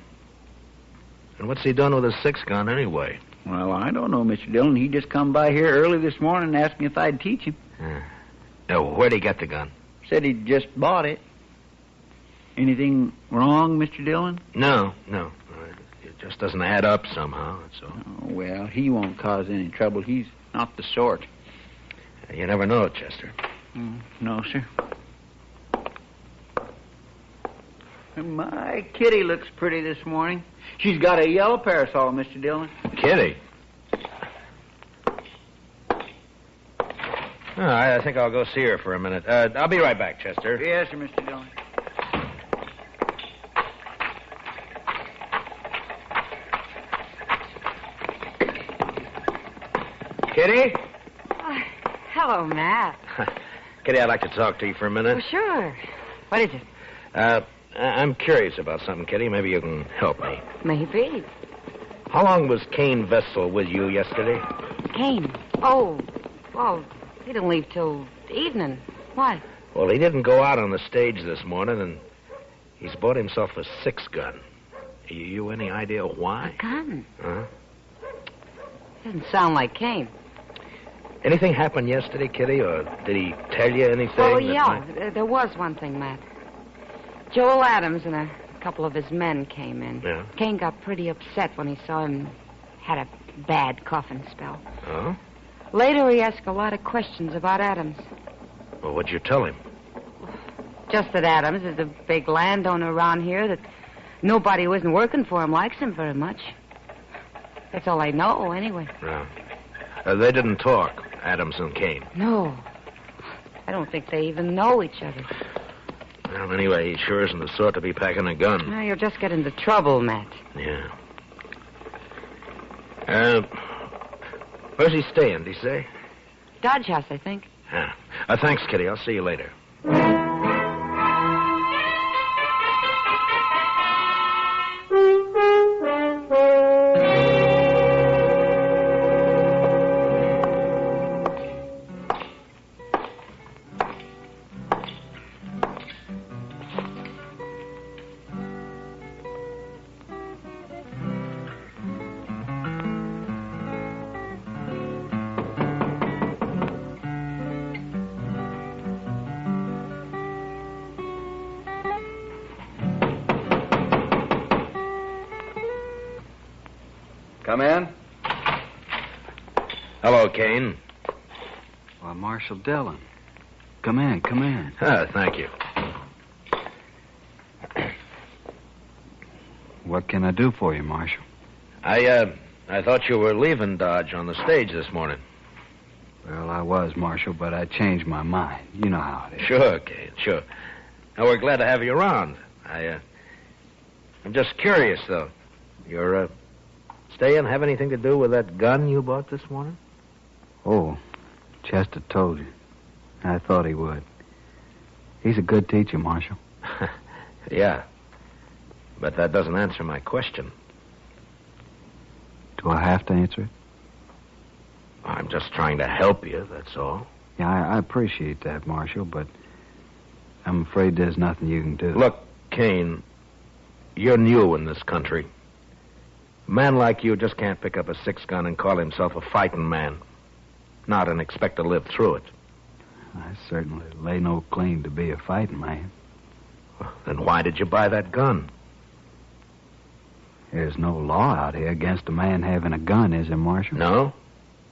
And what's he done with his 6-gun anyway? Well, I don't know, Mr. Dillon. He just come by here early this morning and asked me if I'd teach him. Now, where'd he get the gun? Said he'd just bought it. Anything wrong, Mr. Dillon? No. It just doesn't add up somehow, that's all. Oh, well, he won't cause any trouble. He's not the sort. You never know, Chester. No, sir. My Kitty looks pretty this morning. She's got a yellow parasol, Mr. Dillon. Kitty? I think I'll go see her for a minute. I'll be right back, Chester. Yes, sir, Mr. Dillon. Kitty? Hello, Matt. Kitty, I'd like to talk to you for a minute. Oh, sure. What is it? I'm curious about something, Kitty. Maybe you can help me. Maybe. How long was Cain Vestal with you yesterday? Cain? Oh, well, he didn't leave till evening. Why? Well, he didn't go out on the stage this morning, and he's bought himself a 6-gun. You any idea why? A gun? Huh? Doesn't sound like Cain. Anything happened yesterday, Kitty, or did he tell you anything? Oh, yeah, there was one thing, Matt. Joel Adams and a couple of his men came in. Yeah? Cain got pretty upset when he saw him had a bad coughing spell. Oh? Later, he asked a lot of questions about Adams. Well, what'd you tell him? Just that Adams is a big landowner around here, that nobody who isn't working for him likes him very much. That's all I know, anyway. Yeah. They didn't talk, Adams and Cain. No. I don't think they even know each other. Well, anyway, he sure isn't the sort to be packing a gun. Now, you'll just get into trouble, Matt. Yeah. Where's he staying, did he say? Dodge House, I think. Yeah. Thanks, Kitty. I'll see you later. Come in. Hello, Cain. Why, Marshal Dillon. Come in. Thank you. What can I do for you, Marshal? I thought you were leaving Dodge on the stage this morning. Well, I was, Marshal, but I changed my mind. You know how it is. Sure, Cain, sure. Now, we're glad to have you around. I'm just curious, though. Your staying have anything to do with that gun you bought this morning? Oh, Chester told you. I thought he would. He's a good teacher, Marshal. Yeah. But that doesn't answer my question. Do I have to answer it? I'm just trying to help you, that's all. Yeah, I appreciate that, Marshal, but I'm afraid there's nothing you can do. Look, Cain, you're new in this country. A man like you just can't pick up a 6-gun and call himself a fighting man. Not and expect to live through it. I certainly lay no claim to be a fighting man. Well, then why did you buy that gun? There's no law out here against a man having a gun, is there, Marshal? No.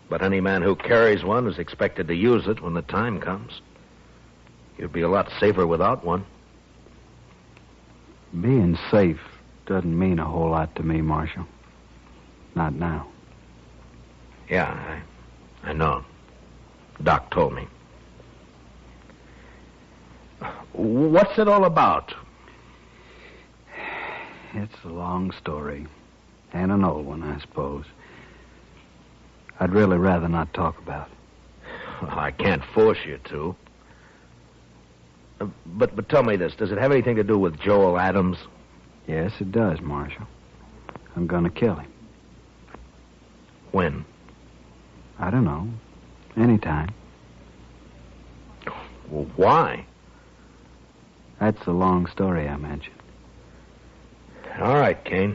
But any man who carries one is expected to use it when the time comes. You'd be a lot safer without one. Being safe doesn't mean a whole lot to me, Marshal. Not now. Yeah, I know. Doc told me. What's it all about? It's a long story. And an old one, I suppose. I'd really rather not talk about it. Well, I can't force you to. But tell me this. Does it have anything to do with Joel Adams? Yes, it does, Marshal. I'm going to kill him. When? I don't know. Anytime. Well, why? That's the long story I mentioned. All right, Cain.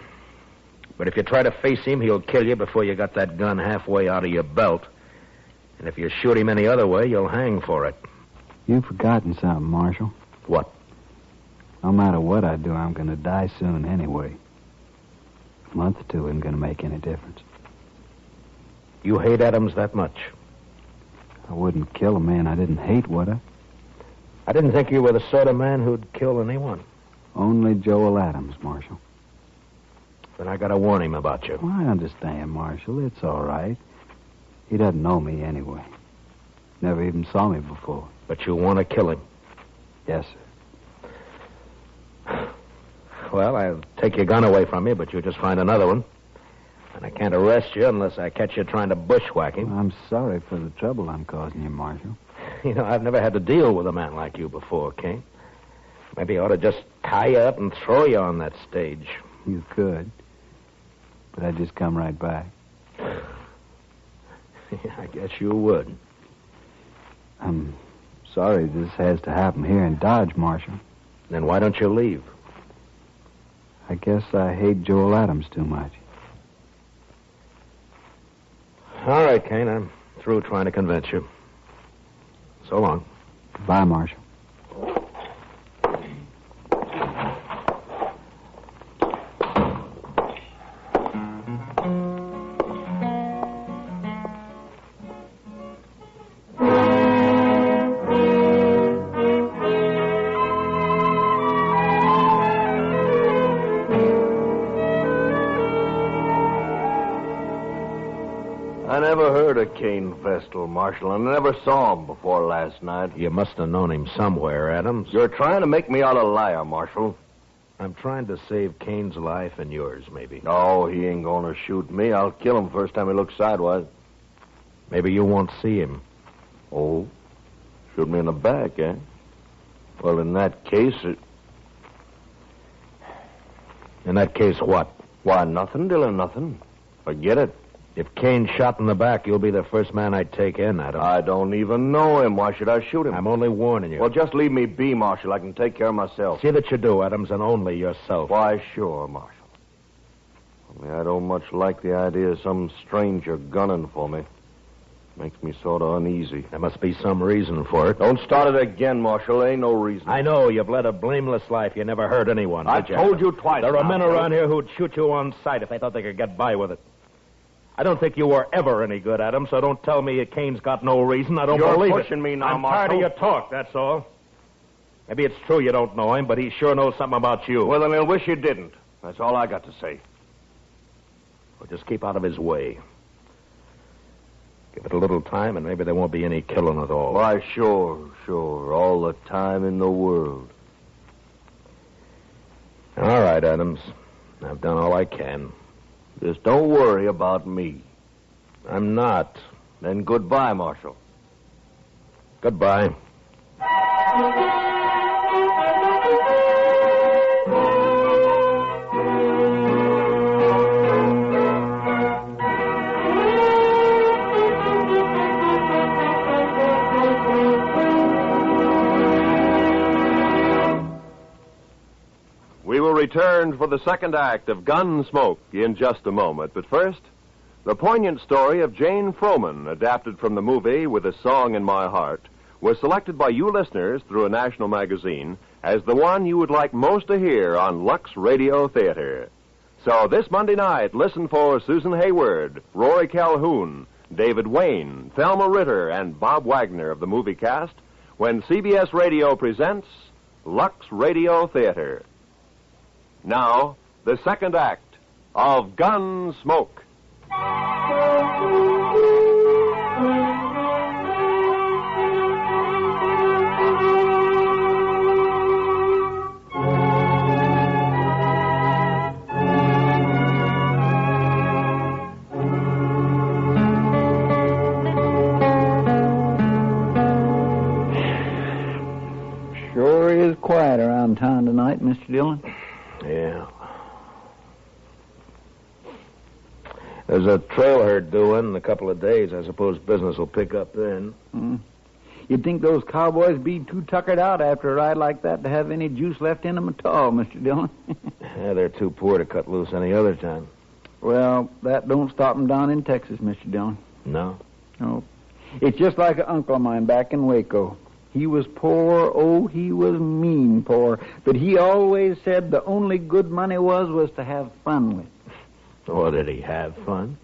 But if you try to face him, he'll kill you before you got that gun halfway out of your belt. And if you shoot him any other way, you'll hang for it. You've forgotten something, Marshal. What? No matter what I do, I'm going to die soon anyway. A month or two isn't going to make any difference. You hate Adams that much? I wouldn't kill a man I didn't hate, would I? I didn't think you were the sort of man who'd kill anyone. Only Joel Adams, Marshal. Then I gotta warn him about you. Well, I understand, Marshal. It's all right. He doesn't know me anyway. Never even saw me before. But you want to kill him? Yes, sir. Well, I'll take your gun away from you, but you'll just find another one. And I can't arrest you unless I catch you trying to bushwhack him. I'm sorry for the trouble I'm causing you, Marshal. You know, I've never had to deal with a man like you before, Cain. Maybe I ought to just tie you up and throw you on that stage. You could. But I'd just come right back. Yeah, I guess you would. I'm sorry this has to happen here in Dodge, Marshal. Then why don't you leave? I guess I hate Joel Adams too much. All right, Cain, I'm through trying to convince you. So long. Goodbye, Marshal. I never heard of Cain Vestal, Marshal, and I never saw him before last night. You must have known him somewhere, Adams. You're trying to make me out a liar, Marshal. I'm trying to save Cain's life and yours, maybe. No, he ain't gonna shoot me. I'll kill him first time he looks sidewise. Maybe you won't see him. Oh? Shoot me in the back, eh? Well, in that case, In that case, what? Why, nothing, Dillon, nothing. Forget it. If Cain's shot in the back, you'll be the first man I'd take in, Adams. I don't even know him. Why should I shoot him? I'm only warning you. Well, just leave me be, Marshal. I can take care of myself. See that you do, Adams, and only yourself. Why, sure, Marshal. Only I don't much like the idea of some stranger gunning for me. Makes me sort of uneasy. There must be some reason for it. Don't start it again, Marshal. Ain't no reason. I know. You've led a blameless life. You never hurt anyone. I've told you twice. There are men around here who'd shoot you on sight if they thought they could get by with it. I don't think you were ever any good, Adams, so don't tell me Cain's got no reason. I don't believe it. You're pushing me now, I'm Marshal. tired of your talk, that's all. Maybe it's true you don't know him, but he sure knows something about you. Well, then he'll wish you didn't. That's all I got to say. Well, just keep out of his way. Give it a little time, and maybe there won't be any killing at all. Why, sure. All the time in the world. All right, Adams. I've done all I can. Just don't worry about me. I'm not. Then goodbye, Marshal. Goodbye. We will return for the second act of Gunsmoke in just a moment. But first, the poignant story of Jane Froman, adapted from the movie With a Song in My Heart, was selected by you listeners through a national magazine as the one you would like most to hear on Lux Radio Theater. So this Monday night, listen for Susan Hayward, Rory Calhoun, David Wayne, Thelma Ritter, and Bob Wagner of the movie cast when CBS Radio presents Lux Radio Theater. Now, the second act of Gunsmoke. town tonight, Mr. Dillon? Yeah. There's a trail herd due in a couple of days. I suppose business will pick up then. You'd think those cowboys be too tuckered out after a ride like that to have any juice left in them at all, Mr. Dillon. Yeah, they're too poor to cut loose any other time. Well, that don't stop them down in Texas, Mr. Dillon. No? No. It's just like an uncle of mine back in Waco. He was poor, oh, he was mean poor. But he always said the only good money was to have fun with. Oh, did he have fun?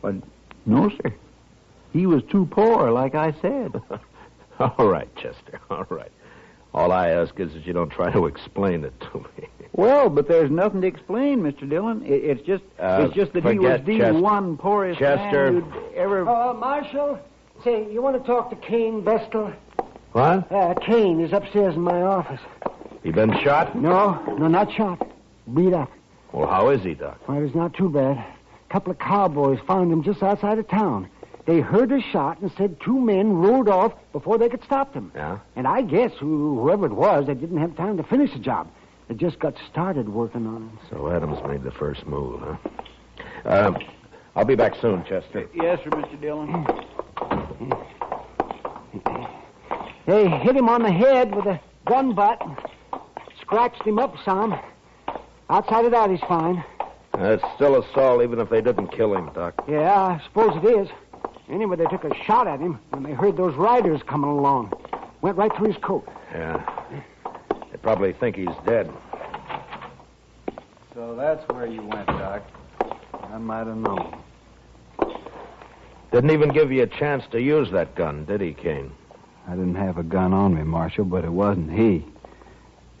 But no, sir. He was too poor, like I said. All right, Chester, all right. All I ask is that you don't try to explain it to me. Well, but there's nothing to explain, Mr. Dillon. It's just that he was the one poorest Chester. man you'd ever... Marshal, say, you want to talk to Cain Vestal? What? Cain is upstairs in my office. He been shot? No, not shot. Beat up. Well, how is he, Doc? Well, it's not too bad. A couple of cowboys found him just outside of town. They heard a shot and said 2 men rode off before they could stop them. Yeah? And I guess whoever it was, they didn't have time to finish the job. They just got started working on him. So Adams made the first move, huh? I'll be back soon, Chester. Yes, sir, Mr. Dillon. They hit him on the head with a gun butt. Scratched him up some. Outside of that, he's fine. It's still assault, even if they didn't kill him, Doc. Yeah, I suppose it is. Anyway, they took a shot at him when they heard those riders coming along. Went right through his coat. Yeah. They probably think he's dead. So that's where you went, Doc. I might have known. Didn't even give you a chance to use that gun, did he, Cain? I didn't have a gun on me, Marshal, but it wasn't he.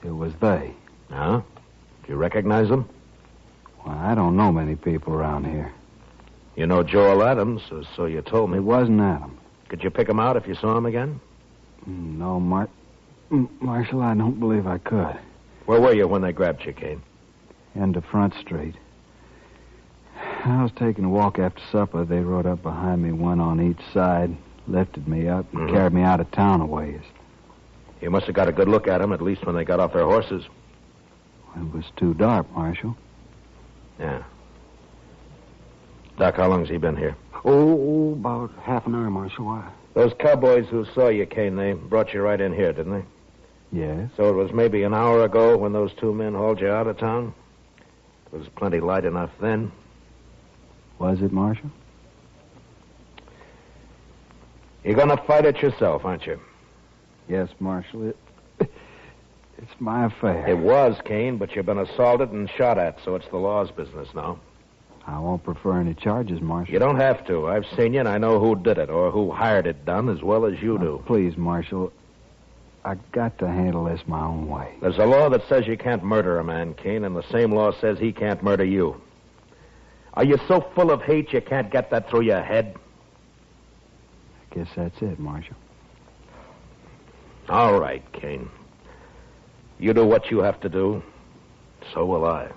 It was they. Huh? Do you recognize them? Well, I don't know many people around here. You know Joel Adams, or so you told me. It wasn't Adam. Could you pick him out if you saw him again? No, Marshal, I don't believe I could. Where were you when they grabbed you, Cain? End of Front Street. I was taking a walk after supper. They rode up behind me, one on each side, lifted me up, and carried me out of town a ways. You must have got a good look at him, at least when they got off their horses. It was too dark, Marshal. Yeah. Doc, how long's he been here? Oh, about half an hour, Marshal. Why? Those cowboys who saw you, Cain, they brought you right in here, didn't they? Yes. So it was maybe an hour ago when those 2 men hauled you out of town? It was plenty light enough then. Was it, Marshal? You're going to fight it yourself, aren't you? Yes, Marshal. It's my affair. It was, Cain, but you've been assaulted and shot at, so it's the law's business now. I won't prefer any charges, Marshal. You don't have to. I've seen you, and I know who did it, or who hired it done, as well as you do. Please, Marshal, I got to handle this my own way. There's a law that says you can't murder a man, Cain, and the same law says he can't murder you. Are you so full of hate you can't get that through your head? I guess that's it, Marshal. All right, Cain. You do what you have to do. So will I.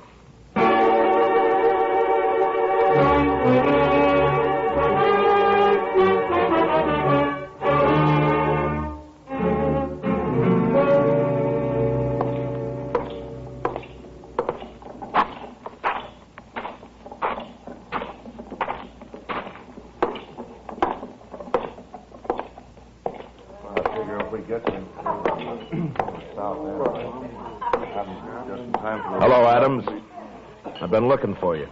Hello, Adams. I've been looking for you.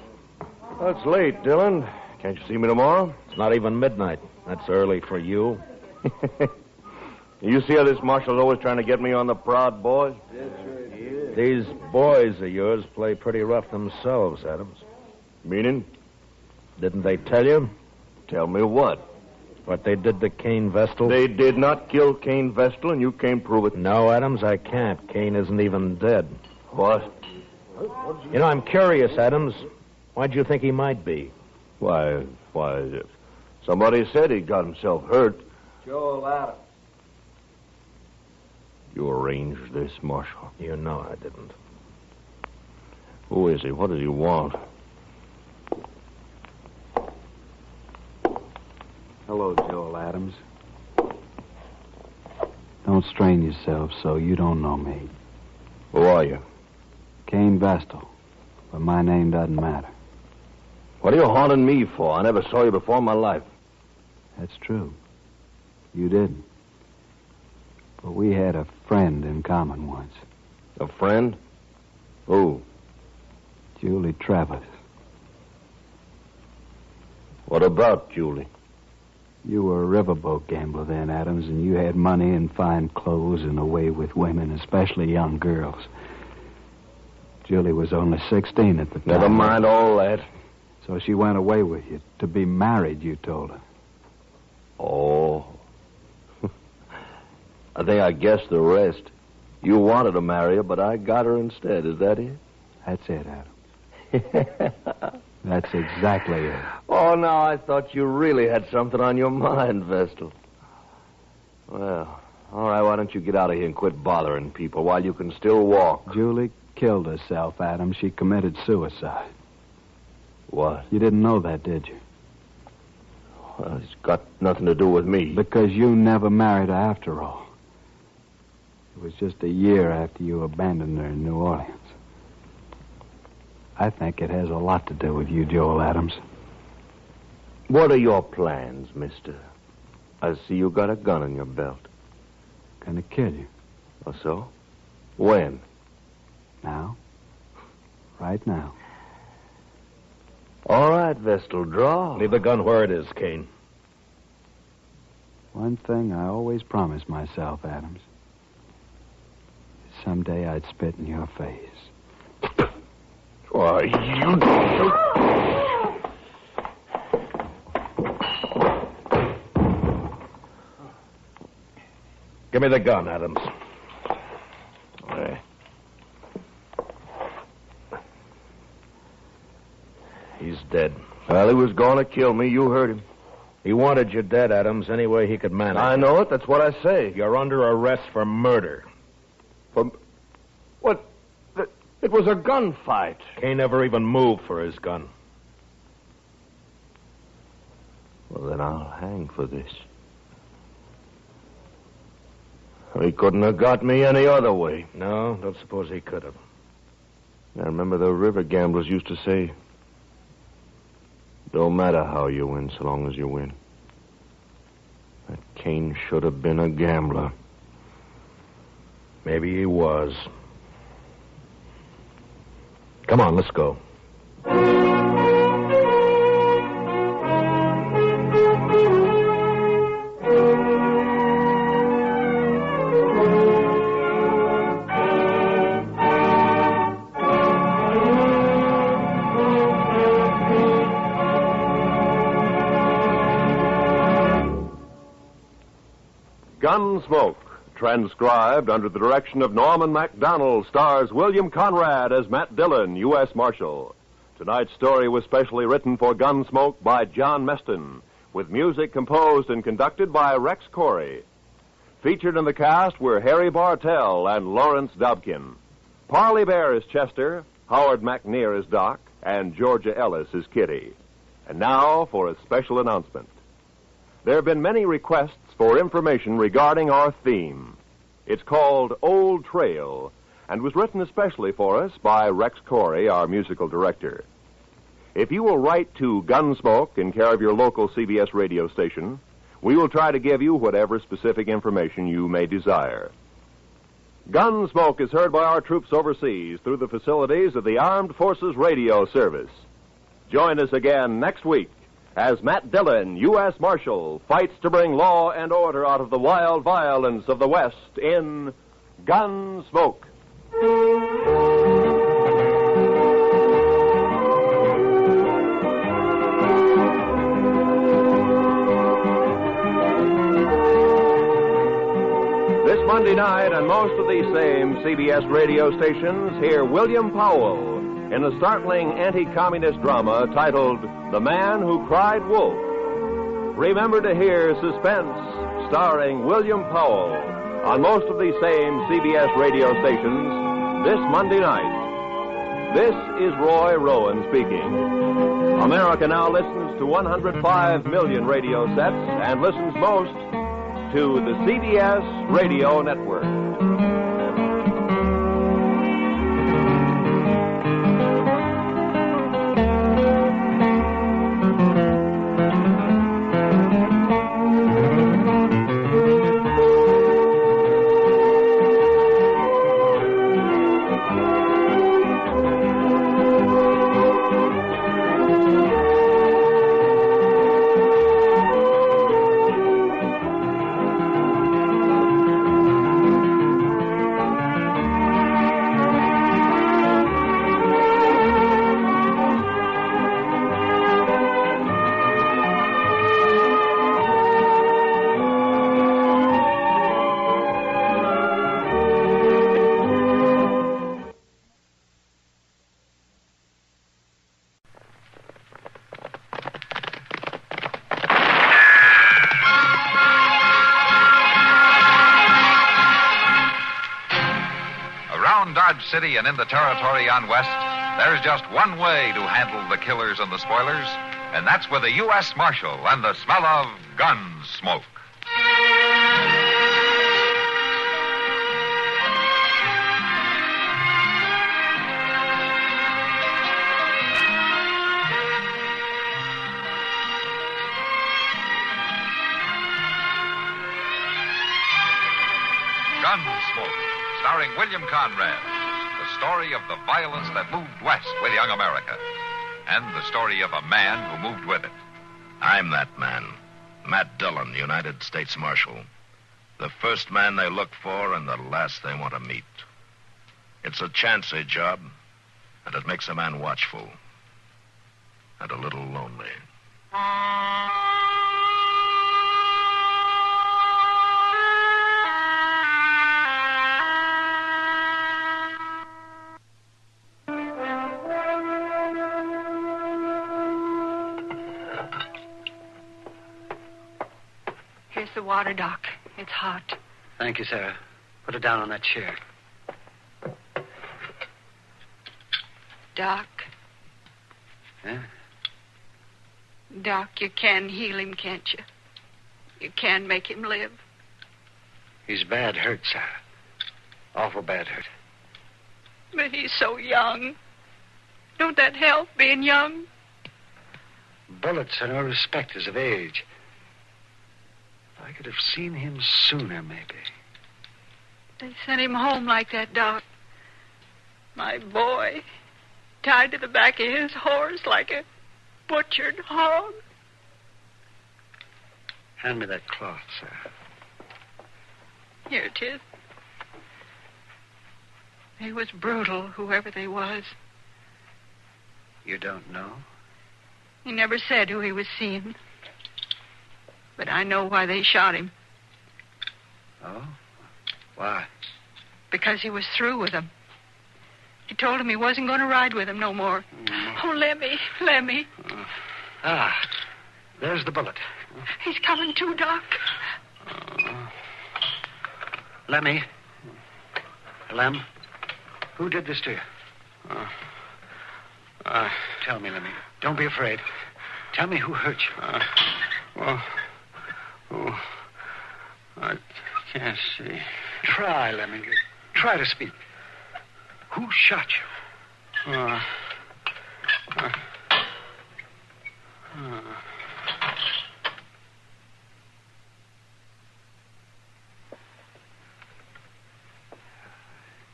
That's late, Dillon. Can't you see me tomorrow? It's not even midnight. That's early for you. You see how this marshal's always trying to get me on the prod, boys? Yes, sir, he is. These boys of yours play pretty rough themselves, Adams. Meaning? Didn't they tell you? Tell me what? What they did to Cain Vestal? They did not kill Cain Vestal, and you can't prove it. No, Adams, I can't. Cain isn't even dead. What? You know, I'm curious, Adams. Why'd you think he might be? Why, somebody said he got himself hurt. Joel Adams. You arranged this, Marshal? You know I didn't. Who is he? What does he want? Hello, Joel Adams. Don't strain yourself so you don't know me. Who are you? Cain Vestal. But my name doesn't matter. What are you haunting me for? I never saw you before in my life. That's true. You didn't. But we had a friend in common once. A friend? Who? Julie Travis. What about Julie? You were a riverboat gambler then, Adams, and you had money and fine clothes and a way with women, especially young girls. Julie was only 16 at the time. Never mind all that. So she went away with you. To be married, you told her. Oh. I think I guessed the rest. You wanted to marry her, but I got her instead. Is that it? That's it, Adams. That's exactly it. Oh, no, I thought you really had something on your mind, Vestal. Well, all right, why don't you get out of here and quit bothering people while you can still walk? Julie killed herself, Adams. She committed suicide. What? You didn't know that, did you? Well, it's got nothing to do with me. Because you never married her after all. It was just a year after you abandoned her in New Orleans. I think it has a lot to do with you, Joel Adams. What are your plans, mister? I see you got a gun in your belt. Gonna kill you. Oh, so? When? Now. Right now. All right, Vestal, draw. Leave the gun where it is, Cain. One thing I always promised myself, Adams. Someday I'd spit in your face. Why, you... Give me the gun, Adams. Right. He's dead. Well, he was going to kill me. You heard him. He wanted you dead, Adams, any way he could manage. I know it. That's what I say. You're under arrest for murder. For... What? It was a gunfight. Cain never even moved for his gun. Well, then I'll hang for this. He couldn't have got me any other way. No, don't suppose he could have. I remember the river gamblers used to say, don't matter how you win so long as you win. That Cain should have been a gambler. Maybe he was. Come on, let's go. Gunsmoke, transcribed under the direction of Norman MacDonald, stars William Conrad as Matt Dillon, U.S. Marshal. Tonight's story was specially written for Gunsmoke by John Meston, with music composed and conducted by Rex Corey. Featured in the cast were Harry Bartell and Lawrence Dobkin. Parley Bear is Chester, Howard McNear is Doc, and Georgia Ellis is Kitty. And now for a special announcement. There have been many requests for information regarding our theme. It's called Old Trail and was written especially for us by Rex Corey, our musical director. If you will write to Gunsmoke in care of your local CBS radio station, we will try to give you whatever specific information you may desire. Gunsmoke is heard by our troops overseas through the facilities of the Armed Forces Radio Service. Join us again next week as Matt Dillon, U.S. Marshal, fights to bring law and order out of the wild violence of the West in Gunsmoke. This Monday night, on most of these same CBS radio stations, hear William Powell in a startling anti-communist drama titled The Man Who Cried Wolf. Remember to hear Suspense, starring William Powell, on most of these same CBS radio stations this Monday night. This is Roy Rowan speaking. America now listens to 105 million radio sets and listens most to the CBS Radio Network. around Dodge City and in the territory on West, there's just one way to handle the killers and the spoilers, and that's with a U.S. Marshal and the smell of Gunsmoke. Gunsmoke, starring William Conrad. The story of the violence that moved west with young America. And the story of a man who moved with it. I'm that man. Matt Dillon, United States Marshal. The first man they look for and the last they want to meet. It's a chancy job, and it makes a man watchful. And a little lonely. Here's the water, Doc. It's hot. Thank you, Sarah. Put it down on that chair. Doc. Yeah? Doc, you can heal him, can't you? You can make him live. He's bad hurt, Sarah. Awful bad hurt. But he's so young. Don't that help, being young? Bullets are no respecters of age. I could have seen him sooner, maybe. They sent him home like that, Doc. My boy, tied to the back of his horse like a butchered hog. Hand me that cloth, Sarah. Here it is. They was brutal, whoever they was. You don't know? He never said who he was seeing. But I know why they shot him. Oh? Why? Because he was through with them. He told him he wasn't going to ride with him no more. Oh, let me. There's the bullet. He's coming too, Doc. Lemmy. Lem, who did this to you? Tell me, Lemmy. Don't be afraid. Tell me who hurt you. I can't see. Try, Lemmy. Try to speak. Who shot you?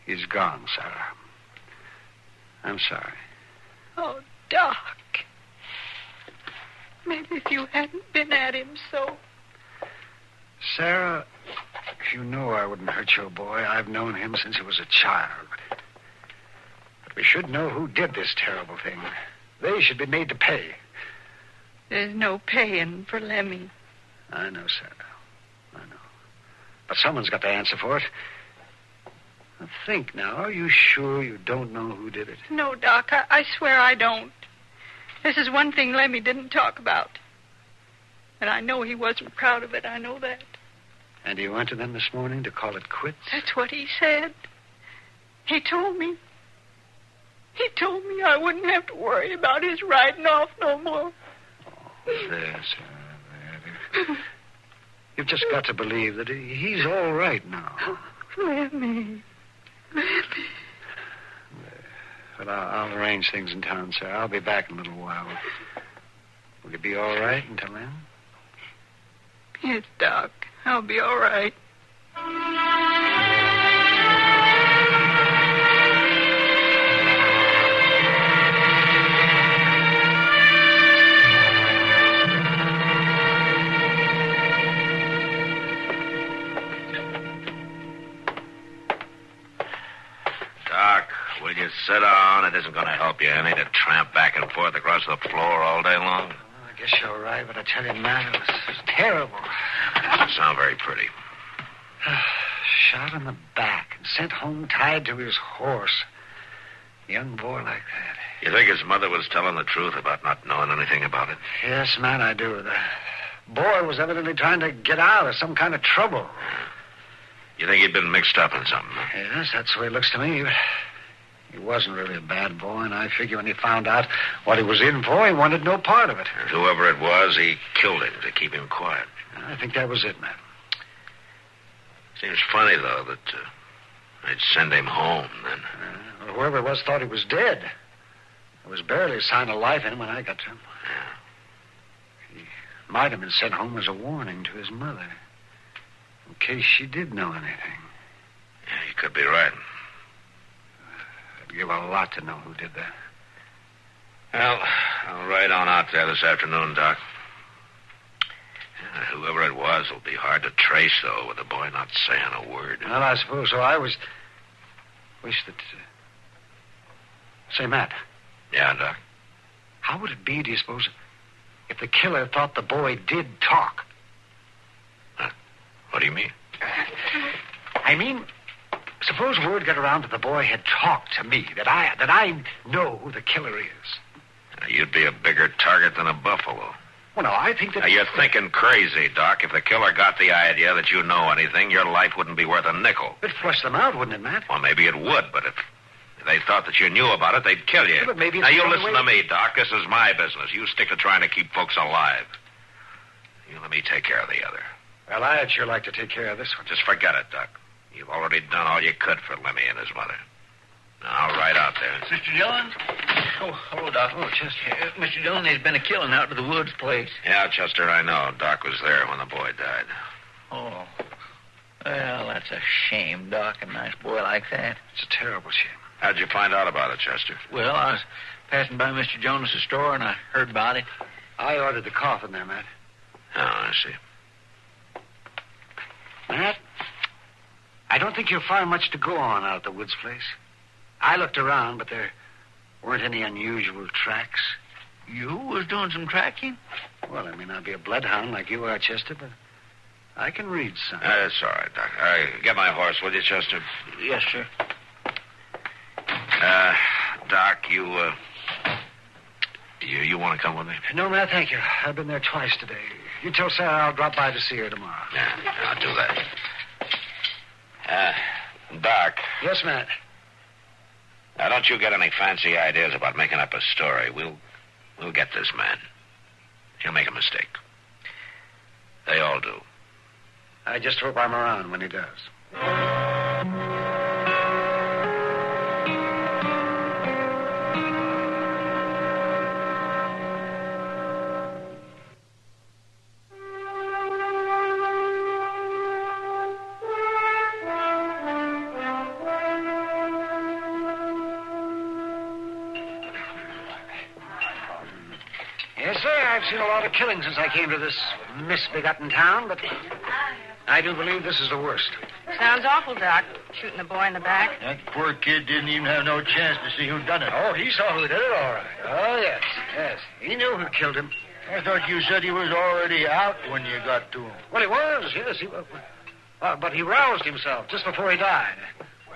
He's gone, Sarah. I'm sorry. Oh, Doc. Maybe if you hadn't been at him so. Sarah, you know I wouldn't hurt your boy. I've known him since he was a child. But we should know who did this terrible thing. They should be made to pay. There's no paying for Lemmy. I know, Sarah. I know. But someone's got to answer for it. Now, think now. Are you sure you don't know who did it? No, Doc. I swear I don't. This is one thing Lemmy didn't talk about. And I know he wasn't proud of it. I know that. And he went to them this morning to call it quits? That's what he said. He told me. He told me I wouldn't have to worry about his riding off no more. There, Sarah, there. You've just got to believe that he's all right now. Lemmy. Well, I'll arrange things in town, sir. I'll be back in a little while. Will you be all right until then? Yes, Doc. I'll be all right. Doc, will you sit down? It isn't going to help you any to tramp back and forth across the floor all day long. I guess you're right, but I tell you, Matt, it was terrible. Doesn't sound very pretty. Shot in the back and sent home tied to his horse. A young boy like that. You think his mother was telling the truth about not knowing anything about it? Yes, man, I do. The boy was evidently trying to get out of some kind of trouble. You think he'd been mixed up in something, huh? Yes, that's the way it looks to me. But he wasn't really a bad boy, and I figure when he found out what he was in for, he wanted no part of it. And whoever it was, he killed him to keep him quiet. I think that was it, Matt. Seems funny, though, that they'd send him home then. Well, whoever it was thought he was dead. There was barely a sign of life in him when I got to him. He might have been sent home as a warning to his mother, in case she did know anything. Yeah, you could be right. I'd give a lot to know who did that. Well, I'll ride on out there this afternoon, Doc. Whoever it was will be hard to trace, though, with the boy not saying a word. Well, I suppose so. I wish that... Say, Matt. Yeah, Doc? How would it be, do you suppose, if the killer thought the boy did talk? Huh? What do you mean? I mean, suppose word got around that the boy had talked to me, that I know who the killer is. You'd be a bigger target than a buffalo. Well, no, I think that... Now, you're thinking crazy, Doc. If the killer got the idea that you know anything, your life wouldn't be worth a nickel. It'd flush them out, wouldn't it, Matt? Well, maybe it would, but if they thought that you knew about it, they'd kill you. Yeah, but maybe now, you listen to me, Doc. This is my business. You stick to trying to keep folks alive. You let me take care of the other. Well, I'd sure like to take care of this one. Just forget it, Doc. You've already done all you could for Lemmy and his mother. Now, I'll ride out there. Mr. Dillon? Oh, hello, Doc. Oh, Chester. Mr. Dillon, there's been a killing out to the woods place. Yeah, Chester, I know. Doc was there when the boy died. Oh. Well, that's a shame, Doc, a nice boy like that. It's a terrible shame. How'd you find out about it, Chester? Well, I was passing by Mr. Jonas's store, and I heard about it. I ordered the coffin there, Matt. Oh, I see. Matt, I don't think you'll find much to go on out at the woods place. I looked around, but there weren't any unusual tracks. You was doing some tracking? Well, I may not be a bloodhound like you are, Chester, but I can read some. That's all right, Doc. Get my horse, will you, Chester? Yes, sir. Doc, you want to come with me? No, Matt, thank you. I've been there twice today. You tell Sarah I'll drop by to see her tomorrow. Yeah, I'll do that. Doc. Yes, Matt. Now, don't you get any fancy ideas about making up a story. We'll get this man. He'll make a mistake. They all do. I just hope I'm around when he does. Yes, sir, I've seen a lot of killing since I came to this misbegotten town, but I do believe this is the worst. Sounds awful, Doc. Shooting the boy in the back. That poor kid didn't even have no chance to see who done it. Oh, he saw who did it, all right. Oh, yes. He knew who killed him. I thought you said he was already out when you got to him. Well, he was, yes. He was. But he roused himself just before he died.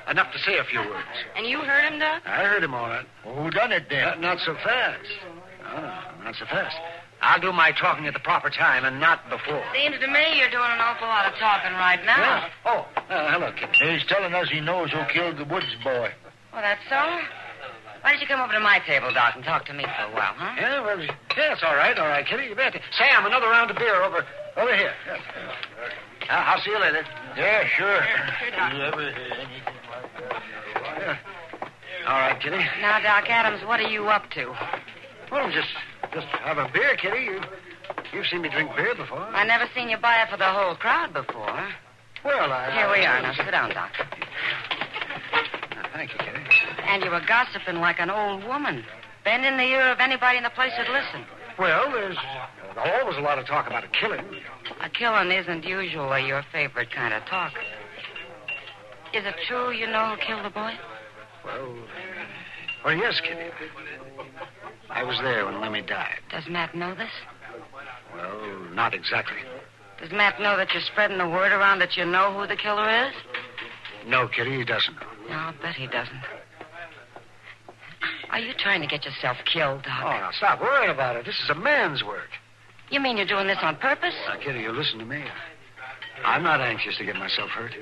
Enough to say a few words. And you heard him, Doc? I heard him all right. Well, who done it then? Not so fast. Oh, not so fast. I'll do my talking at the proper time and not before. Seems to me you're doing an awful lot of talking right now. Yeah. Oh, hello, kid. He's telling us he knows who killed the Woods boy. Oh, that's so? Why don't you come over to my table, Doc, and talk to me for a while, huh? Yeah, well, it's all right, Kitty. You bet. Sam, another round of beer over here. Yes. I'll see you later. Yeah, sure. You ever anything like that? Yeah. All right, Kitty. Now, Doc Adams, what are you up to? Well, just have a beer, Kitty. You've seen me drink beer before. I never seen you buy it for the whole crowd before. Well, Here we are. Now, sit down, Doc. Thank you, Kitty. And you were gossiping like an old woman, bending the ear of anybody in the place that'd listen. Well, there's always a lot of talk about a killing. A killing isn't usually your favorite kind of talk. Is it true you know who killed the boy? Well, yes, Kitty. I was there when Lemmy died. Does Matt know this? Well, not exactly. Does Matt know that you're spreading the word around that you know who the killer is? No, Kitty, he doesn't know. No, I'll bet he doesn't. Are you trying to get yourself killed, Doc? Oh, now, stop worrying about it. This is a man's work. You mean you're doing this on purpose? Now, Kitty, you listen to me. I'm not anxious to get myself hurt.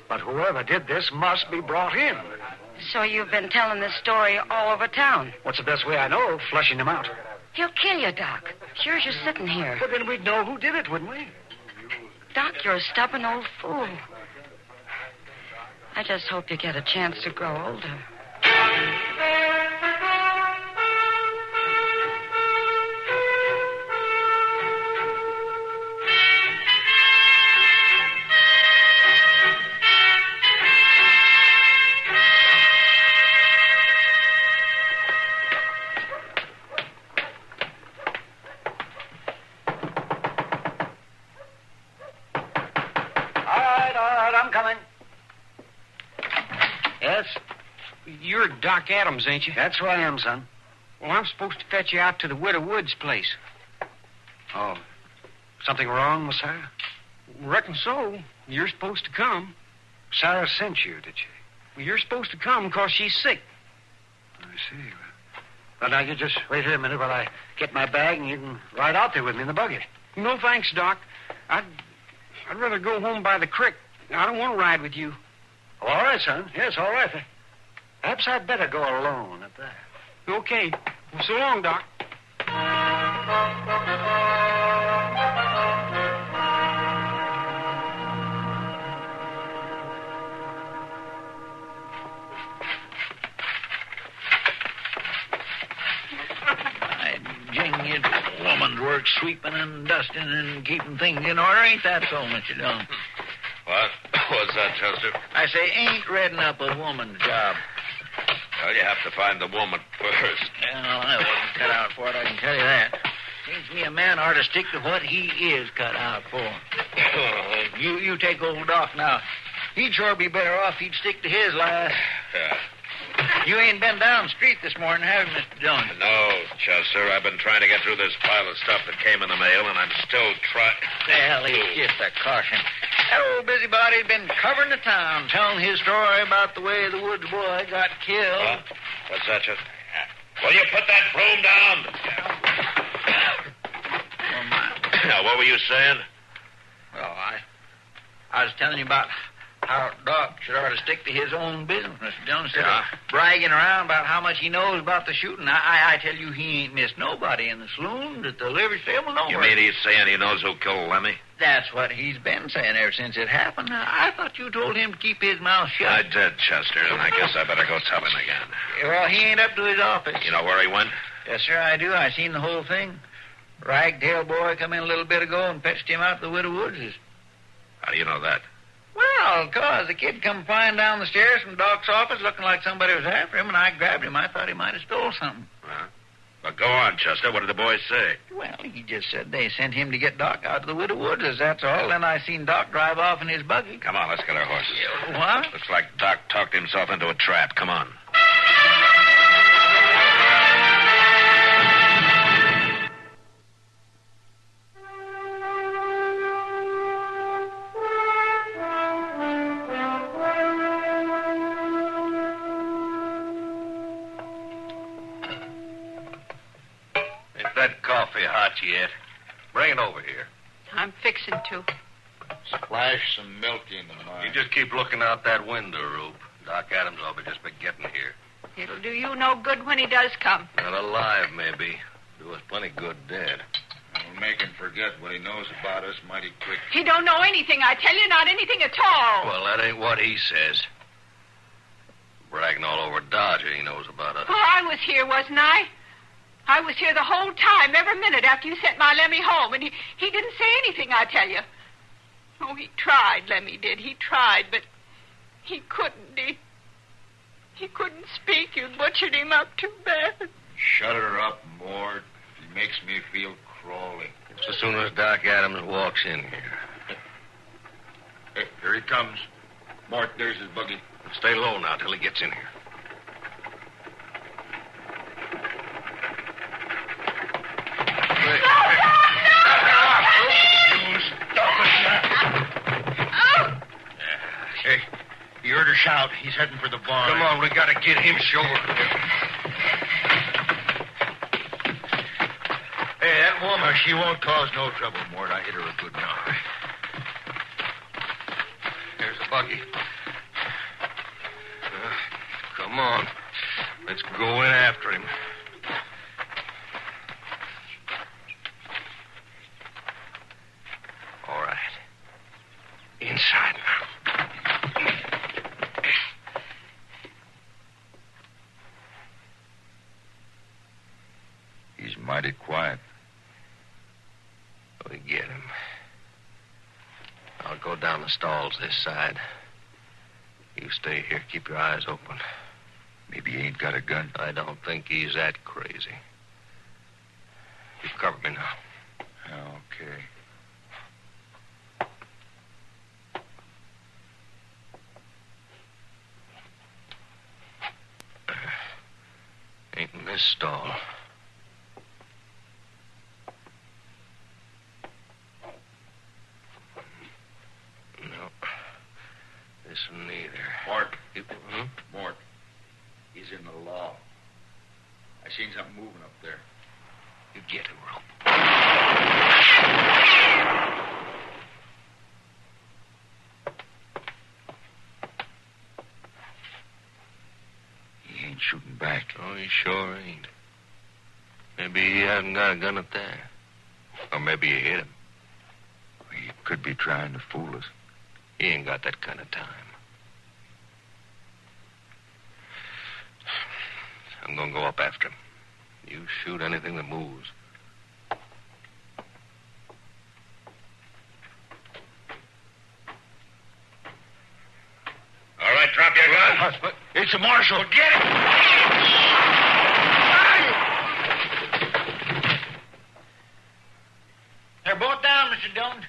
But whoever did this must be brought in. So you've been telling this story all over town? What's the best way I know of flushing him out? He'll kill you, Doc. Sure as you're sitting here. Well, then we'd know who did it, wouldn't we? Doc, you're a stubborn old fool. I just hope you get a chance to grow older. I'm coming. Yes? You're Doc Adams, ain't you? That's who I am, son. Well, I'm supposed to fetch you out to the Widow Woods place. Oh. Something wrong with Sarah? Reckon so. You're supposed to come. Sarah sent you, did she? Well, you're supposed to come because she's sick. I see. Well, now, you just wait here a minute while I get my bag and you can ride out there with me in the buggy. No, thanks, Doc. I'd rather go home by the creek. I don't want to ride with you. Oh, all right, son. Yes, all right. Perhaps I'd better go alone at that. Okay. Well, so long, Doc. Jing, it's a woman's work sweeping and dusting and keeping things in order. Ain't that so, Mr. Dillon? What? What's that, Chester? I say, ain't redding up a woman's job. Well, you have to find the woman first. Well, I wasn't cut out for it, I can tell you that. Seems to me a man ought to stick to what he is cut out for. You take old Doc now. He'd sure be better off he'd stick to his line. Yeah. You ain't been down the street this morning, have you, Mr. Dillon? No, Chester. I've been trying to get through this pile of stuff that came in the mail, and I'm still trying. Well, it's just a caution. That old busybody's been covering the town, telling his story about the way the woods boy got killed. What's that, Chester? Will you put that broom down? Now, what were you saying? Well, I was telling you about how Doc should ought to stick to his own business, Mr. Dillon, instead of bragging around about how much he knows about the shooting. I tell you, he ain't missed nobody in the saloon, at the livery stable, nowhere. You mean he's saying he knows who killed Lemmy? That's what he's been saying ever since it happened. I thought you told him to keep his mouth shut. I did, Chester, and I guess I better go tell him again. Well, he ain't up to his office. You know where he went? Yes, sir, I do. I seen the whole thing. Ragtail boy come in a little bit ago and fetched him out to the Widow Woods. How do you know that? Well, 'cause the kid come flying down the stairs from Doc's office looking like somebody was after him, and I grabbed him. I thought he might have stole something. Well, go on, Chester. What did the boys say? Well, he just said they sent him to get Doc out to the Widow Woods, that's all. Then I seen Doc drive off in his buggy. Come on, let's get our horses. What? Looks like Doc talked himself into a trap. Come on. That coffee hot yet? Bring it over here. I'm fixing to. Splash some milk into mine. You just keep looking out that window, Rube. Doc Adams will be just be getting here. It'll do you no good when he does come. Not alive, maybe. Do us plenty good dead. We'll make him forget what he knows about us mighty quick. He don't know anything, I tell you, not anything at all. Well, that ain't what he says. Bragging all over Dodger he knows about us. Oh, I was here, wasn't I? I was here the whole time, every minute after you sent my Lemmy home, and he didn't say anything, I tell you. Oh, he tried, Lemmy did. He tried, but he couldn't. He couldn't speak. You butchered him up too bad. Shut her up, Mort. He makes me feel crawly. Just as soon as Doc Adams walks in here. Hey, here he comes. Mort, there's his buggy. Stay low now till he gets in here. Hey, you heard her shout. He's heading for the barn. Come on, we gotta get him sure. Hey, that woman, she won't cause no trouble, Mort. I hit her a good knock. There's the buggy. Come on. Let's go in after him. All right. Inside now. He's mighty quiet. We get him. I'll go down the stalls this side. You stay here. Keep your eyes open. Maybe he ain't got a gun. I don't think he's that crazy. You cover me now. Okay. Ain't in this stall. No. This one neither. Mort. Hmm? Mort. He's in the law. I seen something moving up there. You get him, Rope. He ain't shooting back. Oh, he sure ain't. Maybe he hasn't got a gun up there. Or maybe you hit him. He could be trying to fool us. He ain't got that kind of time. I'm gonna go up after him. You shoot anything that moves. All right, drop your gun. It's a marshal. Get him! They're both down, Mr. Dillon.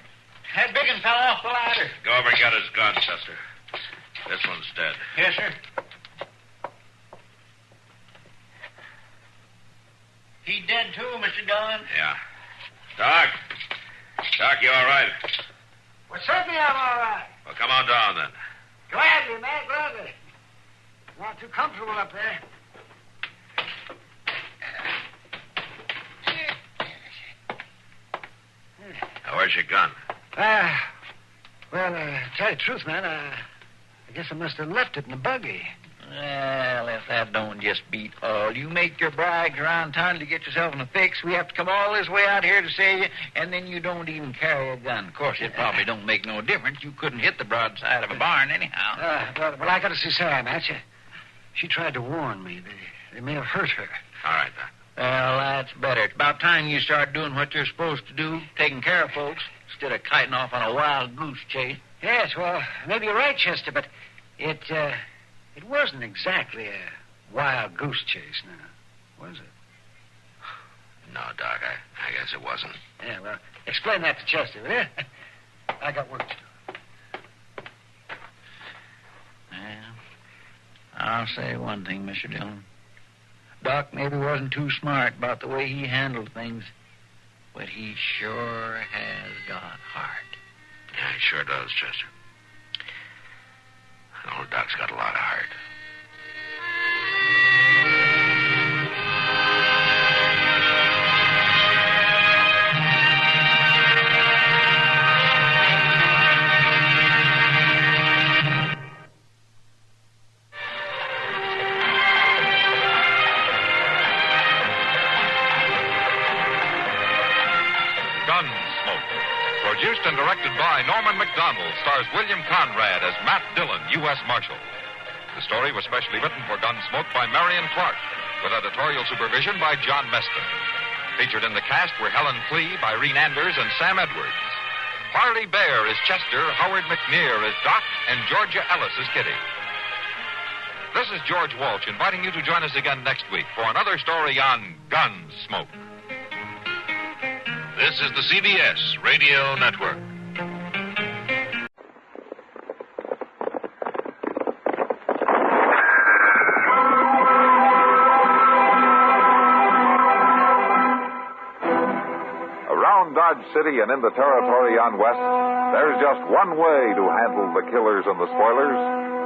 That big one fell off the ladder. Go over and get his gun, Chester. This one's dead. Yes, sir. He dead too, Mr. Dillon. Yeah. Doc. Doc, you all right? Well, certainly I'm all right. Well, come on down, then. Gladly, man, gladly. Not too comfortable up there. Now, where's your gun? Well, to tell you the truth, man, I guess I must have left it in the buggy. Well, if that don't just beat all. You make your brags around town to get yourself in a fix. We have to come all this way out here to save you, and then you don't even carry a gun. Of course, it probably don't make no difference. You couldn't hit the broadside of a barn anyhow. Well, I got to see Sarah, man. She tried to warn me. They may have hurt her. All right, Doc. Well, that's better. It's about time you start doing what you're supposed to do, taking care of folks, instead of kiting off on a wild goose chase. Yes, well, maybe you're right, Chester, but it wasn't exactly a wild goose chase, now, was it? No, Doc, I guess it wasn't. Yeah, well, explain that to Chester, will you? I got work to do. Well, I'll say one thing, Mr. Dillon. Doc maybe wasn't too smart about the way he handled things, but he sure has got heart. Yeah, he sure does, Chester. Old Doc's got a lot of heart. Gunsmoke. Produced and directed by Norman McDonald, stars William Conrad as Matt Dillon, U.S. Marshal. The story was specially written for Gunsmoke by Marion Clark, with editorial supervision by John Meston. Featured in the cast were Helen Flee, Irene Anders, and Sam Edwards. Harley Bear is Chester, Howard McNear is Doc, and Georgia Ellis is Kitty. This is George Walsh inviting you to join us again next week for another story on Gunsmoke. This is the CBS Radio Network. Around Dodge City and in the territory on West, there's just one way to handle the killers and the spoilers,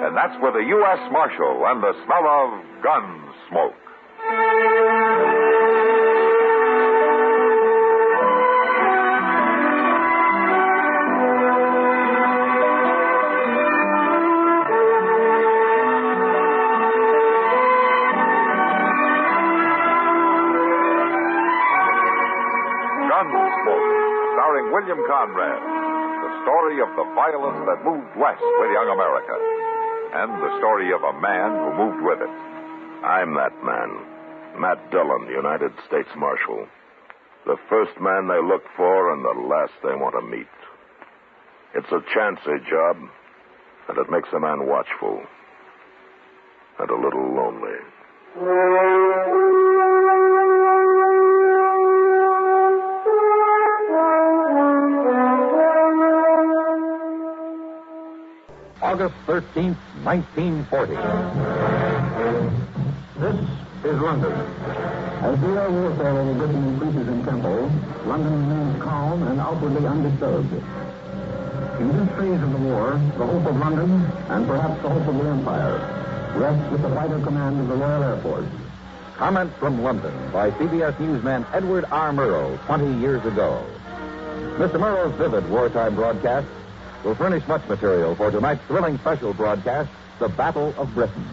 and that's with a U.S. Marshal and the smell of Gunsmoke. Conrad. The story of the violence that moved west with young America. And the story of a man who moved with it. I'm that man. Matt Dillon, United States Marshal. The first man they look for and the last they want to meet. It's a chancy job, and it makes a man watchful. And a little lonely. August 13th, 1940. This is London. As the air warfare over Britain increases in tempo, London remains calm and outwardly undisturbed. In this phase of the war, the hope of London, and perhaps the hope of the Empire, rests with the vital command of the Royal Air Force. Comment from London by CBS newsman Edward R. Murrow 20 years ago. Mr. Murrow's vivid wartime broadcast will furnish much material for tonight's thrilling special broadcast, The Battle of Britain.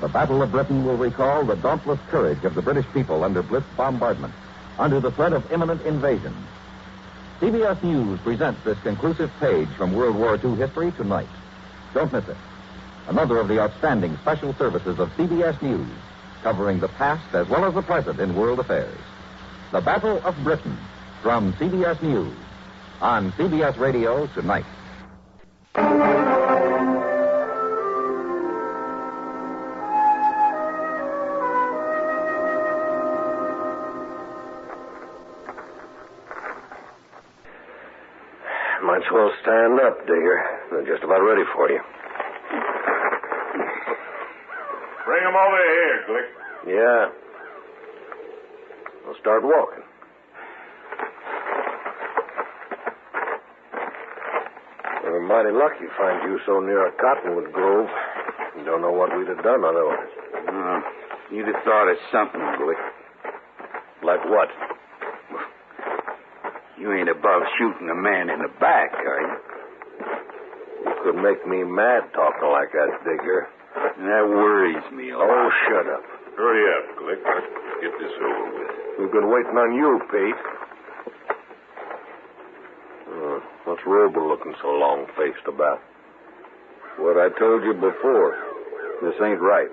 The Battle of Britain will recall the dauntless courage of the British people under blitz bombardment, under the threat of imminent invasion. CBS News presents this conclusive page from World War II history tonight. Don't miss it. Another of the outstanding special services of CBS News, covering the past as well as the present in world affairs. The Battle of Britain, from CBS News, on CBS Radio tonight. Might as well stand up, Digger. They're just about ready for you. Bring them over here, Glick. Yeah. We'll start walking. We were mighty lucky to find you so near a cottonwood grove. You don't know what we'd have done otherwise. You'd have thought of something, Glick. Like what? You ain't above shooting a man in the back, are you? You could make me mad talking like that, Digger. That worries me a lot. Oh, shut up. Hurry up, Glick. Let's get this over with. We've been waiting on you, Pete. What's Roble looking so long-faced about? What I told you before. This ain't right.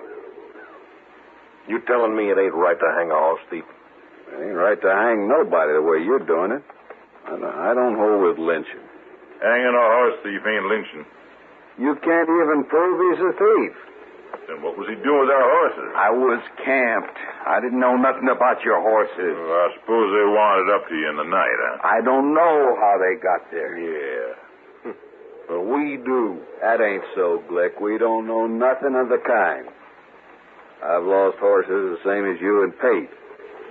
You telling me it ain't right to hang a horse thief? It ain't right to hang nobody the way you're doing it. I don't hold with lynching. Hanging a horse thief ain't lynching. You can't even prove he's a thief. Then what was he doing with our horses? I was camped. I didn't know nothing about your horses. Well, I suppose they wandered up to you in the night, huh? I don't know how they got there. Yeah. But we do. That ain't so, Glick. We don't know nothing of the kind. I've lost horses the same as you and Pate.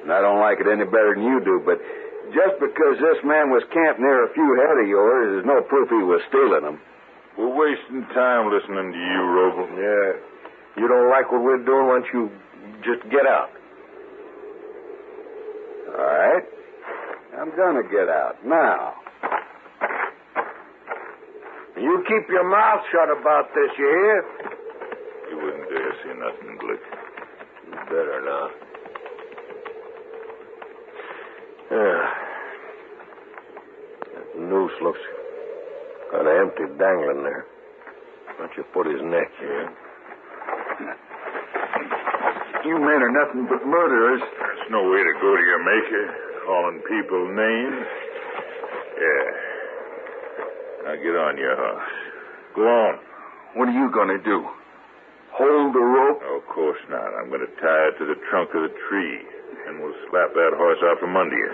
And I don't like it any better than you do, but just because this man was camped near a few head of yours is no proof he was stealing them. We're wasting time listening to you, Roble. Yeah. You don't like what we're doing, why don't you just get out? All right. I'm gonna get out now. You keep your mouth shut about this, you hear? You wouldn't dare say nothing, Glick. You better not. Yeah. That noose looks kind of empty dangling there. Why don't you put his neck here? You men are nothing but murderers. There's no way to go to your maker, calling people names. Yeah. Now get on your horse. Go on. What are you going to do? Hold the rope? Oh, of course not. I'm going to tie it to the trunk of the tree, and we'll slap that horse out from under you.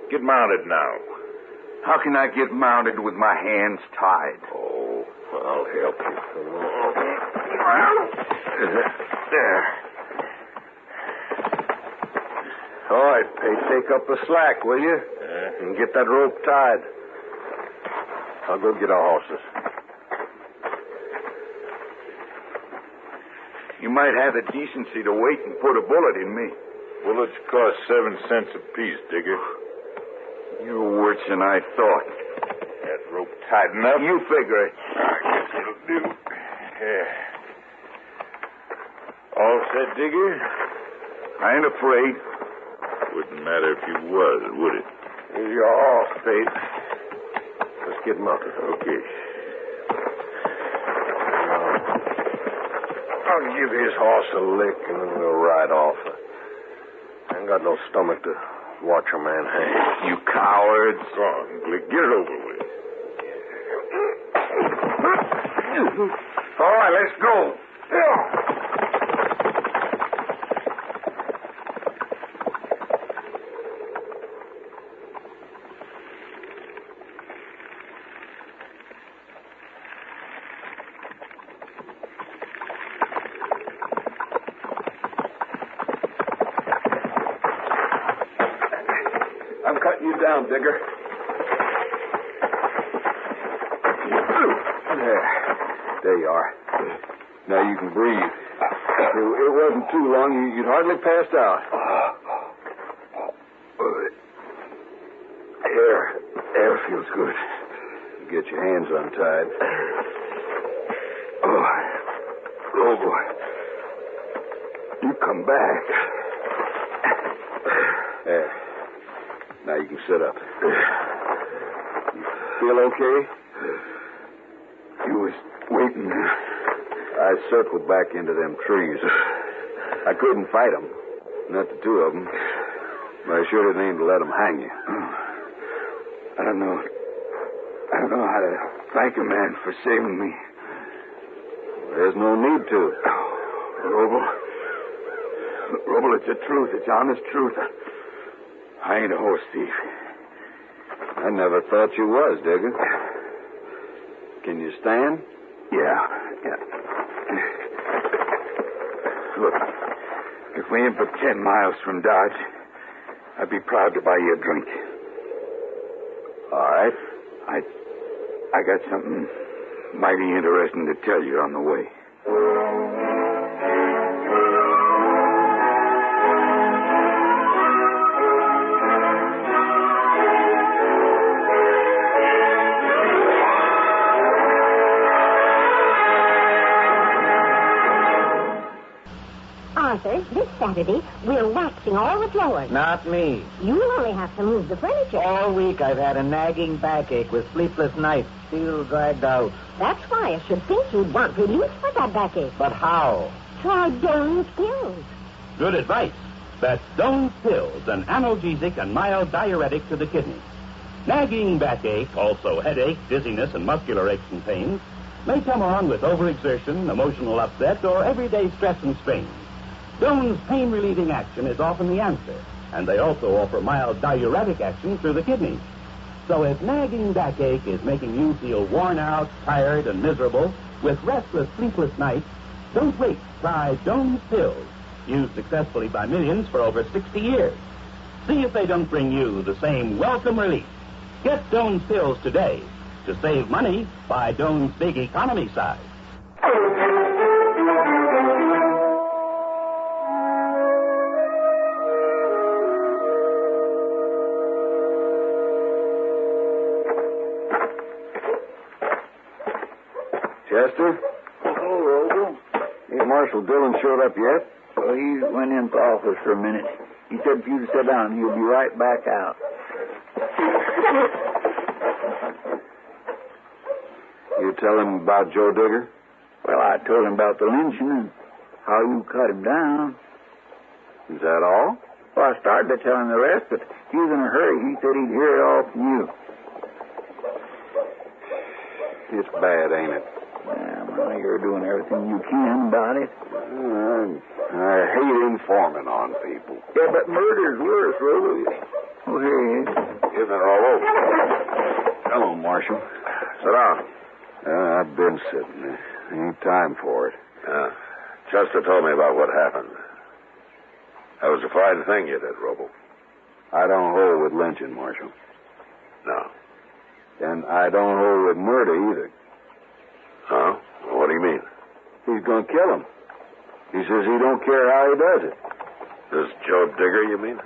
Get mounted now. How can I get mounted with my hands tied? Oh, I'll help you. Come on. There. All right, Pate, take up the slack, will you? And get that rope tied. I'll go get our horses. You might have the decency to wait and put a bullet in me. Bullets cost 7 cents apiece, Digger. You're worse than I thought. That rope tight enough? You figure it. I guess it'll do. Yeah. All set, Digger? I ain't afraid. Wouldn't matter if you was, would it? Here's your horse, Pete. get mounted. Okay. I'll give his horse a lick and then we'll ride off. I ain't got no stomach to watch a man hang. You cowards. Go on, Glick. Get it over with. All right, let's go. I'm cutting you down, Digger. There you are. Now you can breathe. It wasn't too long. You'd hardly passed out. Air feels good. You get your hands untied. Oh, boy. You come back. There. Now you can sit up. You feel okay? You was waiting. I circled back into them trees. I couldn't fight them. Not the two of them. But I sure didn't aim to let them hang you. I don't know how to thank a man for saving me. There's no need to. Roble, it's the truth. It's honest truth. I ain't a horse thief. I never thought you was, Digger. Can you stand? Yeah. Look, if we ain't but 10 miles from Dodge, I'd be proud to buy you a drink. All right. I got something mighty interesting to tell you on the way. Arthur, this Saturday, we're waxing all the floors. Not me. You'll only have to move the furniture. All week I've had a nagging backache with sleepless nights, still dragged out. That's why I should think you'd want relief for that backache. But how? Try Doan's pills. Good advice. That's Doan's pills, an analgesic and mild diuretic to the kidneys. Nagging backache, also headache, dizziness, and muscular aches and pains, may come on with overexertion, emotional upset, or everyday stress and strain. Doan's pain-relieving action is often the answer, and they also offer mild diuretic action through the kidneys. So if nagging backache is making you feel worn out, tired, and miserable, with restless, sleepless nights, don't wait. Try Doan's pills, used successfully by millions for over 60 years. See if they don't bring you the same welcome relief. Get Doan's pills today. To save money, buy Doan's big economy size. Chester? Oh, Roble. Ain't Marshal Dillon showed up yet? Well, he went into the office for a minute. He said for you to sit down. He'll be right back out. You tell him about Joe Digger? Well, I told him about the lynching and how you cut him down. Is that all? Well, I started to tell him the rest, but he was in a hurry. He said he'd hear it all from you. It's bad, ain't it? Yeah, well, you're doing everything you can about it. I hate informing on people. Yeah, but murder's worse, Roble. Oh, here he is. Isn't it all over? Hello, Marshal. Sit down. I've been sitting there. Ain't time for it. Chester told me about what happened. That was a fine thing you did, Roble. I don't hold with lynching, Marshal. No. And I don't hold with murder either. Huh? What do you mean? He's going to kill him. He says he don't care how he does it. This Joe Digger, you mean?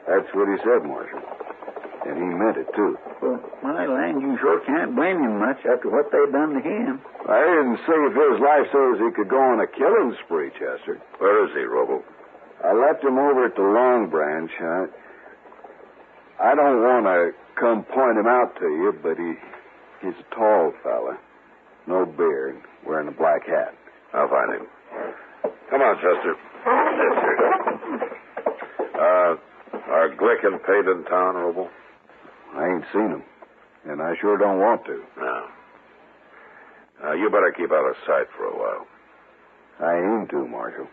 That's what he said, Marshal. And he meant it, too. Well, my land, you sure can't blame him much after what they done to him. I didn't save his life so as he could go on a killing spree, Chester. Where is he, Roble? I left him over at the Long Branch. I don't want to come point him out to you, but He's a tall fella. No beard, wearing a black hat. I'll find him. Come on, Chester. Yes, sir. Are Glick and Pate in town, Robo? I ain't seen him, and I sure don't want to. No. You better keep out of sight for a while. I aim to, Marshal.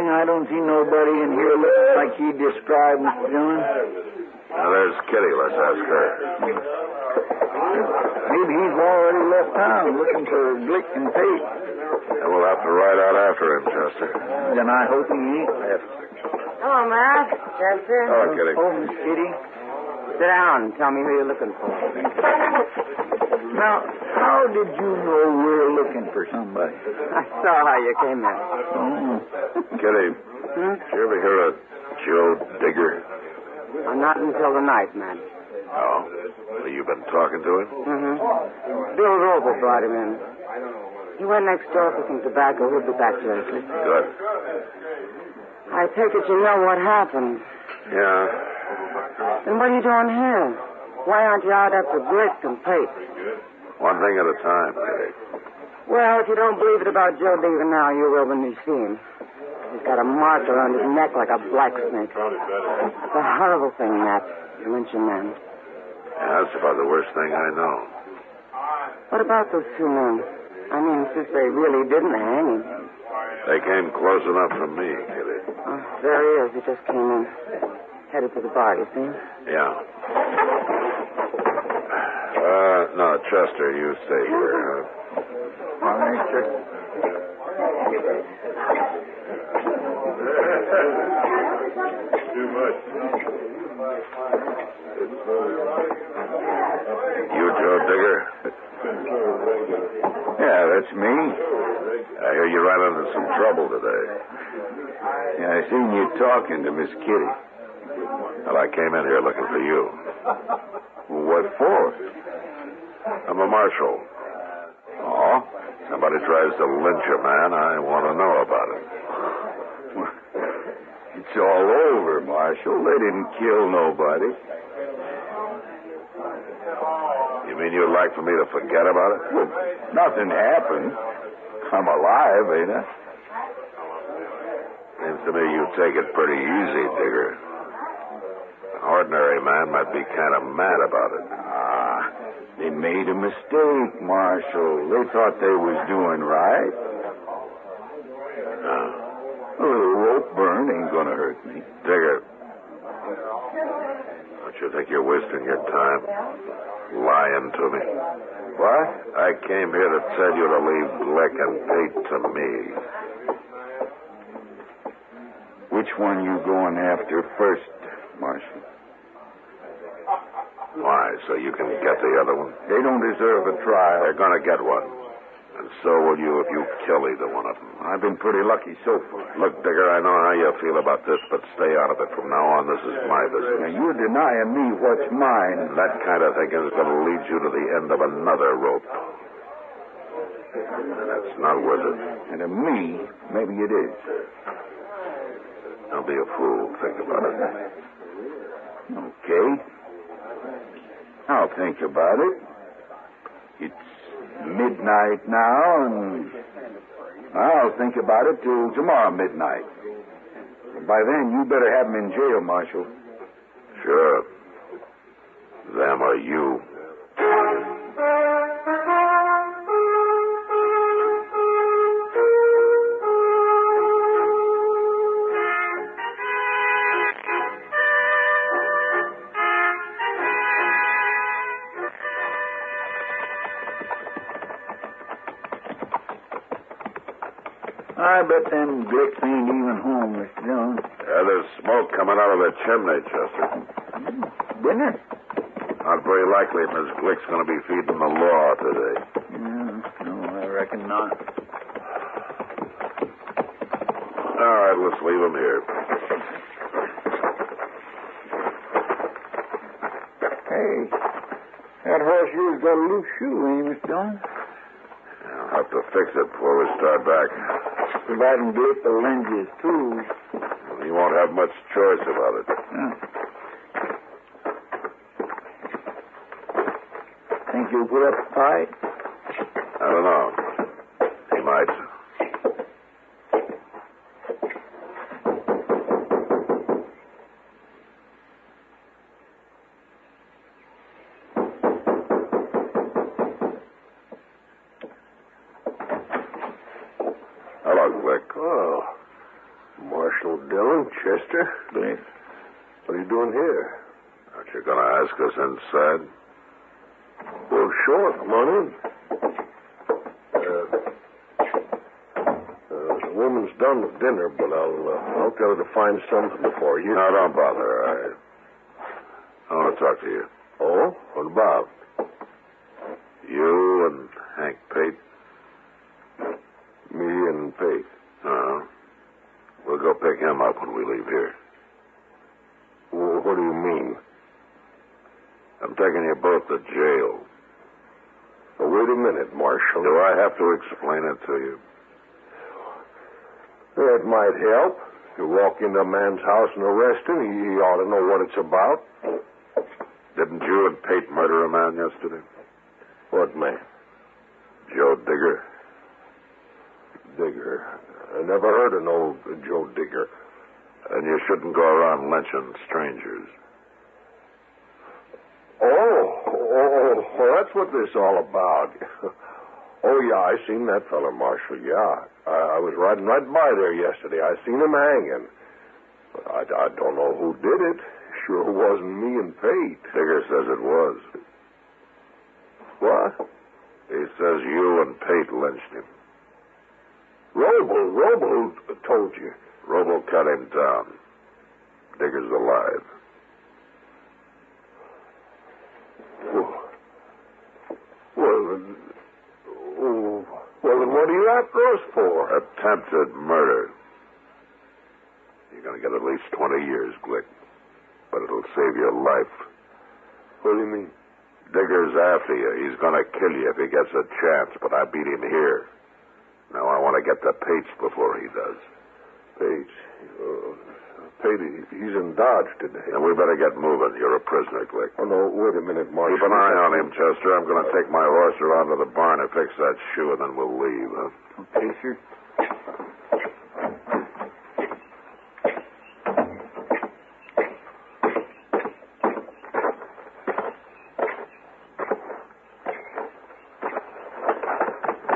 I don't see nobody in here looking like he described, Mr. Dillon. Now, there's Kitty. Let's ask her. Maybe he's already left town looking for Glick and Pate. And we'll have to ride out after him, Chester. Then I hope he ain't. Hello, Mav. Chester. Hello, Kitty. Oh, Miss Kitty. Sit down and tell me who you're looking for. Now, how did you know we're looking for somebody? I saw how you came in. Oh. Kitty, did you ever hear of Joe Digger? Not until the night, man. Oh. Well, you've been talking to him? Mm-hmm. Bill Rover brought him in. He went next door for some tobacco. He'll be back shortly. Good. I take it you know what happened. Yeah. Then what are you doing here? Why aren't you out after Glick and Pate? One thing at a time, Kitty. Well, if you don't believe it about Joe Digger now, you will when you see him. He's got a mark around his neck like a black snake. It's a horrible thing, Matt. You lynch a man. Yeah, that's about the worst thing I know. What about those two men? I mean, since they really didn't hang him. They came close enough for me, Kitty. Oh, there he is. He just came in. Headed for the bar, you see? Yeah. No, Chester, you stay here. All right, Chester. Too much. You Joe Digger? Yeah, that's me. I hear you ran into some trouble today. Yeah, I seen you talking to Miss Kitty. Well, I came in here looking for you. What for? I'm a marshal. Oh? Somebody tries to lynch a man, I want to know about it. It's all over, Marshal. They didn't kill nobody. You mean you'd like for me to forget about it? Well, nothing happened. I'm alive, ain't I? Seems to me you take it pretty easy, Digger. An ordinary man might be kind of mad about it. They made a mistake, Marshal. They thought they was doing right. A little rope burn ain't gonna hurt me. Digger, don't you think you're wasting your time lying to me? What? I came here to tell you to leave Glick and Pate to me. Which one you going after first, Marshal? Why, so you can get the other one? They don't deserve a trial. They're going to get one. And so will you if you kill either one of them. I've been pretty lucky so far. Look, Digger, I know how you feel about this, but stay out of it. From now on, this is my business. Now, you're denying me what's mine. That kind of thinking is going to lead you to the end of another rope. And that's not worth it. And to me, maybe it is. Don't be a fool. Think about it. Okay. I'll think about it. It's midnight now, and I'll think about it till tomorrow midnight. By then, you better have him in jail, Marshal. Sure. Them or you. I bet them Glicks ain't even home, Mr. Jones. Yeah, there's smoke coming out of the chimney, Chester. Dinner? Not very likely Miss Glick's going to be feeding the law today. No, I reckon not. just leave him here. Hey, that horse here's got a loose shoe, ain't he, Mr. Dillon? I'll have to fix it before we start back. Providing Blake will lend you his tools. Well, he won't have much choice about it. Think you'll put up a fight? I don't know. He might. Hello, Glick. Oh. Marshal Dillon, Chester. Glick. What are you doing here? Aren't you going to ask us inside? Well, sure. Come on in. The woman's done with dinner, but I'll tell her to find something for you. No, don't bother. I want to talk to you. Oh? What about? You and Hank Pate. Me and Pate. We'll go pick him up when we leave here. Well, what do you mean? I'm taking you both to jail. Well, wait a minute, Marshal. Do I have to explain it to you? That might help. You walk into a man's house and arrest him, he ought to know what it's about. Didn't you and Pate murder a man yesterday? What man? Joe Digger. Digger. I never heard of no Joe Digger. And you shouldn't go around lynching strangers. Oh, that's what this is all about. Oh, yeah, I seen that fella, Marshal, yeah. I was riding right by there yesterday. I seen him hanging. But I don't know who did it. Sure wasn't me and Pate. Digger says it was. What? He says you and Pate lynched him. Robo told you. Robo cut him down. Digger's alive. Well, then what are you after us for? Attempted murder. You're going to get at least 20 years, Glick. But it'll save your life. What do you mean? Digger's after you. He's going to kill you if he gets a chance, but I beat him here. Now I want to get to Pate's before he does. Pate's? Pate, he's in Dodge today. And we better get moving. You're a prisoner, Glick. Oh, no, wait a minute, Marshal. Keep an eye on him, Chester. I'm going to take my horse around to the barn and fix that shoe, and then we'll leave, huh? Okay, sir.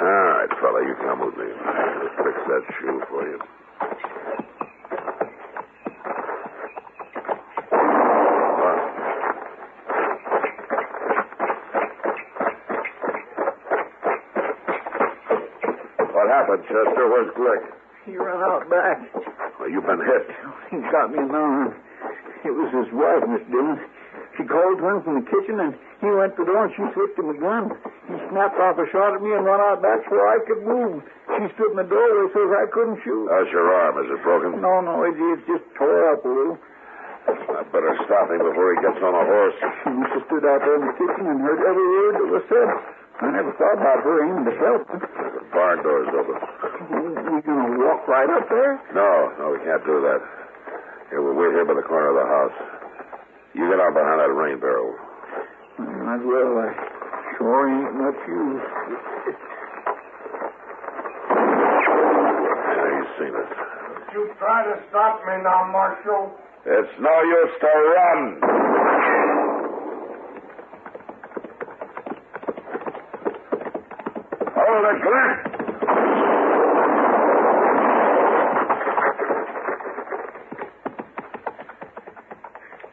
All right, fella, you come with me. I'll fix that shoe for you. What happened, Chester? Where's Glick? He ran out back. Well, you've been hit. He got me in the arm. It was his wife, Miss Dillon. She called to him from the kitchen, and he went to the door, and she slipped him a gun. He snapped off a shot at me and run out back so I could move. She stood in the doorway so I couldn't shoot. How's your arm? Is it broken? No, it's just tore up a little. I better stop him before he gets on a horse. She stood out there in the kitchen and heard every word that was said. I never thought about her aiming to help her. The barn door's open. We going to walk right up there? No, we can't do that. Here, we'll wait here by the corner of the house. You get out behind that rain barrel. Might as well. I sure ain't much use. Yeah, he's seen it. You try to stop me now, Marshal. It's no use to run. Hold it, Glick.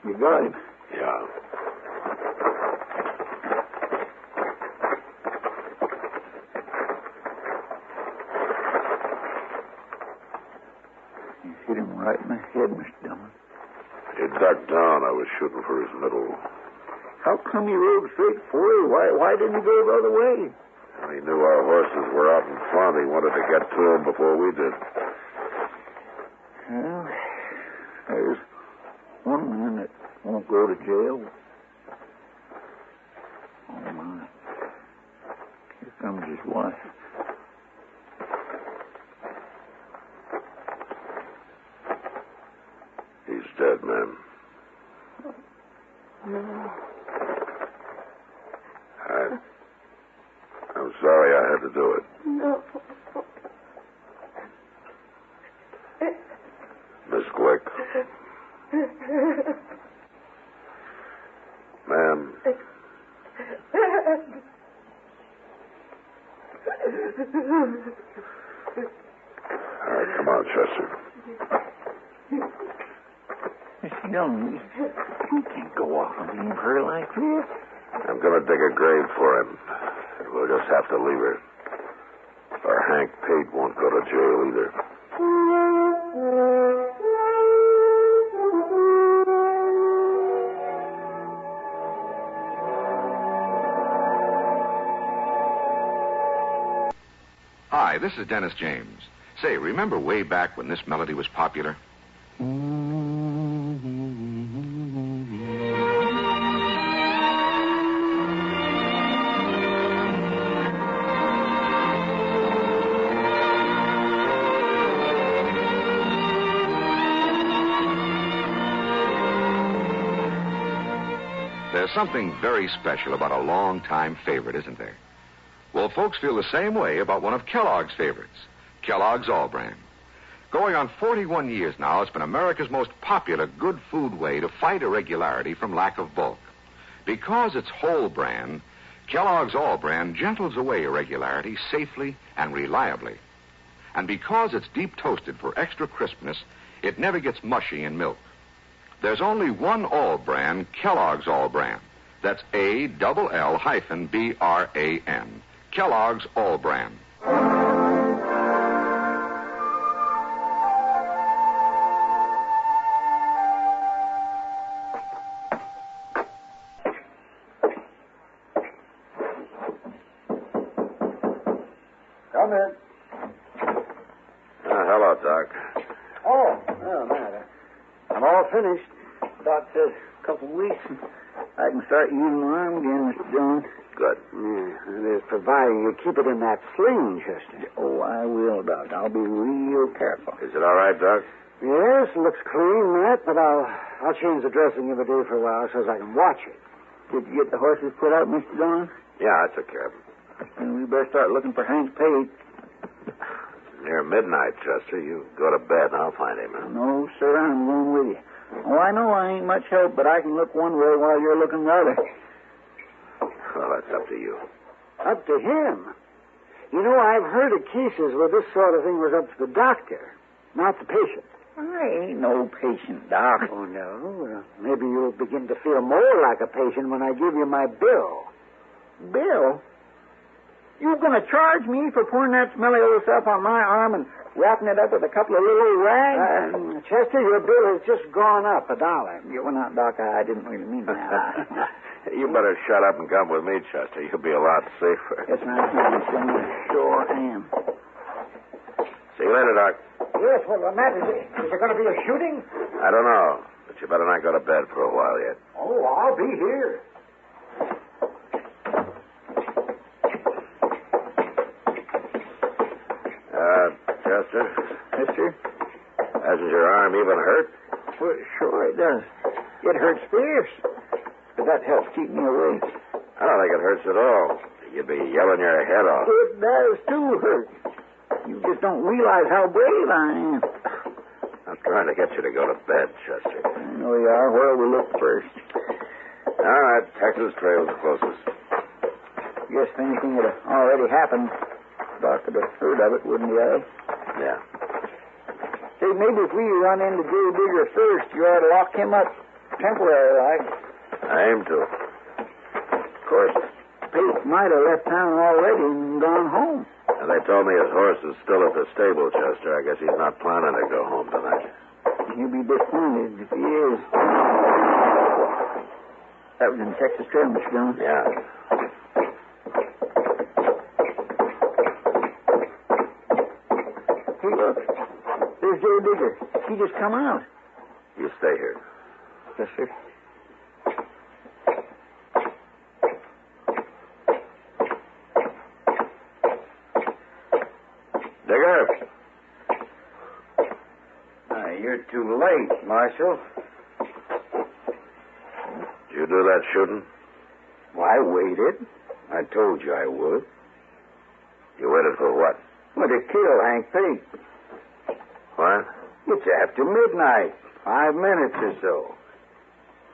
You got him. Yeah. You hit him right in the head, Mr. Dillon. He ducked down. I was shooting for his middle. How come you rode straight for it? Why didn't you go the other way? He knew our horses were out in front. He wanted to get to them before we did. Well, there's one man that won't go to jail. Oh, my. Here comes his wife. He's dead, ma'am. No. I'm sorry I had to do it. No. Miss Glick. Ma'am. All right, come on, Chester. Mr. Young, you can't go off and leave her like this. I'm going to dig a grave for him. We'll just have to leave her. Or Hank Pate won't go to jail either. Hi, this is Dennis James. Say, remember way back when this melody was popular? There's something very special about a long-time favorite, isn't there? Well, folks feel the same way about one of Kellogg's favorites, Kellogg's All Bran. Going on 41 years now, it's been America's most popular good food way to fight irregularity from lack of bulk. Because it's whole bran, Kellogg's All Bran gentles away irregularity safely and reliably. And because it's deep toasted for extra crispness, it never gets mushy in milk. There's only one All Bran, Kellogg's All Bran. That's ALL-BRAN. Kellogg's All Bran. Come in. Hello, Doc. Oh, matter. I'm all finished. Doc says a couple of weeks, and I can start using my arm again, Mr. Jones. Good. Yeah, that is providing you keep it in that sling, Chester. Oh, I will, Doc. I'll be real careful. Is it all right, Doc? Yes, it looks clean, Matt, but I'll change the dressing every day for a while so as I can watch it. Did you get the horses put out, Mr. Jones? Yeah, I took care of them. Well, we better start looking for Hank Pate. Near midnight, Chester. You go to bed and I'll find him. No, sir, I'm going with you. Oh, I know I ain't much help, but I can look one way while you're looking the other. Well, that's up to you. Up to him? You know, I've heard of cases where this sort of thing was up to the doctor, not the patient. I ain't no patient, Doc. Oh, no? Well, maybe you'll begin to feel more like a patient when I give you my bill. Bill? You going to charge me for pouring that smelly old stuff on my arm and wrapping it up with a couple of little rags? Chester, your bill has just gone up $1. Well, not, Doc, I didn't really mean that. You better shut up and come with me, Chester. You'll be a lot safer. Yes, ma'am. Sure am. See you later, Doc. Yes, well, Matt, is there going to be a shooting? I don't know, but you better not go to bed for a while yet. Oh, I'll be here. Chester? Mister? Hasn't your arm even hurt? Well, sure it does. It hurts fierce. But that helps keep me awake. I don't think it hurts at all. You'd be yelling your head off. It does, too, hurt. You just don't realize how brave I am. I'm trying to get you to go to bed, Chester. I know you are. Where will we look first? All right, Texas Trail's closest. Guess if anything had already happened, Doc would have heard of it, wouldn't he, Al? Yeah. Say, maybe if we run into Joe Digger first, you ought to lock him up temporary, like. I aim to. Of course, Pate might have left town already and gone home. And they told me his horse is still at the stable, Chester. I guess he's not planning to go home tonight. He'll be disappointed if he is. That was in Texas Trail, Mr. Jones. Yeah. Hey, look. There's Joe Digger. He just come out. You stay here. Yes, sir. Digger. You're too late, Marshal. Did you do that shooting? Well, I waited. I told you I would. You waited for what? Well, to kill Hank Pate. What? It's after midnight. 5 minutes or so.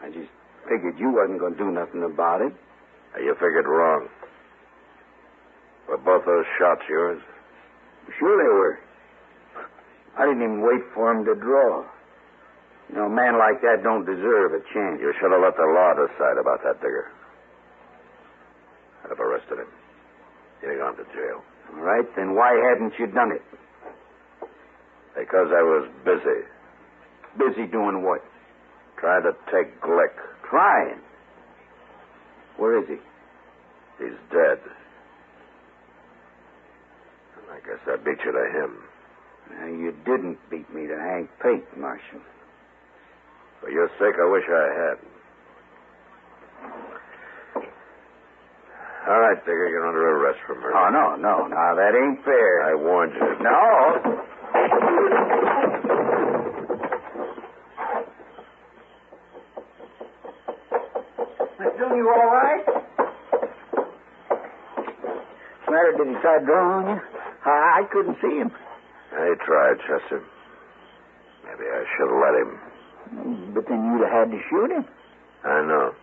I just figured you wasn't going to do nothing about it. You figured wrong. Were both those shots yours? Sure they were. I didn't even wait for him to draw. You know, a man like that don't deserve a chance. You should have let the law decide about that, Digger. I'd have arrested him. He'd have gone to jail. All right, then why hadn't you done it? Because I was busy. Busy doing what? Trying to take Glick. Trying? Where is he? He's dead. And I guess I beat you to him. Now, you didn't beat me to Hank Pate, Marshal. For your sake, I wish I had. All right, Digger, you're under arrest for murder. Oh, no. Now, that ain't fair. I warned you. No. Miss you all right? What's the matter? Did he try to draw on you? I couldn't see him. He tried, Chester. Maybe I should have let him. But then you'd have had to shoot him. I know.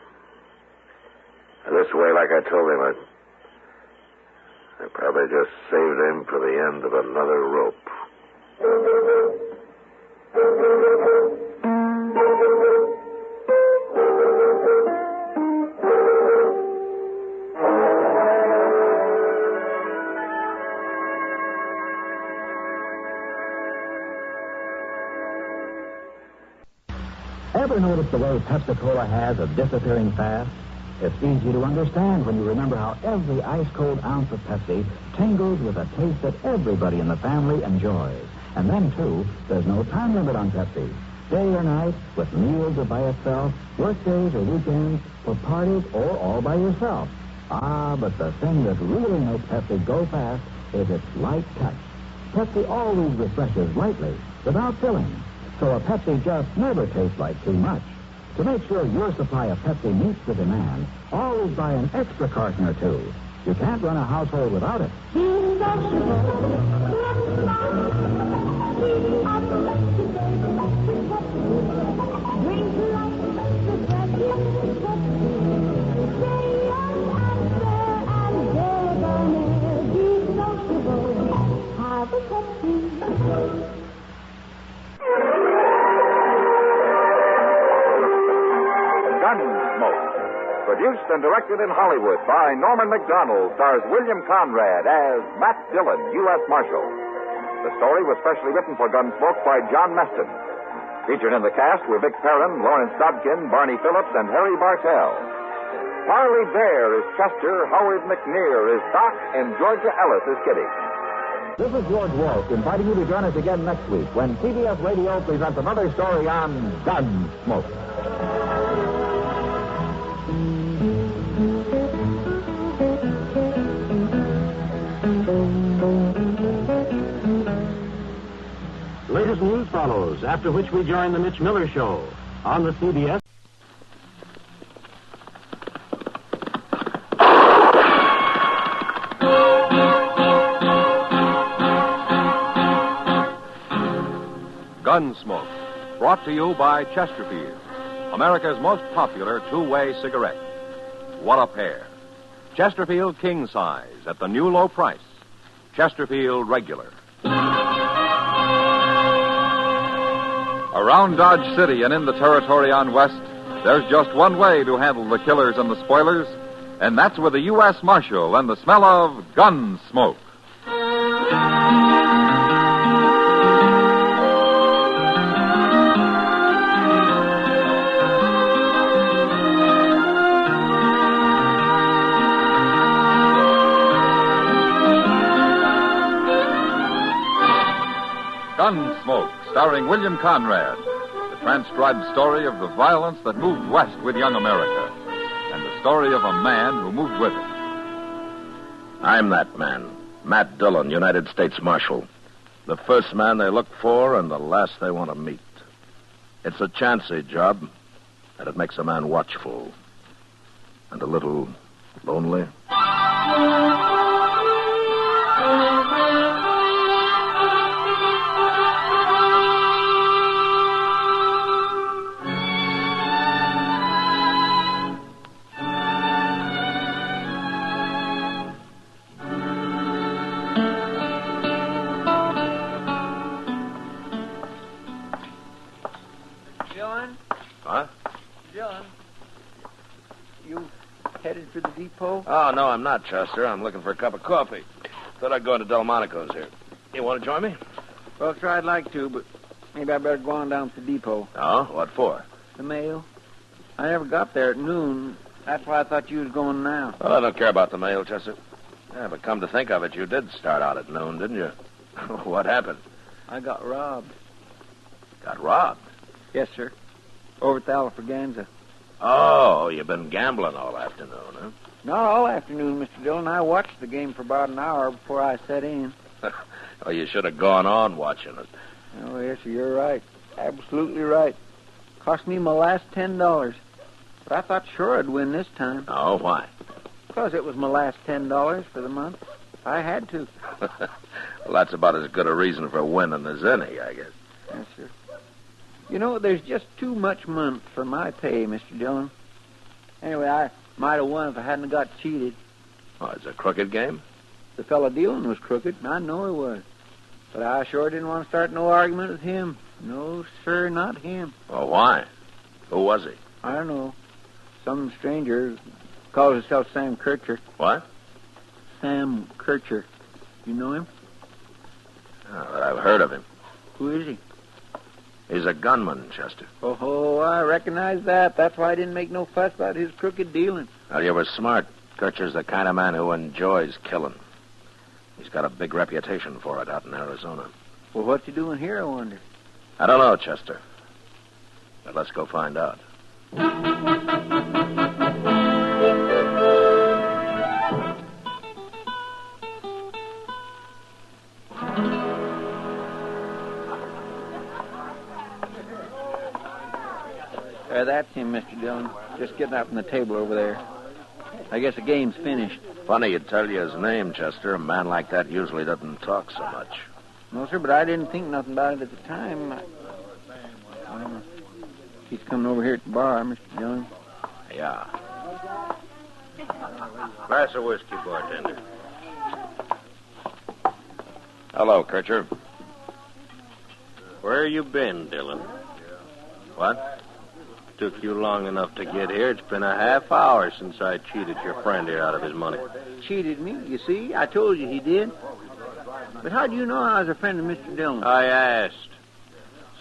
This way, like I told him, I probably just saved him for the end of another rope. Ever notice the way Pepsi-Cola has of disappearing fast? It's easy to understand when you remember how every ice-cold ounce of Pepsi tingles with a taste that everybody in the family enjoys. And then, too, there's no time limit on Pepsi. Day or night, with meals or by itself, work days or weekends, for parties or all by yourself. Ah, but the thing that really makes Pepsi go fast is its light touch. Pepsi always refreshes lightly, without filling. So a Pepsi just never tastes like too much. To make sure your supply of Pepsi meets the demand, always buy an extra carton or two. You can't run a household without it. Gunsmoke. Produced and directed in Hollywood by Norman McDonald, stars William Conrad as Matt Dillon, U.S. Marshal. The story was specially written for Gunsmoke by John Meston. Featured in the cast were Vic Perrin, Lawrence Dobkin, Barney Phillips, and Harry Bartell. Parley Bear is Chester, Howard McNear is Doc, and Georgia Ellis is Kitty. This is George Walsh inviting you to join us again next week when CBS Radio presents another story on Gunsmoke. Latest news follows, after which we join the Mitch Miller Show on the CBS. Gunsmoke, brought to you by Chesterfield, America's most popular two-way cigarette. What a pair. Chesterfield King Size at the new low price. Chesterfield Regular. Around Dodge City and in the territory on West, there's just one way to handle the killers and the spoilers, and that's with a U.S. Marshal and the smell of Gunsmoke. Gunsmoke, starring William Conrad. The transcribed story of the violence that moved west with young America. And the story of a man who moved with it. I'm that man, Matt Dillon, United States Marshal. The first man they look for and the last they want to meet. It's a chancy job, and it makes a man watchful. And a little lonely. Headed for the depot? Oh, no, I'm not, Chester. I'm looking for a cup of coffee. Thought I'd go into Delmonico's here. You want to join me? Well, sure, I'd like to, but maybe I better go on down to the depot. Oh, what for? The mail. I never got there at noon. That's why I thought you was going now. Well, I don't care about the mail, Chester. Yeah, but come to think of it, you did start out at noon, didn't you? What happened? I got robbed. Got robbed? Yes, sir. Over at the Alfraganza. Oh, you've been gambling all afternoon, huh? Not all afternoon, Mr. Dillon. I watched the game for about an hour before I set in. Well, you should have gone on watching it. Oh, yes, sir, you're right. Absolutely right. Cost me my last $10. But I thought sure I'd win this time. Oh, why? Because it was my last $10 for the month. I had to. Well, that's about as good a reason for winning as any, I guess. Yes, sir. You know, there's just too much month for my pay, Mr. Dillon. Anyway, I might have won if I hadn't got cheated. Oh, it's a crooked game? The fellow dealing was crooked, and I know he was. But I sure didn't want to start no argument with him. No, sir, not him. Well, why? Who was he? I don't know. Some stranger. Calls himself Sam Kircher. What? Sam Kircher. You know him? Oh, but I've heard of him. Who is he? He's a gunman, Chester. Oh, I recognize that. That's why I didn't make no fuss about his crooked dealing. Well, you were smart. Kircher's the kind of man who enjoys killing. He's got a big reputation for it out in Arizona. Well, what's he doing here, I wonder? I don't know, Chester. But let's go find out. That's him, Mr. Dillon. Just getting up from the table over there. I guess the game's finished. Funny you'd tell you his name, Chester. A man like that usually doesn't talk so much. No, sir, but I didn't think nothing about it at the time. I don't know. He's coming over here at the bar, Mr. Dillon. Yeah. Glass of whiskey, bartender. Hello, Kircher. Where you been, Dillon? What? Took you long enough to get here. It's been a half hour since I cheated your friend here out of his money. Cheated me, you see? I told you he did. But how do you know I was a friend of Mr. Dillon? I asked.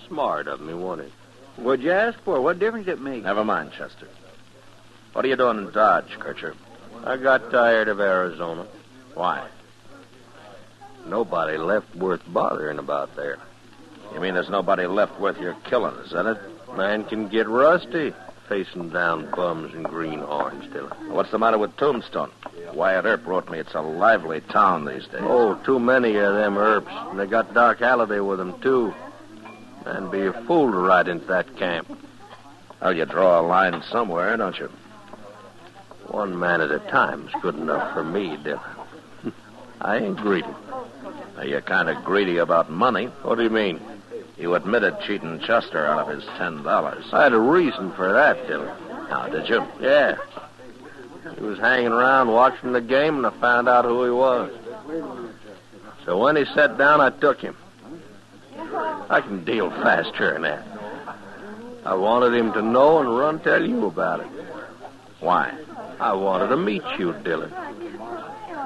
Smart of me, wasn't it? What'd you ask for? What difference it make? Never mind, Chester. What are you doing in Dodge, Kircher? I got tired of Arizona. Why? Nobody left worth bothering about there. You mean there's nobody left worth your killing, is that it? Man can get rusty facing down bums and greenhorns, Dillon. What's the matter with Tombstone? Wyatt Earp wrote me it's a lively town these days. Oh, too many of them Earps. And they got Doc Halliday with them, too. Man, be a fool to ride into that camp. Well, you draw a line somewhere, don't you? One man at a time's good enough for me, Dillon. I ain't greedy. Now, you're kind of greedy about money. What do you mean? You admitted cheating Chester out of his $10. I had a reason for that, Dillon. Now, did you? Yeah. He was hanging around watching the game, and I found out who he was. So when he sat down, I took him. I can deal faster than that. I wanted him to know and run tell you about it. Why? I wanted to meet you, Dillon.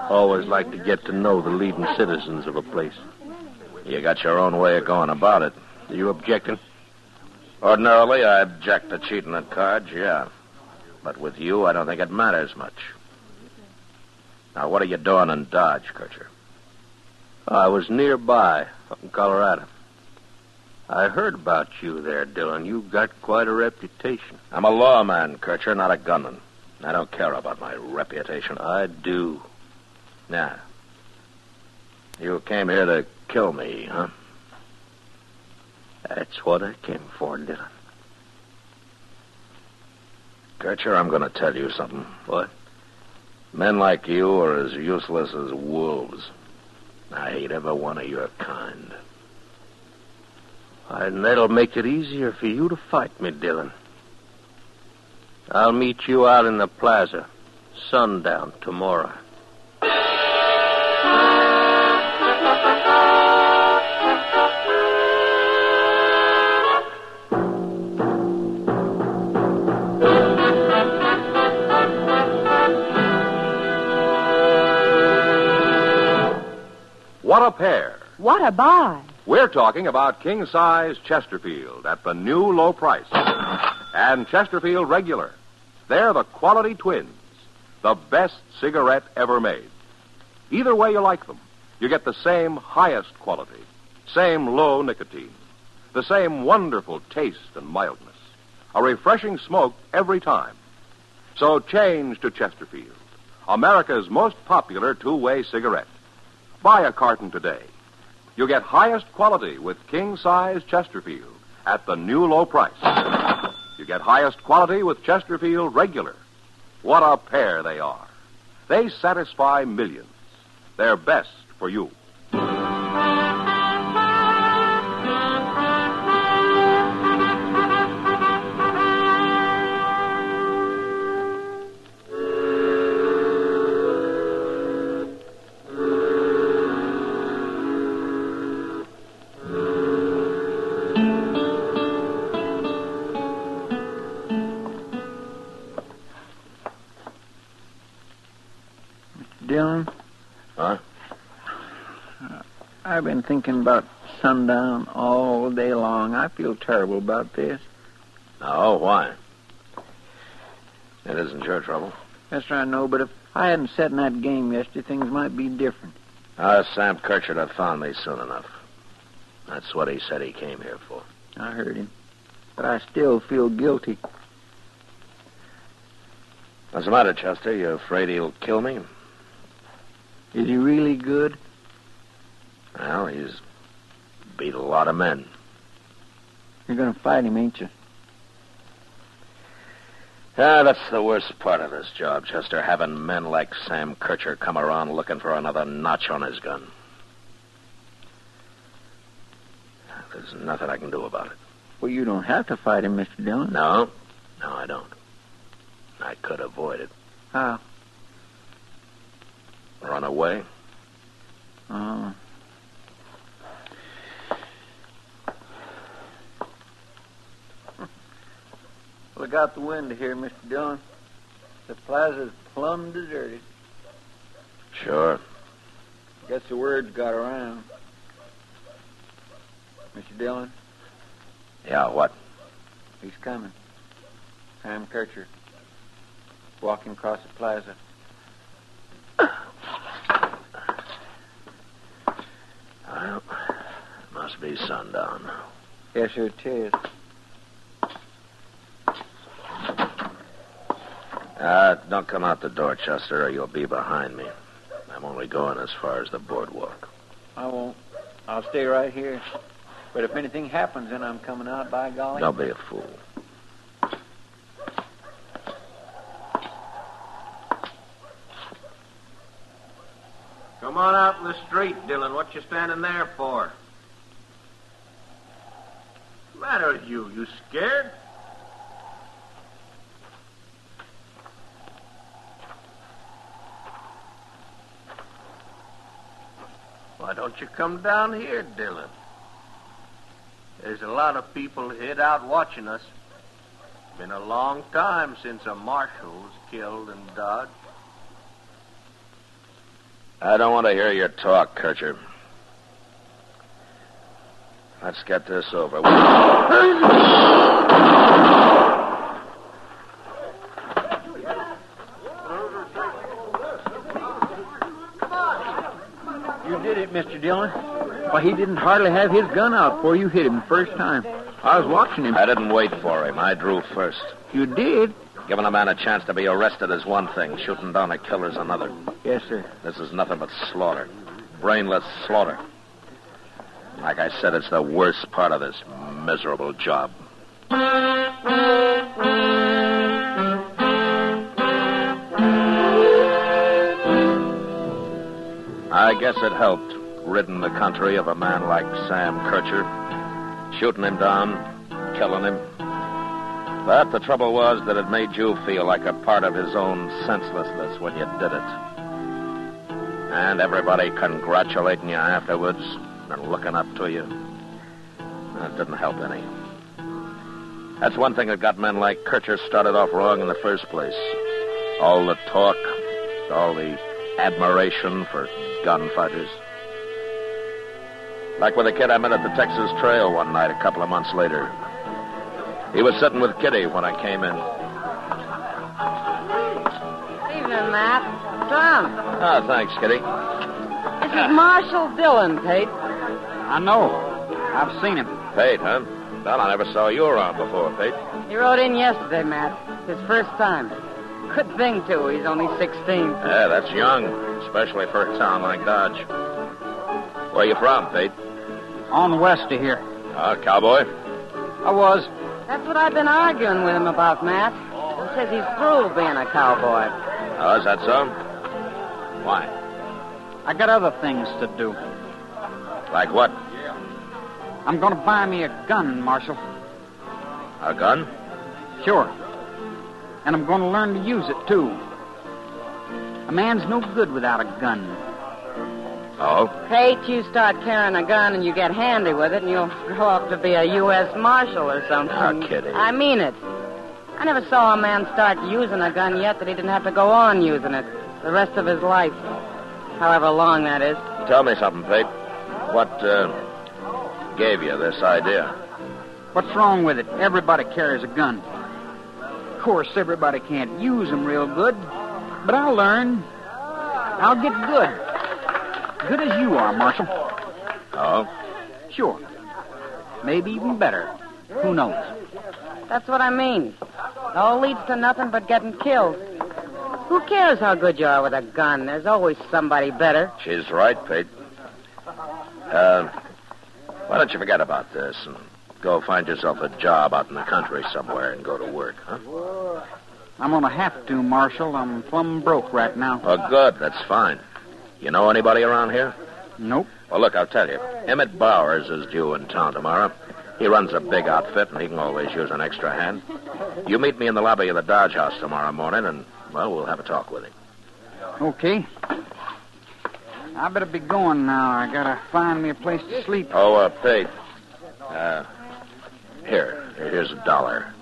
Always like to get to know the leading citizens of a place. You got your own way of going about it. Are you objecting? Ordinarily, I object to cheating at cards, yeah. But with you, I don't think it matters much. Now, what are you doing in Dodge, Kircher? I was nearby, up in Colorado. I heard about you there, Dillon. You've got quite a reputation. I'm a lawman, Kircher, not a gunman. I don't care about my reputation. I do. Yeah. You came here to kill me, huh? That's what I came for, Dillon. Kircher, I'm going to tell you something. What? Men like you are as useless as wolves. I hate every one of your kind. And that'll make it easier for you to fight me, Dillon. I'll meet you out in the plaza, sundown tomorrow. What a pair. What a buy. We're talking about king-size Chesterfield at the new low price. And Chesterfield Regular. They're the quality twins. The best cigarette ever made. Either way you like them, you get the same highest quality, same low nicotine, the same wonderful taste and mildness. A refreshing smoke every time. So change to Chesterfield, America's most popular two-way cigarette. Buy a carton today. You get highest quality with king-size Chesterfield at the new low price. You get highest quality with Chesterfield Regular. What a pair they are. They satisfy millions. They're best for you. Dillon? Huh? I've been thinking about sundown all day long. I feel terrible about this. Oh, why? It isn't your trouble. Yes, sir, I know, but if I hadn't sat in that game yesterday, things might be different. Sam Kircher would have found me soon enough. That's what he said he came here for. I heard him. But I still feel guilty. What's the matter, Chester? You afraid he'll kill me? Is he really good? Well, he's beat a lot of men. You're going to fight him, ain't you? Yeah, that's the worst part of this job, Chester, having men like Sam Kircher come around looking for another notch on his gun. There's nothing I can do about it. Well, you don't have to fight him, Mr. Dillon. No, I don't. I could avoid it. How? Run away. Oh. Look out the window here, Mr. Dillon. The plaza's plumb deserted. Sure. Guess the word's got around. Mr. Dillon? Yeah, what? He's coming. Sam Kircher. Walking across the plaza. Well, must be sundown. Yes, sir, it is. Don't come out the door, Chester, or you'll be behind me. I'm only going as far as the boardwalk. I won't. I'll stay right here. But if anything happens, then I'm coming out, by golly. Don't be a fool. Come on out in the street, Dillon. What you standing there for? What's the matter with you? You scared? Why don't you come down here, Dillon? There's a lot of people hid out watching us. Been a long time since a marshal was killed in Dodge. I don't want to hear your talk, Kircher. Let's get this over with. You did it, Mr. Dillon. Why, he didn't hardly have his gun out before you hit him the first time. I was watching him. I didn't wait for him. I drew first. You did? Giving a man a chance to be arrested is one thing. Shooting down a killer's another. Yes, sir. This is nothing but slaughter. Brainless slaughter. Like I said, it's the worst part of this miserable job. I guess it helped, ridding the country of a man like Sam Kircher, shooting him down, killing him. But the trouble was that it made you feel like a part of his own senselessness when you did it. And everybody congratulating you afterwards and looking up to you. That didn't help any. That's one thing that got men like Kircher started off wrong in the first place. All the talk, all the admiration for gunfighters. Like with a kid I met at the Texas Trail one night a couple of months later. He was sitting with Kitty when I came in. Evening, Matt. Tom. Ah, thanks, Kitty. This is Marshal Dillon, Pate. I know. I've seen him. Pate, huh? Well, I never saw you around before, Pate. He rode in yesterday, Matt. His first time. Good thing, too. He's only 16. Yeah, that's young, especially for a town like Dodge. Where you from, Pate? On the west of here. Cowboy? I was. That's what I've been arguing with him about, Matt. He says he's through being a cowboy. Oh, is that so? Why? I got other things to do. Like what? I'm going to buy me a gun, Marshal. A gun? Sure. And I'm going to learn to use it, too. A man's no good without a gun. Oh? Pate, you start carrying a gun and you get handy with it and you'll grow up to be a U.S. Marshal or something. Ah, Kitty. I mean it. I never saw a man start using a gun yet that he didn't have to go on using it the rest of his life. However long that is. Tell me something, Pate. What, gave you this idea? What's wrong with it? Everybody carries a gun. Of course, everybody can't use them real good, but I'll learn. I'll get good. Good as you are, Marshal. Oh? Sure. Maybe even better. Who knows? That's what I mean. It all leads to nothing but getting killed. Who cares how good you are with a gun? There's always somebody better. She's right, Pete. Why don't you forget about this and go find yourself a job out in the country somewhere and go to work, huh? I'm going to have to, Marshal. I'm plumb broke right now. Oh, good. That's fine. You know anybody around here? Nope. Well, look, I'll tell you. Emmett Bowers is due in town tomorrow. He runs a big outfit, and he can always use an extra hand. You meet me in the lobby of the Dodge House tomorrow morning, and, well, we'll have a talk with him. Okay. I better be going now. I gotta find me a place to sleep. Oh, Pete. Here's $1.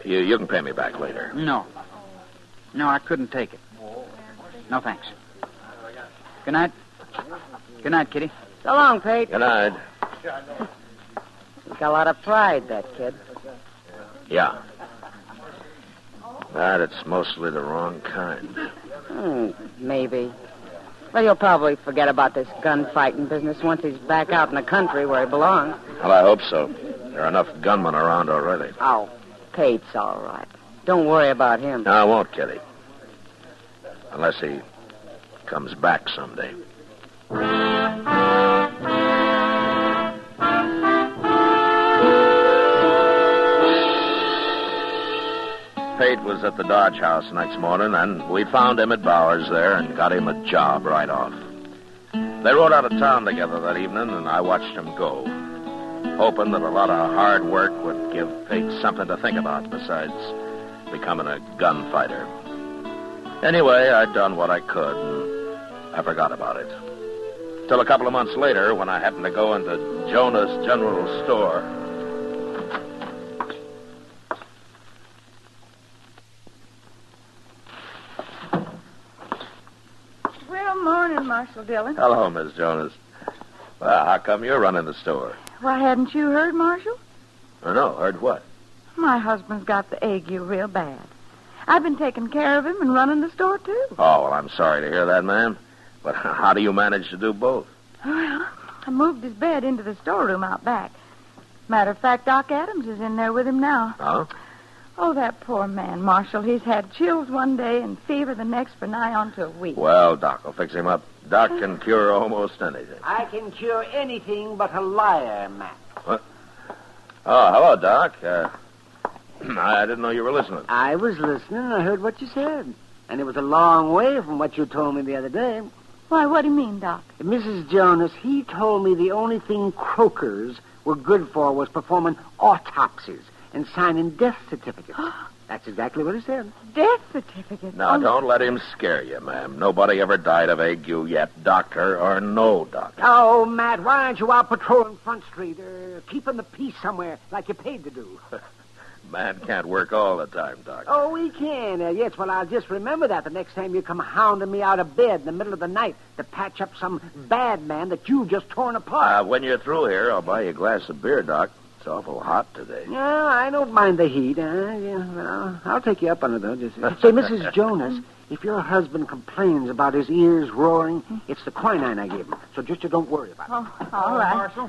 You can pay me back later. No, I couldn't take it. No, thanks. Good night. Good night, Kitty. So long, Pete. Good night. He's got a lot of pride, that kid. Yeah. But it's mostly the wrong kind. Maybe. Well, he'll probably forget about this gunfighting business once he's back out in the country where he belongs. Well, I hope so. There are enough gunmen around already. Oh, Pete's all right. Don't worry about him. No, I won't, Kitty. Unless he comes back someday. Pate was at the Dodge House next morning, and we found Emmett Bowers there and got him a job right off. They rode out of town together that evening, and I watched him go, hoping that a lot of hard work would give Pate something to think about besides becoming a gunfighter. Anyway, I'd done what I could, and I forgot about it. Till a couple of months later, when I happened to go into Jonah's General Store. Well, morning, Marshal Dillon. Hello, Miss Jonas. Well, how come you're running the store? Why, hadn't you heard, Marshal? Oh, no, heard what? My husband's got the ague real bad. I've been taking care of him and running the store, too. Oh, well, I'm sorry to hear that, ma'am. But how do you manage to do both? Well, I moved his bed into the storeroom out back. Matter of fact, Doc Adams is in there with him now. Oh? Oh, that poor man, Marshal. He's had chills one day and fever the next for nigh on to a week. Well, Doc will fix him up. Doc can cure almost anything. I can cure anything but a liar, Matt. What? Oh, hello, Doc. I didn't know you were listening. I was listening and I heard what you said. And it was a long way from what you told me the other day. Why, what do you mean, Doc? Mrs. Jonas, he told me the only thing croakers were good for was performing autopsies and signing death certificates. That's exactly what he said. Death certificate? Now, don't let him scare you, ma'am. Nobody ever died of ague yet, doctor or no doctor. Oh, Matt, why aren't you out patrolling Front Street or keeping the peace somewhere like you're paid to do? Man can't work all the time, Doc. Oh, we can. Yes, well, I'll just remember that the next time you come hounding me out of bed in the middle of the night to patch up some bad man that you've just torn apart. When you're through here, I'll buy you a glass of beer, Doc. It's awful hot today. Yeah, I don't mind the heat. Yeah, well, I'll take you up on it, though. Just say, Mrs. Jonas, if your husband complains about his ears roaring, it's the quinine I gave him. So just you don't worry about it. Oh, all right. Marshal.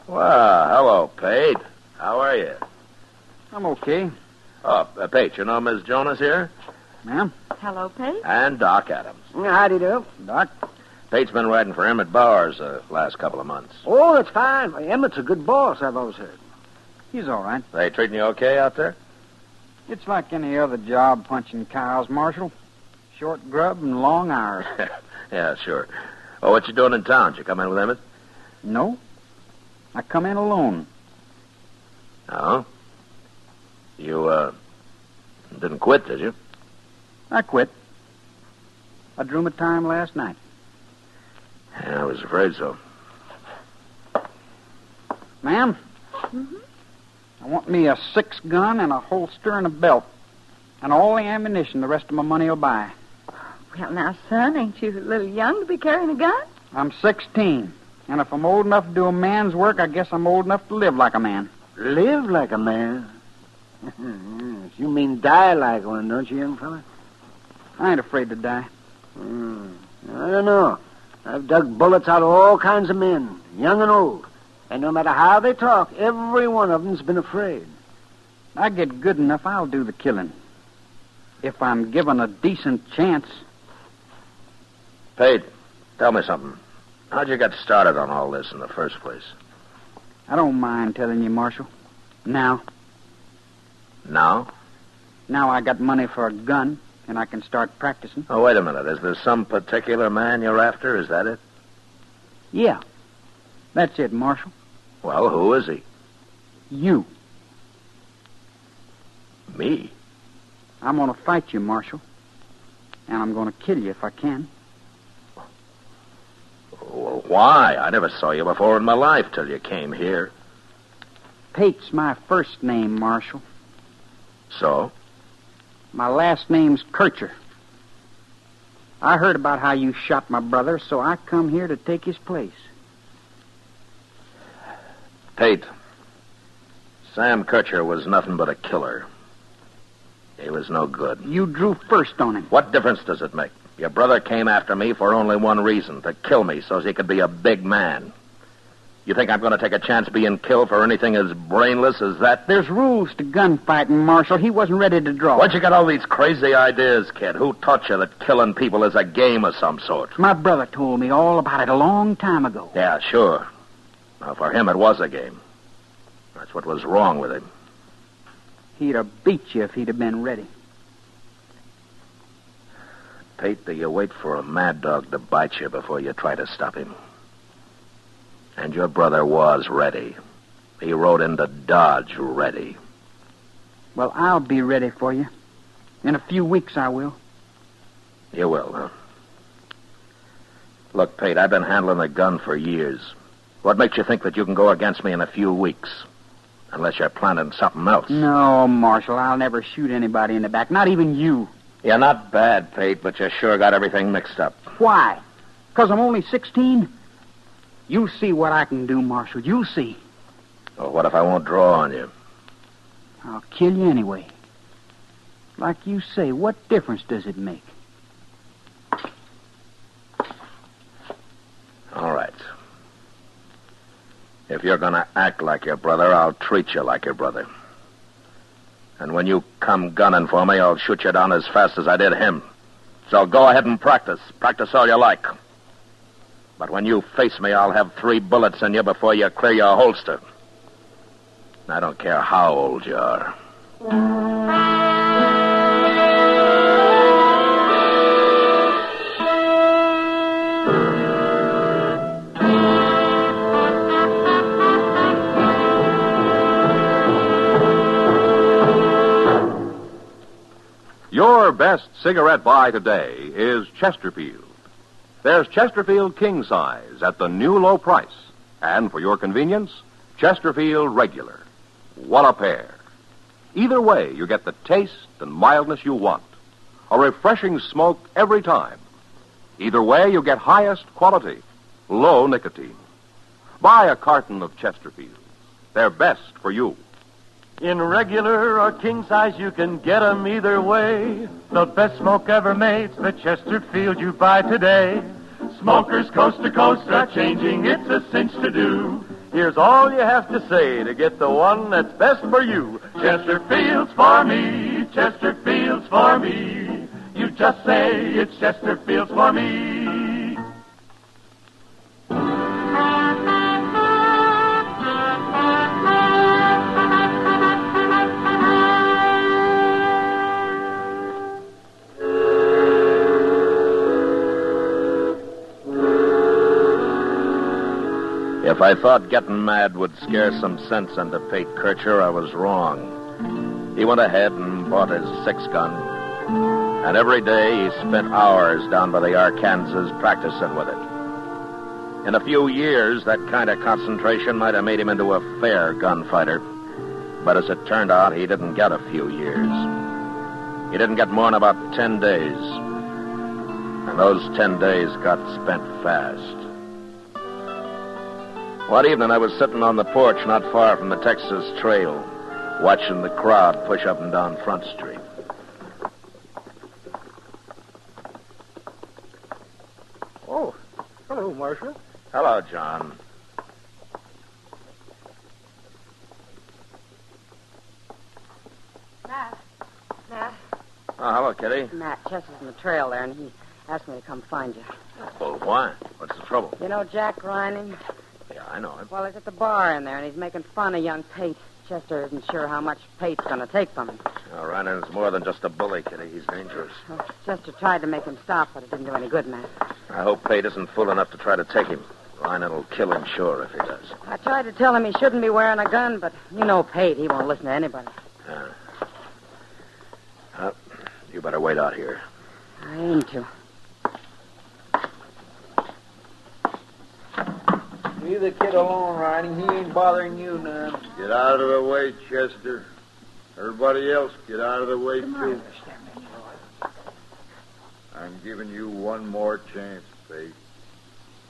Well, hello, Pate. How are you? I'm okay. Oh, Pate, you know Miss Jonas here? Ma'am? Hello, Pate. And Doc Adams. Howdy do. Doc? Pate's been riding for Emmett Bowers the last couple of months. Oh, that's fine. Emmett's a good boss, I've always heard. He's all right. They treating you okay out there? It's like any other job punching cows, Marshal. Short grub and long hours. Yeah, sure. Oh, what you doing in town? Did you come in with Emmett? No. I come in alone. Oh? You, didn't quit, did you? I quit. I drew my time last night. Yeah, I was afraid so. Ma'am? Mm-hmm. I want me a 6-gun and a holster and a belt. And all the ammunition the rest of my money will buy. Well, now, son, ain't you a little young to be carrying a gun? I'm 16. And if I'm old enough to do a man's work, I guess I'm old enough to live like a man. Live like a man? You mean die like one, don't you, young fella? I ain't afraid to die. I don't know. I've dug bullets out of all kinds of men, young and old. And no matter how they talk, every one of them's been afraid. I get good enough, I'll do the killing. If I'm given a decent chance. Pate, tell me something. How'd you get started on all this in the first place? I don't mind telling you, Marshal. Now. Now? Now I got money for a gun, and I can start practicing. Oh, wait a minute. Is there some particular man you're after? Is that it? Yeah. That's it, Marshal. Well, who is he? You. Me? I'm going to fight you, Marshal. And I'm going to kill you if I can. Well, why? I never saw you before in my life till you came here. Pate's my first name, Marshal. So? My last name's Kircher. I heard about how you shot my brother, so I come here to take his place. Pate, Sam Kircher was nothing but a killer. He was no good. You drew first on him. What difference does it make? Your brother came after me for only one reason, to kill me so he could be a big man. You think I'm going to take a chance being killed for anything as brainless as that? There's rules to gunfighting, Marshal. He wasn't ready to draw. Where'd you get all these crazy ideas, kid? Who taught you that killing people is a game of some sort? My brother told me all about it a long time ago. Yeah, sure. Now, for him, it was a game. That's what was wrong with him. He'd have beat you if he'd have been ready. Pate, do you wait for a mad dog to bite you before you try to stop him? And your brother was ready. He rode into Dodge ready. Well, I'll be ready for you. In a few weeks, I will. You will, huh? Look, Pate, I've been handling a gun for years. What makes you think that you can go against me in a few weeks? Unless you're planning something else. No, Marshal, I'll never shoot anybody in the back, not even you. You're not bad, Pate, but you sure got everything mixed up. Why? Because I'm only 16? You see what I can do, Marshal. You see. Well, what if I won't draw on you? I'll kill you anyway. Like you say, what difference does it make? All right. If you're going to act like your brother, I'll treat you like your brother. And when you come gunning for me, I'll shoot you down as fast as I did him. So go ahead and practice. Practice all you like. But when you face me, I'll have 3 bullets in you before you clear your holster. I don't care how old you are. Your best cigarette buy today is Chesterfield. There's Chesterfield King Size at the new low price. And for your convenience, Chesterfield Regular. What a pair. Either way, you get the taste and mildness you want. A refreshing smoke every time. Either way, you get highest quality, low nicotine. Buy a carton of Chesterfield. They're best for you. In regular or king size, you can get 'em either way. The best smoke ever made's the Chesterfield you buy today. Smokers coast to coast are changing, it's a cinch to do. Here's all you have to say to get the one that's best for you. Chesterfield's for me, Chesterfield's for me. You just say it's Chesterfield's for me. If I thought getting mad would scare some sense into Pate Kircher, I was wrong. He went ahead and bought his 6-gun, and every day he spent hours down by the Arkansas practicing with it. In a few years, that kind of concentration might have made him into a fair gunfighter, but as it turned out, he didn't get a few years. He didn't get more than about 10 days, and those 10 days got spent fast. One evening, I was sitting on the porch not far from the Texas Trail, watching the crowd push up and down Front Street. Oh, hello, Marshal. Hello, John. Matt. Oh, hello, Kitty. Matt, Chess is in the trail there, and he asked me to come find you. Well, why? What's the trouble? You know Jack Reining? Yeah, I know him. Well, he's at the bar in there, and he's making fun of young Pate. Chester isn't sure how much Pate's going to take from him. Oh, Ryan's more than just a bully, Kitty. He's dangerous. Well, Chester tried to make him stop, but it didn't do any good, Matt. I hope Pate isn't fool enough to try to take him. Ryan will kill him, sure, if he does. I tried to tell him he shouldn't be wearing a gun, but you know Pate. He won't listen to anybody. You better wait out here. I aim to. Leave the kid alone, Riding. He ain't bothering you none. Get out of the way, Chester. Everybody else, get out of the way, too. I'm giving you one more chance, Pate.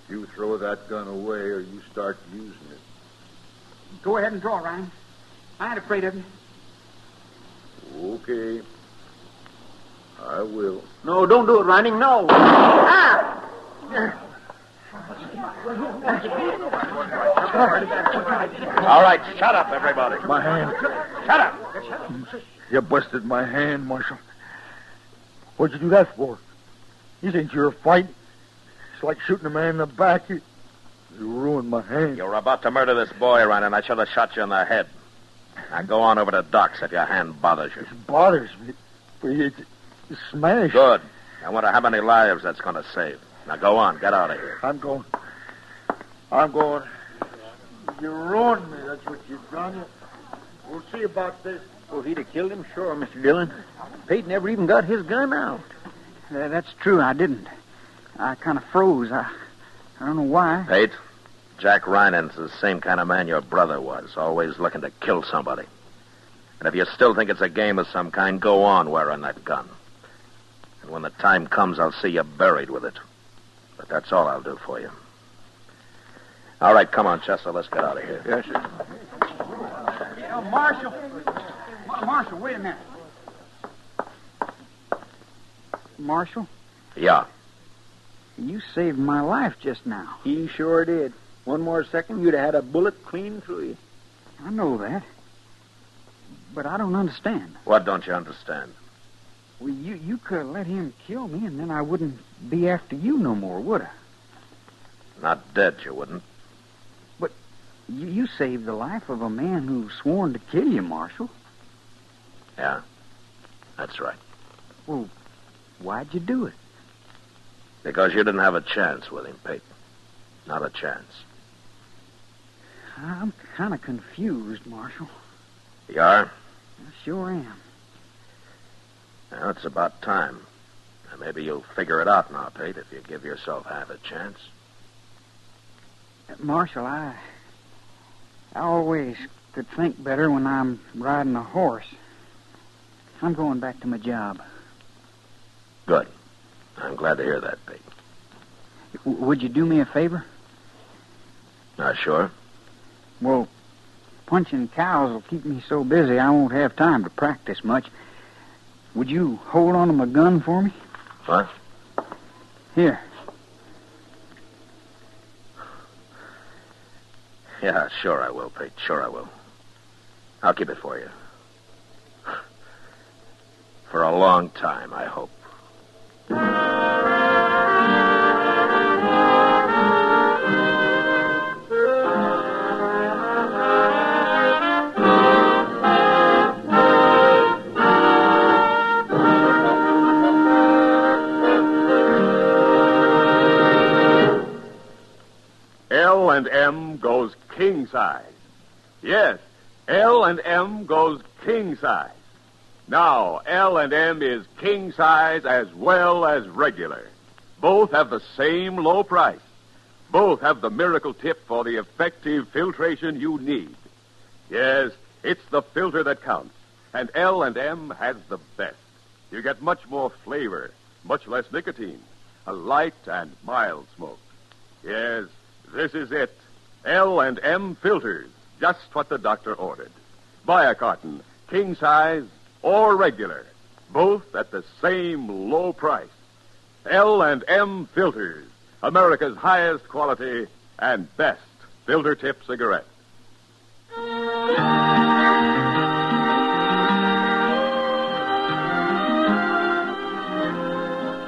You throw that gun away or you start using it. Go ahead and draw, Ryan. I ain't afraid of you. Okay. I will. No, don't do it, Riding. No. Ah! All right, shut up, everybody. My hand. Shut up. You busted my hand, Marshal. What'd you do that for? You think you're a fight? It's like shooting a man in the back. You ruined my hand. You were about to murder this boy, Ryan, and I should have shot you in the head. Now go on over to Doc's if your hand bothers you. It bothers me. It's smashed. Good. I wonder how many lives that's going to save. Now go on. Get out of here. I'm going. You ruined me. That's what you've done. We'll see about this. Well, if he'd have killed him, sure, Mr. Dillon. Pate never even got his gun out. That's true. I didn't. I kind of froze. I don't know why. Pate, Jack Ryan's the same kind of man your brother was, always looking to kill somebody. And if you still think it's a game of some kind, go on wearing that gun. And when the time comes, I'll see you buried with it. But that's all I'll do for you. All right, come on, Chester. Let's get out of here. Yes, sir. Marshal, wait a minute. Marshal? Yeah. You saved my life just now. He sure did. One more second, you'd have had a bullet clean through you. I know that. But I don't understand. What don't you understand? Well, you could have let him kill me, and then I wouldn't be after you no more, would I? Not dead, you wouldn't. But you saved the life of a man who sworn to kill you, Marshal. Yeah, that's right. Well, why'd you do it? Because you didn't have a chance with him, Pete. Not a chance. I'm kind of confused, Marshal. You are? I sure am. Well, it's about time. And maybe you'll figure it out now, Pete, if you give yourself half a chance. Marshal, I always could think better when I'm riding a horse. I'm going back to my job. Good. I'm glad to hear that, Pete. Would you do me a favor? Sure. Well, punching cows will keep me so busy I won't have time to practice much. Would you hold on to my gun for me? What? Here. Yeah, sure I will, Pete. Sure I will. I'll keep it for you. For a long time, I hope. L&M goes king size. Yes, L&M goes king size. Now, L&M is king size as well as regular. Both have the same low price. Both have the miracle tip for the effective filtration you need. Yes, it's the filter that counts, and L&M has the best. You get much more flavor, much less nicotine, a light and mild smoke. Yes, this is it. L&M filters, just what the doctor ordered. Buy a carton, king size or regular, both at the same low price. L&M filters, America's highest quality and best filter tip cigarette.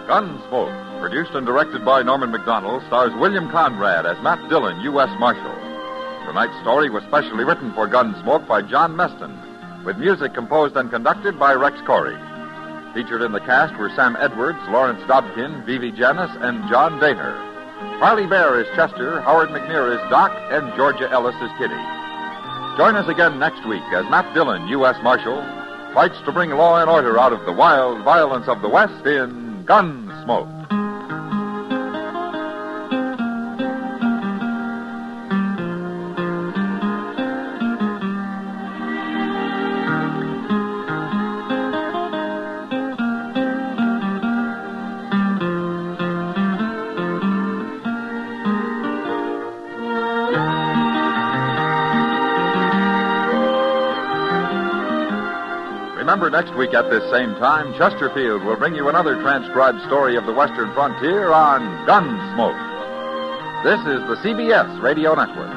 Gunsmoke, produced and directed by Norman McDonald, stars William Conrad as Matt Dillon, U.S. Marshal. Tonight's story was specially written for Gunsmoke by John Meston, with music composed and conducted by Rex Corey. Featured in the cast were Sam Edwards, Lawrence Dobkin, Vivi Janis, and John Daner. Harley Bear is Chester, Howard McNear is Doc, and Georgia Ellis is Kitty. Join us again next week as Matt Dillon, U.S. Marshal, fights to bring law and order out of the wild violence of the West in Gunsmoke. Remember, next week at this same time, Chesterfield will bring you another transcribed story of the Western frontier on Gunsmoke. This is the CBS Radio Network.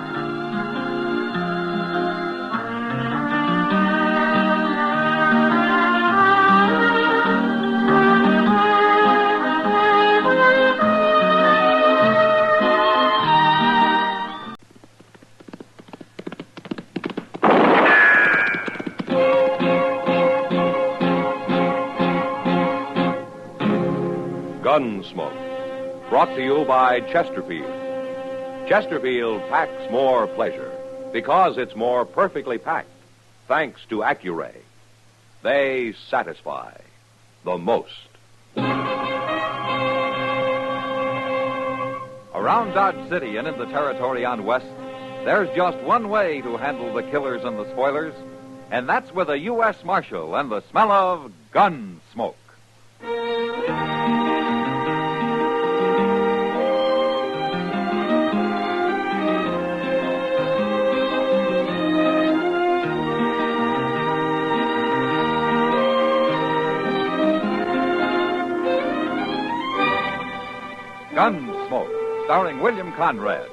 Gunsmoke, brought to you by Chesterfield. Chesterfield packs more pleasure because it's more perfectly packed, thanks to Accuray. They satisfy the most. Around Dodge City and in the territory on West, there's just one way to handle the killers and the spoilers, and that's with a U.S. Marshal and the smell of Gunsmoke. Gunsmoke, starring William Conrad.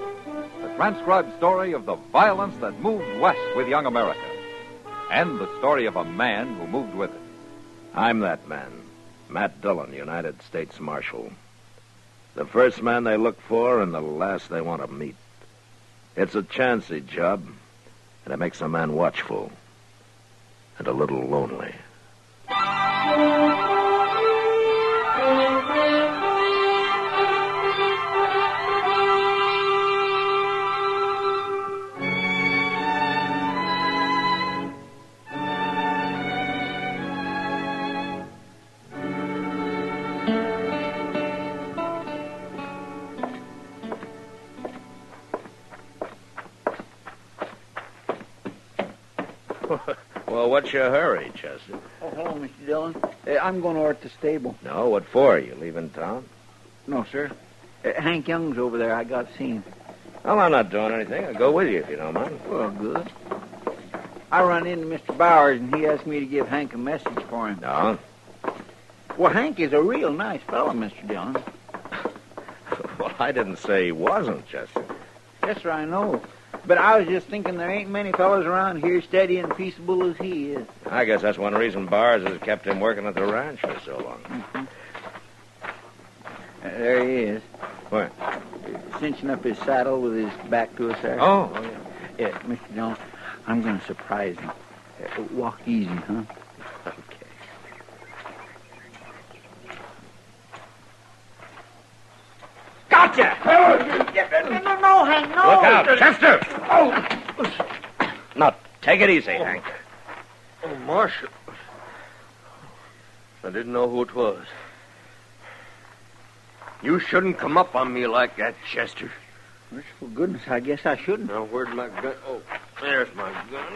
The transcribed story of the violence that moved west with young America, and the story of a man who moved with it. I'm that man, Matt Dillon, United States Marshal. The first man they look for and the last they want to meet. It's a chancy job, and it makes a man watchful and a little lonely. Well, what's your hurry, Chester? Oh, hello, Mr. Dillon. I'm going over to the stable. No, what for? You leaving town? No, sir. Hank Young's over there. I got to see him. Well, I'm not doing anything. I'll go with you if you don't mind. Well, good. I run into Mr. Bowers, and he asked me to give Hank a message for him. No? Well, Hank is a real nice fellow, Mr. Dillon. Well, I didn't say he wasn't, Chester. Yes, sir, I know. But I was just thinking there ain't many fellows around here steady and peaceable as he is. I guess that's one reason Bowers has kept him working at the ranch for so long. Mm-hmm. There he is. Where? Cinching up his saddle with his back to us there. Oh, yeah. Yeah, Mr. Dillon, I'm going to surprise him. Walk easy, huh? Okay. Gotcha! No, Hank, no! Look out, Chester! Oh! Now, take it easy, Hank. Oh, Marshal. I didn't know who it was. You shouldn't come up on me like that, Chester. Merciful goodness, I guess I shouldn't. Now, where'd my gun? Oh, there's my gun.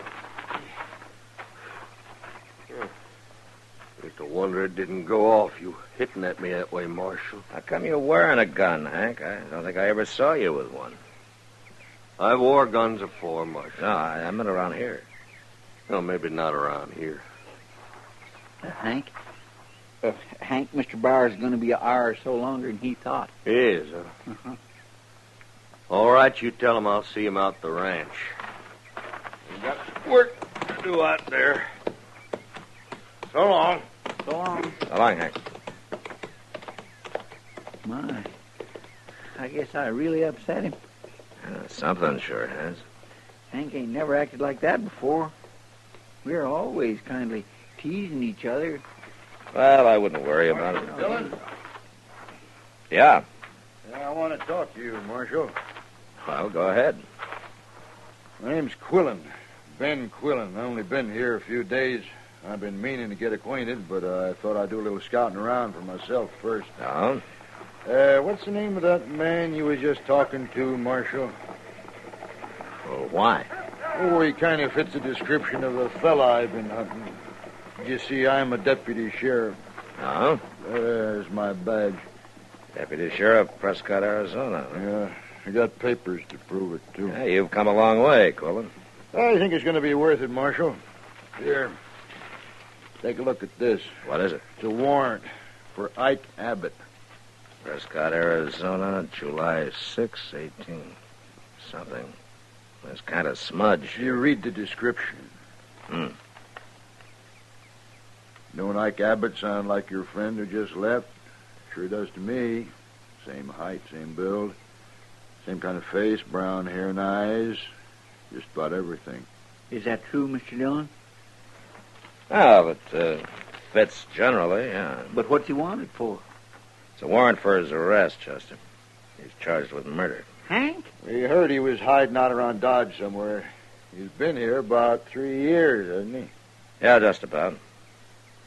It's a wonder it didn't go off, you hitting at me that way, Marshal. How come you're wearing a gun, Hank? I don't think I ever saw you with one. I wore guns afore, Marshal. No, I meant around here. No, maybe not around here. Hank, Mr. Bowers is going to be an hour or so longer than he thought. He is, huh? Uh-huh. All right, you tell him I'll see him out the ranch. We've got work to do out there. So long. So long. So long, Hank. My, I guess I really upset him. Something sure has. Hank ain't never acted like that before. We're always kindly teasing each other. Well, I wouldn't worry about it. Dillon? Yeah. I want to talk to you, Marshal. Well, go ahead. My name's Quillen. Ben Quillen. I've only been here a few days. I've been meaning to get acquainted, but I thought I'd do a little scouting around for myself first. No? What's the name of that man you was just talking to, Marshal? Well, why? Oh, he kind of fits the description of the fella I've been hunting. You see, I'm a deputy sheriff. No? There's my badge. Deputy Sheriff, Prescott, Arizona. Yeah, I got papers to prove it, too. Yeah, you've come a long way, Quillen. I think it's going to be worth it, Marshal. Here, take a look at this. What is it? It's a warrant for Ike Abbott. Prescott, Arizona, July 6, 18. Something. It's kind of smudge. You read the description. Don't Ike Abbott sound like your friend who just left? Sure does to me. Same height, same build. Same kind of face, brown hair and eyes. Just about everything. Is that true, Mr. Dillon? Well, it fits generally, yeah. But what's he wanted for? It's a warrant for his arrest, Chester. He's charged with murder. Hank? We heard he was hiding out around Dodge somewhere. He's been here about 3 years, hasn't he? Yeah, just about.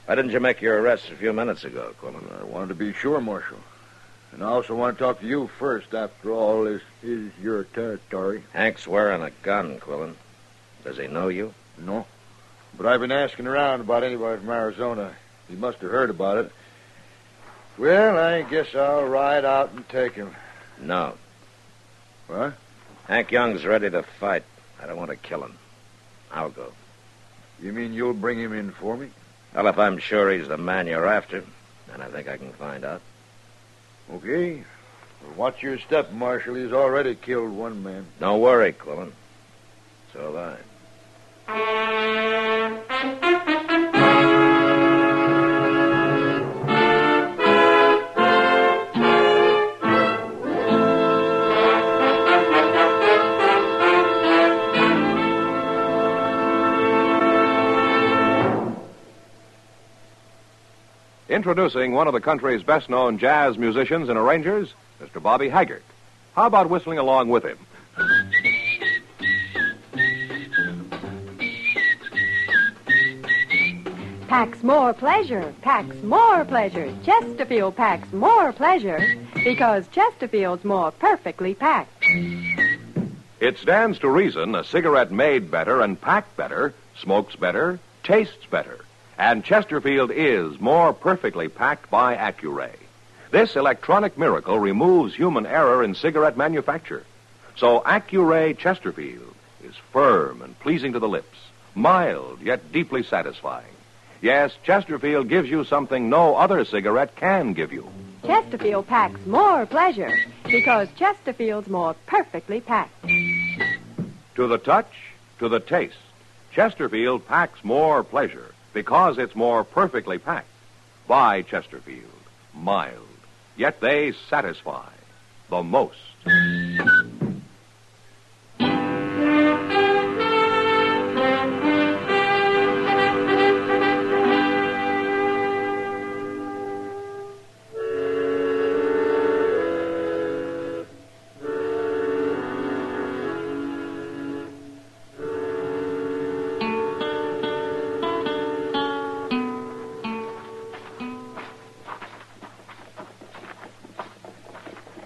Why didn't you make your arrest a few minutes ago, Quillen? I wanted to be sure, Marshal. And I also want to talk to you first. After all, this is your territory. Hank's wearing a gun, Quillen. Does he know you? No. But I've been asking around about anybody from Arizona. He must have heard about it. Well, I guess I'll ride out and take him. No. What? Hank Young's ready to fight. I don't want to kill him. I'll go. You mean you'll bring him in for me? Well, if I'm sure he's the man you're after, then I think I can find out. Okay. Watch your step, Marshal. He's already killed one man. Don't worry, Quillen. So have I. Introducing one of the country's best-known jazz musicians and arrangers, Mr. Bobby Haggart. How about whistling along with him? Packs more pleasure, packs more pleasure. Chesterfield packs more pleasure because Chesterfield's more perfectly packed. It stands to reason a cigarette made better and packed better, smokes better, tastes better. And Chesterfield is more perfectly packed by Accuray. This electronic miracle removes human error in cigarette manufacture. So Accuray Chesterfield is firm and pleasing to the lips, mild yet deeply satisfying. Yes, Chesterfield gives you something no other cigarette can give you. Chesterfield packs more pleasure because Chesterfield's more perfectly packed. To the touch, to the taste, Chesterfield packs more pleasure because it's more perfectly packed. By Chesterfield, mild, yet they satisfy the most.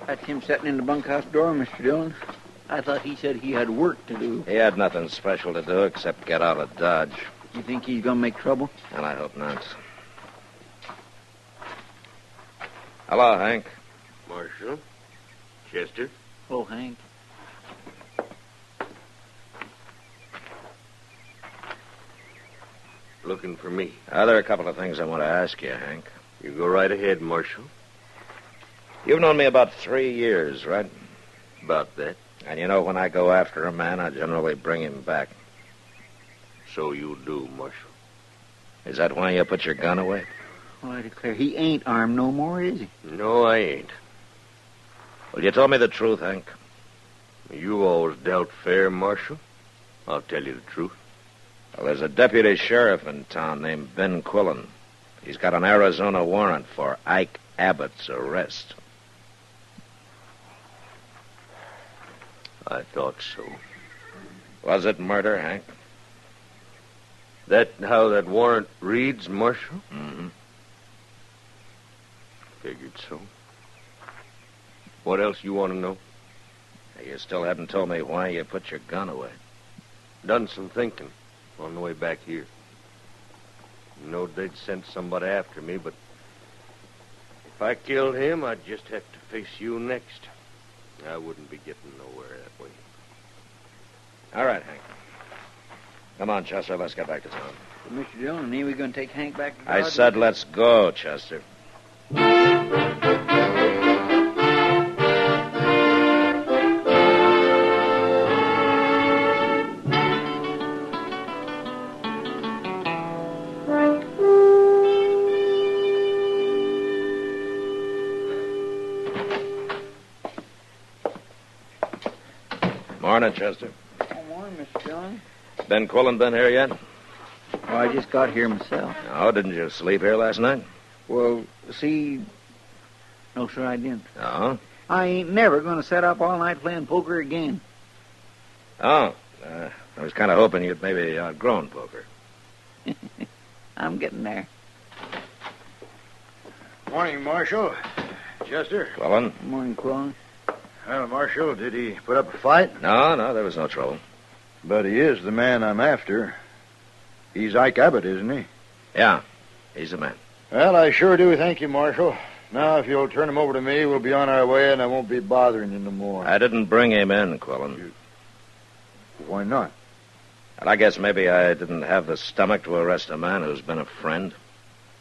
That's him sitting in the bunkhouse door, Mr. Dillon. I thought he said he had work to do. He had nothing special to do except get out of Dodge. You think he's going to make trouble? And I hope not. Hello, Hank. Marshal? Chester? Oh, Hank. Looking for me. There are a couple of things I want to ask you, Hank. You go right ahead, Marshal. You've known me about 3 years, right? About that. And you know when I go after a man, I generally bring him back. So you do, Marshal. Is that why you put your gun away? Well, I declare, he ain't armed no more, is he? No, I ain't. Well, you told me the truth, Hank. You always dealt fair, Marshal. I'll tell you the truth. Well, there's a deputy sheriff in town named Ben Quillen. He's got an Arizona warrant for Ike Abbott's arrest. I thought so. Was it murder, Hank? That how that warrant reads, Marshal? Mm-hmm. Figured so. What else you want to know? You still haven't told me why you put your gun away. Done some thinking on the way back here. Knowed they'd sent somebody after me, but if I killed him, I'd just have to face you next. I wouldn't be getting nowhere that way. All right, Hank. Come on, Chester, let's get back to town. Well, Mr. Dillon, ain't we going to take Hank back to I Dodge? said let's go, Chester. Morning, Chester. Good morning, Mr. Dillon. Ben Quillen been here yet? Oh, I just got here myself. No, didn't you sleep here last night? Well, see... No, sir, I didn't. No? I ain't never going to set up all night playing poker again. Oh, I was kind of hoping you'd maybe outgrown poker. I'm getting there. Morning, Marshal. Chester. Quillen? Morning, Quillen. Well, Marshal, did he put up a fight? No, there was no trouble. But he is the man I'm after. He's Ike Abbott, isn't he? Yeah, he's the man. Well, I sure do thank you, Marshal. Now, if you'll turn him over to me, we'll be on our way, and I won't be bothering you no more. I didn't bring him in, Quillen. Why not? And I guess maybe I didn't have the stomach to arrest a man who's been a friend.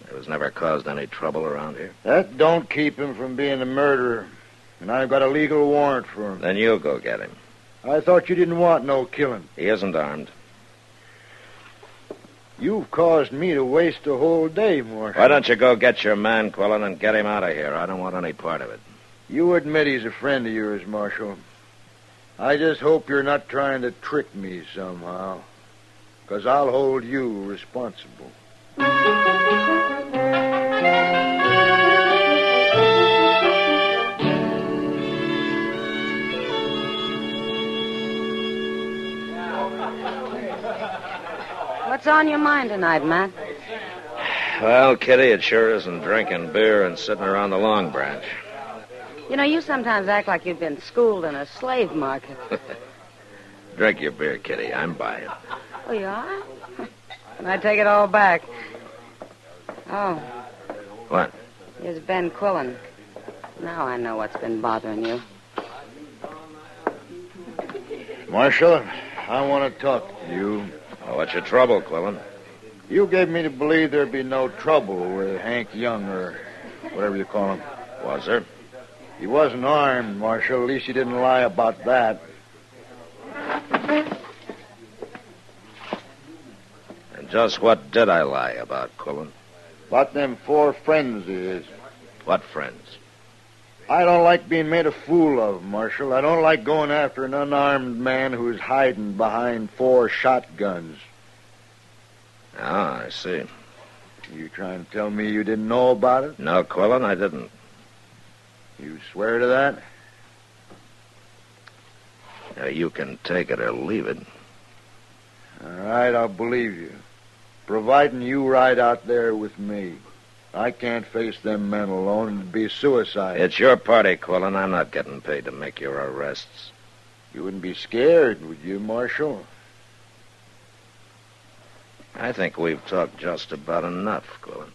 Who's never caused any trouble around here. That don't keep him from being a murderer. And I've got a legal warrant for him. Then you go get him. I thought you didn't want no killing. He isn't armed. You've caused me to waste a whole day, Marshal. Why don't you go get your man, Quillen, and get him out of here? I don't want any part of it. You admit he's a friend of yours, Marshal. I just hope you're not trying to trick me somehow. Because I'll hold you responsible. What's on your mind tonight, Matt? Well, Kitty, it sure isn't drinking beer and sitting around the Long Branch. You know, you sometimes act like you've been schooled in a slave market. Drink your beer, Kitty. I'm buying. Oh, you are? And I take it all back. Oh. What? Here's Ben Quillen. Now I know what's been bothering you. Marshal, I want to talk to you. Well, what's your trouble, Quillen? You gave me to believe there'd be no trouble with Hank Young, or whatever you call him. Was there? He wasn't armed, Marshal. At least you didn't lie about that. And just what did I lie about, Quillen? About them 4 friends of his. What friends? I don't like being made a fool of, Marshal. I don't like going after an unarmed man who's hiding behind 4 shotguns. Ah, I see. You trying to tell me you didn't know about it? No, Quillen, I didn't. You swear to that? Now, you can take it or leave it. All right, I'll believe you. Providing you ride out there with me. I can't face them men alone. It'd be suicide. It's your party, Quillen. I'm not getting paid to make your arrests. You wouldn't be scared, would you, Marshal? I think we've talked just about enough, Quillen.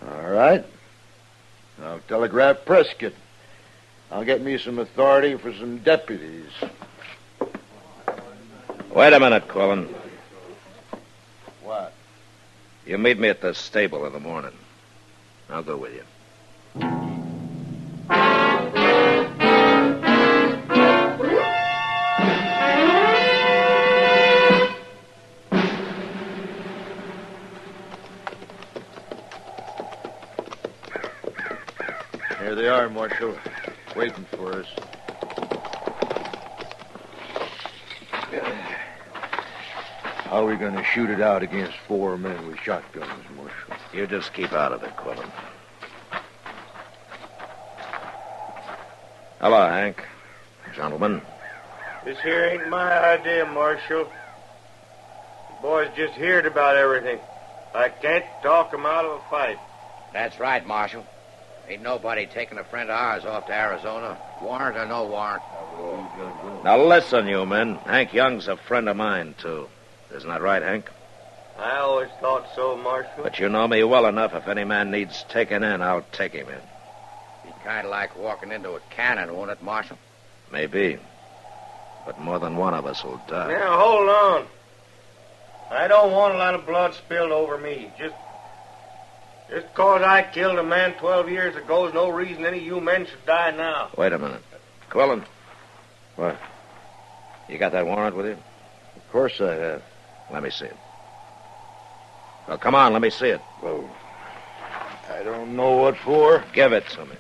All right. I'll telegraph Prescott. I'll get me some authority for some deputies. Wait a minute, Quillen. What? You meet me at the stable in the morning. I'll go with you. Here they are, Marshal, waiting for us. How are we going to shoot it out against 4 men with shotguns, Marshal? You just keep out of it, Quillen. Hello, Hank. Gentlemen. This here ain't my idea, Marshal. The boys just heard about everything. I can't talk 'em out of a fight. That's right, Marshal. Ain't nobody taking a friend of ours off to Arizona. Warrant or no warrant. Now listen, you men. Hank Young's a friend of mine, too. Isn't that right, Hank? I always thought so, Marshal. But you know me well enough. If any man needs taken in, I'll take him in. Be kind of like walking into a cannon, won't it, Marshal? Maybe. But more than one of us will die. Now, hold on. I don't want a lot of blood spilled over me. Just 'cause I killed a man 12 years ago is no reason any of you men should die now. Wait a minute. Quillen. What? You got that warrant with you? Of course I have. Let me see it. Well, come on, let me see it. Well, I don't know what for. Give it to me.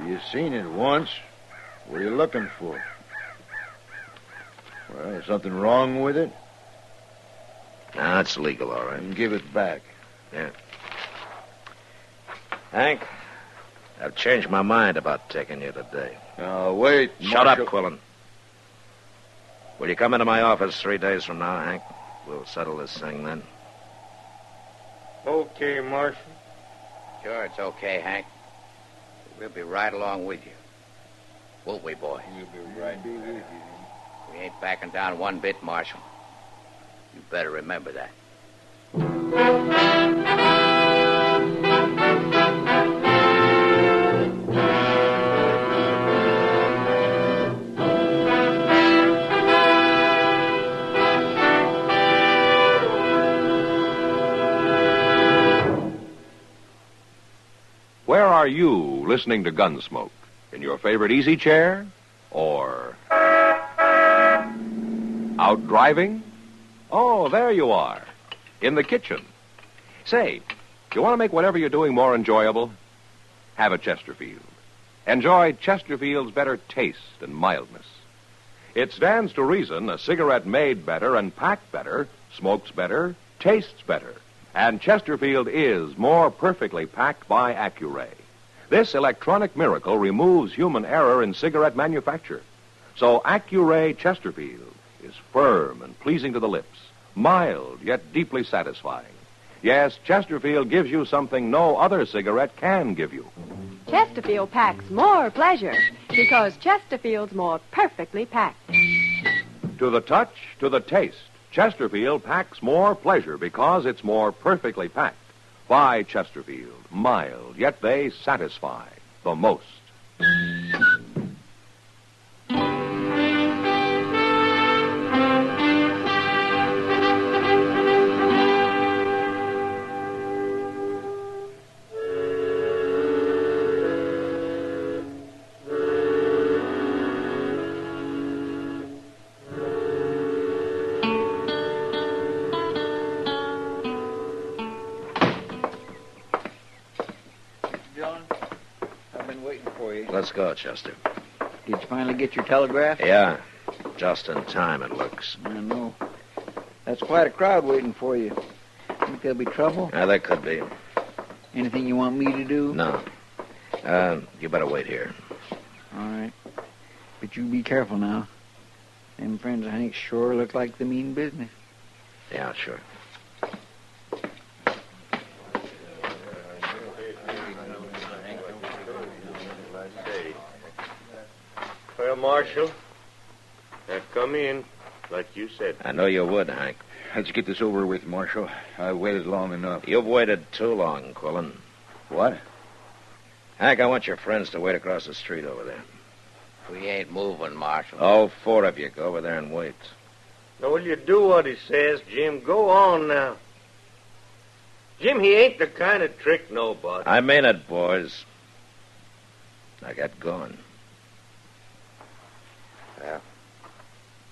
You seen it once. What are you looking for? Well, is something wrong with it? Nah, it's legal, all right. Then give it back. Yeah. Hank, I've changed my mind about taking you today. Now, wait, Shut Marshal. up, Quillen. Will you come into my office 3 days from now, Hank? We'll settle this thing then. Okay, Marshal. Sure, it's okay, Hank. We'll be right along with you. Won't we, boy? We'll be right with you. We ain't backing down one bit, Marshal. You better remember that. Where are you listening to Gunsmoke? In your favorite easy chair? Or out driving? Oh, there you are. In the kitchen. Say, you want to make whatever you're doing more enjoyable? Have a Chesterfield. Enjoy Chesterfield's better taste and mildness. It stands to reason a cigarette made better and packed better, smokes better, tastes better. And Chesterfield is more perfectly packed by Accuray. This electronic miracle removes human error in cigarette manufacture. So Accuray Chesterfield is firm and pleasing to the lips, mild yet deeply satisfying. Yes, Chesterfield gives you something no other cigarette can give you. Chesterfield packs more pleasure because Chesterfield's more perfectly packed. To the touch, to the taste, Chesterfield packs more pleasure because it's more perfectly packed. By Chesterfield, mild, yet they satisfy the most. Let's go, Chester. Did you finally get your telegraph? Yeah. Just in time, it looks. I know. That's quite a crowd waiting for you. Think there'll be trouble? Yeah, there could be. Anything you want me to do? No. You better wait here. All right. But you be careful now. Them friends of Hank's sure look like the mean business. Yeah, sure. Well, Marshal, I've come in, like you said. I know you would, Hank. Let's get this over with, Marshal. I've waited long enough. You've waited too long, Quillen. What? Hank, I want your friends to wait across the street over there. We ain't moving, Marshal. All four of you go over there and wait. Now, will you do what he says, Jim? Go on now. Jim, he ain't the kind of trick nobody. I mean it, boys. Now get going. Well,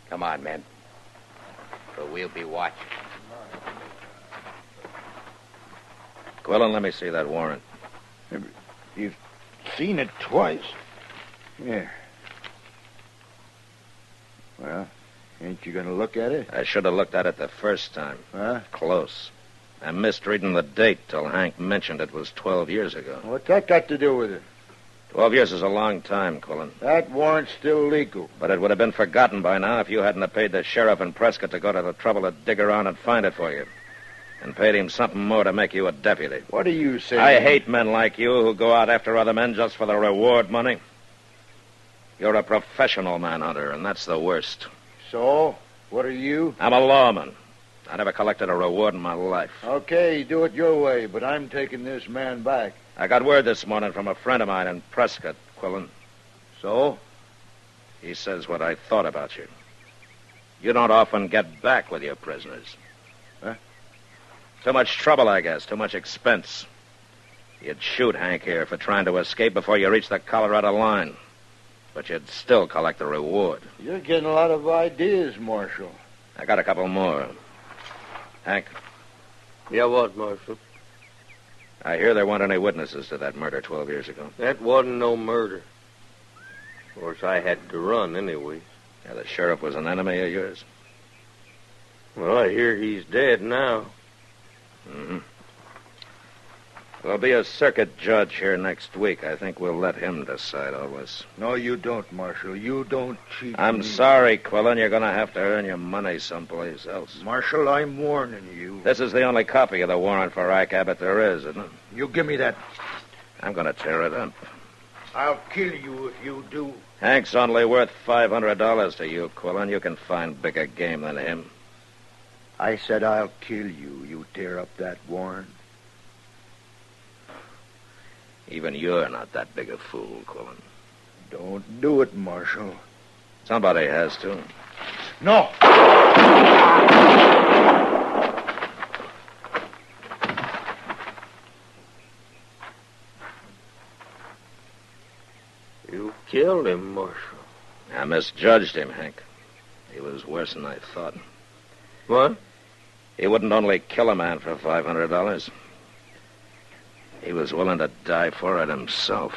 come on, men. But we'll be watching. Quillen, let me see that warrant. You've seen it twice. Yeah. Well, ain't you going to look at it? I should have looked at it the first time. Huh? Close. I missed reading the date till Hank mentioned it was 12 years ago. What's that got to do with it? 12 years is a long time, Quillen. That warrant's still legal. But it would have been forgotten by now if you hadn't have paid the sheriff in Prescott to go to the trouble to dig around and find it for you. And paid him something more to make you a deputy. What are you saying? I hate men like you who go out after other men just for the reward money. You're a professional manhunter, and that's the worst. So? What are you? I'm a lawman. I never collected a reward in my life. Okay, do it your way, but I'm taking this man back. I got word this morning from a friend of mine in Prescott, Quillen. So? He says what I thought about you. You don't often get back with your prisoners. Huh? Too much trouble, I guess. Too much expense. You'd shoot Hank here for trying to escape before you reached the Colorado line. But you'd still collect the reward. You're getting a lot of ideas, Marshal. I got a couple more. Hank? Yeah, what, Marshal? I hear there weren't any witnesses to that murder 12 years ago. That wasn't no murder. Of course, I had to run anyway. Yeah, the sheriff was an enemy of yours? Well, I hear he's dead now. Mm-hmm. There'll be a circuit judge here next week. I think we'll let him decide all this. No, you don't, Marshal. You don't cheat I'm me. sorry, Quillen. You're going to have to earn your money someplace else. Marshal, I'm warning you. This is the only copy of the warrant for Ike Abbott there is, isn't it? You give me that. I'm going to tear it up. I'll kill you if you do. Hank's only worth $500 to you, Quillen. You can find bigger game than him. I said I'll kill you. You tear up that warrant. Even you're not that big a fool, Quillen. Don't do it, Marshal. Somebody has to. No! killed him, Marshal. I misjudged him, Hank. He was worse than I thought. What? He wouldn't only kill a man for $500. He was willing to die for it himself.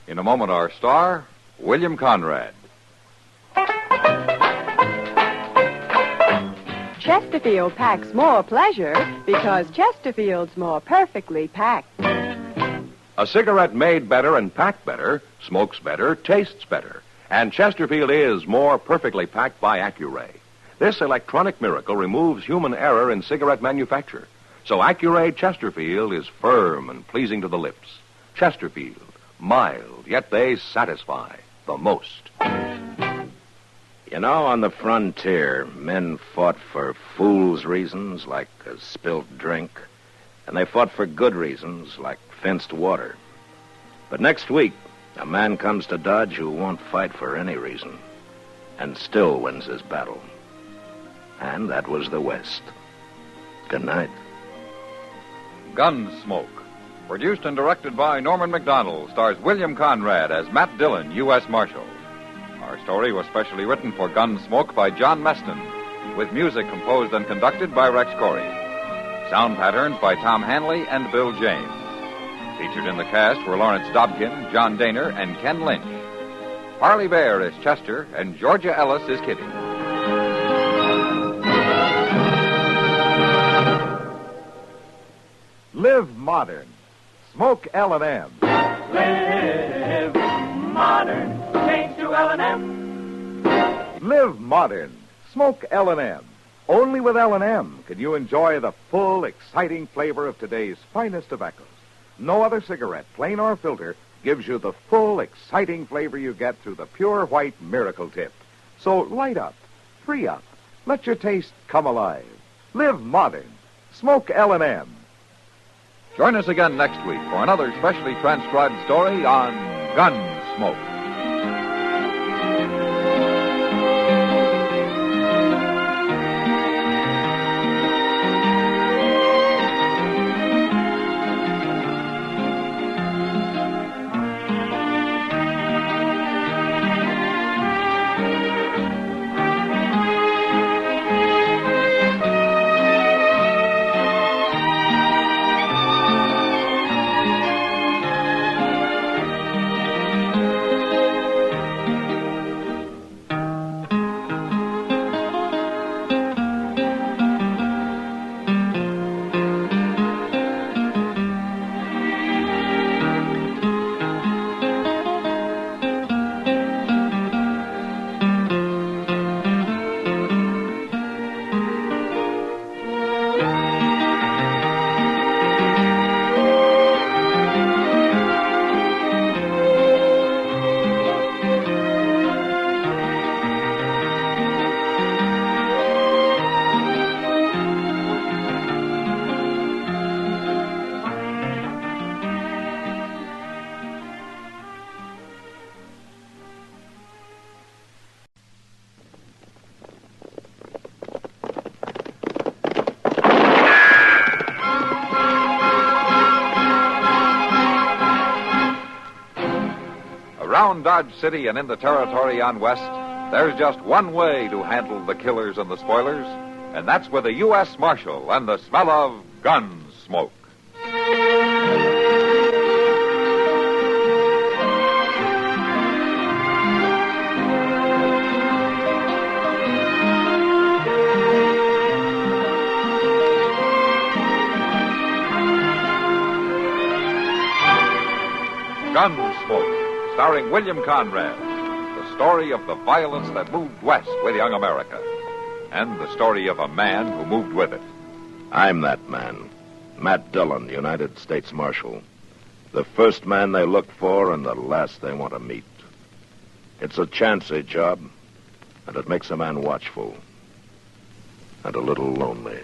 In a moment, our star, William Conrad. Chesterfield packs more pleasure because Chesterfield's more perfectly packed. A cigarette made better and packed better, smokes better, tastes better. And Chesterfield is more perfectly packed by Accuray. This electronic miracle removes human error in cigarette manufacture. So Accuray Chesterfield is firm and pleasing to the lips. Chesterfield, mild, yet they satisfy the most. You know, on the frontier, men fought for fools' reasons, like a spilled drink, and they fought for good reasons, like fenced water. But next week, a man comes to Dodge who won't fight for any reason, and still wins his battle. And that was the West. Good night. Gunsmoke. Produced and directed by Norman McDonald, stars William Conrad as Matt Dillon, U.S. Marshal. Our story was specially written for Gunsmoke by John Meston, with music composed and conducted by Rex Corey. Sound patterns by Tom Hanley and Bill James. Featured in the cast were Lawrence Dobkin, John Daner, and Ken Lynch. Harley Bear is Chester, and Georgia Ellis is Kitty. Live modern. Smoke L&M. Live modern. Change to L&M. Live modern. Smoke L&M. Only with L&M can you enjoy the full, exciting flavor of today's finest tobaccos. No other cigarette, plain or filter, gives you the full, exciting flavor you get through the pure white Miracle Tip. So light up, free up, let your taste come alive. Live modern. Smoke L&M. Join us again next week for another specially transcribed story on Gunsmoke. Around Dodge City and in the territory on West, there's just one way to handle the killers and the spoilers, and that's with a U.S. Marshal and the smell of Gunsmoke. Gunsmoke, starring William Conrad, the story of the violence that moved west with young America, and the story of a man who moved with it. I'm that man, Matt Dillon, United States Marshal. The first man they look for and the last they want to meet. It's a chancy job, and it makes a man watchful and a little lonely.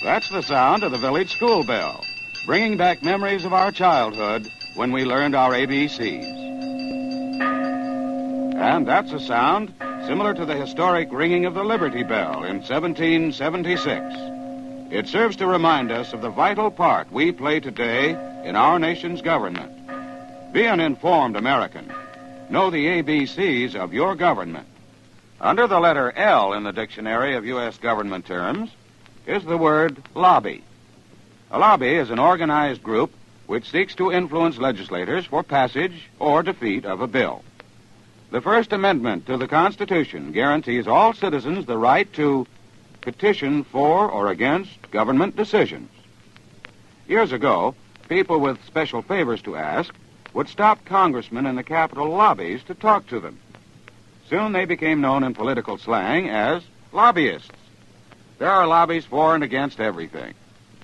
That's the sound of the village school bell, bringing back memories of our childhood when we learned our ABCs. And that's a sound similar to the historic ringing of the Liberty Bell in 1776. It serves to remind us of the vital part we play today in our nation's government. Be an informed American. Know the ABCs of your government. Under the letter L in the dictionary of U.S. government terms is the word lobby. A lobby is an organized group which seeks to influence legislators for passage or defeat of a bill. The First Amendment to the Constitution guarantees all citizens the right to petition for or against government decisions. Years ago, people with special favors to ask would stop congressmen in the Capitol lobbies to talk to them. Soon they became known in political slang as lobbyists. There are lobbies for and against everything.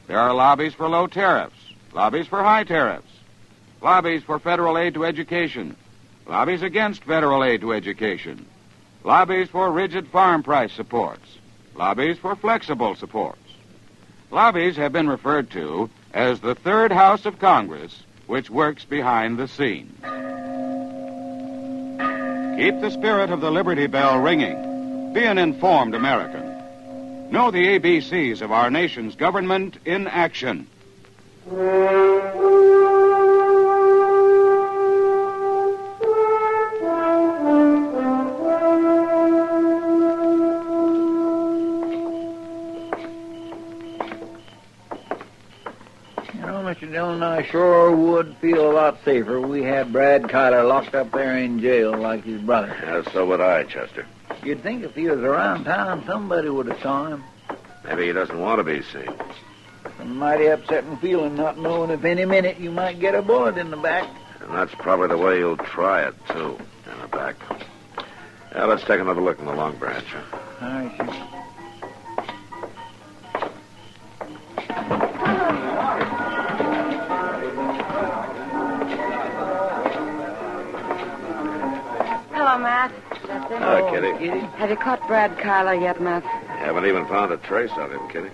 There are lobbies for low tariffs, lobbies for high tariffs, lobbies for federal aid to education, lobbies against federal aid to education, lobbies for rigid farm price supports, lobbies for flexible supports. Lobbies have been referred to as the third house of Congress, which works behind the scenes. Keep the spirit of the Liberty Bell ringing. Be an informed American. Know the ABCs of our nation's government in action. Mr. Dillon, I sure would feel a lot safer if we had Brad Kyler locked up there in jail like his brother. Yeah, so would I, Chester. You'd think if he was around town, somebody would have saw him. Maybe he doesn't want to be seen. It's a mighty upsetting feeling not knowing if any minute you might get a bullet in the back. And that's probably the way he'll try it, too, in the back. Yeah, let's take another look in the Long Branch. All right, sir. Hello, Matt. Hello, Kitty. Have you caught Brad Kyler yet, Matt? Haven't even found a trace of him, Kitty.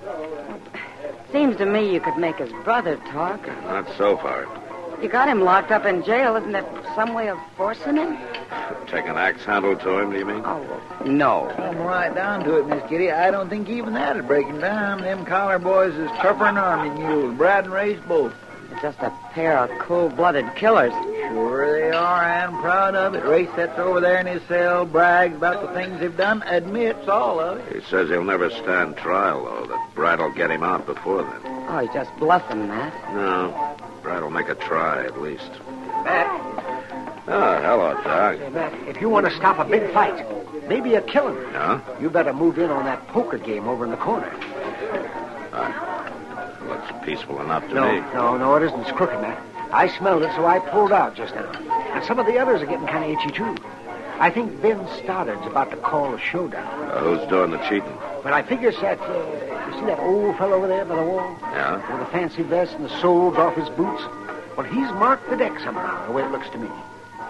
Seems to me you could make his brother talk. Not so far. You got him locked up in jail. Isn't there some way of forcing him? Take an axe handle to him, do you mean? Oh, no. Come right down to it, Miss Kitty. I don't think even that'd break him down. Them collar boys is tougher than army mules. Brad and Ray's both. They're just a pair of cold-blooded killers. Sure they are, and proud of it. Ray sits over there in his cell, brags about the things they've done, admits all of it. He says he'll never stand trial, though, that Brad will get him out before then. Oh, he's just bluffing, Matt. No, Brad will make a try, at least. Matt. Oh, hello, Doc. Hey, Matt, if you want to stop a big fight, maybe a killing, Yeah? you better move in on that poker game over in the corner. Looks peaceful enough to me. No, it isn't. It's crooked, Matt. I smelled it, so I pulled out just now. And some of the others are getting kind of itchy, too. I think Ben Stoddard's about to call a showdown. Who's doing the cheating? But I figure that, you see that old fellow over there by the wall? Yeah? With the fancy vest and the soles off his boots? Well, he's marked the deck somehow, the way it looks to me.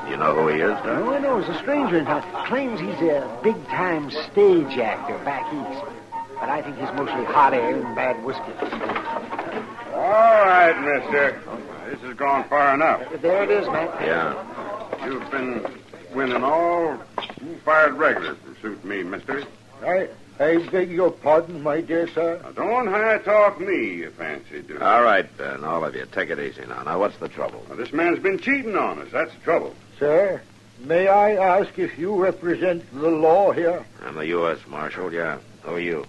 You know who he is, Doc? No, I know. He's a stranger in town. Claims he's a big-time stage actor back east. But I think he's mostly hot air and bad whiskey. All right, mister. This has gone far enough. There it is, Matt. Yeah. You've been winning all. You fired regular for suit me, mister. I beg your pardon, my dear sir. Now, don't high talk me, you fancy do. All right, Ben, all of you. Take it easy now. Now, what's the trouble? Now, this man's been cheating on us. That's the trouble. Sir, may I ask if you represent the law here? I'm the U.S. Marshal, yeah. Who are you?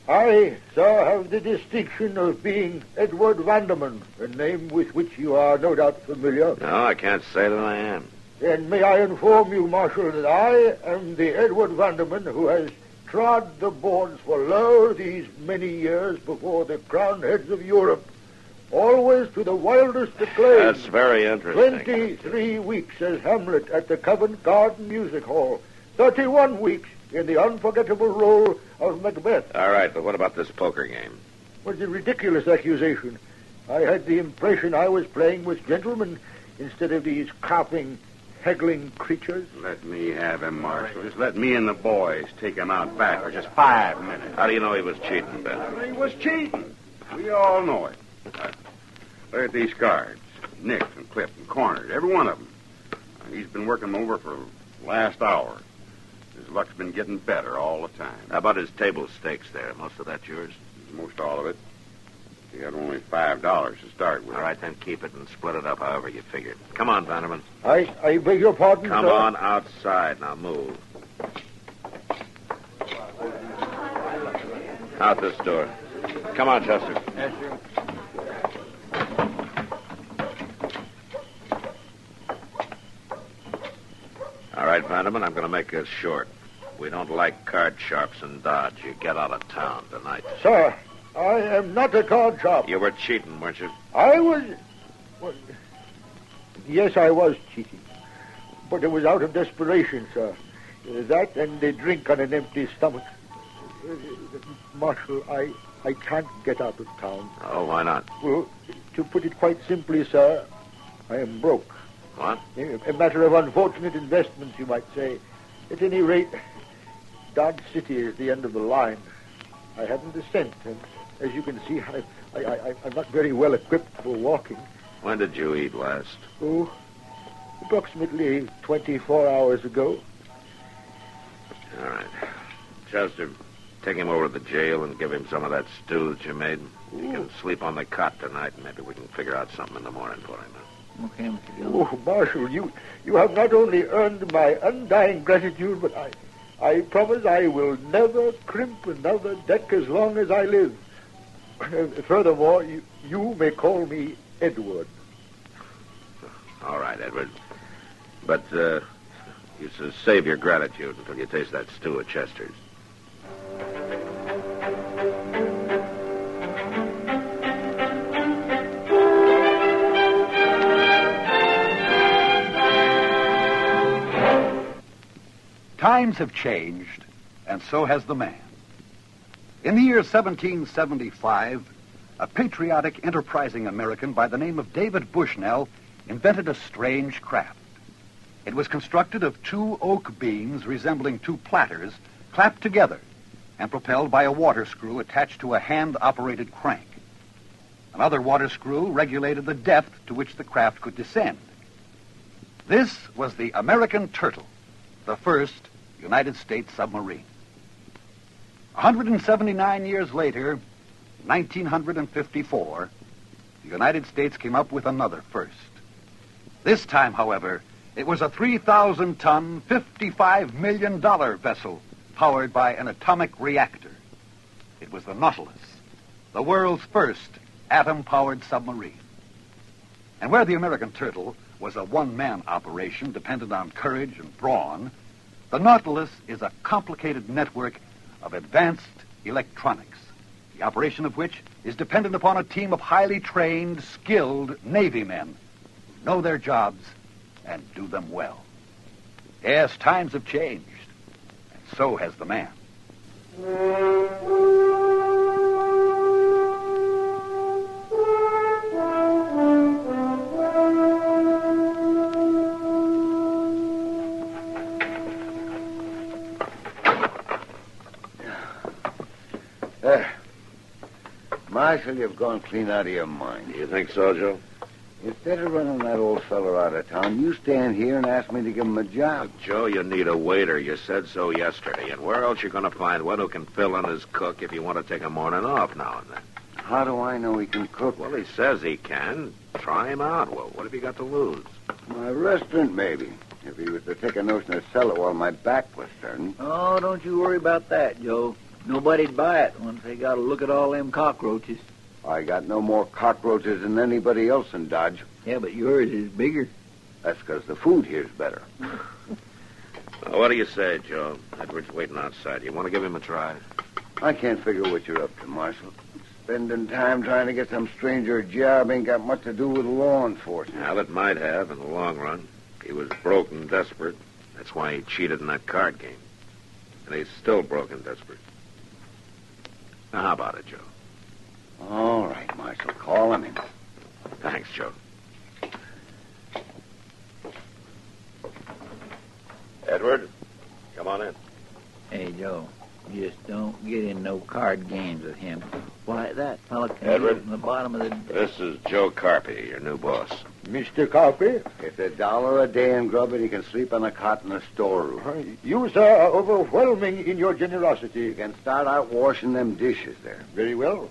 I, sir, have the distinction of being Edward Vanderman, a name with which you are no doubt familiar. No, I can't say that I am. Then may I inform you, Marshal, that I am the Edward Vanderman who has trod the boards for these many years before the crowned heads of Europe, always to the wildest acclaim. That's very interesting. 23 weeks as Hamlet at the Covent Garden Music Hall. 31 weeks in the unforgettable role of Macbeth. All right, but what about this poker game? Was a ridiculous accusation. I had the impression I was playing with gentlemen instead of these coughing, haggling creatures. Let me have him, Marshal. Just let me and the boys take him out back for just 5 minutes. How do you know he was cheating, Ben? He was cheating. We all know it. Look at these cards. Nicked and clipped and cornered, every one of them. He's been working them over for the last hour. His luck's been getting better all the time. How about his table stakes there? Most of that yours? Most all of it. He had only $5 to start with. All right, then keep it and split it up however you figured. Come on, Vanderman. I beg your pardon, Come sir. on outside. Now move. Out this door. Come on, Chester. Yes, sir. All right, Vanderman, I'm going to make this short. We don't like card sharps in Dodge. You get out of town tonight. Sir, I am not a card sharp. You were cheating, weren't you? I was... Well, yes, I was cheating. But it was out of desperation, sir. That and the drink on an empty stomach. Marshal, I can't get out of town. Oh, why not? Well, to put it quite simply, sir, I am broke. What? A matter of unfortunate investments, you might say. At any rate, Dodge City is the end of the line. I haven't a cent, and as you can see, I'm not very well equipped for walking. When did you eat last? Oh, approximately 24 hours ago. All right. Chester, take him over to the jail and give him some of that stew that you made. He can sleep on the cot tonight, and maybe we can figure out something in the morning for him. Okay, Mr. Dillon. Oh, Marshal, you have not only earned my undying gratitude, but I promise I will never crimp another deck as long as I live. Furthermore, you may call me Edward. All right, Edward. But you should save your gratitude until you taste that stew at Chester's. Times have changed, and so has the man. In the year 1775, a patriotic, enterprising American by the name of David Bushnell invented a strange craft. It was constructed of two oak beams resembling two platters clapped together and propelled by a water screw attached to a hand-operated crank. Another water screw regulated the depth to which the craft could descend. This was the American Turtle, the first United States submarine. 179 years later, 1954, the United States came up with another first. This time, however, it was a 3,000-ton, $55 million vessel powered by an atomic reactor. It was the Nautilus, the world's first atom-powered submarine. And where the American Turtle was a one-man operation dependent on courage and brawn, the Nautilus is a complicated network of advanced electronics, the operation of which is dependent upon a team of highly trained, skilled Navy men who know their jobs and do them well. Yes, times have changed, and so has the man. Marshal, you've gone clean out of your mind. You think so, Joe? Instead of running that old fellow out of town, you stand here and ask me to give him a job. Joe, you need a waiter. You said so yesterday. And where else you going to find one who can fill in as cook if you want to take a morning off now and then? How do I know he can cook? Well, he says he can. Try him out. Well, what have you got to lose? My restaurant, maybe. If he was to take a notion to sell it while my back was turned. Oh, don't you worry about that, Joe. Nobody'd buy it once they got to look at all them cockroaches. I got no more cockroaches than anybody else in Dodge. Yeah, but yours is bigger. That's because the food here's better. Well, what do you say, Joe? Edward's waiting outside. You want to give him a try? I can't figure what you're up to, Marshal. Spending time trying to get some stranger a job ain't got much to do with law enforcement. Well, it might have in the long run. He was broke and desperate. That's why he cheated in that card game. And he's still broke and desperate. Now, how about it, Joe? All right, Marshal. Call him in. Thanks, Joe. Edward, come on in. Hey, Joe. Just don't get in no card games with him. Why, that fella can Edward? live from the bottom of the... This is Joe Carpy, your new boss. Mr. Carpy? It's $1 a day in grub, and he can sleep on a cot in the storeroom. You, sir, are overwhelming in your generosity. You can start out washing them dishes there. Very well.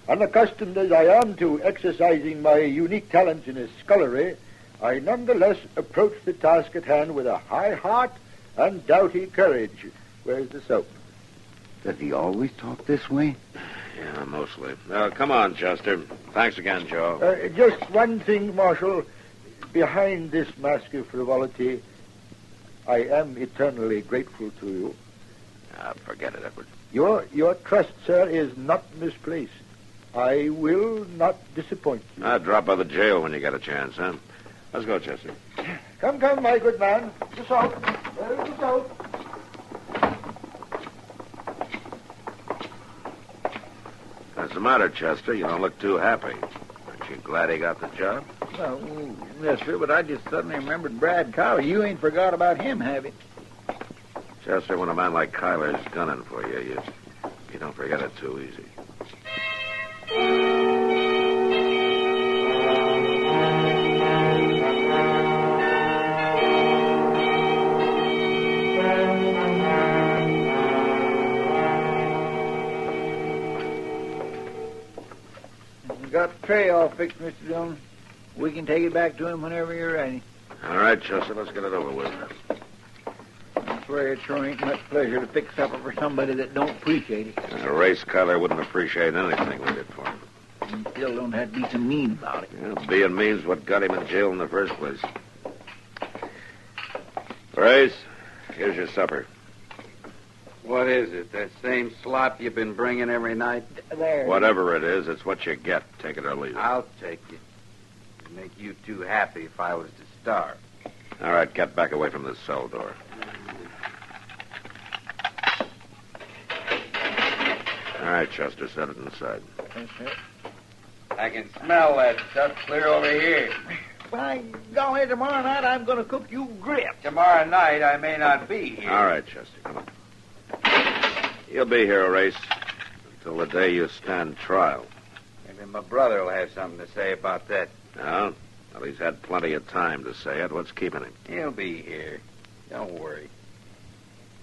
Unaccustomed as I am to exercising my unique talents in scullery, I nonetheless approach the task at hand with a high heart and doughty courage. Where's the soap? Does he always talk this way? Yeah, mostly. Come on, Chester. Thanks again, Joe. Just one thing, Marshal. Behind this mask of frivolity, I am eternally grateful to you. Forget it, Edward. Your trust, sir, is not misplaced. I will not disappoint you. Drop by the jail when you get a chance, huh? Let's go, Chester. Come, my good man. The soap. There's the soap. What's the matter, Chester? You don't look too happy. Aren't you glad he got the job? Well, yes, sir, but I just suddenly remembered Brad Kyler. You ain't forgot about him, have you? Chester, when a man like Kyler's gunning for you, you don't forget it too easy. Got the tray all fixed, Mr. Dillon. We can take it back to him whenever you're ready. All right, Chester, let's get it over with. I swear it sure ain't much pleasure to fix supper for somebody that don't appreciate it. Race Kyler wouldn't appreciate anything we did for him. You still don't have to be so mean about it. Yeah, being mean's what got him in jail in the first place. Race, here's your supper. What is it? That same slop you've been bringing every night? There. Whatever it is, it's what you get. Take it or leave it. I'll take it. It'd make you too happy if I was to starve. All right, get back away from this cell door. All right, Chester, set it inside. I can smell that stuff clear over here. By golly, tomorrow night I'm going to cook you grits. Tomorrow night I may not be here. All right, Chester, come on. You'll be here, Race, until the day you stand trial. Maybe my brother will have something to say about that. No? Well, he's had plenty of time to say it. What's keeping him? He'll be here. Don't worry.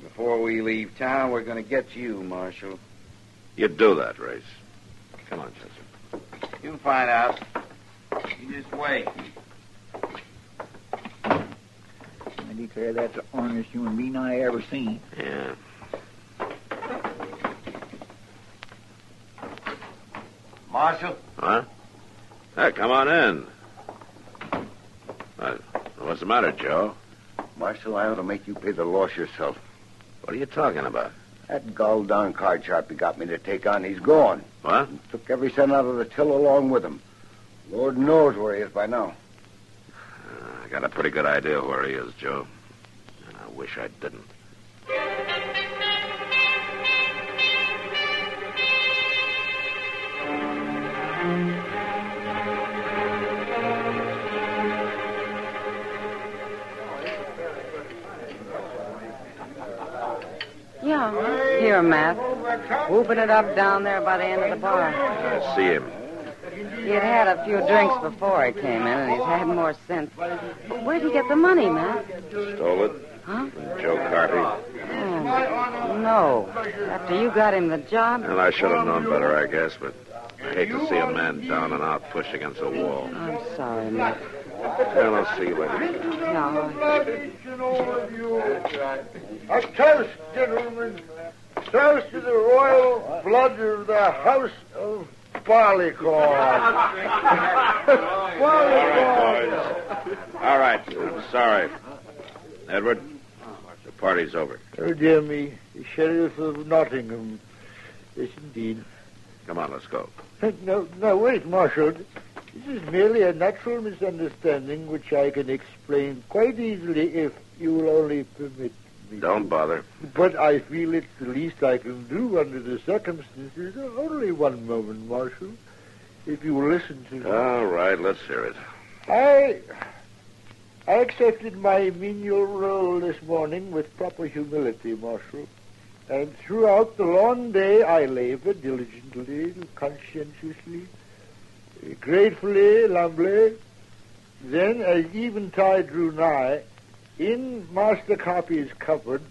Before we leave town, we're going to get you, Marshal. You do that, Race. Come on, Chester. You'll find out. You just wait. I declare that's the honest human being I ever seen. Yeah. Marshal? Huh? Hey, come on in. What's the matter, Joe? Marshal, I ought to make you pay the loss yourself. What are you talking about? That gall-down card sharp you got me to take on, he's gone. What? He took every cent out of the till along with him. Lord knows where he is by now. I got a pretty good idea where he is, Joe. And I wish I didn't. Yeah, here, Matt. Whooping it up down there by the end of the bar. I see him. He had had a few drinks before he came in, and he's had more since. But where'd he get the money, Matt? Stole it? Huh? From Joe Carpy. Oh, no. After you got him the job? Well, I should have known better, I guess, but I hate to see a man down and out pushed against a wall. I'm sorry, Matt. Well, I'll see you later. No. A toast, gentlemen. Toast to the royal blood of the House of Barleycorn. All right, I'm sorry. Edward, the party's over. Oh, dear me. The Sheriff of Nottingham. Yes, indeed. Come on, let's go. No, wait, Marshal. This is merely a natural misunderstanding which I can explain quite easily if you will only permit me. Don't bother. But I feel it's the least I can do under the circumstances. Only one moment, Marshal. If you will listen to me. All right, let's hear it. I accepted my menial role this morning with proper humility, Marshal. And throughout the long day I labored diligently, conscientiously, gratefully, humbly. Then, as eventide drew nigh, in Master Copy's cupboard,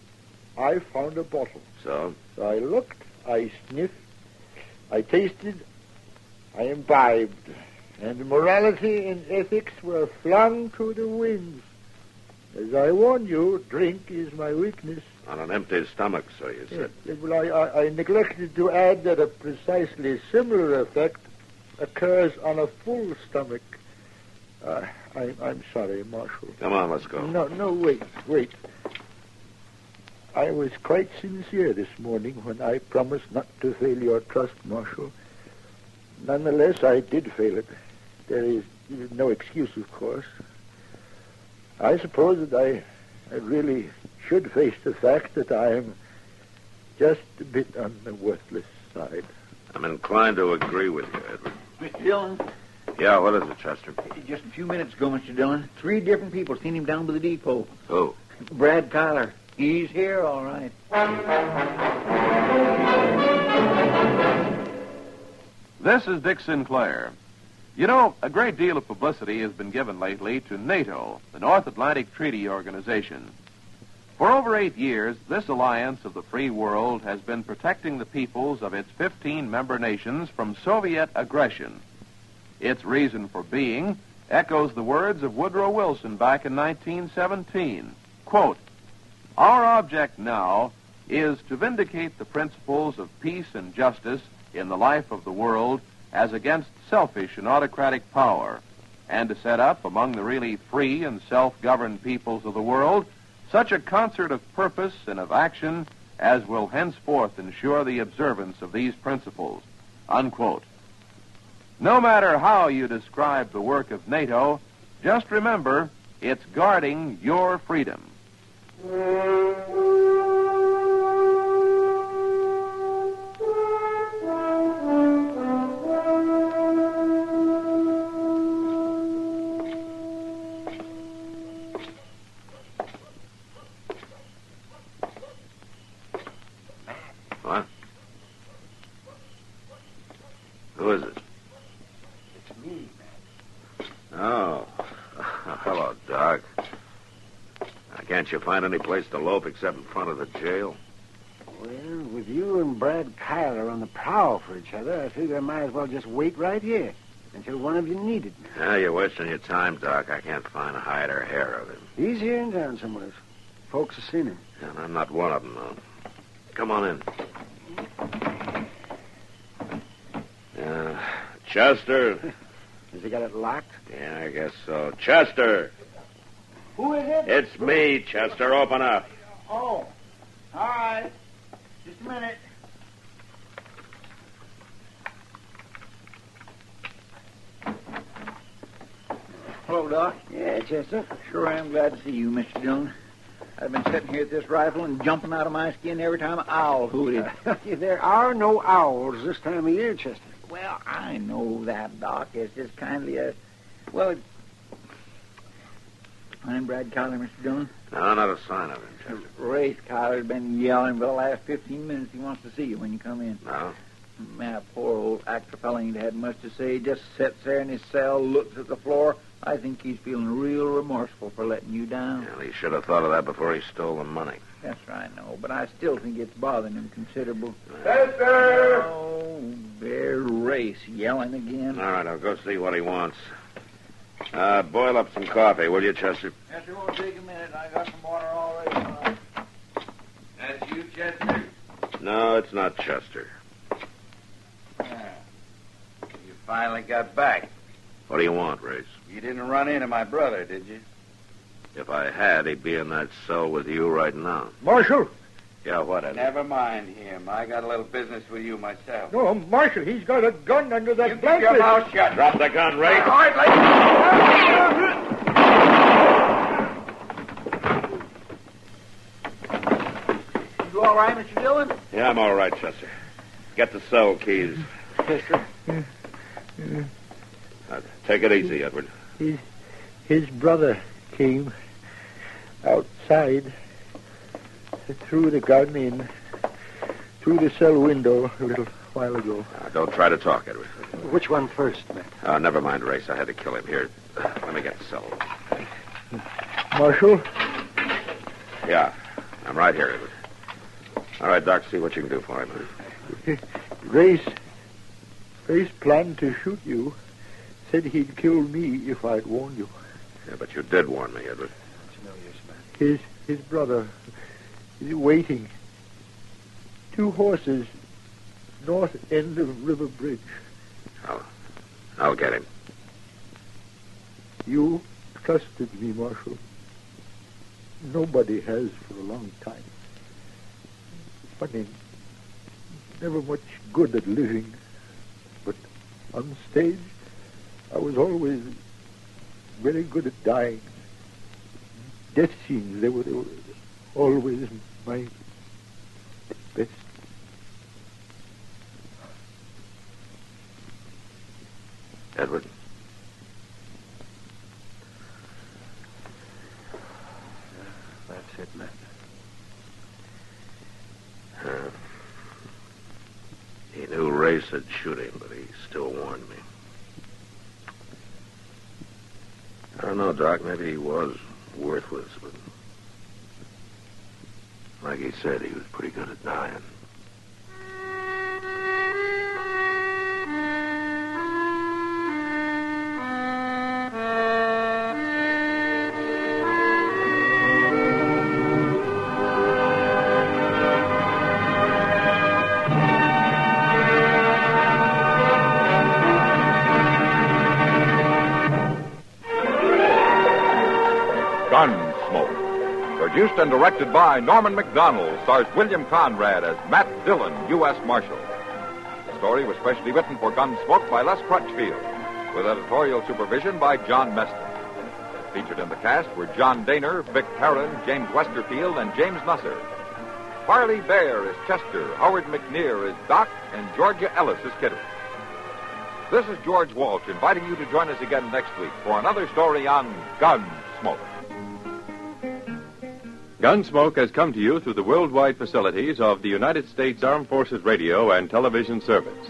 I found a bottle. So? So I looked, I sniffed, I tasted, I imbibed, and morality and ethics were flung to the winds. As I warned you, drink is my weakness. On an empty stomach, so you said. Yes. Well, I neglected to add that a precisely similar effect occurs on a full stomach. I'm sorry, Marshal. Come on, let's go. No, wait. I was quite sincere this morning when I promised not to fail your trust, Marshal. Nonetheless, I did fail it. There is no excuse, of course. I suppose that I really should face the fact that I am just a bit on the worthless side. I'm inclined to agree with you, Edward. Mr. Dillon? Yeah, what is it, Chester? Just a few minutes ago, Mr. Dillon. 3 different people seen him down by the depot. Who? Brad Kyler. He's here, all right. This is Dick Sinclair. You know, a great deal of publicity has been given lately to NATO, the North Atlantic Treaty Organization. For over 8 years, this alliance of the free world has been protecting the peoples of its 15 member nations from Soviet aggression. Its reason for being echoes the words of Woodrow Wilson back in 1917. Quote, "Our object now is to vindicate the principles of peace and justice in the life of the world as against selfish and autocratic power, and to set up among the really free and self-governed peoples of the world such a concert of purpose and of action as will henceforth ensure the observance of these principles." Unquote. No matter how you describe the work of NATO, just remember, it's guarding your freedom. What? Who is it? It's me, man. Oh. Hello, Doc. Can't you find any place to loaf except in front of the jail? Well, with you and Brad Kyler on the prowl for each other, I figure I might as well just wait right here until one of you needed me. Yeah, you're wasting your time, Doc. I can't find a hide or hair of him. He's here in town somewhere. Folks have seen him. And I'm not one of them, though. Come on in. Chester. Has he got it locked? Yeah, I guess so. Chester. Who is it? It's me, Chester. Open up. Oh, all right. Just a minute. Hello, Doc. Yeah, Chester. Sure am glad to see you, Mr. Dillon. I've been sitting here at this rifle and jumping out of my skin every time an owl hooted. There are no owls this time of year, Chester. Well, I know that, Doc. It's just kindly a... Well, I'm Brad Kyler, Mr. Dillon. No, not a sign of him, Chester. Race Kyler's been yelling for the last 15 minutes. He wants to see you when you come in. No? Man, poor old actor fella ain't had much to say. Just sits there in his cell, looks at the floor. I think he's feeling real remorseful for letting you down. Well, he should have thought of that before he stole the money. That's right, no, but I still think it's bothering him considerable. Chester! Oh, there's Race yelling again. All right, I'll go see what he wants. Boil up some coffee, will you, Chester? Yes, it won't take a minute. I got some water already. That's you, Chester? No, it's not Chester. You finally got back. What do you want, Race? You didn't run into my brother, did you? If I had, he'd be in that cell with you right now. Marshal! Yeah, what, Eddie? Never mind him. I got a little business with you myself. No, Marshal, he's got a gun under that You keep blanket. your mouth shut. Drop the gun, Race. All right, You all right, Mr. Dillon? Yeah, I'm all right, Chester. Get the cell keys. Chester. Take it easy, Edward. His brother came outside, threw the gun in, through the cell window a little while ago. Don't try to talk, Edward. Which one first, Matt? Never mind, Race. I had to kill him. Here, let me get the cell. Marshal? Yeah, I'm right here, Edward. All right, Doc, see what you can do for him. Race planned to shoot you. Said he'd kill me if I'd warned you. Yeah, but you did warn me, Edward. It's no use, Matt. His brother is waiting. 2 horses, north end of River Bridge. I'll get him. You trusted me, Marshal. Nobody has for a long time. Funny, never much good at living, but on stage, I was always very good at dying. Death scenes, they were always my best. Edward. That's it, Matt. He knew Ray said shoot him, but he still warned me. I don't know, Doc. Maybe he was worthless, but like he said, he was pretty good at dying. Gunsmoke. Produced and directed by Norman McDonald, stars William Conrad as Matt Dillon, U.S. Marshal. The story was specially written for Gunsmoke by Les Crutchfield, with editorial supervision by John Meston. Featured in the cast were John Daner, Vic Tarrin, James Westerfield, and James Nusser. Farley Bear is Chester, Howard McNear is Doc, and Georgia Ellis is Kitty. This is George Walsh inviting you to join us again next week for another story on Gunsmoke. Gunsmoke has come to you through the worldwide facilities of the United States Armed Forces Radio and Television Service.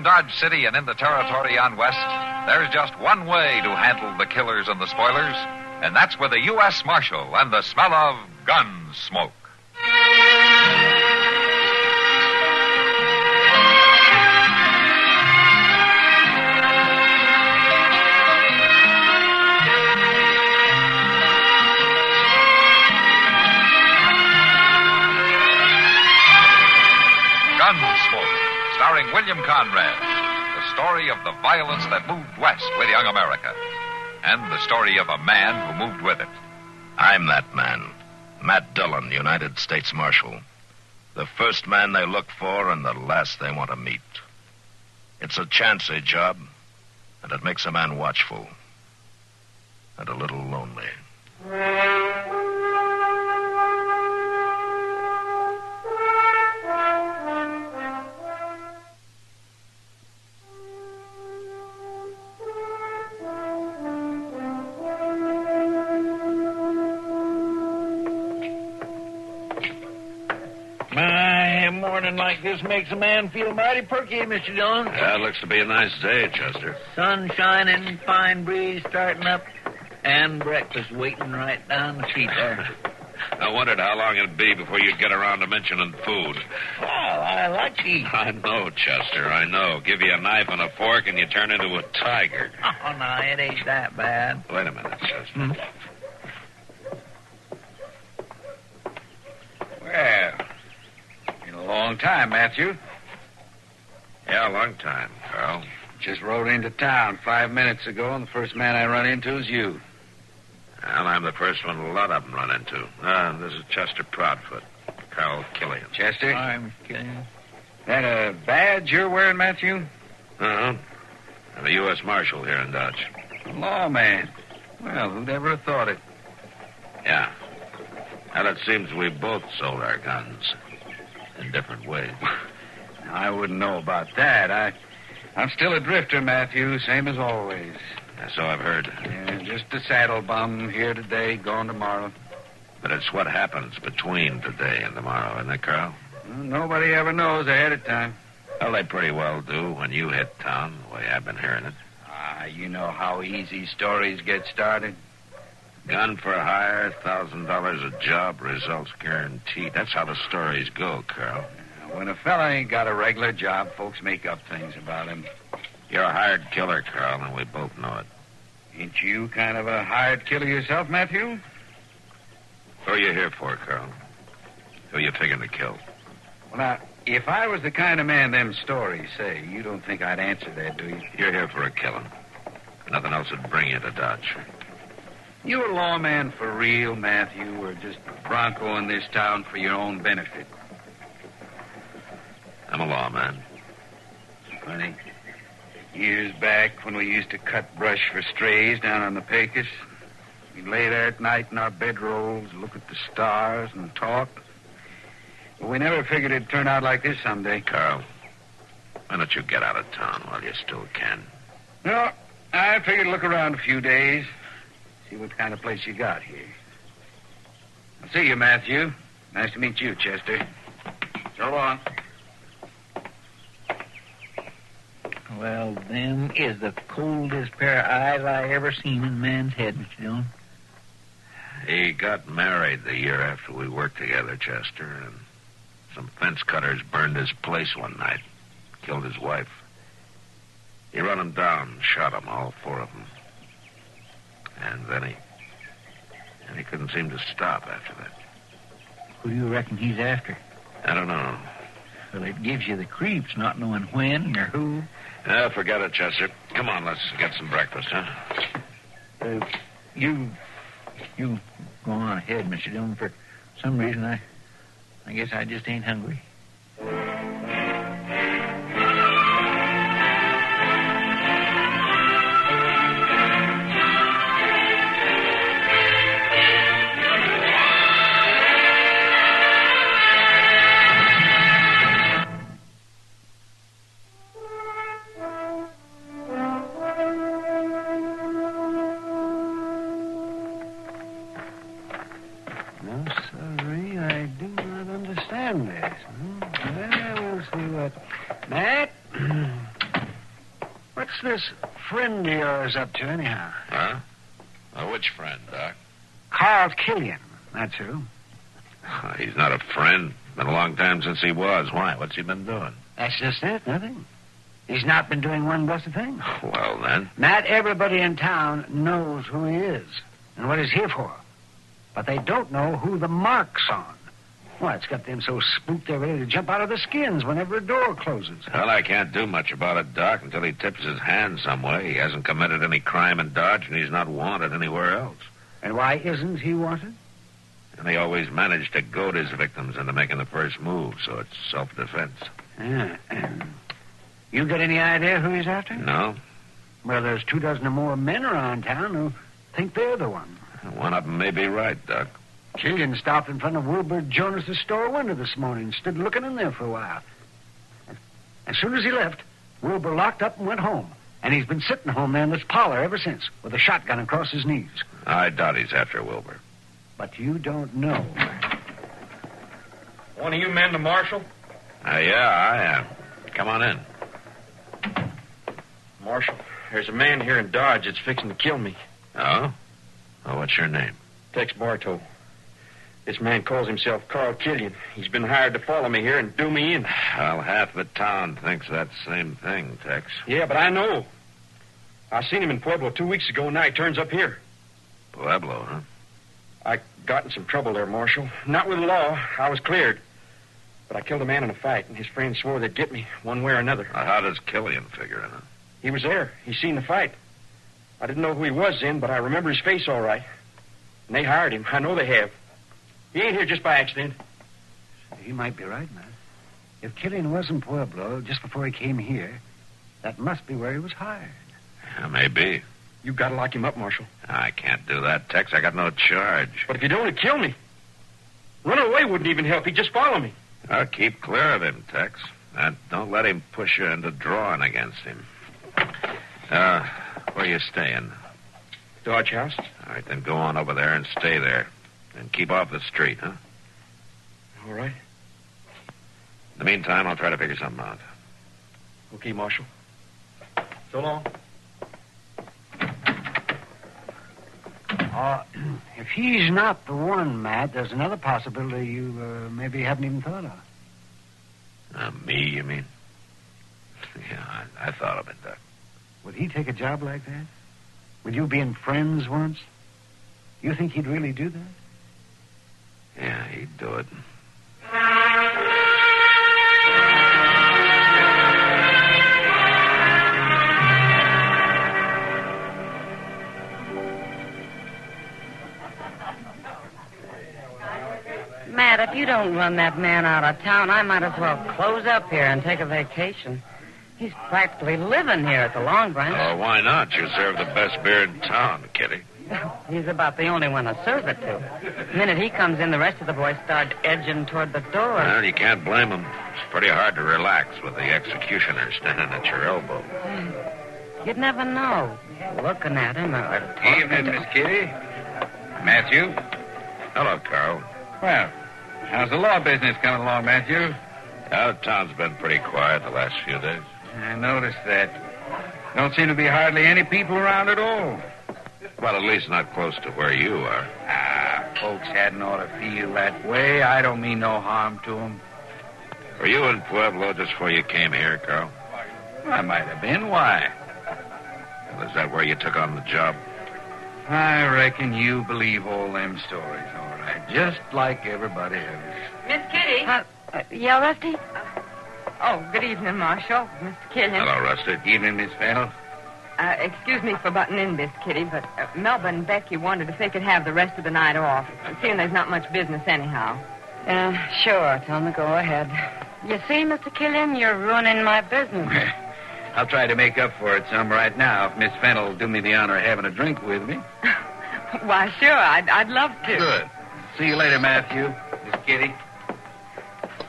Dodge City and in the territory on West, there's just one way to handle the killers and the spoilers, and that's with a U.S. Marshal and the smell of gun smoke. Gunsmoke, starring William Conrad, the story of the violence that moved west with young America, and the story of a man who moved with it. I'm that man, Matt Dillon, United States Marshal. The first man they look for and the last they want to meet. It's a chancy job, and it makes a man watchful and a little lonely. morning like this makes a man feel mighty perky, Mr. Dillon. Yeah, it looks to be a nice day, Chester. Sun shining, fine breeze starting up, and breakfast waiting right down the street there. I wondered how long it'd be before you'd get around to mentioning food. Well, I like to eat. I know, Chester, I know. Give you a knife and a fork and you turn into a tiger. Oh, no, it ain't that bad. Wait a minute, Chester. Well, been a long time, Matthew. Yeah, a long time, Carl. Just rode into town 5 minutes ago, and the first man I run into is you. Well, I'm the first one a lot of them run into. This is Chester Proudfoot, Carl Killian. Chester? I'm Killian. That a badge you're wearing, Matthew? Uh-huh. I'm a U.S. Marshal here in Dodge. Lawman. Well, who'd ever have thought it? Yeah. Well, it seems we both sold our guns in different ways. I wouldn't know about that. I'm still a drifter, Matthew, same as always. So I've heard. Yeah, just a saddle bum, here today, gone tomorrow. But it's what happens between today and tomorrow, isn't it, Carl? Well, nobody ever knows ahead of time. Well, they pretty well do when you hit town, the way I've been hearing it. You know how easy stories get started. Gun for hire, $1,000 a job, results guaranteed. That's how the stories go, Carl. When a fella ain't got a regular job, folks make up things about him. You're a hired killer, Carl, and we both know it. Ain't you kind of a hired killer yourself, Matthew? Who are you here for, Carl? Who you figuring to kill? Well, now, if I was the kind of man them stories say, you don't think I'd answer that, do you? You're here for a killing. Nothing else would bring you to Dodge. You a lawman for real, Matthew, or just bronco in this town for your own benefit? I'm a lawman. Funny. Years back when we used to cut brush for strays down on the Pecos, we'd lay there at night in our bedrolls, look at the stars and talk. But we never figured it'd turn out like this someday. Carl, why don't you get out of town while you still can? No, I figured to look around a few days, see what kind of place you got here. I'll see you, Matthew. Nice to meet you, Chester. So long. Well, them is the coldest pair of eyes I ever seen in a man's head, Mr. Dillon. He got married the year after we worked together, Chester, and some fence cutters burned his place one night, killed his wife. He run them down and shot them, all four of them. And then he couldn't seem to stop after that. Who do you reckon he's after? I don't know. Well, it gives you the creeps not knowing when or who. Forget it, Chester. Come on, let's get some breakfast, huh? You go on ahead, Mr. Dillon. For some reason, I guess I just ain't hungry. What's this friend of yours up to, anyhow? Huh? Which friend, Doc? Carl Killian, that's who. He's not a friend. Been a long time since he was. Why? What's he been doing? That's just it, nothing. He's not been doing one blessed thing. Well, then. Not everybody in town knows who he is and what he's here for. But they don't know who the mark's on. Why, it's got them so spooked they're ready to jump out of their skins whenever a door closes. Well, I can't do much about it, Doc, until he tips his hand some way. He hasn't committed any crime in Dodge, and he's not wanted anywhere else. And why isn't he wanted? And he always managed to goad his victims into making the first move, so it's self-defense. Yeah. You got any idea who he's after? No. Well, there's 24 or more men around town who think they're the one. One of them may be right, Doc. Killian stopped in front of Wilbur Jonas's store window this morning and stood looking in there for a while. As soon as he left, Wilbur locked up and went home. And he's been sitting home there in this parlor ever since, with a shotgun across his knees. I doubt he's after Wilbur. But you don't know. One of you men the marshal? Yeah, I am. Come on in. Marshal, there's a man here in Dodge that's fixing to kill me. Oh? Well, what's your name? Tex Bartow. This man calls himself Carl Killian. He's been hired to follow me here and do me in. Well, half the town thinks that same thing, Tex. Yeah, but I know. I seen him in Pueblo 2 weeks ago, and now he turns up here. Pueblo, huh? I got in some trouble there, Marshal. Not with the law. I was cleared. But I killed a man in a fight, and his friends swore they'd get me one way or another. How does Killian figure in it? He was there. He seen the fight. I didn't know who he was then, but I remember his face all right. And they hired him. I know they have. He ain't here just by accident. You might be right, man. If Killian was in Pueblo just before he came here, that must be where he was hired. Yeah, maybe. You gotta lock him up, Marshal. I can't do that, Tex. I got no charge. But if you don't, he'd kill me. Running away wouldn't even help. He'd just follow me. I'll keep clear of him, Tex. And don't let him push you into drawing against him. Where are you staying? Dodge House. All right, then go on over there and stay there. And keep off the street, huh? All right. In the meantime, I'll try to figure something out. Okay, Marshal. So long. If he's not the one, Matt, there's another possibility you maybe haven't even thought of. Me, you mean? Yeah, I thought of it, Doc. Would he take a job like that? With you being friends once? You think he'd really do that? Yeah, he'd do it. Matt, if you don't run that man out of town, I might as well close up here and take a vacation. He's practically living here at the Long Branch. Oh, why not? You serve the best beer in town, Kitty. He's about the only one to serve it to. The minute he comes in, the rest of the boys start edging toward the door. Well, you can't blame him. It's pretty hard to relax with the executioner standing at your elbow. You'd never know. Looking at him or talking Evening, to... Miss Kitty. Matthew. Hello, Carl. Well, how's the law business coming along, Matthew? Town's been pretty quiet the last few days. I noticed that. Don't seem to be hardly any people around at all. Well, at least not close to where you are. Folks hadn't ought to feel that way. I don't mean no harm to them. Were you in Pueblo just before you came here, Carl? I might have been. Why? Well, is that where you took on the job? I reckon you believe all them stories, all right. Just like everybody else. Miss Kitty? Yeah, Rusty? Good evening, Marshal. Mr. Killian. Hello, Rusty. Evening, Miss Fennel. Excuse me for butting in, Miss Kitty, but Melba and Becky wondered if they could have the rest of the night off, seeing there's not much business anyhow. Sure. Tell them to go ahead. You see, Mr. Killian, you're ruining my business. I'll try to make up for it some right now if Miss Fennel will do me the honor of having a drink with me. Why, sure. I'd love to. Good. See you later, Matthew. Miss Kitty.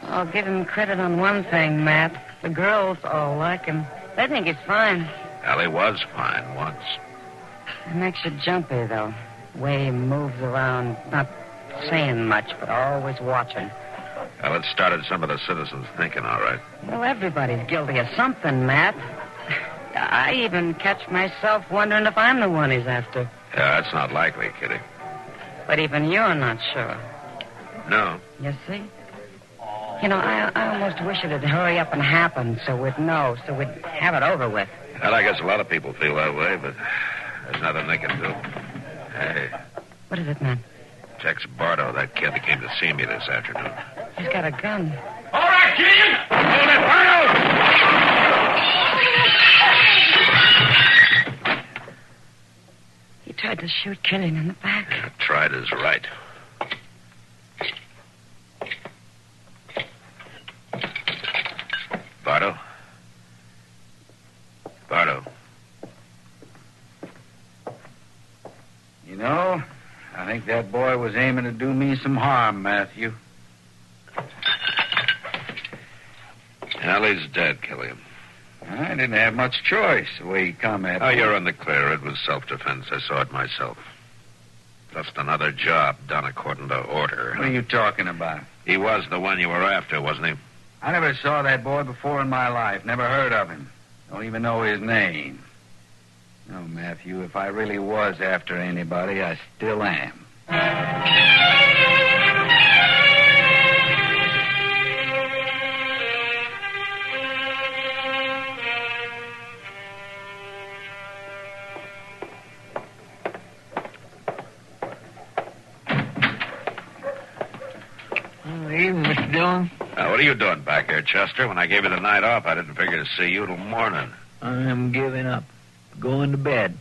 I'll give him credit on one thing, Matt. The girls all like him. They think he's fine. Well, he was fine once. It makes you jumpy, though. The way he moves around, not saying much, but always watching. Well, it started some of the citizens thinking, all right. Well, everybody's guilty of something, Matt. I even catch myself wondering if I'm the one he's after. Yeah, that's not likely, Kitty. But even you're not sure. No. You see? You know, I almost wish it'd hurry up and happen so we'd know, so we'd have it over with. Well, I guess a lot of people feel that way, but there's nothing they can do. Hey. What is it, man? Tex Bartow, that kid that came to see me this afternoon. He's got a gun. All right, Killian! Hold it, Bartow! He tried to shoot Killian in the back. Yeah, tried is right. Bartow? Bartow. You know, I think that boy was aiming to do me some harm, Matthew. Well, he's dead, Killian. I didn't have much choice the way he come at me. Oh, you're in the clear. It was self-defense. I saw it myself. Just another job done according to order. What are you talking about? He was the one you were after, wasn't he? I never saw that boy before in my life. Never heard of him. Don't even know his name. No, Matthew, if I really was after anybody, I still am. Evening, Mr. Dillon. What are you doing back here, Chester? When I gave you the night off, I didn't figure to see you till morning. I'm giving up. Going to bed.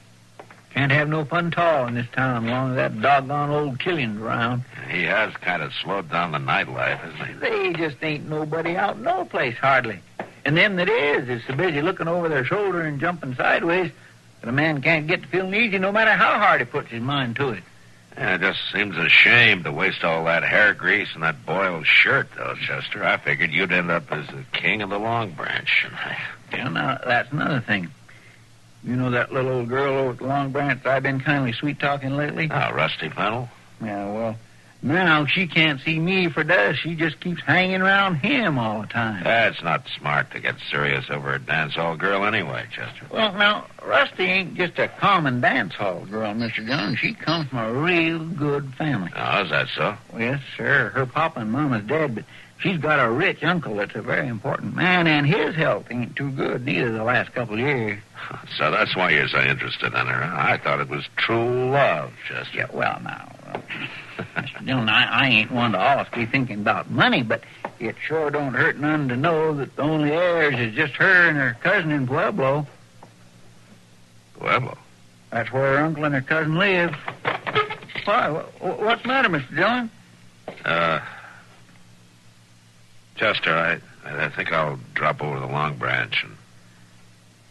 Can't have no fun at all in this town as long as that doggone old Killian's around. He has kind of slowed down the nightlife, hasn't he? They just ain't nobody out no place hardly. And them that is so busy looking over their shoulder and jumping sideways that a man can't get to feeling easy no matter how hard he puts his mind to it. Yeah, it just seems a shame to waste all that hair grease and that boiled shirt, though, Chester. I figured you'd end up as the king of the Long Branch. Well, now, that's another thing. You know that little old girl over at the Long Branch that I've been kindly sweet-talking lately? Oh, Rusty Fennel? Yeah, well, now she can't see me for dust. She just keeps hanging around him all the time. That's not smart to get serious over a dance hall girl anyway, Chester. Well, now, Rusty ain't just a common dance hall girl, Mr. Dillon. She comes from a real good family. Oh, is that so? Well, yes, sir. Her papa and mama's dead, but she's got a rich uncle that's a very important man, and his health ain't too good neither the last couple of years. So that's why you're so interested in her. I thought it was true love, Chester. Yeah, well, now, Mr. Dillon, I ain't one to always be thinking about money, but it sure don't hurt none to know that the only heirs is just her and her cousin in Pueblo. Pueblo? That's where her uncle and her cousin live. Why, what's the matter, Mr. Dillon? Chester, I think I'll drop over to the Long Branch and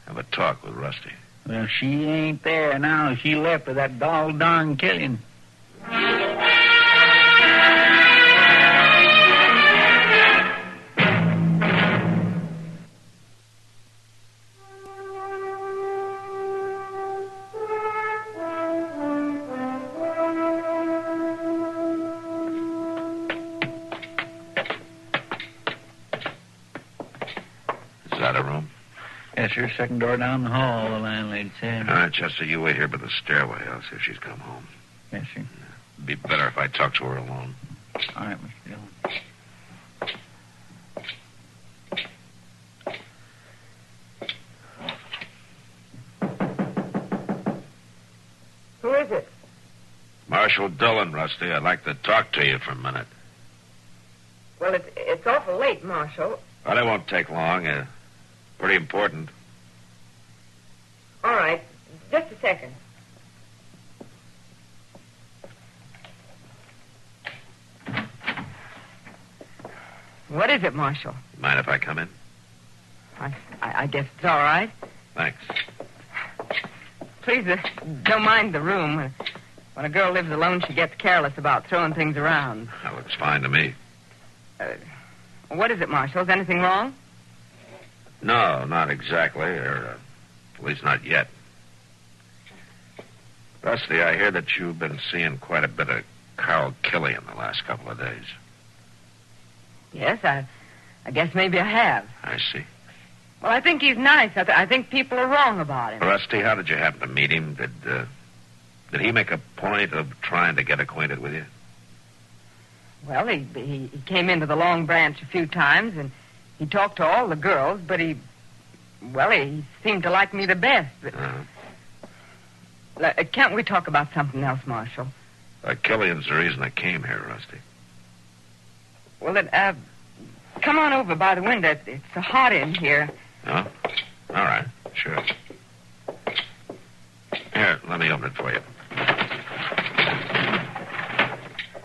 have a talk with Rusty. Well, she ain't there now. She left with that doggone Killian. Is that a room? Yes, sir. Second door down the hall, the landlady said. All right, Chester, you wait here by the stairway. I'll see if she's come home. Yes, sir. It'd be better if I talked to her alone. All right, Mr. Dillon. Who is it? Marshal Dillon, Rusty. I'd like to talk to you for a minute. Well, it's awful late, Marshal. Well, it won't take long. Pretty important. All right. Just a second. What is it, Marshal? Mind if I come in? I guess it's all right. Thanks. Please, don't mind the room. When a girl lives alone, she gets careless about throwing things around. That looks fine to me. What is it, Marshal? Is anything wrong? No, not exactly, or at least not yet. Rusty, I hear that you've been seeing quite a bit of Carl Killian the last couple of days. Yes, I guess maybe I have. I see. Well, I think he's nice. I think people are wrong about him. Rusty, how did you happen to meet him? Did he make a point of trying to get acquainted with you? Well, he came into the Long Branch a few times, and he talked to all the girls, but he seemed to like me the best. But, can't we talk about something else, Marshal? Killian's the reason I came here, Rusty. Well, then, come on over by the window. It's so hot in here. Oh? All right, sure. Here, let me open it for you.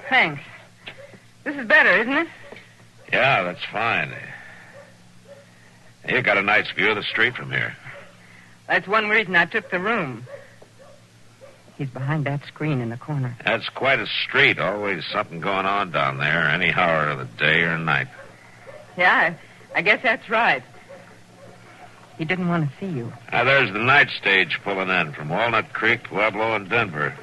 Thanks. This is better, isn't it? Yeah, that's fine. You got a nice view of the street from here. That's one reason I took the room. He's behind that screen in the corner. That's quite a street. Always something going on down there, any hour of the day or night. Yeah, I guess that's right. He didn't want to see you. There's the night stage pulling in from Walnut Creek, Pueblo, and Denver.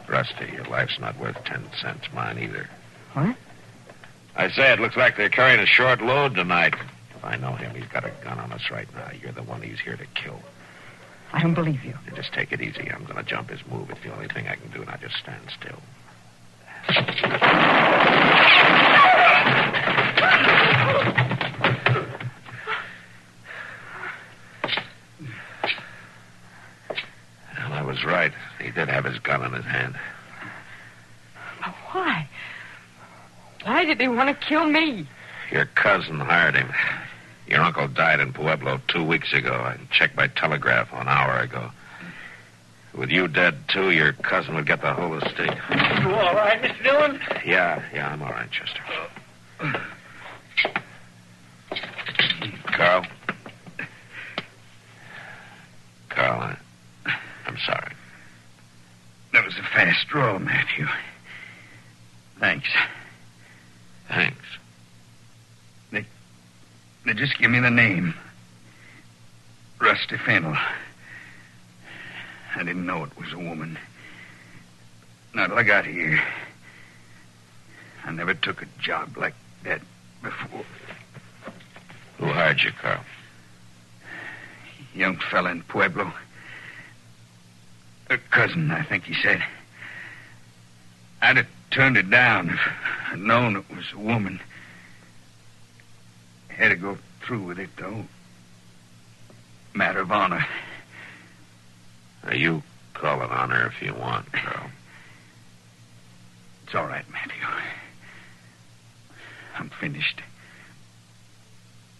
Rusty, your life's not worth 10 cents. Mine either. What? I say it looks like they're carrying a short load tonight. If I know him, he's got a gun on us right now. You're the one he's here to kill. I don't believe you. Now, just take it easy. I'm going to jump his move. It's the only thing I can do, and I just stand still. Well, I was right. He did have his gun in his hand. But why? Why did he want to kill me? Your cousin hired him. Your uncle died in Pueblo 2 weeks ago. I checked by telegraph an hour ago. With you dead, too, your cousin would get the whole estate. You all right, Mr. Dillon? Yeah, I'm all right, Chester. Carl? Carl, I'm sorry. That was a fast draw, Matthew. Thanks. Thanks. They just give me the name. Rusty Fennel. I didn't know it was a woman. Not till I got here. I never took a job like that before. Who hired you, Carl? Young fella in Pueblo. A cousin, I think he said. I'd have turned it down if I'd known it was a woman. Had to go through with it, though. Matter of honor. Now, you call it honor if you want, Carl. It's all right, Matthew. I'm finished.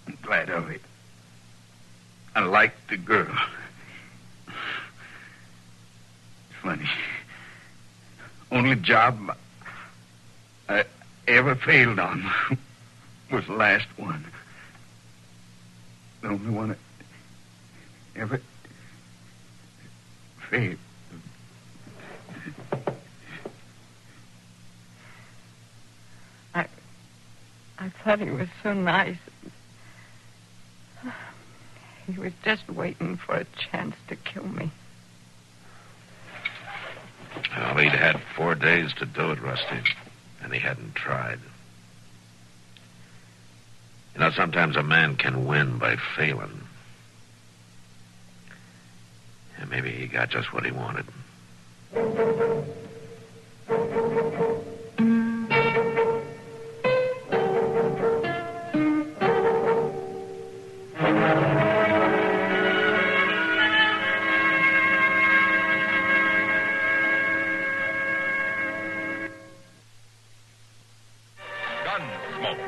I'm glad of it. I like the girl. Funny. Only job I ever failed on was the last one. The only one I ever failed. I thought he was so nice. He was just waiting for a chance to kill me. Well, he'd had 4 days to do it, Rusty, and he hadn't tried. You know, sometimes a man can win by failing. And maybe he got just what he wanted. Gunsmoke.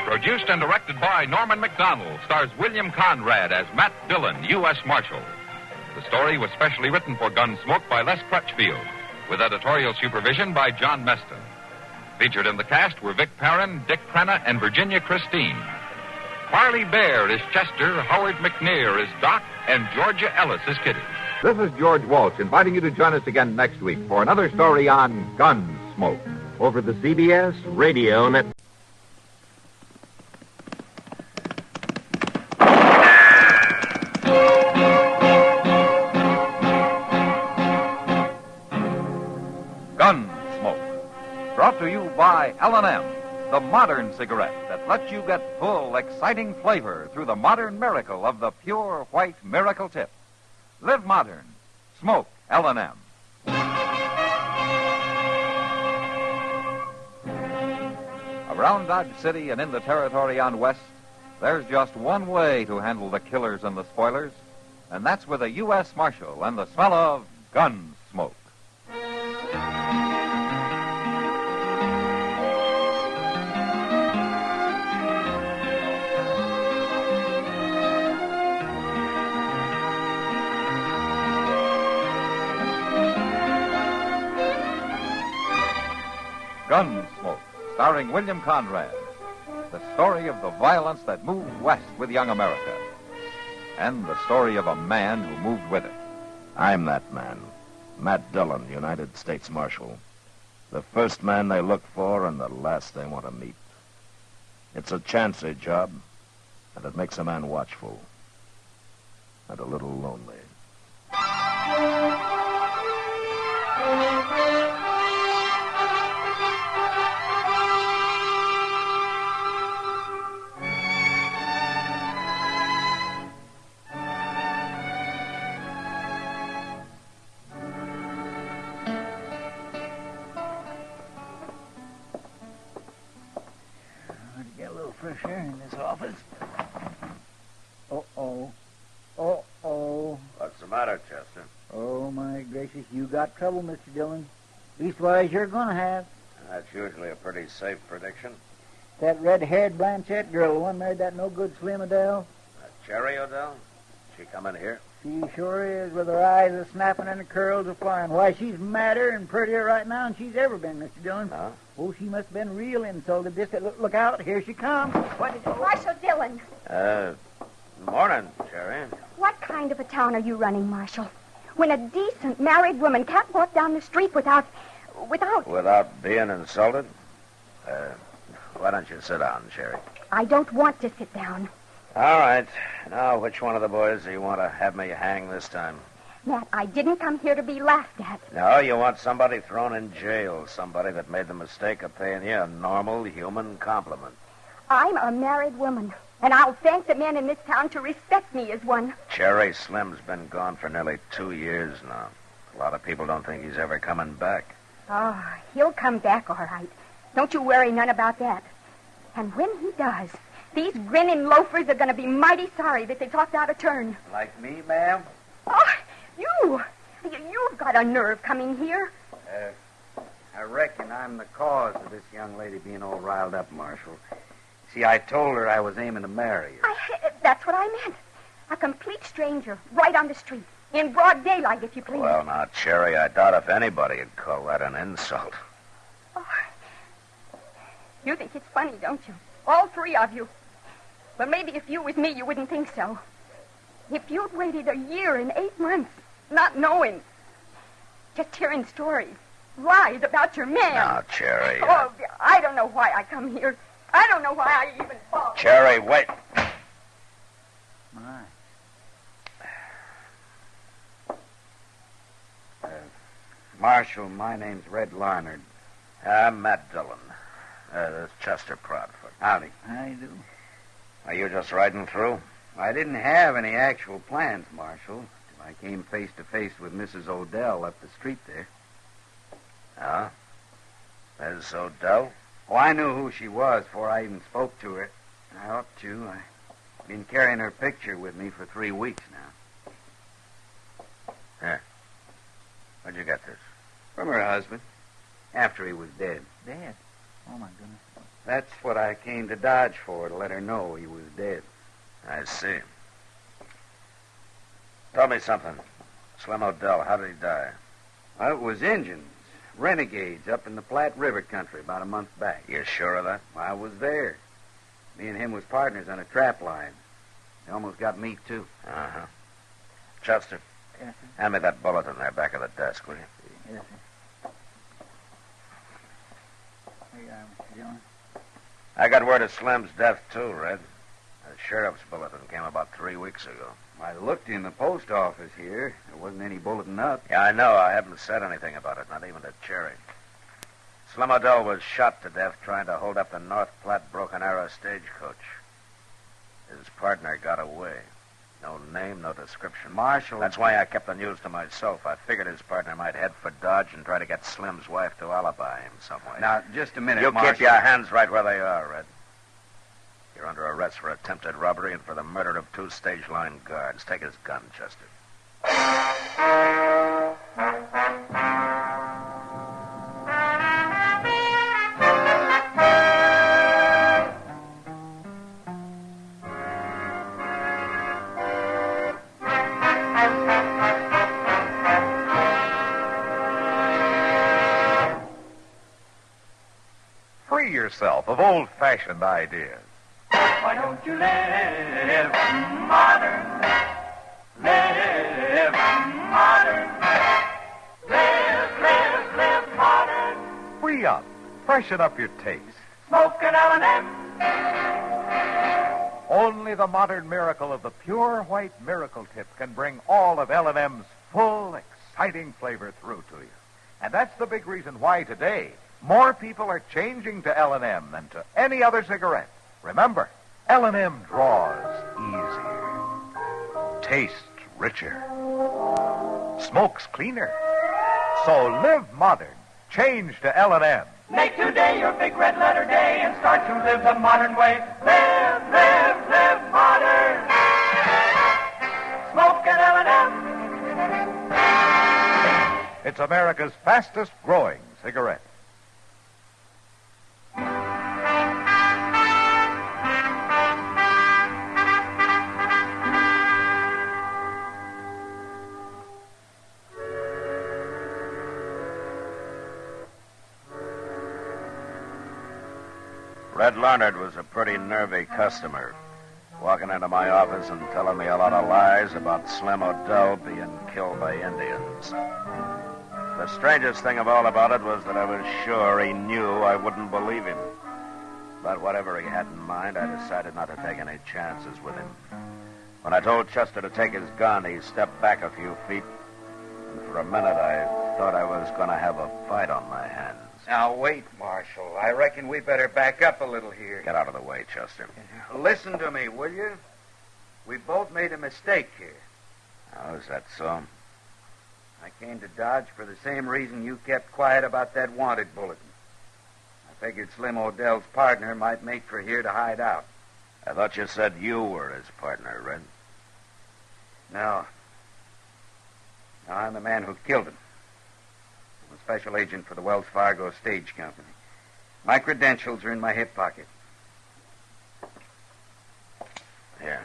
Produced and directed by Norman McDonald, stars William Conrad as Matt Dillon, U.S. Marshal. The story was specially written for Gunsmoke by Les Crutchfield, with editorial supervision by John Meston. Featured in the cast were Vic Perrin, Dick Crenna, and Virginia Christine. Harley Bear is Chester, Howard McNear is Doc, and Georgia Ellis is Kitty. This is George Walsh inviting you to join us again next week for another story on Gunsmoke over the CBS Radio Network. Gunsmoke, brought to you by L&M, the modern cigarette that lets you get full, exciting flavor through the modern miracle of the pure white miracle tip. Live modern. Smoke L&M. Around Dodge City and in the territory on West, there's just one way to handle the killers and the spoilers, and that's with a U.S. Marshal and the smell of Gunsmoke. Gunsmoke, starring William Conrad. The story of the violence that moved west with young America. And the story of a man who moved with it. I'm that man. Matt Dillon, United States Marshal. The first man they look for and the last they want to meet. It's a chancy job, and it makes a man watchful. And a little lonely. matter, Chester? Oh, my gracious, you got trouble, Mr. Dillon. Leastwise, you're going to have. That's usually a pretty safe prediction. That red-haired Blanchette girl, the one married that no-good Slim Adele. Cherry Odell? She come in here? She sure is, with her eyes a-snapping and her curls a-flying. Why, she's madder and prettier right now than she's ever been, Mr. Dillon. Huh? Oh, she must have been real insulted. Look out, here she comes. What is it? Marshal Dillon. Morning, Cherry. What kind of a town are you running, Marshal? When a decent married woman can't walk down the street without... Without being insulted? Why don't you sit down, Cherry? I don't want to sit down. All right. Now, which one of the boys do you want to have me hang this time? Matt, I didn't come here to be laughed at. No, you want somebody thrown in jail, somebody that made the mistake of paying you a normal human compliment. I'm a married woman, and I'll thank the men in this town to respect me as one. Cherry, Slim's been gone for nearly 2 years now. A lot of people don't think he's ever coming back. Oh, he'll come back all right. Don't you worry none about that. And when he does, these grinning loafers are going to be mighty sorry that they talked out of turn. Like me, ma'am? Oh, you've got a nerve coming here. I reckon I'm the cause of this young lady being all riled up, Marshal. See, I told her I was aiming to marry her. That's what I meant. A complete stranger, right on the street. In broad daylight, if you please. Well, now, Cherry, I doubt if anybody would call that an insult. Oh, you think it's funny, don't you? All three of you. But maybe if you was me, you wouldn't think so. If you'd waited a year and 8 months, not knowing, just hearing stories, lies about your man. Now, Cherry. Oh, I don't know why I come here. I don't know why I even thought. Cherry, wait. My. Marshal, my name's Red Larnard. I'm Matt Dillon. This is Chester Proudfoot. Howdy. How do you do? Are you just riding through? I didn't have any actual plans, Marshal, till I came face to face with Mrs. Odell up the street there. Huh? Mrs. Odell? Oh, I knew who she was before I even spoke to her. I ought to. I've been carrying her picture with me for 3 weeks now. Here. Where'd you get this? From her husband, after he was dead. Dead? Oh, my goodness. That's what I came to Dodge for, to let her know he was dead. I see. Tell me something. Slim Odell, how did he die? Well, it was Injuns, renegades up in the Platte River country about a month back. You sure of that? I was there. Me and him was partners on a trap line. They almost got me, too. Uh-huh. Chester. Yes, sir. Hand me that bulletin there back of the desk, will you? Yes, sir. Here you are, Mr. Dillon. I got word of Slim's death, too, Red. The sheriff's bulletin came about 3 weeks ago. I looked in the post office here. There wasn't any bulletin up. Yeah, I know. I haven't said anything about it, not even to Cherry. Slim Odell was shot to death trying to hold up the North Platte Broken Arrow stagecoach. His partner got away. No name, no description. Marshal... That's why I kept the news to myself. I figured his partner might head for Dodge and try to get Slim's wife to alibi him some way. Now, just a minute, You Marshal. keep your hands right where they are, Red. You're under arrest for attempted robbery and for the murder of 2 stage line guards. Take his gun, Chester. 'Free yourself of old-fashioned ideas. Why don't you live modern? Live modern. Live modern. Free up. Freshen up your taste. Smoke an L&M. Only the modern miracle of the pure white miracle tip can bring all of L&M's full, exciting flavor through to you. And that's the big reason why today more people are changing to L&M than to any other cigarette. Remember, L&M draws easier, tastes richer, smokes cleaner. So live modern. Change to L&M. Make today your big red letter day and start to live the modern way. Live modern. Smoke an L&M. presents America's fastest-growing cigarette. Red Larnard was a pretty nervy customer, walking into my office and telling me a lot of lies about Slim Odell being killed by Indians. The strangest thing of all about it was that I was sure he knew I wouldn't believe him. But whatever he had in mind, I decided not to take any chances with him. When I told Chester to take his gun, he stepped back a few feet, and for a minute I thought I was going to have a fight on my hands. Now, wait, Marshal. I reckon we better back up a little here. Get out of the way, Chester. Listen to me, will you? We both made a mistake here. Oh, is that so? I came to Dodge for the same reason you kept quiet about that wanted bulletin. I figured Slim Odell's partner might make for here to hide out. I thought you said you were his partner, Red. No. No, I'm the man who killed him. I'm a special agent for the Wells Fargo Stage Company. My credentials are in my hip pocket. Here.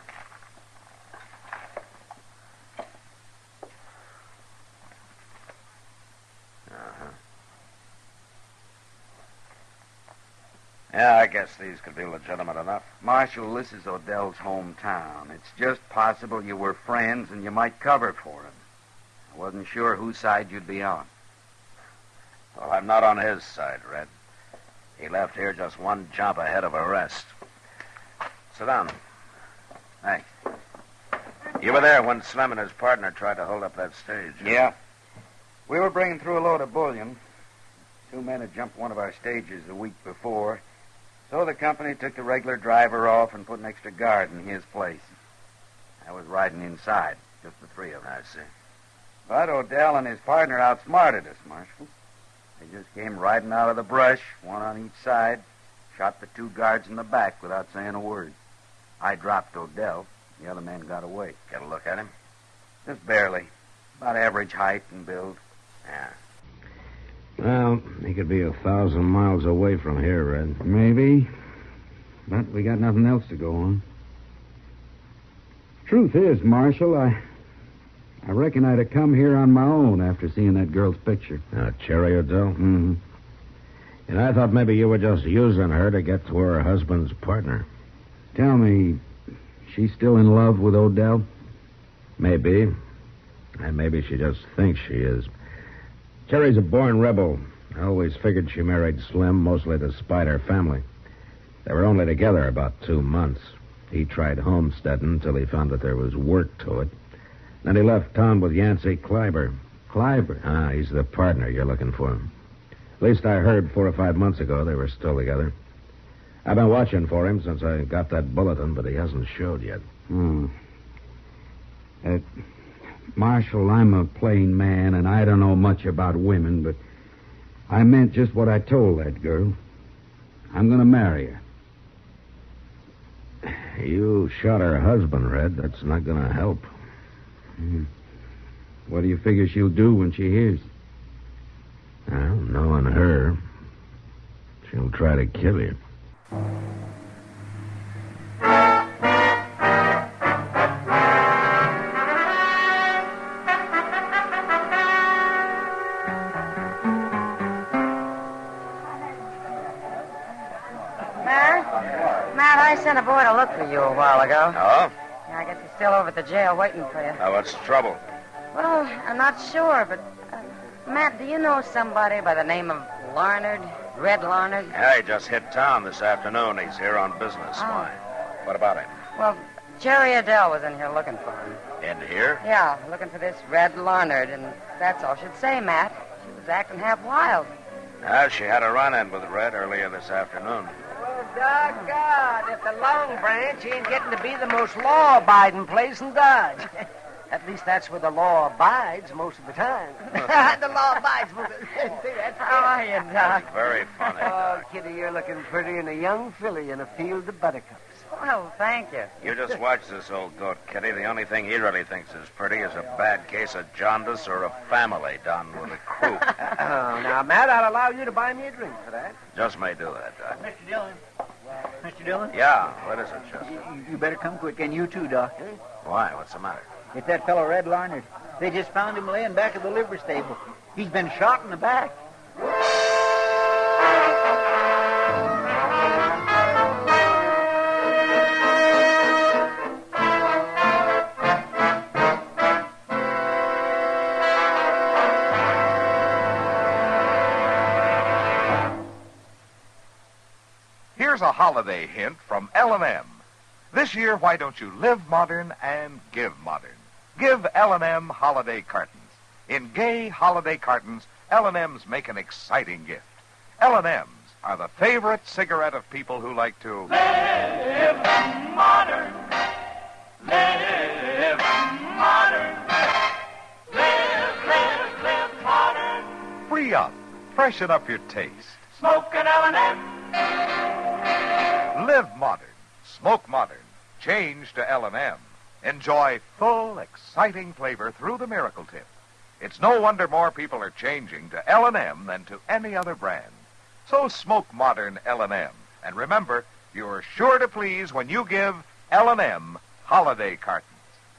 Uh-huh. Yeah, I guess these could be legitimate enough. Marshal, this is Odell's hometown. It's just possible you were friends and you might cover for him. I wasn't sure whose side you'd be on. Well, I'm not on his side, Red. He left here just one jump ahead of arrest. Sit down. Thanks. You were there when Slim and his partner tried to hold up that stage. Yeah. We were bringing through a load of bullion. 2 men had jumped one of our stages a week before, so the company took the regular driver off and put an extra guard in his place. I was riding inside, just the three of us. I see. But Odell and his partner outsmarted us, Marshal. They just came riding out of the brush, one on each side, shot the 2 guards in the back without saying a word. I dropped Odell. The other man got away. Get a look at him? Just barely. About average height and build. Yeah. Well, he could be 1,000 miles away from here, Red. Maybe. But we got nothing else to go on. Truth is, Marshal, I reckon I'd have come here on my own after seeing that girl's picture. Cherry Odell? Mm-hmm. And I thought maybe you were just using her to get to her husband's partner. Tell me, she's still in love with Odell? Maybe. And maybe she just thinks she is. Cherry's a born rebel. I always figured she married Slim, mostly to spite her family. They were only together about 2 months. He tried homesteading till he found that there was work to it. Then he left town with Yancey Kleiber. Kleiber? He's the partner you're looking for. At least I heard 4 or 5 months ago they were still together. I've been watching for him since I got that bulletin, but he hasn't showed yet. Marshal, I'm a plain man, and I don't know much about women, but I meant just what I told that girl. I'm going to marry her. You shot her husband, Red. That's not going to help. What do you figure she'll do when she hears? Well, knowing her, she'll try to kill you. Matt, I sent a boy to look for you a while ago. Oh? Yeah, I guess he's still over at the jail waiting for you. Now, what's the trouble? Well, I'm not sure, but... Matt, do you know somebody by the name of Larnard? Red Larnard? Yeah, he just hit town this afternoon. He's here on business. Oh. Why? What about him? Well, Jerry Adele was in here looking for him. In here? Yeah, looking for this Red Larnard, and that's all she'd say, Matt. She was acting half wild. She had a run-in with Red earlier this afternoon. Well, doggone, if the Long Branch ain't getting to be the most law-abiding place in Dodge. At least that's where the law abides most of the time. The law abides most of the time. How are you, Doc? Very funny. Oh, Kitty, you're looking pretty in a young filly in a field of buttercups. Well, thank you. You just watch this old goat, Kitty. The only thing he really thinks is pretty is a bad case of jaundice or a family down with a crew. Now, Matt, I'll allow you to buy me a drink for that. Just may do that, Doc. Mr. Dillon. Mr. Dillon? Yeah, what is it, Chester? You better come quick, and you too, Doctor. Why? What's the matter? It's that fellow Red Larnard. They just found him laying back of the livery stable. He's been shot in the back. Here's a holiday hint from L&M. This year, why don't you live modern and give modern? Give L&M holiday cartons. In gay holiday cartons, L&M's make an exciting gift. L&M's are the favorite cigarette of people who like to live modern. Live modern. Live modern. free up, freshen up your taste. Smoke an L&M. Live modern, smoke modern, change to L&M. Enjoy full, exciting flavor through the Miracle Tip. It's no wonder more people are changing to L&M than to any other brand. So smoke modern L&M. And remember, you're sure to please when you give L&M holiday cartons.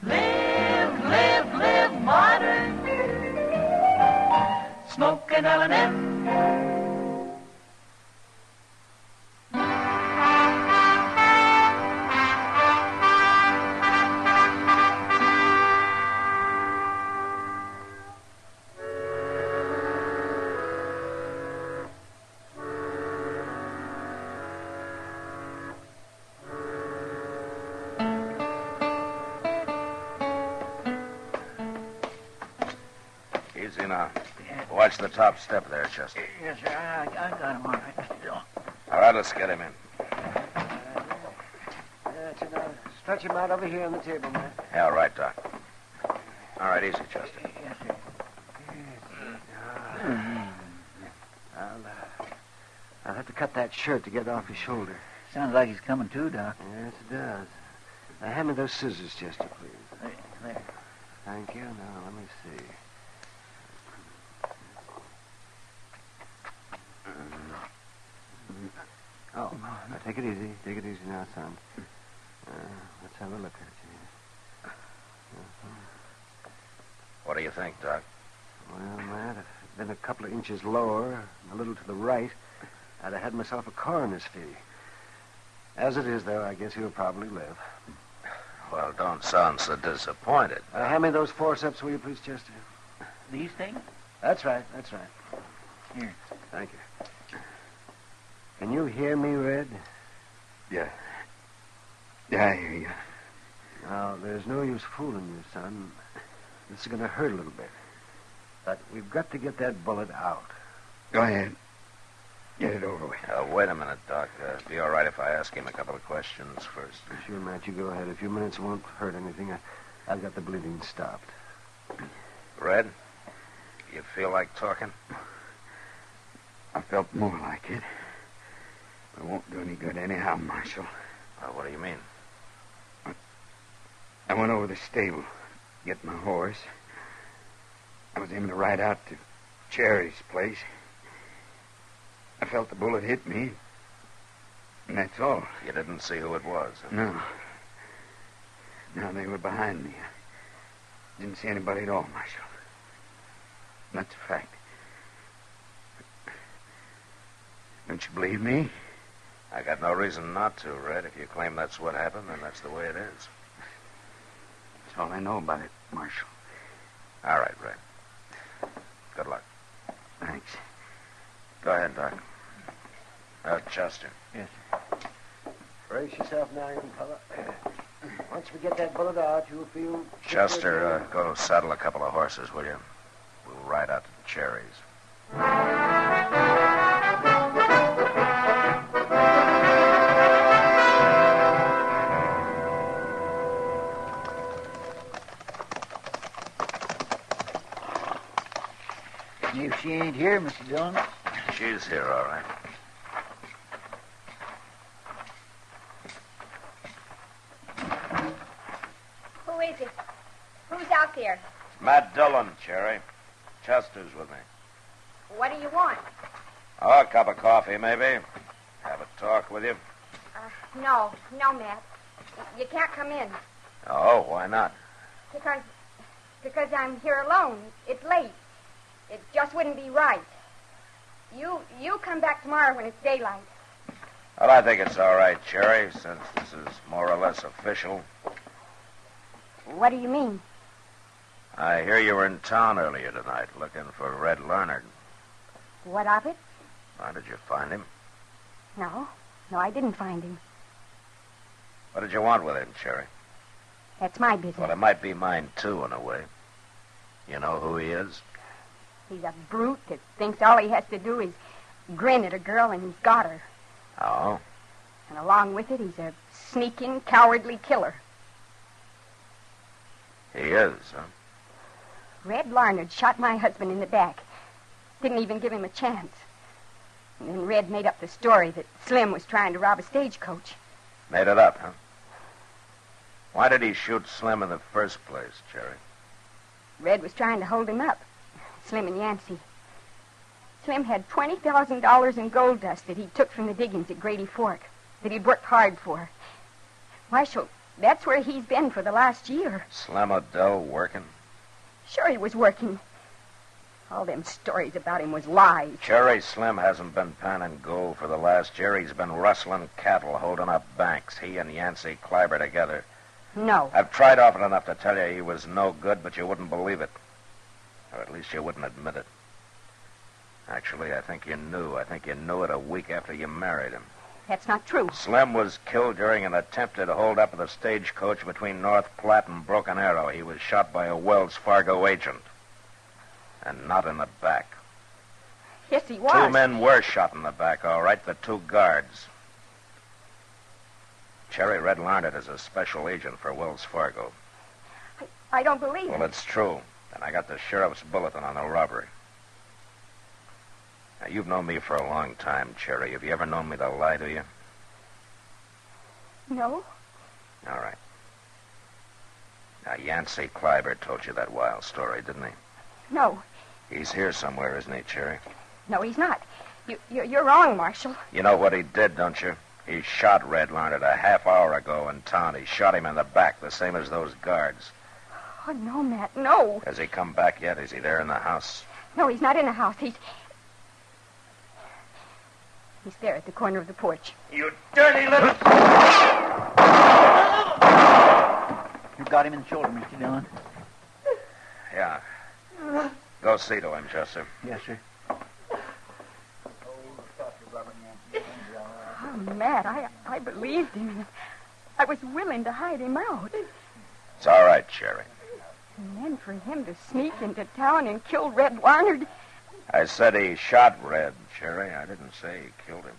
Live modern. Smoke an L&M. Easy now. Watch the top step there, Chester. Yes, sir. I got him all right, Mr. Dillon. All right, let's get him in. That's it. Stretch him out over here on the table, man. Yeah, right, Doc. All right, easy, Chester. Yes, sir. I'll have to cut that shirt to get it off his shoulder. Sounds like he's coming too, Doc. Yes, it does. Now, hand me those scissors, Chester, please. There. Thank you. Now, let me see. Oh, now take it easy. Take it easy now, son. Let's have a look at you. What do you think, Doc? Well, Matt, if it'd been a couple of inches lower, a little to the right, I'd have had myself a coroner's fee. As it is, though, I guess he'll probably live. Well, don't sound so disappointed. Hand me those forceps, will you, please, Chester? These things? That's right. Here. Thank you. Can you hear me, Red? Yeah. Yeah, I hear you. Now, there's no use fooling you, son. This is going to hurt a little bit. But we've got to get that bullet out. Go ahead. Get it over with. Wait a minute, Doc. Be all right if I ask him a couple of questions first. Sure, Matt, you go ahead. A few minutes won't hurt anything. I've got the bleeding stopped. Red, you feel like talking? I felt more like it. It won't do any good anyhow, Marshal. What do you mean? I went over the stable, get my horse. I was aiming to ride out to Cherry's place. I felt the bullet hit me, and that's all. You didn't see who it was? Huh? No. No, they were behind me. I didn't see anybody at all, Marshal. That's a fact. Don't you believe me? I got no reason not to, Red. If you claim that's what happened, then that's the way it is. That's all I know about it, Marshal. All right, Red. Good luck. Thanks. Go ahead, Doc. Chester. Yes, sir. Brace yourself now, young fella. Once we get that bullet out, you'll feel... Chester, go saddle a couple of horses, will you? We'll ride out to the Cherries. If she ain't here, Mr. Dillon. She's here, all right. Who's out there? Matt Dillon, Cherry. Chester's with me. What do you want? Oh, a cup of coffee, maybe. Have a talk with you. No, Matt. You can't come in. Oh, why not? Because I'm here alone. It's late. It just wouldn't be right. You come back tomorrow when it's daylight. Well, I think it's all right, Cherry, since this is more or less official. What do you mean? I hear you were in town earlier tonight looking for Red Larnard. What of it? Why did you find him? No, I didn't find him. What did you want with him, Cherry? That's my business. Well, it might be mine, too, in a way. You know who he is? He's a brute that thinks all he has to do is grin at a girl and he's got her. Oh? And along with it, he's a sneaking, cowardly killer. He is, huh? Red Larnard shot my husband in the back. Didn't even give him a chance. And then Red made up the story that Slim was trying to rob a stagecoach. Made it up, huh? Why did he shoot Slim in the first place, Cherry? Red was trying to hold him up. Slim and Yancey. Slim had $20,000 in gold dust that he took from the diggings at Grady Fork, that he'd worked hard for. Marshal, that's where he's been for the last year. Slim Odell working? Sure he was working. All them stories about him was lies. Cherry, Slim hasn't been panning gold for the last year. He's been rustling cattle, holding up banks. He and Yancey Kleiber together. No. I've tried often enough to tell you he was no good, but you wouldn't believe it. Or at least you wouldn't admit it. Actually, I think you knew. I think you knew it a week after you married him. That's not true. Slim was killed during an attempted hold-up of the stagecoach between North Platte and Broken Arrow. He was shot by a Wells Fargo agent. And not in the back. Yes, he was. 2 men were shot in the back, all right, the 2 guards. Cherry, Red Larnard is a special agent for Wells Fargo. I don't believe it. Well, it's true. And I got the sheriff's bulletin on the robbery. Now, you've known me for a long time, Cherry. Have you ever known me to lie to you? No. All right. Now, Yancey Kleiber told you that wild story, didn't he? No. He's here somewhere, isn't he, Cherry? No, he's not. You're wrong, Marshal. You know what he did, don't you? He shot Red Larnard a half hour ago in town. He shot him in the back, the same as those guards. Oh, no, Matt, no. Has he come back yet? Is he there in the house? No, he's not in the house. He's there at the corner of the porch. You dirty little... You got him in the shoulder, Mr. Dillon. Yeah. Go see to him, Chester. Yes, sir. Oh, Matt, I believed him. I was willing to hide him out. It's all right, Cherry. And then for him to sneak into town and kill Red Larnard. I said he shot Red, Cherry. I didn't say he killed him.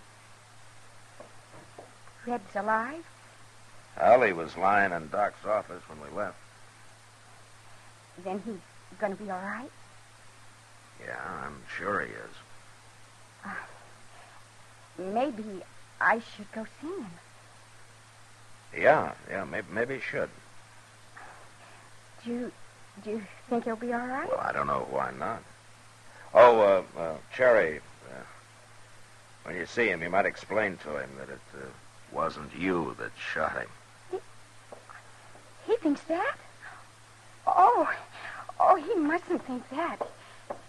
Red's alive? Well, he was lying in Doc's office when we left. Then he's going to be all right? Yeah, I'm sure he is. Maybe I should go see him. Yeah, maybe he should. Do you think he'll be all right? Well, I don't know why not. Oh, Cherry, when you see him, you might explain to him that it wasn't you that shot him. He thinks that? Oh, he mustn't think that.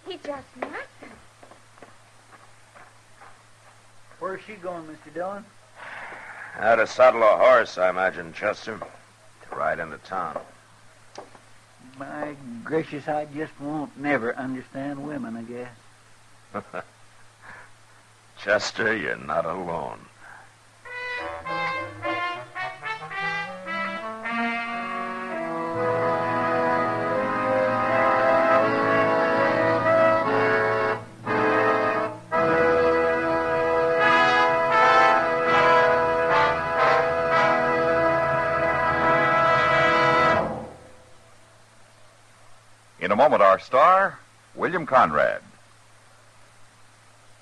He just mustn't. Where's she going, Mr. Dillon? How to saddle a horse, I imagine, Chester. To ride into town. My gracious, I just won't never understand women, I guess. Chester, you're not alone. In a moment, our star, William Conrad.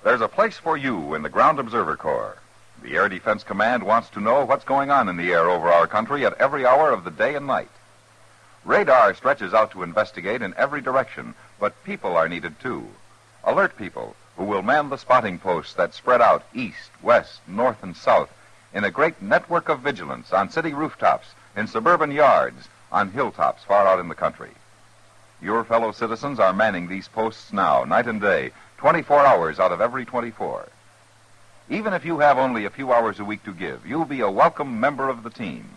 There's a place for you in the Ground Observer Corps. The Air Defense Command wants to know what's going on in the air over our country at every hour of the day and night. Radar stretches out to investigate in every direction, but people are needed too. Alert people who will man the spotting posts that spread out east, west, north, and south in a great network of vigilance on city rooftops, in suburban yards, on hilltops far out in the country. Your fellow citizens are manning these posts now, night and day, 24 hours out of every 24. Even if you have only a few hours a week to give, you'll be a welcome member of the team.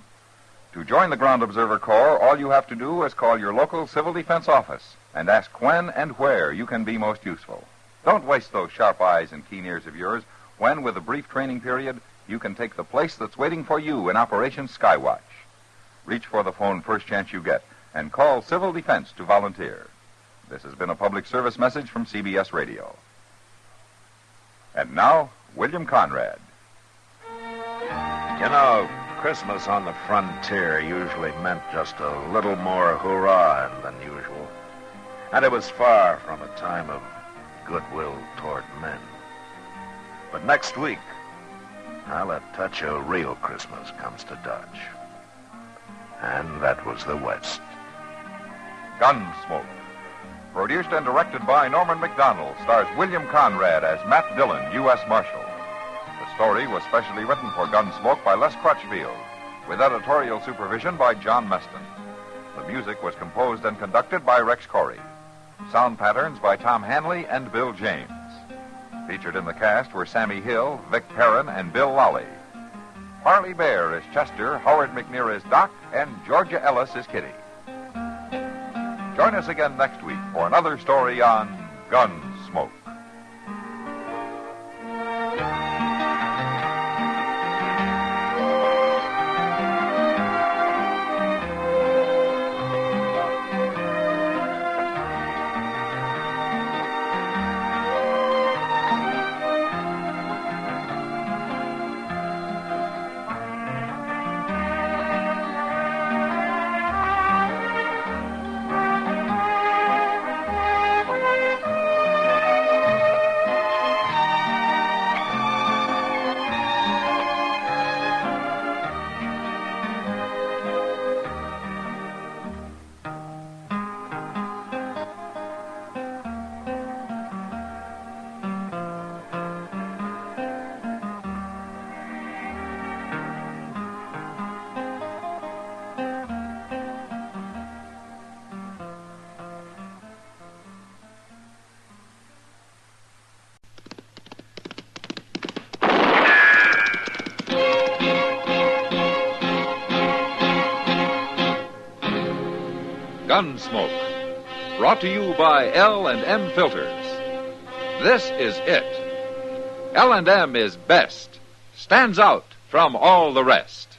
To join the Ground Observer Corps, all you have to do is call your local civil defense office and ask when and where you can be most useful. Don't waste those sharp eyes and keen ears of yours when, with a brief training period, you can take the place that's waiting for you in Operation Skywatch. Reach for the phone first chance you get and call Civil Defense to volunteer. This has been a public service message from CBS Radio. And now, William Conrad. You know, Christmas on the frontier usually meant just a little more hurrah than usual. And it was far from a time of goodwill toward men. But next week, well, a touch of real Christmas comes to Dodge. And that was the West. Gunsmoke. Produced and directed by Norman McDonald, stars William Conrad as Matt Dillon, U.S. Marshal. The story was specially written for Gunsmoke by Les Crutchfield, with editorial supervision by John Meston. The music was composed and conducted by Rex Corey. Sound patterns by Tom Hanley and Bill James. Featured in the cast were Sammy Hill, Vic Perrin, and Bill Lawley. Harley Bear is Chester, Howard McNear is Doc, and Georgia Ellis is Kitty. Join us again next week for another story on Gunsmoke. Gunsmoke, brought to you by L&M Filters. This is it. L&M is best, stands out from all the rest.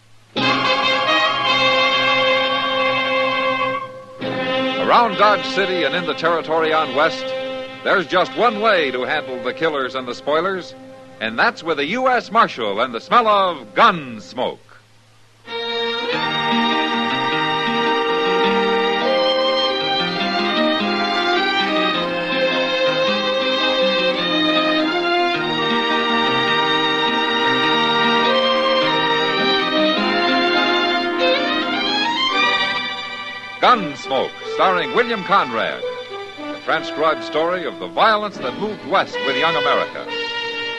Around Dodge City and in the territory on West, there's just one way to handle the killers and the spoilers, and that's with a U.S. Marshal and the smell of Gunsmoke. Gunsmoke, starring William Conrad, the transcribed story of the violence that moved west with young America,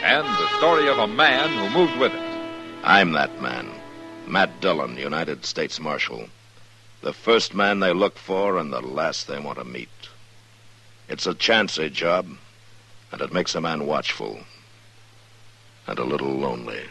and the story of a man who moved with it. I'm that man, Matt Dillon, United States Marshal. The first man they look for and the last they want to meet. It's a chancy job, and it makes a man watchful and a little lonely.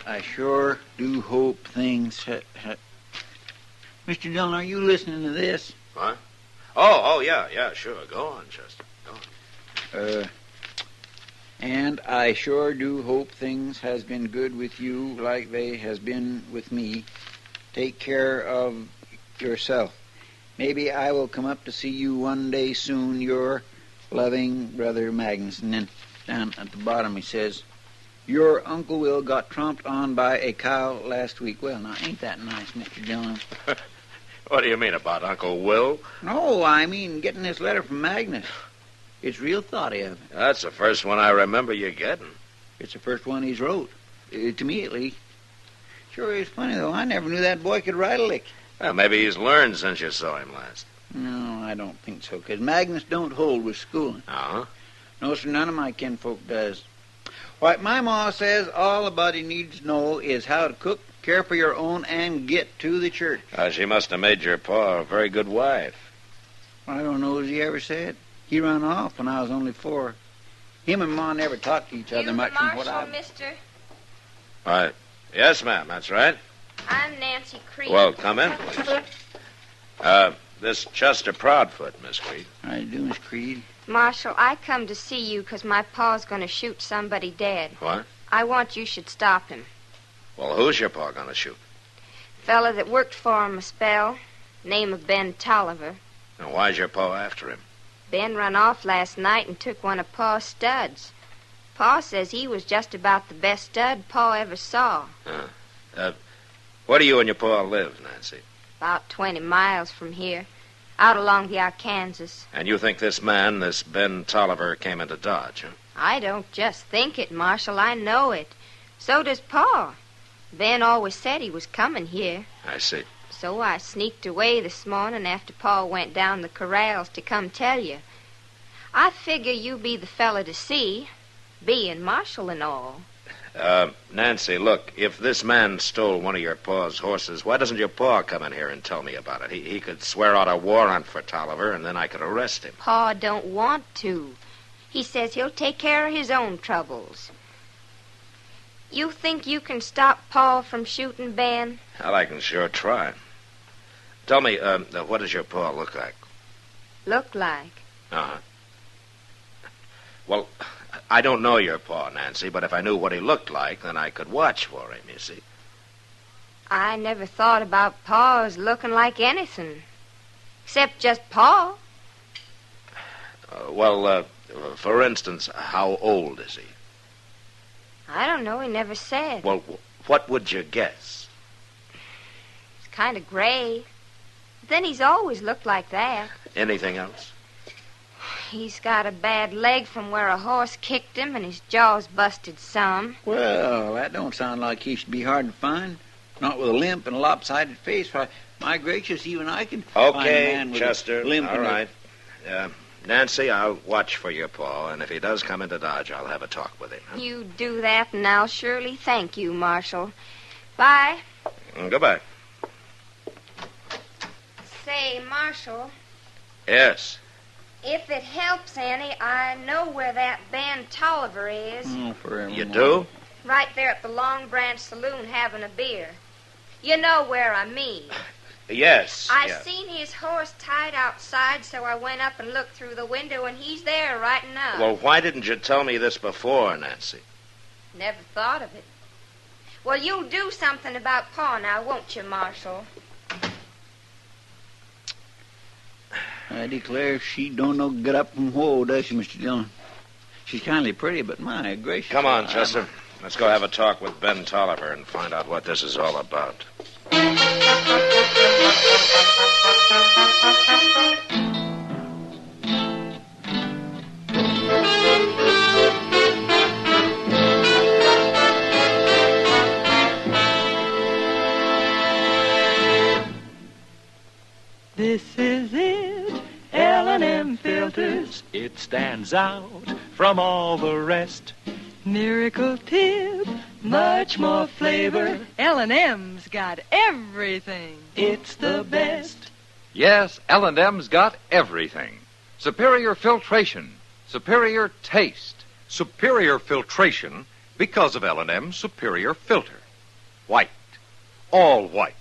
I sure do hope things Mr. Dillon, are you listening to this? What? Oh, yeah, sure. Go on, Chester. Go on. And I sure do hope things has been good with you like they has been with me. Take care of yourself. Maybe I will come up to see you one day soon. Your loving Brother Magnuson. And Down at the bottom, he says, "Your Uncle Will got tromped on by a cow last week." Well, now, ain't that nice, Mr. Dillon? What do you mean about Uncle Will? No, I mean getting this letter from Magnus. It's real thoughty of him. That's the first one I remember you getting. It's the first one he's wrote. To me, at least. Sure is funny, though. I never knew that boy could write a lick. Well, maybe he's learned since you saw him last. No, I don't think so, because Magnus don't hold with schooling. Uh-huh. No, sir, none of my kinfolk does. Why, my ma says all a body needs to know is how to cook, care for your own, and get to the church. She must have made your pa a very good wife. I don't know as he ever said. He run off when I was only 4. Him and Ma never talked to each other much from what I... mister? Yes, ma'am, that's right. I'm Nancy Creed. Well, come in, please. This Chester Proudfoot, Miss Creed. How you do, Miss Creed? Marshal, I come to see you because my pa's going to shoot somebody dead. What? I want you should stop him. Well, who's your pa going to shoot? Fella that worked for him a spell, name of Ben Tolliver. And why's your pa after him? Ben run off last night and took one of Pa's studs. Pa says he was just about the best stud Pa ever saw. Where do you and your pa live, Nancy? About 20 miles from here, out along the Arkansas. And you think this man, this Ben Tolliver, came into Dodge, huh? I don't just think it, Marshal. I know it. So does Pa. Ben always said he was coming here. I see. So I sneaked away this morning after Pa went down the corrals to come tell you. I figure you be the fella to see, being Marshal and all. Nancy, look, if this man stole one of your pa's horses, why doesn't your pa come in here and tell me about it? He could swear out a warrant for Tolliver, and then I could arrest him. Pa don't want to. He says he'll take care of his own troubles. You think you can stop Pa from shooting Ben? Well, I can sure try. Tell me, what does your pa look like? Look like? Uh-huh. Well, I don't know your pa, Nancy, but if I knew what he looked like, then I could watch for him, you see. I never thought about Pa as looking like anything. Except just Pa. For instance, how old is he? I don't know. He never said. Well, what would you guess? He's kind of gray. Then he's always looked like that. Anything else? He's got a bad leg from where a horse kicked him, and his jaw's busted some. Well, that don't sound like he should be hard to find. Not with a limp and a lopsided face. Why, my gracious, even I can find a man with Chester, a limp. All right. Nancy, I'll watch for your pa, and if he does come into Dodge, I'll have a talk with him. Huh? You do that, and I'll surely thank you, Marshal. Bye. Goodbye. Say, Marshal. Yes. If it helps any, I know where that Ben Tolliver is. Oh, forever. You do? Right there at the Long Branch Saloon having a beer. You know where I mean. Yes. I seen his horse tied outside, so I went up and looked through the window, and he's there right now. Well, why didn't you tell me this before, Nancy? Never thought of it. Well, you'll do something about Pa now, won't you, Marshal? I declare she don't know get up from whoa, does she, Mr. Dillon? She's kindly pretty, but my gracious. Come on, Chester. Let's go have a talk with Ben Tolliver and find out what this is all about. This is it, L&M filters. It stands out from all the rest. Miracle tip, much more flavor. L&M's got everything. It's the best. Yes, L&M's got everything. Superior filtration, superior taste. Superior filtration because of L&M's superior filter. White. All white.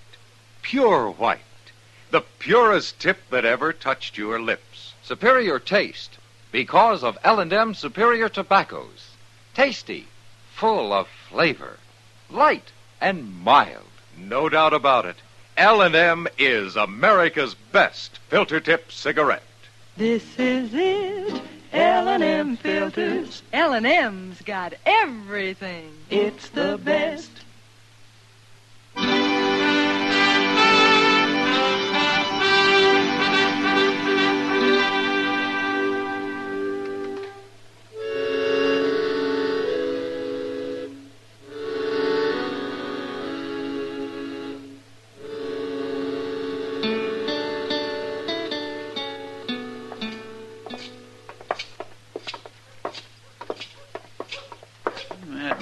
Pure white. The purest tip that ever touched your lips. Superior taste because of L&M superior tobaccos. Tasty, full of flavor, light and mild. No doubt about it. L&M is America's best filter tip cigarette. This is it, L&M filters. L&M's got everything. It's the best.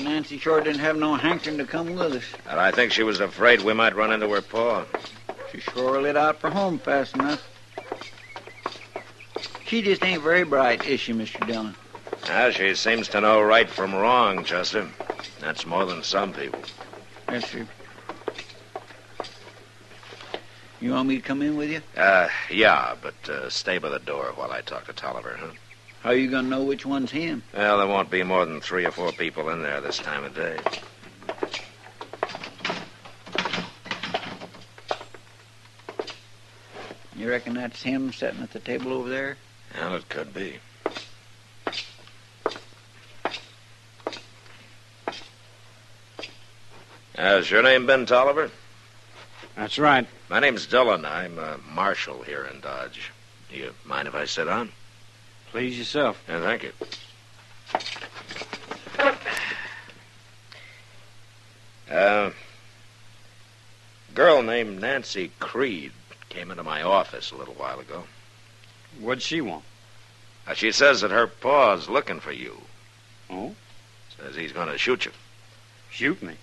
Nancy sure didn't have no hankering to come with us. And I think she was afraid we might run into her paw. She sure lit out for home fast enough. She just ain't very bright, is she, Mr. Dillon? She seems to know right from wrong, Chester. That's more than some people. Yes, sir. You want me to come in with you? Yeah, but stay by the door while I talk to Tolliver, huh? How you gonna know which one's him? Well, there won't be more than 3 or 4 people in there this time of day. You reckon that's him sitting at the table over there? Well, it could be. Is your name Ben Tolliver? That's right. My name's Dillon. I'm a marshal here in Dodge. Do you mind if I sit down? Please yourself. Yeah, thank you. Girl named Nancy Creed came into my office a little while ago. What'd she want? She says that her pa's looking for you. Oh? Says he's going to shoot you. Shoot me?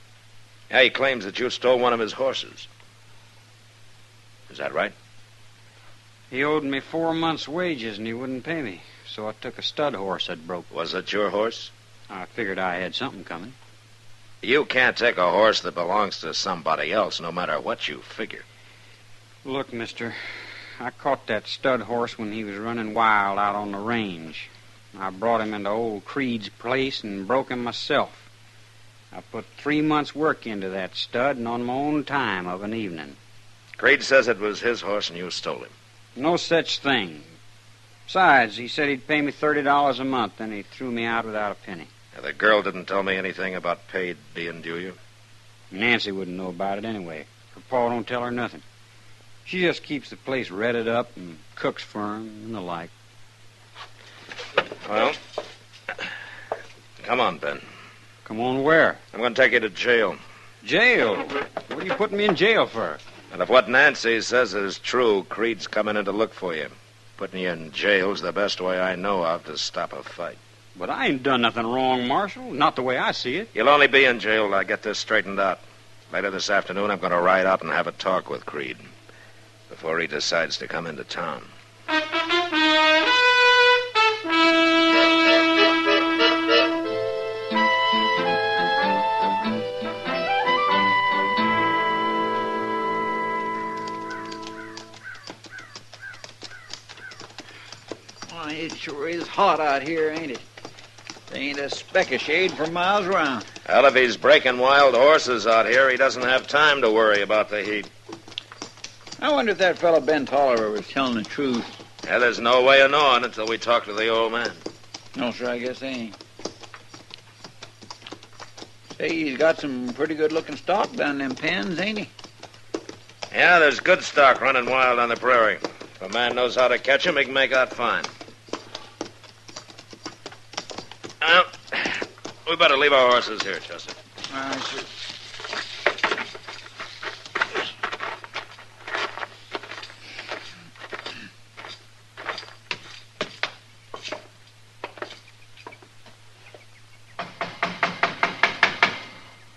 Yeah, he claims that you stole one of his horses. Is that right? He owed me 4 months' wages and he wouldn't pay me. So I took a stud horse that broke. Was it your horse? I figured I had something coming. You can't take a horse that belongs to somebody else, no matter what you figure. Look, mister, I caught that stud horse when he was running wild out on the range. I brought him into old Creed's place and broke him myself. I put 3 months' work into that stud and on my own time of an evening. Creed says it was his horse and you stole him. No such thing. Besides, he said he'd pay me $30 a month, then he threw me out without a penny. Now, the girl didn't tell me anything about paid being due you? Nancy wouldn't know about it anyway. Her pa don't tell her nothing. She just keeps the place redded up and cooks for him and the like. Well, come on, Ben. Come on where? I'm going to take you to jail. Jail? What are you putting me in jail for? And if what Nancy says is true, Creed's coming in to look for you. Putting you in jail's the best way I know of to stop a fight. But I ain't done nothing wrong, Marshal. Not the way I see it. You'll only be in jail till I get this straightened out. Later this afternoon, I'm going to ride out and have a talk with Creed before he decides to come into town. It sure is hot out here, ain't it? There ain't a speck of shade for miles around. Well, if he's breaking wild horses out here, he doesn't have time to worry about the heat. I wonder if that fellow Ben Tolliver was telling the truth. Yeah, there's no way of knowing until we talk to the old man. No, sir, I guess they ain't. Say, he's got some pretty good-looking stock down them pens, ain't he? Yeah, there's good stock running wild on the prairie. If a man knows how to catch him, he can make out fine. Well, we better leave our horses here, Chester. All right, sir.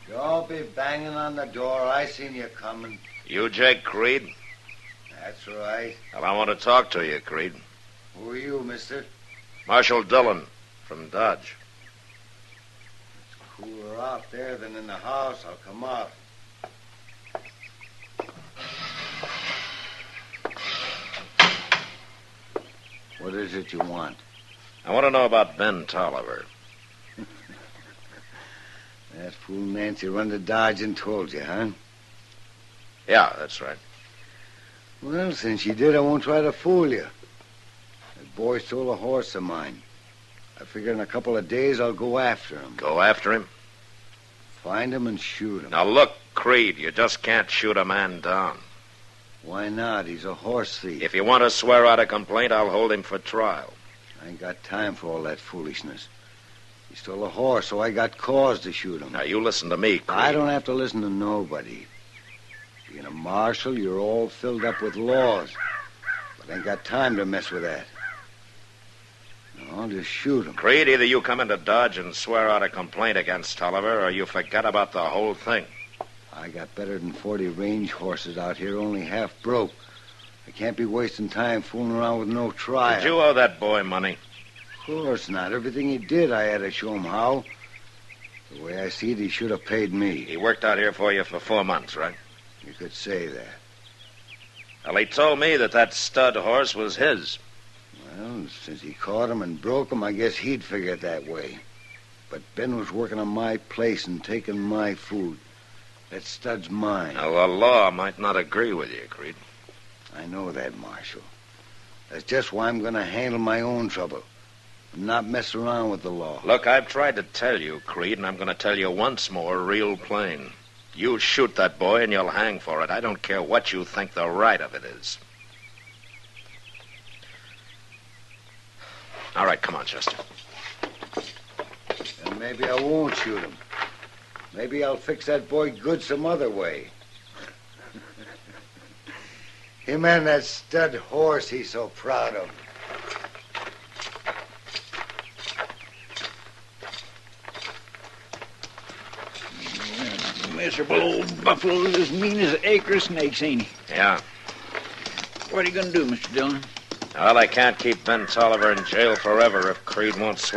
Don't be banging on the door. I seen you coming. You Jake Creed? That's right. Well, I want to talk to you, Creed. Who are you, mister? Marshal Dillon from Dodge. It's cooler out there than in the house. I'll come out. What is it you want? I want to know about Ben Tolliver. That fool Nancy run to Dodge and told you, huh? Yeah, that's right. Well, since she did, I won't try to fool you. That boy stole a horse of mine. I figure in a couple of days I'll go after him. Go after him? Find him and shoot him. Now, look, Creed, you just can't shoot a man down. Why not? He's a horse thief. If you want to swear out a complaint, I'll hold him for trial. I ain't got time for all that foolishness. He stole a horse, so I got cause to shoot him. Now, you listen to me, Creed. I don't have to listen to nobody. Being a marshal, you're all filled up with laws. But I ain't got time to mess with that. No, I'll just shoot him. Creed, either you come into Dodge and swear out a complaint against Tolliver, or you forget about the whole thing. I got better than 40 range horses out here, only half broke. I can't be wasting time fooling around with no trial. Did you owe that boy money? Of course not. Everything he did, I had to show him how. The way I see it, he should have paid me. He worked out here for you for 4 months, right? You could say that. Well, he told me that stud horse was his. Well, since he caught him and broke him, I guess he'd figure it that way. But Ben was working on my place and taking my food. That stud's mine. Now, the law might not agree with you, Creed. I know that, Marshal. That's just why I'm going to handle my own trouble. I'm not messing around with the law. Look, I've tried to tell you, Creed, and I'm going to tell you once more, real plain. You shoot that boy and you'll hang for it. I don't care what you think the right of it is. All right, come on, Chester. Then maybe I won't shoot him. Maybe I'll fix that boy good some other way. Him and that stud horse he's so proud of. Miserable old buffalo's as mean as an acre of snakes, ain't he? Yeah. What are you going to do, Mr. Dillon? Well, I can't keep Ben Tolliver in jail forever if Creed won't swear.